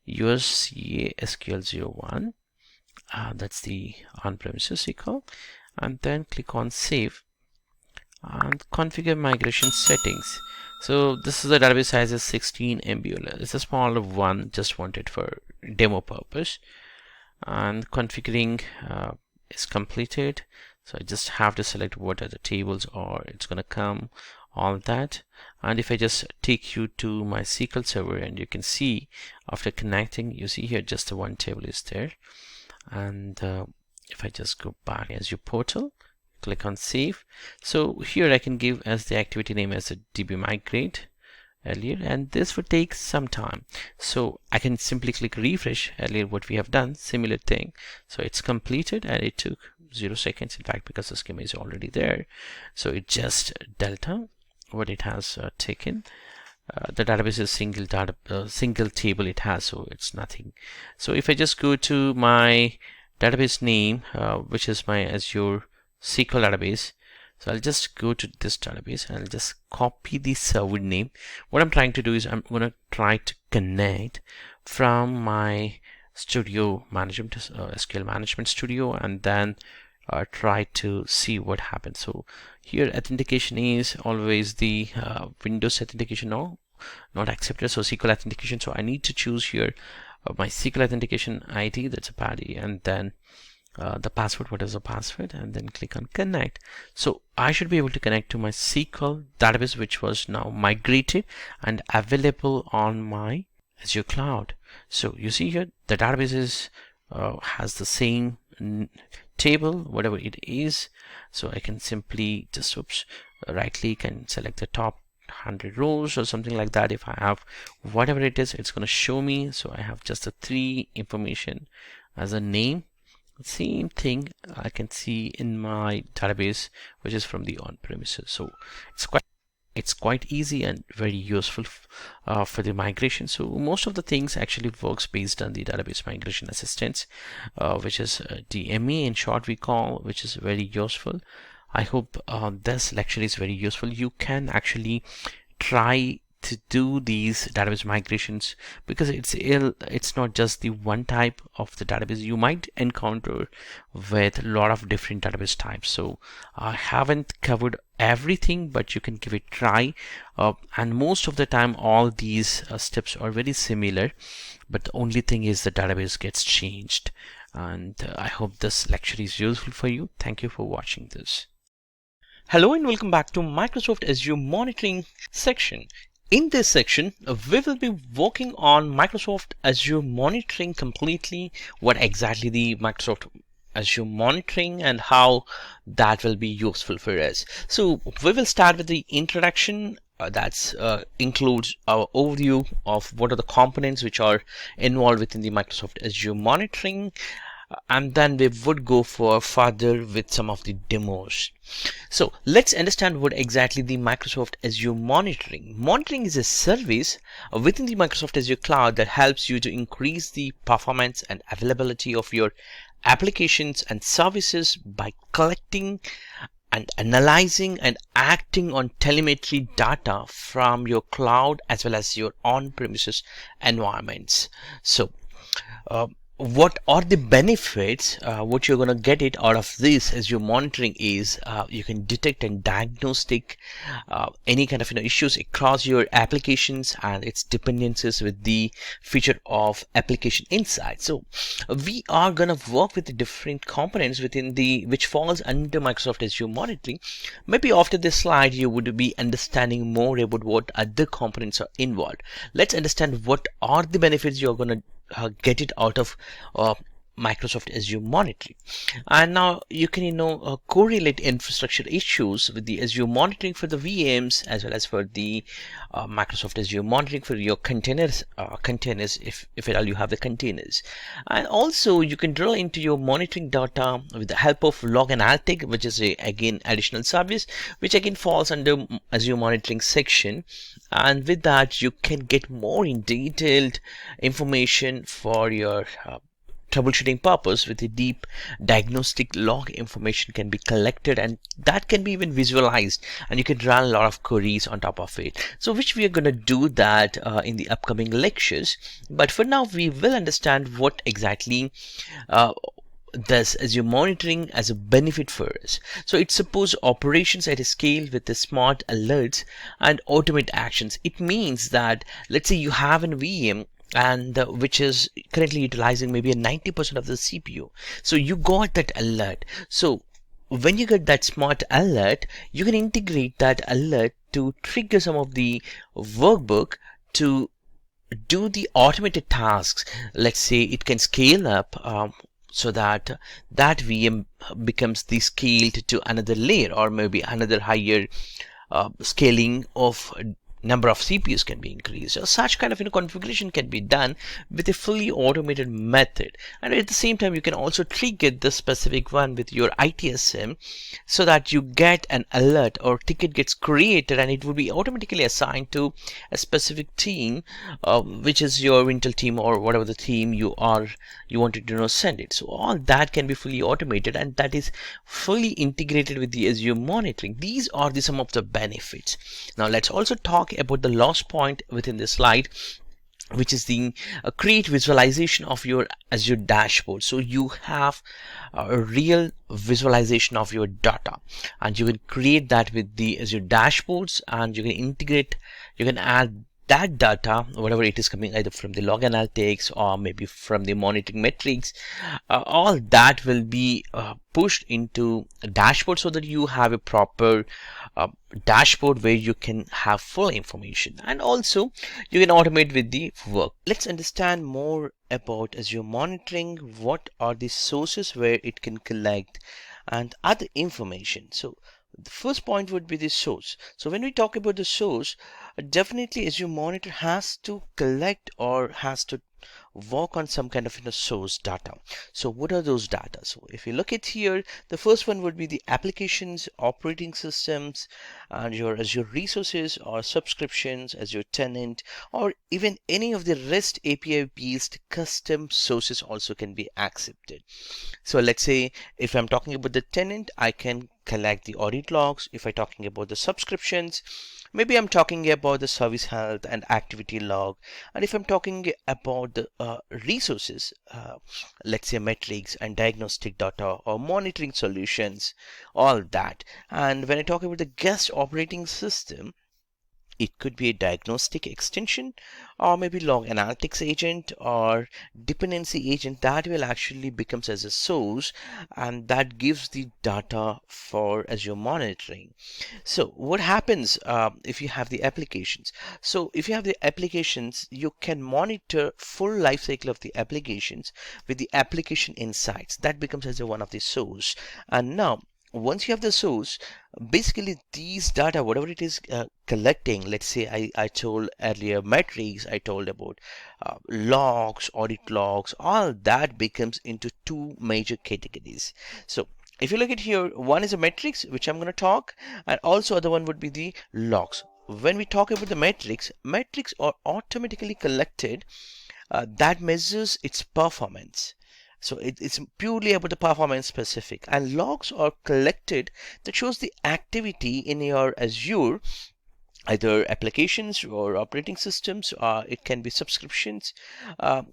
Speaker 1: USCA SQL01. That's the on-premises SQL, and then click on save and configure migration settings. So this is the database size is 16 MB. It's a smaller one, just wanted for demo purpose. And configuring is completed. So I just have to select what are the tables, or it's going to come all that. And if I just take you to my SQL Server, and you can see after connecting, you see here just the one table is there. And if I just go back as your portal, click on save. So here I can give as the activity name as a DB migrate earlier, and this would take some time. So I can simply click refresh. Earlier what we have done, similar thing. So it's completed, and it took 0 seconds, in fact, because the schema is already there. So it just delta what it has taken. The database is single table it has, so it's nothing. So if I just go to my database name, which is my Azure SQL database, so I'll just go to this database and I'll just copy the server name. What I'm trying to do is I'm going to try to connect from my studio management, SQL management studio, and then try to see what happens. So here authentication is always the Windows authentication, not accepted. So SQL authentication. So I need to choose here my SQL authentication ID, that's a Paddy, and then the password, what is the password, and then click on connect. So I should be able to connect to my SQL database, which was now migrated and available on my Azure cloud. So you see here the database is has the same table, whatever it is. So I can simply just right click and select the top 100 rows or something like that. If I have whatever it is, it's going to show me. So I have just the 3 information as a name. Same thing I can see in my database, which is from the on-premises. So it's quite easy and very useful for the migration. So most of the things actually works based on the database migration assistance, which is DME in short we call, which is very useful. I hope this lecture is very useful. You can actually try to do these database migrations, because it's not just the one type of the database you might encounter with a lot of different database types. So I haven't covered everything, but you can give it a try, and most of the time all these steps are very similar, but the only thing is the database gets changed. And I hope this lecture is useful for you. Thank you for watching this.
Speaker 2: Hello and welcome back to Microsoft Azure Monitoring section. In this section, we will be working on Microsoft Azure Monitoring completely, what exactly the Microsoft Azure Monitoring and how that will be useful for us. So we will start with the introduction. That includes our overview of what are the components which are involved within the Microsoft Azure Monitoring. And then we would go further with some of the demos. So let's understand what exactly the Microsoft Azure Monitoring. Monitoring is a service within the Microsoft Azure Cloud that helps you to increase the performance and availability of your applications and services by collecting and analyzing and acting on telemetry data from your cloud as well as your on-premises environments. So what are the benefits? What you're going to get it out of this as your monitoring is you can detect and diagnostic any kind of issues across your applications and its dependencies with the feature of application insight. So we are going to work with the different components within the which falls under Microsoft Azure Monitoring. Maybe after this slide you would be understanding more about what other components are involved. Let's understand what are the benefits you're going to get it out of Microsoft Azure Monitoring. And now you can correlate infrastructure issues with the Azure Monitoring for the VMs as well as for the Microsoft Azure Monitoring for your containers if at all you have the containers. And also you can drill into your monitoring data with the help of Log Analytic, which is again additional service which again falls under Azure Monitoring section. And with that you can get more in detailed information for your troubleshooting purpose. With a deep diagnostic log information can be collected and that can be even visualized, and you can run a lot of queries on top of it. So which we are going to do that in the upcoming lectures, but for now we will understand what exactly does Azure Monitoring as a benefit for us. So it supports operations at a scale with the smart alerts and automate actions. It means that let's say you have an VM and which is currently utilizing maybe a 90% of the CPU. So you got that alert. So when you get that smart alert, you can integrate that alert to trigger some of the workbook to do the automated tasks. Let's say it can scale up so that that VM becomes the scaled to another layer, or maybe another higher scaling of number of CPUs can be increased, or such kind of configuration can be done with a fully automated method. And at the same time you can also trigger the specific one with your ITSM so that you get an alert or ticket gets created and it will be automatically assigned to a specific team, which is your Intel team or whatever the team you wanted to send it. So all that can be fully automated and that is fully integrated with the Azure Monitoring. These are some of the benefits. Now let's also talk about the last point within this slide, which is the create visualization of your Azure dashboard. So you have a real visualization of your data and you can create that with the Azure dashboards, and you can integrate, you can add that data, whatever it is coming either from the log analytics or maybe from the monitoring metrics, all that will be pushed into a dashboard so that you have a proper dashboard where you can have full information, and also you can automate with the work. Let's understand more about Azure Monitoring. What are the sources where it can collect and other information? So the first point would be the source. So when we talk about the source, definitely Azure Monitor has to collect or has to work on some kind of source data. So what are those data? So if you look at here, the first one would be the applications, operating systems, and your Azure resources or subscriptions, Azure tenant, or even any of the REST API based custom sources also can be accepted. So let's say if I'm talking about the tenant, I can collect the audit logs, if I'm talking about the subscriptions, maybe I'm talking about the service health and activity log, and if I'm talking about the resources, let's say metrics and diagnostic data or monitoring solutions, all that. And when I talk about the guest operating system, it could be a diagnostic extension or maybe log analytics agent or dependency agent that will actually becomes as a source, and that gives the data for Azure monitoring. So what happens if you have the applications? So if you have the applications, you can monitor full life cycle of the applications with the application insights. That becomes as a one of the source. And now once you have the source, basically these data, whatever it is collecting, let's say I told earlier metrics, I told about logs, audit logs, all that becomes into two major categories. So if you look at here, one is a metrics, which I'm going to talk, and also other one would be the logs. When we talk about the metrics are automatically collected that measures its performance. So it's purely about the performance specific, and logs are collected that shows the activity in your Azure, either applications or operating systems, it can be subscriptions.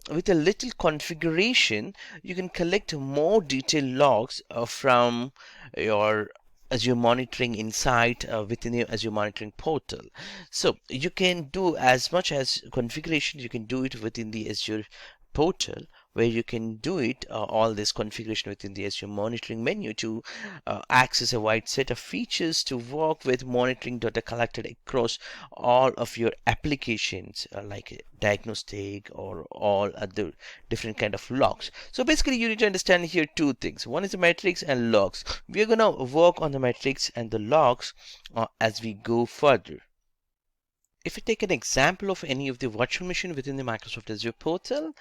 Speaker 2: With a little configuration, you can collect more detailed logs from your Azure Monitoring Insight within your Azure Monitoring portal. So you can do as much as configuration, you can do it within the Azure portal, where you can do it all this configuration within the Azure monitoring menu to access a wide set of features to work with monitoring data collected across all of your applications, like diagnostic or all other different kind of logs. So basically you need to understand here two things. One is the metrics and logs. We are going to work on the metrics and the logs as we go further. If you take an example of any of the virtual machine within the Microsoft Azure portal,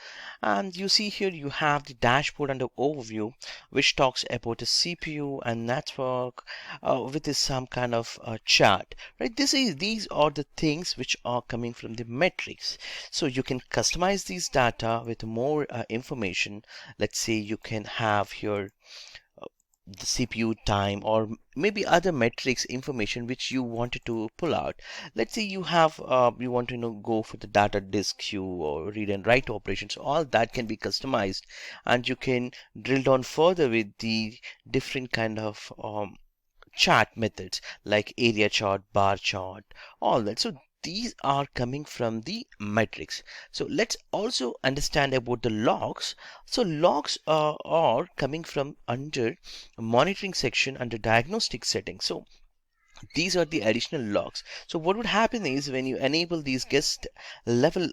Speaker 2: and you see here you have the dashboard under overview, which talks about the CPU and network with some kind of chart, right? These are the things which are coming from the metrics. So you can customize these data with more information. Let's say you can have here the CPU time or maybe other metrics information which you wanted to pull out. Let's say you have you want to go for the data disk queue or read and write operations. All that can be customized, and you can drill down further with the different kind of chart methods like area chart, bar chart, all that. So these are coming from the metrics. So let's also understand about the logs. So logs are coming from under monitoring section under diagnostic settings. So these are the additional logs. So what would happen is when you enable these guest level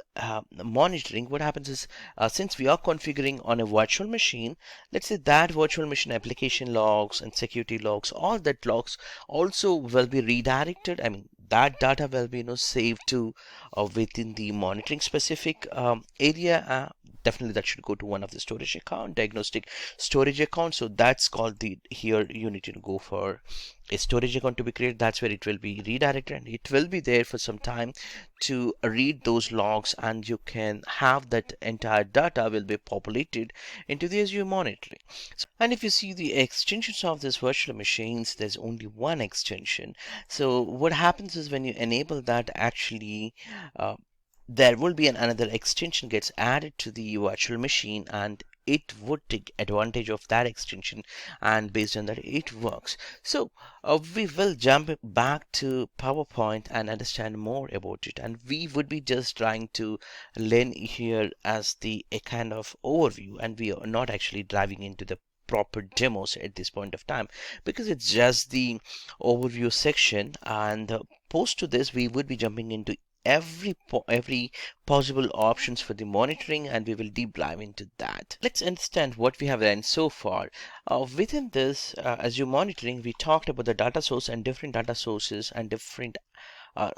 Speaker 2: monitoring, what happens is since we are configuring on a virtual machine, let's say that virtual machine application logs and security logs, all that logs also will be redirected. I mean that data will be saved to within the monitoring specific area. Definitely that should go to one of the storage account, diagnostic storage account. So that's called the, here you need to go for a storage account to be created. That's where it will be redirected, and it will be there for some time to read those logs, and you can have that entire data will be populated into the Azure monitoring. And if you see the extensions of this virtual machines, there's only one extension. So what happens is when you enable that, actually there will be another extension gets added to the virtual machine, and it would take advantage of that extension, and based on that it works. So we will jump back to PowerPoint and understand more about it, and we would be just trying to learn here as a kind of overview, and we are not actually diving into the proper demos at this point of time because it's just the overview section, and post to this we would be jumping into every possible options for the monitoring, and we will deep dive into that. Let's understand what we have done so far. Within this Azure monitoring, we talked about the data source and different data sources and different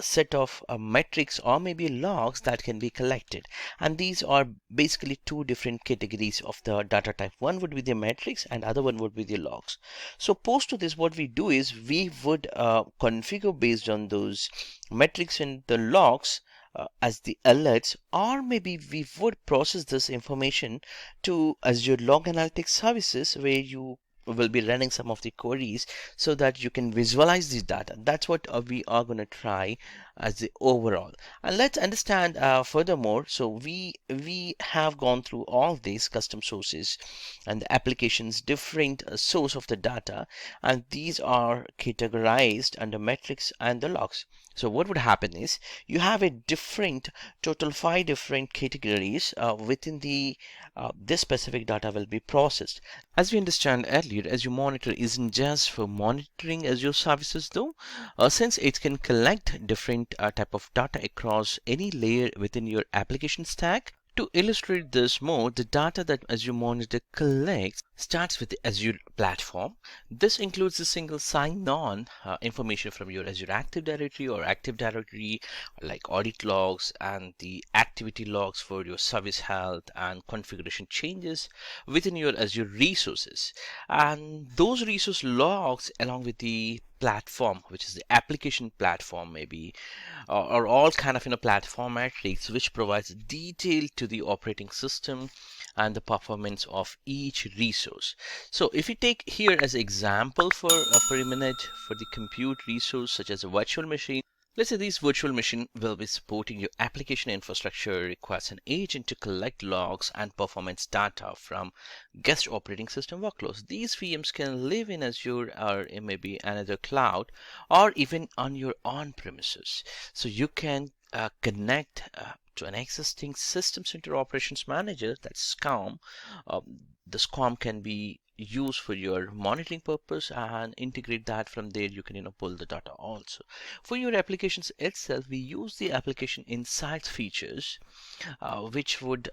Speaker 2: set of metrics or maybe logs that can be collected, and these are basically two different categories of the data type. One would be the metrics and other one would be the logs. So post to this, what we do is we would configure based on those metrics and the logs as the alerts, or maybe we would process this information to Azure Log Analytics services, where you will be running some of the queries so that you can visualize this data. That's what we are going to try as the overall. And let's understand furthermore. So we have gone through all these custom sources and the applications different source of the data, and these are categorized under metrics and the logs. So what would happen is you have a different total 5 different categories within the this specific data will be processed. As we understand earlier, Azure Monitor isn't just for monitoring Azure services though, since it can collect different type of data across any layer within your application stack. To illustrate this more, the data that Azure Monitor collects starts with the Azure platform. This includes the single sign-on information from your Azure Active Directory or Active Directory, like audit logs and the activity logs for your service health and configuration changes within your Azure resources. And those resource logs, along with the platform, which is the application platform, maybe or all kind of platform metrics, which provides detail to the operating system and the performance of each resource. So if we take here as example for a minute for the compute resource such as a virtual machine. Let's say this virtual machine will be supporting your application infrastructure, requires an agent to collect logs and performance data from guest operating system workloads. These VMs can live in Azure or in maybe another cloud or even on your on-premises. So you can connect to an existing System Center Operations Manager, that's SCOM. The SCOM can be used for your monitoring purpose and integrate that from there. You can pull the data also. For your applications itself, we use the application insights features, which would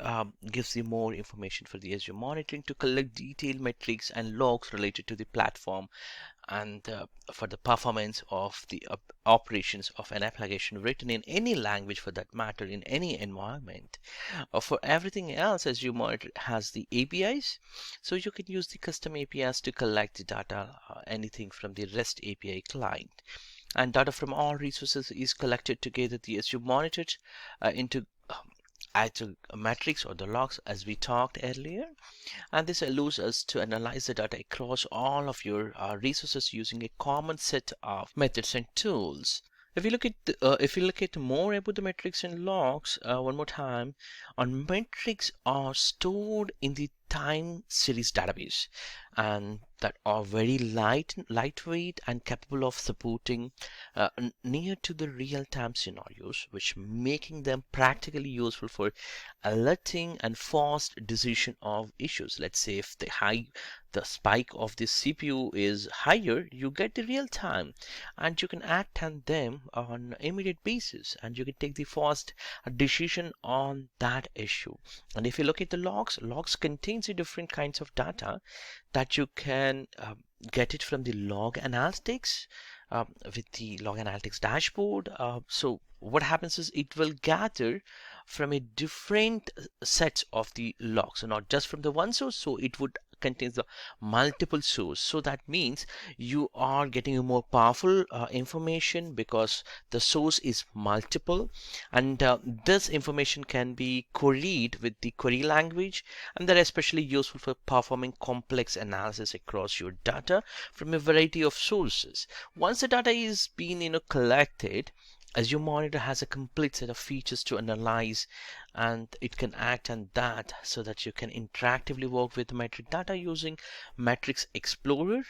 Speaker 2: gives you more information for the Azure monitoring to collect detailed metrics and logs related to the platform and for the performance of the operations of an application written in any language for that matter in any environment. For everything else, as you monitor has the APIs, so you can use the custom APIs to collect the data, anything from the REST API client. And data from all resources is collected together as you monitor it into either metrics or the logs as we talked earlier, and this allows us to analyze the data across all of your resources using a common set of methods and tools. If you look at more about the metrics and logs one more time, on metrics are stored in the time series database, and that are very lightweight and capable of supporting near to the real-time scenarios, which making them practically useful for alerting and fast decision of issues. Let's say if the spike of the CPU is higher, you get the real time and you can act on them on immediate basis, and you can take the fast decision on that issue. And if you look at the logs contains the different kinds of data that you can get it from the log analytics with the log analytics dashboard. So what happens is it will gather from a different sets of the logs, so not just from the one source, so it would contains the multiple source. So that means you are getting a more powerful information because the source is multiple, and this information can be queried with the query language, and they're especially useful for performing complex analysis across your data from a variety of sources. Once the data is being collected, Azure Monitor has a complete set of features to analyze, and it can act on that so that you can interactively work with metric data using Metrics Explorer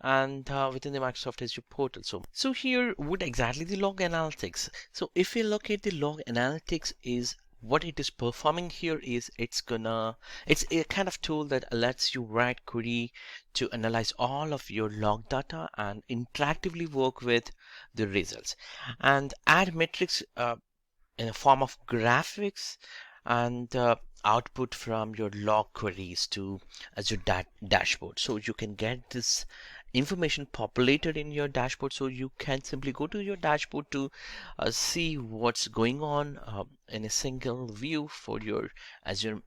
Speaker 2: and within the Microsoft Azure portal. So here, what exactly the log analytics? So if you look at the log analytics, is what it is performing here is it's a kind of tool that lets you write query to analyze all of your log data and interactively work with the results and add metrics in a form of graphics and output from your log queries to Azure dashboard. So you can get this information populated in your dashboard, so you can simply go to your dashboard to see what's going on in a single view for your Azure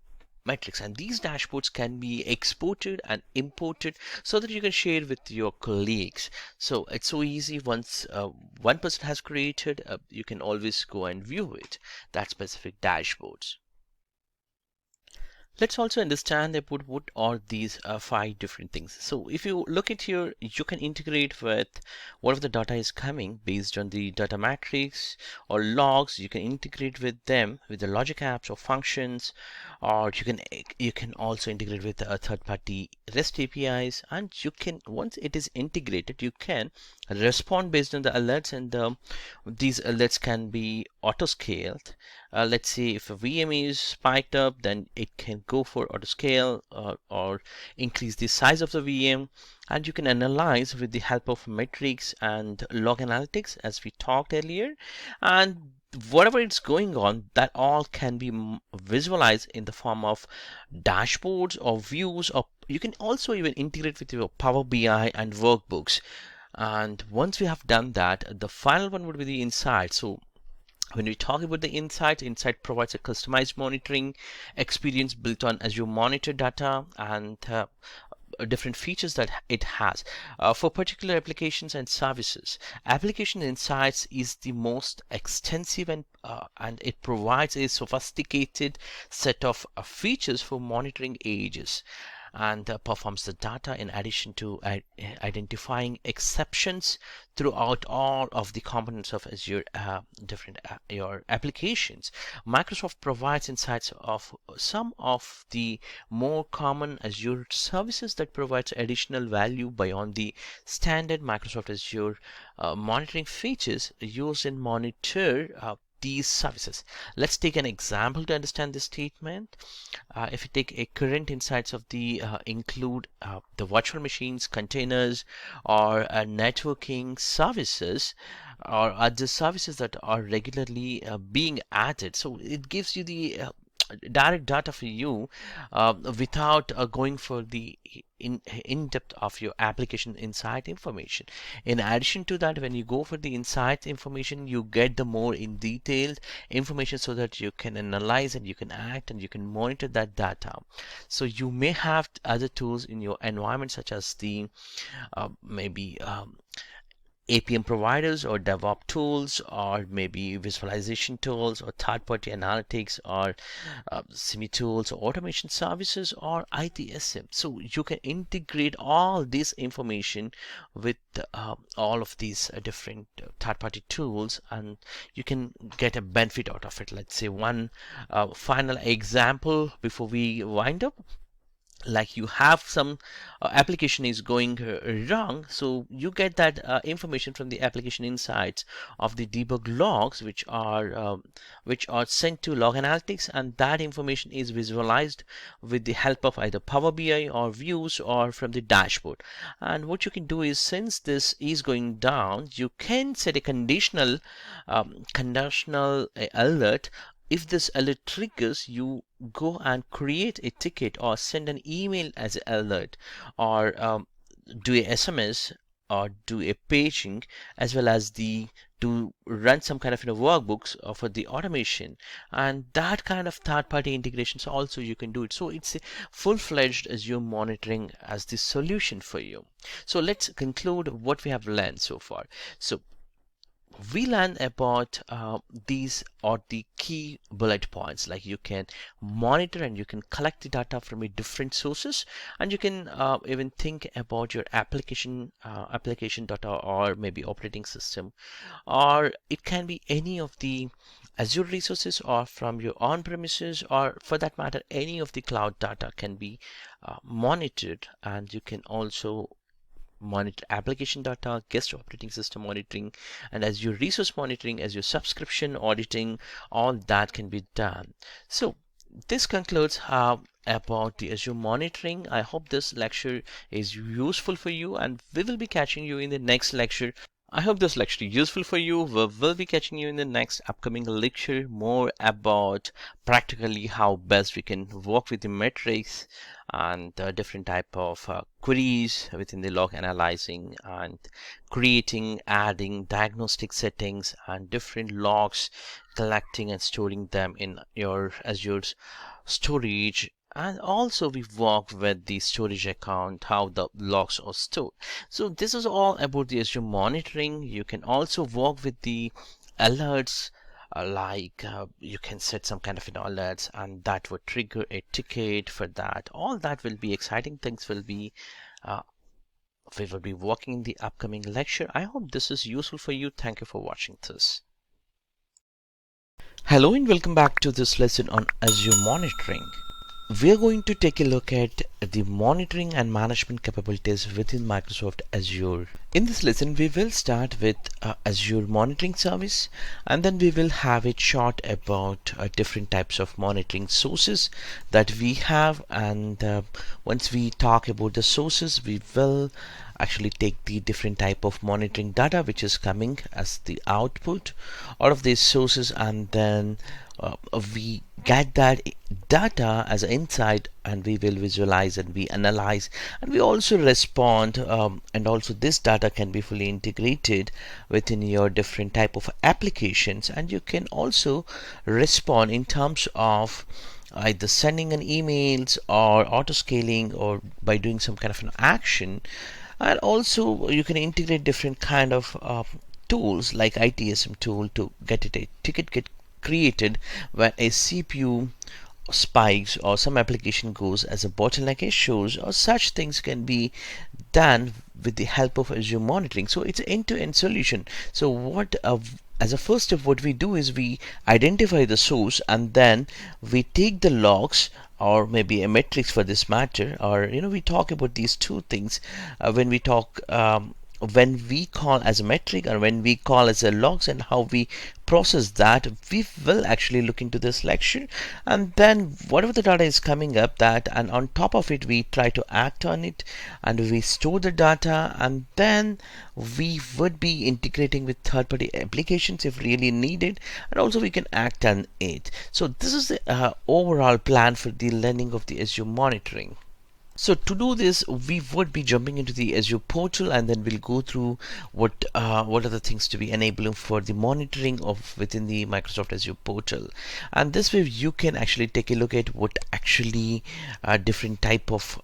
Speaker 2: metrics. And these dashboards can be exported and imported so that you can share with your colleagues. So it's so easy. Once one person has created, you can always go and view it, that specific dashboards. Let's also understand about what are these five different things. So if you look at here, you can integrate with whatever the data is coming based on the data matrix or logs. You can integrate with them with the logic apps or functions, or you can also integrate with third-party REST APIs, and you can, once it is integrated, you can respond based on the alerts, and these alerts can be auto scaled. Let's say if a VM is spiked up, then it can go for auto scale or increase the size of the VM, and you can analyze with the help of metrics and log analytics as we talked earlier, and whatever is going on, that all can be visualized in the form of dashboards or views, or you can also even integrate with your Power BI and workbooks. And once we have done that, the final one would be the insight. So when we talk about the insight provides a customized monitoring experience built on Azure Monitor data and different features that it has for particular applications and services. Application Insights is the most extensive, and it provides a sophisticated set of features for monitoring ages, and performs the data in addition to identifying exceptions throughout all of the components of Azure different your applications. Microsoft provides insights of some of the more common Azure services that provides additional value beyond the standard Microsoft Azure monitoring features used in monitor these services. Let's take an example to understand this statement. If you take a current insights of the include the virtual machines, containers, or networking services, or other services that are regularly being added. So it gives you the direct data for you without going for the in-depth of your application insight information. In addition to that, when you go for the insights information, you get the more in detailed information so that you can analyze and you can act and you can monitor that data. So you may have other tools in your environment such as the maybe APM providers or DevOps tools, or maybe visualization tools or third-party analytics or SIMI tools or automation services or ITSM. So you can integrate all this information with all of these different third-party tools, and you can get a benefit out of it. Let's say one final example before we wind up. Like you have some application is going wrong, so you get that information from the application insights of the debug logs, which are sent to log analytics, and that information is visualized with the help of either Power BI or views or from the dashboard. And what you can do is, since this is going down, you can set a conditional alert. If this alert triggers, you go and create a ticket or send an email as an alert, or do a SMS or do a paging, as well as the to run some kind of workbooks for the automation, and that kind of third-party integrations also you can do it. So it's a full-fledged Azure monitoring as the solution for you. So let's conclude what we have learned so far. So we learn about these are the key bullet points. Like you can monitor and you can collect the data from different sources, and you can even think about your application data, or maybe operating system, or it can be any of the Azure resources or from your on-premises, or for that matter any of the cloud data can be monitored. And you can also monitor application data, guest operating system monitoring, and as your resource monitoring, as your subscription auditing, all that can be done. So this concludes about the Azure monitoring. I hope this lecture is useful for you, and we will be catching you in the next lecture. I hope this lecture is useful for you. We will be catching you in the next upcoming lecture, more about practically how best we can work with the metrics and different type of queries within the log analyzing, and creating, adding diagnostic settings and different logs, collecting and storing them in your Azure storage. And also we work with the storage account, how the logs are stored. So this is all about the Azure monitoring. You can also work with the alerts You can set some kind of alerts, and that would trigger a ticket for that. All that will be exciting things. Uh, we will be working in the upcoming lecture. I hope this is useful for you. Thank you for watching this. Hello and welcome back to this lesson on Azure monitoring. We're going to take a look at the monitoring and management capabilities within Microsoft Azure. In this lesson, we will start with Azure monitoring service, and then we will have a short about different types of monitoring sources that we have. And once we talk about the sources, we will actually take the different type of monitoring data which is coming as the output out of these sources, and then we get that data as an insight, and we will visualize and we analyze and we also respond, and also this data can be fully integrated within your different type of applications, and you can also respond in terms of either sending an emails or auto scaling or by doing some kind of an action. And also you can integrate different kind of tools like ITSM tool to get a ticket get created when a CPU spikes or some application goes as a bottleneck issues, or such things can be done with the help of Azure monitoring. So it's an end-to-end solution. So what as a first step, what we do is we identify the source, and then we take the logs or maybe a metrics for this matter, or we talk about these two things when we talk when we call as a metric or when we call as a logs, and how we process that. We will actually look into this lecture, and then whatever the data is coming up, that and on top of it we try to act on it, and we store the data, and then we would be integrating with third-party applications if really needed, and also we can act on it. So this is the overall plan for the learning of the Azure monitoring. So to do this, we would be jumping into the Azure portal, and then we'll go through what are the things to be enabling for the monitoring of within the Microsoft Azure portal. And this way you can actually take a look at what actually different type of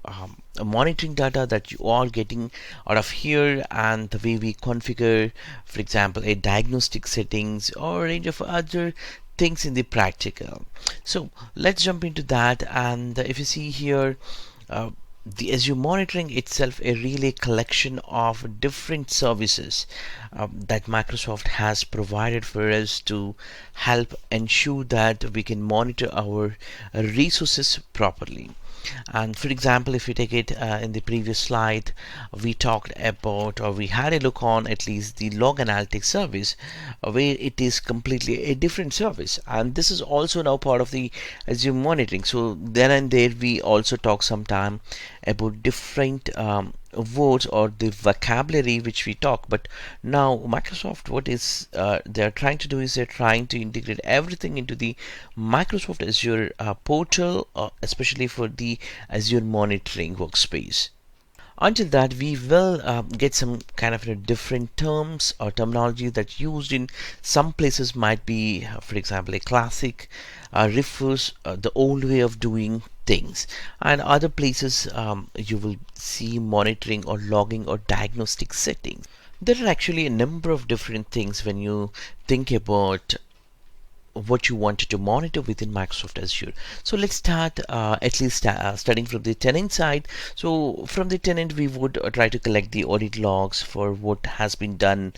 Speaker 2: monitoring data that you are getting out of here, and the way we configure, for example, a diagnostic settings or a range of other things in the practical. So let's jump into that. And if you see here, the Azure monitoring itself a really collection of different services that Microsoft has provided for us to help ensure that we can monitor our resources properly. And for example, if you take it in the previous slide, we talked about, or we had a look on at least the log analytics service, where it is completely a different service, and this is also now part of the Azure monitoring. So then and there we also talk sometime about different words or the vocabulary which we talk. But now Microsoft, what is they're trying to do is they're trying to integrate everything into the Microsoft Azure portal, especially for the Azure monitoring workspace. Until that, we will get some kind of different terms or terminology that used in some places might be, for example, a classic refers the old way of doing things, and other places you will see monitoring or logging or diagnostic settings. There are actually a number of different things when you think about what you wanted to monitor within Microsoft Azure. So let's start at least starting from the tenant side. So from the tenant, we would try to collect the audit logs for what has been done,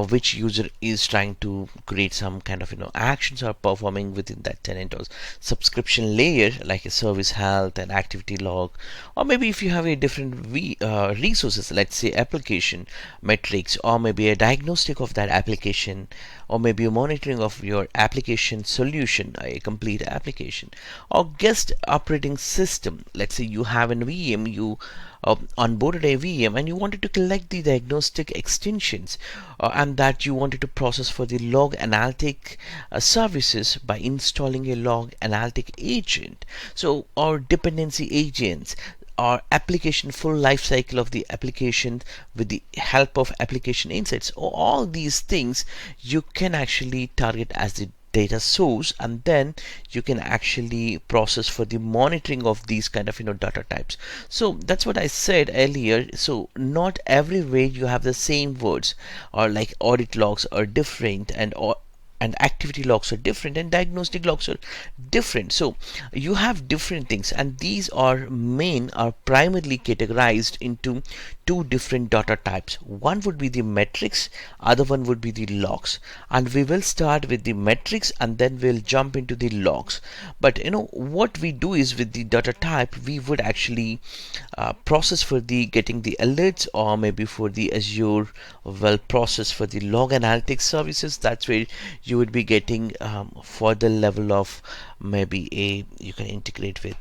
Speaker 2: which user is trying to create some kind of actions or performing within that tenant, or subscription layer like a service health and activity log, or maybe if you have a different resources, let's say application metrics, or maybe a diagnostic of that application, or maybe a monitoring of your application solution, a complete application, or guest operating system. Let's say you have a VM, you onboarded a VM and you wanted to collect the diagnostic extensions, and that you wanted to process for the log analytic services by installing a log analytic agent. So, or dependency agents, or application full life cycle of the application with the help of application insights. All these things you can actually target as the data source, and then you can actually process for the monitoring of these kind of data types. So that's what I said earlier. So not everywhere you have the same words, or like audit logs are different, and and activity logs are different, and diagnostic logs are different. So you have different things, and these are primarily categorized into two different data types. One would be the metrics, other one would be the logs, and we will start with the metrics and then we'll jump into the logs. But what we do is, with the data type, we would actually process for the getting the alerts, or maybe for the Azure process for the log analytics services. That's where you would be getting further level of, maybe you can integrate with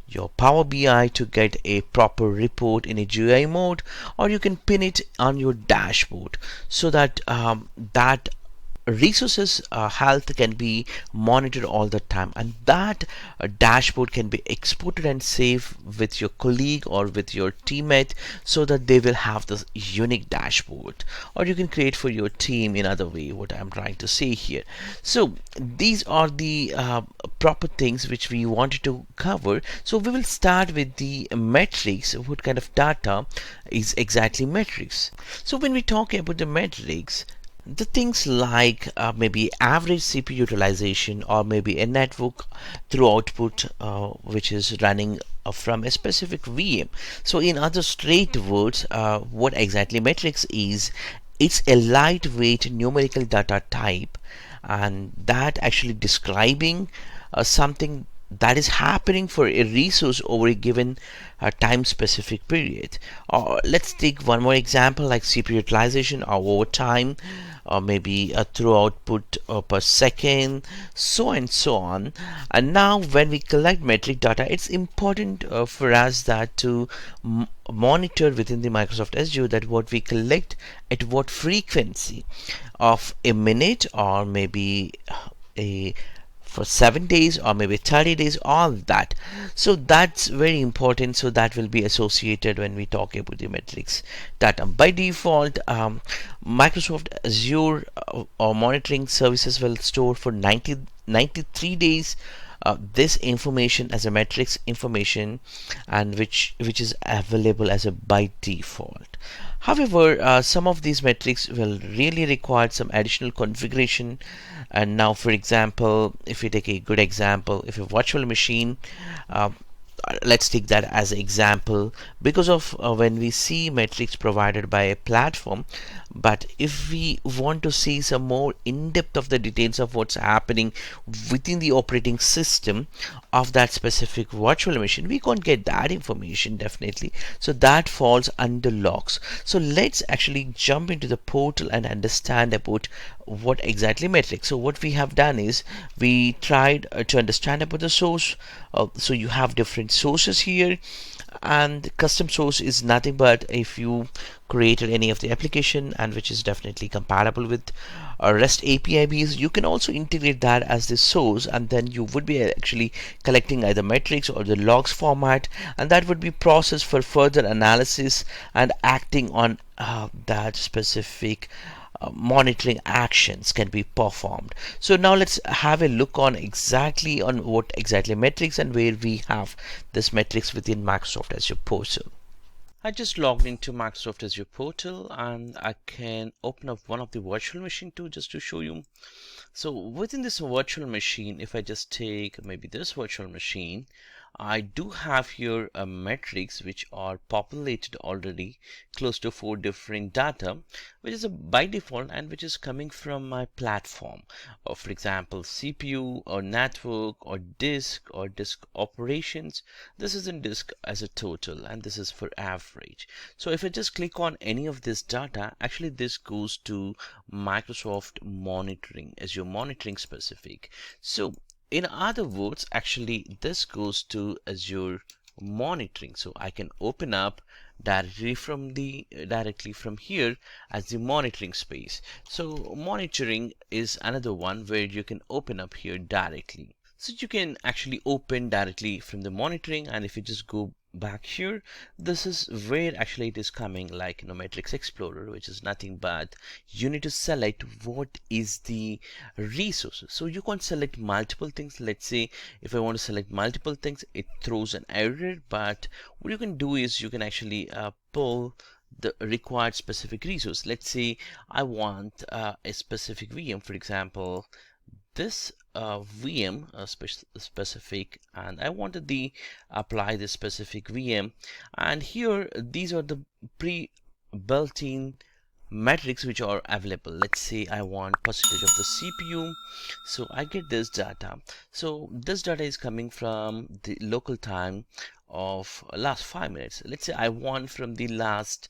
Speaker 2: your Power BI to get a proper report in a GUI mode, or you can pin it on your dashboard so that that resources health can be monitored all the time, and that dashboard can be exported and saved with your colleague or with your teammate, so that they will have this unique dashboard, or you can create for your team in other way, what I'm trying to say here. So these are the proper things which we wanted to cover. So we will start with the metrics. What kind of data is exactly metrics? So when we talk about the metrics, the things like maybe average CPU utilization, or maybe a network through output which is running from a specific VM. So in other straight words, what exactly metrics is, it's a lightweight numerical data type, and that actually describing something that is happening for a resource over a given time specific period. Or let's take one more example, like CPU utilization or over time, or maybe through output per second, so and so on. And now when we collect metric data, it's important for us that to monitor within the Microsoft Azure that what we collect at what frequency of a minute, or maybe a for 7 days, or maybe 30 days, all that. So that's very important. So that will be associated when we talk about the metrics data. By default, Microsoft Azure or monitoring services will store for 93 days this information as a metrics information, and which is available as a by default. However, some of these metrics will really require some additional configuration. And now, for example, if we take a good example, if a virtual machine, let's take that as an example, because of when we see metrics provided by a platform, but if we want to see some more in depth of the details of what's happening within the operating system of that specific virtual machine, we can't get that information definitely. So that falls under logs. So let's actually jump into the portal and understand about what exactly metrics. So what we have done is we tried to understand about the source. So you have different sources here, and custom source is nothing but if you created any of the application and which is definitely compatible with REST API base, you can also integrate that as the source, and then you would be actually collecting either metrics or the logs format, and that would be processed for further analysis and acting on that specific monitoring actions can be performed. So now let's have a look on exactly on what exactly metrics and where we have this metrics within Microsoft Azure portal. I just logged into Microsoft Azure portal, and I can open up one of the virtual machine too, just to show you. So within this virtual machine, if I just take maybe this virtual machine, I do have here metrics which are populated already, close to 4 different data, which is by default and which is coming from my platform. For example, CPU or network or disk operations. This is in disk as a total, and this is for average. So if I just click on any of this data, actually this goes to Microsoft monitoring, Azure monitoring specific. So in other words, actually this goes to Azure monitoring. So I can open up directly from here as the monitoring space. So monitoring is another one where you can open up here directly. So you can actually open directly from the monitoring, and if you just go back here, this is where actually it is coming, like Metrics Explorer, which is nothing but you need to select what is the resources. So you can't select multiple things. Let's say if I want to select multiple things, it throws an error, but what you can do is you can actually pull the required specific resource. Let's say I want a specific VM, for example, this VM specific, and I wanted the apply this specific VM, and here these are the pre-built-in metrics which are available. Let's say I want percentage of the CPU, so I get this data. So this data is coming from the local time of last 5 minutes. Let's say I want from the last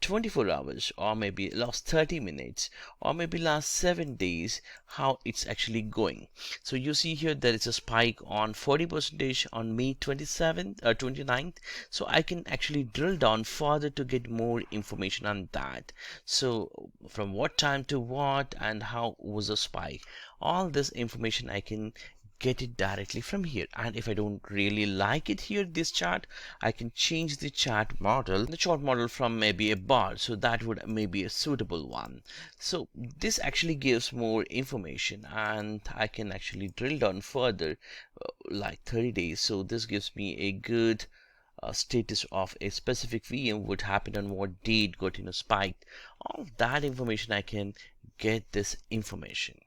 Speaker 2: 24 hours, or maybe last 30 minutes, or maybe last 7 days, how it's actually going. So you see here there is a spike on 40% on May 27th or 29th. So I can actually drill down further to get more information on that. So from what time to what and how was the spike, all this information I can get it directly from here. And if I don't really like it here, this chart, I can change the chart model from maybe a bar, so that would maybe a suitable one. So this actually gives more information, and I can actually drill down further, like 30 days. So this gives me a good status of a specific VM, would happen on what date, got spiked. All that information I can get this information.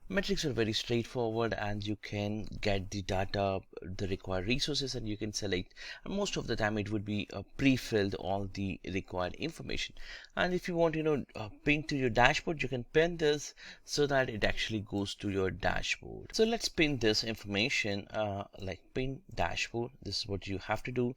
Speaker 2: Metrics are very straightforward, and you can get the data, the required resources, and you can select, and most of the time it would be pre-filled all the required information. And if you want pin to your dashboard, you can pin this so that it actually goes to your dashboard. So let's pin this information, like pin dashboard. This is what you have to do,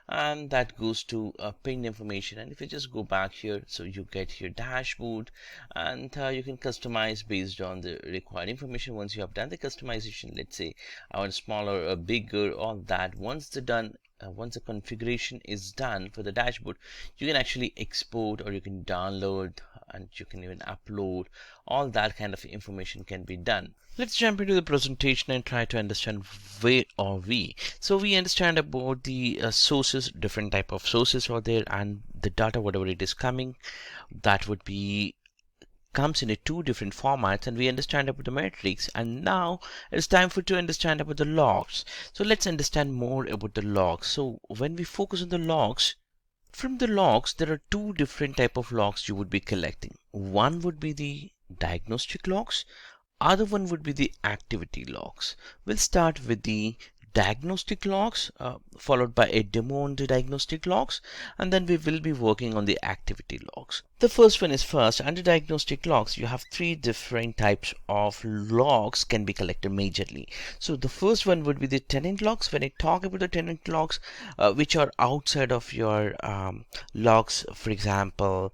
Speaker 2: and that goes to pinned information. And if you just go back here, so you get your dashboard, and you can customize based on the required information. Once you have done the customization, let's say I want smaller or bigger, all that, once the configuration is done for the dashboard, you can actually export, or you can download, and you can even upload. All that kind of information can be done. Let's jump into the presentation and try to understand where are we. So we understand about the sources, different type of sources are there, and the data, whatever it is coming, that would be comes in a two different formats, and we understand about the metrics. And now it's time to understand about the logs. So let's understand more about the logs. So when we focus on the logs, from the logs there are two different type of logs you would be collecting. One would be the diagnostic logs, other one would be the activity logs. We'll start with the diagnostic logs, followed by a demo on the diagnostic logs, and then we will be working on the activity logs. The first one is first. Under diagnostic logs, you have three different types of logs can be collected majorly. So the first one would be the tenant logs. When I talk about the tenant logs, which are outside of your logs, for example,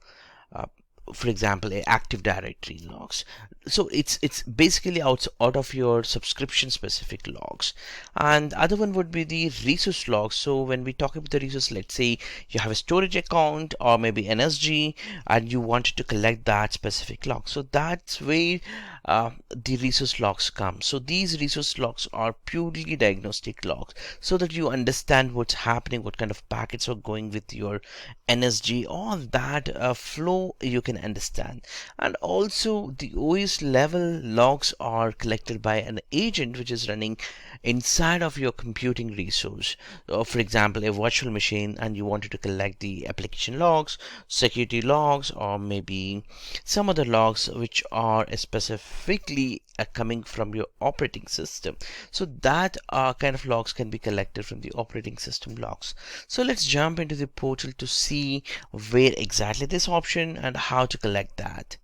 Speaker 2: a Active Directory logs. So it's basically out of your subscription specific logs. And other one would be the resource logs. So when we talk about the resource, let's say you have a storage account or maybe NSG, and you wanted to collect that specific log. So that's where the resource logs come. So these resource logs are purely diagnostic logs, so that you understand what's happening, what kind of packets are going with your NSG, all that flow you can understand. And also the OS level logs are collected by an agent which is running inside of your computing resource. For example, a virtual machine, and you wanted to collect the application logs, security logs, or maybe some other logs which are specifically coming from your operating system. So that kind of logs can be collected from the operating system logs. So let's jump into the portal to see where exactly this option and how to collect that.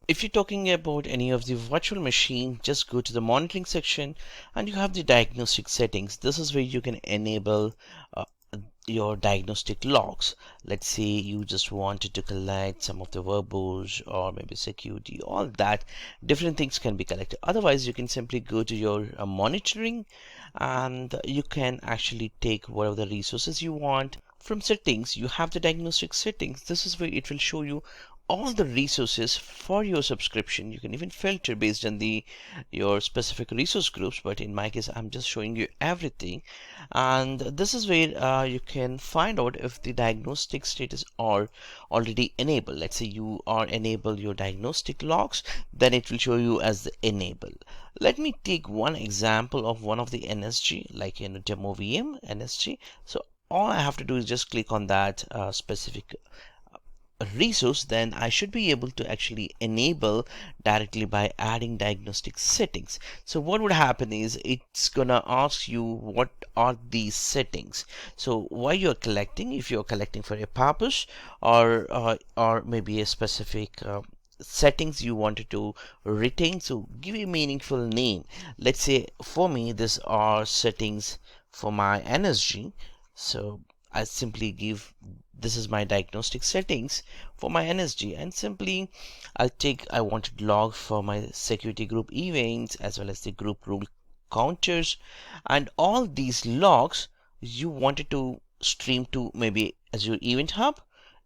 Speaker 2: If you're talking about any of the virtual machine, just go to the monitoring section, and you have the diagnostic settings. This is where you can enable your diagnostic logs. Let's say you just wanted to collect some of the verbose or maybe security, all that different things can be collected. Otherwise, you can simply go to your monitoring, and you can actually take whatever the resources you want. From settings, you have the diagnostic settings. This is where it will show you all the resources for your subscription. You can even filter based on your specific resource groups, but in my case I'm just showing you everything. And this is where you can find out if the diagnostic status are already enabled. Let's say you are enable your diagnostic logs, then it will show you as the enable. Let me take one example of one of the NSG, like in a demo VM NSG. So all I have to do is just click on that specific resource, then I should be able to actually enable directly by adding diagnostic settings. So what would happen is it's gonna ask you what are these settings. So why you're collecting, if you're collecting for a purpose, or maybe a specific settings you wanted to retain. So give a meaningful name. Let's say for me these are settings for my NSG. So I simply give this is my diagnostic settings for my NSG, and simply I wanted log for my security group events as well as the group rule counters, and all these logs you wanted to stream to maybe Azure Event Hub.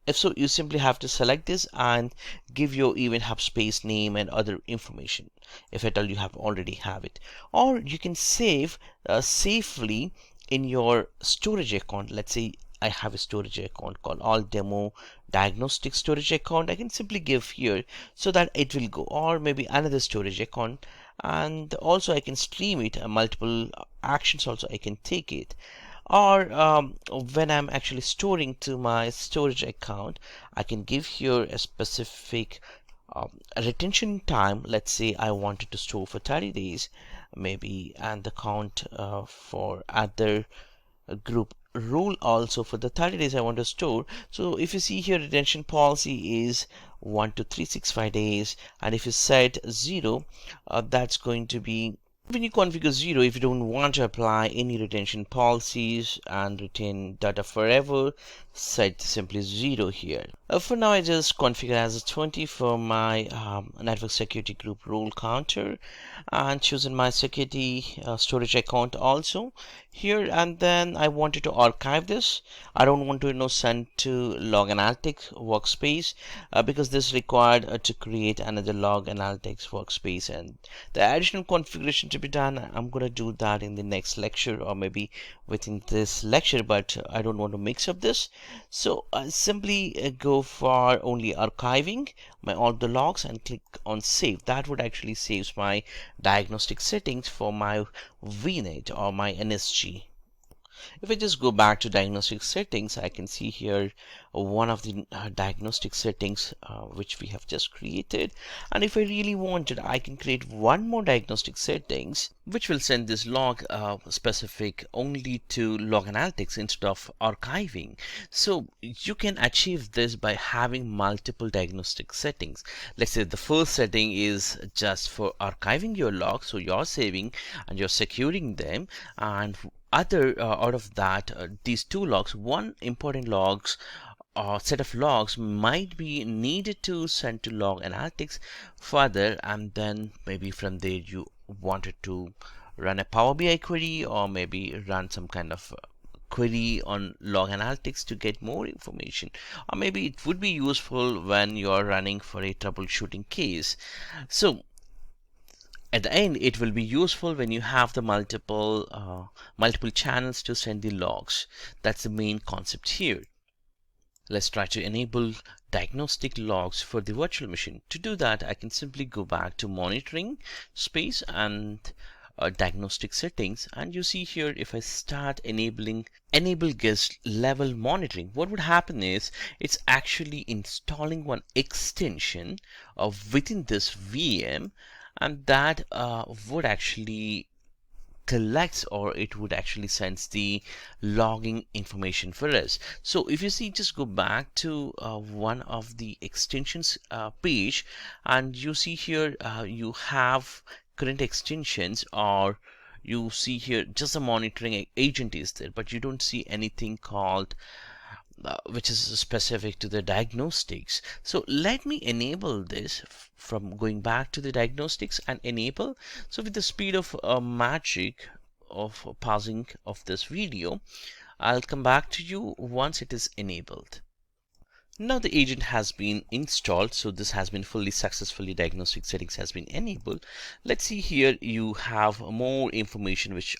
Speaker 2: If so, you simply have to select this and give your Event Hub space name and other information, if at all you have already have it. Or you can save safely in your storage account. Let's say I have a storage account called all demo diagnostic storage account. I can simply give here so that it will go, or maybe another storage account, and also I can stream it multiple actions also I can take it. Or when I'm actually storing to my storage account, I can give here a specific retention time. Let's say I wanted to store for 30 days maybe, and the count for other group rule also for the 30 days I want to store. So if you see here, retention policy is 1 to 365 days, and if you set 0, that's going to be when you configure 0, if you don't want to apply any retention policies and retain data forever, set simply 0 here. For now, I just configure as 20 for my network security group rule counter, and choosing my security storage account also here. And then I wanted to archive this. I don't want to send to log analytics workspace because this required to create another log analytics workspace, and the additional configuration to be done, I'm gonna do that in the next lecture or maybe within this lecture, but I don't want to mix up this. So I simply go for only archiving my all the logs and click on save. That would actually saves my diagnostic settings for my VNet or my NSG. If I just go back to diagnostic settings, I can see here one of the diagnostic settings which we have just created. And if I really wanted, I can create one more diagnostic settings which will send this log specific only to log analytics instead of archiving. So you can achieve this by having multiple diagnostic settings. Let's say the first setting is just for archiving your logs, so you're saving and you're securing them, and other out of that these two logs, one important logs or set of logs might be needed to send to log analytics further, and then maybe from there you wanted to run a Power BI query or maybe run some kind of query on log analytics to get more information, or maybe it would be useful when you are running for a troubleshooting case. So at the end, it will be useful when you have the multiple channels to send the logs. That's the main concept here. Let's try to enable diagnostic logs for the virtual machine. To do that, I can simply go back to monitoring space and diagnostic settings, and you see here if I start enable guest level monitoring, what would happen is it's actually installing one extension within this VM, and that would actually collects, or it would actually sends the logging information for us. So if you see, just go back to one of the extensions page, and you see here you have current extensions, or you see here just a monitoring agent is there, but you don't see anything called which is specific to the diagnostics. So let me enable this from going back to the diagnostics and enable. So with the speed of magic of pausing of this video, I'll come back to you once it is enabled. Now the agent has been installed, so this has been fully successfully, diagnostic settings has been enabled. Let's see here, you have more information which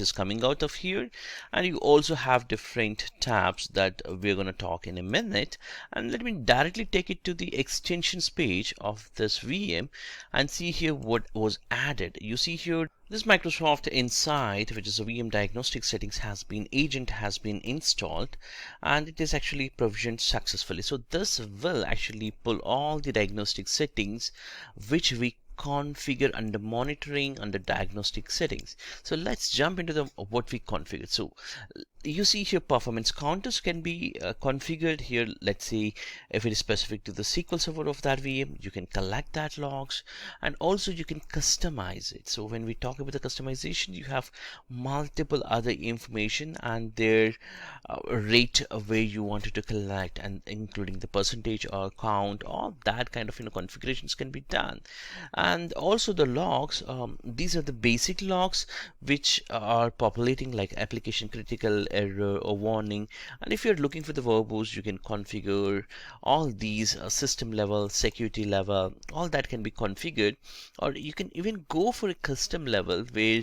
Speaker 2: is coming out of here, and you also have different tabs that we're going to talk in a minute. And let me directly take it to the extensions page of this VM and see here what was added. You see here This Microsoft Insight, which is a VM diagnostic settings, agent has been installed, and it is actually provisioned successfully. So this will actually pull all the diagnostic settings which we configure under monitoring under diagnostic settings. So let's jump into the what we configured. So you see here performance counters can be configured here. Let's say if it is specific to the SQL server of that VM, you can collect that logs, and also you can customize it. So when we talk about the customization, you have multiple other information and their rate of where you wanted to collect, and including the percentage or count, all that kind of configurations can be done. And also the logs, these are the basic logs which are populating like application critical, error or warning. And if you're looking for the verbose, you can configure all these system level, security level, all that can be configured. Or you can even go for a custom level where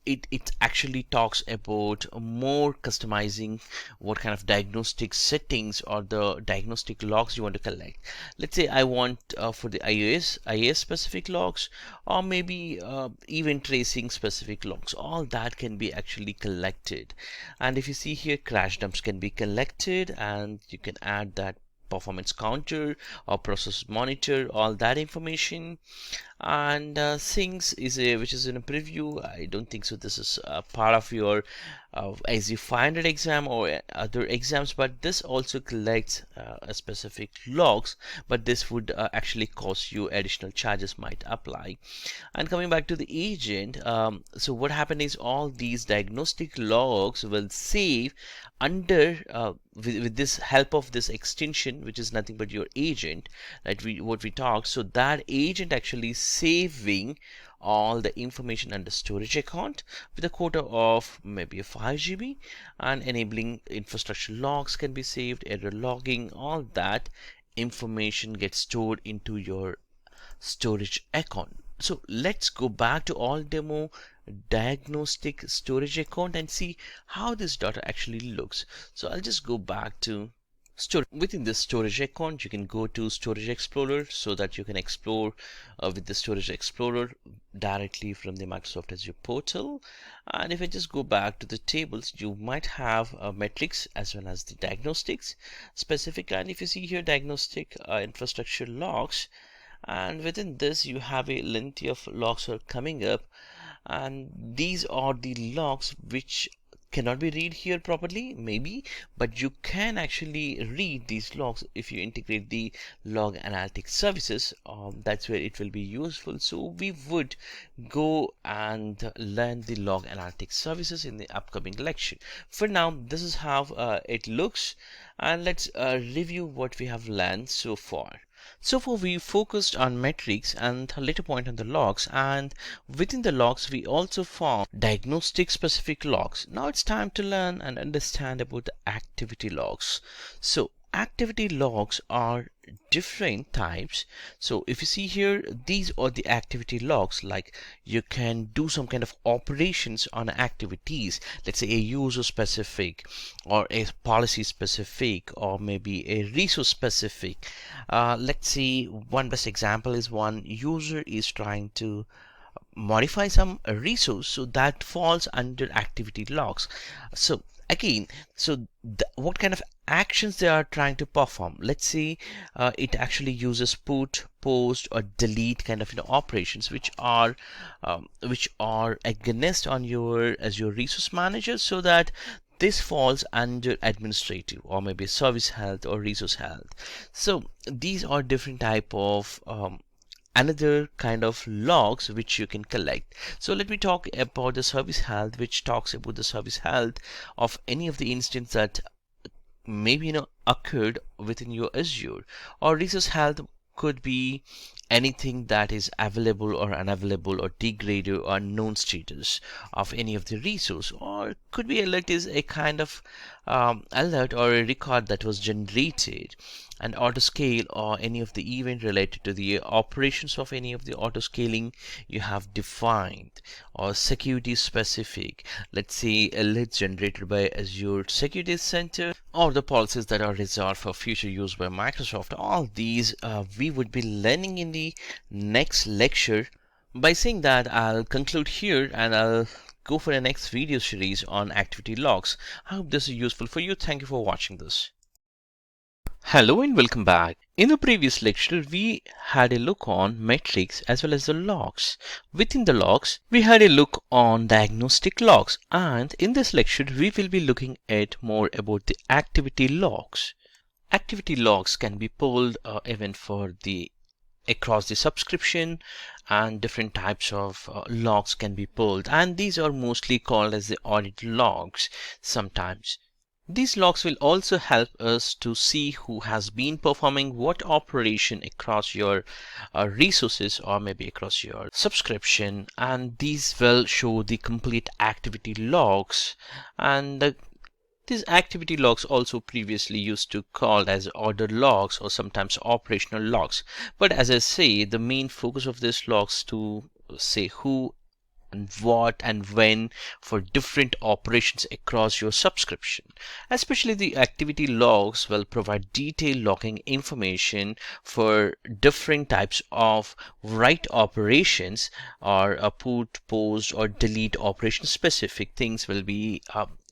Speaker 2: it actually talks about more customizing what kind of diagnostic settings or the diagnostic logs you want to collect. Let's say I want for the IAS specific logs, or maybe event tracing specific logs. All that can be actually collected. And if you see here, crash dumps can be collected, and you can add that performance counter or process monitor, all that information. And things is which is in a preview. I don't think so this is part of your Azure 500 exam or other exams, but this also collects a specific logs, but this would actually cost you additional charges might apply. And coming back to the agent, so what happened is all these diagnostic logs will save under with this help of this extension, which is nothing but your agent, right? What we talked, so that agent actually saving all the information under storage account with a quota of maybe a 5 GB, and enabling infrastructure logs can be saved, error logging, all that information gets stored into your storage account. So let's go back to all demo diagnostic storage account and see how this data actually looks. So I'll just go back to storage. Within this storage account, you can go to Storage Explorer so that you can explore with the Storage Explorer directly from the Microsoft Azure portal. And if I just go back to the tables, you might have metrics as well as the diagnostics specific. And if you see here, diagnostic infrastructure logs, and within this you have a lengthy of logs are coming up, and these are the logs which cannot be read here properly maybe, but you can actually read these logs if you integrate the log analytics services. That's where it will be useful. So we would go and learn the log analytics services in the upcoming lecture. For now, this is how it looks, and let's review what we have learned so far. So far we focused on metrics and a later point on the logs, and within the logs we also found diagnostic specific logs. Now it's time to learn and understand about the activity logs. So activity logs are different types. So if you see here, these are the activity logs. Like you can do some kind of operations on activities, let's say a user specific or a policy specific or maybe a resource specific. Let's see, one best example is one user is trying to modify some resource, so that falls under activity logs. So again, so what kind of actions they are trying to perform, let's say it actually uses put, post or delete kind of operations which are against on your as your resource manager, so that this falls under administrative or maybe service health or resource health. So these are different type of another kind of logs which you can collect. So let me talk about the service health, which talks about the service health of any of the instance that maybe occurred within your Azure. Or resource health could be anything that is available or unavailable or degraded or unknown status of any of the resource. Or could be alert is a kind of alert or a record that was generated. And auto scale or any of the event related to the operations of any of the auto scaling you have defined. Or security specific, let's say alerts generated by Azure Security Center, or the policies that are reserved for future use by Microsoft. All these we would be learning in the next lecture By saying that, I'll conclude here and I'll go for the next video series on activity logs. I hope this is useful for you. Thank you for watching this. Hello and welcome back. In the previous lecture, we had a look on metrics as well as the logs. Within the logs, we had a look on diagnostic logs, and in this lecture, we will be looking at more about the activity logs. Activity logs can be pulled even for the across the subscription, and different types of logs can be pulled, and these are mostly called as the audit logs sometimes. These logs will also help us to see who has been performing what operation across your resources or maybe across your subscription, and these will show the complete activity logs. And these activity logs also previously used to called as order logs or sometimes operational logs. But as I say, the main focus of these logs to say who and what and when for different operations across your subscription. Especially the activity logs will provide detailed logging information for different types of write operations, or a put, post or delete operation. Specific things will be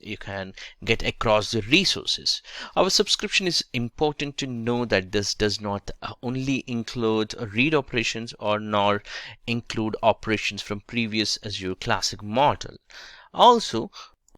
Speaker 2: you can get across the resources. Our subscription is important to know that this does not only include read operations or nor include operations from previous Azure Classic model. Also,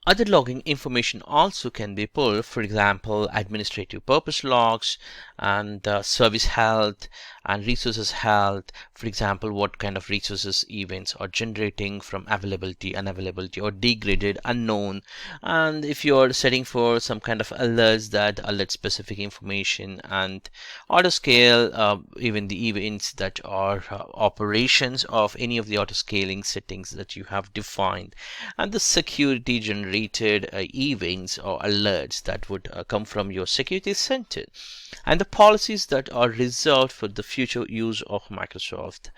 Speaker 2: other logging information also can be pulled, for example, administrative purpose logs and service health and resources health. For example, what kind of resources events are generating from availability, unavailability, or degraded, unknown. And if you're setting for some kind of alerts that alert specific information, and auto scale, even the events that are operations of any of the auto scaling settings that you have defined, and the security generated events or alerts that would come from your security center, and the policies that are reserved for the future use of Microsoft.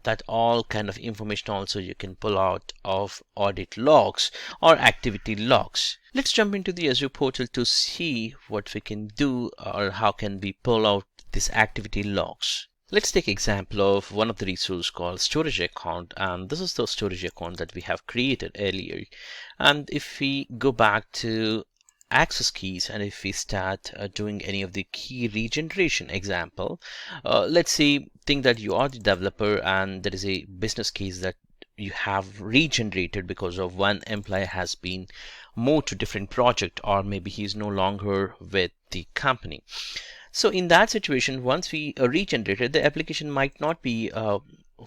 Speaker 2: That all kind of information also you can pull out of audit logs or activity logs. Let's jump into the Azure portal to see what we can do or how can we pull out these activity logs. Let's take example of one of the resource called storage account, and this is the storage account that we have created earlier. And if we go back to access keys and if we start doing any of the key regeneration example, let's say think that you are the developer and there is a business case that you have regenerated because of one employee has been moved to different project, or maybe he's no longer with the company. So in that situation, once we regenerated, the application might not be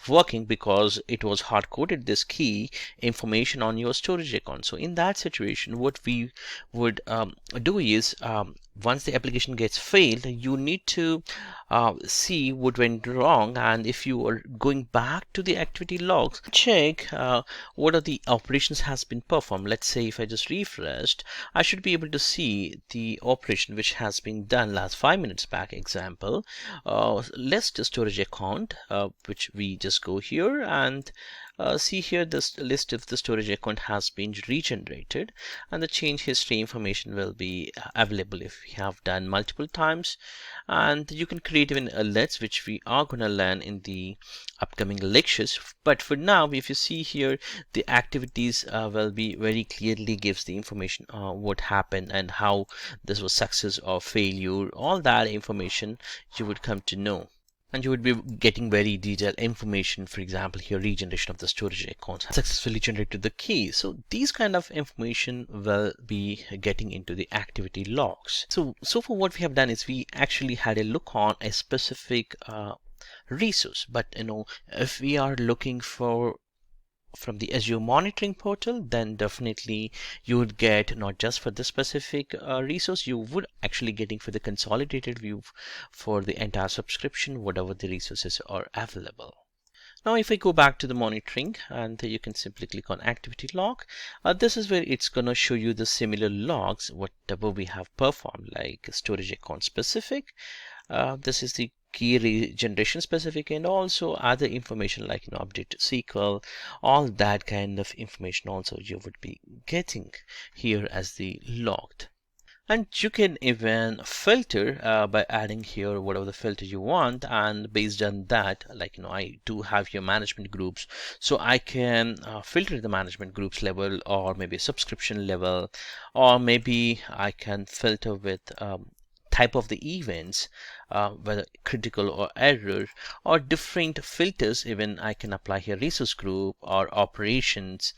Speaker 2: working because it was hard coded this key information on your storage account. So in that situation, what we would do is once the application gets failed, you need to see what went wrong, and if you are going back to the activity logs, check what are the operations has been performed. Let's say if I just refreshed, I should be able to see the operation which has been done last 5 minutes back. Example, list storage account, which we just go here and see here this list of the storage account has been regenerated, and the change history information will be available if we have done multiple times. And you can create even alerts, which we are going to learn in the upcoming lectures. But for now, if you see here, the activities will be very clearly gives the information what happened and how this was success or failure. All that information you would come to know, and you would be getting very detailed information. For example, here regeneration of the storage accounts successfully generated the key. So these kind of information will be getting into the activity logs. So far what we have done is we actually had a look on a specific resource, but if we are looking for from the Azure monitoring portal, then definitely you would get not just for this specific resource, you would actually getting for the consolidated view for the entire subscription, whatever the resources are available. Now if I go back to the monitoring, and you can simply click on activity log, this is where it's going to show you the similar logs whatever we have performed, like storage account specific. This is the key regeneration specific, and also other information like update to SQL, all that kind of information also you would be getting here as the logged.
Speaker 1: And you can even filter by adding here whatever the filter you want, and based on that, like I do have here management groups, so I can filter the management groups level, or maybe subscription level, or maybe I can filter with type of the events, whether critical or error, or different filters. Even I can apply here resource group or operations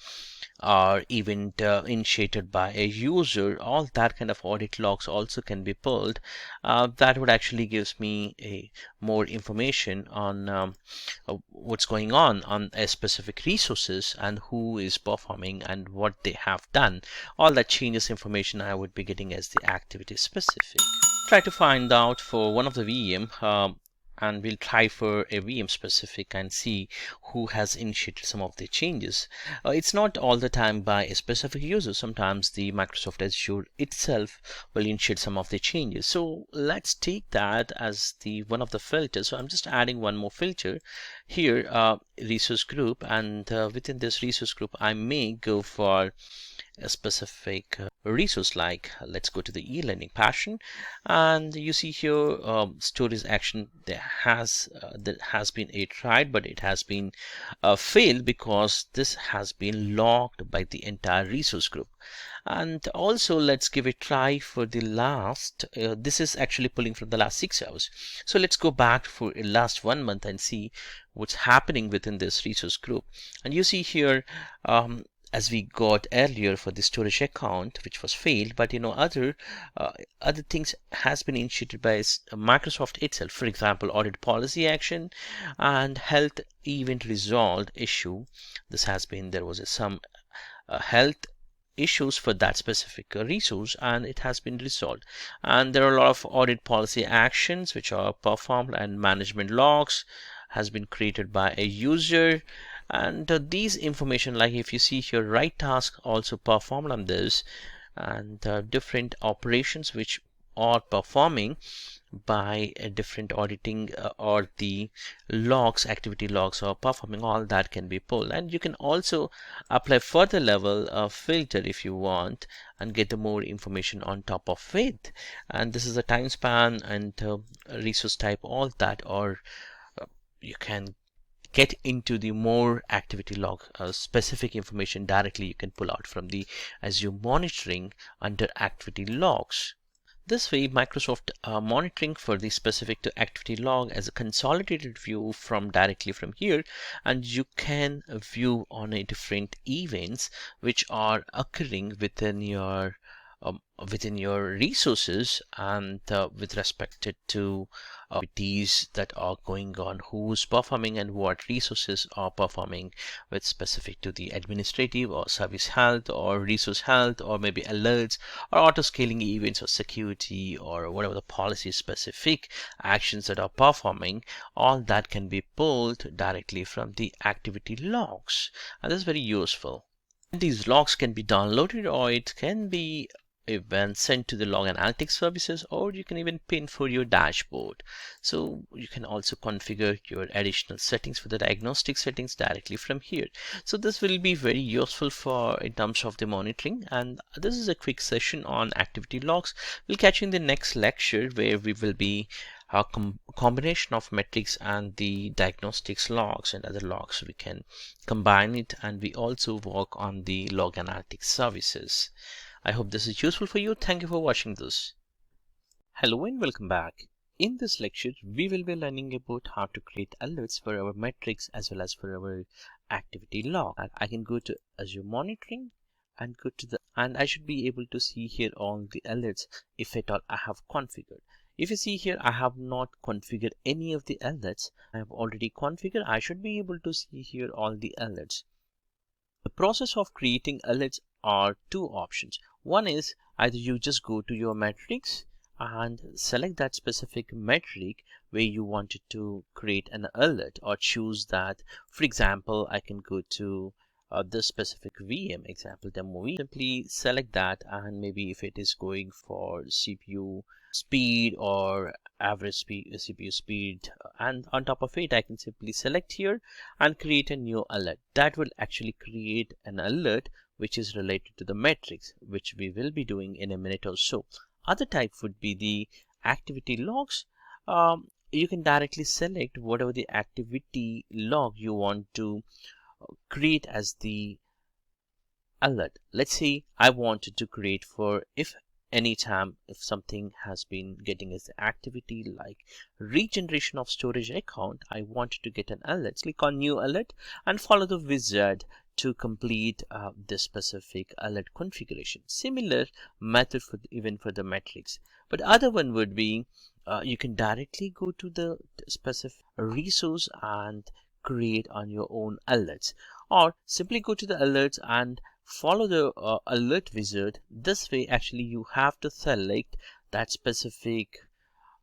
Speaker 1: or event initiated by a user. All that kind of audit logs also can be pulled. That would actually gives me a more information on what's going on a specific resources, and who is performing and what they have done. All that changes information I would be getting as the activity specific. Try to find out for one of the VM, and we'll try for a VM specific and see who has initiated some of the changes. It's not all the time by a specific user. Sometimes the Microsoft Azure itself will initiate some of the changes. So let's take that as the one of the filters. So I'm just adding one more filter here, resource group, and within this resource group I may go for a specific resource. Like let's go to the e-learning passion, and you see here storage action. There has been a tried, but it has been failed because this has been logged by the entire resource group. And also let's give a try for the last, this is actually pulling from the last 6 hours. So let's go back for last 1 month and see what's happening within this resource group. And you see here, as we got earlier for the storage account, which was failed, but other things has been initiated by Microsoft itself. For example, audit policy action and health event resolved issue. This has been, there was some health issues for that specific resource, and it has been resolved. And there are a lot of audit policy actions which are performed, and management logs has been created by a user. And these information, like if you see here, right task also performed on this, and different operations which are performing by a different auditing, or the logs, activity logs are performing. All that can be pulled, and you can also apply further level of filter if you want, and get the more information on top of it. And this is a time span and resource type, all that, or you can get into the more activity log specific information directly. You can pull out from the Azure monitoring under activity logs. This way, Microsoft monitoring for the specific to activity log as a consolidated view from directly from here, and you can view on a different events which are occurring within your resources, and with respect to activities that are going on, who's performing and what resources are performing, with specific to the administrative or service health or resource health, or maybe alerts or auto scaling events or security, or whatever the policy specific actions that are performing. All that can be pulled directly from the activity logs, and this is very useful. These logs can be downloaded, or it can be even sent to the log analytics services, or you can even pin for your dashboard. So you can also configure your additional settings for the diagnostic settings directly from here. So this will be very useful for in terms of the monitoring. And this is a quick session on activity logs. We'll catch you in the next lecture, where we will be a combination of metrics and the diagnostics logs and other logs. We can combine it, and we also work on the log analytics services. I hope this is useful for you. Thank you for watching this. Hello and welcome back. In this lecture, we will be learning about how to create alerts for our metrics as well as for our activity log. And I can go to Azure Monitoring and go to and I should be able to see here all the alerts if at all I have configured. If you see here, I have not configured any of the alerts. I have already configured. I should be able to see here all the alerts. The process of creating alerts are two options. One is either you just go to your metrics and select that specific metric where you wanted to create an alert, or choose that. For example, I can go to this specific VM, example demo VM. Simply select that, and maybe if it is going for CPU speed or average speed, CPU speed, and on top of it I can simply select here and create a new alert. That will actually create an alert which is related to the metrics, which we will be doing in a minute or so. other type would be the activity logs. You can directly select whatever the activity log you want to create as the alert. Let's say I wanted to create for if anytime if something has been getting as activity like regeneration of storage account, I wanted to get an alert. Click on new alert and follow the wizard to complete this specific alert configuration. Similar method for even for the metrics, but other one would be you can directly go to the specific resource and create on your own alerts, or simply go to the alerts and follow the alert wizard. This way actually you have to select that specific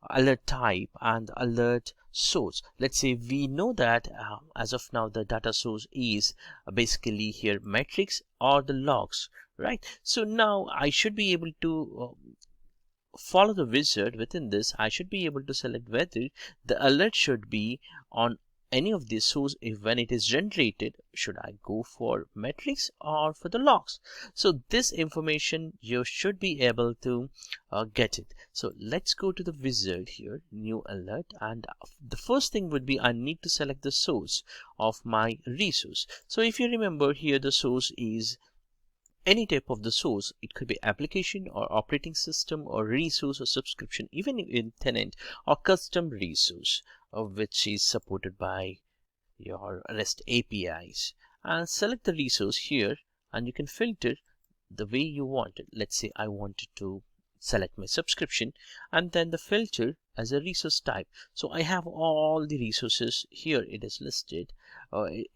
Speaker 1: alert type and alert source. Let's say we know that as of now the data source is basically here metrics or the logs, right? So now I should be able to follow the wizard. Within this I should be able to select whether the alert should be on any of these source. If when it is generated, should I go for metrics or for the logs? So this information you should be able to get it. So let's go to the wizard here, new alert, and the first thing would be I need to select the source of my resource. So if you remember here, the source is any type of the source. It could be application or operating system or resource or subscription, even in tenant or custom resource, which is supported by your REST APIs. And select the resource here and you can filter the way you want it. Let's say I wanted to select my subscription and then the filter as a resource type. So I have all the resources here. It is listed.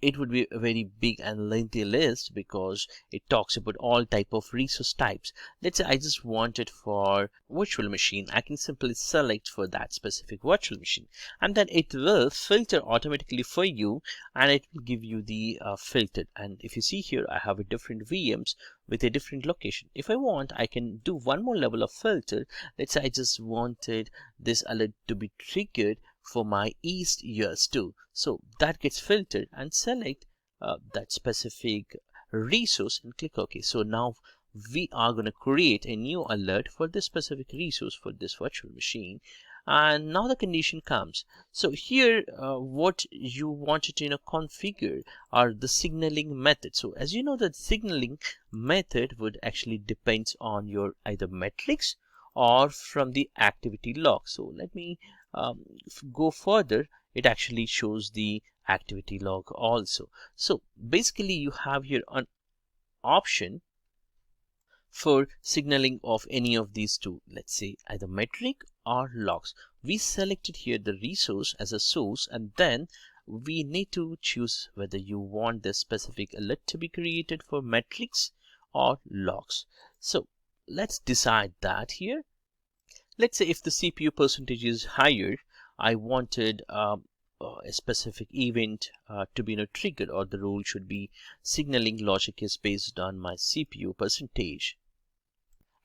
Speaker 1: It would be a very big and lengthy list because it talks about all type of resource types. Let's say I just want it for virtual machine. I can simply select for that specific virtual machine and then it will filter automatically for you and it will give you the filtered. And if you see here, I have a different VMs with a different location. If I want, I can do one more level of filter. Let's say I just wanted this alert to be triggered for my East US too. So that gets filtered and select that specific resource and click OK. So now we are going to create a new alert for this specific resource for this virtual machine. And now the condition comes. So here what you wanted to configure are the signaling method. So as you know, that signaling method would actually depends on your either metrics or from the activity log. So let me go further. It actually shows the activity log also. So basically you have here an option for signaling of any of these two, let's say either metric or logs. We selected here the resource as a source and then we need to choose whether you want this specific alert to be created for metrics or logs. So let's decide that here. Let's say if the CPU percentage is higher, I wanted a specific event to be triggered, or the rule should be signaling logic is based on my CPU percentage.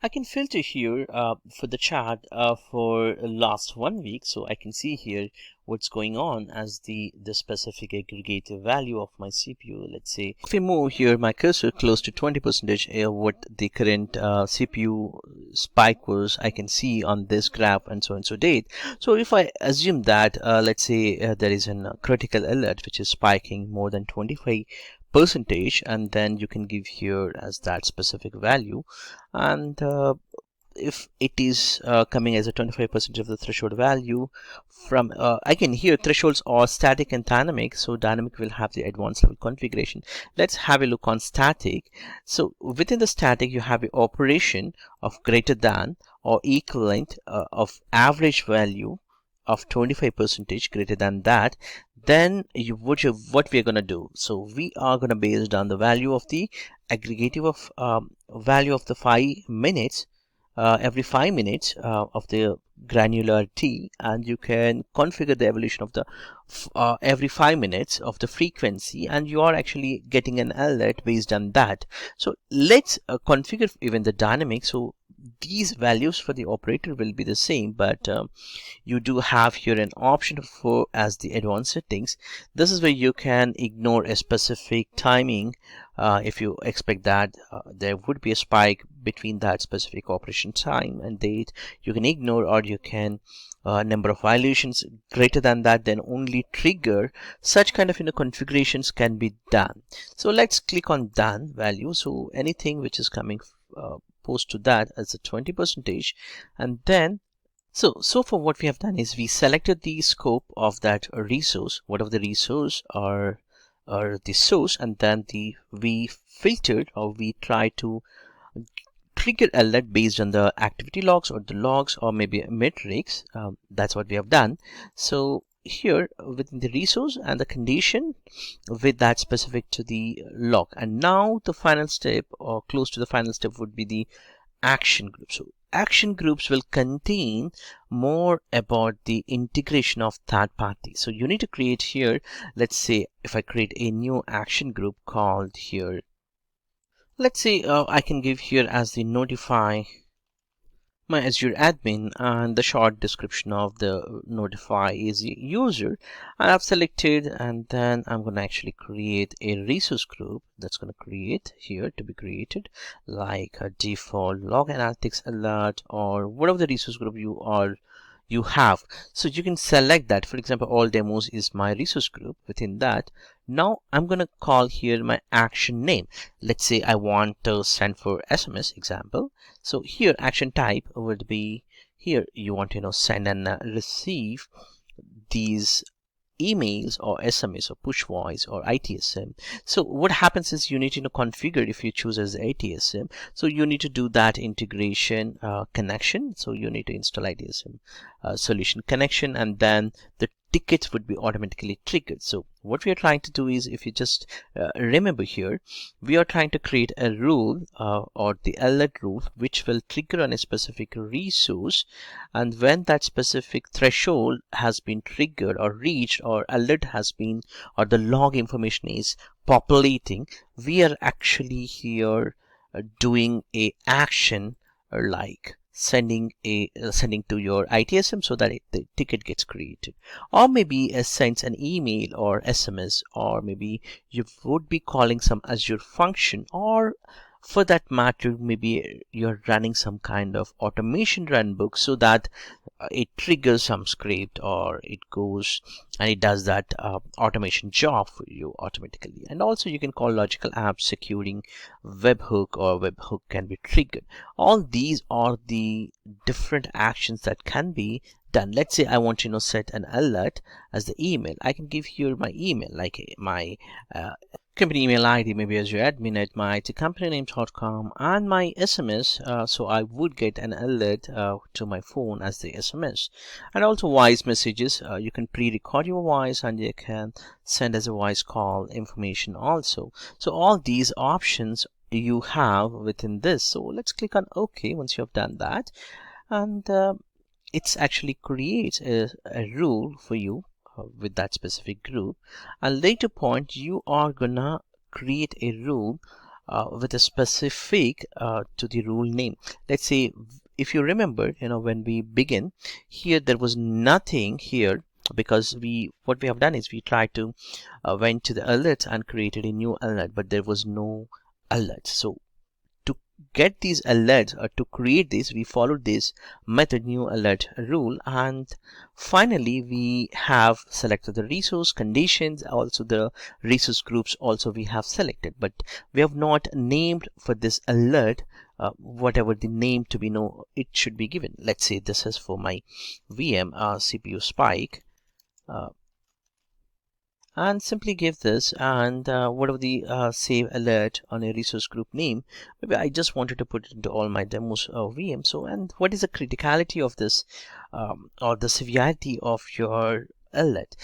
Speaker 1: I can filter here for the chart for last 1 week, so I can see here what's going on as the specific aggregative value of my CPU. Let's say if I move here my cursor close to 20%, what the current CPU spike was, I can see on this graph and so date. So if I assume that let's say there is a critical alert which is spiking more than 25%, and then you can give here as that specific value, and if it is coming as a 25% of the threshold value from again here thresholds are static and dynamic, so dynamic will have the advanced level configuration. Let's have a look on static. So within the static you have an operation of greater than or equivalent of average value of 25% greater than that. Then what we are going to do, so we are going to based on the value of the aggregative of value of the 5 minutes every 5 minutes of the granularity, and you can configure the evolution of the every 5 minutes of the frequency, and you are actually getting an alert based on that. So let's configure even the dynamic. So these values for the operator will be the same, but you do have here an option for as the advanced settings. This is where you can ignore a specific timing. If you expect that there would be a spike between that specific operation time and date, you can ignore, or you can number of violations greater than that, then only trigger. Such kind of configurations can be done. So let's click on done value. So anything which is coming post to that as a 20%, and then so for what we have done is we selected the scope of that resource, whatever the resource or the source, and then we filtered, or we try to trigger alert based on the activity logs or the logs or maybe metrics. That's what we have done. So here within the resource and the condition with that specific to the log, and now the final step or close to the final step would be the action group. So action groups will contain more about the integration of third party. So you need to create here, let's say if I create a new action group called here, let's say I can give here as the notify my Azure admin and the short description of the notify is user, and I've selected, and then I'm going to actually create a resource group that's going to create here to be created like a default log analytics alert or whatever the resource group you have. So you can select that. For example, all demos is my resource group. Within that, now I'm going to call here my action name. Let's say I want to send for SMS example. So here action type would be here you want to send and receive these emails or SMS or push voice or ITSM. So what happens is you need to configure if you choose as ITSM. So you need to do that integration connection. So you need to install ITSM solution connection, and then the tickets would be automatically triggered. So what we are trying to do is, if you just remember here, we are trying to create a rule or the alert rule which will trigger on a specific resource, and when that specific threshold has been triggered or reached, or alert has been, or the log information is populating, we are actually here doing a action like sending to your ITSM so that the ticket gets created, or maybe sends an email or SMS, or maybe you would be calling some Azure function, or for that matter maybe you're running some kind of automation runbook so that it triggers some script, or it goes and it does that automation job for you automatically. And also you can call logical apps securing webhook, or webhook can be triggered. All these are the different actions that can be done. Let's say I want to set an alert as the email. I can give here my email, like my company email ID, maybe Azure admin at myitcompanynames.com, and my SMS, so I would get an alert to my phone as the SMS. And also voice messages, you can pre-record your voice and you can send as a voice call information also. So all these options you have within this. So let's click on OK once you have done that, and it's actually creates a rule for you with that specific group. And later point you are gonna create a rule with a specific to the rule name. Let's say if you remember, when we begin here there was nothing here, because what we have done is we tried to went to the alert and created a new alert, but there was no alert. So to get these alerts, or to create this, we followed this method new alert rule, and finally we have selected the resource conditions, also the resource groups also we have selected, but we have not named for this alert whatever the name to be it should be given. Let's say this is for my VM CPU spike, and simply give this, and whatever the save alert on a resource group name, maybe I just wanted to put it into all my demos VM. So, and what is the criticality of this or the severity of your alert?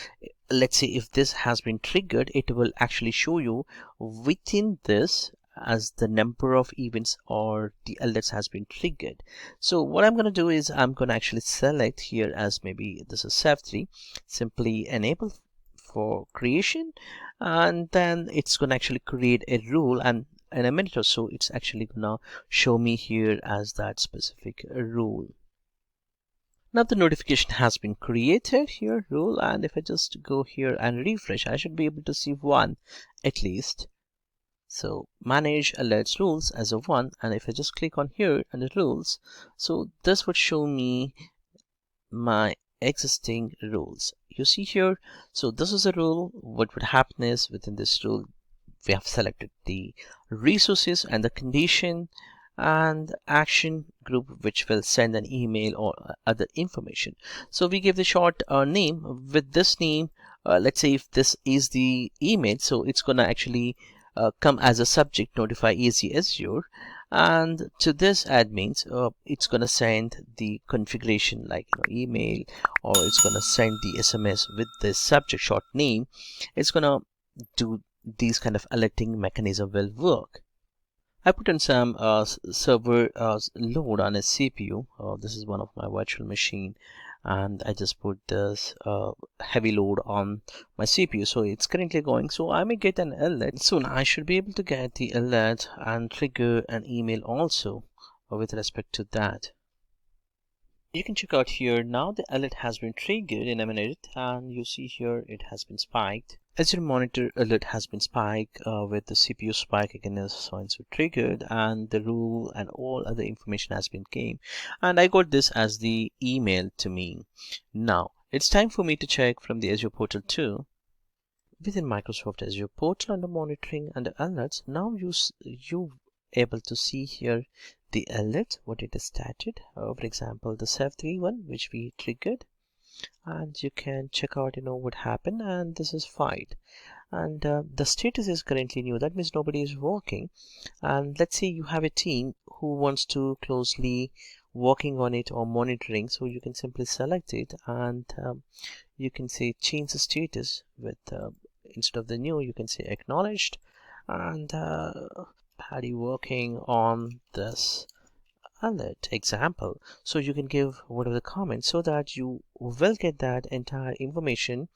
Speaker 1: Let's say if this has been triggered, it will actually show you within this as the number of events or the alerts has been triggered. So what I'm going to do is I'm going to actually select here as maybe this is SEV3, simply enable for creation, and then it's going to actually create a rule, and in a minute or so, it's actually gonna show me here as that specific rule. Now the notification has been created here, rule, and if I just go here and refresh, I should be able to see one at least. So manage alerts rules as a one, and if I just click on here under rules, so this would show me my existing rules. You see here, so this is a rule. What would happen is within this rule we have selected the resources and the condition and action group which will send an email or other information. So we give the short name. With this name, let's say if this is the email, so it's gonna actually come as a subject, notify AZ Azure, and to this admins it's gonna send the configuration like email, or it's gonna send the SMS with the subject short name. It's gonna do these kind of alerting mechanism will work. I put in some server load on a CPU. This is one of my virtual machine, and I just put this heavy load on my CPU, so it's currently going. So I may get an alert soon. I should be able to get the alert and trigger an email also with respect to that. You can check out here now the alert has been triggered in a minute, and you see here it has been spiked. Azure Monitor alert has been spiked with the CPU spike again so triggered, and the rule and all other information has been came, and I got this as the email to me. Now it's time for me to check from the Azure portal too. Within Microsoft Azure portal under monitoring and alerts, now you able to see here the alert what it is started. For example, the SEV3 one which we triggered, and you can check out what happened, and this is fired, and the status is currently new. That means nobody is working. And let's say you have a team who wants to closely working on it or monitoring, so you can simply select it, and you can say change the status with instead of the new you can say acknowledged, and Paddy working on this alert example. So you can give whatever the comment so that you will get that entire information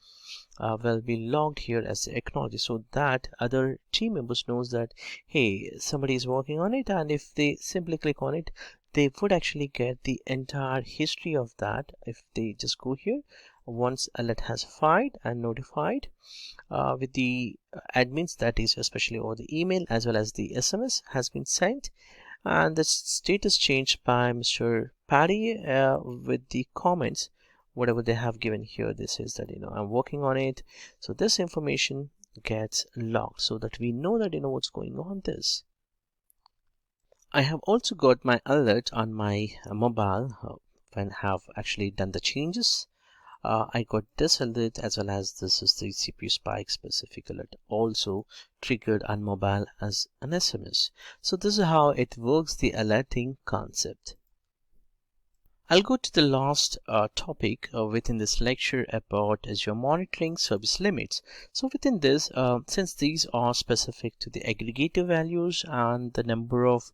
Speaker 1: will be logged here as acknowledged, so that other team members knows that hey, somebody is working on it, and if they simply click on it they would actually get the entire history of that. If they just go here, once alert has fired and notified with the admins, that is especially over the email as well as the SMS has been sent, and the status changed by Mr. Paddy with the comments whatever they have given here. This is that I'm working on it, so this information gets logged so that we know that what's going on this. I have also got my alert on my mobile when have actually done the changes. I got this alert as well as this is the CPU spike specific alert also triggered on mobile as an SMS. So this is how it works, the alerting concept. I'll go to the last topic within this lecture about Azure monitoring service limits. So within this, since these are specific to the aggregator values and the number of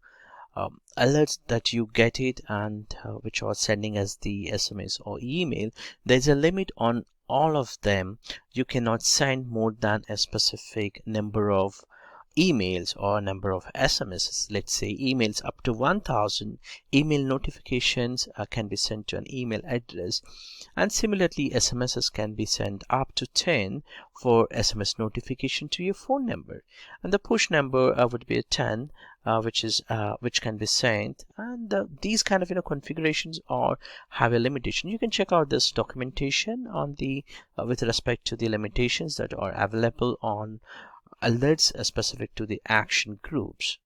Speaker 1: alerts that you get it and which are sending as the SMS or email, there's a limit on all of them. You cannot send more than a specific number of emails or number of SMSs. Let's say emails up to 1000 email notifications can be sent to an email address, and similarly SMSs can be sent up to 10 for SMS notification to your phone number, and the push number would be a 10 which can be sent, and these kind of configurations or have a limitation. You can check out this documentation on the with respect to the limitations that are available on alerts specific to the action groups.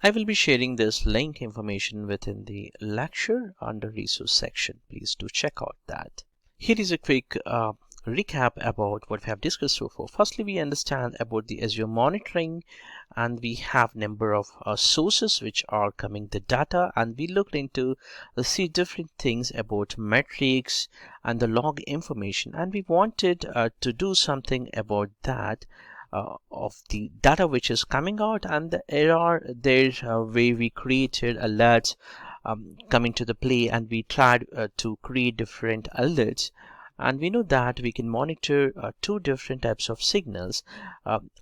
Speaker 1: I will be sharing this link information within the lecture under resource section. Please do check out that. Here is a quick recap about what we have discussed so far. Firstly, we understand about the Azure monitoring, and we have number of sources which are coming the data, and we looked into see different things about metrics and the log information, and we wanted to do something about that of the data which is coming out and the error. There's a way we created alerts coming to the play, and we tried to create different alerts, And we know that we can monitor two different types of signals.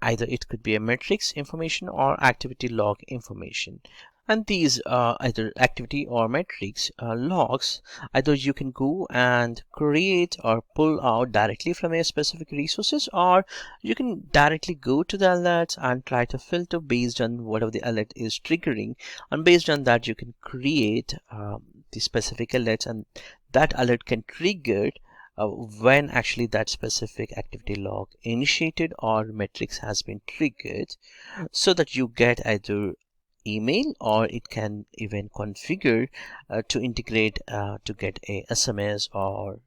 Speaker 1: Either it could be a metrics information or activity log information. And these either activity or metrics logs, either you can go and create or pull out directly from a specific resources, or you can directly go to the alerts and try to filter based on whatever the alert is triggering, and based on that you can create the specific alerts, and that alert can trigger when actually that specific activity log initiated or metrics has been triggered, so that you get either email, or it can even configure to integrate to get a SMS or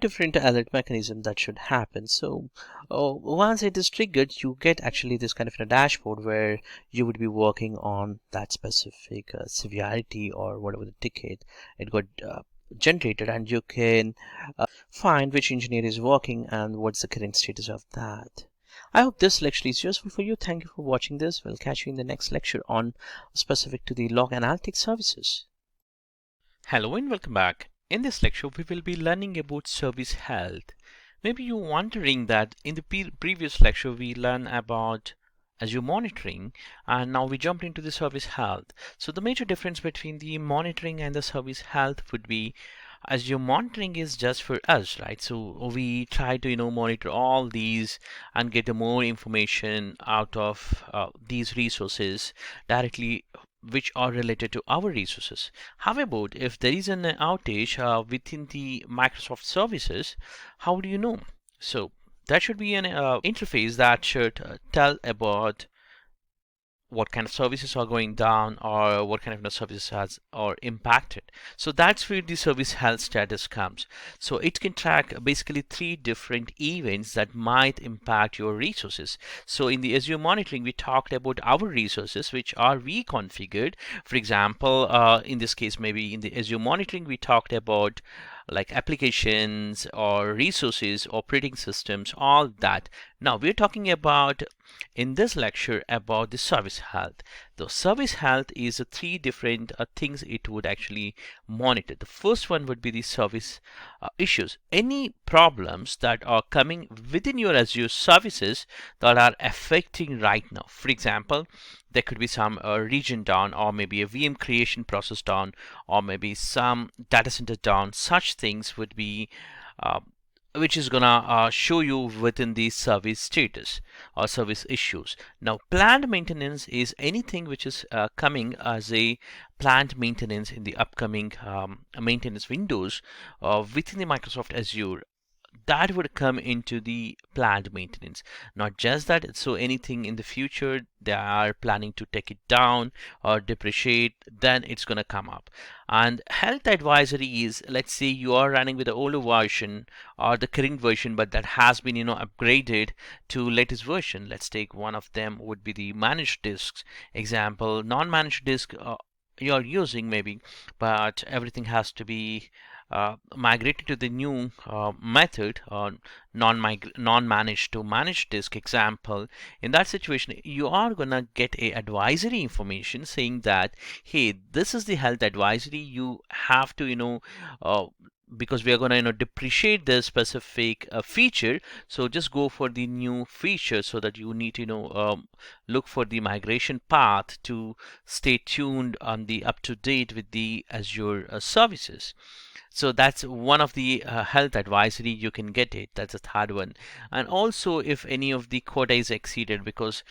Speaker 1: different alert mechanism that should happen. So once it is triggered, you get actually this kind of a dashboard where you would be working on that specific severity or whatever the ticket it got generated, and you can find which engineer is working and what's the current status of that. I hope this lecture is useful for you. Thank you for watching this. We'll catch you in the next lecture on specific to the log analytics services.
Speaker 2: Hello and welcome back. In this lecture, we will be learning about service health. Maybe you're wondering that in the previous lecture, we learned about Azure monitoring, and now we jumped into the service health. So the major difference between the monitoring and the service health would be Azure monitoring is just for us, right? So we try to monitor all these and get more information out of these resources directly, which are related to our resources. However, if there is an outage within the Microsoft services, how do you know? So that should be an interface that should tell about what kind of services are going down, or what kind of services are impacted. So that's where the service health status comes. So it can track basically 3 different events that might impact your resources. So in the Azure monitoring, we talked about our resources which are reconfigured. For example, in this case, maybe in the Azure monitoring, we talked about like applications or resources, operating systems, all that. Now we're talking about in this lecture about the service health. The service health is 3 different things it would actually monitor. The first one would be the service issues. Any problems that are coming within your Azure services that are affecting right now. For example, there could be some region down, or maybe a VM creation process down, or maybe some data center down. Such things would be which is gonna show you within the service status or service issues. Now, planned maintenance is anything which is coming as a planned maintenance in the upcoming maintenance windows within the Microsoft Azure. That would come into the planned maintenance. Not just that, so anything in the future they are planning to take it down or depreciate, then it's going to come up. And health advisory is, let's say you are running with the older version or the current version, but that has been upgraded to latest version. Let's take one of them would be the managed disks example. Non-managed disk you're using maybe, but everything has to be migrated to the new method, non-managed to managed disk example. In that situation, you are gonna get a advisory information saying that, hey, this is the health advisory. You have to because we are going to depreciate this specific feature, so just go for the new feature, so that you need to look for the migration path to stay tuned on the up to date with the Azure services. So that's one of the health advisory you can get it. That's the third one. And also if any of the quota is exceeded, because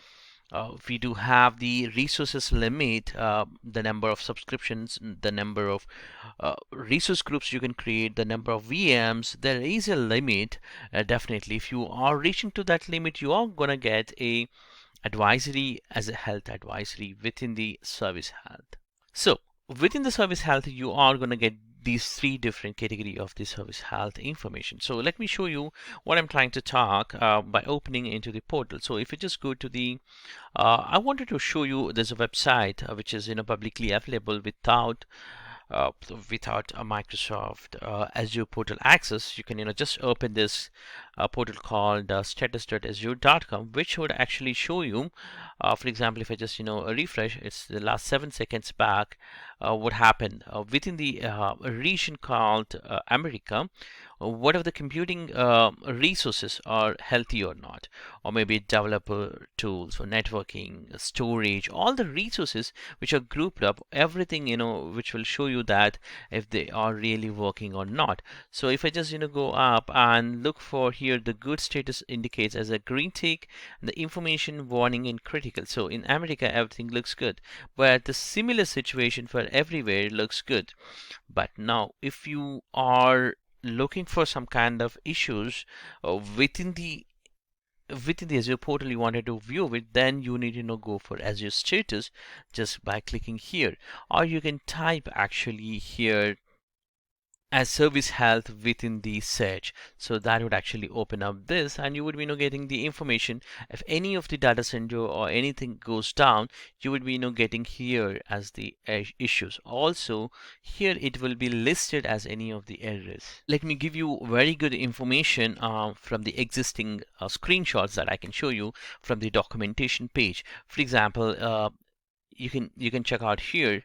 Speaker 2: we do have the resources limit, the number of subscriptions, the number of resource groups you can create, the number of VMs, there is a limit. Definitely if you are reaching to that limit, you are gonna get a advisory as a health advisory within the service health. So within the service health, you are going to get these 3 different category of the service health information. So let me show you what I'm trying to talk by opening into the portal. So if you just go to the I wanted to show you there's a website which is publicly available without a Microsoft Azure portal access. You can just open this
Speaker 1: a portal called status.azure.com, which would actually show you, for example, if I just refresh, it's the last 7 seconds back, what happened within the region called America. What of the computing resources are healthy or not, or maybe developer tools for networking, storage, all the resources which are grouped up, everything which will show you that if they are really working or not. So if I just go up and look for here, the good status indicates as a green tick, the information warning and critical. So in America everything looks good, but the similar situation for everywhere looks good. But now if you are looking for some kind of issues within the Azure portal, you wanted to view it, then you need to go for Azure status just by clicking here, or you can type actually here as service health within the search. So that would actually open up this, and you would be getting the information. If any of the data center or anything goes down, you would be getting here as the issues. Also here it will be listed as any of the errors. Let me give you very good information from the existing screenshots that I can show you from the documentation page. For example, you can check out here.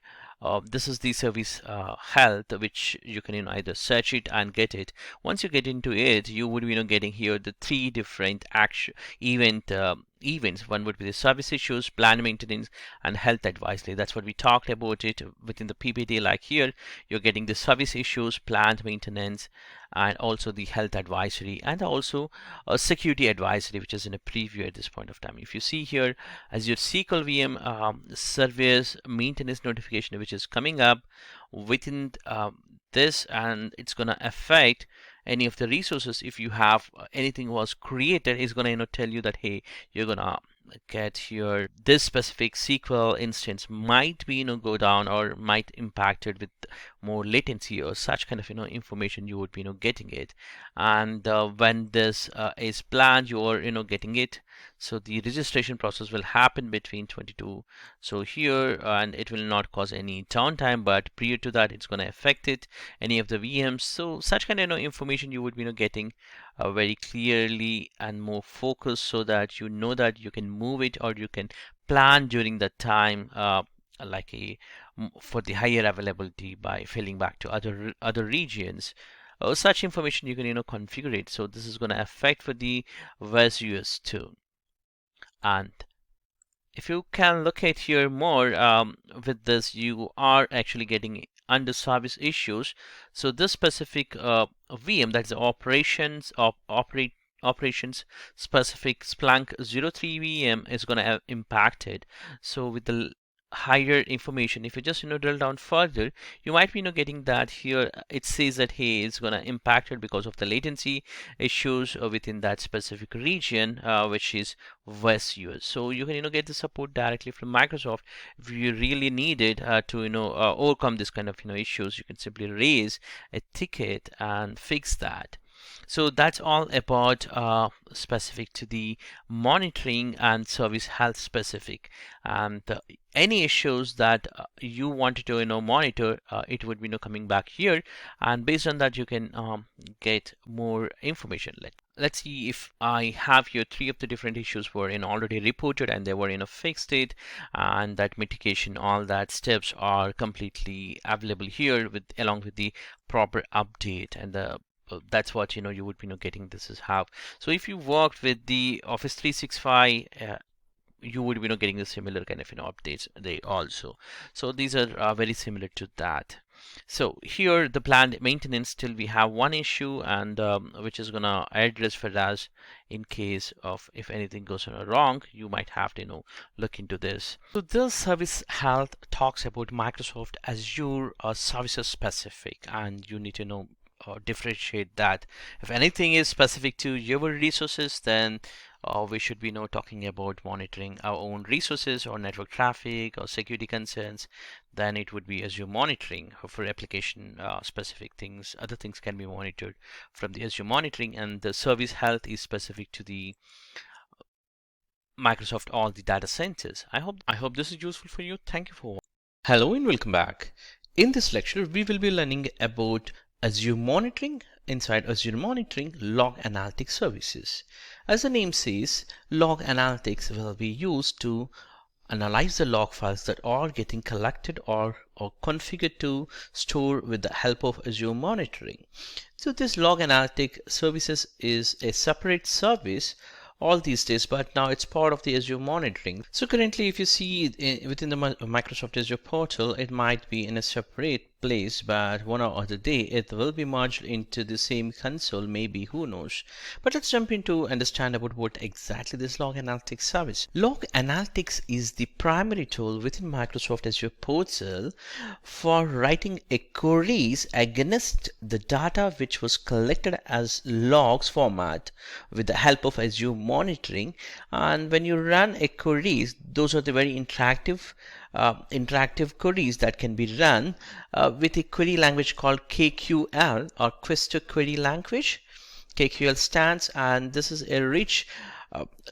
Speaker 1: This is the service health, which you can either search it and get it. Once you get into it, you would be getting here the 3 different action events. One would be the service issues, planned maintenance, and health advisory. That's what we talked about it within the PPT. Like here, you're getting the service issues, planned maintenance, and also the health advisory, and also a security advisory, which is in a preview at this point of time. If you see here, as your SQL VM service maintenance notification, which is coming up within this, and it's going to affect any of the resources. If you have anything was created, it's going to tell you that, hey, you're going to get here this specific SQL instance might be go down or might impacted with more latency or such kind of information. You would be getting it, and when this is planned, you are getting it. So the registration process will happen between 22, so here, and it will not cause any downtime, but prior to that it's going to affect it, any of the VMs. So such kind of information you would be getting very clearly and more focused, so that that you can move it, or you can plan during the time like for the higher availability by filling back to other regions. Such information you can configure it. So this is going to affect for the West US too. And if you can look at here more, with this you are actually getting under service issues. So this specific VM, that's the operations specific Splunk 03 VM, is going to have impacted. So with the higher information, if you just drill down further, you might be getting that here it says that, hey, it's going to impact it because of the latency issues within that specific region, which is West US. So you can get the support directly from Microsoft. If you really need it to overcome this kind of issues, you can simply raise a ticket and fix that. So that's all about specific to the monitoring and service health specific. And any issues that you wanted to monitor, it would be coming back here, and based on that you can get more information. Let's see if I have here 3 of the different issues were already reported and they were fixed it, and that mitigation, all that steps are completely available here with along with the proper update, and the that's what you would be getting. This is how. So if you worked with the Office 365, you would be getting the similar kind of updates they also. So these are very similar to that. So here the planned maintenance, still we have one issue, and which is gonna address for us in case of if anything goes wrong, you might have to look into this. So this service health talks about Microsoft Azure services specific, and you need to differentiate that. If anything is specific to your resources, then we should be talking about monitoring our own resources or network traffic or security concerns. Then it would be Azure monitoring for application specific things. Other things can be monitored from the Azure monitoring, and the service health is specific to the Microsoft all the data centers. I hope this is useful for you. Thank you for watching.
Speaker 2: Hello and welcome back. In this lecture, we will be learning about Azure monitoring inside Azure Monitoring Log Analytics Services. As the name says, Log Analytics will be used to analyze the log files that are getting collected or configured to store with the help of Azure Monitoring. So this Log Analytic Services is a separate service all these days, but now it's part of the Azure Monitoring. So currently, if you see within the Microsoft Azure portal, it might be in a separate place, but one or other day it will be merged into the same console, maybe, who knows. But let's jump into understand about what exactly this Log Analytics service. Log Analytics is the primary tool within Microsoft Azure portal for writing a queries against the data which was collected as logs format with the help of Azure Monitoring. And when you run a queries, those are the very interactive queries that can be run with a query language called KQL, or Quest Query Language. KQL stands, and this is a rich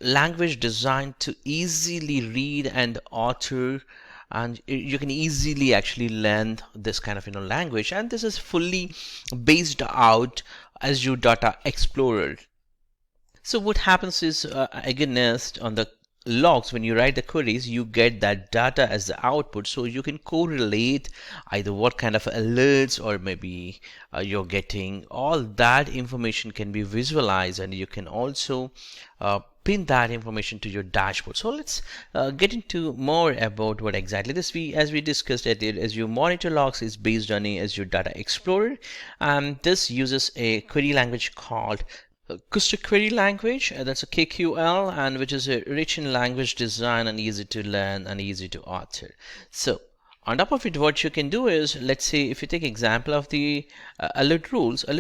Speaker 2: language designed to easily read and author, and you can easily actually learn this kind of language. And this is fully based out Azure Data Explorer. So what happens is, against on the logs, when you write the queries, you get that data as the output, so you can correlate either what kind of alerts, or maybe you're getting all that information can be visualized, and you can also pin that information to your dashboard. So let's get into more about what exactly this as we discussed earlier. Azure Monitor Logs is based on a Azure Data Explorer, and this uses a query language called Quest Query Language, that's a KQL, and which is rich in language design and easy to learn and easy to author. So on top of it, what you can do is, let's say if you take example of the alert rules are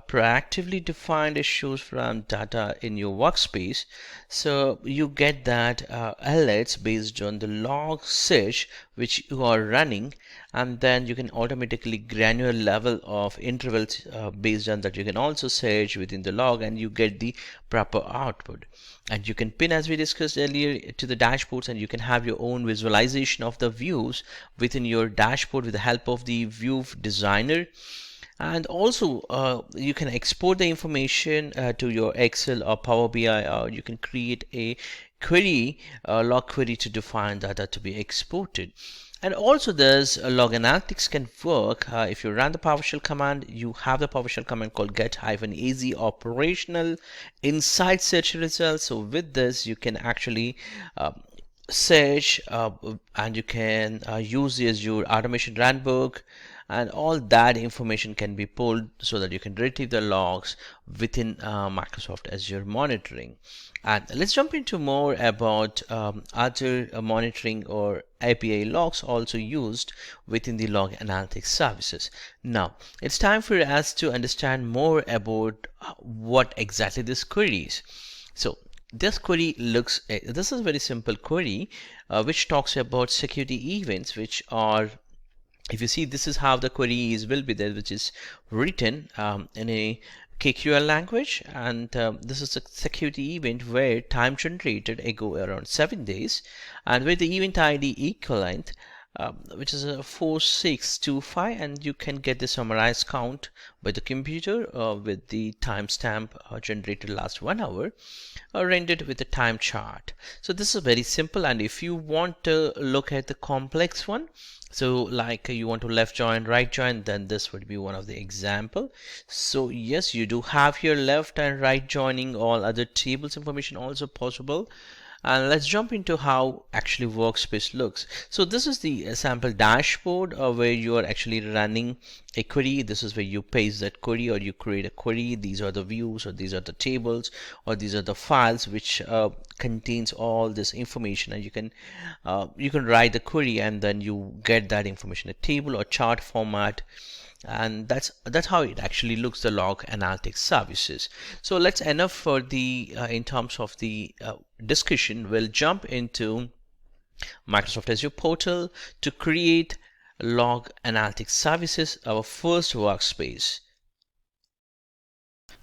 Speaker 2: proactively defined issues from data in your workspace. So you get that alerts based on the log search which you are running, and then you can automatically granular level of intervals based on that. You can also search within the log, and you get the proper output. And you can pin, as we discussed earlier, to the dashboards, and you can have your own visualization of the views within your dashboard with the help of the view designer. And also you can export the information to your Excel or Power BI, or you can create a query, log query, to define data to be exported. And also there's Log Analytics can work if you run the PowerShell command. You have the PowerShell command called get-az operational inside search results. So with this you can actually search and you can use the Azure automation runbook, and all that information can be pulled so that you can retrieve the logs within Microsoft Azure Monitoring. And let's jump into more about other monitoring or API logs also used within the Log Analytics services. Now it's time for us to understand more about what exactly this query is. So this query looks, this is a very simple query which talks about security events, which are, if you see, this is how the query will be there, which is written in a KQL language, and this is a security event where time generated ago around 7 days, and with the event ID equivalent which is a 4625, and you can get the summarized count by the computer with the timestamp generated last 1 hour rendered with the time chart. So this is very simple, and if you want to look at the complex one, so like you want to left join, right join, then this would be one of the example. So yes, you do have here left and right joining, all other tables information also possible. And let's jump into how actually workspace looks. So this is the sample dashboard where you are actually running a query. This is where you paste that query or you create a query. These are the views, or these are the tables, or these are the files which contains all this information, and you can write the query and then you get that information in a table or chart format. And that's how it actually looks, the Log Analytics services. So let's enough for the in terms of the discussion. We'll jump into Microsoft Azure portal to create Log Analytics services, our first workspace.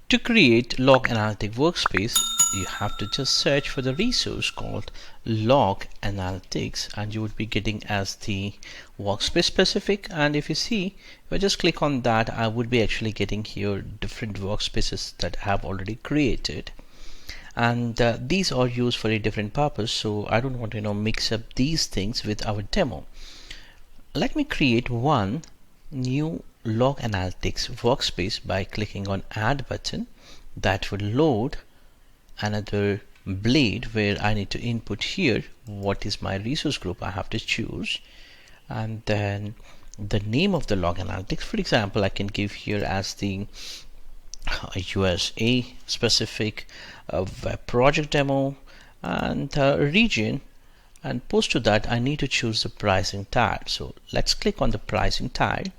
Speaker 2: To create Log Analytics workspace,
Speaker 1: you have to just search for the resource called log analytics, and you would be getting as the workspace specific. And if you see, if I just click on that, I would be actually getting here different workspaces that I have already created, and these are used for a different purpose, so I don't want to mix up these things with our demo. Let me create one new log analytics workspace by clicking on add button. That will load another blade where I need to input here what is my resource group I have to choose, and then the name of the log analytics. For example, I can give here as the USA specific web project demo, and region, and post to that I need to choose the pricing tag. So let's click on the pricing tag.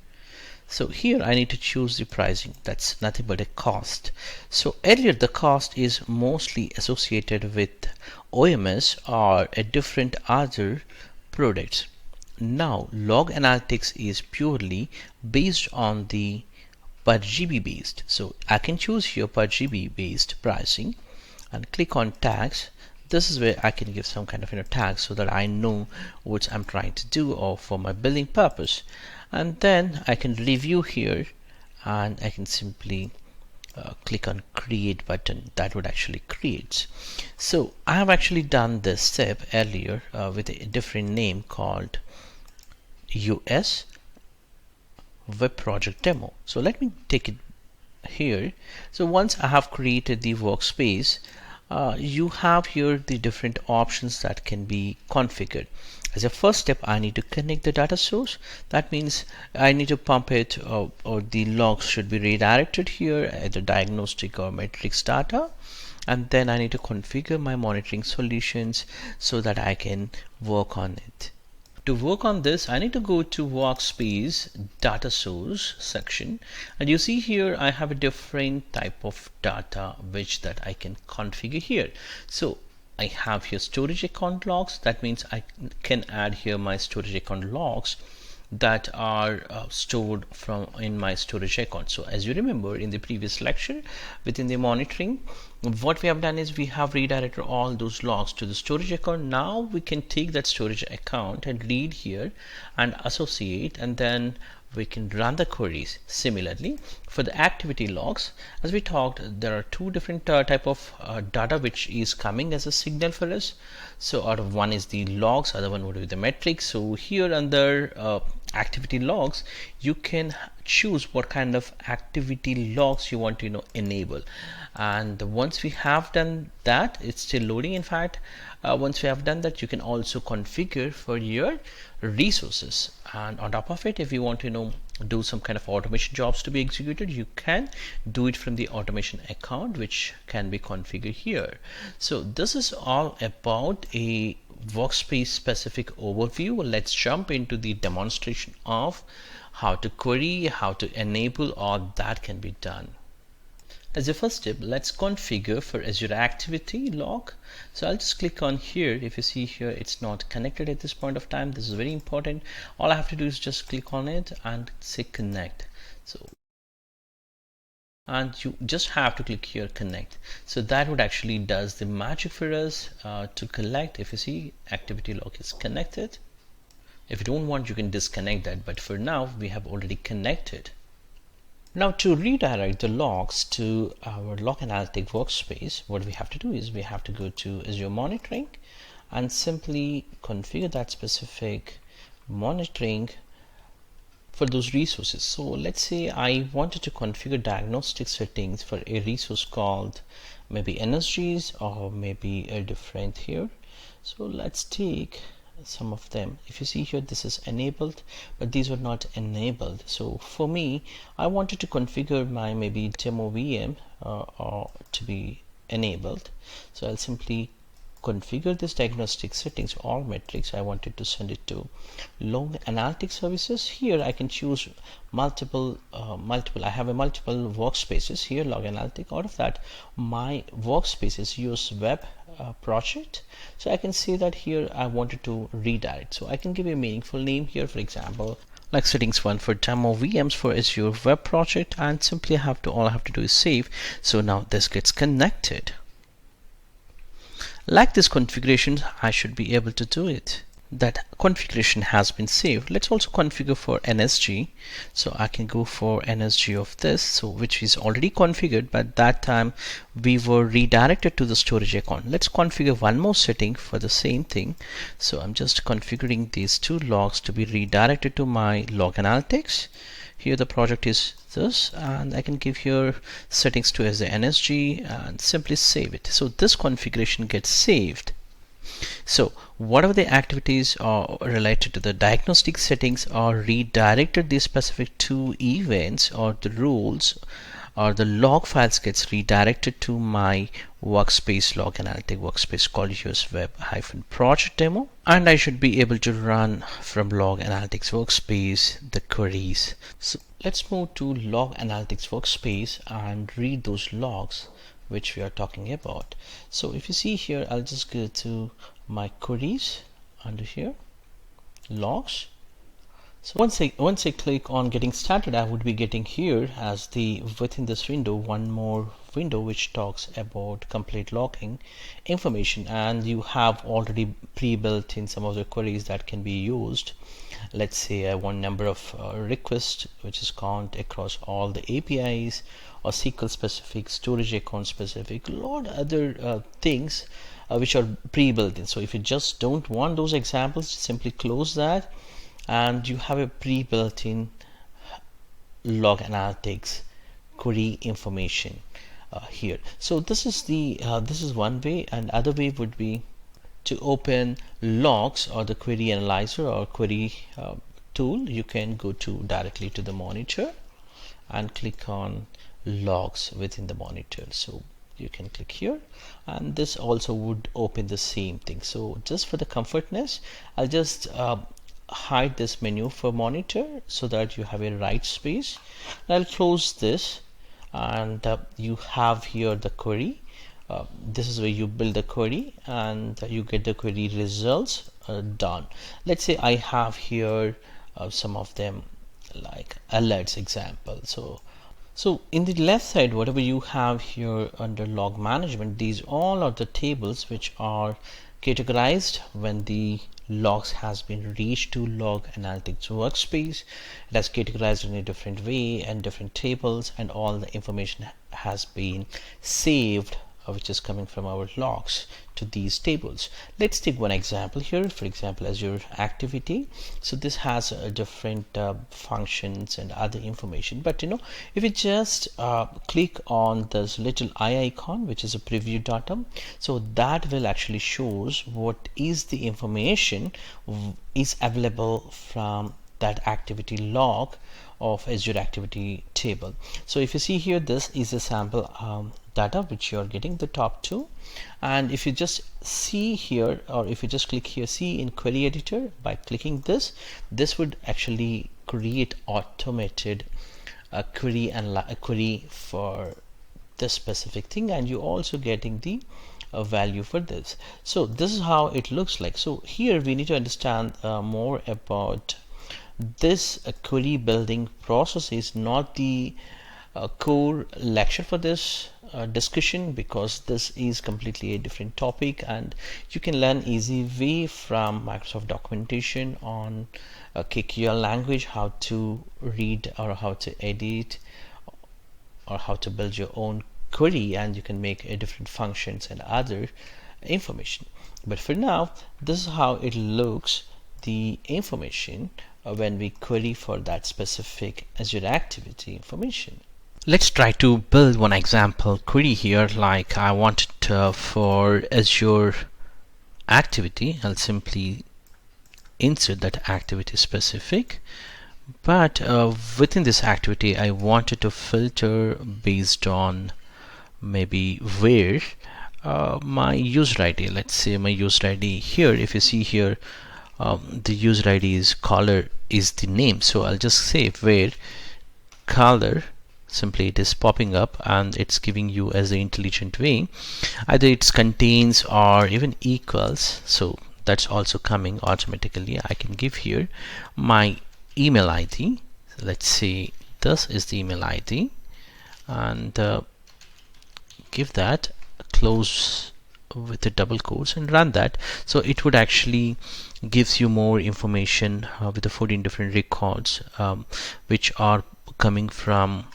Speaker 1: So here I need to choose the pricing, that's nothing but a cost. So earlier the cost is mostly associated with OMS or a different other products. Now log analytics is purely based on the per GB based. So I can choose here per GB based pricing and click on tags. This is where I can give some kind of tag so that I know what I'm trying to do or for my billing purpose. And then I can review here, and I can simply click on create button. That would actually create. So I have actually done this step earlier with a different name called US web project demo. So let me take it here. So once I have created the workspace, you have here the different options that can be configured. As a first step, I need to connect the data source. That means I need to pump it, or the logs should be redirected here, either diagnostic or metrics data. And then I need to configure my monitoring solutions so that I can work on it. To work on this, I need to go to workspace data source section, and you see here I have a different type of data which that I can configure here. So I have here storage account logs. That means I can add here my storage account logs that are stored from in my storage account. So as you remember in the previous lecture within the monitoring, what we have done is we have redirected all those logs to the storage account. Now we can take that storage account and read here and associate, and then we can run the queries. Similarly, for the activity logs, as we talked, there are two different type of data which is coming as a signal for us. So out of one is the logs, other one would be the metrics. So here under activity logs, you can choose what kind of activity logs you want to enable. And once we have done that, it's still loading. In fact, once we have done that, you can also configure for your resources, and on top of it, if you want to do some kind of automation jobs to be executed, you can do it from the automation account, which can be configured here. So this is all about a workspace specific overview. Let's jump into the demonstration of how to query, how to enable all that can be done. As a first step, let's configure for Azure Activity Log. So I'll just click on here. If you see here, it's not connected at this point of time. This is very important. All I have to do is just click on it and say connect. So, and you just have to click here connect. So that would actually does the magic for us to collect. If you see, Activity Log is connected. If you don't want, you can disconnect that, but for now we have already connected. Now to redirect the logs to our log analytic workspace, what we have to do is we have to go to Azure Monitoring and simply configure that specific monitoring for those resources. So let's say I wanted to configure diagnostic settings for a resource called maybe NSGs or maybe a different here. So let's take some of them. If you see here, this is enabled, but these were not enabled. So for me, I wanted to configure my maybe demo VM or to be enabled. So I'll simply configure this diagnostic settings, all metrics. I wanted to send it to log analytic services. Here I can choose multiple I have a multiple workspaces here, log analytic. Out of that, my workspace is US web project. So I can see that here I wanted to redirect. So I can give a meaningful name here, for example, like settings 1 for demo VMs for Azure web project, and simply all I have to do is save. So now this gets connected. Like this configuration, I should be able to do it. That configuration has been saved. Let's also configure for NSG. So I can go for NSG of this, so which is already configured, but that time we were redirected to the storage account. Let's configure one more setting for the same thing. So I'm just configuring these two logs to be redirected to my log analytics. Here the project is this, and I can give here settings to as the NSG and simply save it. So this configuration gets saved. So whatever the activities are related to the diagnostic settings are redirected, these specific two events or the rules or the log files gets redirected to my workspace, log analytic workspace called US web-project demo, and I should be able to run from log analytics workspace the queries. So let's move to log analytics workspace and read those logs which we are talking about. So if you see here, I'll just go to my queries under here, logs. So once I click on getting started, I would be getting here as the within this window one more window which talks about complete logging information, and you have already pre-built in some of the queries that can be used. Let's say I want number of requests which is count across all the APIs, or SQL specific, storage account specific, a lot of other things which are pre-built in. So if you just don't want those examples, simply close that and you have a pre-built in log analytics query information here. So this is the this is one way, and other way would be to open logs or the query analyzer or query tool. You can go to directly to the monitor and click on logs within the monitor. So you can click here, and this also would open the same thing. So just for the comfortness, I'll just hide this menu for monitor so that you have a right space. I'll close this, and you have here the query. This is where you build the query and you get the query results done. Let's say I have here some of them like alerts example. So in the left side, whatever you have here under log management, these all are the tables which are categorized when the logs has been reached to log analytics workspace. It has categorized in a different way and different tables, and all the information has been saved which is coming from our logs to these tables. Let's take one example here. For example, Azure activity. So this has different functions and other information, but if you just click on this little eye icon, which is a preview data, so that will actually shows what is the information is available from that activity log of Azure activity table. So if you see here, this is a sample data which you are getting, the top two, and if you just see here, or if you just click here, see in query editor, by clicking this would actually create automated query and a query for this specific thing, and you also getting the value for this. So this is how it looks like. So here we need to understand more about this query building process. Is not the core lecture for this discussion, because this is completely a different topic, and you can learn easy way from Microsoft documentation on KQL language, how to read or how to edit or how to build your own query, and you can make different functions and other information. But for now, this is how it looks, the information when we query for that specific Azure activity information. Let's try to build one example query here. Like I want it for Azure activity. I'll simply insert that activity specific, but within this activity I wanted to filter based on maybe where my user ID. Let's say my user ID here, if you see here, the user ID is color is the name, so I'll just say where color, simply it is popping up and it's giving you as the intelligent way, either it contains or even equals. So that's also coming automatically. I can give here my email ID. So let's say this is the email ID, and give that, close with the double quotes and run that. So it would actually gives you more information with the 14 different records which are coming from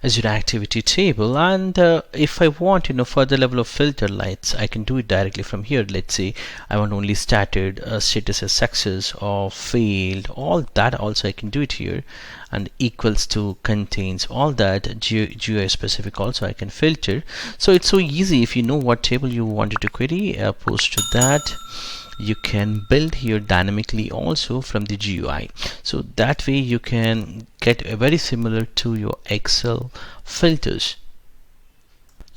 Speaker 1: Azure activity table. And if I want further level of filter lights, I can do it directly from here. Let's say I want only started, status as success or failed, all that also I can do it here. And equals to, contains, all that GUI specific also I can filter. So it's so easy. If you know what table you wanted to query, post to that. You can build here dynamically also from the GUI, so that way you can get a very similar to your Excel filters.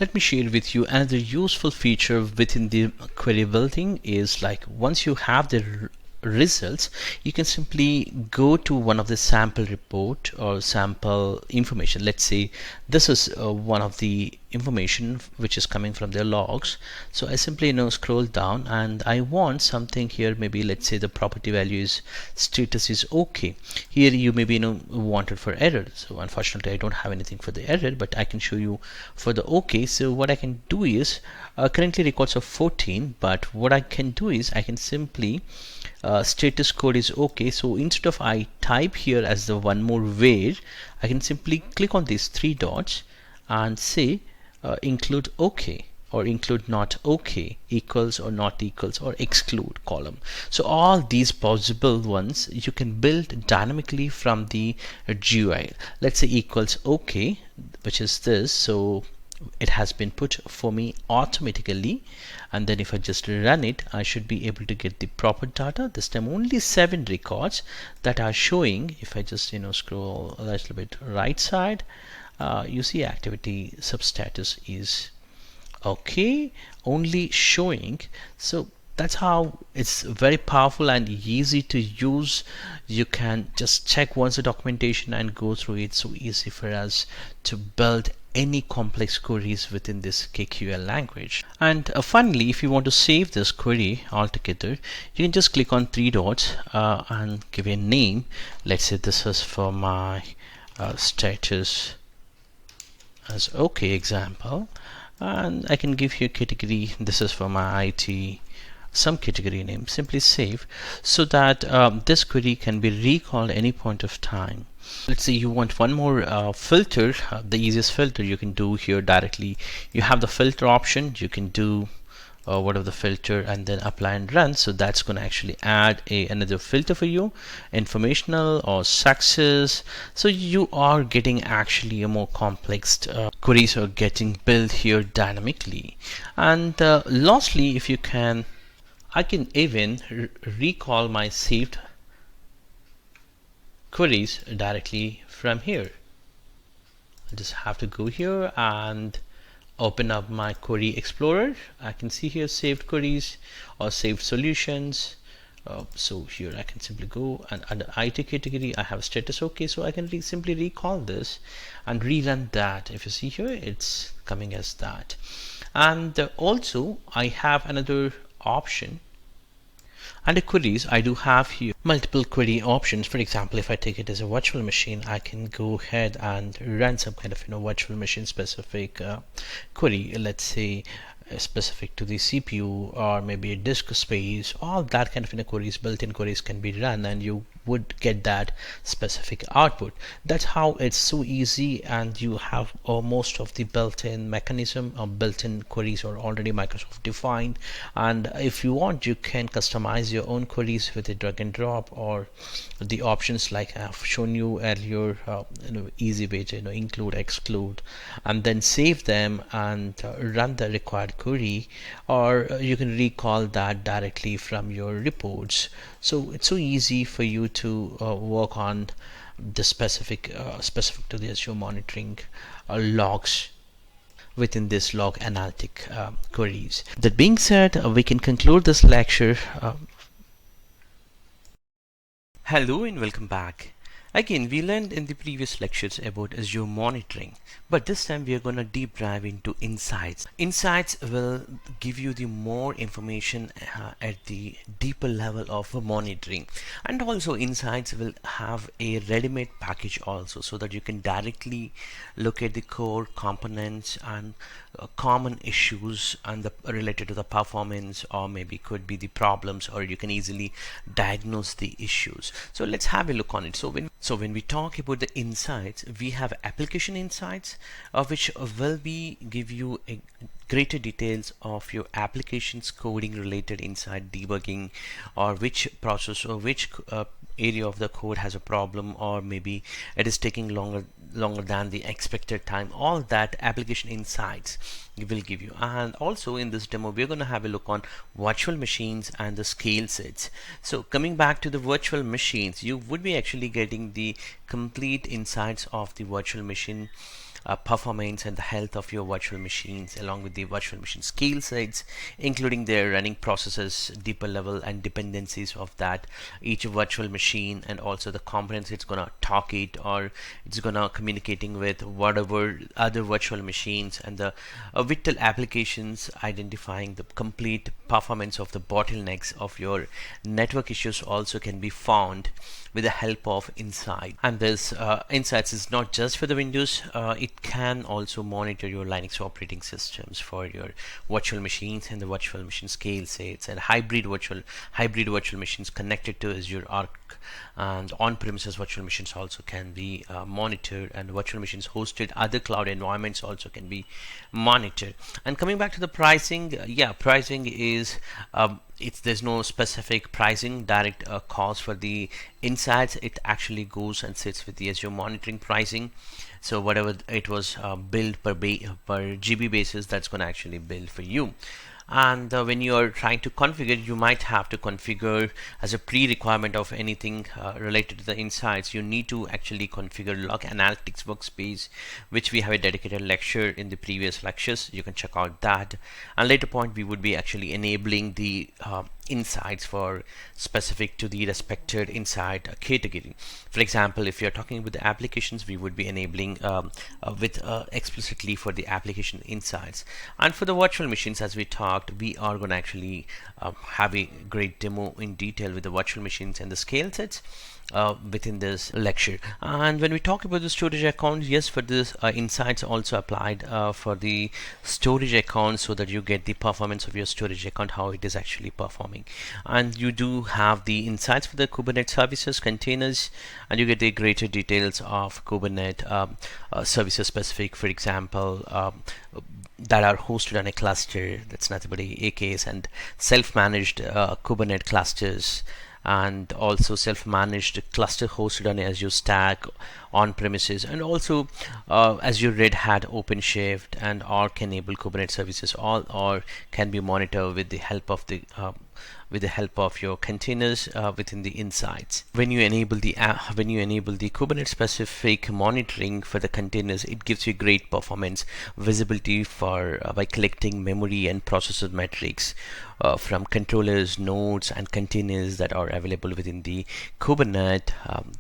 Speaker 1: Let me share with you another useful feature within the query building is like once you have the results, you can simply go to one of the sample report or sample information. Let's say this is one of the information which is coming from their logs. So I simply scroll down and I want something here. Maybe let's say the property value is status is okay. Here you maybe wanted for error. So unfortunately I don't have anything for the error, but I can show you for the okay. So what I can do is currently records of 14, but what I can do is I can simply status code is okay. So instead of I type here as the one more where, I can simply click on these three dots and say include okay or include not okay, equals or not equals, or exclude column. So all these possible ones you can build dynamically from the GUI. Let's say equals okay, which is this. So it has been put for me automatically, and then if I just run it, I should be able to get the proper data. This time only 7 records that are showing. If I just scroll a little bit right side, you see activity substatus is okay, only showing. So that's how it's very powerful and easy to use. You can just check once the documentation and go through it. So easy for us to build any complex queries within this KQL language. And finally, if you want to save this query altogether, you can just click on three dots and give a name. Let's say this is for my status as okay example, and I can give you a category. This is for my IT, some category name. Simply save, so that this query can be recalled any point of time. Let's say you want one more filter. The easiest filter you can do here directly, you have the filter option. You can do whatever the filter and then apply and run. So that's going to actually add another filter for you, informational or success. So you are getting actually a more complex queries are getting built here dynamically. And lastly, if you can, I can even recall my saved queries directly from here. I just have to go here and open up my query explorer. I can see here saved queries or saved solutions. So here I can simply go, and under IT category I have status okay. So I can simply recall this and rerun that. If you see here, it's coming as that. And also I have another option. Under queries, I do have here multiple query options. For example, if I take it as a virtual machine, I can go ahead and run some kind of virtual machine specific query. Let's say specific to the CPU or maybe a disk space. All that kind of queries, built-in queries can be run, and you would get that specific output. That's how it's so easy, and you have most of the built-in mechanism or built-in queries are already Microsoft defined. And if you want, you can customize your own queries with a drag and drop, or the options like I've shown you earlier, easy way to include, exclude, and then save them and run the required query, or you can recall that directly from your reports. So it's so easy for you to work on the specific to the Azure monitoring logs within this log analytic queries. That being said, we can conclude this lecture. Hello and welcome back. Again, we learned in the previous lectures about Azure monitoring, but this time we are going to deep dive into insights. Insights will give you the more information at the deeper level of monitoring, and also insights will have a ready-made package also, so that you can directly look at the core components and common issues and related to the performance, or maybe could be the problems, or you can easily diagnose the issues. So let's have a look on it. So when we talk about the insights, we have application insights, which will be give you a greater details of your application's coding related insight, debugging, or which process or which area of the code has a problem, or maybe it is taking longer than the expected time. All that application insights will give you. And also in this demo we're going to have a look on virtual machines and the scale sets. So coming back to the virtual machines, you would be actually getting the complete insights of the virtual machine performance and the health of your virtual machines, along with the virtual machine scale sets, including their running processes, deeper level and dependencies of that each virtual machine, and also the components it's gonna talk it, or it's gonna communicating with whatever other virtual machines, and the vital applications, identifying the complete performance of the bottlenecks of your network issues also can be found with the help of insight. And this insights is not just for the Windows, it can also monitor your Linux operating systems for your virtual machines and the virtual machine scale sets, and hybrid virtual machines connected to Azure Arc, and on-premises virtual machines also can be monitored, and virtual machines hosted other cloud environments also can be monitored. And coming back to the pricing, pricing is there's no specific pricing direct cost for the insights. It actually goes and sits with the Azure monitoring pricing. So whatever it was billed per GB basis, that's going to actually bill for you. And when you are trying to configure, you might have to configure as a pre-requirement of anything related to the insights. You need to actually configure log analytics workspace, which we have a dedicated lecture in the previous lectures. You can check out that. And later point we would be actually enabling the insights for specific to the respected insight category. For example, if you're talking with the applications, we would be enabling with explicitly for the application insights. And for the virtual machines, as we talked, we are going to actually have a great demo in detail with the virtual machines and the scale sets within this lecture. And when we talk about the storage accounts, yes, for this insights also applied for the storage account, so that you get the performance of your storage account, how it is actually performing. And you do have the insights for the Kubernetes services containers, and you get the greater details of Kubernetes services specific, for example, that are hosted on a cluster. That's nothing but AKs, and self-managed Kubernetes clusters, and also self-managed cluster hosted on Azure Stack on premises, and also Azure Red Hat OpenShift and Arc enabled Kubernetes services, all can be monitored with the help of the your containers within the insights. When you enable the Kubernetes specific monitoring for the containers, it gives you great performance visibility for by collecting memory and processor metrics from controllers, nodes, and containers that are available within the Kubernetes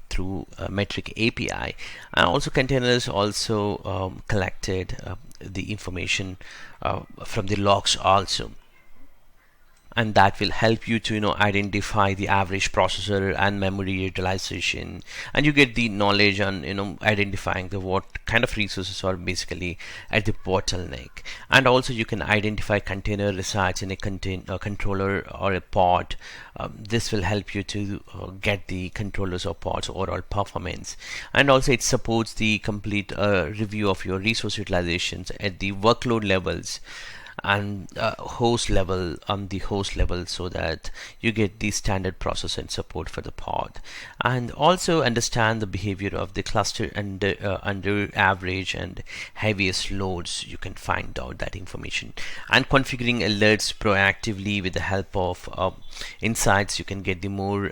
Speaker 1: through metric API. And also containers also collected the information from the logs also, and that will help you to identify the average processor and memory utilization, and you get the knowledge on identifying the what kind of resources are basically at the bottleneck. And also you can identify container resides in a controller or a pod. This will help you to get the controllers or pods overall performance. And also it supports the complete review of your resource utilizations at the workload levels and host level, so that you get the standard process and support for the pod, and also understand the behavior of the cluster under average and heaviest loads. You can find out that information, and configuring alerts proactively with the help of insights. You can get the more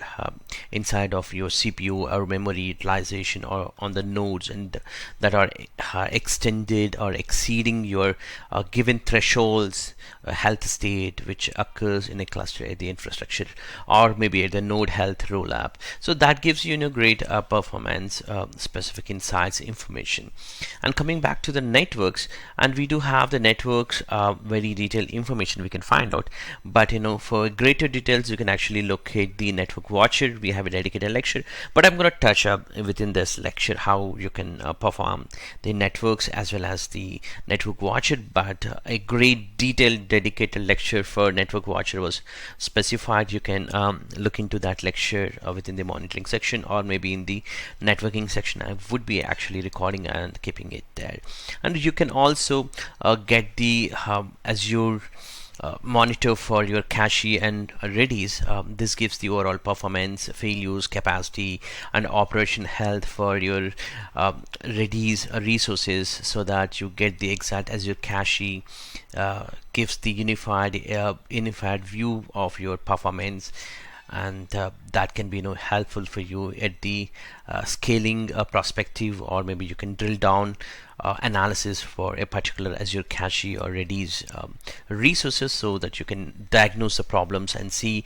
Speaker 1: inside of your CPU or memory utilization, or on the nodes and that are extended or exceeding your given threshold controls a health state which occurs in a cluster at the infrastructure or maybe at the node health rollup. So that gives you, great performance specific insights information. And coming back to the networks, and we do have the networks very detailed information we can find out, but for greater details you can actually locate the network watcher. We have a dedicated lecture, but I'm going to touch up within this lecture how you can perform the networks as well as the network watcher. But a great detailed dedicated lecture for network watcher was specified. You can look into that lecture within the monitoring section or maybe in the networking section. I would be actually recording and keeping it there. And you can also get the Azure monitor for your cache and Redis. This gives the overall performance, failures, capacity, and operation health for your Redis resources, so that you get the exact Azure cache. Gives the unified view of your performance, and that can be helpful for you at the scaling perspective, or maybe you can drill down analysis for a particular Azure cache or Redis resources, so that you can diagnose the problems and see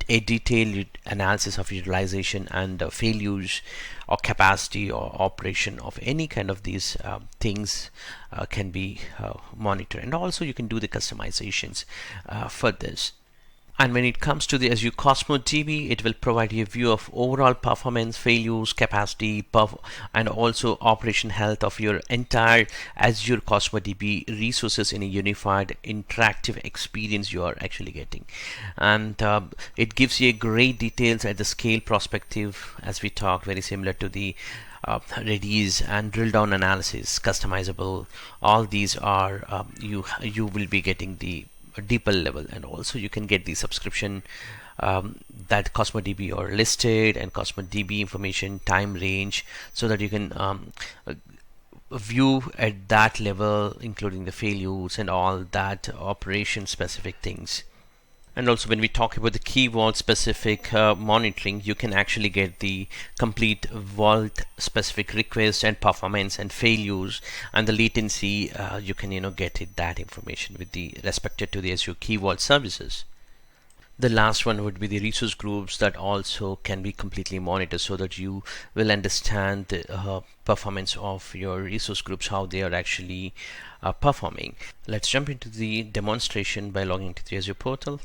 Speaker 1: a detailed analysis of utilization and failures or capacity or operation of any kind of these things can be monitored. And also you can do the customizations for this. And when it comes to the Azure Cosmos DB, it will provide you a view of overall performance, failures, capacity, and also operation health of your entire Azure Cosmos DB resources in a unified interactive experience you are actually getting. And it gives you great details at the scale perspective, as we talked, very similar to the Redis and drill down analysis, customizable. All these are you will be getting the deeper level. And also you can get the subscription that Cosmos DB are listed, and Cosmos DB information, time range, so that you can view at that level, including the failures and all that operation specific things. And also when we talk about the key vault specific monitoring, you can actually get the complete vault specific request and performance and failures and the latency. You can get that information with the respected to the Azure key vault services. The last one would be the resource groups that also can be completely monitored, so that you will understand the performance of your resource groups, how they are actually performing. Let's jump into the demonstration by logging into the Azure portal.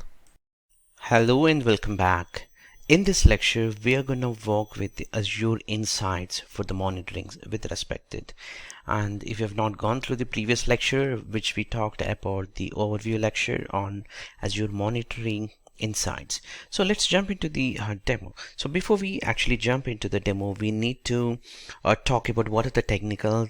Speaker 2: Hello and welcome back. In this lecture, we are going to work with the Azure Insights for the monitoring with respected. And if you have not gone through the previous lecture, which we talked about the overview lecture on Azure Monitoring Insights. So let's jump into the demo. So before we actually jump into the demo, we need to talk about what are the technical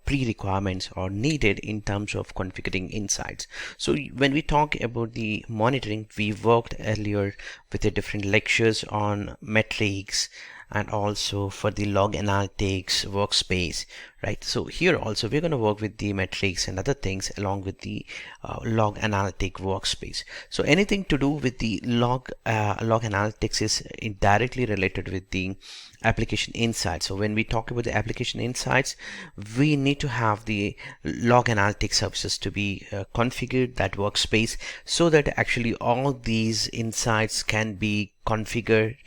Speaker 2: pre-requirements are needed in terms of configuring insights. So when we talk about the monitoring, we worked earlier with the different lectures on metrics and also for the log analytics workspace, right? So here also we're going to work with the metrics and other things along with the log analytic workspace. So anything to do with the log analytics is directly related with the application insights. So when we talk about the application insights, we need to have the log analytics services to be configured, that workspace, so that actually all these insights can be configured,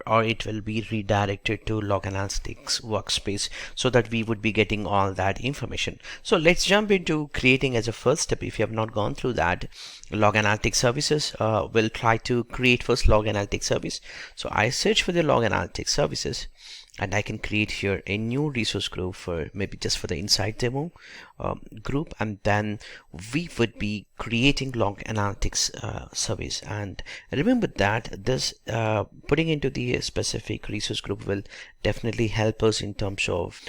Speaker 2: or it will be redirected to log analytics workspace, so that we would be getting all that information. So let's jump into creating as a first step. If you have not gone through that, log analytics services, we'll try to create first log analytics service. So I search for the log analytics services, and I can create here a new resource group for maybe just for the Insight demo group, and then we would be creating log analytics service. And remember that this putting into the specific resource group will definitely help us in terms of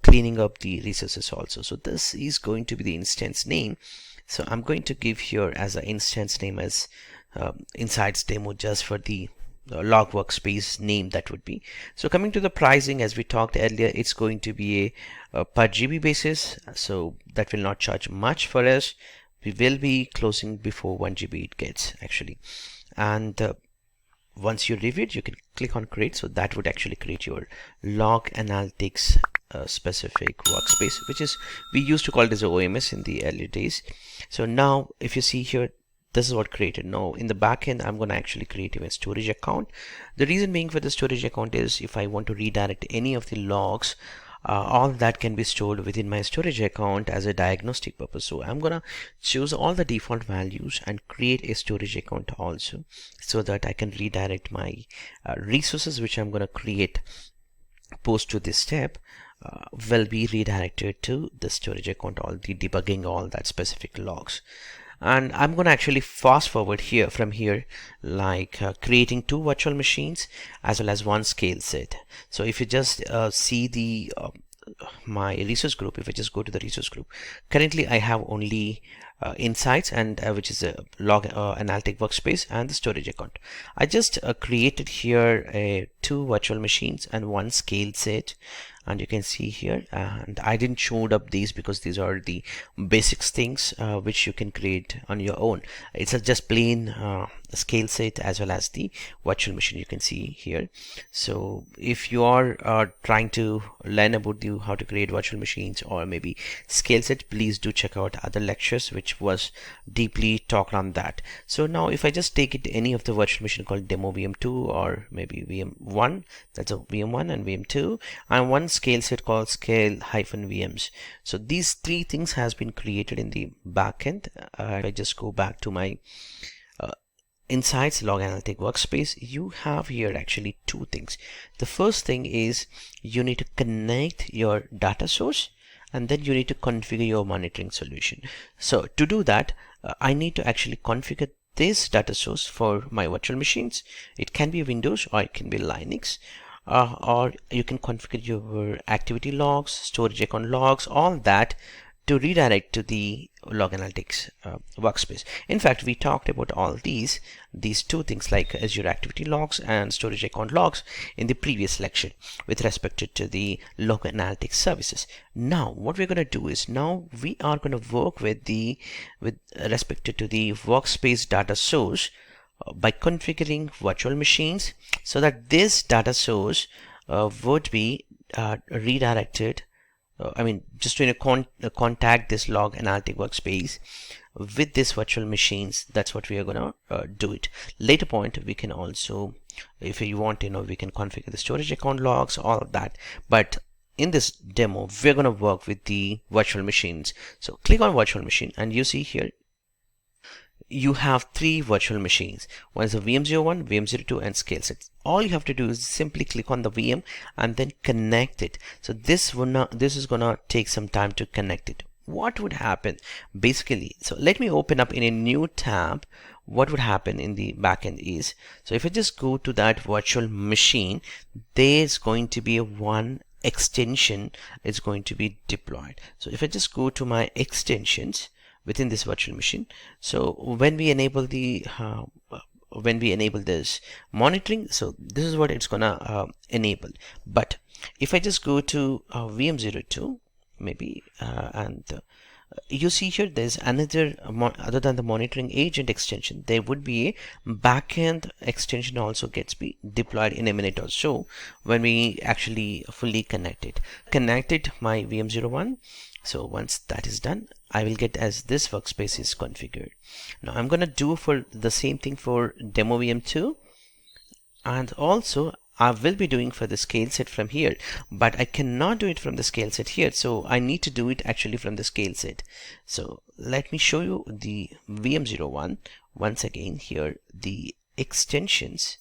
Speaker 2: cleaning up the resources also. So this is going to be the instance name. So I'm going to give here as an instance name as Insights demo, just for the log workspace name that would be. So coming to the pricing, as we talked earlier, it's going to be a per GB basis, so that will not charge much for us. We will be closing before 1 GB it gets actually. And once you review it, you can click on create. So that would actually create your log analytics
Speaker 1: specific workspace, which is, we used to call it as a OMS in the early days. So now if you see here, this is what created. Now in the backend, I'm going to actually create a storage account. The reason being for the storage account is if I want to redirect any of the logs, all that can be stored within my storage account as a diagnostic purpose. So I'm gonna choose all the default values and create a storage account also, so that I can redirect my resources which I'm gonna create post to this step will be redirected to the storage account, all the debugging, all that specific logs. And I'm going to actually fast forward here from here, like creating 2 virtual machines as well as 1 scale set. So if you just see the my resource group, if I just go to the resource group, currently I have only insights, and which is a log analytic workspace, and the storage account. I just created here 2 virtual machines and 1 scale set, and you can see here, and I didn't show up these because these are the basics things which you can create on your own. It's just plain scale set as well as the virtual machine you can see here. So if you are trying to learn about how to create virtual machines or maybe scale set, please do check out other lectures which was deeply talked on that. So now if I just take it any of the virtual machine called demo VM2 or maybe VM1, that's a VM1 and VM2, and 1 scale set called scale-VMs. So these 3 things has been created in the backend. If I just go back to my Insights log analytic workspace, you have here actually 2 things. The first thing is you need to connect your data source, and then you need to configure your monitoring solution. So to do that, I need to actually configure this data source for my virtual machines. It can be Windows or it can be Linux. Or you can configure your activity logs, storage account logs, all that to redirect to the log analytics workspace. In fact, we talked about all these 2 things like Azure activity logs and storage account logs in the previous lecture with respect to the log analytics services. Now what we're going to do is, now we are going to work with respect to the workspace data source by configuring virtual machines so that this data source would be redirected. Just to contact this log analytic workspace with this virtual machines. That's what we are gonna do it. Later point, we can also, if you want, we can configure the storage account logs, all of that. But in this demo, we're gonna work with the virtual machines. So click on virtual machine, and you see here you have 3 virtual machines. One is a VM01, VM02, and scale set. All you have to do is simply click on the VM and then connect it. So this is gonna take some time to connect it. What would happen basically? So let me open up in a new tab. What would happen in the backend is, so if I just go to that virtual machine, there's going to be one extension is going to be deployed. So if I just go to my extensions within this virtual machine, so when we enable this monitoring, so this is what it's gonna enable. But if I just go to VM02 maybe you see here there's another other than the monitoring agent extension, there would be a backend extension also gets be deployed in a minute or so when we actually fully connected my VM01. So once that is done, I will get as this workspace is configured. Now I'm gonna do for the same thing for demo VM2, and also I will be doing for the scale set from here, but I cannot do it from the scale set here, so I need to do it actually from the scale set. So let me show you the VM01 once again. Here the extensions,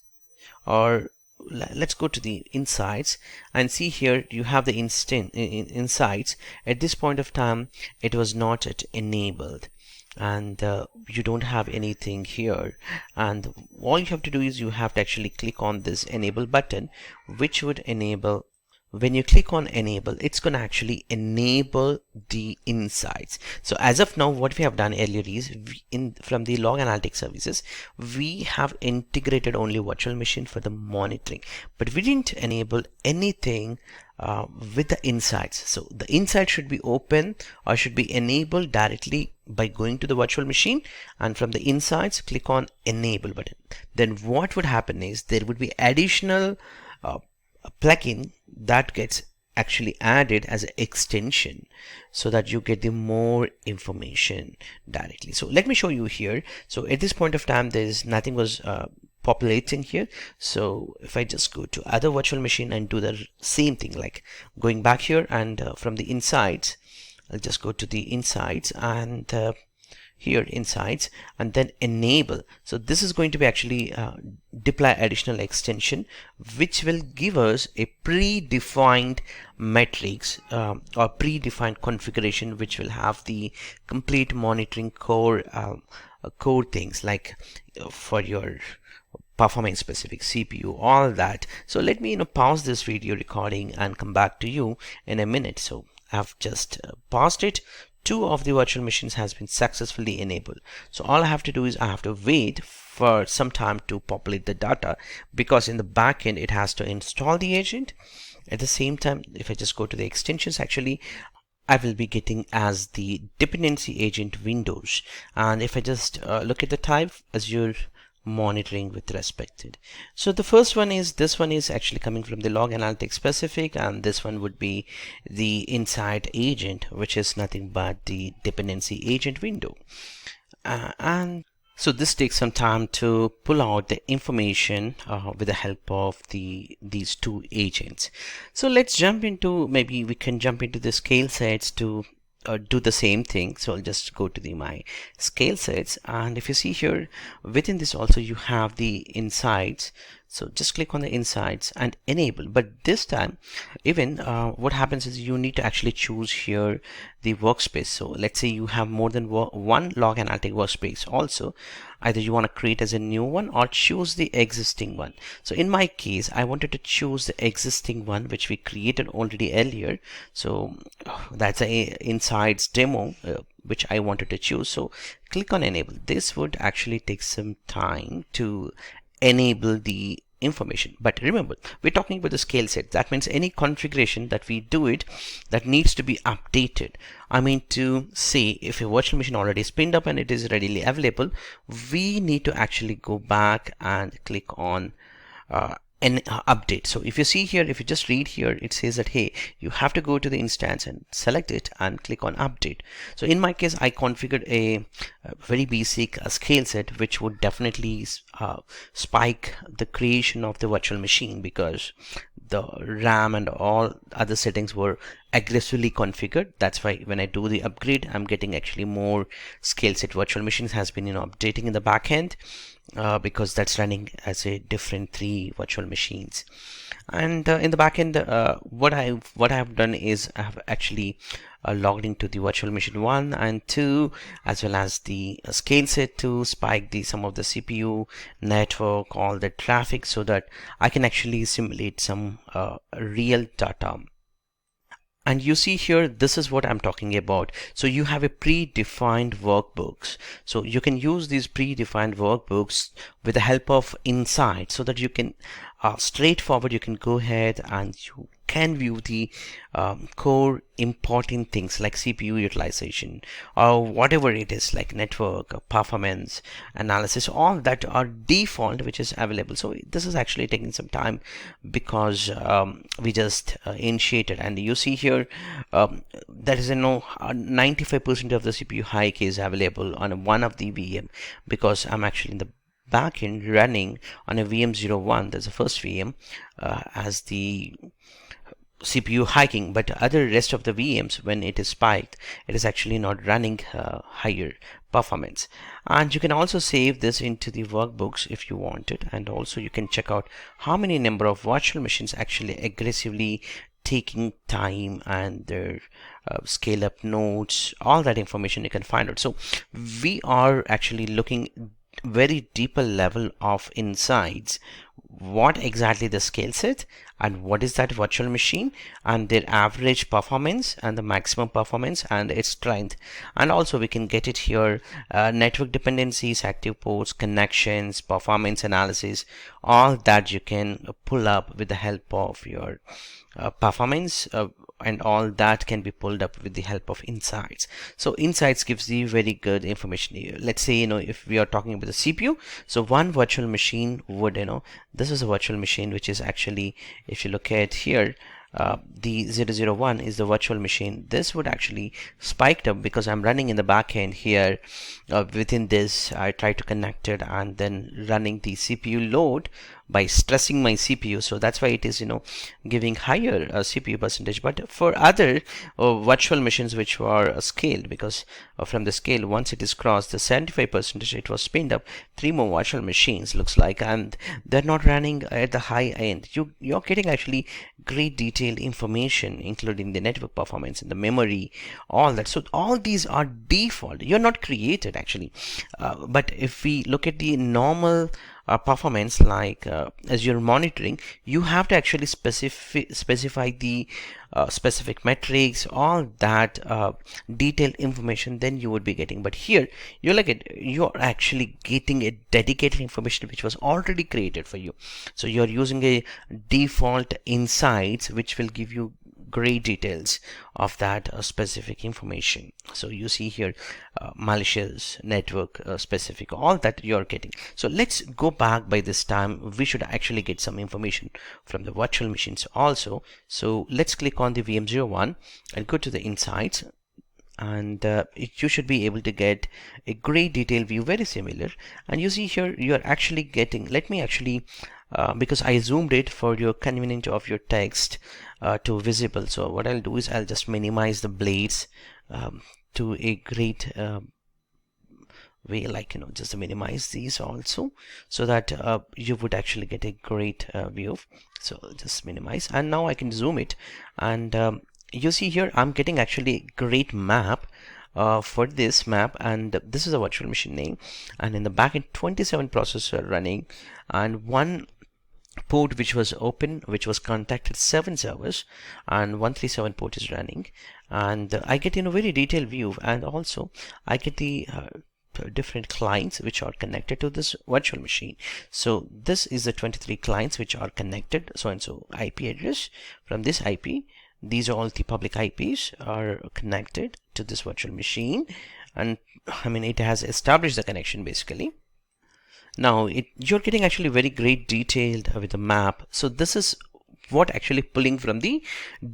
Speaker 1: or let's go to the insights and see here you have the insights. At this point of time it was not yet enabled, and you don't have anything here, and all you have to do is you have to actually click on this enable button, which would enable. When you click on enable, it's going to actually enable the insights. So as of now, what we have done earlier is from the log analytics services, we have integrated only virtual machine for the monitoring, but we didn't enable anything with the insights. So the insight should be open or should be enabled directly by going to the virtual machine, and from the insights click on enable button. Then what would happen is there would be additional plugin that gets actually added as an extension so that you get the more information directly. So let me show you here. So at this point of time, there's nothing was populating here. So if I just go to other virtual machine and do the same thing, like going back here and from the insights, I'll just go to the insights and here insights and then enable. So this is going to be actually deploy additional extension which will give us a predefined metrics or predefined configuration which will have the complete monitoring core things like for your performance specific CPU, all that. So let me pause this video recording and come back to you in a minute. So I've just paused it. 2 of the virtual machines has been successfully enabled. So all I have to do is I have to wait for some time to populate the data, because in the backend it has to install the agent. At the same time, if I just go to the extensions, actually I will be getting as the dependency agent windows. And if I just look at the type, Azure monitoring with respected. So the first one is, this one is actually coming from the log analytics specific, and this one would be the inside agent, which is nothing but the dependency agent window. And so this takes some time to pull out the information with the help of these 2 agents. So let's jump into, maybe we can jump into the scale sets to do the same thing. So I'll just go to my scale sets, and if you see here within this also you have the insights. So just click on the insights and enable. But this time, even what happens is you need to actually choose here the workspace. So let's say you have more than one log analytic workspace also. Either you want to create as a new one or choose the existing one. So in my case, I wanted to choose the existing one which we created already earlier. So that's a insights demo which I wanted to choose. So click on enable. This would actually take some time to enable the information, but remember, we're talking about the scale set. That means any configuration that we do it that needs to be updated. I mean to say, if a virtual machine already is pinned up and it is readily available, we need to actually go back and click on an update. So if you see here, if you just read here, it says that hey, you have to go to the instance and select it and click on update. So in my case, I configured a very basic scale set which would definitely spike the creation of the virtual machine, because the RAM and all other settings were aggressively configured. That's why when I do the upgrade, I'm getting actually more scale set virtual machines has been updating in the back end. Because that's running as a different 3 virtual machines. And in the backend, what I have done is I have actually logged into the virtual machine 1 and 2, as well as the scale set to spike some of the CPU, network, all the traffic, so that I can actually simulate some real data. And you see here, this is what I'm talking about. So you have a predefined workbooks. So you can use these predefined workbooks with the help of Insight, so that you can straightforward, you can go ahead and you can view the core important things like CPU utilization or whatever it is, like network performance analysis, all that are default which is available. So this is actually taking some time because we just initiated, and you see here there is 95% of the CPU hike is available on one of the VM, because I'm actually in the backend running on a VM01. There's a first VM as the CPU hiking, but other rest of the VMs, when it is spiked, it is actually not running higher performance. And you can also save this into the workbooks if you want it, and also you can check out how many number of virtual machines actually aggressively taking time and their scale up nodes, all that information you can find out. So we are actually looking very deeper level of insights, what exactly the scale set and what is that virtual machine and their average performance and the maximum performance and its strength. And also we can get it here, network dependencies, active ports, connections, performance analysis, all that you can pull up with the help of your performance, and all that can be pulled up with the help of insights. So insights gives you very good information here. Let's say if we are talking about the CPU, so one virtual machine would this is a virtual machine which is actually, if you look at here,
Speaker 2: the 001 is the virtual machine. This would actually spiked up because I'm running in the backend here. Within this, I try to connect it and then running the CPU load by stressing my CPU. So that's why it is, giving higher CPU percentage. But for other virtual machines which were scaled, because from the scale, once it is crossed the 75%, it was spinned up 3 more virtual machines, looks like, and they're not running at the high end. You're getting actually great detailed information, including the network performance and the memory, all that. So all these are default. You're not created actually. But if we look at the normal performance, like as you're monitoring, you have to actually specify the specific metrics, all that detailed information, then you would be getting. But here you're actually getting a dedicated information which was already created for you. So you're using a default insights which will give you great details of that specific information. So you see here malicious network specific, all that you're getting. So let's go back. By this time we should actually get some information from the virtual machines also. So let's click on the VM01 and go to the insights, and you should be able to get a great detailed view, very similar. And you see here you're actually getting, let me actually because I zoomed it for your convenience of your text to visible. So what I'll do is I'll just minimize the blades to a great way, like just minimize these also, so that you would actually get a great view. So just minimize, and now I can zoom it, and you see here I'm getting actually a great map for this map, and this is a virtual machine name, and in the backend 27 processors are running, and one port which was open, which was contacted 7 servers, and 137 port is running, and I get very detailed view, and also I get the different clients which are connected to this virtual machine. So this is the 23 clients which are connected, so and so IP address. From this IP, these are all the public IPs are connected to this virtual machine, and it has established the connection basically. Now you're getting actually very great detailed with the map. So this is what actually pulling from the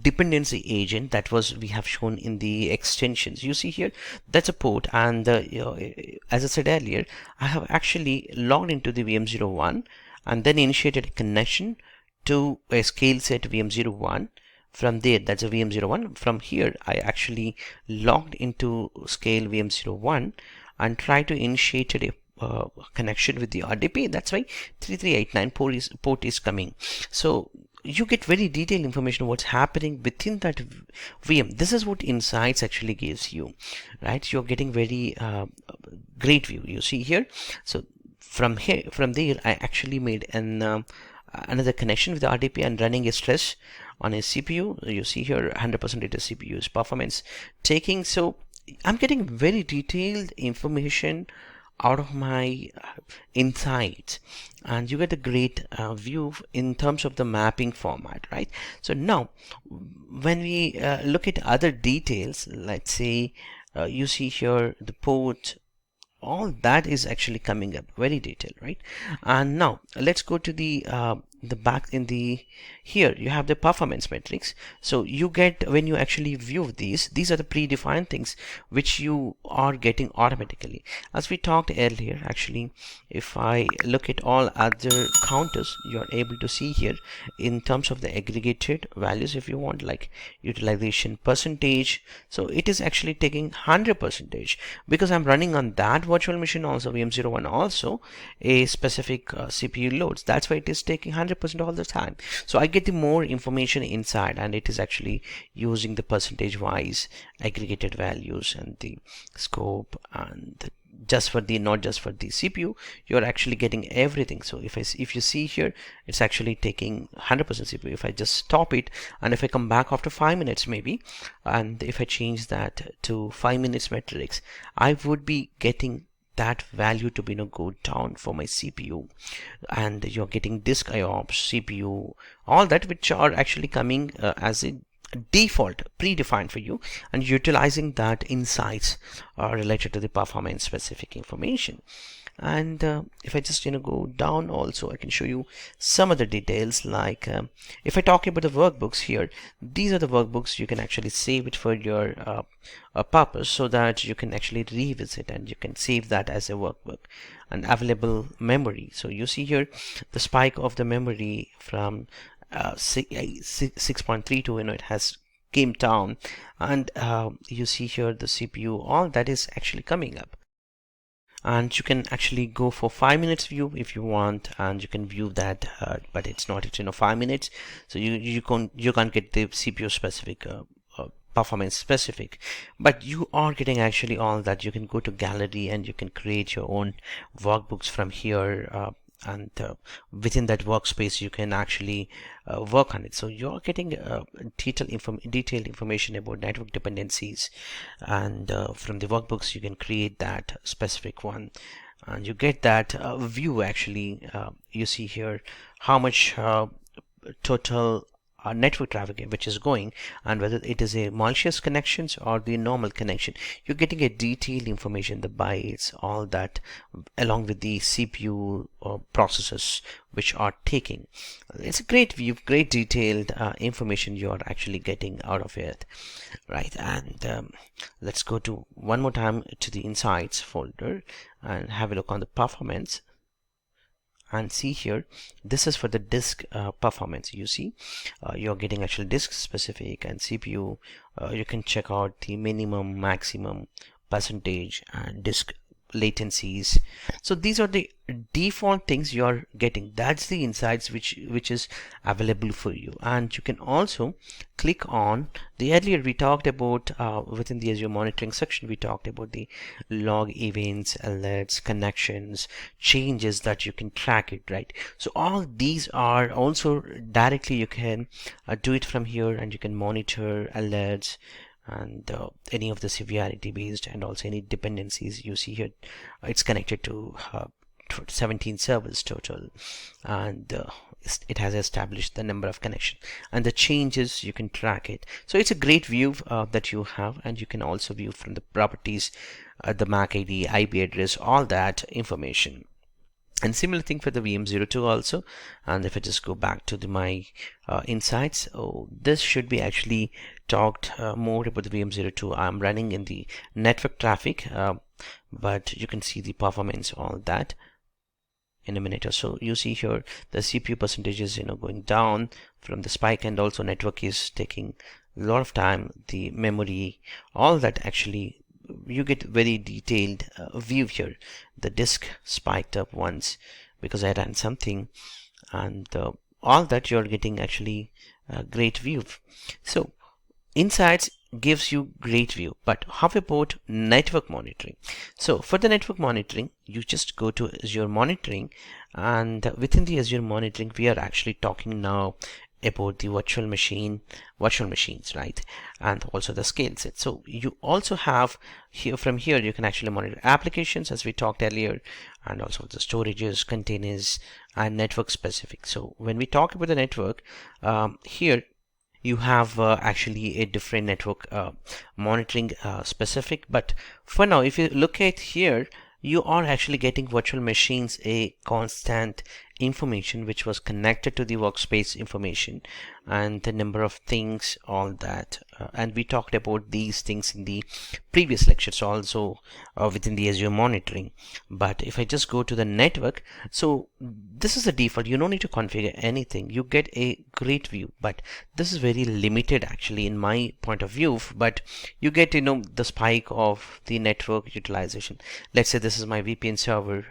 Speaker 2: dependency agent that was we have shown in the extensions. You see here that's a port, and as I said earlier, I have actually logged into the VM01 and then initiated a connection to a scale set VM01. From there, that's a VM01. From here I actually logged into scale VM01 and try to initiate a connection with the RDP. That's why 3389 port is coming. So you get very detailed information what's happening within that VM. This is what insights actually gives you, right? You're getting very great view. You see here. So from there I actually made an another connection with the RDP and running a stress on a CPU. You see here 100% it is CPU's performance taking. So I'm getting very detailed information out of my insights, and you get a great view in terms of the mapping format, right? So now when we look at other details, let's say you see here the port, all that is actually coming up very detailed, right? And now let's go to the back in the here you have the performance metrics. So you get, when you actually view these are the predefined things which you are getting automatically. As we talked earlier, actually if I look at all other counters, you're able to see here in terms of the aggregated values, if you want, like utilization percentage. So it is actually taking 100% because I'm running on that virtual machine also, VM01 also a specific CPU loads. That's why it is taking 100% all the time. So I get the more information inside, and it is actually using the percentage wise aggregated values and the scope, and just for the not just for the CPU, you're actually getting everything. So if you see here, it's actually taking 100% CPU. If I just stop it, and if I come back after 5 minutes maybe, and if I change that to 5 minutes metrics, I would be getting that value to be go down for my CPU, and you're getting disk IOPS, CPU, all that which are actually coming as a default predefined for you, and utilizing that insights related to the performance specific information.
Speaker 1: And if I just go down also, I can show you some other details, like if I talk about the workbooks here, these are the workbooks. You can actually save it for your purpose, so that you can actually revisit and you can save that as a workbook. And available memory, so you see here the spike of the memory from 6.32, it has came down, and you see here the CPU, all that is actually coming up. And you can actually go for 5 minutes view if you want, and you can view that, but it's not 5 minutes, so you can't get the CPU specific performance specific, but you are getting actually all that. You can go to gallery and you can create your own workbooks from here, and within that workspace you can actually work on it. So you're getting detailed information about network dependencies, and from the workbooks you can create that specific one, and you get that view. Actually, you see here how much total network traffic which is going, and whether it is a malicious connections or the normal connection. You're getting a detailed information, the bytes, all that, along with the CPU processes which are taking. It's a great view, great detailed information you are actually getting out of it, right? And let's go to one more time to the insights folder and have a look on the performance. And see here, this is for the disk performance. You see you're getting actual disk specific and CPU. You can check out the minimum, maximum, percentage, and disk latencies. So these are the default things you are getting. That's the insights which is available for you. And you can also click on the, earlier we talked about within the Azure monitoring section, we talked about the log events, alerts, connections, changes that you can track it, right? So all these are also directly you can do it from here, and you can monitor alerts and any of the severity based, and also any dependencies. You see here it's connected to 17 servers total, and it has established the number of connections, and the changes you can track it. So it's a great view that you have, and you can also view from the properties, the MAC ID, IP address, all that information. And similar thing for the VM02 also. And if I just go back to my insights, this should be actually talked more about the VM02. I'm running in the network traffic, but you can see the performance, all that, in a minute or so. You see here the CPU percentages going down from the spike, and also network is taking a lot of time, the memory, all that. Actually you get very detailed view here. The disk spiked up once because I ran something, and all that you're getting actually a great view. So insights gives you great view, but how about network monitoring? So for the network monitoring, you just go to Azure monitoring, and within the Azure monitoring we are actually talking now about the virtual machines, right? And also the scale set. So you also have here, from here you can actually monitor applications as we talked earlier, and also the storages, containers, and network specific. So when we talk about the network, here you have actually a different network monitoring specific, but for now if you look at here, you are actually getting virtual machines a constant information which was connected to the workspace information, and the number of things, all that, and we talked about these things in the previous lectures also within the Azure monitoring. But if I just go to the network, so this is the default. You don't need to configure anything. You get a great view, but this is very limited actually in my point of view. But you get the spike of the network utilization. Let's say this is my VPN server,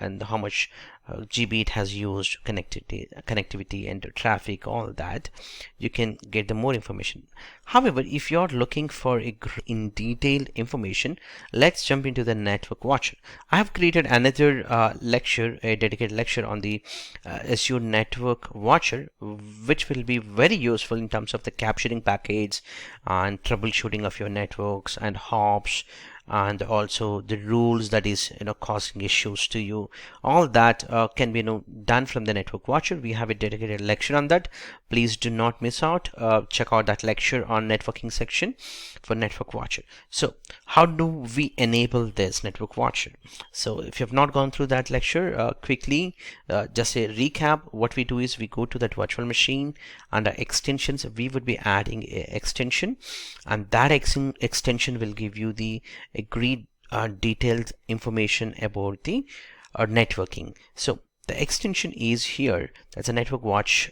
Speaker 1: and how much GB it has used, connectivity and traffic, all that. You can get the more information. However, if you're looking for in detailed information, let's jump into the network watcher. I have created another lecture, a dedicated lecture on the Azure network watcher, which will be very useful in terms of the capturing packets and troubleshooting of your networks and hops and also the rules that is causing issues to you. All that can be done from the Network Watcher. We have a dedicated lecture on that. Please do not miss out. Check out that lecture on networking section for Network Watcher. So how do we enable this Network Watcher? So if you have not gone through that lecture, quickly just a recap. What we do is we go to that virtual machine. Under extensions, we would be adding an extension, and that extension will give you the agreed detailed information about the networking. So the extension is here. That's a Network Watch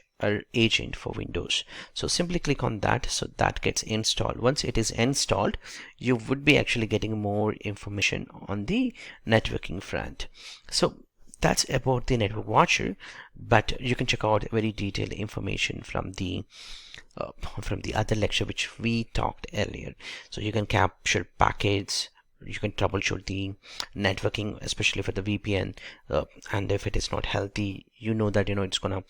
Speaker 1: agent for Windows. So simply click on that, so that gets installed. Once it is installed, you would be actually getting more information on the networking front. So that's about the Network Watcher, but you can check out very detailed information from the other lecture which we talked earlier. So you can capture packets, you can troubleshoot the networking, especially for the VPN, and if it is not healthy, that it's gonna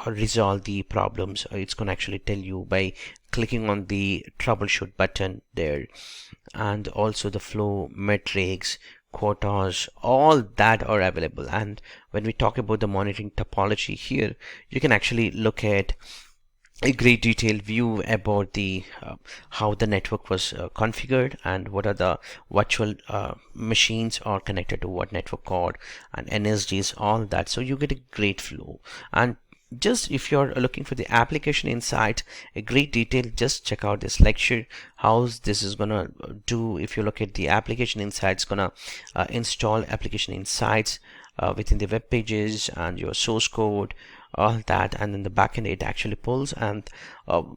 Speaker 1: resolve the problems. It's gonna actually tell you by clicking on the troubleshoot button there, and also the flow metrics, quotas, all that are available. And when we talk about the monitoring topology here, you can actually look at a great detailed view about the how the network was configured and what are the virtual machines are connected to what network card and NSGs, all that. So you get a great flow. And just if you're looking for the application insight, a great detail, just check out this lecture how this is gonna do. If you look at the application insights, gonna install application insights within the web pages and your source code, all that, and in the backend it actually pulls, and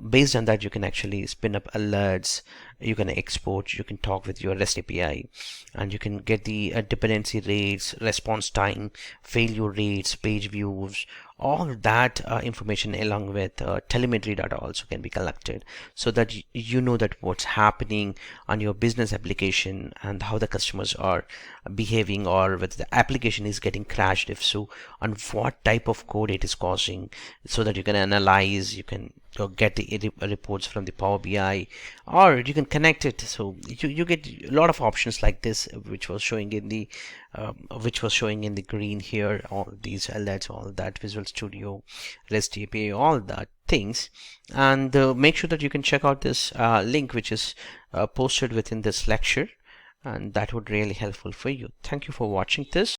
Speaker 1: based on that you can actually spin up alerts, you can export, you can talk with your REST API, and you can get the dependency rates, response time, failure rates, page views, all that information along with telemetry data also can be collected, so that you know that what's happening on your business application and how the customers are behaving, or whether the application is getting crashed, if so, and what type of code it is causing, so that you can analyze, you can get the reports from the Power BI, or you can connect it. So you get a lot of options like this, which was showing in the green here, all these alerts, all that, Visual Studio, REST API, all that things. And make sure that you can check out this link which is posted within this lecture, and that would really helpful for you. Thank you for watching this.